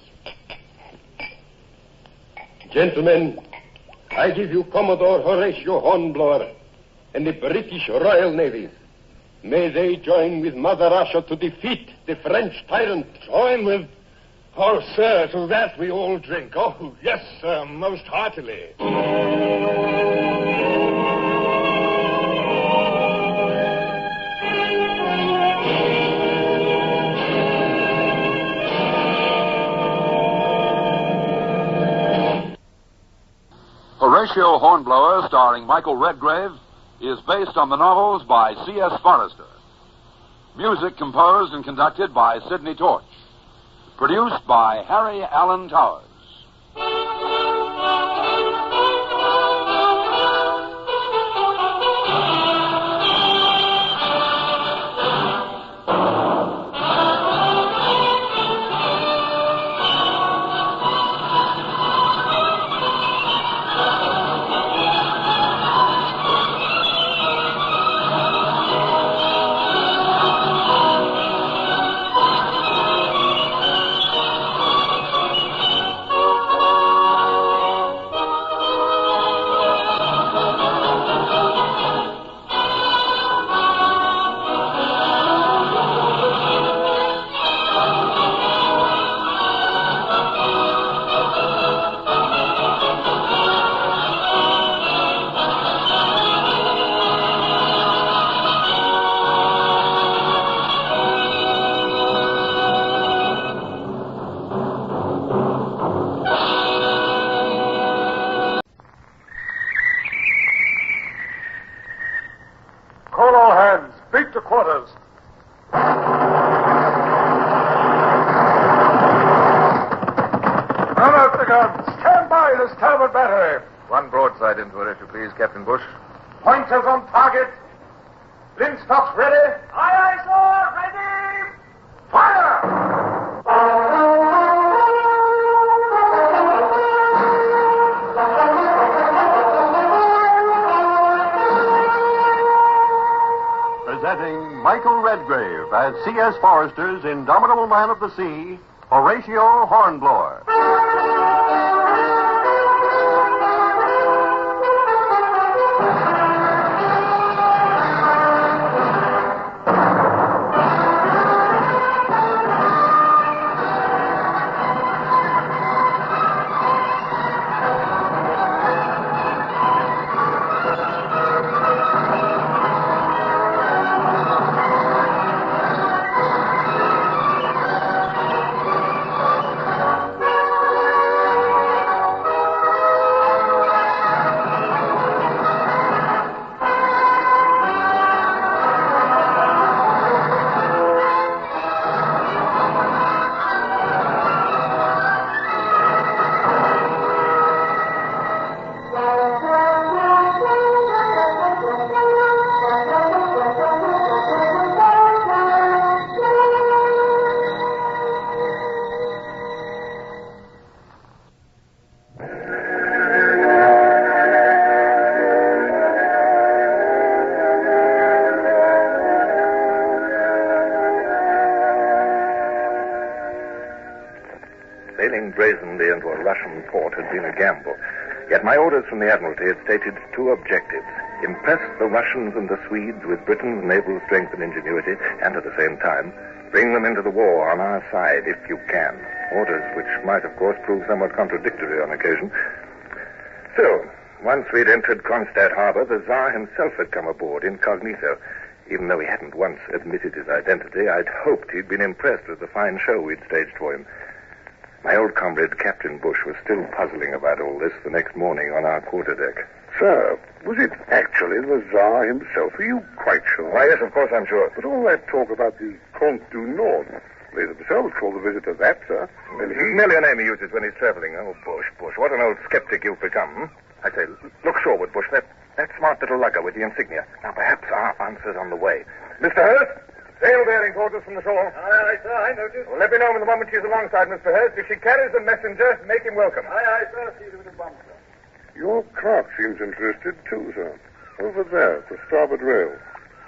Gentlemen, I give you Commodore Horatio Hornblower and the British Royal Navy. May they join with Mother Russia to defeat the French tyrant. Join with... Oh, sir, to that we all drink. Oh, yes, sir, most heartily. Horatio Hornblower, starring Michael Redgrave, is based on the novels by C.S. Forrester. Music composed and conducted by Sidney Torch. Produced by Harry Allen Towers. One broadside into it, if you please, Captain Bush. Pointers on target. Linstocks ready. Aye, aye, sir. Ready. Fire! Presenting Michael Redgrave as C.S. Forrester's indomitable man of the sea, Horatio Hornblower. Sailing brazenly into a Russian port had been a gamble. Yet my orders from the Admiralty had stated two objectives. Impress the Russians and the Swedes with Britain's naval strength and ingenuity, and at the same time, Bring them into the war on our side, if you can. Orders which might, of course, prove somewhat contradictory on occasion. Still, once we'd entered Kronstadt harbor, the Tsar himself had come aboard incognito. Even though he hadn't once admitted his identity, I'd hoped he'd been impressed with the fine show we'd staged for him. My old comrade, Captain Bush, was still puzzling about all this the next morning on our quarterdeck. Sir, was it actually the Tsar himself? Are you quite sure? Why, yes, of course I'm sure. But all that talk about the Comte du Nord, they themselves call the visitor that, sir. And he's merely a name he uses when he's traveling. Oh, Bush, what an old skeptic you've become. Hmm? I say, look shoreward, Bush. That smart little lugger with the insignia. Now, perhaps our answer's on the way. Mr. Hurst, sail bearing towards us from the shore. Aye, sir, I noticed. Well, let me know the moment she's alongside, Mr. Hurst. If she carries the messenger, make him welcome. Aye, sir. See you with the bomb, sir. Your clerk seems interested, too, sir. Over there, at the starboard rail.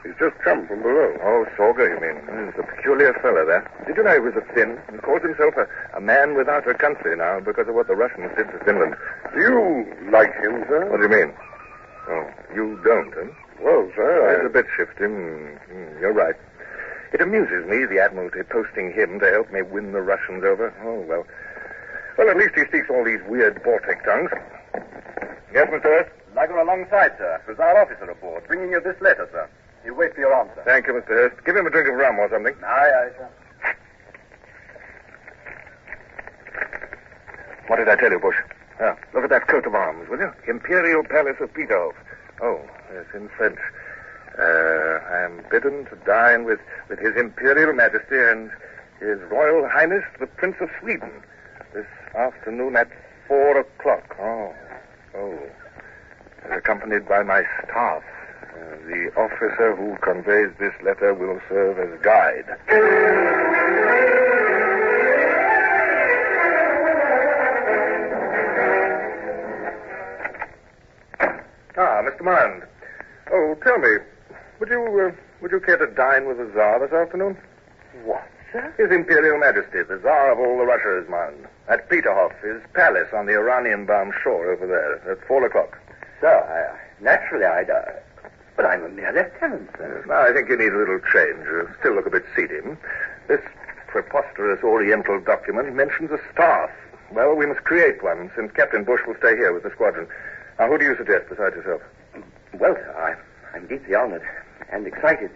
He's just come from below. Oh, Sorga, you mean? He's a peculiar fellow, that. Did you know he was a Finn? He calls himself a man without a country now because of what the Russians did to Finland. Do you like him, sir? What do you mean? Oh, you don't, huh? Well, sir, He's a bit shifty. You're right. It amuses me, the Admiralty posting him to help me win the Russians over. Oh, well. Well, at least he speaks all these weird Baltic tongues. Yes, Mr. Hurst? Lugger alongside, sir. There's our officer aboard, bringing you this letter, sir. You wait for your answer. Thank you, Mr. Hurst. Give him a drink of rum or something. Aye, sir. What did I tell you, Bush? Look at that coat of arms, will you? Imperial Palace of Peterhof. Oh, yes, in French. I am bidden to dine with His Imperial Majesty and His Royal Highness the Prince of Sweden this afternoon at 4 o'clock. Oh. Accompanied by my staff. The officer who conveys this letter will serve as guide. Mr. Mind. Oh, tell me, would you care to dine with the Tsar this afternoon? What, sir? His Imperial Majesty, the Tsar of all the Russias, mind. At Peterhof, his palace on the Iranian-bound shore over there, at 4 o'clock. Sir, naturally I'd... But I'm a mere lieutenant, sir. Now, I think you need a little change. You still look a bit seedy. This preposterous Oriental document mentions a staff. Well, we must create one, since Captain Bush will stay here with the squadron. Now, who do you suggest besides yourself? Well, sir, I'm deeply honored and excited.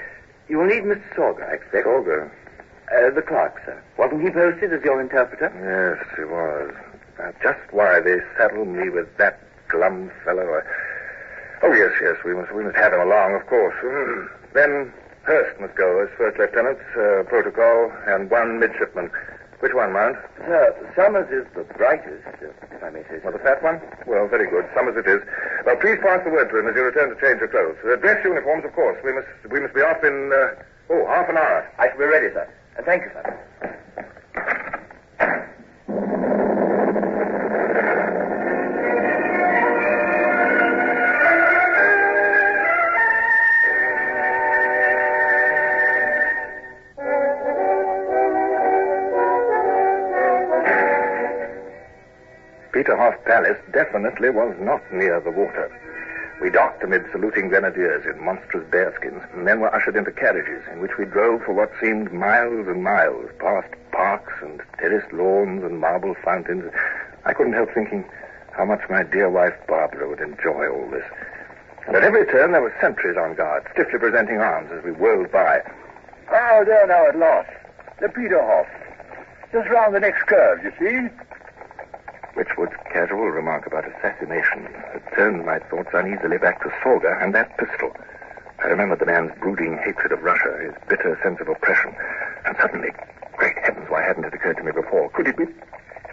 You will need Mr. Sorga, I expect. Sorga? The clerk, sir. Wasn't he posted as your interpreter? Yes, he was. Now, just why they saddled me with that glum fellow... Oh, yes, we must have him along, of course. Then Hurst must go as first lieutenant, protocol, and one midshipman. Which one, Mount? Summers is the brightest, if I may say so. Well, the fat one? Well, very good. Summers it is. Well, please pass the word to him as you return to change your clothes. Dress uniforms, of course. We must be off in, half an hour. I shall be ready, sir. And thank you, sir. Peterhof Palace definitely was not near the water. We docked amid saluting grenadiers in monstrous bearskins, and then were ushered into carriages in which we drove for what seemed miles and miles, past parks and terraced lawns and marble fountains. I couldn't help thinking how much my dear wife Barbara would enjoy all this. And at every turn there were sentries on guard, stiffly presenting arms as we whirled by. Oh, there now at last. The Peterhof. Just round the next curve, you see? Richwood's casual remark about assassination had turned my thoughts uneasily back to Sorga and that pistol. I remembered the man's brooding hatred of Russia, his bitter sense of oppression, and suddenly, great heavens, why hadn't it occurred to me before? Could it be?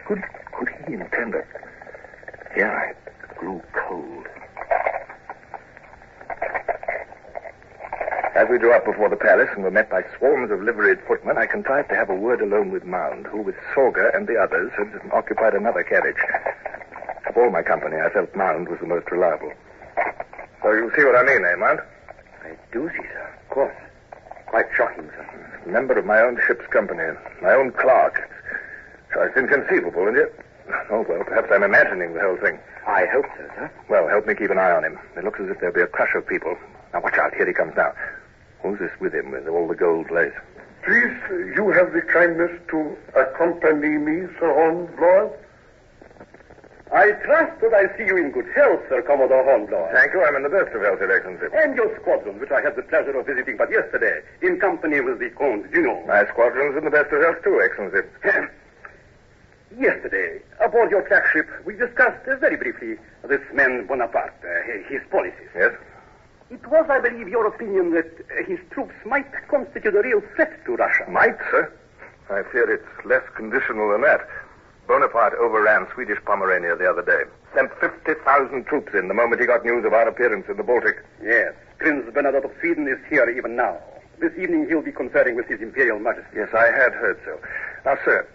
Could he intend it? Here I grew cold. As we drew up before the palace and were met by swarms of liveried footmen, I contrived to have a word alone with Mound, who, with Sorga and the others, had occupied another carriage. Of all my company, I felt Mound was the most reliable. So you see what I mean, eh, Mound? I do see, sir. Of course. Quite shocking, sir. Member of my own ship's company, my own clerk. It's inconceivable, and yet... Oh, well, perhaps I'm imagining the whole thing. I hope so, sir. Well, help me keep an eye on him. It looks as if there'll be a crush of people. Now, watch out. Here he comes now. Who's this with him, with all the gold lace? Please, you have the kindness to accompany me, Sir Hornblower? I trust that I see you in good health, Sir Commodore Hornblower. Thank you. I'm in the best of health, Your Excellency. And your squadron, which I had the pleasure of visiting but yesterday, in company with the Comte Junot. My squadron's in the best of health, too, Excellency. Yesterday, aboard your flagship, we discussed very briefly this man Bonaparte, his policies. Yes? It was, I believe, your opinion that his troops might constitute a real threat to Russia. Might, sir? I fear it's less conditional than that. Bonaparte overran Swedish Pomerania the other day. Sent 50,000 troops in the moment he got news of our appearance in the Baltic. Yes, Prince Bernadette of Sweden is here even now. This evening he'll be conferring with His Imperial Majesty. Yes, I had heard so. Now, sir,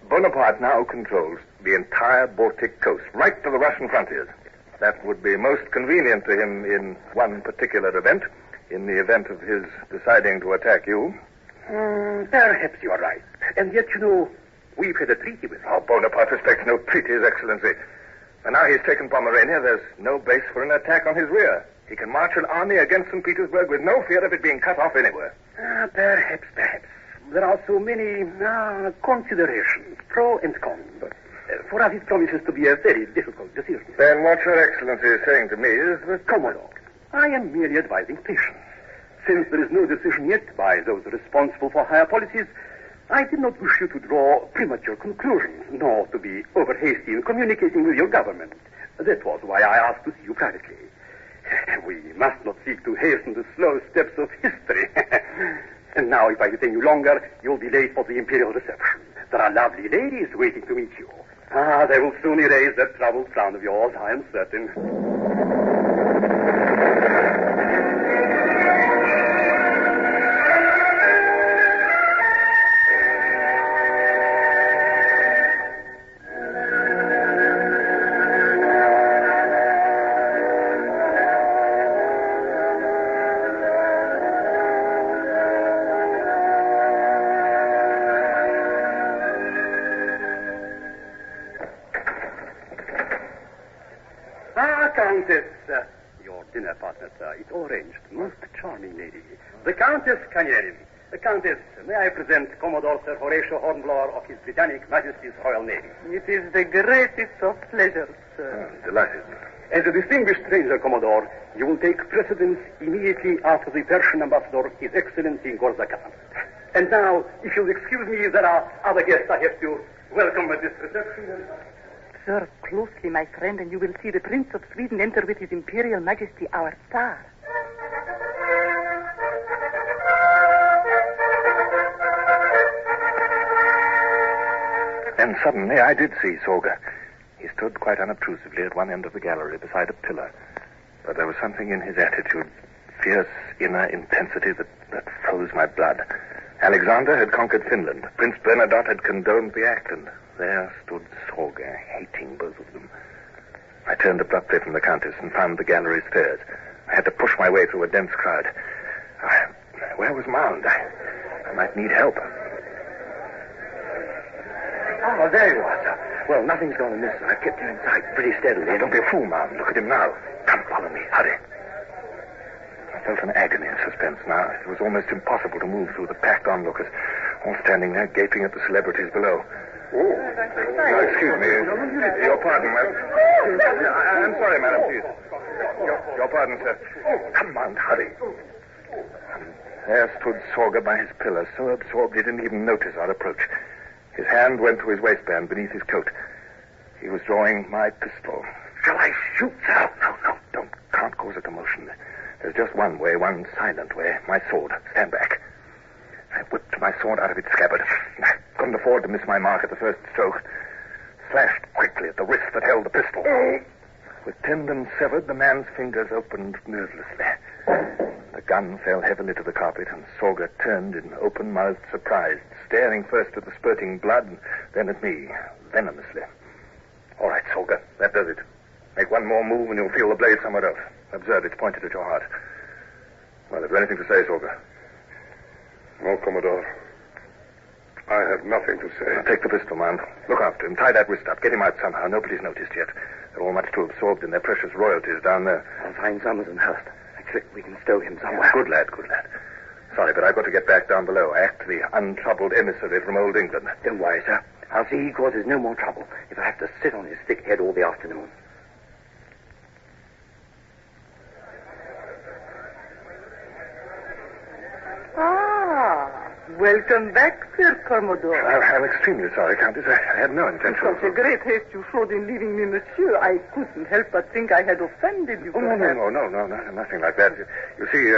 Bonaparte now controls the entire Baltic coast, right to the Russian frontiers. That would be most convenient to him in one particular event, in the event of his deciding to attack you. Perhaps you are right. And yet, you know, we've had a treaty with him. Oh, Bonaparte respects no treaties, Excellency. And now he's taken Pomerania, there's no base for an attack on his rear. He can march an army against St. Petersburg with no fear of it being cut off anywhere. Perhaps. There are so many considerations, pro and con. But for us it promises to be a very difficult decision. Then what Your Excellency is saying to me is that... Commodore, I am merely advising patience. Since there is no decision yet by those responsible for higher policies, I did not wish you to draw premature conclusions, nor to be over-hasty in communicating with your government. That was why I asked to see you privately. We must not seek to hasten the slow steps of history. And now, if I detain you longer, you'll be late for the imperial reception. There are lovely ladies waiting to meet you. They will soon erase that troubled frown of yours, I am certain. Countess, your dinner partner, sir. It's all arranged. Most charming lady. The Countess Canierin. Countess, may I present Commodore Sir Horatio Hornblower of His Britannic Majesty's Royal Navy. It is the greatest of pleasures, sir. Delighted. As a distinguished stranger, Commodore, you will take precedence immediately after the Persian ambassador, His Excellency Gorza Khan. And now, if you'll excuse me, there are other guests I have to welcome at this reception. Sir, closely, my friend, and you will see the Prince of Sweden enter with His Imperial Majesty, our Tsar. Then suddenly I did see Sorga. He stood quite unobtrusively at one end of the gallery beside a pillar. But there was something in his attitude, fierce inner intensity that froze my blood. Alexander had conquered Finland. Prince Bernadotte had condoned the act, and there stood Sorga, hating both of them. I turned abruptly from the Countess and found the gallery stairs. I had to push my way through a dense crowd. Where was Mound? I might need help. Oh, there you are, sir. Well, nothing's gone amiss. I've kept you in sight pretty steadily. Don't be a fool, Mound. Look at him now. Come, follow me. Hurry. I felt an agony in suspense now. It was almost impossible to move through the packed onlookers, all standing there gaping at the celebrities below. Oh, excuse me. Your pardon, madam. I'm sorry, madam, please. Your pardon, sir. Oh, come on, hurry. And there stood Sorga by his pillar, so absorbed he didn't even notice our approach. His hand went to his waistband beneath his coat. He was drawing my pistol. Shall I shoot, sir? No, can't cause a commotion. There's just one way, one silent way. My sword. Stand back. I whipped my sword out of its scabbard. I couldn't afford to miss my mark at the first stroke. Slashed quickly at the wrist that held the pistol. With tendons severed, the man's fingers opened noiselessly. The gun fell heavily to the carpet, and Sorga turned in open-mouthed surprise, staring first at the spurting blood, and then at me, venomously. All right, Sorga, that does it. Make one more move, and you'll feel the blade somewhere else. Observe, it's pointed at your heart. Well, have you anything to say, Sorga? No, Commodore. I have nothing to say. Now, take the pistol, man. Look after him. Tie that wrist up. Get him out somehow. Nobody's noticed yet. They're all much too absorbed in their precious royalties down there. I'll find Summers and Hurst. I expect we can stow him somewhere. Good lad, good lad. sorry, but I've got to get back down below. I act the untroubled emissary from old England. Don't worry, sir. I'll see he causes no more trouble if I have to sit on his thick head all the afternoon. Welcome back, Sir Commodore. I'm extremely sorry, Countess. I had no intention Such a great haste you showed in leaving me, monsieur. I couldn't help but think I had offended you. Oh, no, nothing like that. You see,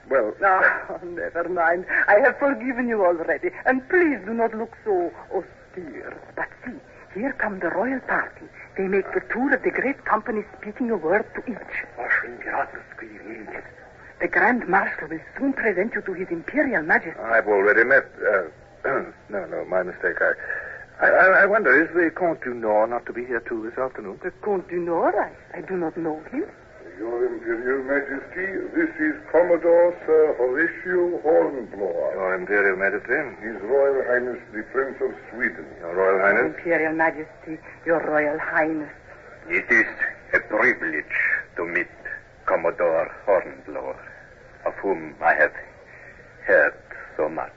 well... Ah, never mind. I have forgiven you already. And please do not look so austere. But see, here come the royal party. They make the tour of the great company, speaking a word to each. The Grand Marshal will soon present you to His Imperial Majesty. I've already met... No, my mistake. I wonder, is the Comte du Nord not to be here too this afternoon? The Comte du Nord? I do not know him. Your Imperial Majesty, this is Commodore Sir Horatio Hornblower. Your Imperial Majesty? His Royal Highness, the Prince of Sweden. Your Royal Highness? Imperial Majesty, Your Royal Highness. It is a privilege to meet Commodore Hornblower, of whom I have heard so much.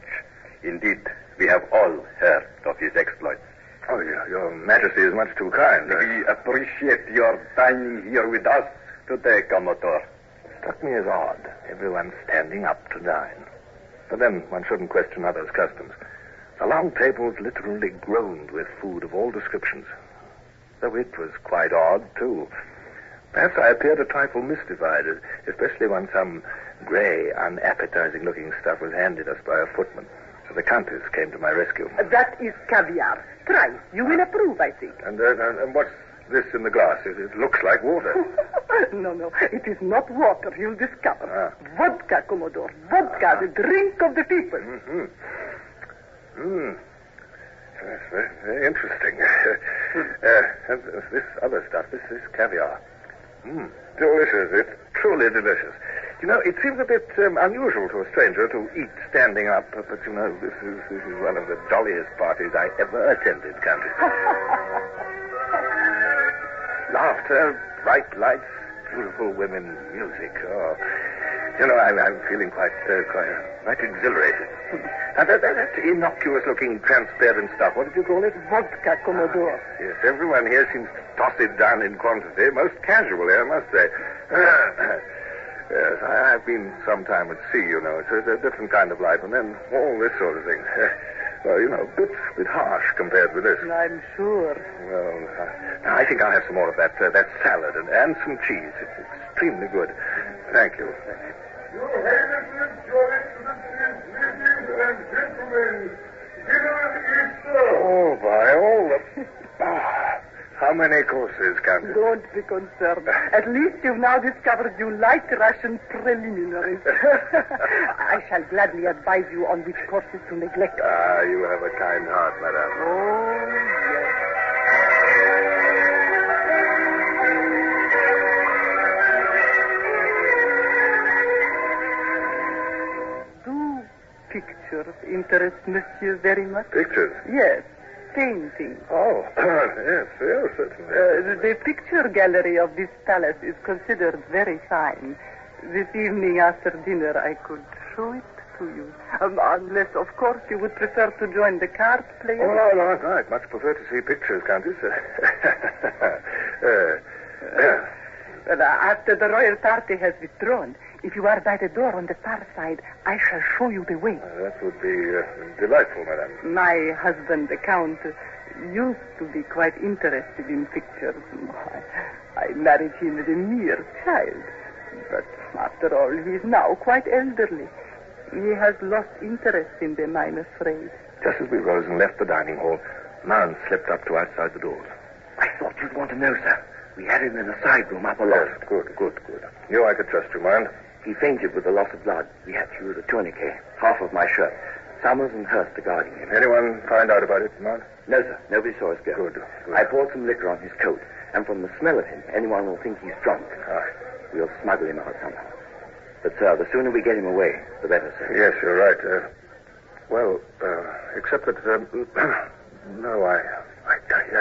Indeed, we have all heard of his exploits. Oh, Your Majesty is much too kind. We appreciate your dining here with us today, Commodore. It struck me as odd, everyone standing up to dine. But then one shouldn't question others' customs. The long tables literally groaned with food of all descriptions. Though it was quite odd, too. Perhaps I appeared a trifle mystified, especially when some grey, unappetizing-looking stuff was handed us by a footman. So the Countess came to my rescue. That is caviar. Try. You will approve, I think. And what's this in the glass? It looks like water. No. It is not water, you'll discover. Vodka, Commodore. Vodka, the drink of the people. That's very, very interesting. And this other stuff, this caviar. Delicious. It's truly delicious. You know, it seems a bit unusual to a stranger to eat standing up, but you know, this is one of the jolliest parties I ever attended, Countess. Laughter, bright lights, beautiful women, music. Oh, you know, I'm feeling quite exhilarated. And that innocuous-looking transparent stuff, what did you call it? Vodka, Commodore. Yes, everyone here seems to toss it down in quantity, most casually, I must say. Yes, I've been some time at sea, you know. It's a different kind of life, and then all this sort of thing. Well, you know, a bit harsh compared with this. I'm sure. Well, I think I'll have some more of that salad and some cheese. It's extremely good. Thank you. Your Highnesses, Your Excellencies, ladies and gentlemen, dinner is served. Oh, by all the... How many courses, Countess? Don't be concerned. At least you've now discovered you like Russian preliminaries. I shall gladly advise you on which courses to neglect. You have a kind heart, madame. Oh, yes. Do pictures interest Monsieur very much? Pictures? Yes. Painting. Oh, yes, certainly. The picture gallery of this palace is considered very fine. This evening after dinner, I could show it to you. Unless, of course, you would prefer to join the card players. Oh, no, I'd much prefer to see pictures, Countess. After the royal party has withdrawn, if you are by the door on the far side, I shall show you the way. That would be delightful, madame. My husband, the Count, used to be quite interested in pictures. I married him as a mere child. But after all, he is now quite elderly. He has lost interest in them, I'm afraid. Just as we rose and left the dining hall, man slipped up to outside the doors. I thought you'd want to know, sir. We had him in a side room up aloft. Yes, good. Knew I could trust you, man. He fainted with the loss of blood. We had to use a tourniquet, half of my shirt. Summers and Hurst are guarding him. Anyone find out about it, man? No, sir. Nobody saw us go. Good. I poured some liquor on his coat, and from the smell of him, anyone will think he's drunk. We'll smuggle him out somehow. But, sir, the sooner we get him away, the better, sir. Yes, you're right. Except that, no, I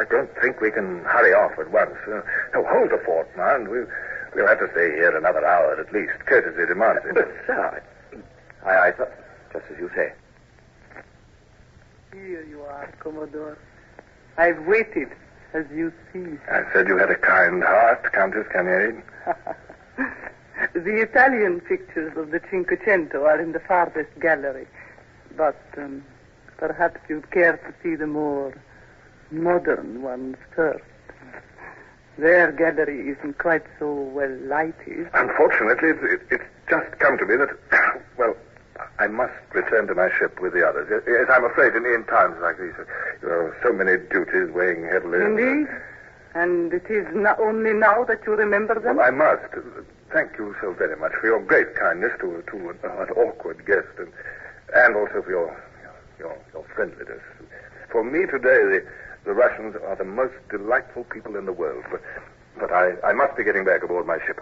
don't think we can hurry off at once. Hold the fort, man. We'll have to stay here another hour at least. Courtesy demands it. But, sir, I thought... Just as you say. Here you are, Commodore. I've waited, as you see. I said you had a kind heart, Countess Canary. The Italian pictures of the Cinquecento are in the farthest gallery. But perhaps you'd care to see the more modern ones first. Their gallery isn't quite so well lighted. Unfortunately, it's just come to me that, well, I must return to my ship with the others. Yes, I'm afraid in times like these, there are so many duties weighing heavily. Indeed? And it is not only now that you remember them? Well, I must. Thank you so very much for your great kindness to an awkward guest, and also for your friendliness. For me today, the Russians are the most delightful people in the world, but I must be getting back aboard my ship.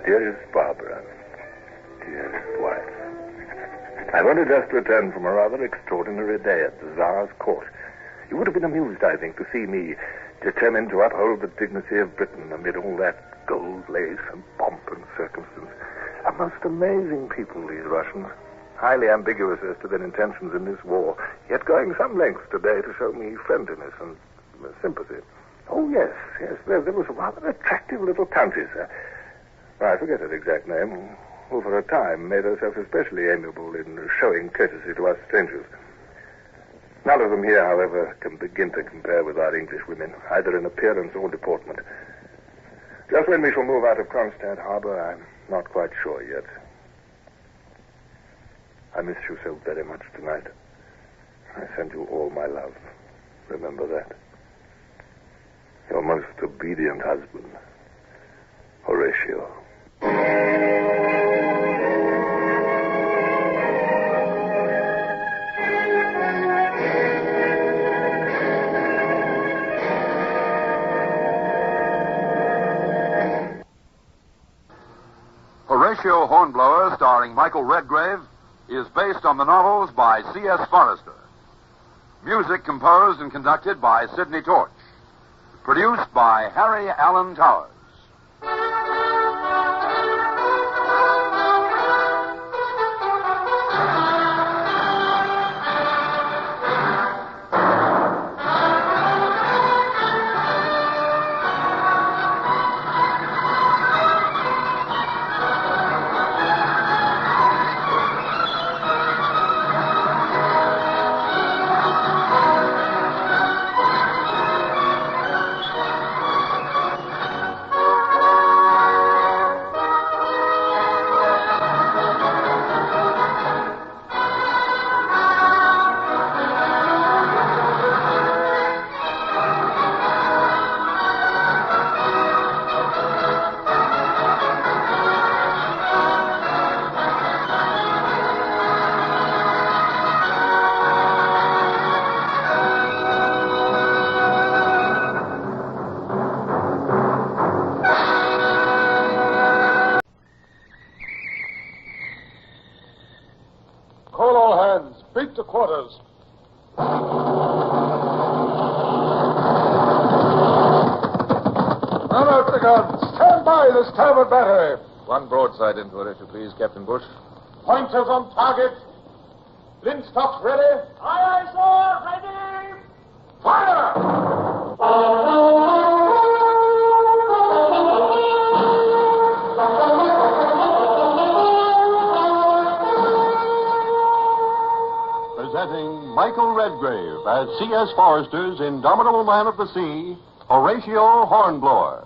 Dearest Barbara, dearest wife, I've only just returned from a rather extraordinary day at the Tsar's court. You would have been amused, I think, to see me determined to uphold the dignity of Britain amid all that gold lace and pomp and circumstance. A most amazing people, these Russians. Highly ambiguous as to their intentions in this war, yet going some lengths today to show me friendliness and sympathy. Oh, yes, there was a rather attractive little countess. I forget her exact name, who for a time made herself especially amiable in showing courtesy to us strangers. None of them here, however, can begin to compare with our English women, either in appearance or deportment. Just when we shall move out of Kronstadt Harbor, I'm not quite sure yet. I miss you so very much tonight. I send you all my love. Remember that. Your most obedient husband, Horatio. Horatio Hornblower, starring Michael Redgrave, is based on the novels by C.S. Forrester. Music composed and conducted by Sidney Torch. Produced by Harry Allen Towers. To quarters. Man out the guns. Stand by the starboard battery. One broadside into it, if you please, Captain Bush. Pointers on target. Linstocks ready. Aye, aye, sir. Ready. Fire! Presenting Michael Redgrave as C.S. Forrester's indomitable man of the sea, Horatio Hornblower.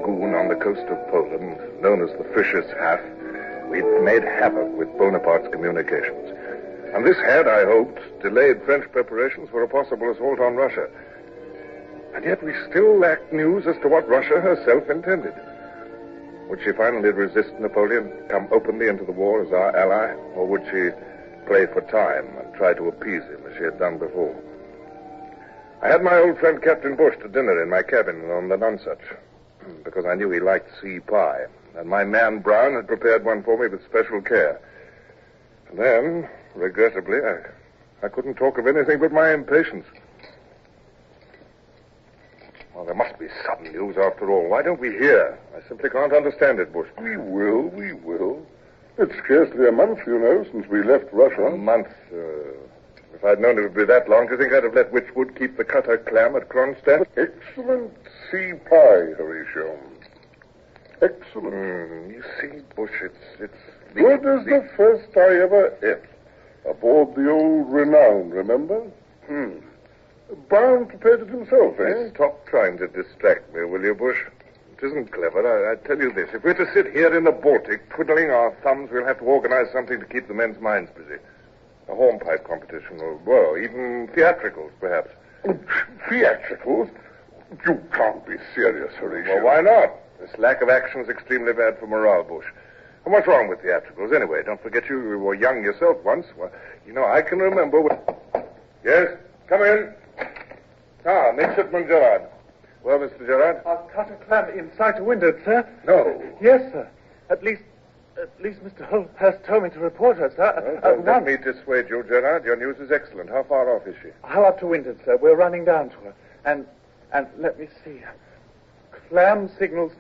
lagoon on the coast of Poland, known as the Fisher's Half, we'd made havoc with Bonaparte's communications. And this had, I hoped, delayed French preparations for a possible assault on Russia. And yet we still lacked news as to what Russia herself intended. Would she finally resist Napoleon, come openly into the war as our ally, or would she play for time and try to appease him as she had done before? I had my old friend Captain Bush to dinner in my cabin on the Nonsuch, because I knew he liked sea pie, and my man Brown had prepared one for me with special care. And then, regrettably, I couldn't talk of anything but my impatience. Well, there must be some news after all. Why don't we hear? I simply can't understand it, Bush. We will. It's scarcely a month, you know, since we left Russia. A month? If I'd known it would be that long, do you think I'd have let Witchwood keep the cutter Clam at Kronstadt? Excellent sea pie, Horatio. Excellent. You see, Bush, it's good as the first I ever ate. Aboard the old Renown, remember? Brown prepared it himself, eh? Stop trying to distract me, will you, Bush? It isn't clever. I tell you this. If we're to sit here in the Baltic, twiddling our thumbs, we'll have to organize something to keep the men's minds busy. A hornpipe competition, or, well, even theatricals, perhaps. Theatricals? You can't be serious, Horatio. Well, why not? This lack of action is extremely bad for morale, Bush. And what's wrong with theatricals, anyway? Don't forget you were young yourself once. Well, you know, I can remember when... Yes? Come in. Ah, Midshipman Gerard. Well, Mr. Gerard? I've cut a clam inside to windward, sir. No. Yes, sir. At least Mr. Holt has told me to report her, sir. Well, don't let me dissuade you, Gerard. Your news is excellent. How far off is she? How up to windward, sir? We're running down to her. And let me see. Clam signals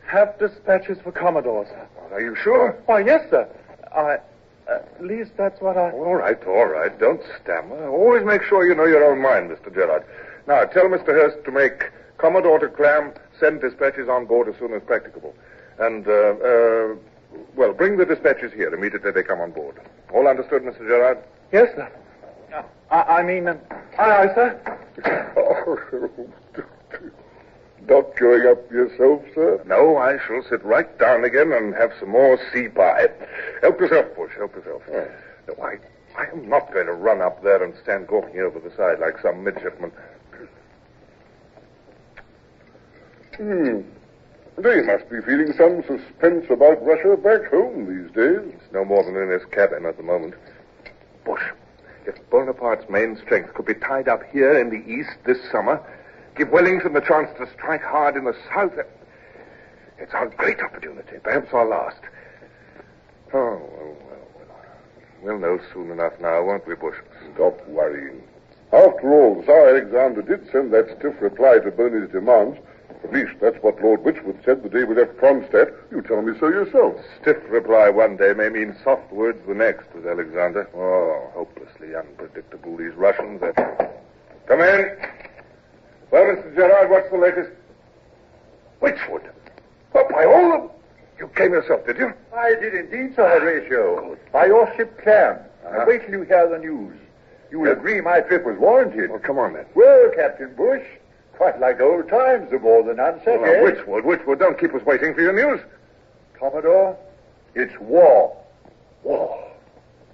have dispatches for Commodore, sir. Are you sure? Why, yes, sir. At least that's what I... All right. Don't stammer. Always make sure you know your own mind, Mr. Gerard. Now, tell Mr. Hurst to make Commodore to Clam send dispatches on board as soon as practicable. And, well, bring the dispatches here immediately they come on board. All understood, Mr. Gerard? Yes, sir. Aye, sir. Not going up yourself, sir? No, I shall sit right down again and have some more sea pie. Help yourself, Bush, help yourself. Oh. No, I am not going to run up there and stand gawking over the side like some midshipman. They must be feeling some suspense about Russia back home these days. It's no more than in his cabin at the moment. Bush, if Bonaparte's main strength could be tied up here in the east this summer, give Wellington the chance to strike hard in the south. It's our great opportunity, perhaps our last. Oh, well. We'll know soon enough now, won't we, Bush? Stop worrying. After all, Tsar Alexander did send that stiff reply to Boney's demands. At least that's what Lord Witchwood said the day we left Kronstadt. You tell me so yourself. Stiff reply one day may mean soft words the next, with Alexander. Oh, hopelessly unpredictable, these Russians. Come in. Well, Mr. Gerard, what's the latest? Witchwood. Well, by all of... You came yourself, did you? I did indeed, Sir Horatio. By your ship Clam. And wait till you hear the news. You will agree my trip was warranted. Well, come on, then. Well, Captain Bush, quite like old times aboard the Nonsuch, Witchwood, don't keep us waiting for your news. Commodore, it's war. War?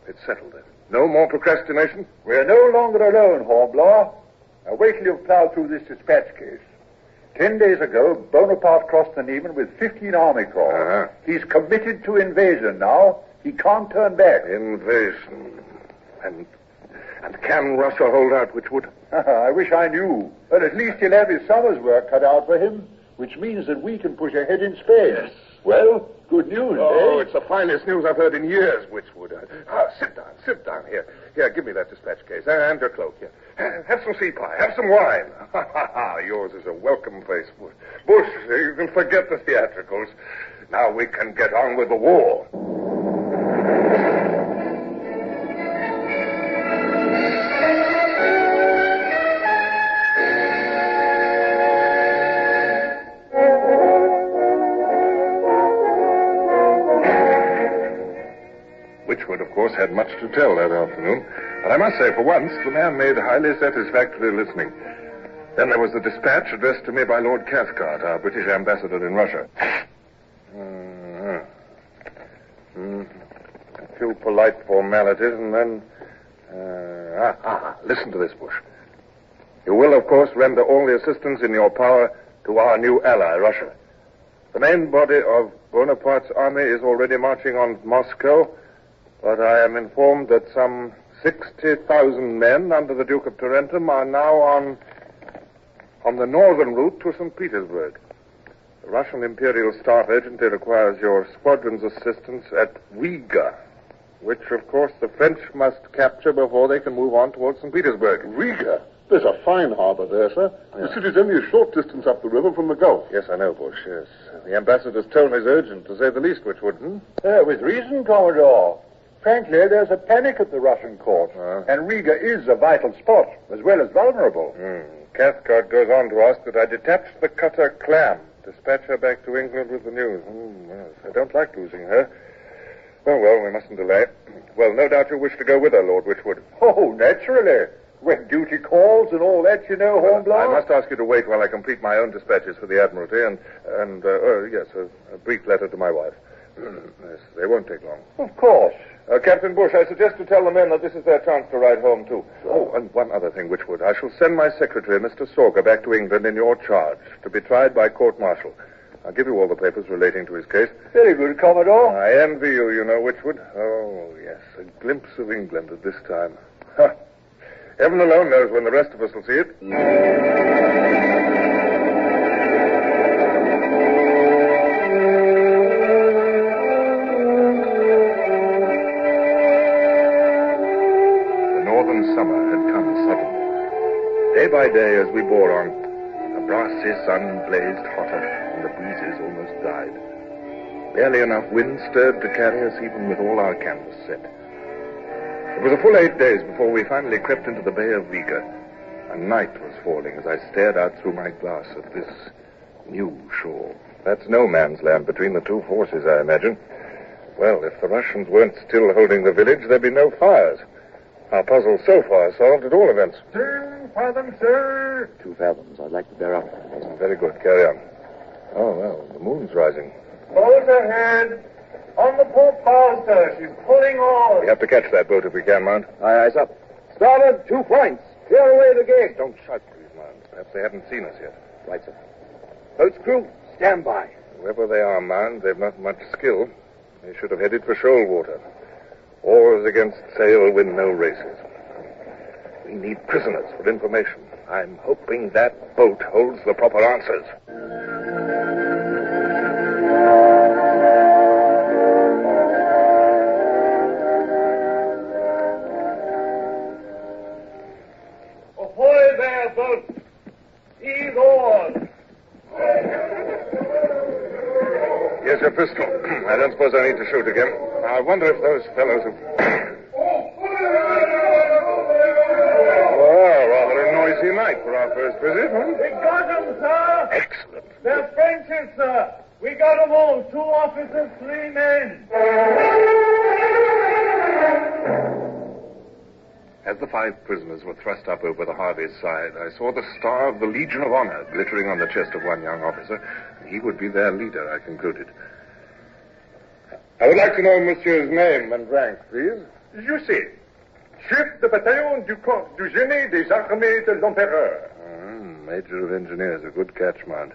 It's settled, then. No more procrastination? We're no longer alone, Hornblower. Now wait till you've plowed through this dispatch case. 10 days ago, Bonaparte crossed the Neiman with 15 army corps. He's committed to invasion now. He can't turn back. Invasion. And can Russia hold out, Witchwood? I wish I knew. But at least he'll have his summer's work cut out for him, which means that we can push ahead in Spain. Yes. Well, good news, Oh, it's the finest news I've heard in years, Witchwood. Sit down here. Here, give me that dispatch case and your cloak. Here. Have some sea pie. Have some wine. Yours is a welcome face, Bush. Bush, you can forget the theatricals. Now we can get on with the war. Witchwood, of course, had much to tell that afternoon. But I must say, for once, the man made highly satisfactory listening. Then there was the dispatch addressed to me by Lord Cathcart, our British ambassador in Russia. A few polite formalities, and then... listen to this, Bush. You will, of course, render all the assistance in your power to our new ally, Russia. The main body of Bonaparte's army is already marching on Moscow, but I am informed that some 60,000 men under the Duke of Tarentum are now on the northern route to St. Petersburg. The Russian Imperial Staff urgently requires your squadron's assistance at Riga, which, of course, the French must capture before they can move on towards St. Petersburg. Riga? There's a fine harbor there, sir. Yeah. The city's only a short distance up the river from the Gulf. Yes, I know, Bush, yes. The ambassador's tone is urgent, to say the least, Whitwood. With reason, Commodore. Frankly, there's a panic at the Russian court, and Riga is a vital spot, as well as vulnerable. Cathcart goes on to ask that I detach the cutter Clam, dispatch her back to England with the news. Yes, I don't like losing her. Well, we mustn't delay. Well, no doubt you wish to go with her, Lord Whitwood. Oh, naturally. When duty calls and all that, you know, Hornblower. I must ask you to wait while I complete my own dispatches for the Admiralty and a brief letter to my wife. Yes, they won't take long. Of course. Captain Bush, I suggest to tell the men that this is their chance to ride home, too. Oh, and one other thing, Whitwood. I shall send my secretary, Mr. Sorker, back to England in your charge to be tried by court-martial. I'll give you all the papers relating to his case. Very good, Commodore. I envy you, you know, Whitwood. Oh, yes, a glimpse of England at this time. Ha! Heaven alone knows when the rest of us will see it. Summer had come suddenly. Day by day, as we bore on, the brassy sun blazed hotter, and the breezes almost died. Barely enough wind stirred to carry us, even with all our canvas set. It was a full 8 days before we finally crept into the Bay of Riga, and night was falling as I stared out through my glass at this new shore. That's no man's land between the two forces, I imagine. Well, if the Russians weren't still holding the village, there'd be no fires. Our puzzle so far solved at all events. 2 fathoms, sir. 2 fathoms. I'd like to bear up. Very good. Carry on. Oh, well, the moon's rising. Boat ahead. On the port bow, sir. She's pulling off. We have to catch that boat if we can, Mount. Aye, eyes up. Starboard, 2 points. Clear away the gig. Don't shout, please, Mount. Perhaps they haven't seen us yet. Right, sir. Boat's crew, stand by. Whoever they are, Mount, they've not much skill. They should have headed for shoal water. Oars against sail win no races. We need prisoners for information. I'm hoping that boat holds the proper answers. Ahoy there, boat! Ease oars! Here's your pistol. I don't suppose I need to shoot again. I wonder if those fellows have... Well, rather a noisy night for our first visit, huh? We got them, sir! Excellent. They're Frenchies, sir! We got them all. 2 officers, 3 men. As the 5 prisoners were thrust up over the Harvey's side, I saw the star of the Legion of Honor glittering on the chest of one young officer. He would be their leader, I concluded. I would like to know Monsieur's name and rank, please. You see, Chef de Bataillon du Corps du Génie des Armées de l'Empereur. Major of Engineers, a good catch, Mount.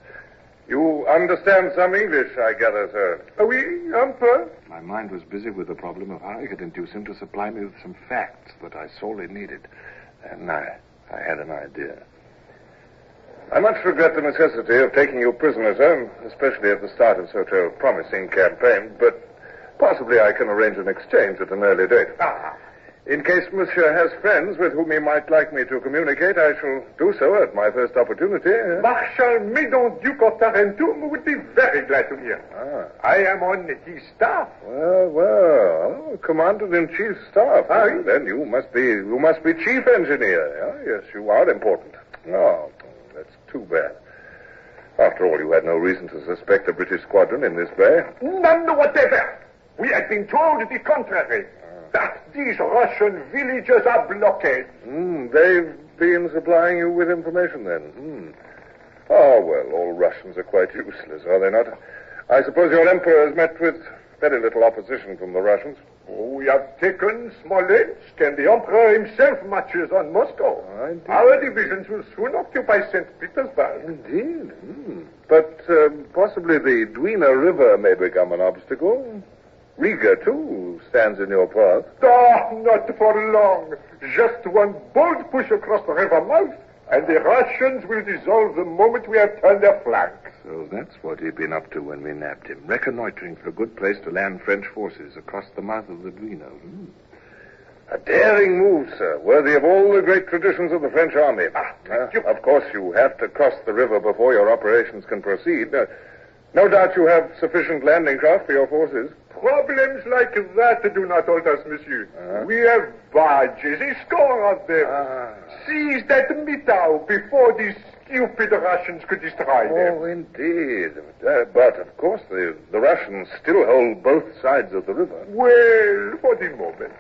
You understand some English, I gather, sir. Oui, un peu. My mind was busy with the problem of how I could induce him to supply me with some facts that I sorely needed. And I had an idea. I much regret the necessity of taking you prisoners, sir, especially at the start of such a promising campaign, but possibly I can arrange an exchange at an early date. In case Monsieur has friends with whom he might like me to communicate, I shall do so at my first opportunity. Marshal Medon Duke of Tarentum would be very glad to hear. I am on his staff. Well, Commander-in-Chief's staff. Then you must be chief engineer. Yes, you are important. No, that's too bad. After all, you had no reason to suspect a British squadron in this bay. None whatever. We had been told the contrary. That these Russian villages are blockades. They've been supplying you with information, then? Oh, well, all Russians are quite useless, are they not? I suppose your emperor has met with very little opposition from the Russians. We have taken Smolensk, and the Emperor himself marches on Moscow. Our divisions will soon occupy St. Petersburg. Indeed. But possibly the Dwina River may become an obstacle. Riga, too, stands in your path. Oh, not for long. Just one bold push across the river mouth, and the Russians will dissolve the moment we have turned their flank. So that's what he'd been up to when we nabbed him, reconnoitering for a good place to land French forces across the mouth of the Dwina. A daring move, sir, worthy of all the great traditions of the French army. Of course, you have to cross the river before your operations can proceed. No doubt you have sufficient landing craft for your forces. Problems like that do not hold us, monsieur. We have barges, a score of them. Seize that Mitau before these stupid Russians could destroy them. Oh, indeed. But, of course, the Russians still hold both sides of the river. Well, for the moment.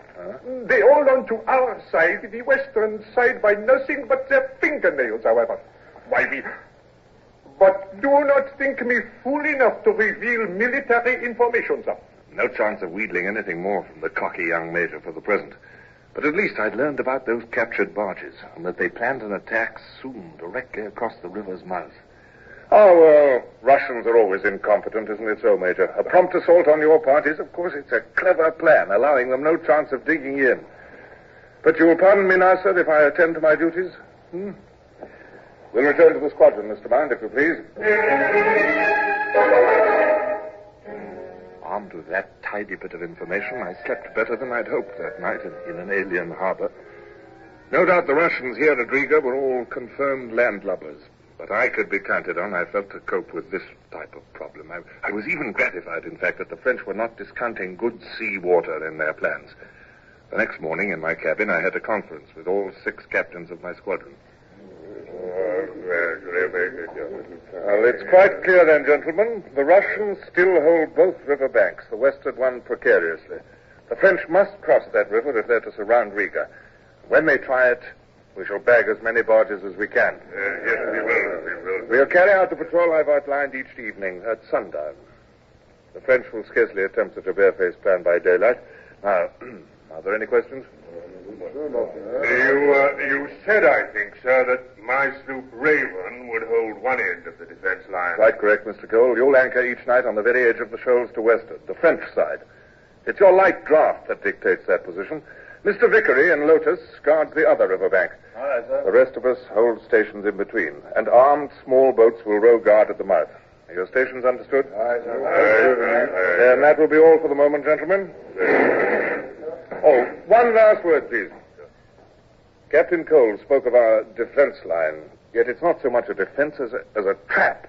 They hold on to our side, the western side, by nothing but their fingernails, however. But do not think me fool enough to reveal military information, sir. No chance of wheedling anything more from the cocky young major for the present. But at least I'd learned about those captured barges, and that they planned an attack soon, directly across the river's mouth. Oh, well, Russians are always incompetent, isn't it so, Major? A prompt assault on your part is, of course, it's a clever plan, allowing them no chance of digging in. But you'll pardon me now, sir, if I attend to my duties? We'll return to the squadron, Mr. Mount, if you please. Armed with that tidy bit of information, I slept better than I'd hoped that night in an alien harbor. No doubt the Russians here at Riga were all confirmed landlubbers, but I could be counted on, I felt, to cope with this type of problem. I was even gratified, in fact, that the French were not discounting good sea water in their plans. The next morning, in my cabin, I had a conference with all 6 captains of my squadron. Well, it's quite clear then, gentlemen. The Russians still hold both river banks, the western one precariously. The French must cross that river if they're to surround Riga. When they try it, we shall bag as many barges as we can. Yes, we will. We'll carry out the patrol I've outlined each evening at sundown. The French will scarcely attempt such a barefaced plan by daylight. Now, are there any questions? You said, I think, sir, that my sloop Raven would hold one end of the defense line. Quite correct, Mr. Cole. You'll anchor each night on the very edge of the shoals to westward, the French side. It's your light draft that dictates that position. Mr. Vickery and Lotus guard the other river bank. All right, sir. The rest of us hold stations in between, and armed small boats will row guard at the mouth. Are your stations understood? Aye, sir. Then that will be all for the moment, gentlemen. Oh, one last word, please. Captain Cole spoke of our defense line, yet it's not so much a defense as a trap.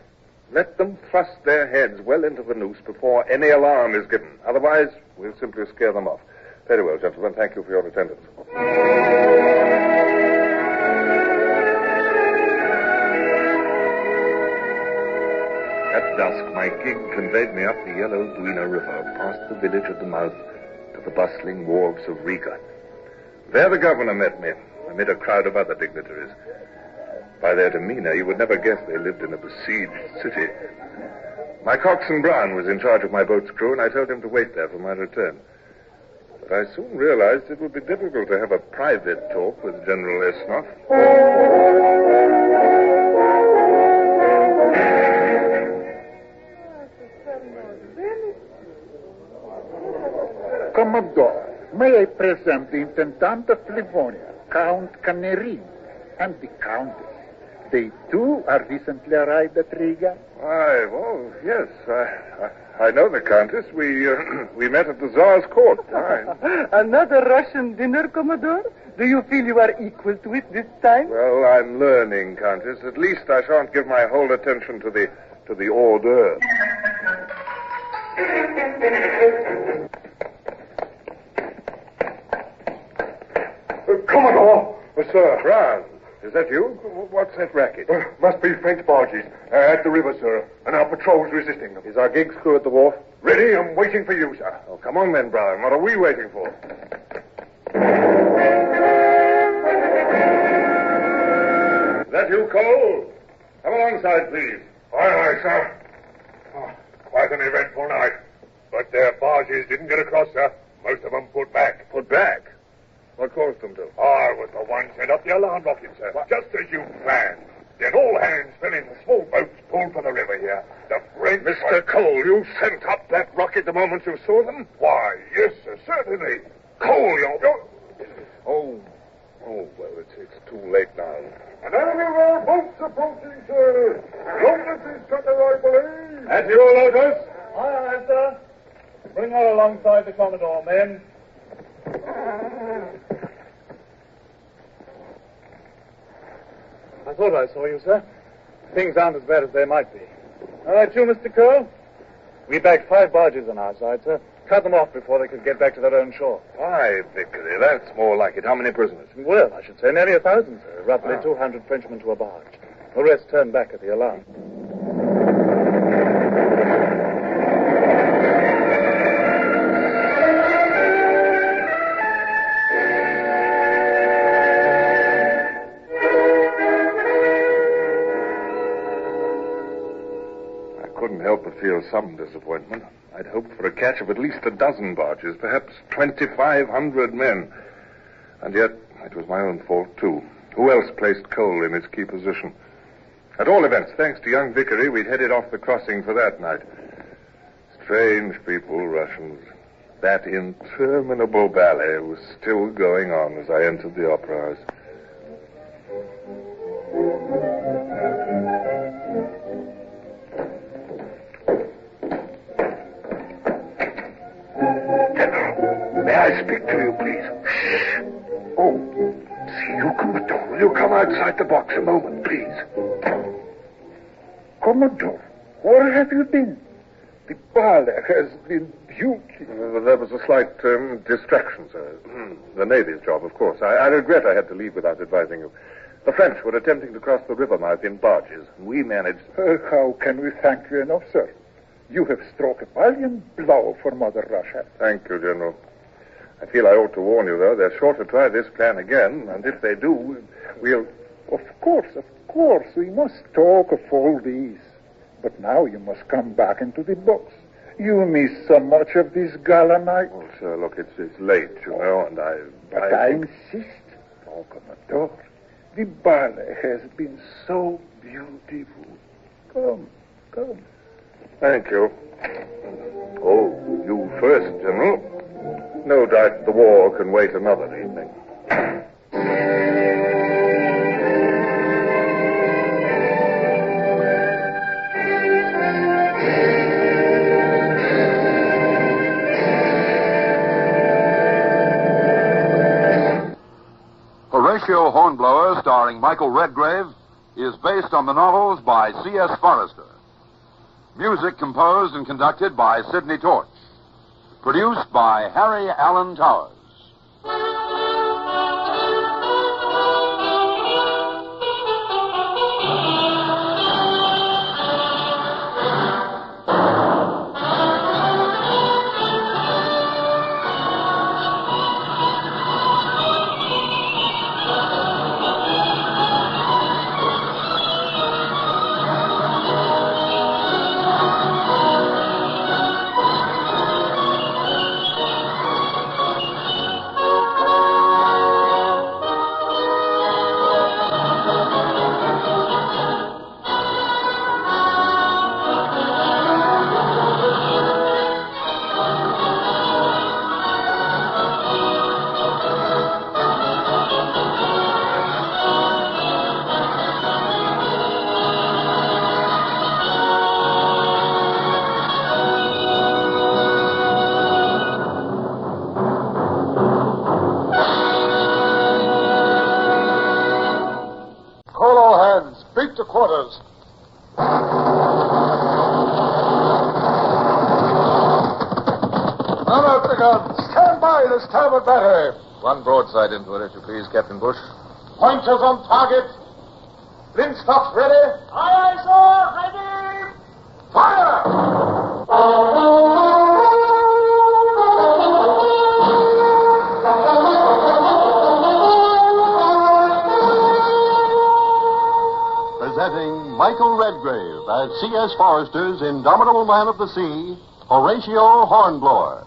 Let them thrust their heads well into the noose before any alarm is given. Otherwise, we'll simply scare them off. Very well, gentlemen. Thank you for your attendance. At dusk, my gig conveyed me up the yellow Dwina River, past the village at the mouth, to the bustling wharves of Riga. There the governor met me, amid a crowd of other dignitaries. By their demeanor, you would never guess they lived in a besieged city. My coxswain Brown was in charge of my boat's crew, and I told him to wait there for my return. But I soon realized it would be difficult to have a private talk with General Esnoff. Commodore, may I present the Intendant of Livonia, Count Cannerini, and the Countess. They, too, are recently arrived at Riga. Why, well, yes, I know the Countess. We met at the Tsar's court. Another Russian dinner, Commodore? Do you feel you are equal to it this time? Well, I'm learning, Countess. At least I shan't give my whole attention to the hors d'oeuvres. Commodore! Sir. Brown, is that you? What's that racket? Must be French barges at the river, sir, and our patrol's resisting them. Is our gig's crew at the wharf? Ready? I'm waiting for you, sir. Oh, come on then, Brown. What are we waiting for? you, Cole. Come alongside, please. Aye, sir. Oh, quite an eventful night. But their barges didn't get across, sir. Most of them put back. Put back? What caused them to? I was the one set up the alarm rocket, sir. What? Just as you planned. Then all hands fell in. Small boats pulled for the river here. The French... Mr. Cole, you sent up that rocket the moment you saw them? Why, yes, sir, certainly. Cole, you're... Oh, well, it's too late now. An enemy of our boats approaching, sir. Lotus is to the right, believe. At you, Lotus. Aye, sir. Bring her alongside the Commodore, men. I thought I saw you, sir. Things aren't as bad as they might be. All right, you, Mr. Cole? We backed 5 barges on our side, sir. Cut them off before they could get back to their own shore. Aye, Vickery, that's more like it. How many prisoners? Well, I should say nearly 1,000, sir. Roughly 200 Frenchmen to a barge. The rest turned back at the alarm. Couldn't help but feel some disappointment. I'd hoped for a catch of at least a dozen barges, perhaps 2,500 men. And yet, it was my own fault, too. Who else placed Cole in his key position? At all events, thanks to young Vickery, we'd headed off the crossing for that night. Strange people, Russians. That interminable ballet was still going on as I entered the opera house. May I speak to you, please? Shh. Oh, see you, Commodore. Will you come outside the box a moment, please? Commodore, where have you been? The ballet has been beautiful. There was a slight distraction, sir. The Navy's job, of course. I regret I had to leave without advising you. The French were attempting to cross the river mouth in barges. We managed... How can we thank you enough, sir? You have struck a valiant blow for Mother Russia. Thank you, General. I feel I ought to warn you, though. They're sure to try this plan again, and if they do, we'll... Of course. We must talk of all these. But now you must come back into the box. You miss so much of this gala night. Oh, sir, look, it's late, you know, and I insist. Oh, Commodore, the ballet has been so beautiful. Come. Thank you. Oh, you first, General. No doubt the war can wait another evening. Horatio Hornblower, starring Michael Redgrave, is based on the novels by C.S. Forrester. Music composed and conducted by Sidney Torch. Produced by Harry Allen Towers. Beat to quarters. Now out the guns. Stand by the starboard battery. One broadside into it, if you please, Captain Bush. Pointers on target. Linstocks ready. Aye, sir. Ready. Fire! as C.S. Forester's indomitable man of the sea, Horatio Hornblower.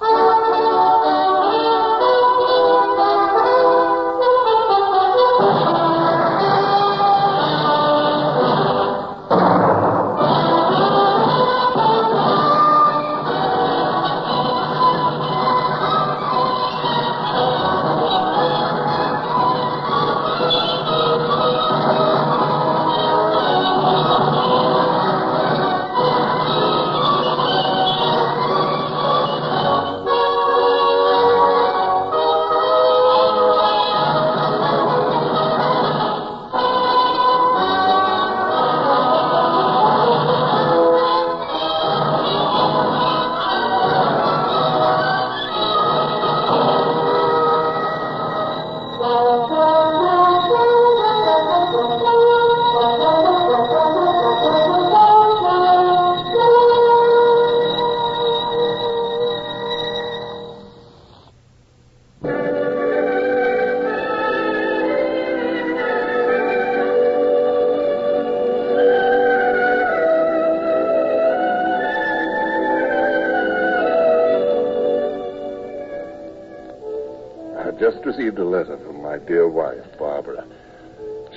Just received a letter from my dear wife, Barbara.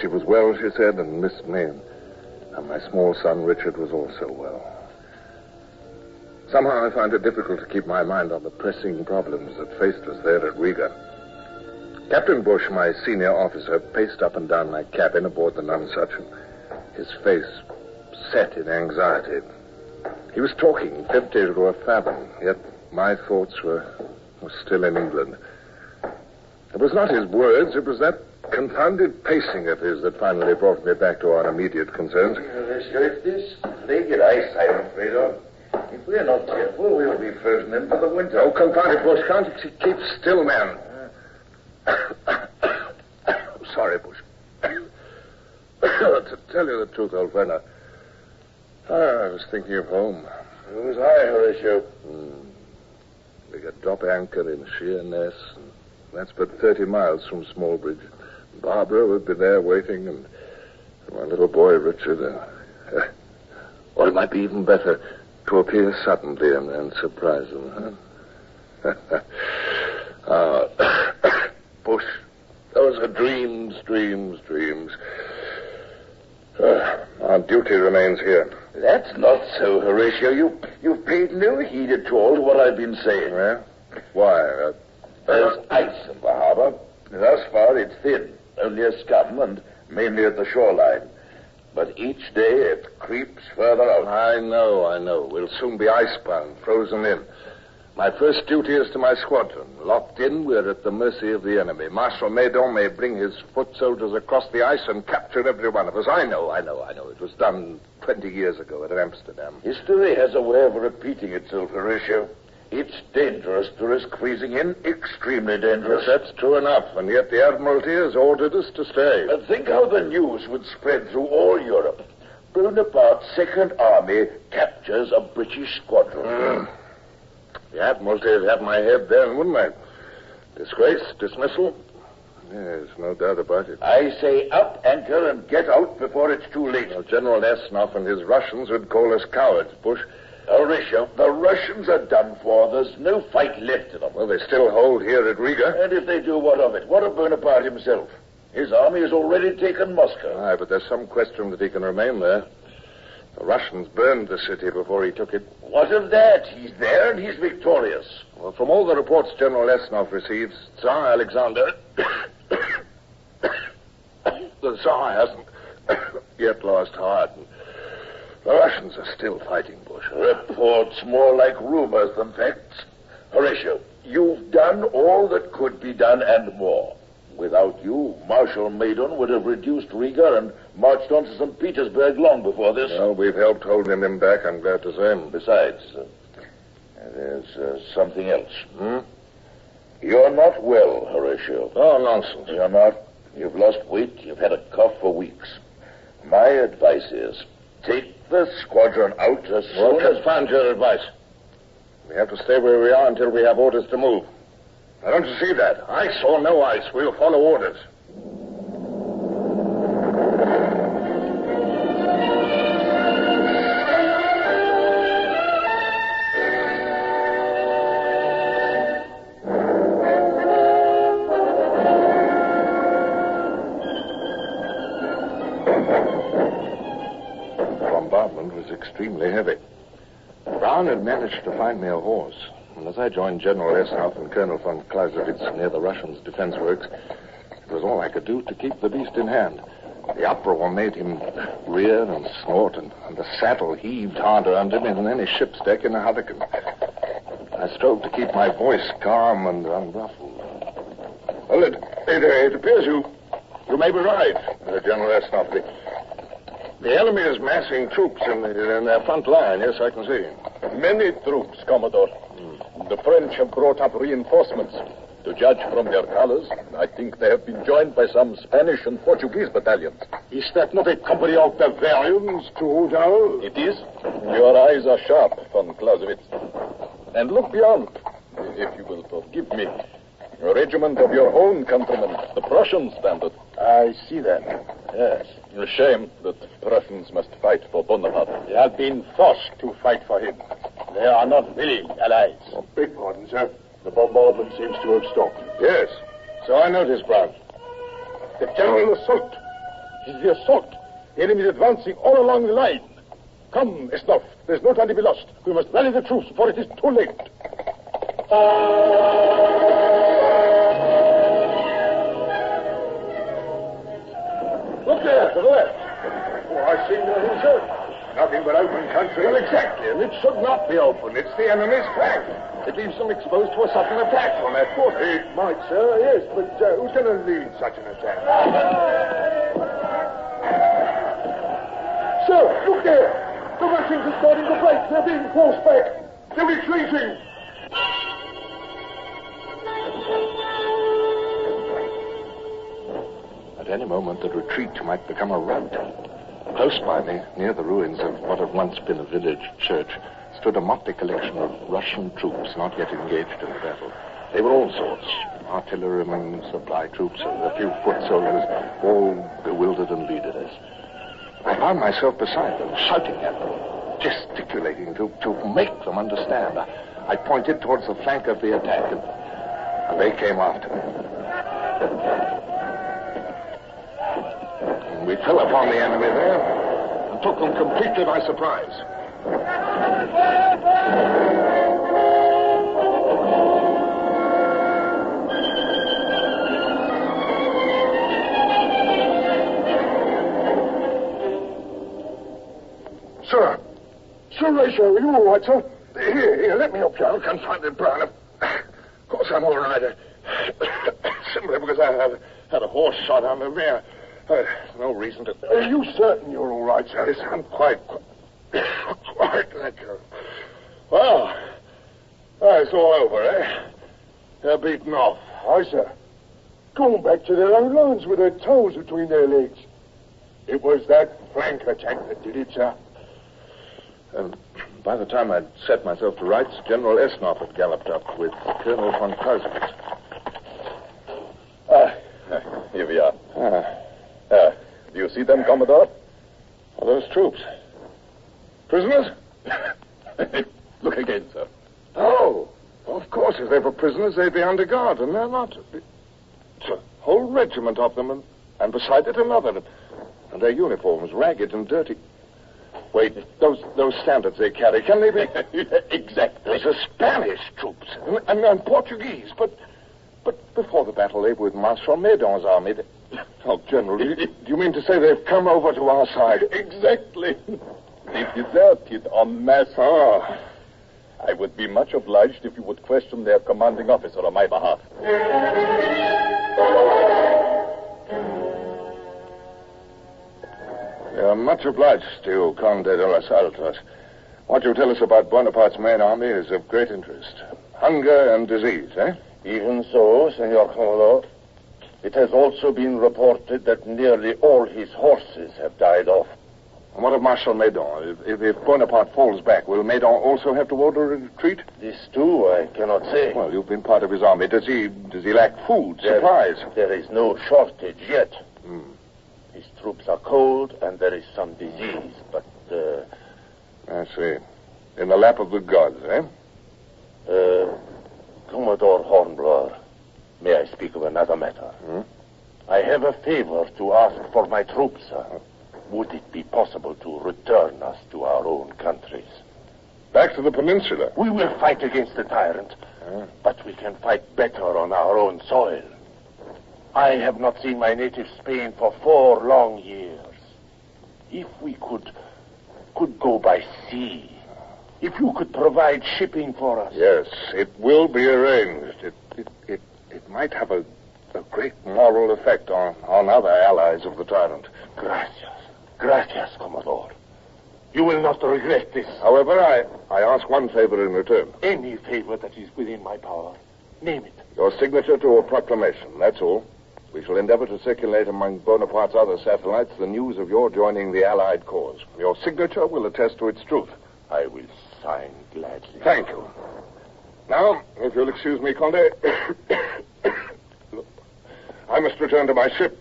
She was well, she said, and missed me. And my small son, Richard, was also well. Somehow I find it difficult to keep my mind on the pressing problems that faced us there at Riga. Captain Bush, my senior officer, paced up and down my cabin aboard the Nonsuch, and his face set in anxiety. He was talking empty to a fathom, yet my thoughts were still in England. It was not his words, it was that confounded pacing of his that finally brought me back to our immediate concerns. It's this naked ice, I'm afraid of. If we're not careful, we'll be frozen in for the winter. Oh, confound it, Bush. Can't you keep still, man? Sorry, Bush. To tell you the truth, old friend, I was thinking of home. So was I, Horatio. We could drop anchor in Sheerness, and that's but 30 miles from Smallbridge. Barbara would be there waiting, and my little boy, Richard. Or it might be even better to appear suddenly and surprise them, huh? Bush, those are dreams. Our duty remains here. That's not so, Horatio. You've paid no heed at all to what I've been saying. Yeah? Why? There's ice in the harbor. Thus far, it's thin, only a scum, and mainly at the shoreline. But each day it creeps further out. I know. We'll soon be icebound, frozen in. My first duty is to my squadron. Locked in, we're at the mercy of the enemy. Marshal Maydon may bring his foot soldiers across the ice and capture every one of us. I know. It was done 20 years ago at Amsterdam. History has a way of repeating itself, Horatio. It's dangerous to risk freezing in, extremely dangerous. Yes, that's true enough, and yet the Admiralty has ordered us to stay. Think how the news would spread through all Europe. Bonaparte's Second Army captures a British squadron. The Admiralty would have my head then, wouldn't they? Disgrace, dismissal? Yes, no doubt about it. I say up anchor and get out before it's too late. Well, General Esnov and his Russians would call us cowards, Bush. Horatio, the Russians are done for. There's no fight left in them. Well, they still hold here at Riga. And if they do, what of it? What of Bonaparte himself? His army has already taken Moscow. Aye, but there's some question that he can remain there. The Russians burned the city before he took it. What of that? He's there and he's victorious. Well, from all the reports General Esnov receives, Tsar Alexander... the Tsar hasn't yet lost heart. The Russians are still fighting, Bush. Reports more like rumors than facts. Horatio, you've done all that could be done and more. Without you, Marshal Maydon would have reduced Riga and marched on to St. Petersburg long before this. Well, we've helped holding him back, I'm glad to say. Besides, there's something else. You're not well, Horatio. Oh, nonsense. You're not. You've lost weight. You've had a cough for weeks. My advice is, take the squadron out as soon as... Find your advice. We have to stay where we are until we have orders to move. Now, don't you see that? Ice or no ice, we'll follow orders. ground was extremely heavy. Brown had managed to find me a horse, and as I joined General Esnoff and Colonel von Clausewitz near the Russians' defense works, it was all I could do to keep the beast in hand. The uproar made him rear and snort, and the saddle heaved harder under me than any ship's deck in a hurricane. I strove to keep my voice calm and unruffled. Well, it appears you may be right, General Esnoff. The enemy is massing troops in their front line. Yes, I can see. Many troops, Commodore. The French have brought up reinforcements. To judge from their colors, I think they have been joined by some Spanish and Portuguese battalions. Is that not a company of Bavarians, too, General? It is. Your eyes are sharp, von Clausewitz. And look beyond, if you will forgive me. A regiment of your own countrymen, the Prussians, standard. I see that. Yes. A shame that Prussians must fight for Bonaparte. They have been forced to fight for him. They are not willing allies. Oh, beg pardon, sir. The bombardment seems to have stopped. Yes. So I noticed, Brown. The general assault. It is the assault. The enemy is advancing all along the line. Come, Esnoff. There's no time to be lost. We must rally the troops before it is too late. Look there, to the left. Oh, I see nothing, sir. Nothing but open country. Well, exactly, and it should not be open. It's the enemy's flank. It leaves them exposed to a sudden attack from that quarter. It might, sir, yes, but who's going to lead such an attack? Sir, look there. The Russians are starting to break. They're being forced back. They're retreating. At any moment, the retreat might become a rout. Close by me, near the ruins of what had once been a village church, stood a motley collection of Russian troops not yet engaged in the battle. They were all sorts, artillerymen, supply troops, and a few foot soldiers, all bewildered and leaderless. I found myself beside them, shouting at them, gesticulating to make them understand. I pointed towards the flank of the attack, and they came after me. And we fell upon the enemy there and took them completely by surprise. Sir, Horatio, are you all right, sir? Here, let me help you. I'm confounded, Brown. Of course I'm all right. Simply because I had a horse shot on the rear. No reason to... Are you certain you're all right, sir? Yes, I'm quite, thank you. Well, it's all over, eh? They're beaten off. Aye, sir. Going back to their own lines with their toes between their legs. It was that flank attack that did it, sir. And by the time I'd set myself to rights, General Esnoff had galloped up with Colonel von Clausewitz. Here we are. Do you see them, Commodore? Are those troops? Prisoners? Look again, sir. Oh, of course, if they were prisoners, they'd be under guard, and they're not. It's a whole regiment of them, and beside it another. And their uniforms ragged and dirty. Wait, those standards they carry, can they be? Exactly. Those are Spanish troops and Portuguese, but before the battle they were with Marshal Medon's army. Oh, General, do you mean to say they've come over to our side? Exactly. They deserted en masse. Ah. I would be much obliged if you would question their commanding officer on my behalf. We are much obliged to you, Conde de los Altos. What you tell us about Bonaparte's main army is of great interest. Hunger and disease, eh? Even so, Senor Commodore. It has also been reported that nearly all his horses have died off. And what of Marshal Medon? If Bonaparte falls back, will Medon also have to order a retreat? This, too, I cannot say. Well, you've been part of his army. Does he lack food, supplies? There is no shortage yet. His troops are cold, and there is some disease, but... I see. In the lap of the gods, eh? Commodore Hornblower, may I speak of another matter? I have a favor to ask for my troops, sir. would it be possible to return us to our own countries? Back to the peninsula? We will fight against the tyrant, but we can fight better on our own soil. I have not seen my native Spain for 4 long years. If we could go by sea, if you could provide shipping for us. Yes, it will be arranged. It might have a great moral effect on other allies of the tyrant. Gracias, Commodore. You will not regret this. However, I ask one favor in return. Any favor that is within my power. Name it. Your signature to a proclamation, that's all. We shall endeavor to circulate among Bonaparte's other satellites the news of your joining the Allied cause. Your signature will attest to its truth. I will sign gladly. Thank you. Now, if you'll excuse me, Conde, I must return to my ship.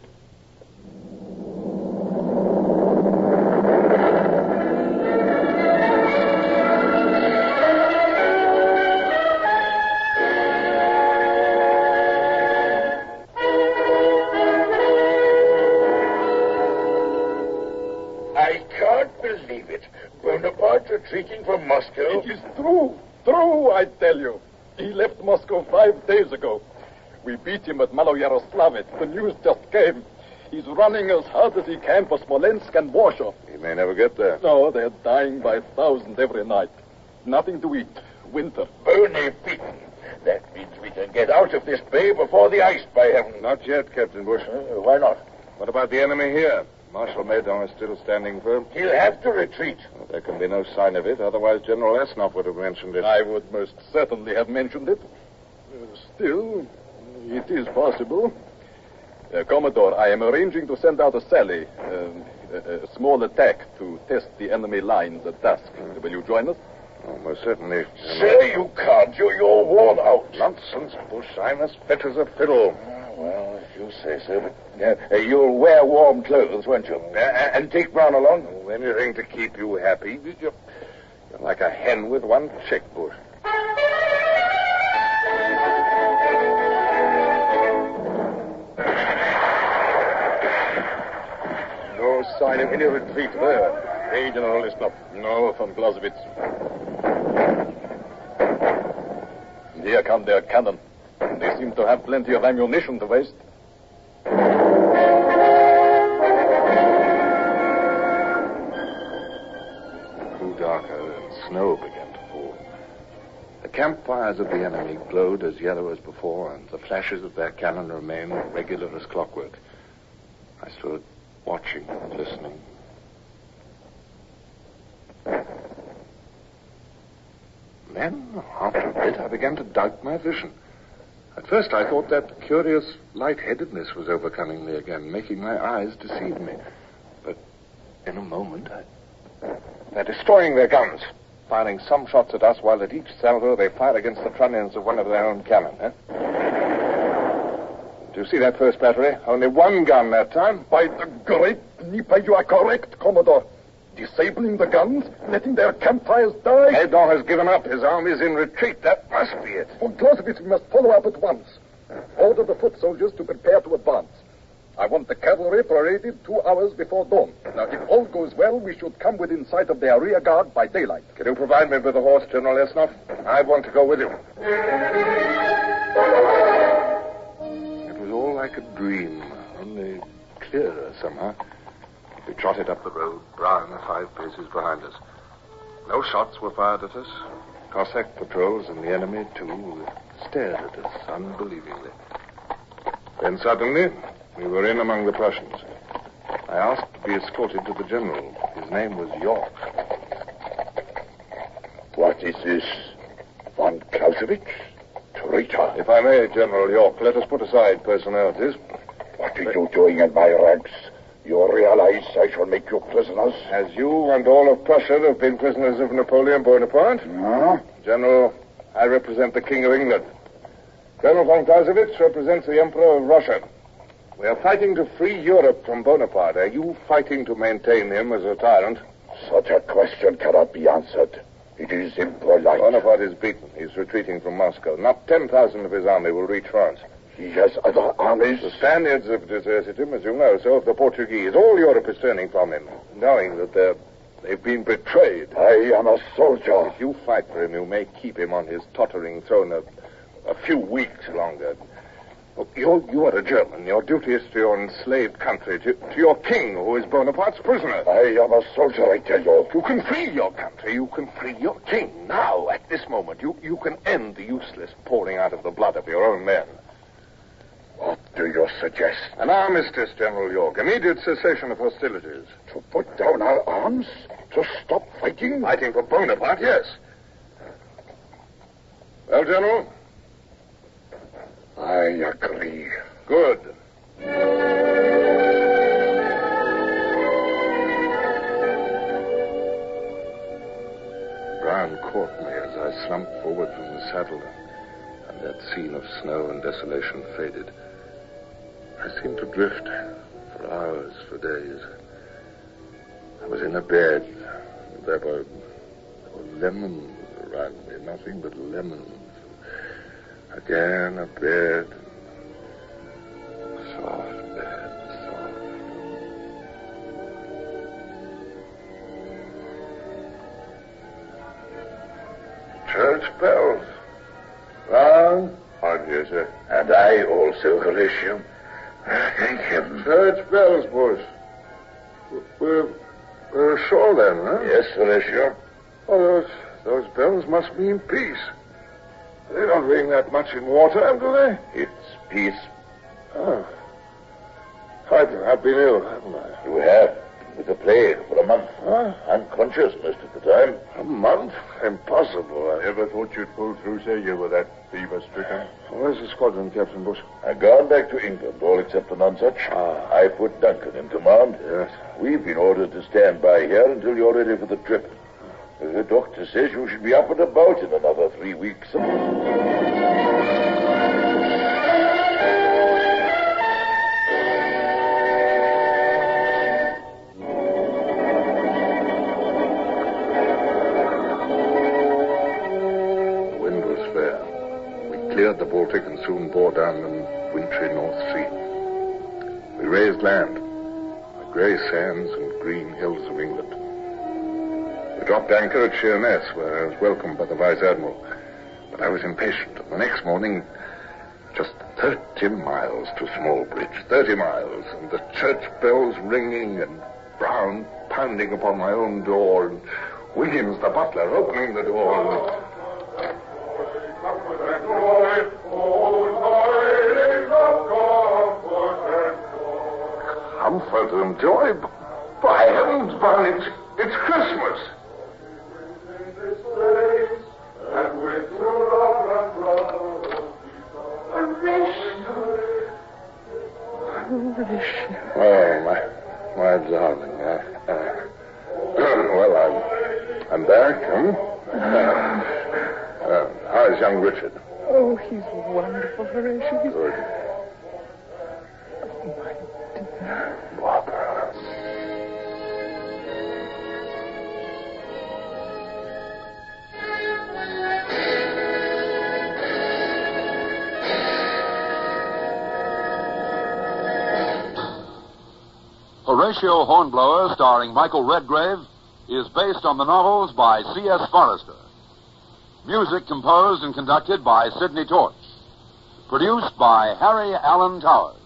Retreating from Moscow? It is true. True, I tell you. He left Moscow 5 days ago. We beat him at Maloyaroslavets. The news just came. He's running as hard as he can for Smolensk and Warsaw. He may never get there. No, they're dying by thousands every night. Nothing to eat. Winter. Only beaten. That means we can get out of this bay before the ice, by heaven. Not yet, Captain Bush. Why not? What about the enemy here? Marshal Maydon is still standing firm. He'll have to retreat. Well, there can be no sign of it. Otherwise, General Esnov would have mentioned it. I would most certainly have mentioned it. Still, it is possible. Commodore, I am arranging to send out a sally, a small attack to test the enemy lines at dusk. Will you join us? Oh, most certainly. Sir, you can't. You're worn out. Nonsense, Bush. I'm as fit as a fiddle. Well, if you say so, but you'll wear warm clothes, won't you? And take Brown along? Oh, anything to keep you happy. You're like a hen with one chick, Bush. No sign of any retreat there. Hey, General Esnov. No, von Clausewitz. And here come their cannon. They seem to have plenty of ammunition to waste. It grew darker and snow began to fall. The campfires of the enemy glowed as yellow as before, and the flashes of their cannon remained regular as clockwork. I stood watching and listening. Then, after a bit, I began to doubt my vision. At first, I thought that curious lightheadedness was overcoming me again, making my eyes deceive me. But in a moment, they're destroying their guns, firing some shots at us, while at each salvo they fire against the trunnions of one of their own cannon. Do you see that first battery? Only one gun that time. By the great Dnieper, you are correct, Commodore. Disabling the guns, letting their campfires die. Maydon has given up. His army's in retreat. That must be it. Von Clausewitz, we must follow up at once. Order the foot soldiers to prepare to advance. I want the cavalry paraded 2 hours before dawn. Now, if all goes well, we should come within sight of their rear guard by daylight. Can you provide me with a horse, General Esnov? I want to go with you. It was all like a dream, only clearer somehow. We trotted up the road, Brown 5 paces behind us. No shots were fired at us. Cossack patrols and the enemy, too, stared at us unbelievingly. Then suddenly, we were in among the Prussians. I asked to be escorted to the general. His name was York. What is this? Von Clausewitz? Traitor. If I may, General York, let us put aside personalities. What are you doing in my ranks? You realize I shall make you prisoners? As you and all of Prussia have been prisoners of Napoleon Bonaparte? No. General, I represent the King of England. Colonel von Clausewitz represents the Emperor of Russia. We are fighting to free Europe from Bonaparte. Are you fighting to maintain him as a tyrant? Such a question cannot be answered. It is impolite. Bonaparte is beaten. He's retreating from Moscow. Not 10,000 of his army will reach France. He has other armies. The Spaniards have deserted him, as you know, so have the Portuguese. All Europe is turning from him, knowing that they've been betrayed. I am a soldier. If you fight for him, you may keep him on his tottering throne a few weeks longer. Look, you are a German. Your duty is to your enslaved country, to your king, who is Bonaparte's prisoner. I am a soldier, I tell you. You can free your country. You can free your king. Now, at this moment, you can end the useless pouring out of the blood of your own men. What do you suggest? An armistice, General York. Immediate cessation of hostilities. To put down our arms? To stop fighting? Fighting for Bonaparte, yes. Well, General? I agree. Good. Brown caught me as I slumped forward from the saddle, and that scene of snow and desolation faded. I seemed to drift for hours, for days. I was in a bed. There were lemons around me, nothing but lemons. Again, a bed. Soft bed, soft. Church bells. Long? Oh, dear, sir. And I also, Horatio. Thank heaven. Church bells, Bush. We're ashore then, huh? Yes, Horatio. Oh, those bells must mean peace. They don't ring that much in wartime, do they? It's peace. Oh. I've been ill, haven't I? You have. With the plague for a month. Huh? Unconscious most of the time. A month? Impossible. I never thought you'd pull through, sir. You were that fever-stricken. Where's the squadron, Captain Bush? I've gone back to England, all except the Nonsuch. I put Duncan in command. Yes. We've been ordered to stand by here until you're ready for the trip. The doctor says you should be up and about in another 3 weeks. Cleared the Baltic and soon bore down the wintry North Sea. We raised land, the grey sands and green hills of England. We dropped anchor at Sheerness, where I was welcomed by the Vice Admiral. But I was impatient, and the next morning, just 30 miles to Smallbridge, 30 miles, and the church bells ringing and Brown pounding upon my own door, and Williams, the butler, opening the door. Comfort and joy. By heavens, Brown, it's Christmas. Oh, my darling. Well, I'm back, how's young Richard? Oh, he's wonderful, Horatio. Good. Oh, my dear. Barbara. Horatio Hornblower, starring Michael Redgrave, is based on the novels by C.S. Forrester. Music composed and conducted by Sidney Torch. Produced by Harry Allen Towers.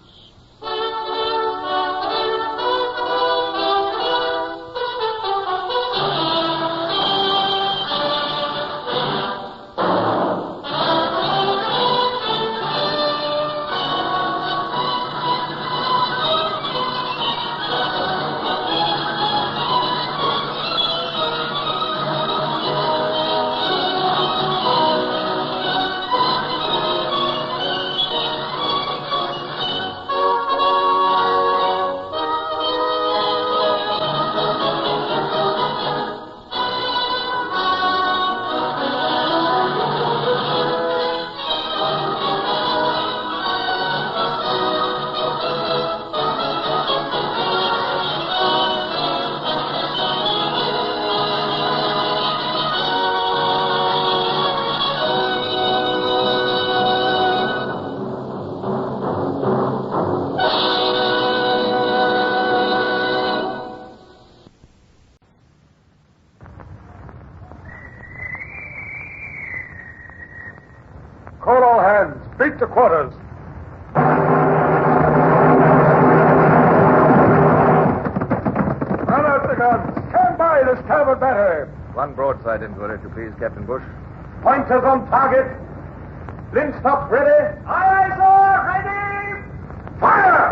Run out the guns. Stand by the starboard battery. One broadside into it, if you please, Captain Bush. Pointers on target. Linstock ready. Aye, aye, sir. Ready. Fire!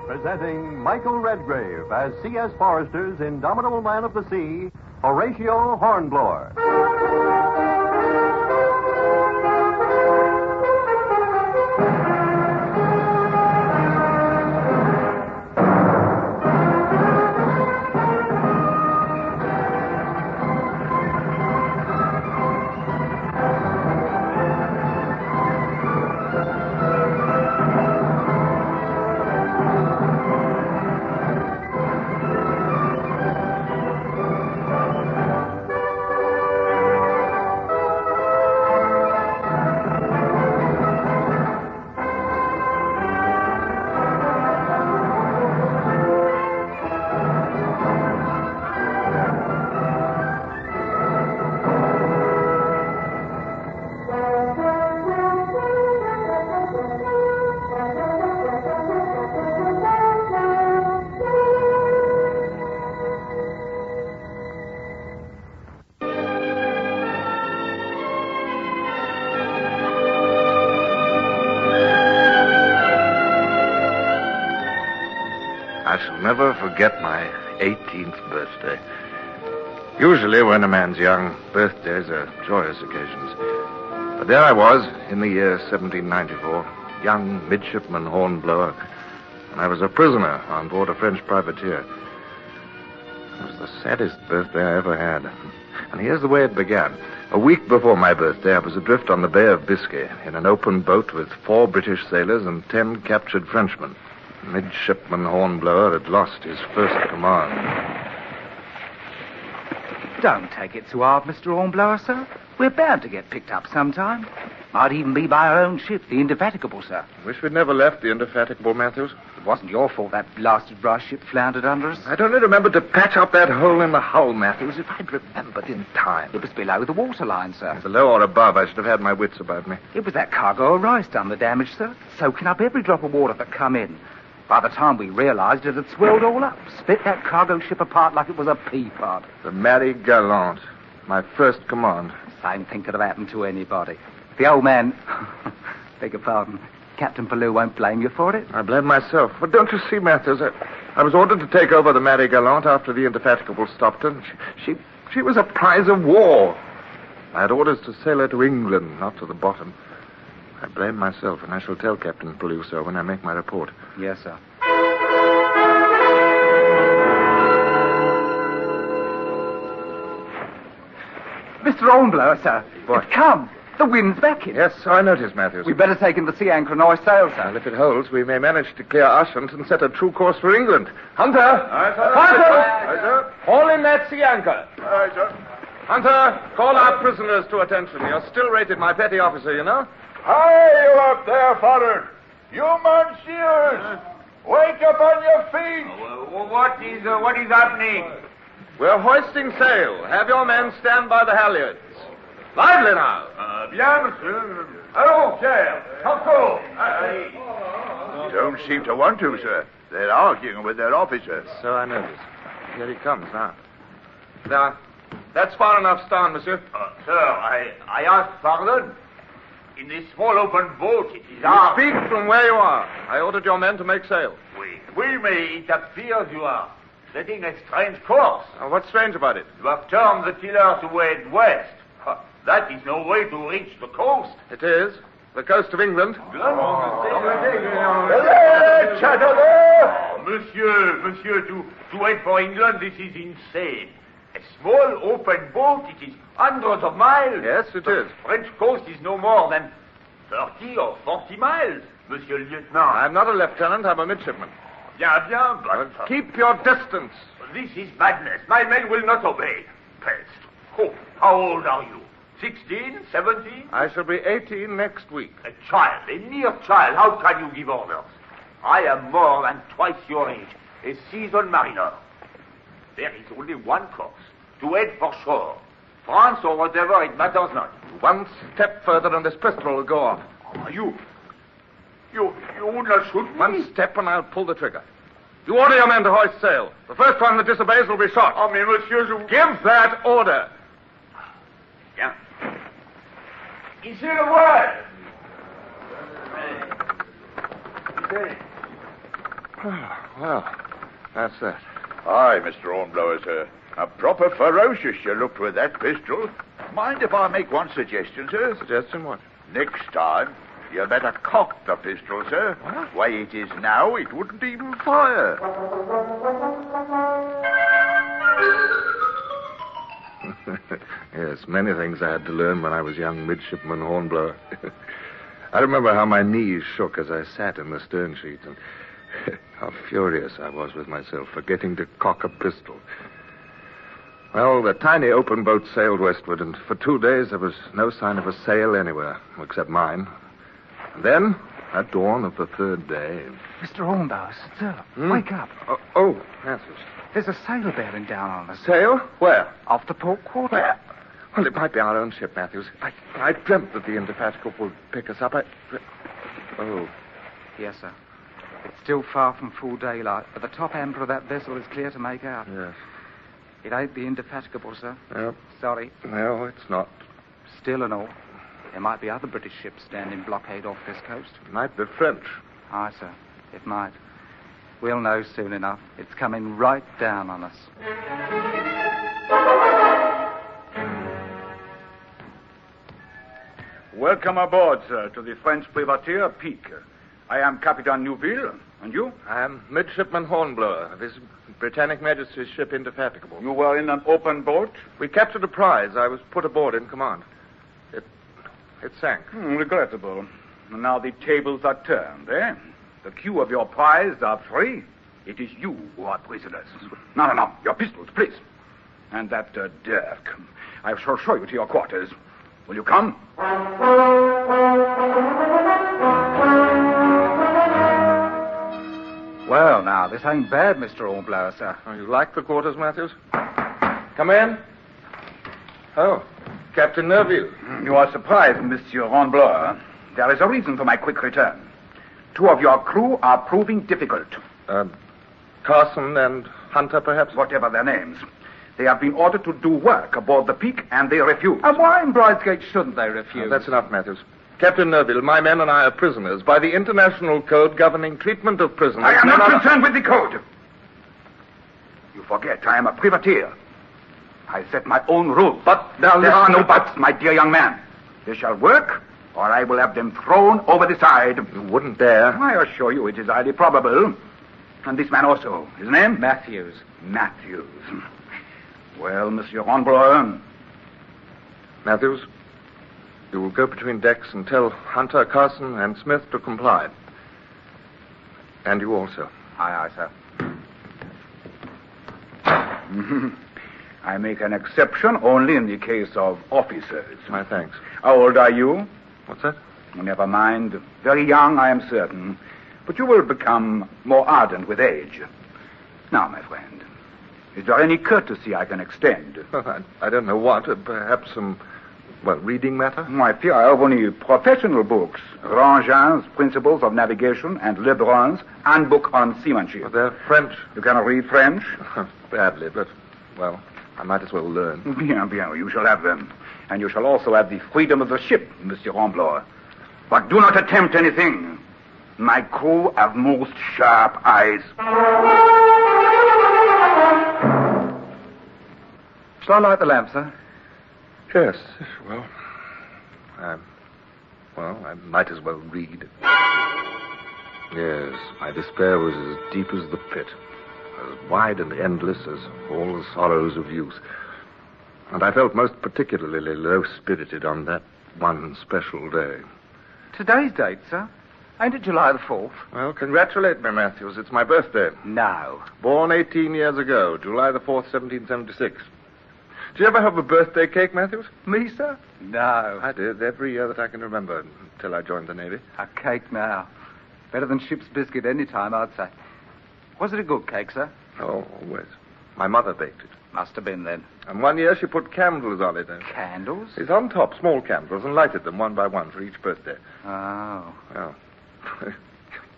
Presenting Michael Redgrave as C.S. Forrester's indomitable man of the sea, Horatio Hornblower. I shall never forget my 18th birthday. Usually, when a man's young, birthdays are joyous occasions. But there I was, in the year 1794, young midshipman Hornblower, and I was a prisoner on board a French privateer. It was the saddest birthday I ever had. And here's the way it began. A week before my birthday, I was adrift on the Bay of Biscay in an open boat with 4 British sailors and 10 captured Frenchmen. Midshipman Hornblower had lost his first command. Don't take it too hard, Mr. Hornblower, sir. We're bound to get picked up sometime. Might even be by our own ship, the Indefatigable, sir. Wish we'd never left the Indefatigable, Matthews. It wasn't your fault that blasted brass ship floundered under us. I'd only remembered to patch up that hole in the hull, Matthews, if I'd remembered in time. It was below the waterline, sir. Below or above, I should have had my wits about me. It was that cargo of rice done the damage, sir, soaking up every drop of water that come in. By the time we realized it had swelled all up, split that cargo ship apart like it was a pea pod. The Mary Gallant, my first command. Same thing could have happened to anybody. The old man, beg your pardon, Captain Pellew won't blame you for it. I blame myself. But don't you see, Matthews, I was ordered to take over the Mary Gallant after the Indefatigable stopped her. She was a prize of war. I had orders to sail her to England, not to the bottom. I blame myself, and I shall tell Captain Pellew so when I make my report. Yes, sir. Mr. Hornblower, sir. What? It's come. The wind's backing. Yes, I noticed, Matthews. We'd better take in the sea anchor and hoist sail, sir. Well, if it holds, we may manage to clear Ushant and set a true course for England. Hunter! Aye, sir. Hunter! Aye, sir. Haul in that sea anchor. Aye, sir. Hunter, call our prisoners to attention. You're still rated my petty officer, you know. Hi, you up there, father. You monsieurs. Wake up on your feet. What is happening? We're hoisting sail. Have your men stand by the halyards. Lively now. Bien, monsieur. Hello, Pierre. Coco. Don't seem to want to, sir. They're arguing with their officers. So I noticed. Here he comes now. Now, that's far enough starn, monsieur. Sir, I ask pardon. In this small open boat, it is You speak from where you are. I ordered your men to make sail. We may, it appears you are setting a strange course. What's strange about it? You have turned the tiller to head west. That is no way to reach the coast. It is. The coast of England. Monsieur, to wait for England, this is insane. A small open boat, it is hundreds of miles. Yes, it is. The French coast is no more than 30 or 40 miles, Monsieur Lieutenant. I'm not a lieutenant, I'm a midshipman. Bien, but... Keep your distance. This is madness. My men will not obey. Pest. Oh, how old are you? 16, 17? I shall be 18 next week. A child, a mere child. How can you give orders? I am more than twice your age, a seasoned mariner. There is only one course. To head for shore. France or whatever, it matters not. One step further and this pistol will go off. You would not shoot me? One step and I'll pull the trigger. You order your men to hoist sail. The first one that disobeys will be shot. Oh, mais monsieur, Give that order. Yeah. Ici le voile. Well, that's that. Aye, Mr. Hornblower, sir. A proper ferocious you looked with that pistol. Mind if I make one suggestion, sir? Suggestion what? Next time, you better cock the pistol, sir. What? Way it is now, it wouldn't even fire. Yes, many things I had to learn when I was young midshipman Hornblower. I remember how my knees shook as I sat in the stern sheets, and how furious I was with myself for getting to cock a pistol. Well, the tiny open boat sailed westward, and for 2 days there was no sign of a sail anywhere, except mine. And then, at dawn of the third day... Mr. Hornblower, sir, wake up. Oh, Francis. There's a sail bearing down on us. Sail? Where? Off the port quarter. Where? Well, it might be our own ship, Matthews. I dreamt that the Indefatigable would pick us up. Oh. Yes, sir. It's still far from full daylight, but the top amber of that vessel is clear to make out. Yes. It ain't the Indefatigable, sir. Yep. Sorry. No, it's not. Still and all, there might be other British ships standing blockade off this coast. It might be French. Aye, sir. It might. We'll know soon enough. It's coming right down on us. Welcome aboard, sir, to the French privateer Pique. I am Captain Neuville, and you? I am Midshipman Hornblower of His Britannic Majesty's ship Indefatigable. You were in an open boat? We captured a prize. I was put aboard in command. It sank. Regrettable. Now the tables are turned, eh? The crew of your prize are free. It is you who are prisoners. No. Your pistols, please. And that dirk. I shall show you to your quarters. Will you come? Well, now, this ain't bad, Mr. Hornblower, sir. Oh, you like the quarters, Matthews? Come in. Oh, Captain Neuville. You are surprised, Monsieur Hornblower. There is a reason for my quick return. 2 of your crew are proving difficult. Carson and Hunter, perhaps? Whatever their names. They have been ordered to do work aboard the Pique, and they refuse. And why in Bridesgate shouldn't they refuse? Oh, that's enough, Matthews. Captain Neuville, my men and I are prisoners by the international code governing treatment of prisoners. I am not concerned with the code. You forget I am a privateer. I set my own rules. But now there are no buts, my dear young man. They shall work, or I will have them thrown over the side. You wouldn't dare. I assure you it is highly probable. And this man also. His name? Matthews. Matthews. Well, Monsieur Hornblower. Matthews, you will go between decks and tell Hunter, Carson, and Smith to comply. And you also. Aye, sir. I make an exception only in the case of officers. My thanks. How old are you? What's that? Never mind. Very young, I am certain. But you will become more ardent with age. Now, my friend, is there any courtesy I can extend? I don't know what. Perhaps some, reading matter? I fear I have only professional books. Rangin's Principles of Navigation and Lebrun's Handbook on Seamanship. But they're French. You cannot read French? Badly, but, I might as well learn. Bien, you shall have them. And you shall also have the freedom of the ship, Monsieur Hornblower. But do not attempt anything. My crew have most sharp eyes. Shall I light the lamp, sir? Yes, I might as well read. Yes, my despair was as deep as the pit, as wide and endless as all the sorrows of youth. And I felt most particularly low-spirited on that one special day. Today's date, sir? Ain't it July the 4th? Well, congratulate me, Matthews. It's my birthday. No. Born 18 years ago, July the 4th, 1776. Did you ever have a birthday cake, Matthews? Me, sir? No. I did, every year that I can remember, until I joined the Navy. A cake now. Better than ship's biscuit any time, I'd say. Was it a good cake, sir? Oh, always. My mother baked it. Must have been then. And one year she put candles on it. Candles? It's on top, small candles, and lighted them one by one for each birthday. Oh. Well,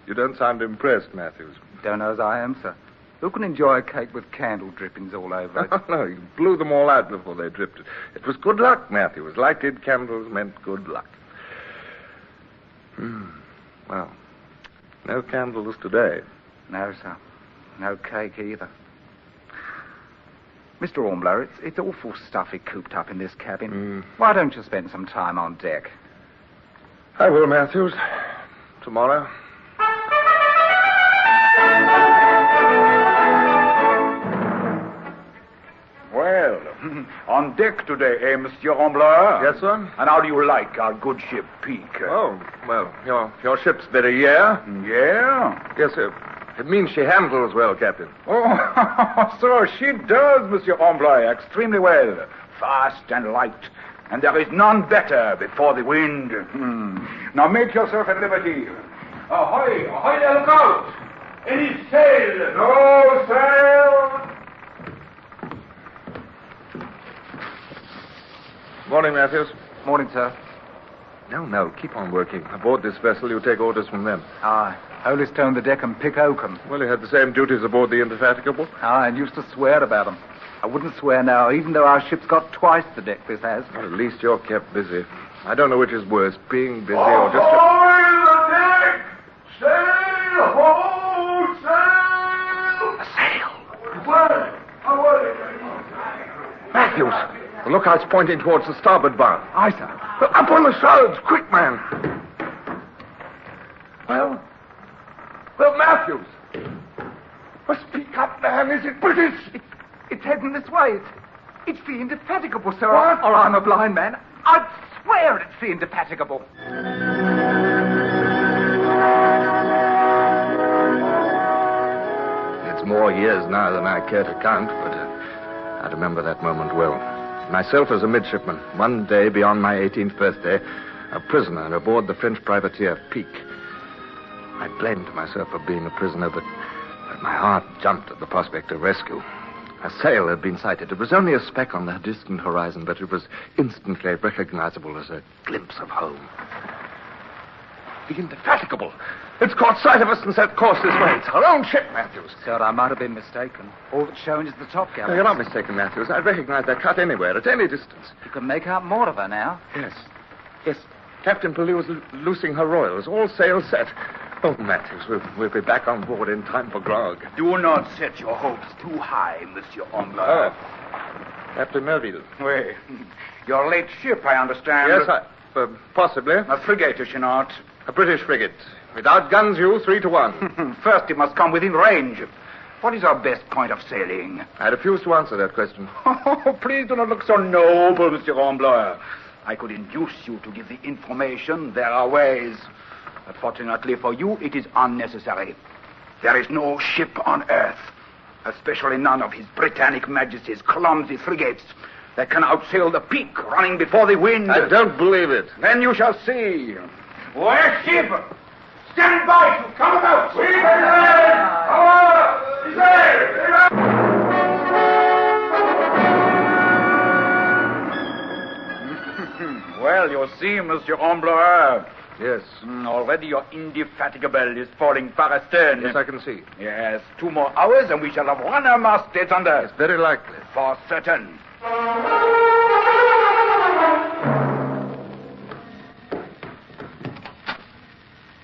you don't sound impressed, Matthews. Don't know as I am, sir. Who can enjoy a cake with candle drippings all over it? No, you blew them all out before they dripped it. It was good luck, Matthews. Lighted candles meant good luck. Well, no candles today. No, sir. No cake either. Mr. Hornblower, it's awful stuffy cooped up in this cabin. Why don't you spend some time on deck? I will, Matthews. Tomorrow. Well, on deck today, Monsieur Hornblower? Yes, sir? And how do you like our good ship, Peak? Oh, well, your ship's very yeah? Yeah? Yes, sir. It means she handles well, Captain. Oh, sir, she does, Monsieur Hornblower, extremely well. Fast and light. And there is none better before the wind. Now make yourself at liberty. Ahoy! Ahoy there, look out! Any sail? No sail! Morning, Matthews. Morning, sir. No, keep on working. Aboard this vessel, you take orders from them. Aye. Holystone the deck and pick oakum. Well, you had the same duties aboard the Indefatigable. Aye, and used to swear about them. I wouldn't swear now, even though our ship's got twice the deck this has. Well, at least you're kept busy. I don't know which is worse, being busy or just... Ahoy the deck! Sail! Ho! Sail! A sail! Well, how are you? Matthews! The lookout's pointing towards the starboard bow. Aye, sir. Up on the shrouds! Quick, man! Well, Matthews! Well, speak up, man. Is it British? It's heading this way. It's the Indefatigable, sir. What? Or I'm a blind man. I'd swear it's the Indefatigable. It's more years now than I care to count, but I remember that moment well. Myself as a midshipman, one day beyond my 18th birthday, a prisoner aboard the French privateer Pique. I blamed myself for being a prisoner, but my heart jumped at the prospect of rescue. A sail had been sighted. It was only a speck on the distant horizon, but it was instantly recognizable as a glimpse of home. The Indefatigable! It's caught sight of us and set course this way. It's our own ship, Matthews. Sir, I might have been mistaken. All that's showing is the top gallant. No, you're not mistaken, Matthews. I'd recognize that cut anywhere, at any distance. You can make out more of her now. Yes. Captain Pellew is loosing her royals, all sails set. Oh, Matthews, we'll be back on board in time for grog. Do not set your hopes too high, Monsieur Hornblower. Captain Melville. Wait. Your late ship, I understand. Yes, possibly. A frigate, is she not? A British frigate. Without guns, you 3-1. First, it must come within range. What is our best point of sailing? I refuse to answer that question. Oh, please do not look so noble, Monsieur Hornblower. I could induce you to give the information. There are ways. But fortunately for you, it is unnecessary. There is no ship on earth, especially none of His Britannic Majesty's clumsy frigates, that can outsail the Peak running before the wind. I don't believe it. Then you shall see. Where's ship? Stand by to come about. We Well, you see, Monsieur Hornblower. Yes. Already your Indefatigable is falling far astern. Yes, I can see. Yes, 2 more hours and we shall have run her mastheads under. It's very likely. For certain.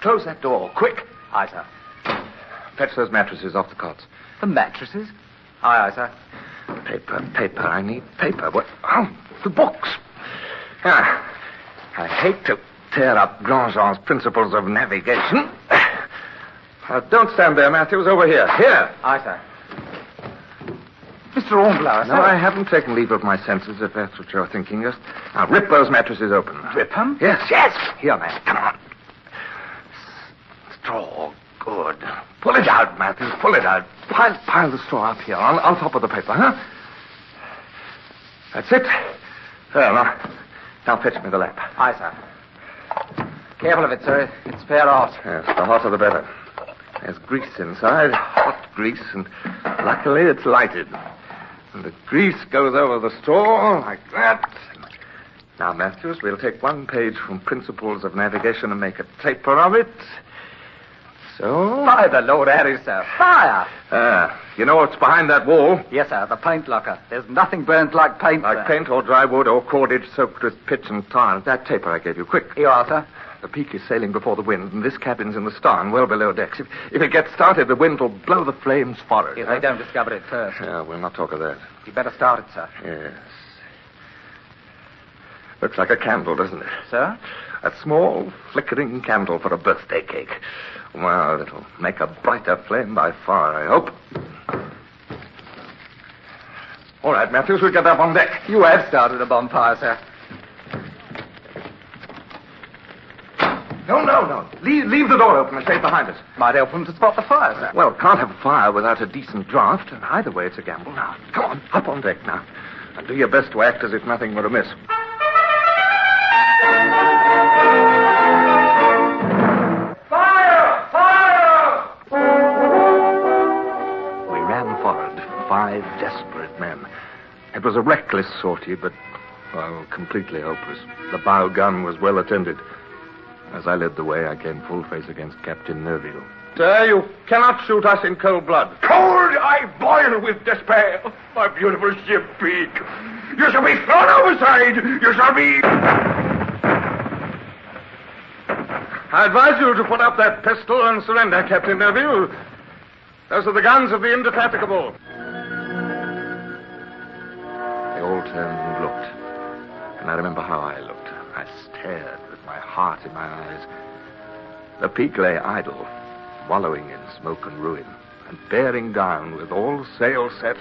Close that door, quick. Aye, sir. Fetch those mattresses off the cots. The mattresses? Aye, sir. Paper. I need paper. What? Oh, the books. I hate to tear up Grandjean's principles of navigation. Don't stand there, Matthews. Over here. Here. Aye, sir. Mr. Hornblower, sir. No, I haven't taken leave of my senses, if that's what you're thinking. Just now, rip those mattresses open. Rip them? Yes. Here, man. Come on. Straw. Good. Pull it out, Matthews. Pull it out. Pile the straw up here on top of the paper, huh? That's it. There, now fetch me the lamp. Aye, sir. Careful of it, sir. It's fair hot. Yes, the hotter the better. There's grease inside, hot grease, and luckily it's lighted. And the grease goes over the straw like that. Now, Matthews, we'll take one page from Principles of Navigation and make a taper of it. So... By the Lord Harry, sir. Fire! You know what's behind that wall? Yes, sir, the paint locker. There's nothing burns like paint, Like sir. paint or dry wood or cordage soaked with pitch and tar. That taper I gave you. Quick. Here you are, sir. The peak is sailing before the wind, and this cabin's in the starn, well below decks. If it gets started, the wind will blow the flames forward. If they don't discover it first. Yeah, we'll not talk of that. You better start it, sir. Yes. Looks like a candle, doesn't it? Sir? A small, flickering candle for a birthday cake. Well, it'll make a brighter flame by far, I hope. All right, Matthews, we'll get up on deck. You have started a bonfire, sir. No. Leave the door open and stay behind us. Might help them to spot the fire, sir. Well, can't have a fire without a decent draft, and either way it's a gamble. Now, come on, up on deck now. And do your best to act as if nothing were amiss. We ran forward, 5 desperate men. It was a reckless sortie, but, well, completely hopeless. The bow gun was well attended. As I led the way, I came full face against Captain Nerville. Sir, you cannot shoot us in cold blood. Cold, I boil with despair. My beautiful ship peak. You shall be thrown overside. You shall be... I advise you to put up that pistol and surrender, Captain Nerville. Those are the guns of the Indefatigable. They all turned and looked. And I remember how I looked. I stared with my heart in my eyes. The peak lay idle, wallowing in smoke and ruin, and bearing down with all sail set,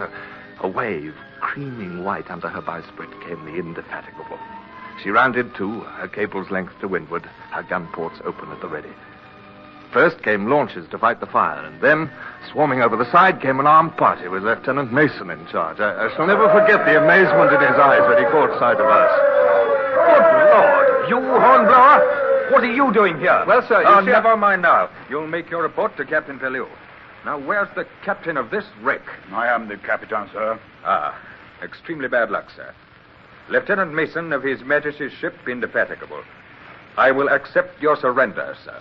a wave, creaming white under her bowsprit, came the Indefatigable. She rounded to, her cable's length to windward, her gun ports open at the ready. First came launches to fight the fire, and then, swarming over the side, came an armed party with Lieutenant Mason in charge. I shall never forget the amazement in his eyes when he caught sight of us. Good Lord! You, Hornblower? What are you doing here? Well, sir, never mind now. You'll make your report to Captain Pellew. Now, where's the captain of this wreck? I am the captain, sir. Ah, extremely bad luck, sir. Lieutenant Mason of His Majesty's ship Indefatigable. I will accept your surrender, sir.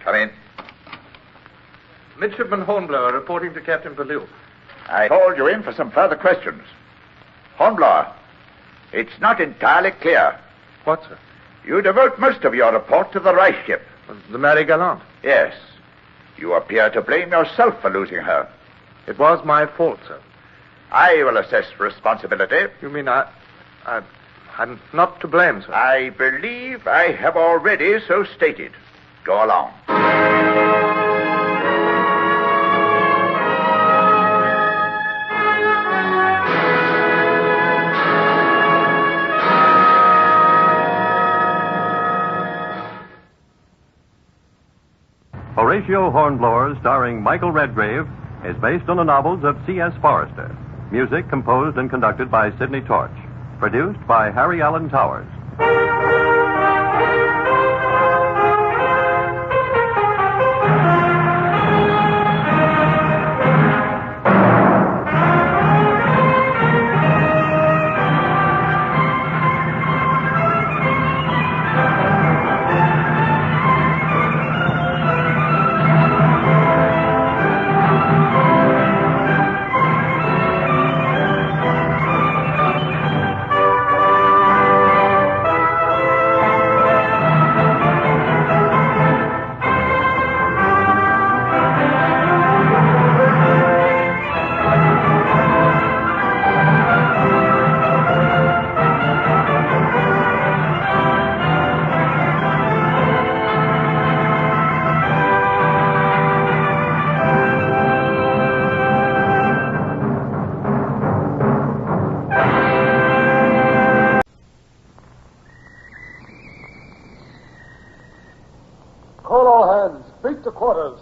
Come in. Midshipman Hornblower reporting to Captain Pellew. I called you in for some further questions. Hornblower, it's not entirely clear. What, sir? You devote most of your report to the Reich ship. The Mary Gallant? Yes. You appear to blame yourself for losing her. It was my fault, sir. I will assess responsibility. You mean I'm not to blame, sir? I believe I have already so stated. Go along. Horatio Hornblower, starring Michael Redgrave, is based on the novels of C.S. Forrester. Music composed and conducted by Sidney Torch. Produced by Harry Allen Towers. Call all hands. Beat to quarters.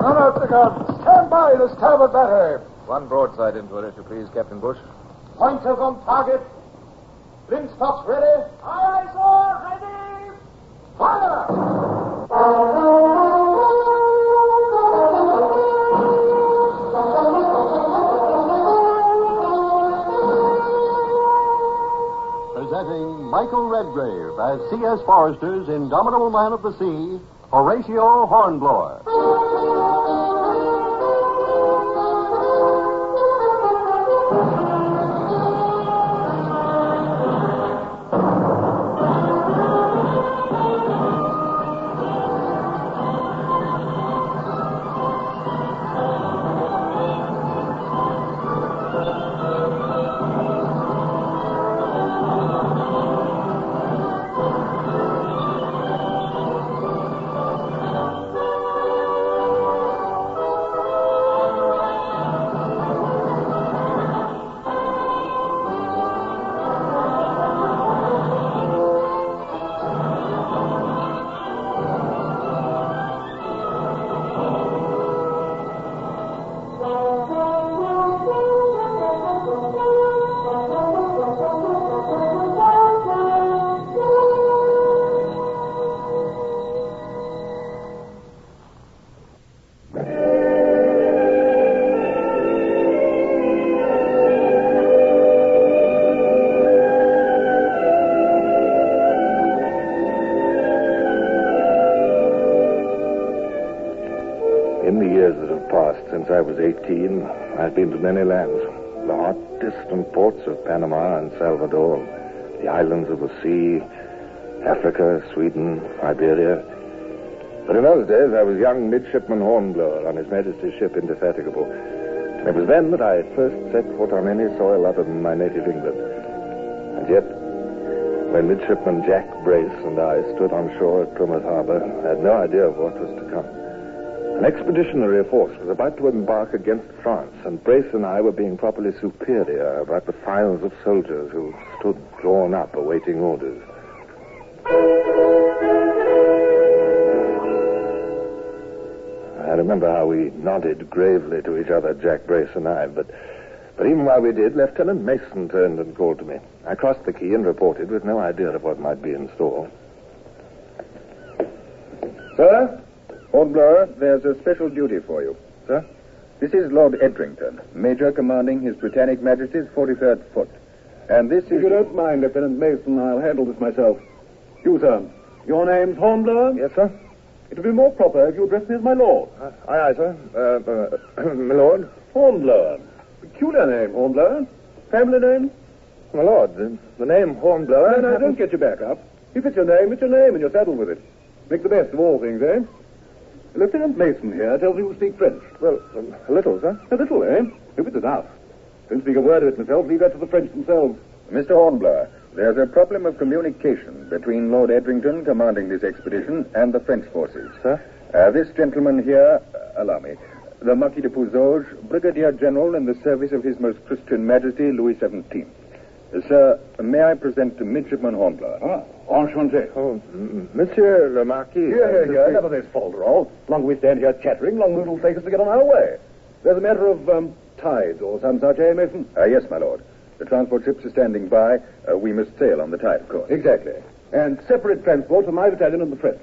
Run out the guns. Stand Stand by the starboard battery. One broadside into it, if you please, Captain Bush. Pointers on target. Flintstocks ready. Aye, aye, sir. Ready. Fire! Presenting Michael Redgrave as C.S. Forester's indomitable man of the sea, Horatio Hornblower. In the years that have passed since I was 18, I've been to many lands. The hot, distant ports of Panama and Salvador, the islands of the sea, Africa, Sweden, Iberia. But in those days, I was young midshipman Hornblower on His Majesty's ship Indefatigable. And it was then that I first set foot on any soil other than my native England. And yet, when midshipman Jack Brace and I stood on shore at Plymouth Harbor, I had no idea of what was to come. An expeditionary force was about to embark against France, and Brace and I were being properly superior about the files of soldiers who stood drawn up awaiting orders. I remember how we nodded gravely to each other, Jack Brace and I, but even while we did, Lieutenant Mason turned and called to me. I crossed the quay and reported with no idea of what might be in store. Sir? Hornblower, there's a special duty for you. Sir? This is Lord Edrington, Major commanding His Britannic Majesty's 43rd Foot. And this is... If you don't mind, Lieutenant Mason, I'll handle this myself. You, sir. Your name's Hornblower? Yes, sir. It would be more proper if you addressed me as my lord. Aye, sir. My lord? Hornblower. Peculiar name, Hornblower. Family name? My lord, the name Hornblower... No, don't get your back up. If it's your name, and you're saddled with it. Make the best of all things, eh? Lieutenant Mason here tells you to speak French. Well, a little, sir. A little, eh? Hope it's enough. Don't speak a word of it myself. Leave that to the French themselves. Mr. Hornblower, there's a problem of communication between Lord Edrington, commanding this expedition, and the French forces. Sir? This gentleman here, allow me, the Marquis de Pouzauges, Brigadier General in the service of His Most Christian Majesty, Louis XVII. Sir, may I present to Midshipman Hornblower? Enchanté. Oh, Monsieur le Marquis. Here. Never this folderol. Longer we stand here chattering, longer it'll take us to get on our way. There's a matter of tides or some such, eh, Mason? Yes, my lord. The transport ships are standing by. We must sail on the tide, of course. Exactly. And separate transport for my battalion and the French.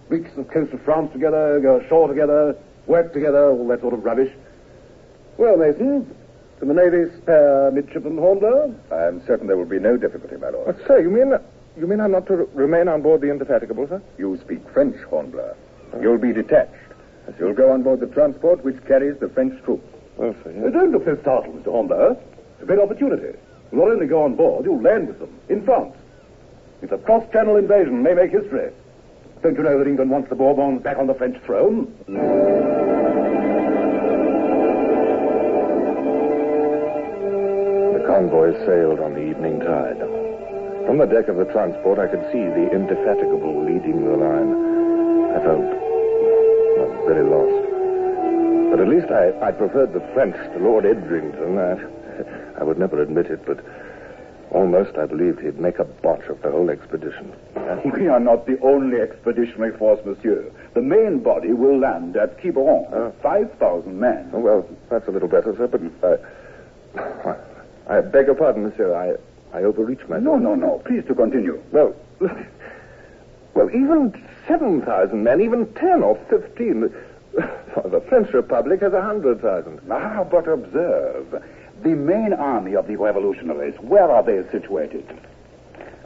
Weeks the coast of France together, go ashore together, work together, all that sort of rubbish. Well, Mason, to the Navy's spare midshipman Hornblower? I'm certain there will be no difficulty, my lord. Sir, you mean I'm not to remain on board the Indefatigable, sir? You speak French, Hornblower. You'll be detached. You'll go on board the transport which carries the French troops. Well, sir, yes. Don't look so startled, Mr. Hornblower. It's a great opportunity. You'll not only go on board, you'll land with them, in France. It's a cross-channel invasion, may make history. Don't you know that England wants the Bourbons back on the French throne? The convoy sailed on the evening tide. From the deck of the transport, I could see the Indefatigable leading the line. I felt very lost. But at least I preferred the French to Lord Edrington. I would never admit it, but Almost, I believed he'd make a botch of the whole expedition. We are not the only expeditionary force, monsieur. The main body will land at Quiberon. 5,000 men. Oh, well, that's a little better, sir, but I beg your pardon, monsieur. I overreached myself. No. Please to continue. Well, even 7,000 men, even 10 or 15. The French Republic has 100,000. But observe. The main army of the revolutionaries, where are they situated?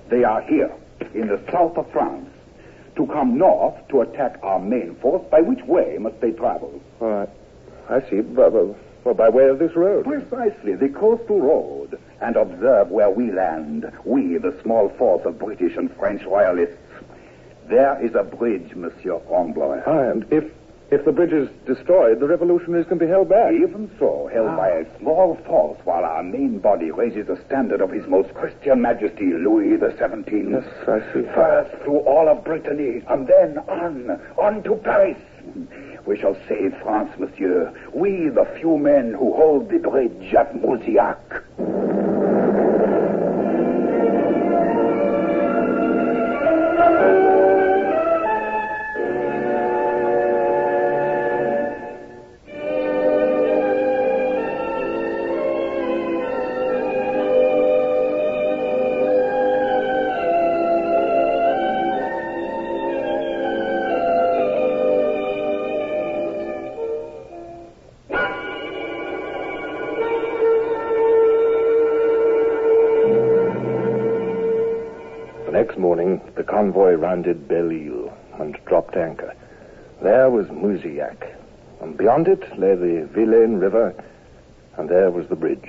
They are here, in the south of France. To come north to attack our main force, by which way must they travel? All right. I see. Well, by way of this road. Precisely, the coastal road. And observe where we land, we, the small force of British and French royalists. There is a bridge, Monsieur Hornblower. And if the bridge is destroyed, the revolutionaries can be held back. Even so, held by a small force, while our main body raises the standard of His Most Christian Majesty, Louis XVII. Yes, I see. First through all of Brittany, and then on to Paris. We shall save France, monsieur. We, the few men who hold the bridge at Mouzillac. Next morning, the convoy rounded Pellew and dropped anchor. There was Mouzillac, and beyond it lay the Vilaine River, and there was the bridge.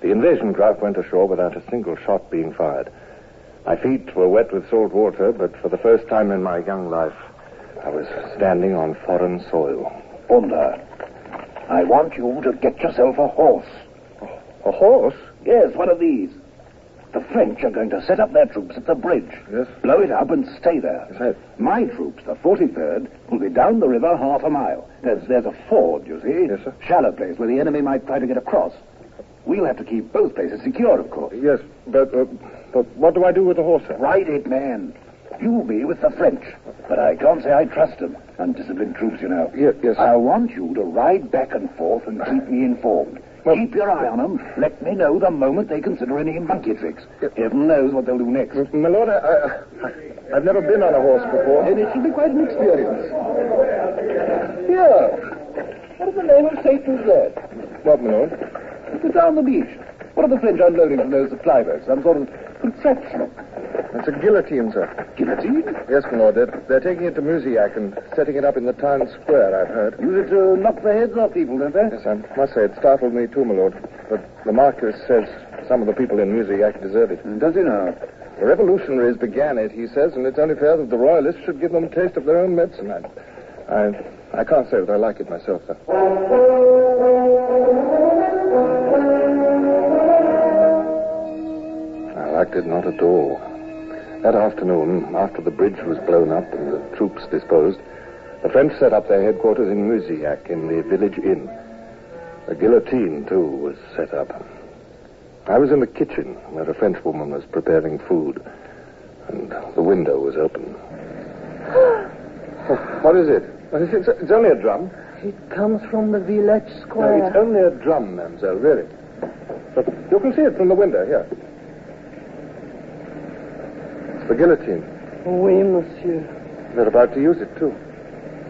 The invasion craft went ashore without a single shot being fired. My feet were wet with salt water, but for the first time in my young life, I was standing on foreign soil. Bunda, I want you to get yourself a horse. A horse? Yes, one of these. The French are going to set up their troops at the bridge. Yes. Blow it up and stay there. Yes. My troops, the 43rd, will be down the river half a mile. There's a ford, you see. Yes, sir. Shallow place where the enemy might try to get across. We'll have to keep both places secure, of course. Yes, but what do I do with the horse, sir? Ride it, man. You'll be with the French. But I can't say I trust them. Undisciplined troops, you know. Yes, sir. I want you to ride back and forth and keep me informed. Well, keep your eye on them. Let me know the moment they consider any monkey tricks. Heaven knows what they'll do next. My lord, I've never been on a horse before. And it should be quite an experience. Here. What in the name of Satan is that? What, my lord? It's down the beach. What are the French unloading from those supply boats? Some sort of contraption. It's a guillotine, sir. Guillotine? Yes, my lord. They're taking it to Mouzillac and setting it up in the town square, I've heard. Use it to knock the heads off people, don't they? Yes, I must say it startled me too, my lord. But the Marquis says some of the people in Mouzillac deserve it. Does he now? The revolutionaries began it, he says, and it's only fair that the royalists should give them a taste of their own medicine. I can't say that I like it myself, sir. I liked it not at all. That afternoon, after the bridge was blown up and the troops disposed, the French set up their headquarters in Mouzillac in the village inn. A guillotine, too, was set up. I was in the kitchen where a Frenchwoman was preparing food, and the window was open. What is it? It's only a drum. It comes from the village square. No, it's only a drum, mademoiselle, really. But you can see it from the window, here. It's the guillotine. Oui, monsieur. They're about to use it, too.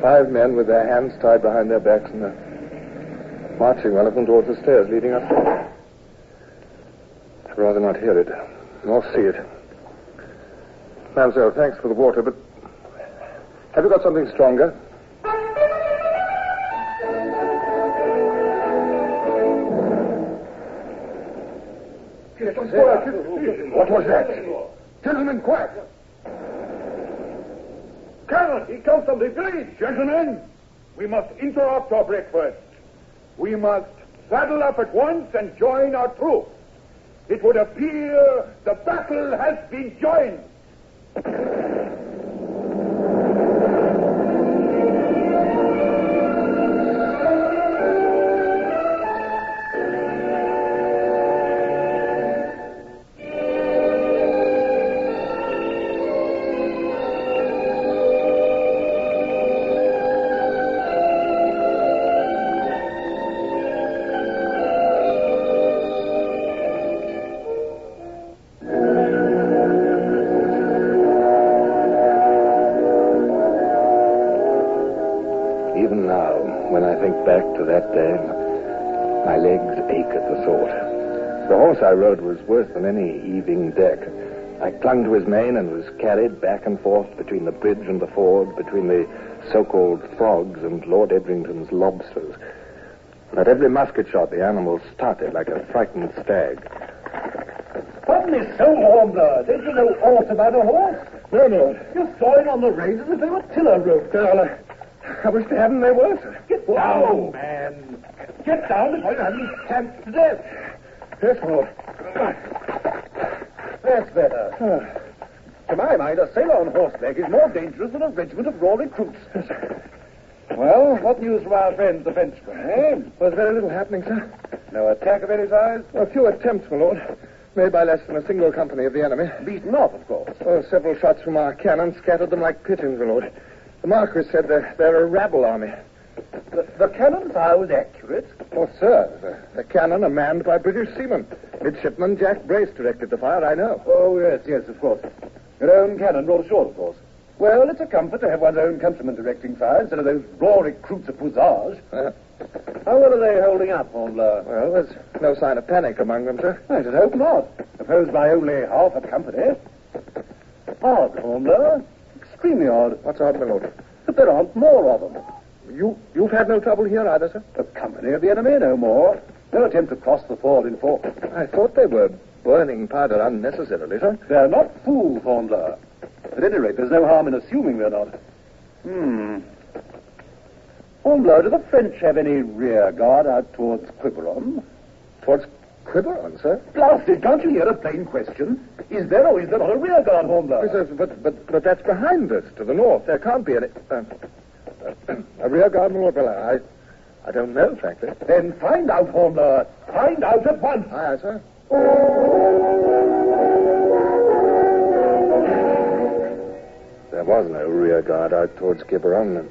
5 men with their hands tied behind their backs, and they're marching one of them towards the stairs leading up. I'd rather not hear it, nor see it. Mademoiselle, thanks for the water, but have you got something stronger? What was that? Gentlemen, quiet. Colonel, he comes from the village. Gentlemen, we must interrupt our breakfast. We must saddle up at once and join our troops. It would appear the battle has been joined. after that day. My legs ache at the thought. The horse I rode was worse than any heaving deck. I clung to his mane and was carried back and forth between the bridge and the ford, between the so-called frogs and Lord Edrington's lobsters. At every musket shot, the animal started like a frightened stag. Pardon me so, Hornblower. Did you know aught about a horse? No, no. You saw him on the reins as if they were tiller ropes. I wish to heaven they were, sir. Get down, man. Get down before you have me stamped to death. Yes, Lord. That's better. To my mind, a sailor on horseback is more dangerous than a regiment of raw recruits. Well, what news from our friends, the Frenchmen, eh? There's very little happening, sir. No attack of any size? A few attempts, my lord. Made by less than a single company of the enemy. Beaten off, of course. Oh, several shots from our cannon scattered them like pigeons, my lord. The Marquis said they're a rabble army. The cannon fire was accurate? Oh, sir. The cannon are manned by British seamen. Midshipman Jack Brace directed the fire, I know. Oh, yes, of course. Your own cannon brought ashore, of course. Well, it's a comfort to have one's own countrymen directing fire instead of those raw recruits of Puissage. How well are they holding up, Hornblower? Well, there's no sign of panic among them, sir. I should hope not. Opposed by only half a company. Odd, Hornblower. Extremely odd. What's odd, my lord? But there aren't more of them. You've had no trouble here either, sir? The company of the enemy, no more. No attempt to cross the ford in force. I thought they were burning powder unnecessarily, sir. They're not fools, Hornblower. At any rate, there's no harm in assuming they're not. Hornblower, do the French have any rear guard out towards Quiberon? Towards Quiberon, sir? Blasted, can't you hear a plain question? Is there or is there not a rear guard, Hornblower? But that's behind us, to the north. There can't be any... a rear guard, my lord? Well, I don't know, frankly. Then find out, Hornblower. Find out at once. Aye, sir. There was no rear guard out towards Quiberon, and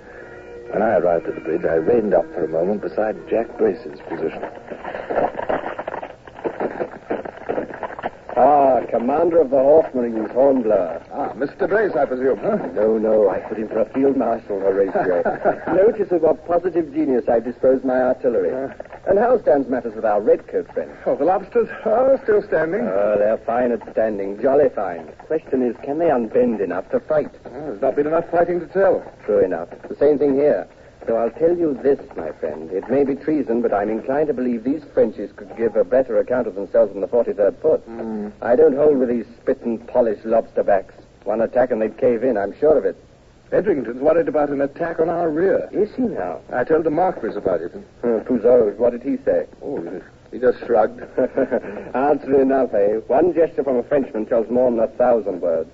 when I arrived at the bridge, I reined up for a moment beside Jack Brace's position. Commander of the Horse Marines, Hornblower. Mr. Brace, I presume, huh? No, I put him for a field marshal, Horatio. Notice of what positive genius I've disposed my artillery. And how stands matters with our redcoat friends? Oh, the lobsters are still standing. They're fine at standing, jolly fine. Question is, can they unbend enough to fight? There's not been enough fighting to tell. True enough. The same thing here. So I'll tell you this, my friend. It may be treason, but I'm inclined to believe these Frenchies could give a better account of themselves than the 43rd Foot. I don't hold with these spit and polish lobster backs. One attack and they'd cave in, I'm sure of it. Edrington's worried about an attack on our rear. Is he now? I told the Marquis about it. Puissage, what did he say? Oh, he just shrugged. Answer enough, eh? One gesture from a Frenchman tells more than 1,000 words.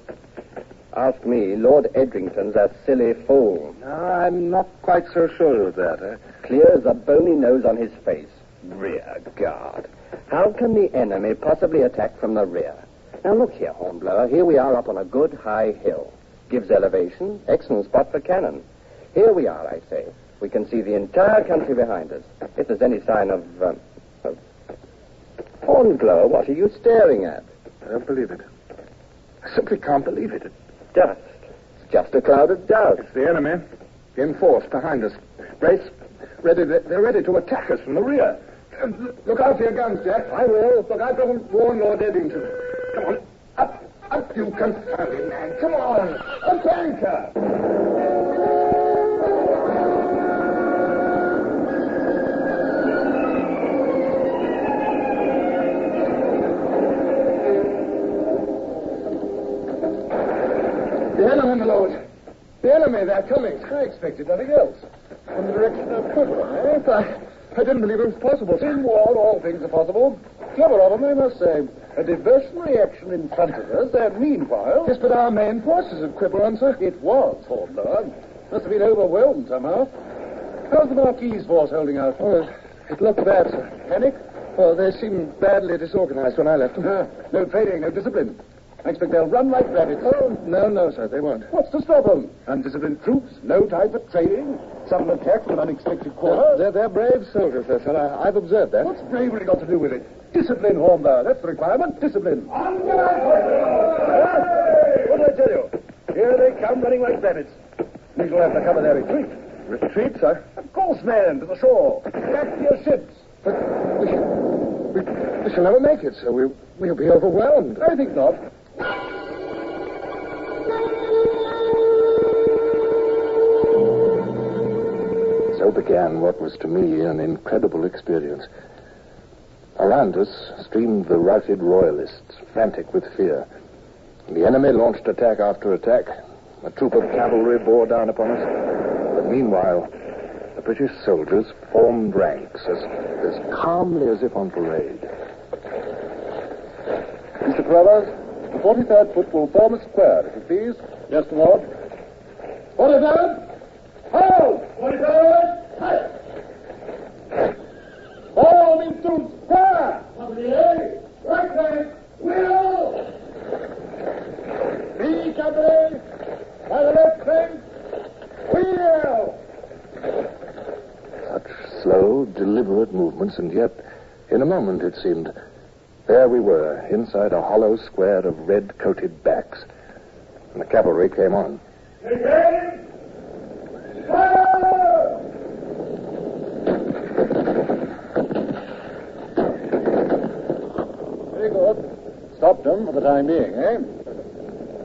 Ask me, Lord Edrington's a silly fool. No, I'm not quite so sure of that, eh? Clear as a bony nose on his face. Rear guard. How can the enemy possibly attack from the rear? Now look here, Hornblower. Here we are up on a good high hill. Gives elevation. Excellent spot for cannon. Here we are, I say. We can see the entire country behind us. If there's any sign of Hornblower, what are you staring at? I don't believe it. I simply can't believe it. Dust. It's just a cloud of dust. It's the enemy. In force behind us. Brace, they're ready to attack us from the rear. Look out for your guns, Jack. I will. Look, I've got to warn Lord Edrington. Come on. Up, you confounded man. Come on. Up, anchor. The enemy, my lord. The enemy, they're coming. I expected nothing else. From the direction of Quiberon, eh? I didn't believe it was possible. In war, all things are possible. Clever of them, I must say. A diversionary action in front of us, and meanwhile... Yes, but our main force is at Quiberon, sir. It was, Hornblower. Must have been overwhelmed somehow. How's the Marquis' force holding out? Oh, it looked bad, sir. Panic? Oh, they seemed badly disorganized when I left them. No training, no discipline. I expect they'll run like rabbits. Oh, no, sir, they won't. What's to stop them? Undisciplined troops, no time for training, sudden attack from an unexpected quarter. They're brave soldiers, sir. I've observed that. What's bravery got to do with it? Discipline, Hornblower. That's the requirement. Discipline. What did I tell you? Here they come running like rabbits. We shall have to cover their retreat. Retreat, sir? Of course, man, to the shore. Back to your ships. But we shall never make it, sir. We'll be overwhelmed. I think not. So began what was to me an incredible experience. Around us streamed the routed royalists, frantic with fear. The enemy launched attack after attack. A troop of cavalry bore down upon us. But meanwhile, the British soldiers formed ranks as calmly as if on parade. Mr. Carruthers, the 43rd Foot will form a square, if you please. Yes, my lord. 43rd! Hold! 43rd! Form into square! Company A, right flank, wheel! B company, by the left flank, wheel! Such slow, deliberate movements, and yet, in a moment, it seemed, there we were, inside a hollow square of red-coated backs. And the cavalry came on. Again! Fire! Very good. Stopped them for the time being, eh?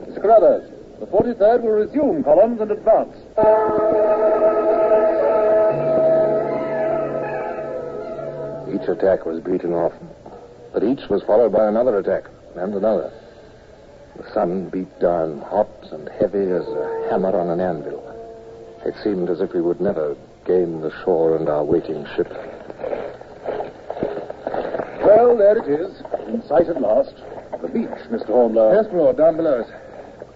Mr. Carruthers, the 43rd will resume columns and advance. Each attack was beaten off, but each was followed by another attack, and another. The sun beat down, hot and heavy as a hammer on an anvil. It seemed as if we would never gain the shore and our waiting ship. Well, there it is, in sight at last. The beach, Mr. Hornblower. Yes, my lord, down below us.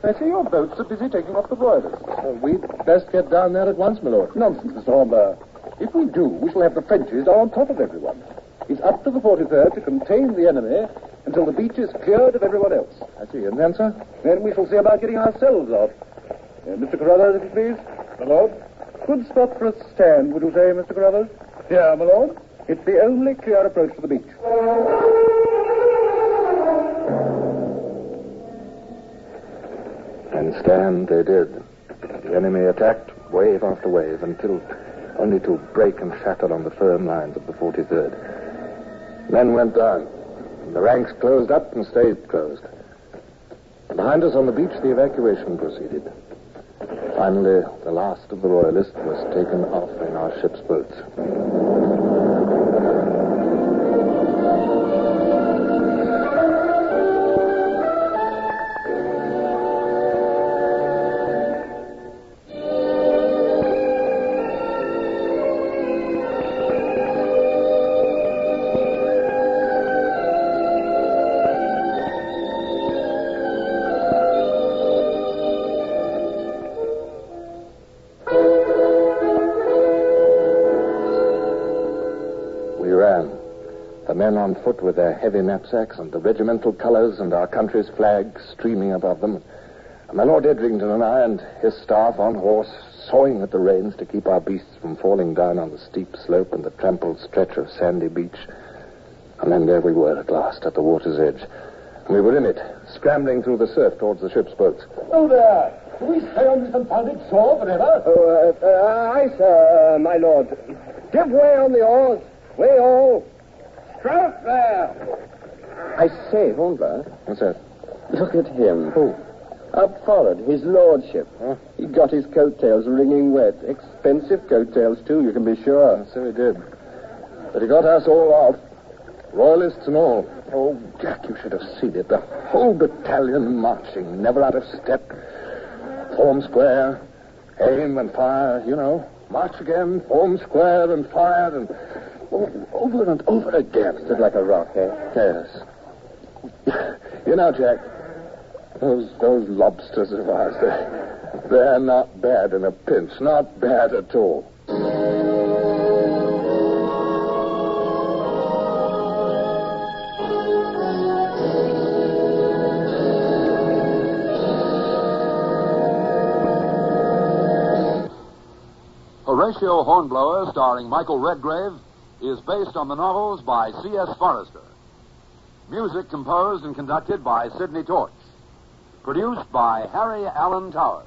I see your boats are busy taking off the royalists. We'd best get down there at once, my lord. Nonsense, Mr. Hornblower. If we do, we shall have the Frenchies on top of everyone. It's up to the 43rd to contain the enemy until the beach is cleared of everyone else. I see. And then, sir? Then we shall see about getting ourselves out. Mr. Carruthers, if you please. My lord. Good spot for a stand, would you say, Mr. Carruthers? Yeah, my lord. It's the only clear approach to the beach. And stand they did. The enemy attacked wave after wave until only to break and shatter on the firm lines of the 43rd. Men went down. The ranks closed up and stayed closed. Behind us on the beach, the evacuation proceeded. Finally, the last of the royalists was taken off in our ship's boats. Men on foot with their heavy knapsacks and the regimental colors and our country's flag streaming above them. And my Lord Edrington and I and his staff on horse, sawing at the reins to keep our beasts from falling down on the steep slope and the trampled stretch of sandy beach. And then there we were at last at the water's edge. And we were in it, scrambling through the surf towards the ship's boats. Oh, there! Do we stay on this confounded shore forever? Aye, sir, my lord. Give way on the oars. Way all. Stroke there! I say, Hornblower. What's that? Look at him. Who? Up forward, his lordship. Huh? He got his coattails wringing wet. Expensive coattails, too, you can be sure. So he did. But he got us all off. Royalists and all. Oh, Jack, you should have seen it. The whole battalion marching, never out of step. Form square, aim and fire, you know. March again, form square and fire, and over and over again. Stood like a rock, eh? Yes. You know, Jack, those lobsters of ours, they're not bad in a pinch. Not bad at all. Horatio Hornblower, starring Michael Redgrave, is based on the novels by C.S. Forrester. Music composed and conducted by Sidney Torch. Produced by Harry Allen Towers.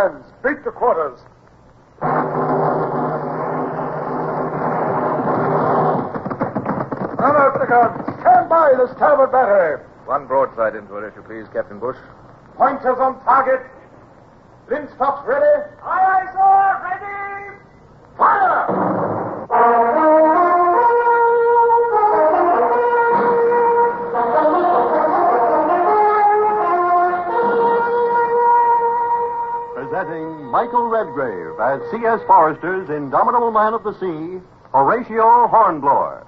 hands. Beat the quarters. Run out the guns. Stand by the starboard battery. One broadside into it, if you please, Captain Bush. Pointers on target. Linstops ready. Aye, aye, sir. Ready. Fire! Presenting Michael Redgrave as C.S. Forrester's indomitable man of the sea, Horatio Hornblower.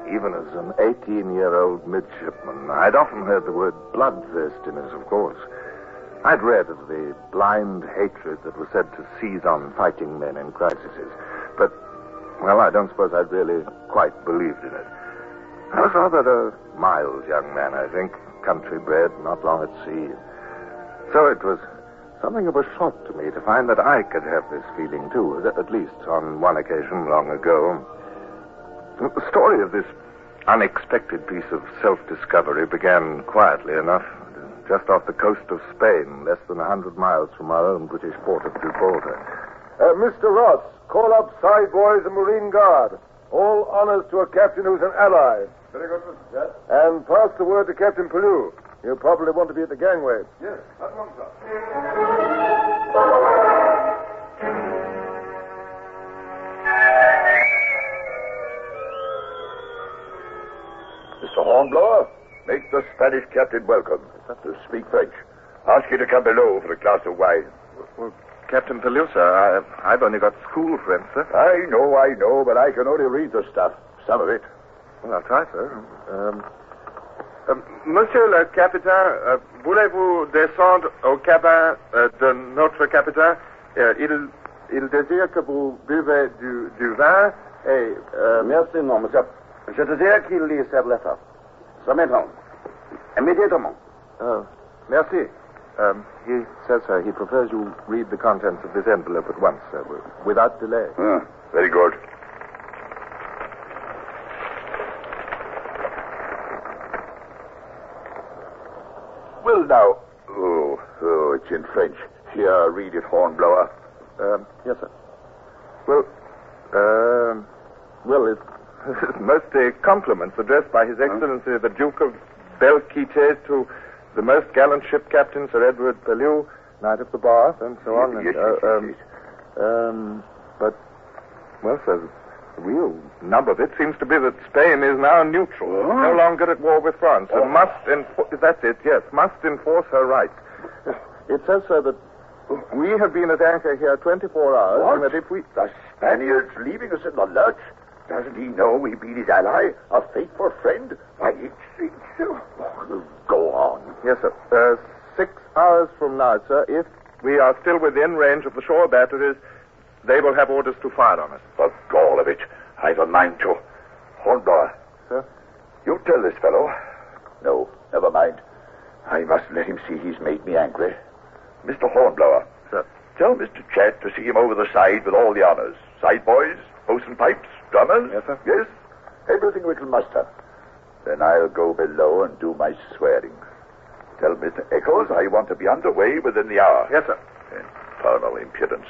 Even as an 18-year-old midshipman, I'd often heard the word bloodthirstiness, of course. I'd read of the blind hatred that was said to seize on fighting men in crises. But, well, I don't suppose I'd really quite believed in it. I was rather a mild young man, I think, country-bred, not long at sea. So it was something of a shock to me to find that I could have this feeling, too, at least on one occasion long ago. The story of this unexpected piece of self-discovery began quietly enough, just off the coast of Spain, less than 100 miles from our own British port of Gibraltar. Mr. Ross, call up side boys and Marine Guard. All honors to a captain who's an ally. Very good, Mr. Jet. And pass the word to Captain Pellew. He'll probably want to be at the gangway. Yes, at once, sir. Mr. Hornblower, make the Spanish captain welcome. To speak French. Ask you to come below for a glass of wine. Well, Captain Pellew, sir, I've only got school friends, sir. I know, but I can only read the stuff. Some of it. Well, I'll try, sir. Monsieur le Capitaine, voulez-vous descendre au cabin de notre capitaine? Il désire que vous buvez du vin et... Merci, non, monsieur. Je désire qu'il lui serve la table. Ça maintenant. Immédiatement. Merci. He says, sir, he prefers you read the contents of this envelope at once, sir, without delay. Very good. Well, now... Oh, it's in French. Here, read it, Hornblower. Yes, sir. Well, it's mostly compliments addressed by His Excellency the Duke of Belquite to the most gallant ship captain, Sir Edward Pellew, Knight of the Bath, and so on. Yes. But, well, sir, the real nub of it seems to be that Spain is now neutral, no longer at war with France, and must enforce her rights. It says, sir, that we have been at anchor here 24 hours, What? and that if we... The Spaniard's leaving us in the lurch? Doesn't he know we've been his ally, a faithful friend? Why, it's go on. Yes, sir. 6 hours from now, sir, if we are still within range of the shore batteries, they will have orders to fire on us. The gall of it. I've a mind to. Hornblower. Sir? You tell this fellow. No, never mind. I must let him see he's made me angry. Mr. Hornblower. Sir. Tell Mr. Chat to see him over the side with all the honors. Side boys, bosun pipes, drummers. Yes, sir. Yes. Everything we can muster. Then I'll go below and do my swearing. Tell Mr. Eccles I want to be underway within the hour. Yes, sir. Infernal impudence.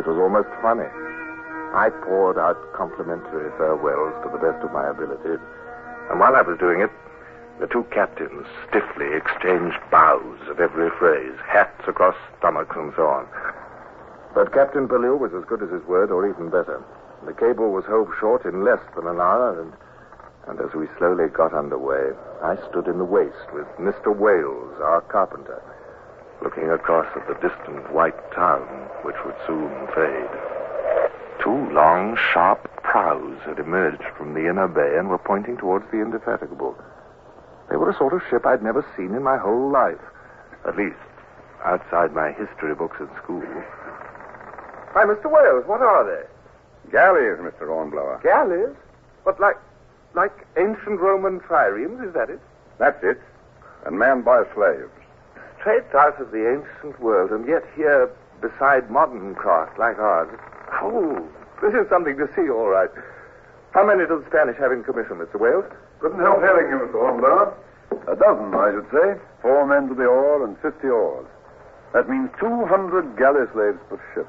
It was almost funny. I poured out complimentary farewells to the best of my ability, and while I was doing it, the two captains stiffly exchanged bows of every phrase, hats across stomachs and so on. But Captain Pellew was as good as his word, or even better. The cable was hove short in less than an hour, and as we slowly got underway, I stood in the waist with Mr. Wales, our carpenter, looking across at the distant white town, which would soon fade. Two long, sharp prows had emerged from the inner bay and were pointing towards the Indefatigable. They were a sort of ship I'd never seen in my whole life, at least outside my history books at school. Hi, Mr. Wales, what are they? Galleys, Mr. Hornblower. Galleys? But like ancient Roman triremes, is that it? That's it. And manned by slaves. Straight out of the ancient world, and yet here beside modern craft like ours. Oh, this is something to see, all right. How many does the Spanish have in commission, Mr. Wales? Couldn't help hearing you, Mr. Hornblower. A dozen, I should say. 4 men to the oar and 50 oars. That means 200 galley slaves per ship.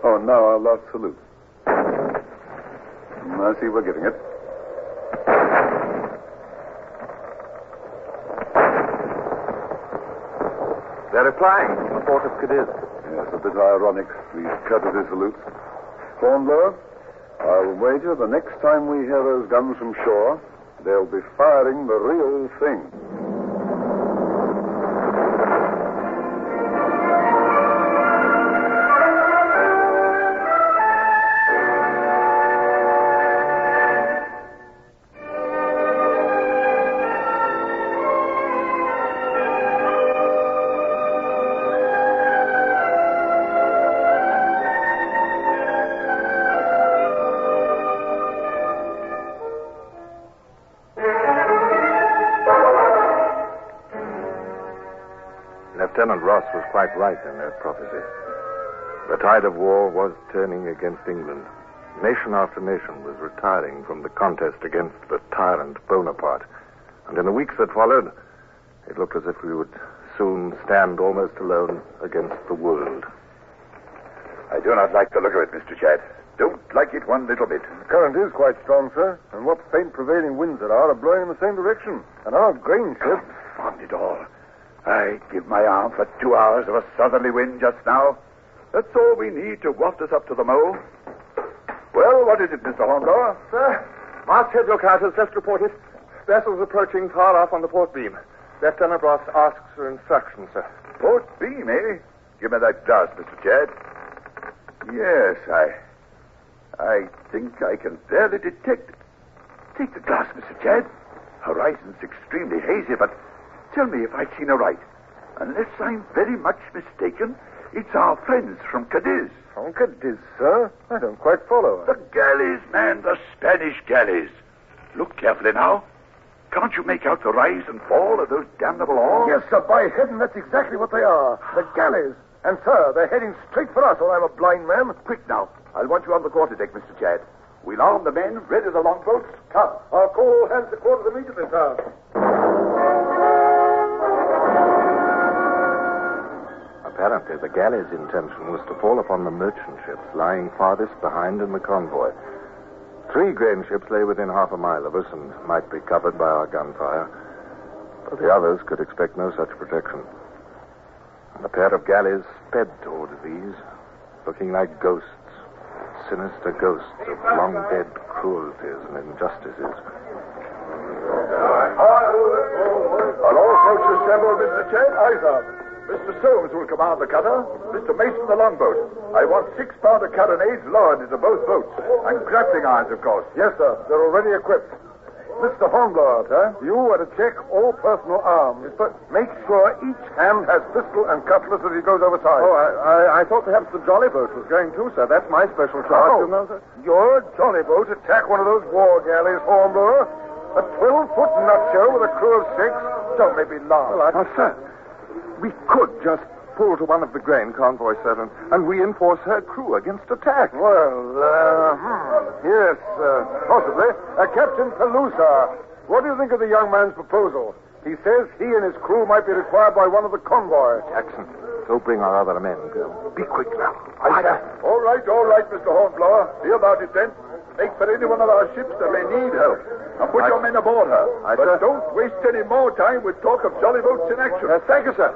Oh, and now our last salute. I see we're getting it. They're replying from the port of Cadiz. Yes, a bit ironic, these courtesy salutes. Hornblower, I'll wager the next time we hear those guns from shore, they'll be firing the real thing. Lieutenant Ross was quite right in their prophecy. The tide of war was turning against England. Nation after nation was retiring from the contest against the tyrant Bonaparte. And in the weeks that followed, it looked as if we would soon stand almost alone against the world. I do not like the look of it, Mr. Chad. Don't like it one little bit. The current is quite strong, sir, and what faint prevailing winds there are blowing in the same direction. And our grain ship... Confound it all. I give my arm for 2 hours of a southerly wind just now. That's all we need to waft us up to the Mo. Well, what is it, Mr. Hornblower? Sir, masthead lookout has just reported vessels approaching far off on the port beam. Lieutenant Ross asks for instructions, sir. Port beam, eh? Give me that glass, Mr. Chad. Yes, I think I can barely detect it. Take the glass, Mr. Chad. Horizon's extremely hazy, but tell me if I've seen aright. Unless I'm very much mistaken, it's our friends from Cadiz. From Cadiz, sir? I don't quite follow. The galleys, man, the Spanish galleys. Look carefully now. Can't you make out the rise and fall of those damnable oars? Yes, sir, by heaven, that's exactly what they are. The galleys. And, sir, they're heading straight for us, or I'm a blind man. Quick now. I'll want you on the quarterdeck, Mr. Chad. We'll arm the men, ready the longboats. Come. I'll call all hands to quarters immediately, sir. Apparently, the galley's intention was to fall upon the merchant ships lying farthest behind in the convoy. 3 grain ships lay within half a mile of us and might be covered by our gunfire, but the others could expect no such protection. And a pair of galleys sped towards these, looking like ghosts, sinister ghosts of long-dead cruelties and injustices. Are all boats assembled, Mr. Chad? Aye, sir. Mr. Soames will command the cutter. Mr. Mason, the longboat. I want 6-pounder carronades lowered into both boats. And grappling irons, of course. Yes, sir. They're already equipped. Mr. Hornblower, sir, you are to check all personal arms, but make sure each hand has pistol and cutlass as he goes overside. Oh, I thought perhaps the jolly boat was going too, sir. That's my special charge, you know, sir. Your jolly boat attack one of those war galleys, Hornblower? A 12-foot nutshell with a crew of 6? Don't make me laugh. Well, sir, we could just pull to one of the grain convoys, sir, and reinforce her crew against attack. Well, yes, possibly. Captain Pellew, sir. What do you think of the young man's proposal? He says he and his crew might be required by one of the convoys. Jackson, Go bring our other men, Bill. Be quick now. All right, Mr. Hornblower. See about it then. Make for any one of our ships that may need help. And put your men aboard her. But don't waste any more time with talk of jolly boats in action. Thank you, sir.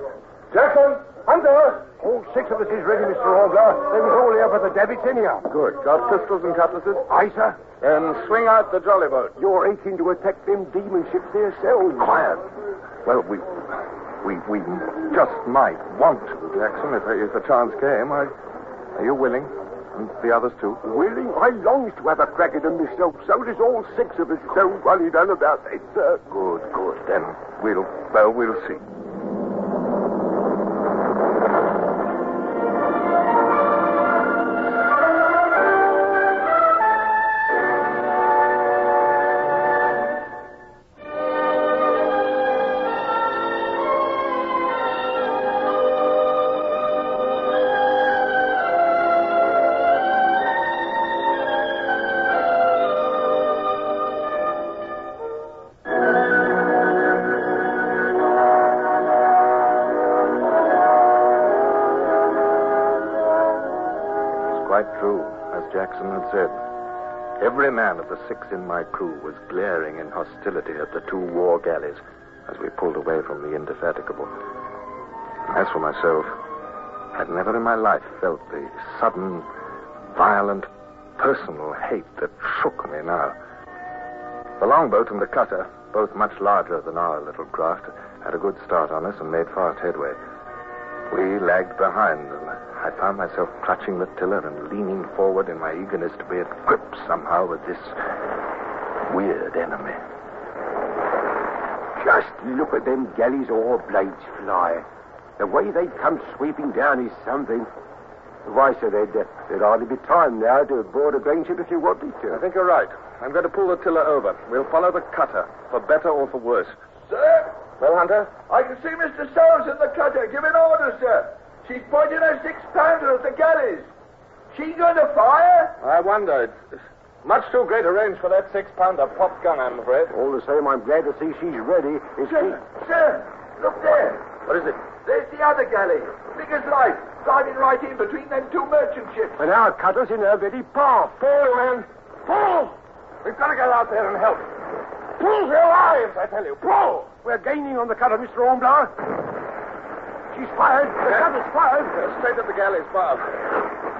Jackson, Hunter. All 6 of us is ready, Mr. Hornblower. They was all here for the davits anyhow. Good. Got pistols and cutlasses? Aye, sir. Then swing out the jolly boat. You're aching to attack them demon ships themselves. Quiet. Well, we just might want to, Jackson, if a chance came. Are you willing? And the others, too? Willing? I longs to have a crack at them myself. So does all 6 of us. Don't worry none about that, sir. Good. Then we'll see. Quite true, as Jackson had said. Every man of the 6 in my crew was glaring in hostility at the 2 war galleys as we pulled away from the Indefatigable. As for myself, I'd never in my life felt the sudden, violent, personal hate that shook me now. The longboat and the cutter, both much larger than our little craft, had a good start on us and made fast headway. We lagged behind, and I found myself clutching the tiller and leaning forward in my eagerness to be at grips somehow with this weird enemy. Just look at them galleys oar blades fly. The way they come sweeping down is something. Why, sir, there'd hardly be time now to board a grain ship if you wanted to. I think you're right. I'm going to pull the tiller over. We'll follow the cutter, for better or for worse. Sir? Well, Hunter? I can see Mr. Soames in the cutter. Give an order, sir. She's pointing her 6-pounder at the galleys. She going to fire? I wonder. It's much too great a range for that 6-pounder pop gun, I'm afraid. All the same, I'm glad to see she's ready. Sir, look there. What is it? There's the other galley. Big as life. Driving right in between them 2 merchant ships. And our cutter's in her very path. Pull, man. Pull! We've got to get out there and help. Pull for your lives, I tell you. Pull! We're gaining on the cutter, Mr. Hornblower. She's fired. The cutter's fired. Straight at the galley's bow.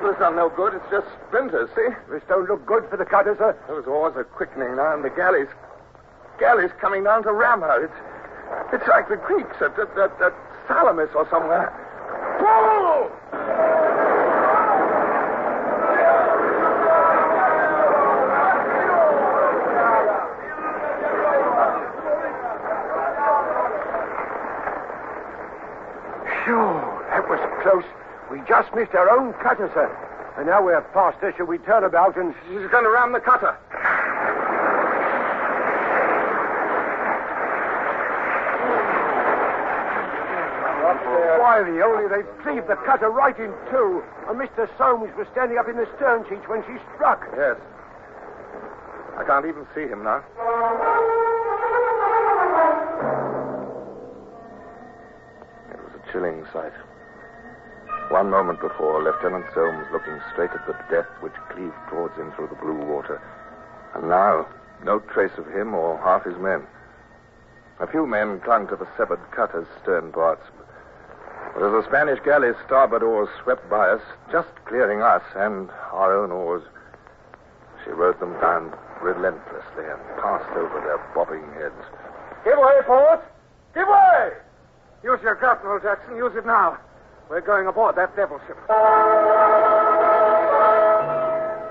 This done no good. It's just splinters, see? This don't look good for the cutter, sir. Those oars are quickening now, and the galley's coming down to ram her. It's like the Greeks at Salamis or somewhere. Pull! That was close. We just missed our own cutter, sir. And now we're past her. Shall we turn about and... She's going to ram the cutter. Why, the only they'd cleaved the cutter right in 2. And Mr. Soames was standing up in the stern sheets when she struck. Yes. I can't even see him now. It was a chilling sight. One moment before, Lieutenant Soames looking straight at the death which cleaved towards him through the blue water. And now, no trace of him or half his men. A few men clung to the severed cutter's stern parts. But as the Spanish galley's starboard oars swept by us, just clearing us and our own oars, she rode them down relentlessly and passed over their bobbing heads. Give way, port! Give way! Use your grapnel, Jackson. Use it now. We're going aboard that devil ship.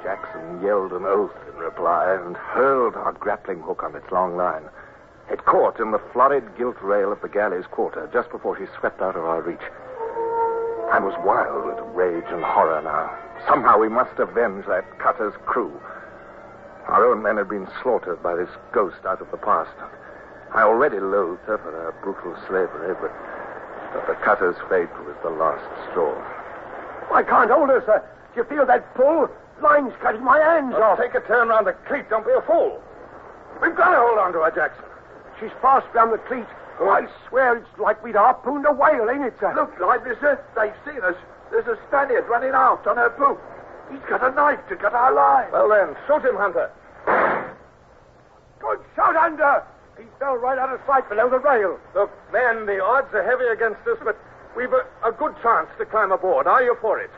Jackson yelled an oath in reply and hurled our grappling hook on its long line. It caught in the florid gilt rail of the galley's quarter just before she swept out of our reach. I was wild with rage and horror now. Somehow we must avenge that cutter's crew. Our own men had been slaughtered by this ghost out of the past. I already loathed her for her brutal slavery, but the cutter's fate was the last straw. I can't hold her, sir. Do you feel that pull? Line's cutting my hands off. Take a turn round the cleat. Don't be a fool. We've got to hold on to her, Jackson. She's fast round the cleat. I swear it's like we'd harpooned a whale, ain't it, sir? Look, lively, sir. They've seen us. There's a Spaniard running aft on her poop. He's got a knife to cut our line. Well, then, shoot him, Hunter. Good shot, Hunter. He fell right out of sight below the rail. Look, men, the odds are heavy against us, but we've a good chance to climb aboard. Are you for it?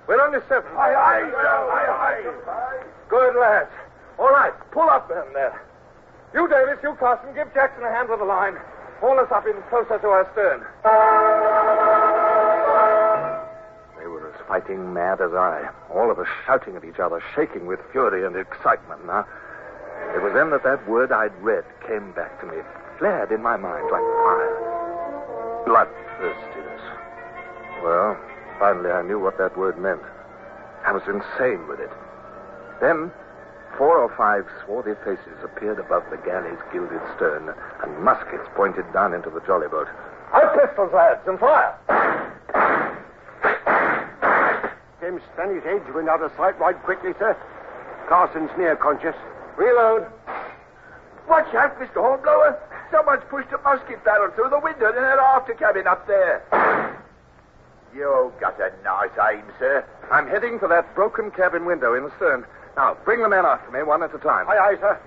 We're only 7. Aye, aye, sir. Aye, aye. Good, lads. All right, pull up then there. You, Davis, you, Carson, give Jackson a hand with the line. Haul us up in closer to our stern. They were as fighting mad as I, all of us shouting at each other, shaking with fury and excitement. Now, it was then that word I'd read came back to me, flared in my mind like fire. Bloodthirstiness. Well, finally I knew what that word meant. I was insane with it. Then 4 or 5 swarthy faces appeared above the galley's gilded stern, and muskets pointed down into the jolly boat. Our pistols, lads, and fire! Them Spanish heads went out of sight right quickly, sir. Carson's near conscious. Reload. Watch out, Mr. Hornblower. Someone's pushed a musket barrel through the window in that after cabin up there. You got a nice aim, sir. I'm heading for that broken cabin window in the stern. Now, bring the men after me, one at a time. Aye, aye, sir.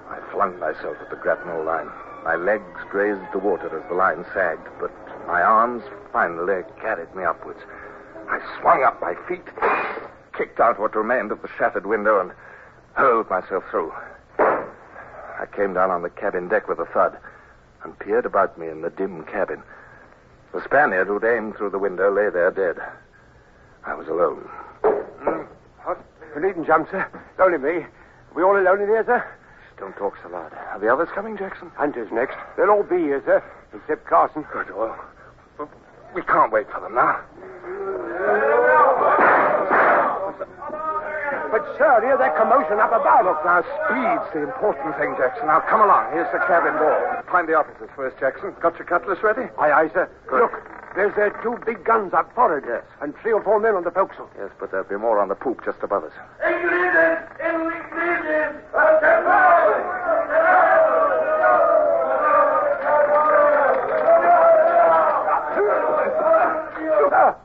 I flung myself at the grapnel line. My legs grazed the water as the line sagged, but my arms finally carried me upwards. I swung up my feet, kicked out what remained of the shattered window, and hurled myself through. I came down on the cabin deck with a thud and peered about me in the dim cabin. The Spaniard who'd aimed through the window lay there dead. I was alone. What? You needn't jump, sir. It's only me. Are we all alone in here, sir? Don't talk so loud. Are the others coming, Jackson? Hunter's next. They'll all be here, sir, except Carson. Good. Well, we can't wait for them now. But, sir, hear that commotion up above. Look, now, speed's the important thing, Jackson. Now, come along. Here's the cabin door. Find the officers first, Jackson. Got your cutlass ready? Aye, aye, sir. Good. Look, there's 2 big guns up forward. Yes. And 3 or 4 men on the forecastle. Yes, but there'll be more on the poop just above us.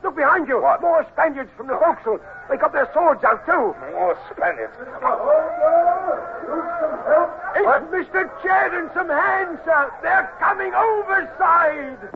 Look behind you. What? More Spaniards from the forecastle. They got their swords out, too. More Spaniards. It's Mr. Chad and some hands, sir. They're coming overside.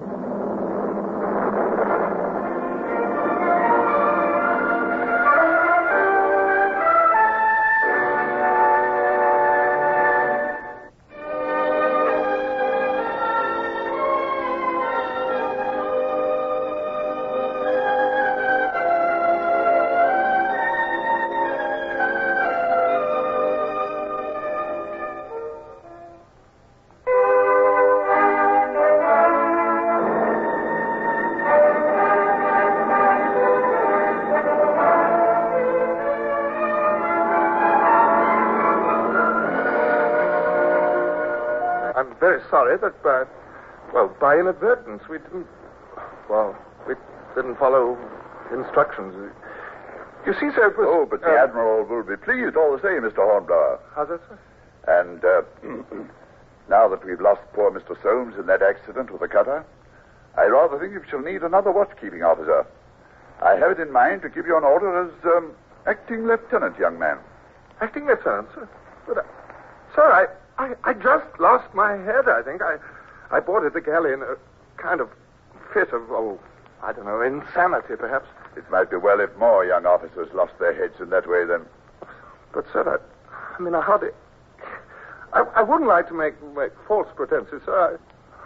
I'm very sorry that by inadvertence, we didn't follow instructions. You see, sir, it was... Oh, but the Admiral will be pleased all the same, Mr. Hornblower. How's that, sir? And now that we've lost poor Mr. Soames in that accident with the cutter, I rather think you shall need another watchkeeping officer. I have it in mind to give you an order as acting lieutenant, young man. Acting lieutenant, sir? But, sir, I just lost my head, I think. I boarded the galley in a kind of fit of, I don't know, insanity, perhaps. It might be well if more young officers lost their heads in that way, then. But, sir, I hardly... I wouldn't like to make false pretenses, sir.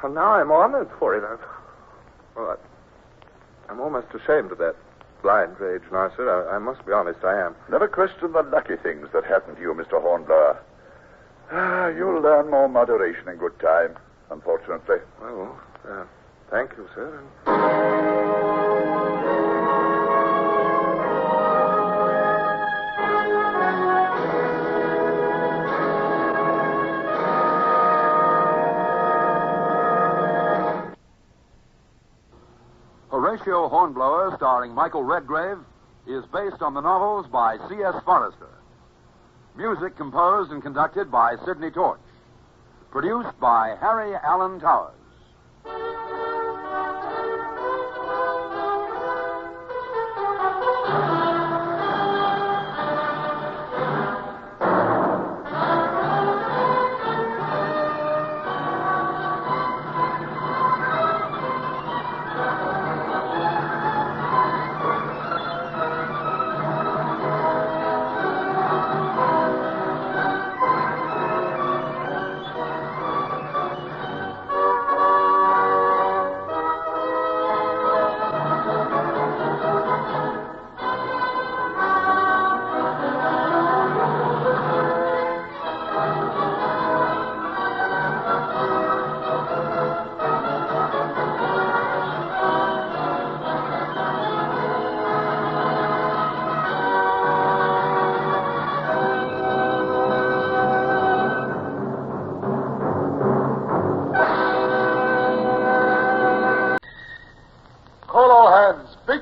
Now I'm honored for it. I'm almost ashamed of that blind rage now, sir. I must be honest, I am. Never question the lucky things that happen to you, Mr. Hornblower. You'll learn more moderation in good time, unfortunately. Well, thank you, sir. Horatio Hornblower, starring Michael Redgrave, is based on the novels by C.S. Forrester. Music composed and conducted by Sidney Torch. Produced by Harry Allen Towers.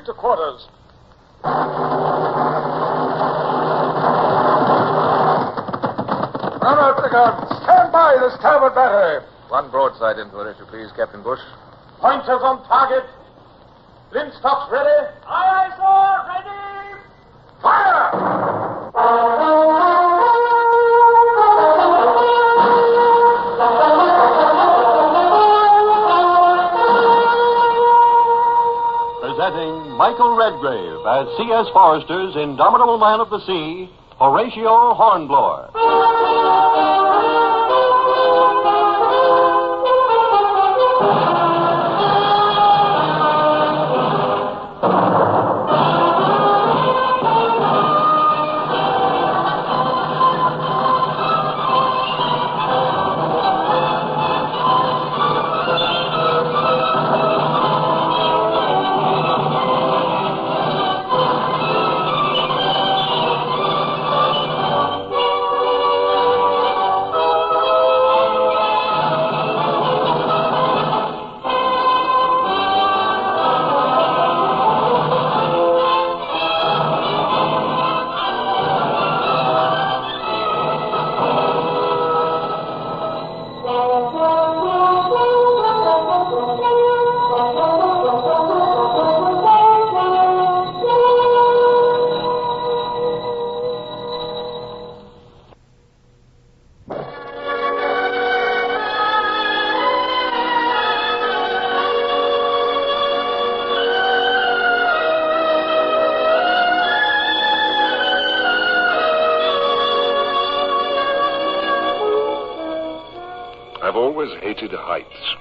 To quarters. Man up the guns. Stand by the starboard battery. One broadside into it, if you please, Captain Bush. Pointers on target. Linstocks ready. Aye, aye, sir. Ready. Fire! Presenting Michael Redgrave as C.S. Forrester's indomitable man of the sea, Horatio Hornblower. I've always hated heights.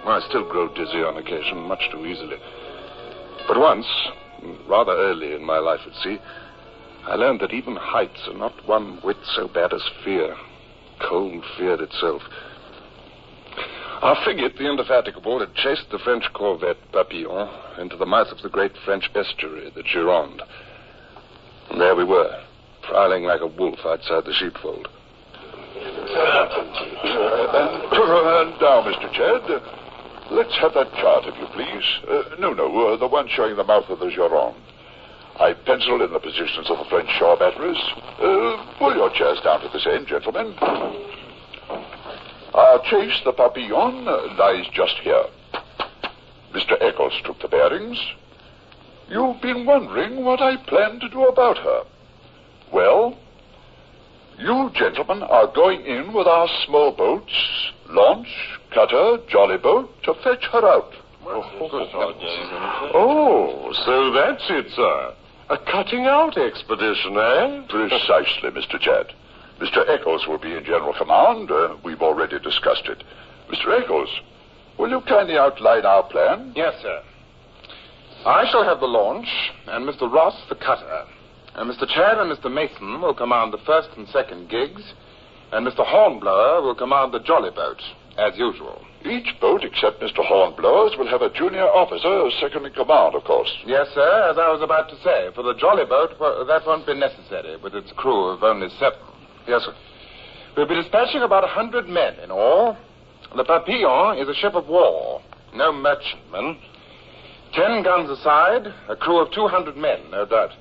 I still grow dizzy on occasion, much too easily. But once, rather early in my life at sea, I learned that even heights are not one whit so bad as fear. Cold fear itself. Our frigate, the Indefatigable, had chased the French corvette Papillon into the mouth of the great French estuary, the Gironde. And there we were, prowling like a wolf outside the sheepfold. And now, Mr. Chad, let's have that chart, if you please. No, the one showing the mouth of the Gironde. I penciled in the positions of the French shore batteries. Pull your chairs down to this end, gentlemen. Our chase, the Papillon, lies just here. Mr. Eccles took the bearings. You've been wondering what I plan to do about her. Well, you gentlemen are going in with our small boats, launch, cutter, jolly boat, to fetch her out. Oh, so that's it, sir. A cutting out expedition, eh? Precisely, Mr. Chad. Mr. Eccles will be in general command. We've already discussed it. Mr. Eccles, will you kindly outline our plan? Yes, sir. I shall have the launch, and Mr. Ross the cutter. And Mr. Chad and Mr. Mason will command the first and second gigs, and Mr. Hornblower will command the jolly boat, as usual. Each boat, except Mr. Hornblower's, will have a junior officer, second in command, of course. Yes, sir, as I was about to say. For the jolly boat, that won't be necessary, with its crew of only 7. Yes, sir. We'll be dispatching about 100 men in all. The Papillon is a ship of war, no merchantman. 10 guns aside, a crew of 200 men, no doubt.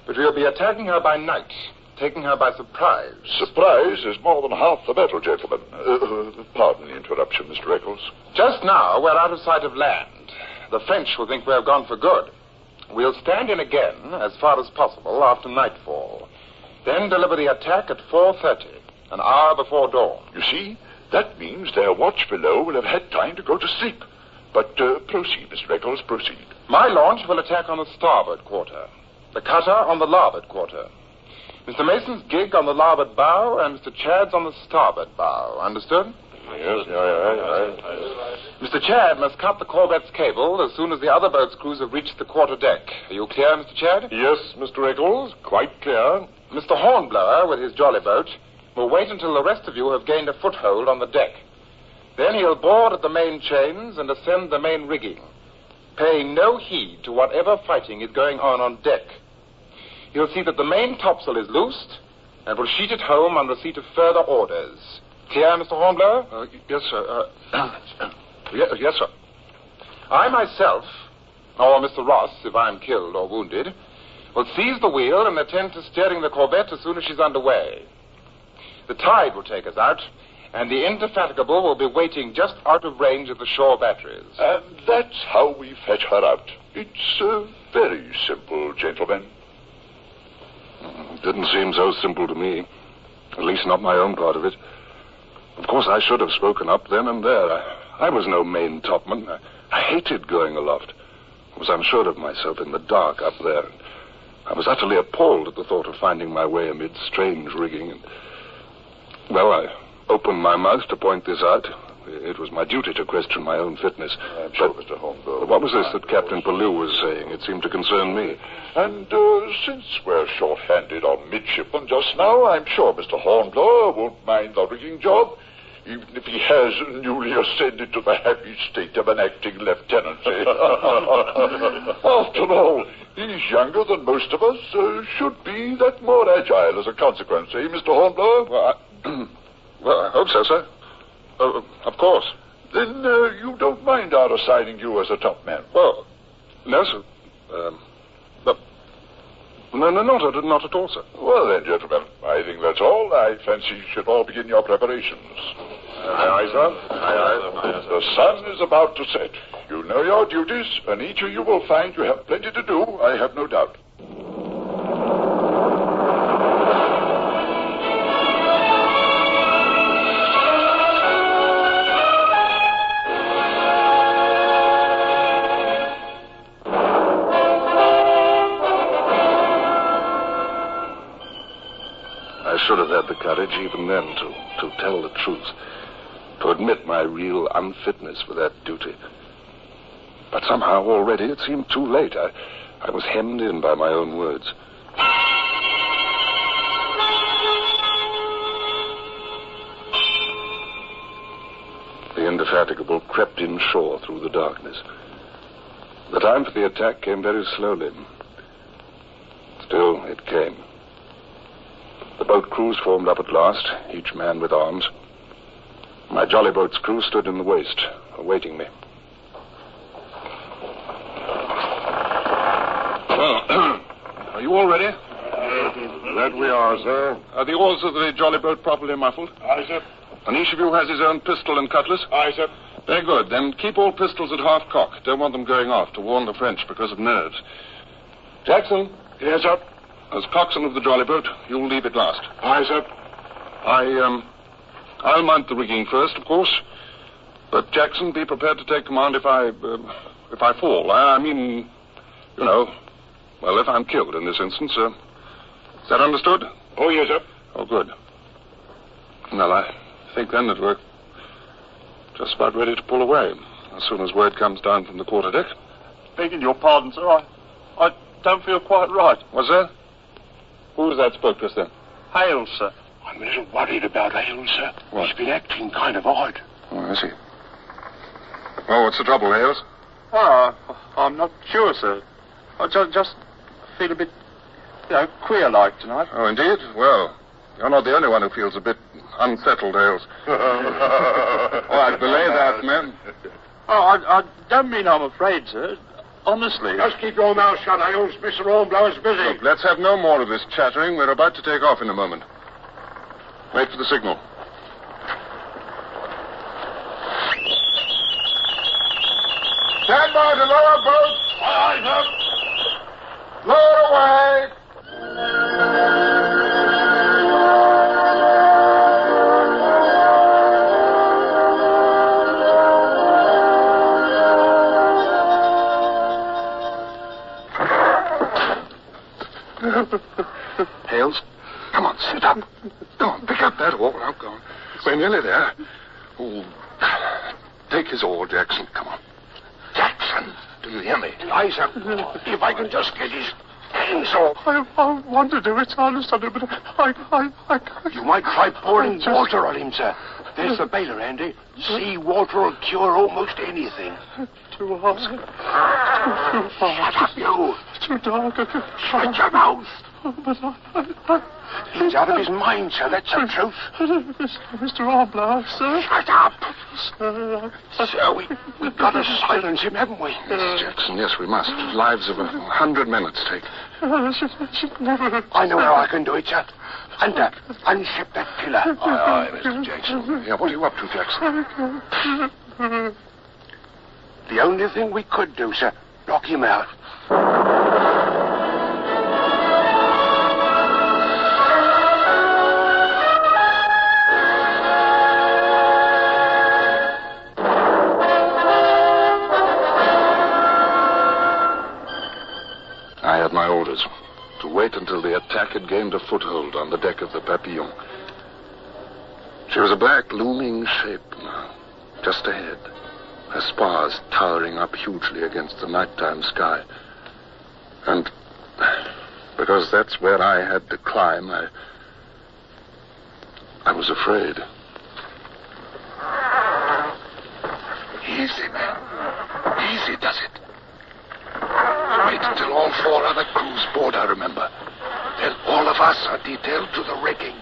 But we'll be attacking her by night, taking her by surprise. Surprise is more than half the battle, gentlemen. Pardon the interruption, Mr. Eccles. Just now, we're out of sight of land. The French will think we have gone for good. We'll stand in again as far as possible after nightfall. Then deliver the attack at 4:30, an hour before dawn. You see, that means their watch below will have had time to go to sleep. But proceed, Mr. Eccles, proceed. My launch will attack on the starboard quarter. The cutter on the larboard quarter. Mr. Mason's gig on the larboard bow and Mr. Chadd's on the starboard bow. Understood? Yes. Mr. Chadd must cut the corvette's cable as soon as the other boat's crews have reached the quarter deck. Are you clear, Mr. Chadd? Yes, Mr. Eccles, quite clear. Mr. Hornblower, with his jolly boat, will wait until the rest of you have gained a foothold on the deck. Then he'll board at the main chains and ascend the main rigging, paying no heed to whatever fighting is going on deck. He'll see that the main topsail is loosed and will sheet it home on receipt of further orders. Clear, Mr. Hornblower? Yes, sir. Yes, sir. I myself, or Mr. Ross, if I'm killed or wounded, will seize the wheel and attend to steering the corvette as soon as she's underway. The tide will take us out, and the Indefatigable will be waiting just out of range of the shore batteries. And that's how we fetch her out. It's very simple, gentlemen. It didn't seem so simple to me. At least not my own part of it. Of course, I should have spoken up then and there. I was no main topman. I hated going aloft. I was unsure of myself in the dark up there. I was utterly appalled at the thought of finding my way amid strange rigging. Well, I opened my mouth to point this out. It was my duty to question my own fitness. I'm sure, Mr. Hornblower. What was this that Captain Pellew was saying? It seemed to concern me. And since we're short-handed on midshipmen just now, I'm sure Mr. Hornblower won't mind the rigging job, even if he has newly ascended to the happy state of an acting lieutenancy. After all, he's younger than most of us, should be that more agile as a consequence, eh, Mr. Hornblower? Well, I hope so, sir. Of course. Then you don't mind our assigning you as a top man? Well, no, sir. No, not at all, sir. Well, then, gentlemen, I think that's all. I fancy you should all begin your preparations. Aye, sir. Aye. The sun is about to set. You know your duties, and each of you will find you have plenty to do, I have no doubt. I should have had the courage even then to tell the truth, to admit my real unfitness for that duty. But somehow already it seemed too late. I was hemmed in by my own words. The Indefatigable crept inshore through the darkness. The time for the attack came very slowly. Still, it came. The boat crews formed up at last, each man with arms. My jolly boat's crew stood in the waist, awaiting me. Well, are you all ready? That we are, sir. Are the oars of the jolly boat properly muffled? Aye, sir. And each of you has his own pistol and cutlass? Aye, sir. Very good. Then keep all pistols at half cock. Don't want them going off to warn the French because of nerves. Jackson. Yes, sir. As coxswain of the jolly boat, you'll leave it last. Aye, sir. I'll mount the rigging first, of course. But Jackson, be prepared to take command if I fall. I mean, you know, well, if I'm killed in this instance. Is that understood? Oh, yes, sir. Oh, good. Well, I think then that we're just about ready to pull away as soon as word comes down from the quarterdeck. Begging your pardon, sir, I don't feel quite right. What's that? Who was that spoke just then? Hales, sir. I'm a little worried about Hales, sir. What? He's been acting kind of odd. Oh, I see. Well, what's the trouble, Hales? I'm not sure, sir. I just feel a bit, queer-like tonight. Oh, indeed? Well, you're not the only one who feels a bit unsettled, Hales. Oh, I belay that, man. Oh, I don't mean I'm afraid, sir. honestly. Just keep your mouth shut, Iles. Mr. Hornblower's busy. Look, let's have no more of this chattering. We're about to take off in a moment. Wait for the signal. Stand by to lower boat. Aye, sir. Lower away. Hales, come on, sit up. Come on, pick up that oar. Now, go on. We're nearly there. Oh, take his oar, Jackson. Come on. Jackson, do you hear me? Aye, sir. If I can just get his hands off. I want to do it, honest, but I can't. You might try pouring water on him, sir. There's the baler, Andy. Sea water will cure almost anything. Too hot. Too far. Shut up, you. Too dark. Shut your mouth. But He's out of his mind, sir. That's the truth. Mr. Hornblower, sir. Shut up. Sir, we've got to silence him, haven't we? Yes, Jackson, yes, we must. Lives of 100 men at stake. Should never... I know how I can do it, sir. Unship that killer. Aye, Mr. Jackson. Yeah, what are you up to, Jackson? The only thing we could do, sir, knock him out. I had my orders to wait until the attack had gained a foothold on the deck of the Papillon. She was a black, looming shape now, just ahead, her spars towering up hugely against the nighttime sky. And because that's where I had to climb, I was afraid. Easy, man. Easy does it. Wait until all 4 other crews board, I remember. Then all of us are detailed to the rigging.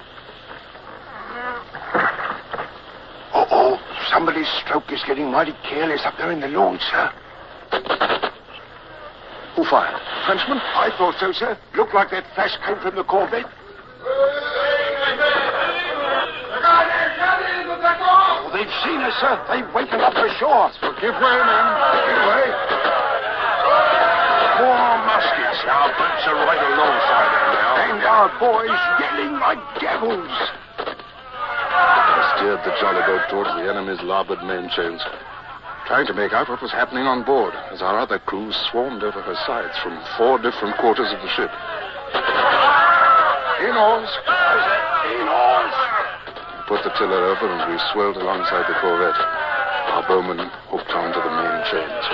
Uh-oh. Somebody's stroke is getting mighty careless up there in the lawn, sir. Who fired? Frenchman? I thought so, sir. Looked like that flash came from the corvette. Oh, they've seen us, sir. They've wakened up for shore. Give way, men. Give way. 4 muskets. Our boats are right alongside them now. And our boys yelling like devils. I steered the jolly boat towards the enemy's larboard mainchains, trying to make out what was happening on board as our other crews swarmed over her sides from 4 different quarters of the ship. In oars. In oars. We put the tiller over and we swelled alongside the corvette. Our bowmen hooked onto the main chains.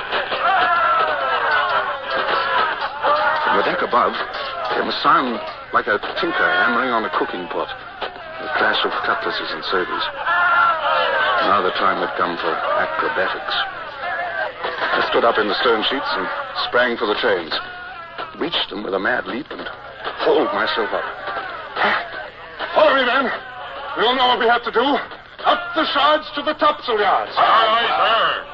From the deck above came a sound like a tinker hammering on a cooking pot. The clash of cutlasses and sabres. Now the time had come for acrobatics. I stood up in the stern sheets and sprang for the chains. Reached them with a mad leap and hauled myself up. Follow me, then. We'll know what we have to do. Up the sides to the topsail yards. Aye, sir.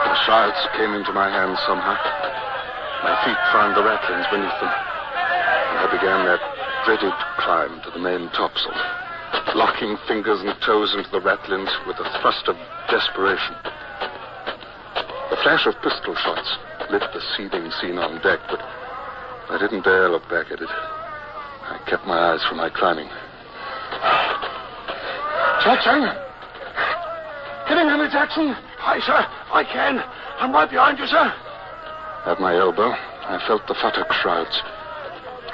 The shrouds came into my hands somehow. My feet found the ratlins beneath them. And I began that dreaded climb to the main topsail, locking fingers and toes into the ratlins with a thrust of desperation. The flash of pistol shots lit the seething scene on deck, but I didn't dare look back at it. I kept my eyes from my climbing. Jackson! Get in, Henry Jackson. Aye, sir. I can. I'm right behind you, sir. At my elbow, I felt the futtock shrouds.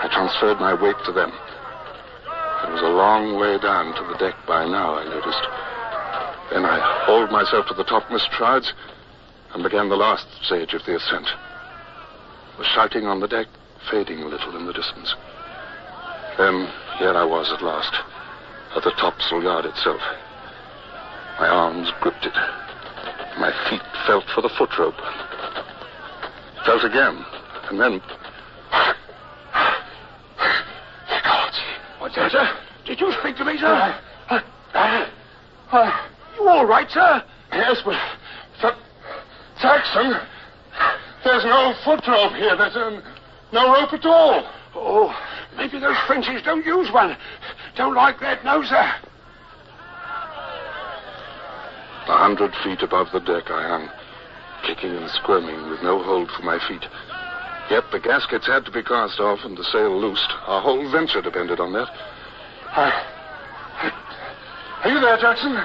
I transferred my weight to them. It was a long way down to the deck by now, I noticed. Then I hauled myself to the topmast shrouds and began the last stage of the ascent. The shouting on the deck fading a little in the distance. Then here I was at last, at the topsail yard itself. My arms gripped it. My feet felt for the foot rope. Felt again, and then... God. What's that, sir? Did you speak to me, sir? You all right, sir? Yes, but... Jackson, there's no foot rope here. There's no rope at all. Oh, maybe those Frenchies don't use one. Don't like that, no, sir. 100 feet above the deck I hung, kicking and squirming with no hold for my feet. Yet the gaskets had to be cast off and the sail loosed. Our whole venture depended on that. Are you there, Jackson?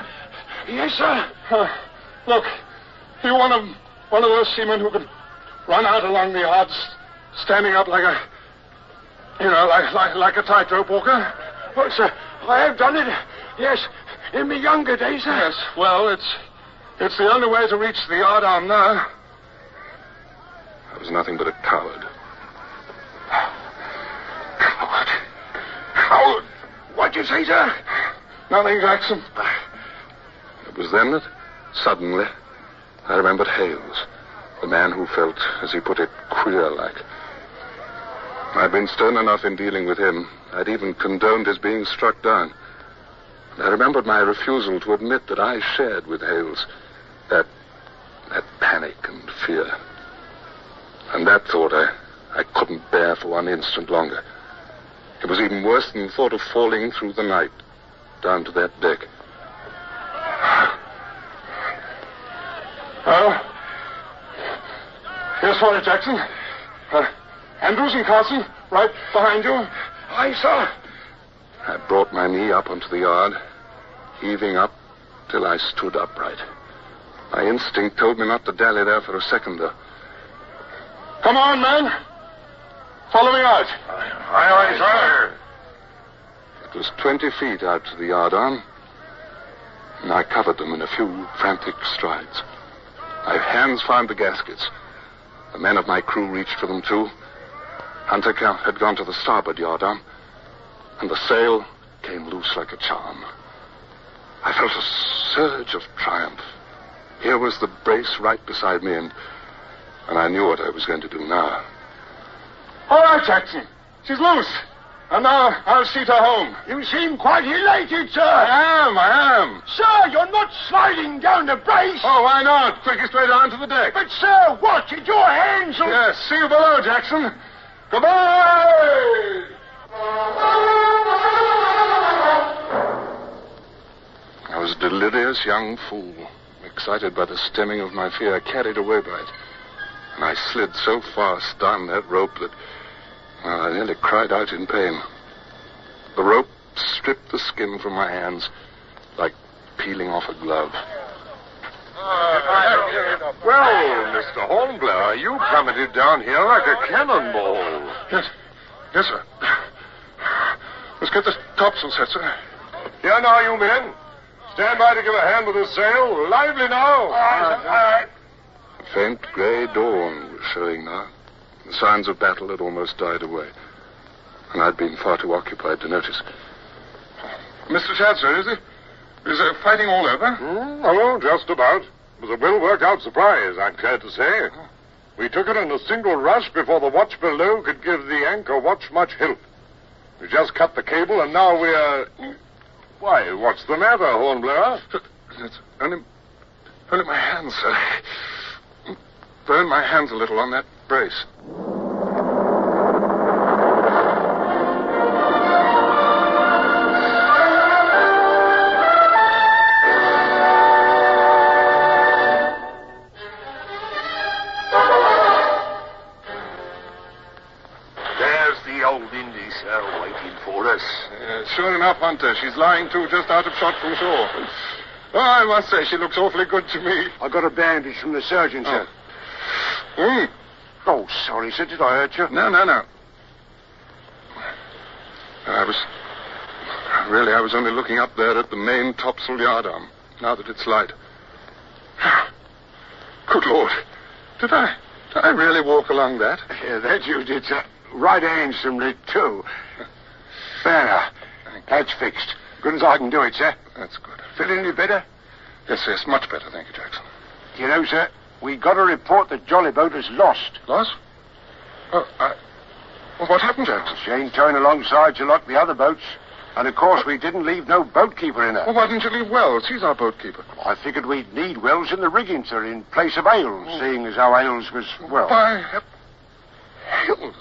Yes, sir. Look, you one of those seamen who could run out along the yards, standing up like a, like a tightrope walker? Oh, sir, I have done it. Yes, in my younger days, sir. Yes, well, it's the only way to reach the yardarm now. I was nothing but a coward. Coward? What'd you say, sir? Nothing, Jackson. It was then that, suddenly, I remembered Hales, the man who felt, as he put it, queer-like. I'd been stern enough in dealing with him. I'd even condoned his being struck down. And I remembered my refusal to admit that I shared with Hales that panic and fear. And that thought I couldn't bear for one instant longer. It was even worse than the thought of falling through the night down to that deck. Well, here's for it, Jackson. Andrews and Carson, right behind you. Aye, sir. I brought my knee up onto the yard, heaving up till I stood upright. My instinct told me not to dally there for a second, though. Come on, man. Follow me out. Aye, sir. It was 20 feet out to the yardarm, and I covered them in a few frantic strides. My hands found the gaskets. The men of my crew reached for them, too. Hunter had gone to the starboard yardarm, and the sail came loose like a charm. I felt a surge of triumph. Here was the brace right beside me, and I knew what I was going to do now. All right, Jackson. She's loose. And now I'll seat her home. You seem quite elated, sir. I am. Sir, you're not sliding down the brace. Oh, why not? Quickest way down to the deck. But, sir, watch it. Your hands are... Yes, see you below, Jackson. Goodbye! I was a delirious young fool, excited by the stemming of my fear, carried away by it. And I slid so fast down that rope that I nearly cried out in pain. The rope stripped the skin from my hands like peeling off a glove. Well, Mr. Hornblower, you plummeted down here like a cannonball. Yes, sir. Let's get the topsail set, sir. Here now, you men. Stand by to give a hand with the sail. Lively now. All right. A faint grey dawn was showing now. The signs of battle had almost died away, and I'd been far too occupied to notice. Mr. Shadd, sir, is there fighting all over? Oh, just about. It was a well-worked-out surprise, I'm glad to say. We took it in a single rush before the watch below could give the anchor watch much help. We just cut the cable, and now we're... Why, what's the matter, Hornblower? It's only my hands, sir. Burned my hands a little on that brace. There's the old Indy, sir, waiting for us. Sure enough, Hunter. She's lying to just out of shot from shore. Oh, I must say, she looks awfully good to me. I got a bandage from the surgeon, sir. Oh, sorry, sir. Did I hurt you? No. I was only looking up there at the main topsail yardarm, now that it's light. Good Lord. Did I really walk along that? Yeah, that you did, sir. Right handsomely, too. There now. That's fixed. Good as I can do it, sir. That's good. Feeling any better? Yes, much better, thank you, Jackson. You know, sir, we got a report that Jolly Boat is lost. Lost? Oh, well, what happened, Jackson? She ain't towing alongside so like the other boats. And, of course, we didn't leave no boatkeeper in her. Well, why didn't you leave Wells? He's our boatkeeper. I figured we'd need Wells in the rigging, sir, in place of Hales, seeing as how Hales was, well... Hales?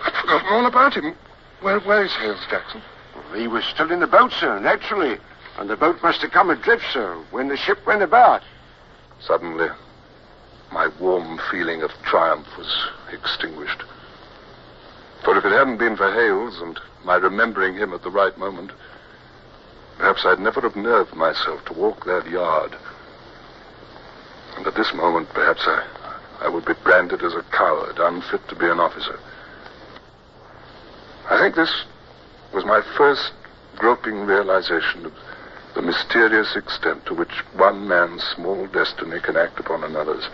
I'd forgotten all about him. Where's Hales, Jackson? Well, he was still in the boat, sir, naturally. And the boat must have come adrift, sir, when the ship went about. Suddenly, my warm feeling of triumph was extinguished. For if it hadn't been for Hales and my remembering him at the right moment, perhaps I'd never have nerved myself to walk that yard. And at this moment, perhaps I would be branded as a coward, unfit to be an officer. I think this was my first groping realization of the mysterious extent to which one man's small destiny can act upon another's.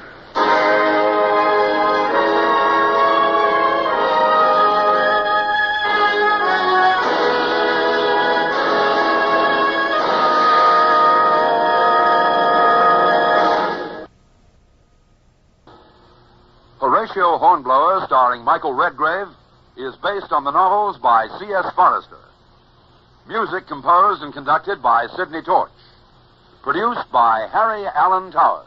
Horatio Hornblower, starring Michael Redgrave, is based on the novels by C.S. Forrester. Music composed and conducted by Sidney Torch. Produced by Harry Allen Towers.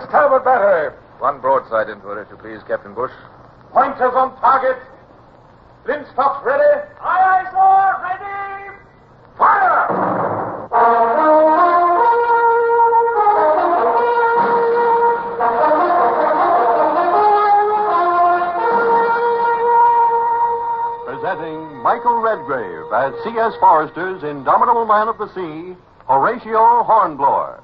Starboard battery. One broadside into it, if you please, Captain Bush. Pointers on target. Linstops ready. Aye, aye, sir. Ready. Fire! Presenting Michael Redgrave as C.S. Forrester's indomitable man of the sea, Horatio Hornblower.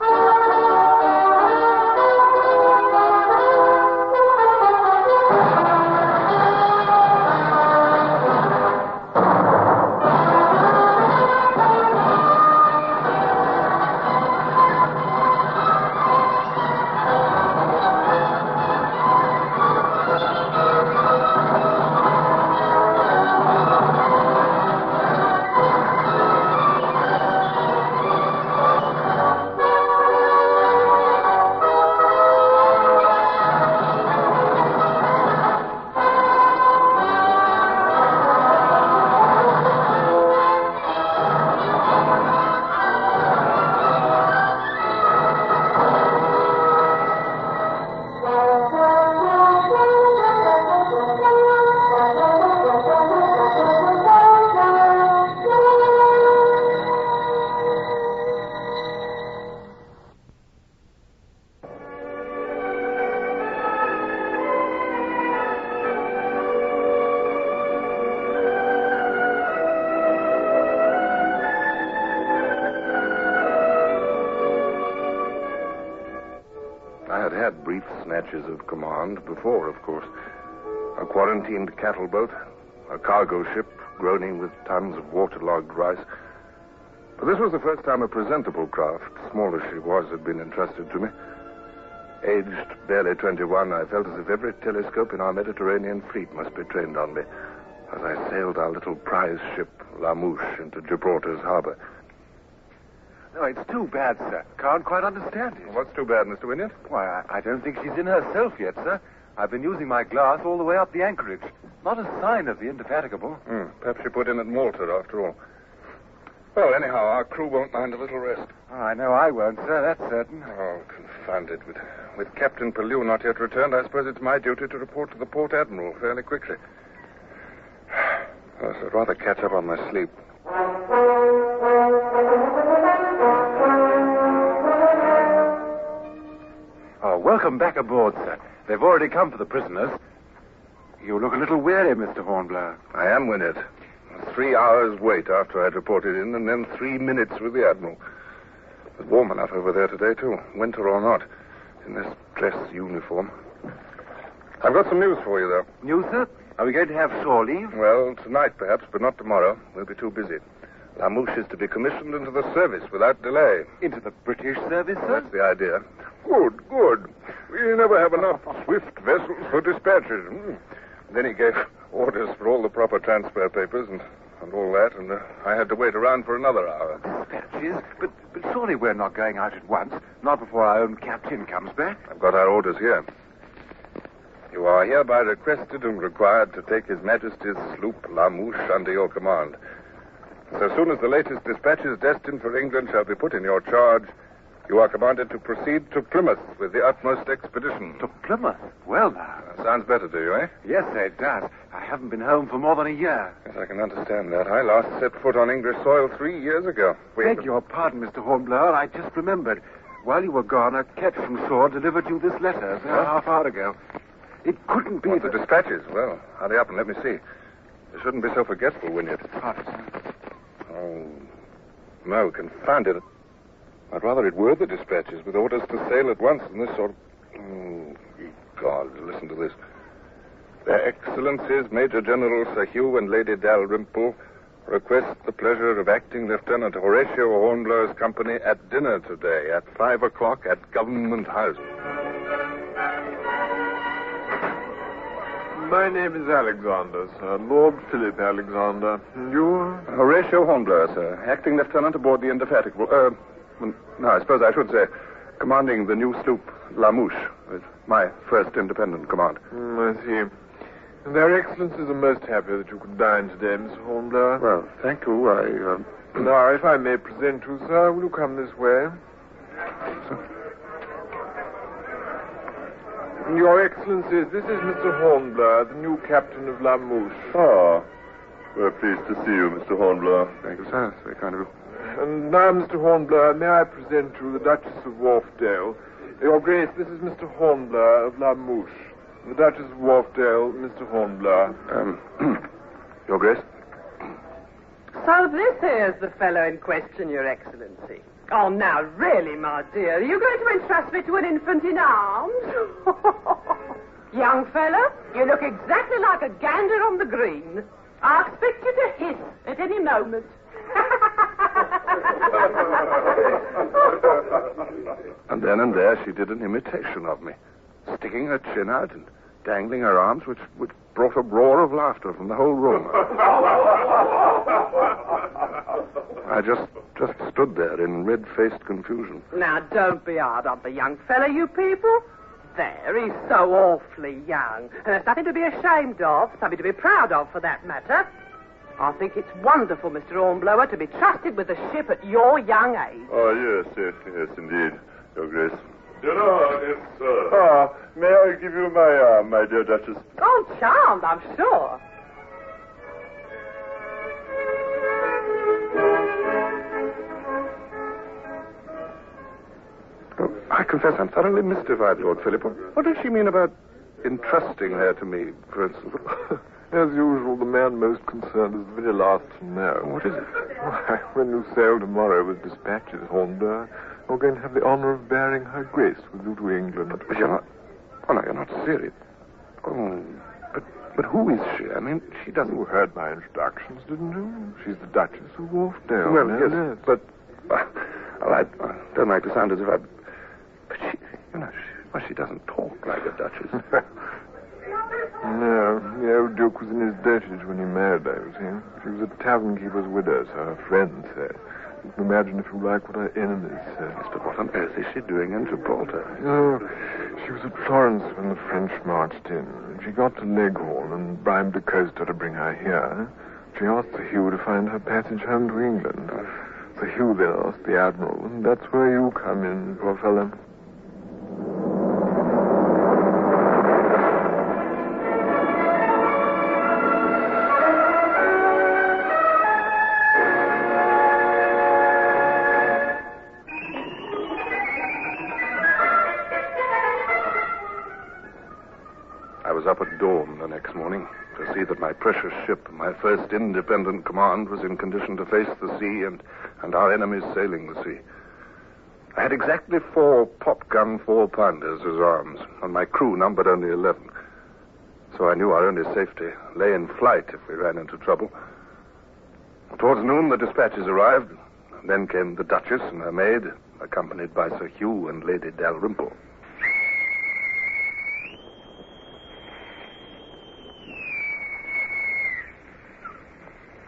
Had brief snatches of command before, of course. A quarantined cattle boat, a cargo ship groaning with tons of waterlogged rice. But this was the first time a presentable craft, small as she was, had been entrusted to me. Aged barely 21, I felt as if every telescope in our Mediterranean fleet must be trained on me as I sailed our little prize ship, La Mouche, into Gibraltar's harbor. No, it's too bad, sir. Can't quite understand it. What's too bad, Mr. Wynyard? Why, I don't think she's in herself yet, sir. I've been using my glass all the way up the anchorage. Not a sign of the Indefatigable. Perhaps she put in at Malta, after all. Well, anyhow, our crew won't mind a little rest. Oh, I know I won't, sir. That's certain. Oh, confound it. With Captain Pellew not yet returned, I suppose it's my duty to report to the Port Admiral fairly quickly. Well, I'd rather catch up on my sleep. Oh, welcome back aboard, sir. They've already come for the prisoners. You look a little weary, Mr. Hornblower. I am, Winnet. 3 hours wait after I'd reported in, and then 3 minutes with the Admiral. It's warm enough over there today, too, winter or not, in this dress uniform. I've got some news for you, though. News, sir? Are we going to have shore leave? Well, tonight, perhaps, but not tomorrow. We'll be too busy. La Mouche is to be commissioned into the service without delay. Into the British service, sir? That's the idea. Good, good. We never have enough swift vessels for dispatches. Then he gave orders for all the proper transfer papers and all that, and I had to wait around for another hour. Dispatches? But surely we're not going out at once. Not before our own captain comes back. I've got our orders here. You are hereby requested and required to take His Majesty's sloop La Mouche under your command. So soon as the latest dispatches destined for England shall be put in your charge, you are commanded to proceed to Plymouth with the utmost expedition. To Plymouth? Well, now. Sounds better to you, eh? Yes, sir, it does. I haven't been home for more than a year. Yes, I can understand that. I last set foot on English soil 3 years ago. Beg your pardon, Mr. Hornblower. I just remembered. While you were gone, a ketch from shore delivered you this letter a half hour ago. It couldn't be the dispatches. Well, hurry up and let me see. You shouldn't be so forgetful, Wynyard. Oh, no, confound it. I'd rather it were the dispatches with orders to sail at once than this sort of... Oh, God, listen to this. Their Excellencies Major General Sir Hugh and Lady Dalrymple request the pleasure of acting Lieutenant Horatio Hornblower's company at dinner today at 5 o'clock at Government House. My name is Alexander, sir. Lord Philip Alexander. And you? Horatio Hornblower, sir. Acting Lieutenant aboard the Indefatigable. No, I suppose I should say commanding the new sloop La Mouche. It's my first independent command. I see. Their Excellencies are most happy that you could dine today, Mr. Hornblower. Well, thank you. Now, if I may present you, sir, will you come this way? Your Excellencies, this is Mr. Hornblower, the new captain of La Mouche. Ah, we're pleased to see you, Mr. Hornblower. Thank you, sir. It's very kind of you. And now, Mr. Hornblower, may I present to you the Duchess of Wharfdale? Your Grace, this is Mr. Hornblower of La Mouche. The Duchess of Wharfdale, Mr. Hornblower. Your Grace? So this here's the fellow in question, Your Excellency. Oh, now, really, my dear, are you going to entrust me to an infant in arms? Young fellow, you look exactly like a gander on the green. I expect you to hiss at any moment. And then and there she did an imitation of me, sticking her chin out and dangling her arms, which brought a roar of laughter from the whole room. I just stood there in red-faced confusion. Now, don't be hard on the young fellow, you people. There, he's so awfully young. And there's nothing to be ashamed of, something to be proud of, for that matter. I think it's wonderful, Mr. Hornblower, to be trusted with a ship at your young age. Oh, yes, indeed, Your Grace. Dinner, yes, sir. Ah, may I give you my arm, my dear Duchess? Oh, charmed, I'm sure. Oh, I confess I'm thoroughly mystified, Lord Philip. What does she mean about entrusting her to me, for instance? As usual, the man most concerned is the very last to know. What is it? Why, when you sail tomorrow with dispatches, Hornblower, you're going to have the honor of bearing Her Grace with you to England. But you're not... Oh, no, you're not serious. Oh, but who is she? I mean, she doesn't... You heard my introductions, didn't you? She's the Duchess of Wharfdale. Well, yes, but... I don't like to sound as if I... But she... You know, she doesn't talk like a duchess. No, the old Duke was in his dotage when he married her, you see. She was a tavern keeper's widow, so her friends said. You can imagine, if you like, what our enemies said. But what on earth is she doing in Gibraltar? Oh, she was at Florence when the French marched in. She got to Leghorn and bribed the coaster to bring her here. She asked Sir Hugh to find her passage home to England. Sir Hugh then asked the Admiral, and that's where you come in, poor fellow. I was up at dawn the next morning to see that my precious ship, my first independent command, was in condition to face the sea and our enemies sailing the sea. I had exactly 4 pop-gun 4-pounders as arms, and my crew numbered only 11. So I knew our only safety lay in flight if we ran into trouble. Towards noon, the dispatches arrived, and then came the Duchess and her maid, accompanied by Sir Hugh and Lady Dalrymple.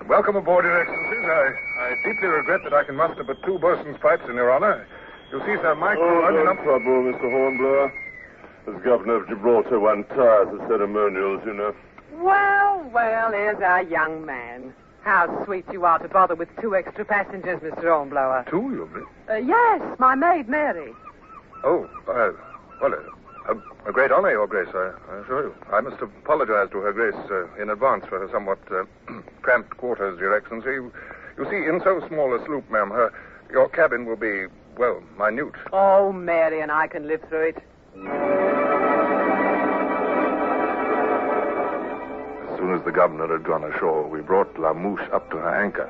Welcome aboard, Your Excellencies. I deeply regret that I can muster but 2 boatswain's pipes in your honor. You see, Sir Michael... no trouble, Mr. Hornblower. As Governor of Gibraltar, one tires of ceremonials, you know. Well, here's our young man. How sweet you are to bother with 2 extra passengers, Mr. Hornblower. 2, you mean? Yes, my maid, Mary. Oh, a great honor, Your Grace, I assure you. I must apologize to Her Grace in advance for her somewhat cramped quarters, Your Excellency. You see, in so small a sloop, ma'am, your cabin will be, well, minute. Oh, Mary and I can live through it. As soon as the governor had gone ashore, we brought La Mouche up to her anchor.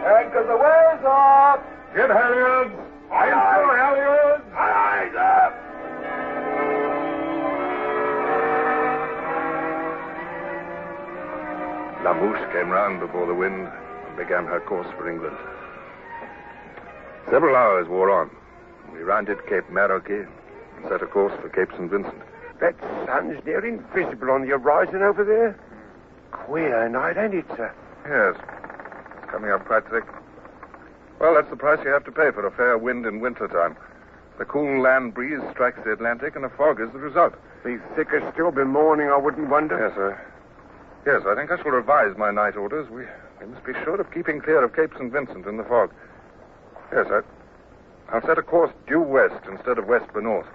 Anchor the ways up! Get halyards! Aye, aye. Halyards! Aye, sir! La Mouche came round before the wind and began her course for England. Several hours wore on. We rounded Cape Marroquet and set a course for Cape St. Vincent. That sun's near invisible on the horizon over there. Queer night, ain't it, sir? Yes. It's coming up quite thick. Well, that's the price you have to pay for a fair wind in winter time. The cool land breeze strikes the Atlantic, and a fog is the result. Be thicker still be morning, I wouldn't wonder. Yes, sir. Yes, I think I shall revise my night orders. We must be sure of keeping clear of Cape St. Vincent in the fog. Yes, I'll set a course due west instead of west by north.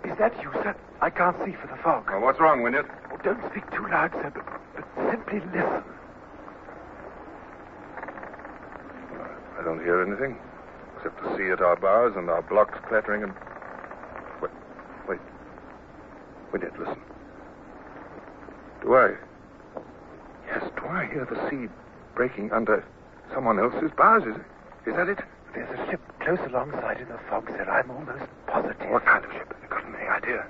Is that you, sir? I can't see for the fog. Well, what's wrong, Wynyard? Oh, don't speak too loud, sir, but simply listen. I don't hear anything, except the sea at our bows and our blocks clattering and... Wait. Wynyard, listen. Yes, do I hear the sea breaking under someone else's bows? Is that it? There's a ship close alongside in the fog, sir. I'm almost positive. What kind of ship? Have you got any idea?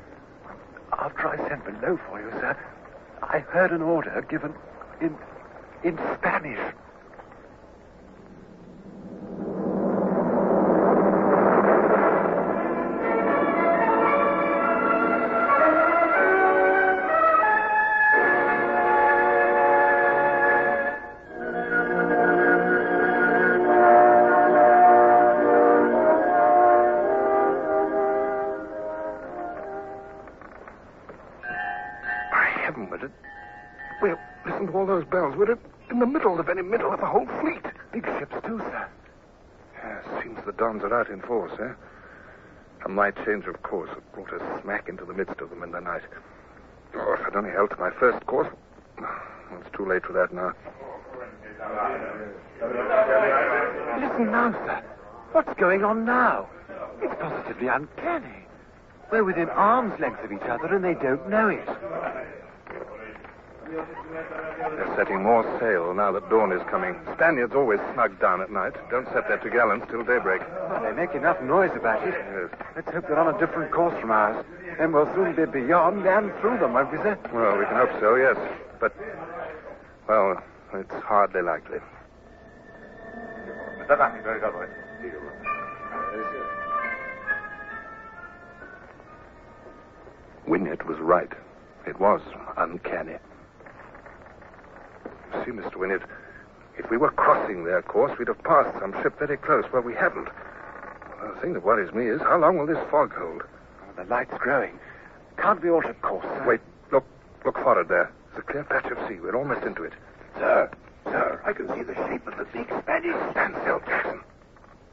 After I sent below for you, sir, I heard an order given in Spanish. Well, listen to all those bells. We're in the middle of the whole fleet. Big ships, too, sir. Yes, seems the Dons are out in force, eh? And my change of course have brought us smack into the midst of them in the night. Oh, if I'd only held to my first course. Well, it's too late for that now. Listen now, sir. What's going on now? It's positively uncanny. We're within arm's length of each other, and they don't know it. They're setting more sail now that dawn is coming. Spaniards always snug down at night. Don't set their topgallants till daybreak. Well, they make enough noise about it. Yes. Let's hope they're on a different course from ours. Then we'll soon be beyond and through them, won't we, sir? Well, we can hope so, yes. But, well, it's hardly likely. Mr. Duffy, very good. Wynyard was right. It was uncanny. You see, Mr. Wynyard, if we were crossing their course, we'd have passed some ship very close. Well, we haven't. The thing that worries me is how long will this fog hold? Oh, the light's growing. Can't we alter course, sir? Wait, look forward there. There's a clear patch of sea. We're almost into it. Sir, I can see the shape of the big Spanish. Stand still, Jackson.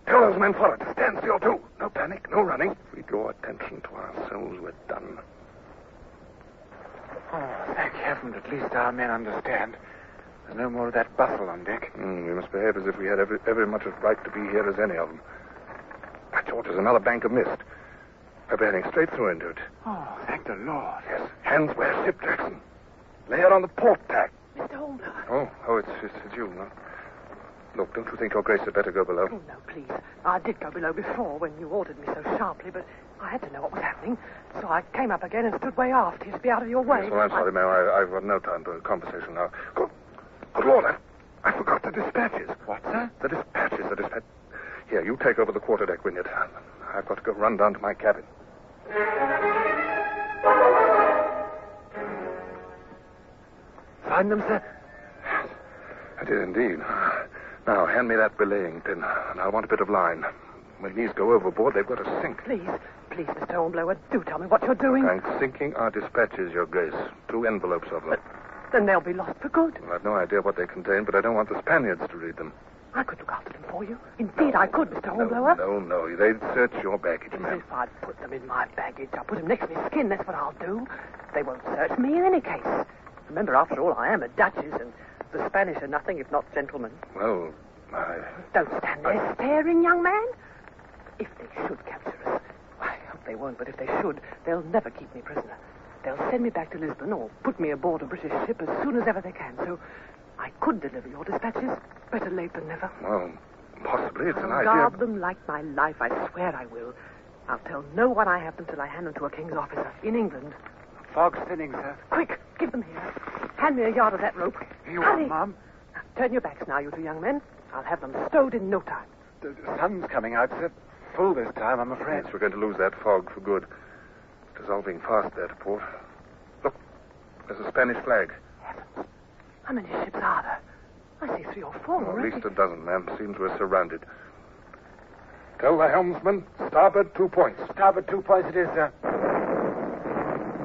Tell those men forward to stand still, too. No panic, no running. If we draw attention to ourselves, we're done. Oh, thank heaven, at least our men understand. There's no more of that bustle on deck. We must behave as if we had every much as right to be here as any of them. By George, there's another bank of mist. We're bearing straight through into it. Oh, thank the Lord. Yes, hands where ship, Jackson. Lay her on the port tack. Mr. Hornblower. Oh, it's you, no? Look, don't you think your Grace had better go below? Oh, no, please. I did go below before when you ordered me so sharply, but I had to know what was happening. So I came up again and stood way aft to be out of your way. Yes, well, I'm sorry, ma'am. I've got no time for conversation now. Good Lord, I forgot the dispatches. What, sir? The dispatches. Here, you take over the quarterdeck, Wynyard. I've got to go run down to my cabin. Find them, sir? I did indeed. Now, hand me that belaying pin, and I want a bit of line. When these go overboard, they've got to sink. Please, Mr. Hornblower, do tell me what you're doing. I'm sinking our dispatches, Your Grace. 2 envelopes of them. But then they'll be lost for good. Well, I've no idea what they contain, but I don't want the Spaniards to read them. I could look after them for you. Indeed, I could, Mr. Hornblower. No. They'd search your baggage, ma'am. If I'd put them in my baggage, I'll put them next to my skin. That's what I'll do. They won't search me in any case. Remember, after all, I am a duchess, and the Spanish are nothing if not gentlemen. Well, Don't stand there staring, young man. If they should capture us, I hope they won't, but if they should, they'll never keep me prisoner. They'll send me back to Lisbon or put me aboard a British ship as soon as ever they can. So I could deliver your dispatches. Better late than never. Well, possibly. It's an I'll idea. guard them like my life. I swear I will. I'll tell no one I have them till I hand them to a king's officer in England. Fog's thinning, sir. Quick, give them here. Hand me a yard of that rope. You Hurry. are, Mum. Now, turn your backs now, you 2 young men. I'll have them stowed in no time. The sun's coming out, sir. Full this time, I'm afraid. Yes, we're going to lose that fog for good. Dissolving fast there to port. Look, there's a Spanish flag. Heavens. How many ships are there? I see 3 or 4 At already. least a dozen, ma'am. Seems we're surrounded. Tell the helmsman, starboard 2 points. Starboard 2 points it is, sir.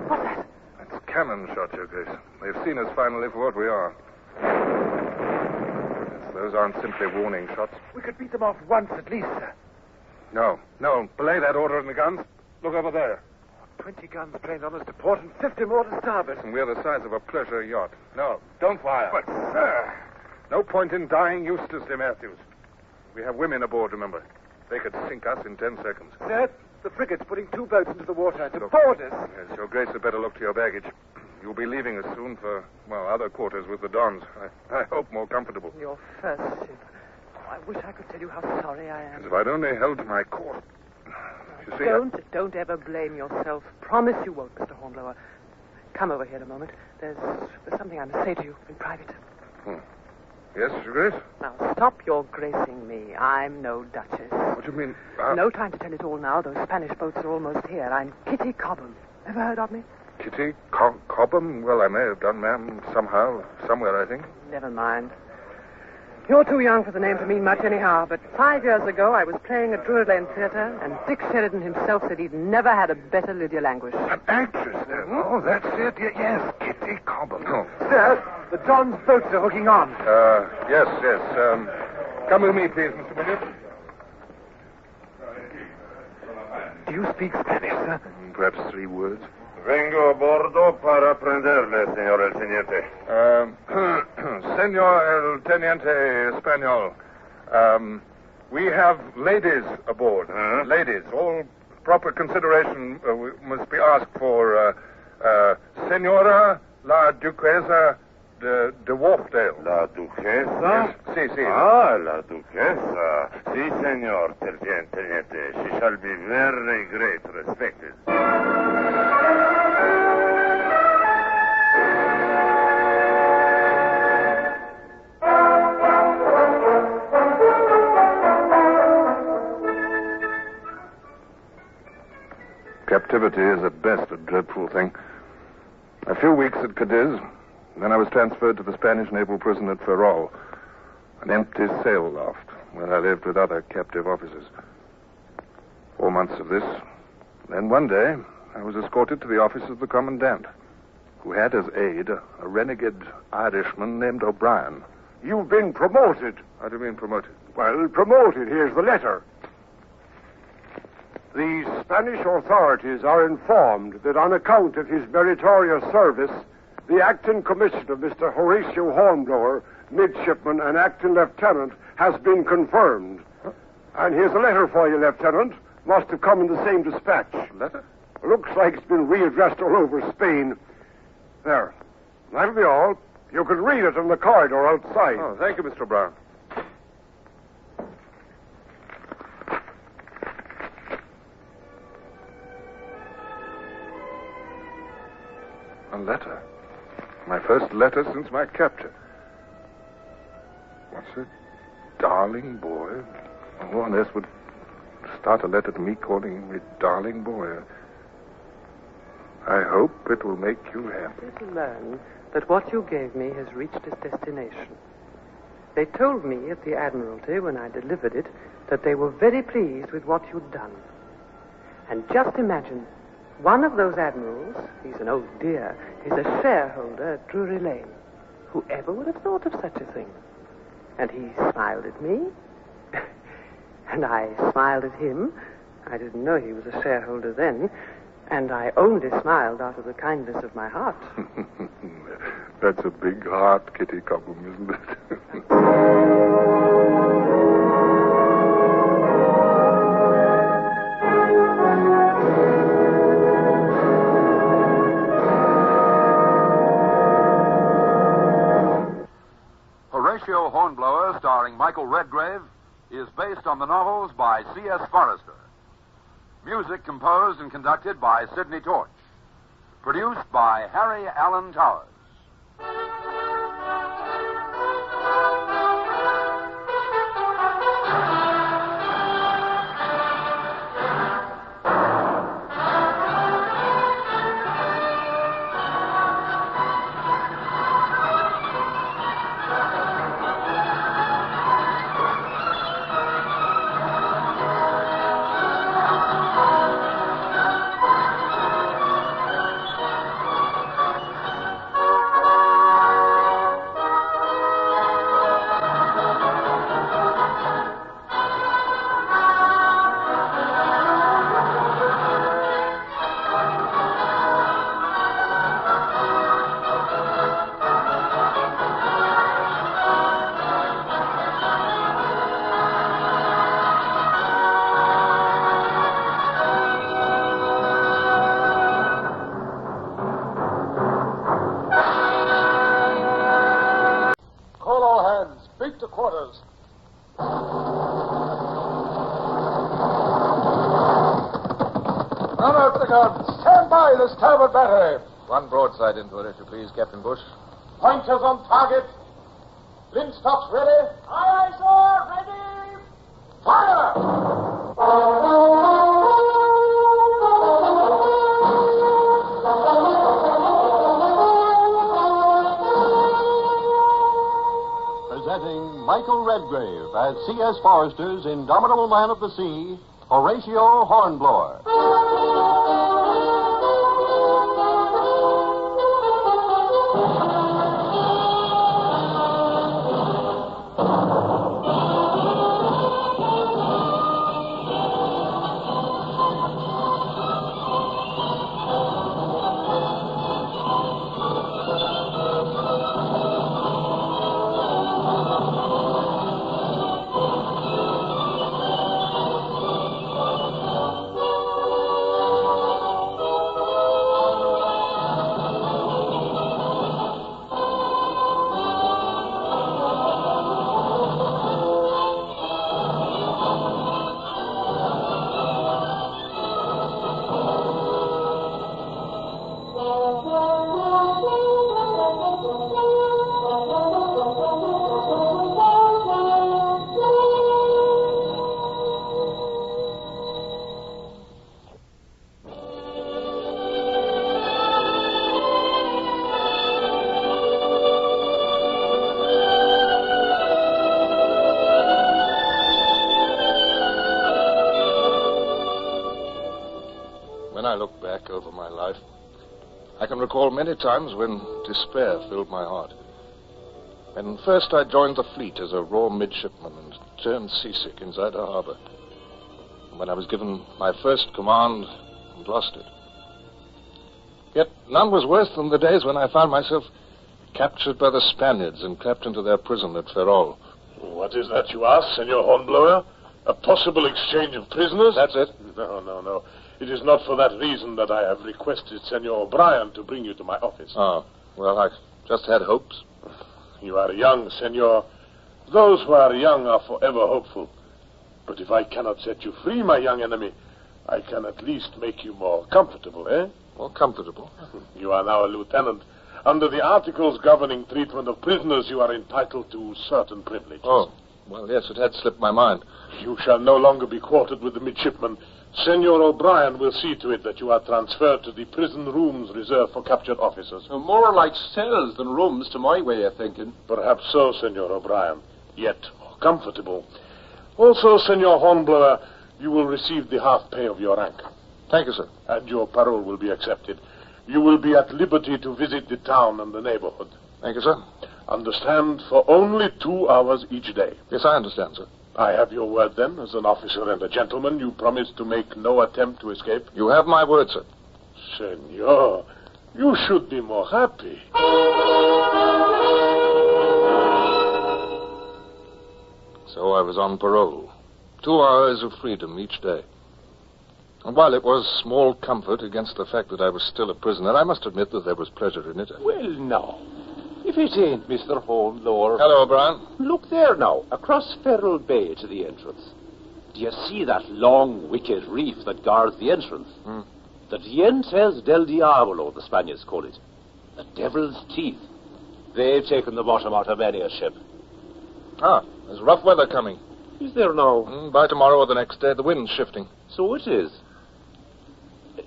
What's that? That's cannon shot, Your Grace. They've seen us finally for what we are. Yes, those aren't simply warning shots. We could beat them off once at least, sir. No. Belay that order in the guns. Look over there. 20 guns trained on us to port and 50 more to starboard. And we're the size of a pleasure yacht. No, don't fire. But, sir... No point in dying uselessly, Matthews. We have women aboard, remember. They could sink us in 10 seconds. Sir, the frigate's putting 2 boats into the water to board us. Yes, Your Grace had better look to your baggage. You'll be leaving us soon for, other quarters with the Dons. I hope more comfortable. Your first ship. Oh, I wish I could tell you how sorry I am. If I'd only held to my course. You see, Don't ever blame yourself. Promise you won't, Mr. Hornblower. Come over here a moment. There's something I must say to you in private. Yes, Your Grace? Now, stop your gracing me. I'm no duchess. What do you mean? No time to tell it all now. Those Spanish boats are almost here. I'm Kitty Cobham. Ever heard of me? Kitty Cobham? Well, I may have done, ma'am. Somehow. Somewhere, I think. Never mind. You're too young for the name to mean much anyhow, but 5 years ago I was playing at Druid Lane Theatre, and Dick Sheridan himself said he'd never had a better Lydia Languish. An actress, then? Oh, that's it. Yes, Kitty Cobham. Oh. Sir, the Don's boats are hooking on. Yes. Come with me, please, Mr. Williams. Do you speak Spanish, sir? Perhaps 3 words. Vengo a bordo para prenderle, señor el teniente. Senor el teniente Espanol. We have ladies aboard. Ladies. All proper consideration must be asked for Senora la Duquesa de Wharfdale. La Duquesa? Yes. Si. Ah, la Duquesa. Si, señor teniente. She shall be very great respected. captivity is at best a dreadful thing. A few weeks at Cadiz, then I was transferred to the Spanish naval prison at Ferrol, an empty sail loft where I lived with other captive officers. 4 months of this. Then one day, I was escorted to the office of the commandant, who had as aide a renegade Irishman named O'Brien. You've been promoted. How do you mean promoted? Well, promoted. Here's the letter. The Spanish authorities are informed that on account of his meritorious service, the acting commissioner, Mr. Horatio Hornblower, midshipman and acting lieutenant, has been confirmed. And here's a letter for you, Lieutenant. Must have come in the same dispatch. Letter? Looks like it's been readdressed all over Spain. There. That'll be all. You can read it in the corridor outside. Oh, thank you, Mr. Brown. A letter. My first letter since my capture. What's it? Darling boy? Who on earth would start a letter to me calling me darling boy? I hope it will make you happy. To learn that what you gave me has reached its destination. They told me at the Admiralty when I delivered it that they were very pleased with what you'd done. And just imagine, one of those admirals, he's an old dear, is a shareholder at Drury Lane. Whoever would have thought of such a thing? And he smiled at me, and I smiled at him. I didn't know he was a shareholder then, and I only smiled out of the kindness of my heart. That's a big heart, Kitty Cobham, isn't it? Horatio Hornblower, starring Michael Redgrave, is based on the novels by C.S. Forrester. Music composed and conducted by Sidney Torch. Produced by Harry Allen Towers. Stand by the starboard battery. One broadside into it, if you please, Captain Bush. Pointers on target. Linstocks ready. Aye, aye, sir. Ready. Fire! Presenting Michael Redgrave as C.S. Forrester's indomitable man of the sea, Horatio Hornblower. When I look back over my life, I can recall many times when despair filled my heart. When first I joined the fleet as a raw midshipman and turned seasick inside a harbor. And when I was given my first command and lost it. Yet none was worse than the days when I found myself captured by the Spaniards and clapped into their prison at Ferrol. What is that you ask, Senor Hornblower? A possible exchange of prisoners? That's it. No. It is not for that reason that I have requested Senor O'Brien to bring you to my office. Oh, well, I just had hopes. You are young, Senor. Those who are young are forever hopeful. But if I cannot set you free, my young enemy, I can at least make you more comfortable, eh? More comfortable? You are now a lieutenant. Under the articles governing treatment of prisoners, you are entitled to certain privileges. Oh, well, yes, it had slipped my mind. You shall no longer be quartered with the midshipmen. Senor O'Brien will see to it that you are transferred to the prison rooms reserved for captured officers. More like cells than rooms, to my way of thinking. Perhaps so, Senor O'Brien. Yet more comfortable. Also, Senor Hornblower, you will receive the half pay of your rank. Thank you, sir. And your parole will be accepted. You will be at liberty to visit the town and the neighborhood. Thank you, sir. Understand, for only 2 hours each day. Yes, I understand, sir. I have your word, then, as an officer and a gentleman. You promise to make no attempt to escape? You have my word, sir. Senor, you should be more happy. So I was on parole. 2 hours of freedom each day. And while it was small comfort against the fact that I was still a prisoner, I must admit that there was pleasure in it. Well, now, if it ain't Mr. Hornblower... Hello, O'Brien. Look there now, across Ferrol Bay to the entrance. Do you see that long, wicked reef that guards the entrance? The Dientes del Diablo, the Spaniards call it. The devil's teeth. They've taken the bottom out of many a ship. Ah, there's rough weather coming. Is there now? By tomorrow or the next day, the wind's shifting. So it is.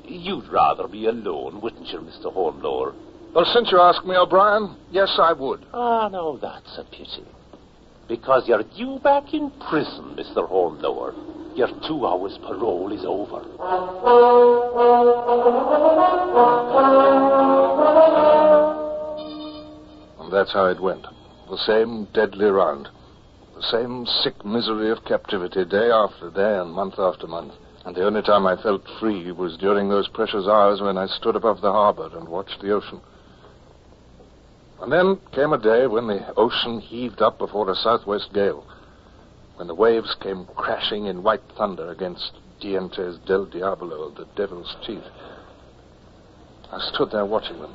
You'd rather be alone, wouldn't you, Mr. Hornblower? Well, since you ask me, O'Brien, yes, I would. Ah, no, that's a pity. Because you're due back in prison, Mr. Hornblower. Your 2 hours parole is over. And that's how it went. The same deadly round. The same sick misery of captivity, day after day and month after month. And the only time I felt free was during those precious hours when I stood above the harbor and watched the ocean. And then came a day when the ocean heaved up before a southwest gale, when the waves came crashing in white thunder against Dientes del Diablo, the devil's teeth. I stood there watching them.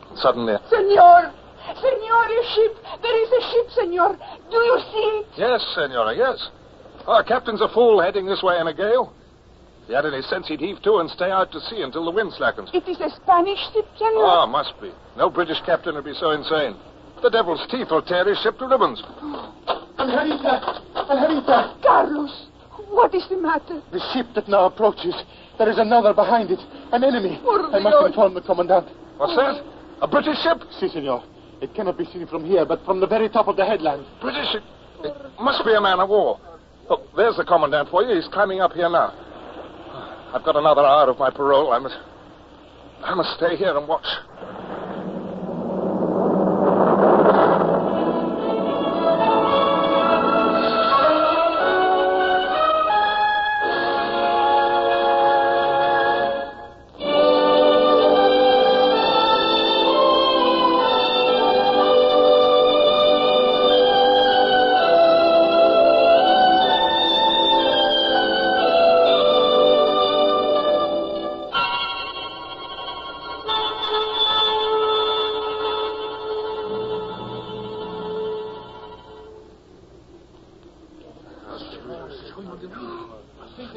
And suddenly... Senor! Senor, a ship! There is a ship, senor! Do you see it? Yes, senora, yes. Our captain's a fool heading this way in a gale. If he had any sense, he'd heave to and stay out to sea until the wind slackens. It is a Spanish ship, senor? Oh, must be. No British captain would be so insane. The devil's teeth will tear his ship to ribbons. Angelita! Carlos, what is the matter? The ship that now approaches. There is another behind it. An enemy. I must inform the commandant. What's that? A British ship? Si, senor. It cannot be seen from here, but from the very top of the headland. British ship? It must be a man of war. Look, there's the commandant for you. He's climbing up here now. I've got another hour of my parole. I must stay here and watch.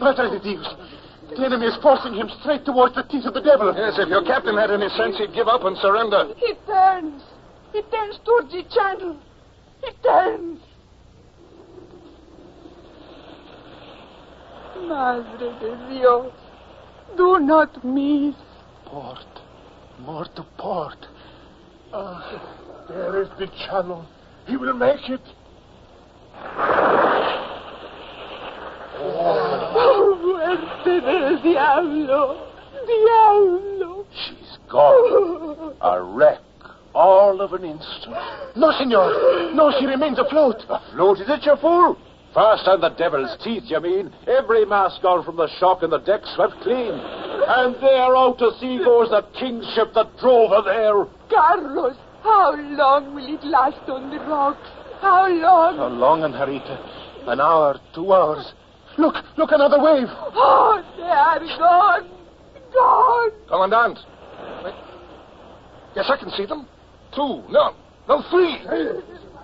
Padre de Dios. The enemy is forcing him straight towards the teeth of the devil. Yes, if your captain had any sense, he'd give up and surrender. He turns. He turns towards the channel. He turns. Madre de Dios, do not miss. Port. More to port. There is the channel. He will make it. Muerte del diablo. Diablo! She's gone. A wreck. All of an instant. No, senor. No, she remains afloat. Afloat, is it, you fool? Fast on the devil's teeth, you mean? Every mast gone from the shock and the deck swept clean. And there out to sea goes the king's ship that drove her there. Carlos, how long will it last on the rocks? How long? How long, Anjarita? An hour, 2 hours. Look, another wave. Oh, they are gone. Gone. Commandant. Wait. Yes, I can see them. 2. No, 3.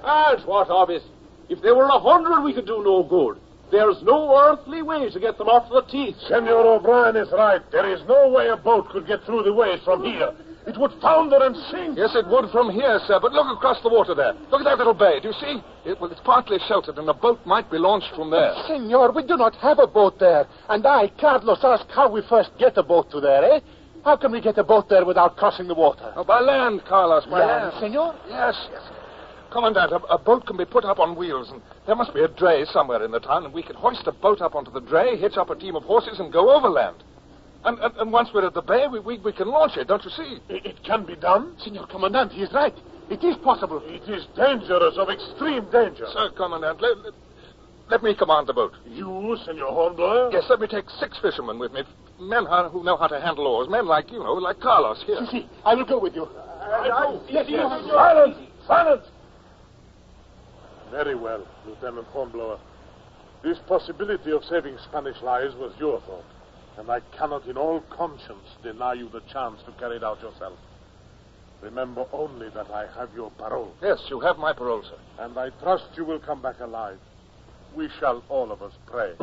And what of it? If there were 100, we could do no good. There's no earthly way to get them off the teeth. Senor O'Brien is right. There is no way a boat could get through the waves from here. It would founder and sink. Yes, it would from here, sir, but look across the water there. Look at that little bay. Do you see? It's partly sheltered, and a boat might be launched from there. Senor, we do not have a boat there. And I, Carlos, ask how we first get a boat to there, eh? How can we get a boat there without crossing the water? Oh, by land, Carlos, by land. Senor? Yes. Commandant, a boat can be put up on wheels, and there must be a dray somewhere in the town, and we can hoist a boat up onto the dray, hitch up a team of horses, and go overland. And once we're at the bay, we can launch it, don't you see? It can be done. Senor Commandant, he is right. It is possible. It is dangerous, of extreme danger. Sir, Commandant, let me command the boat. You, Senor Hornblower? Yes, let me take 6 fishermen with me. Men who know how to handle oars. Men like Carlos here. See, I will go with you. Yes. Silence! Very well, Lieutenant Hornblower. This possibility of saving Spanish lives was your thought, and I cannot in all conscience deny you the chance to carry it out yourself. Remember only that I have your parole. Yes, you have my parole, sir. And I trust you will come back alive. We shall all of us pray.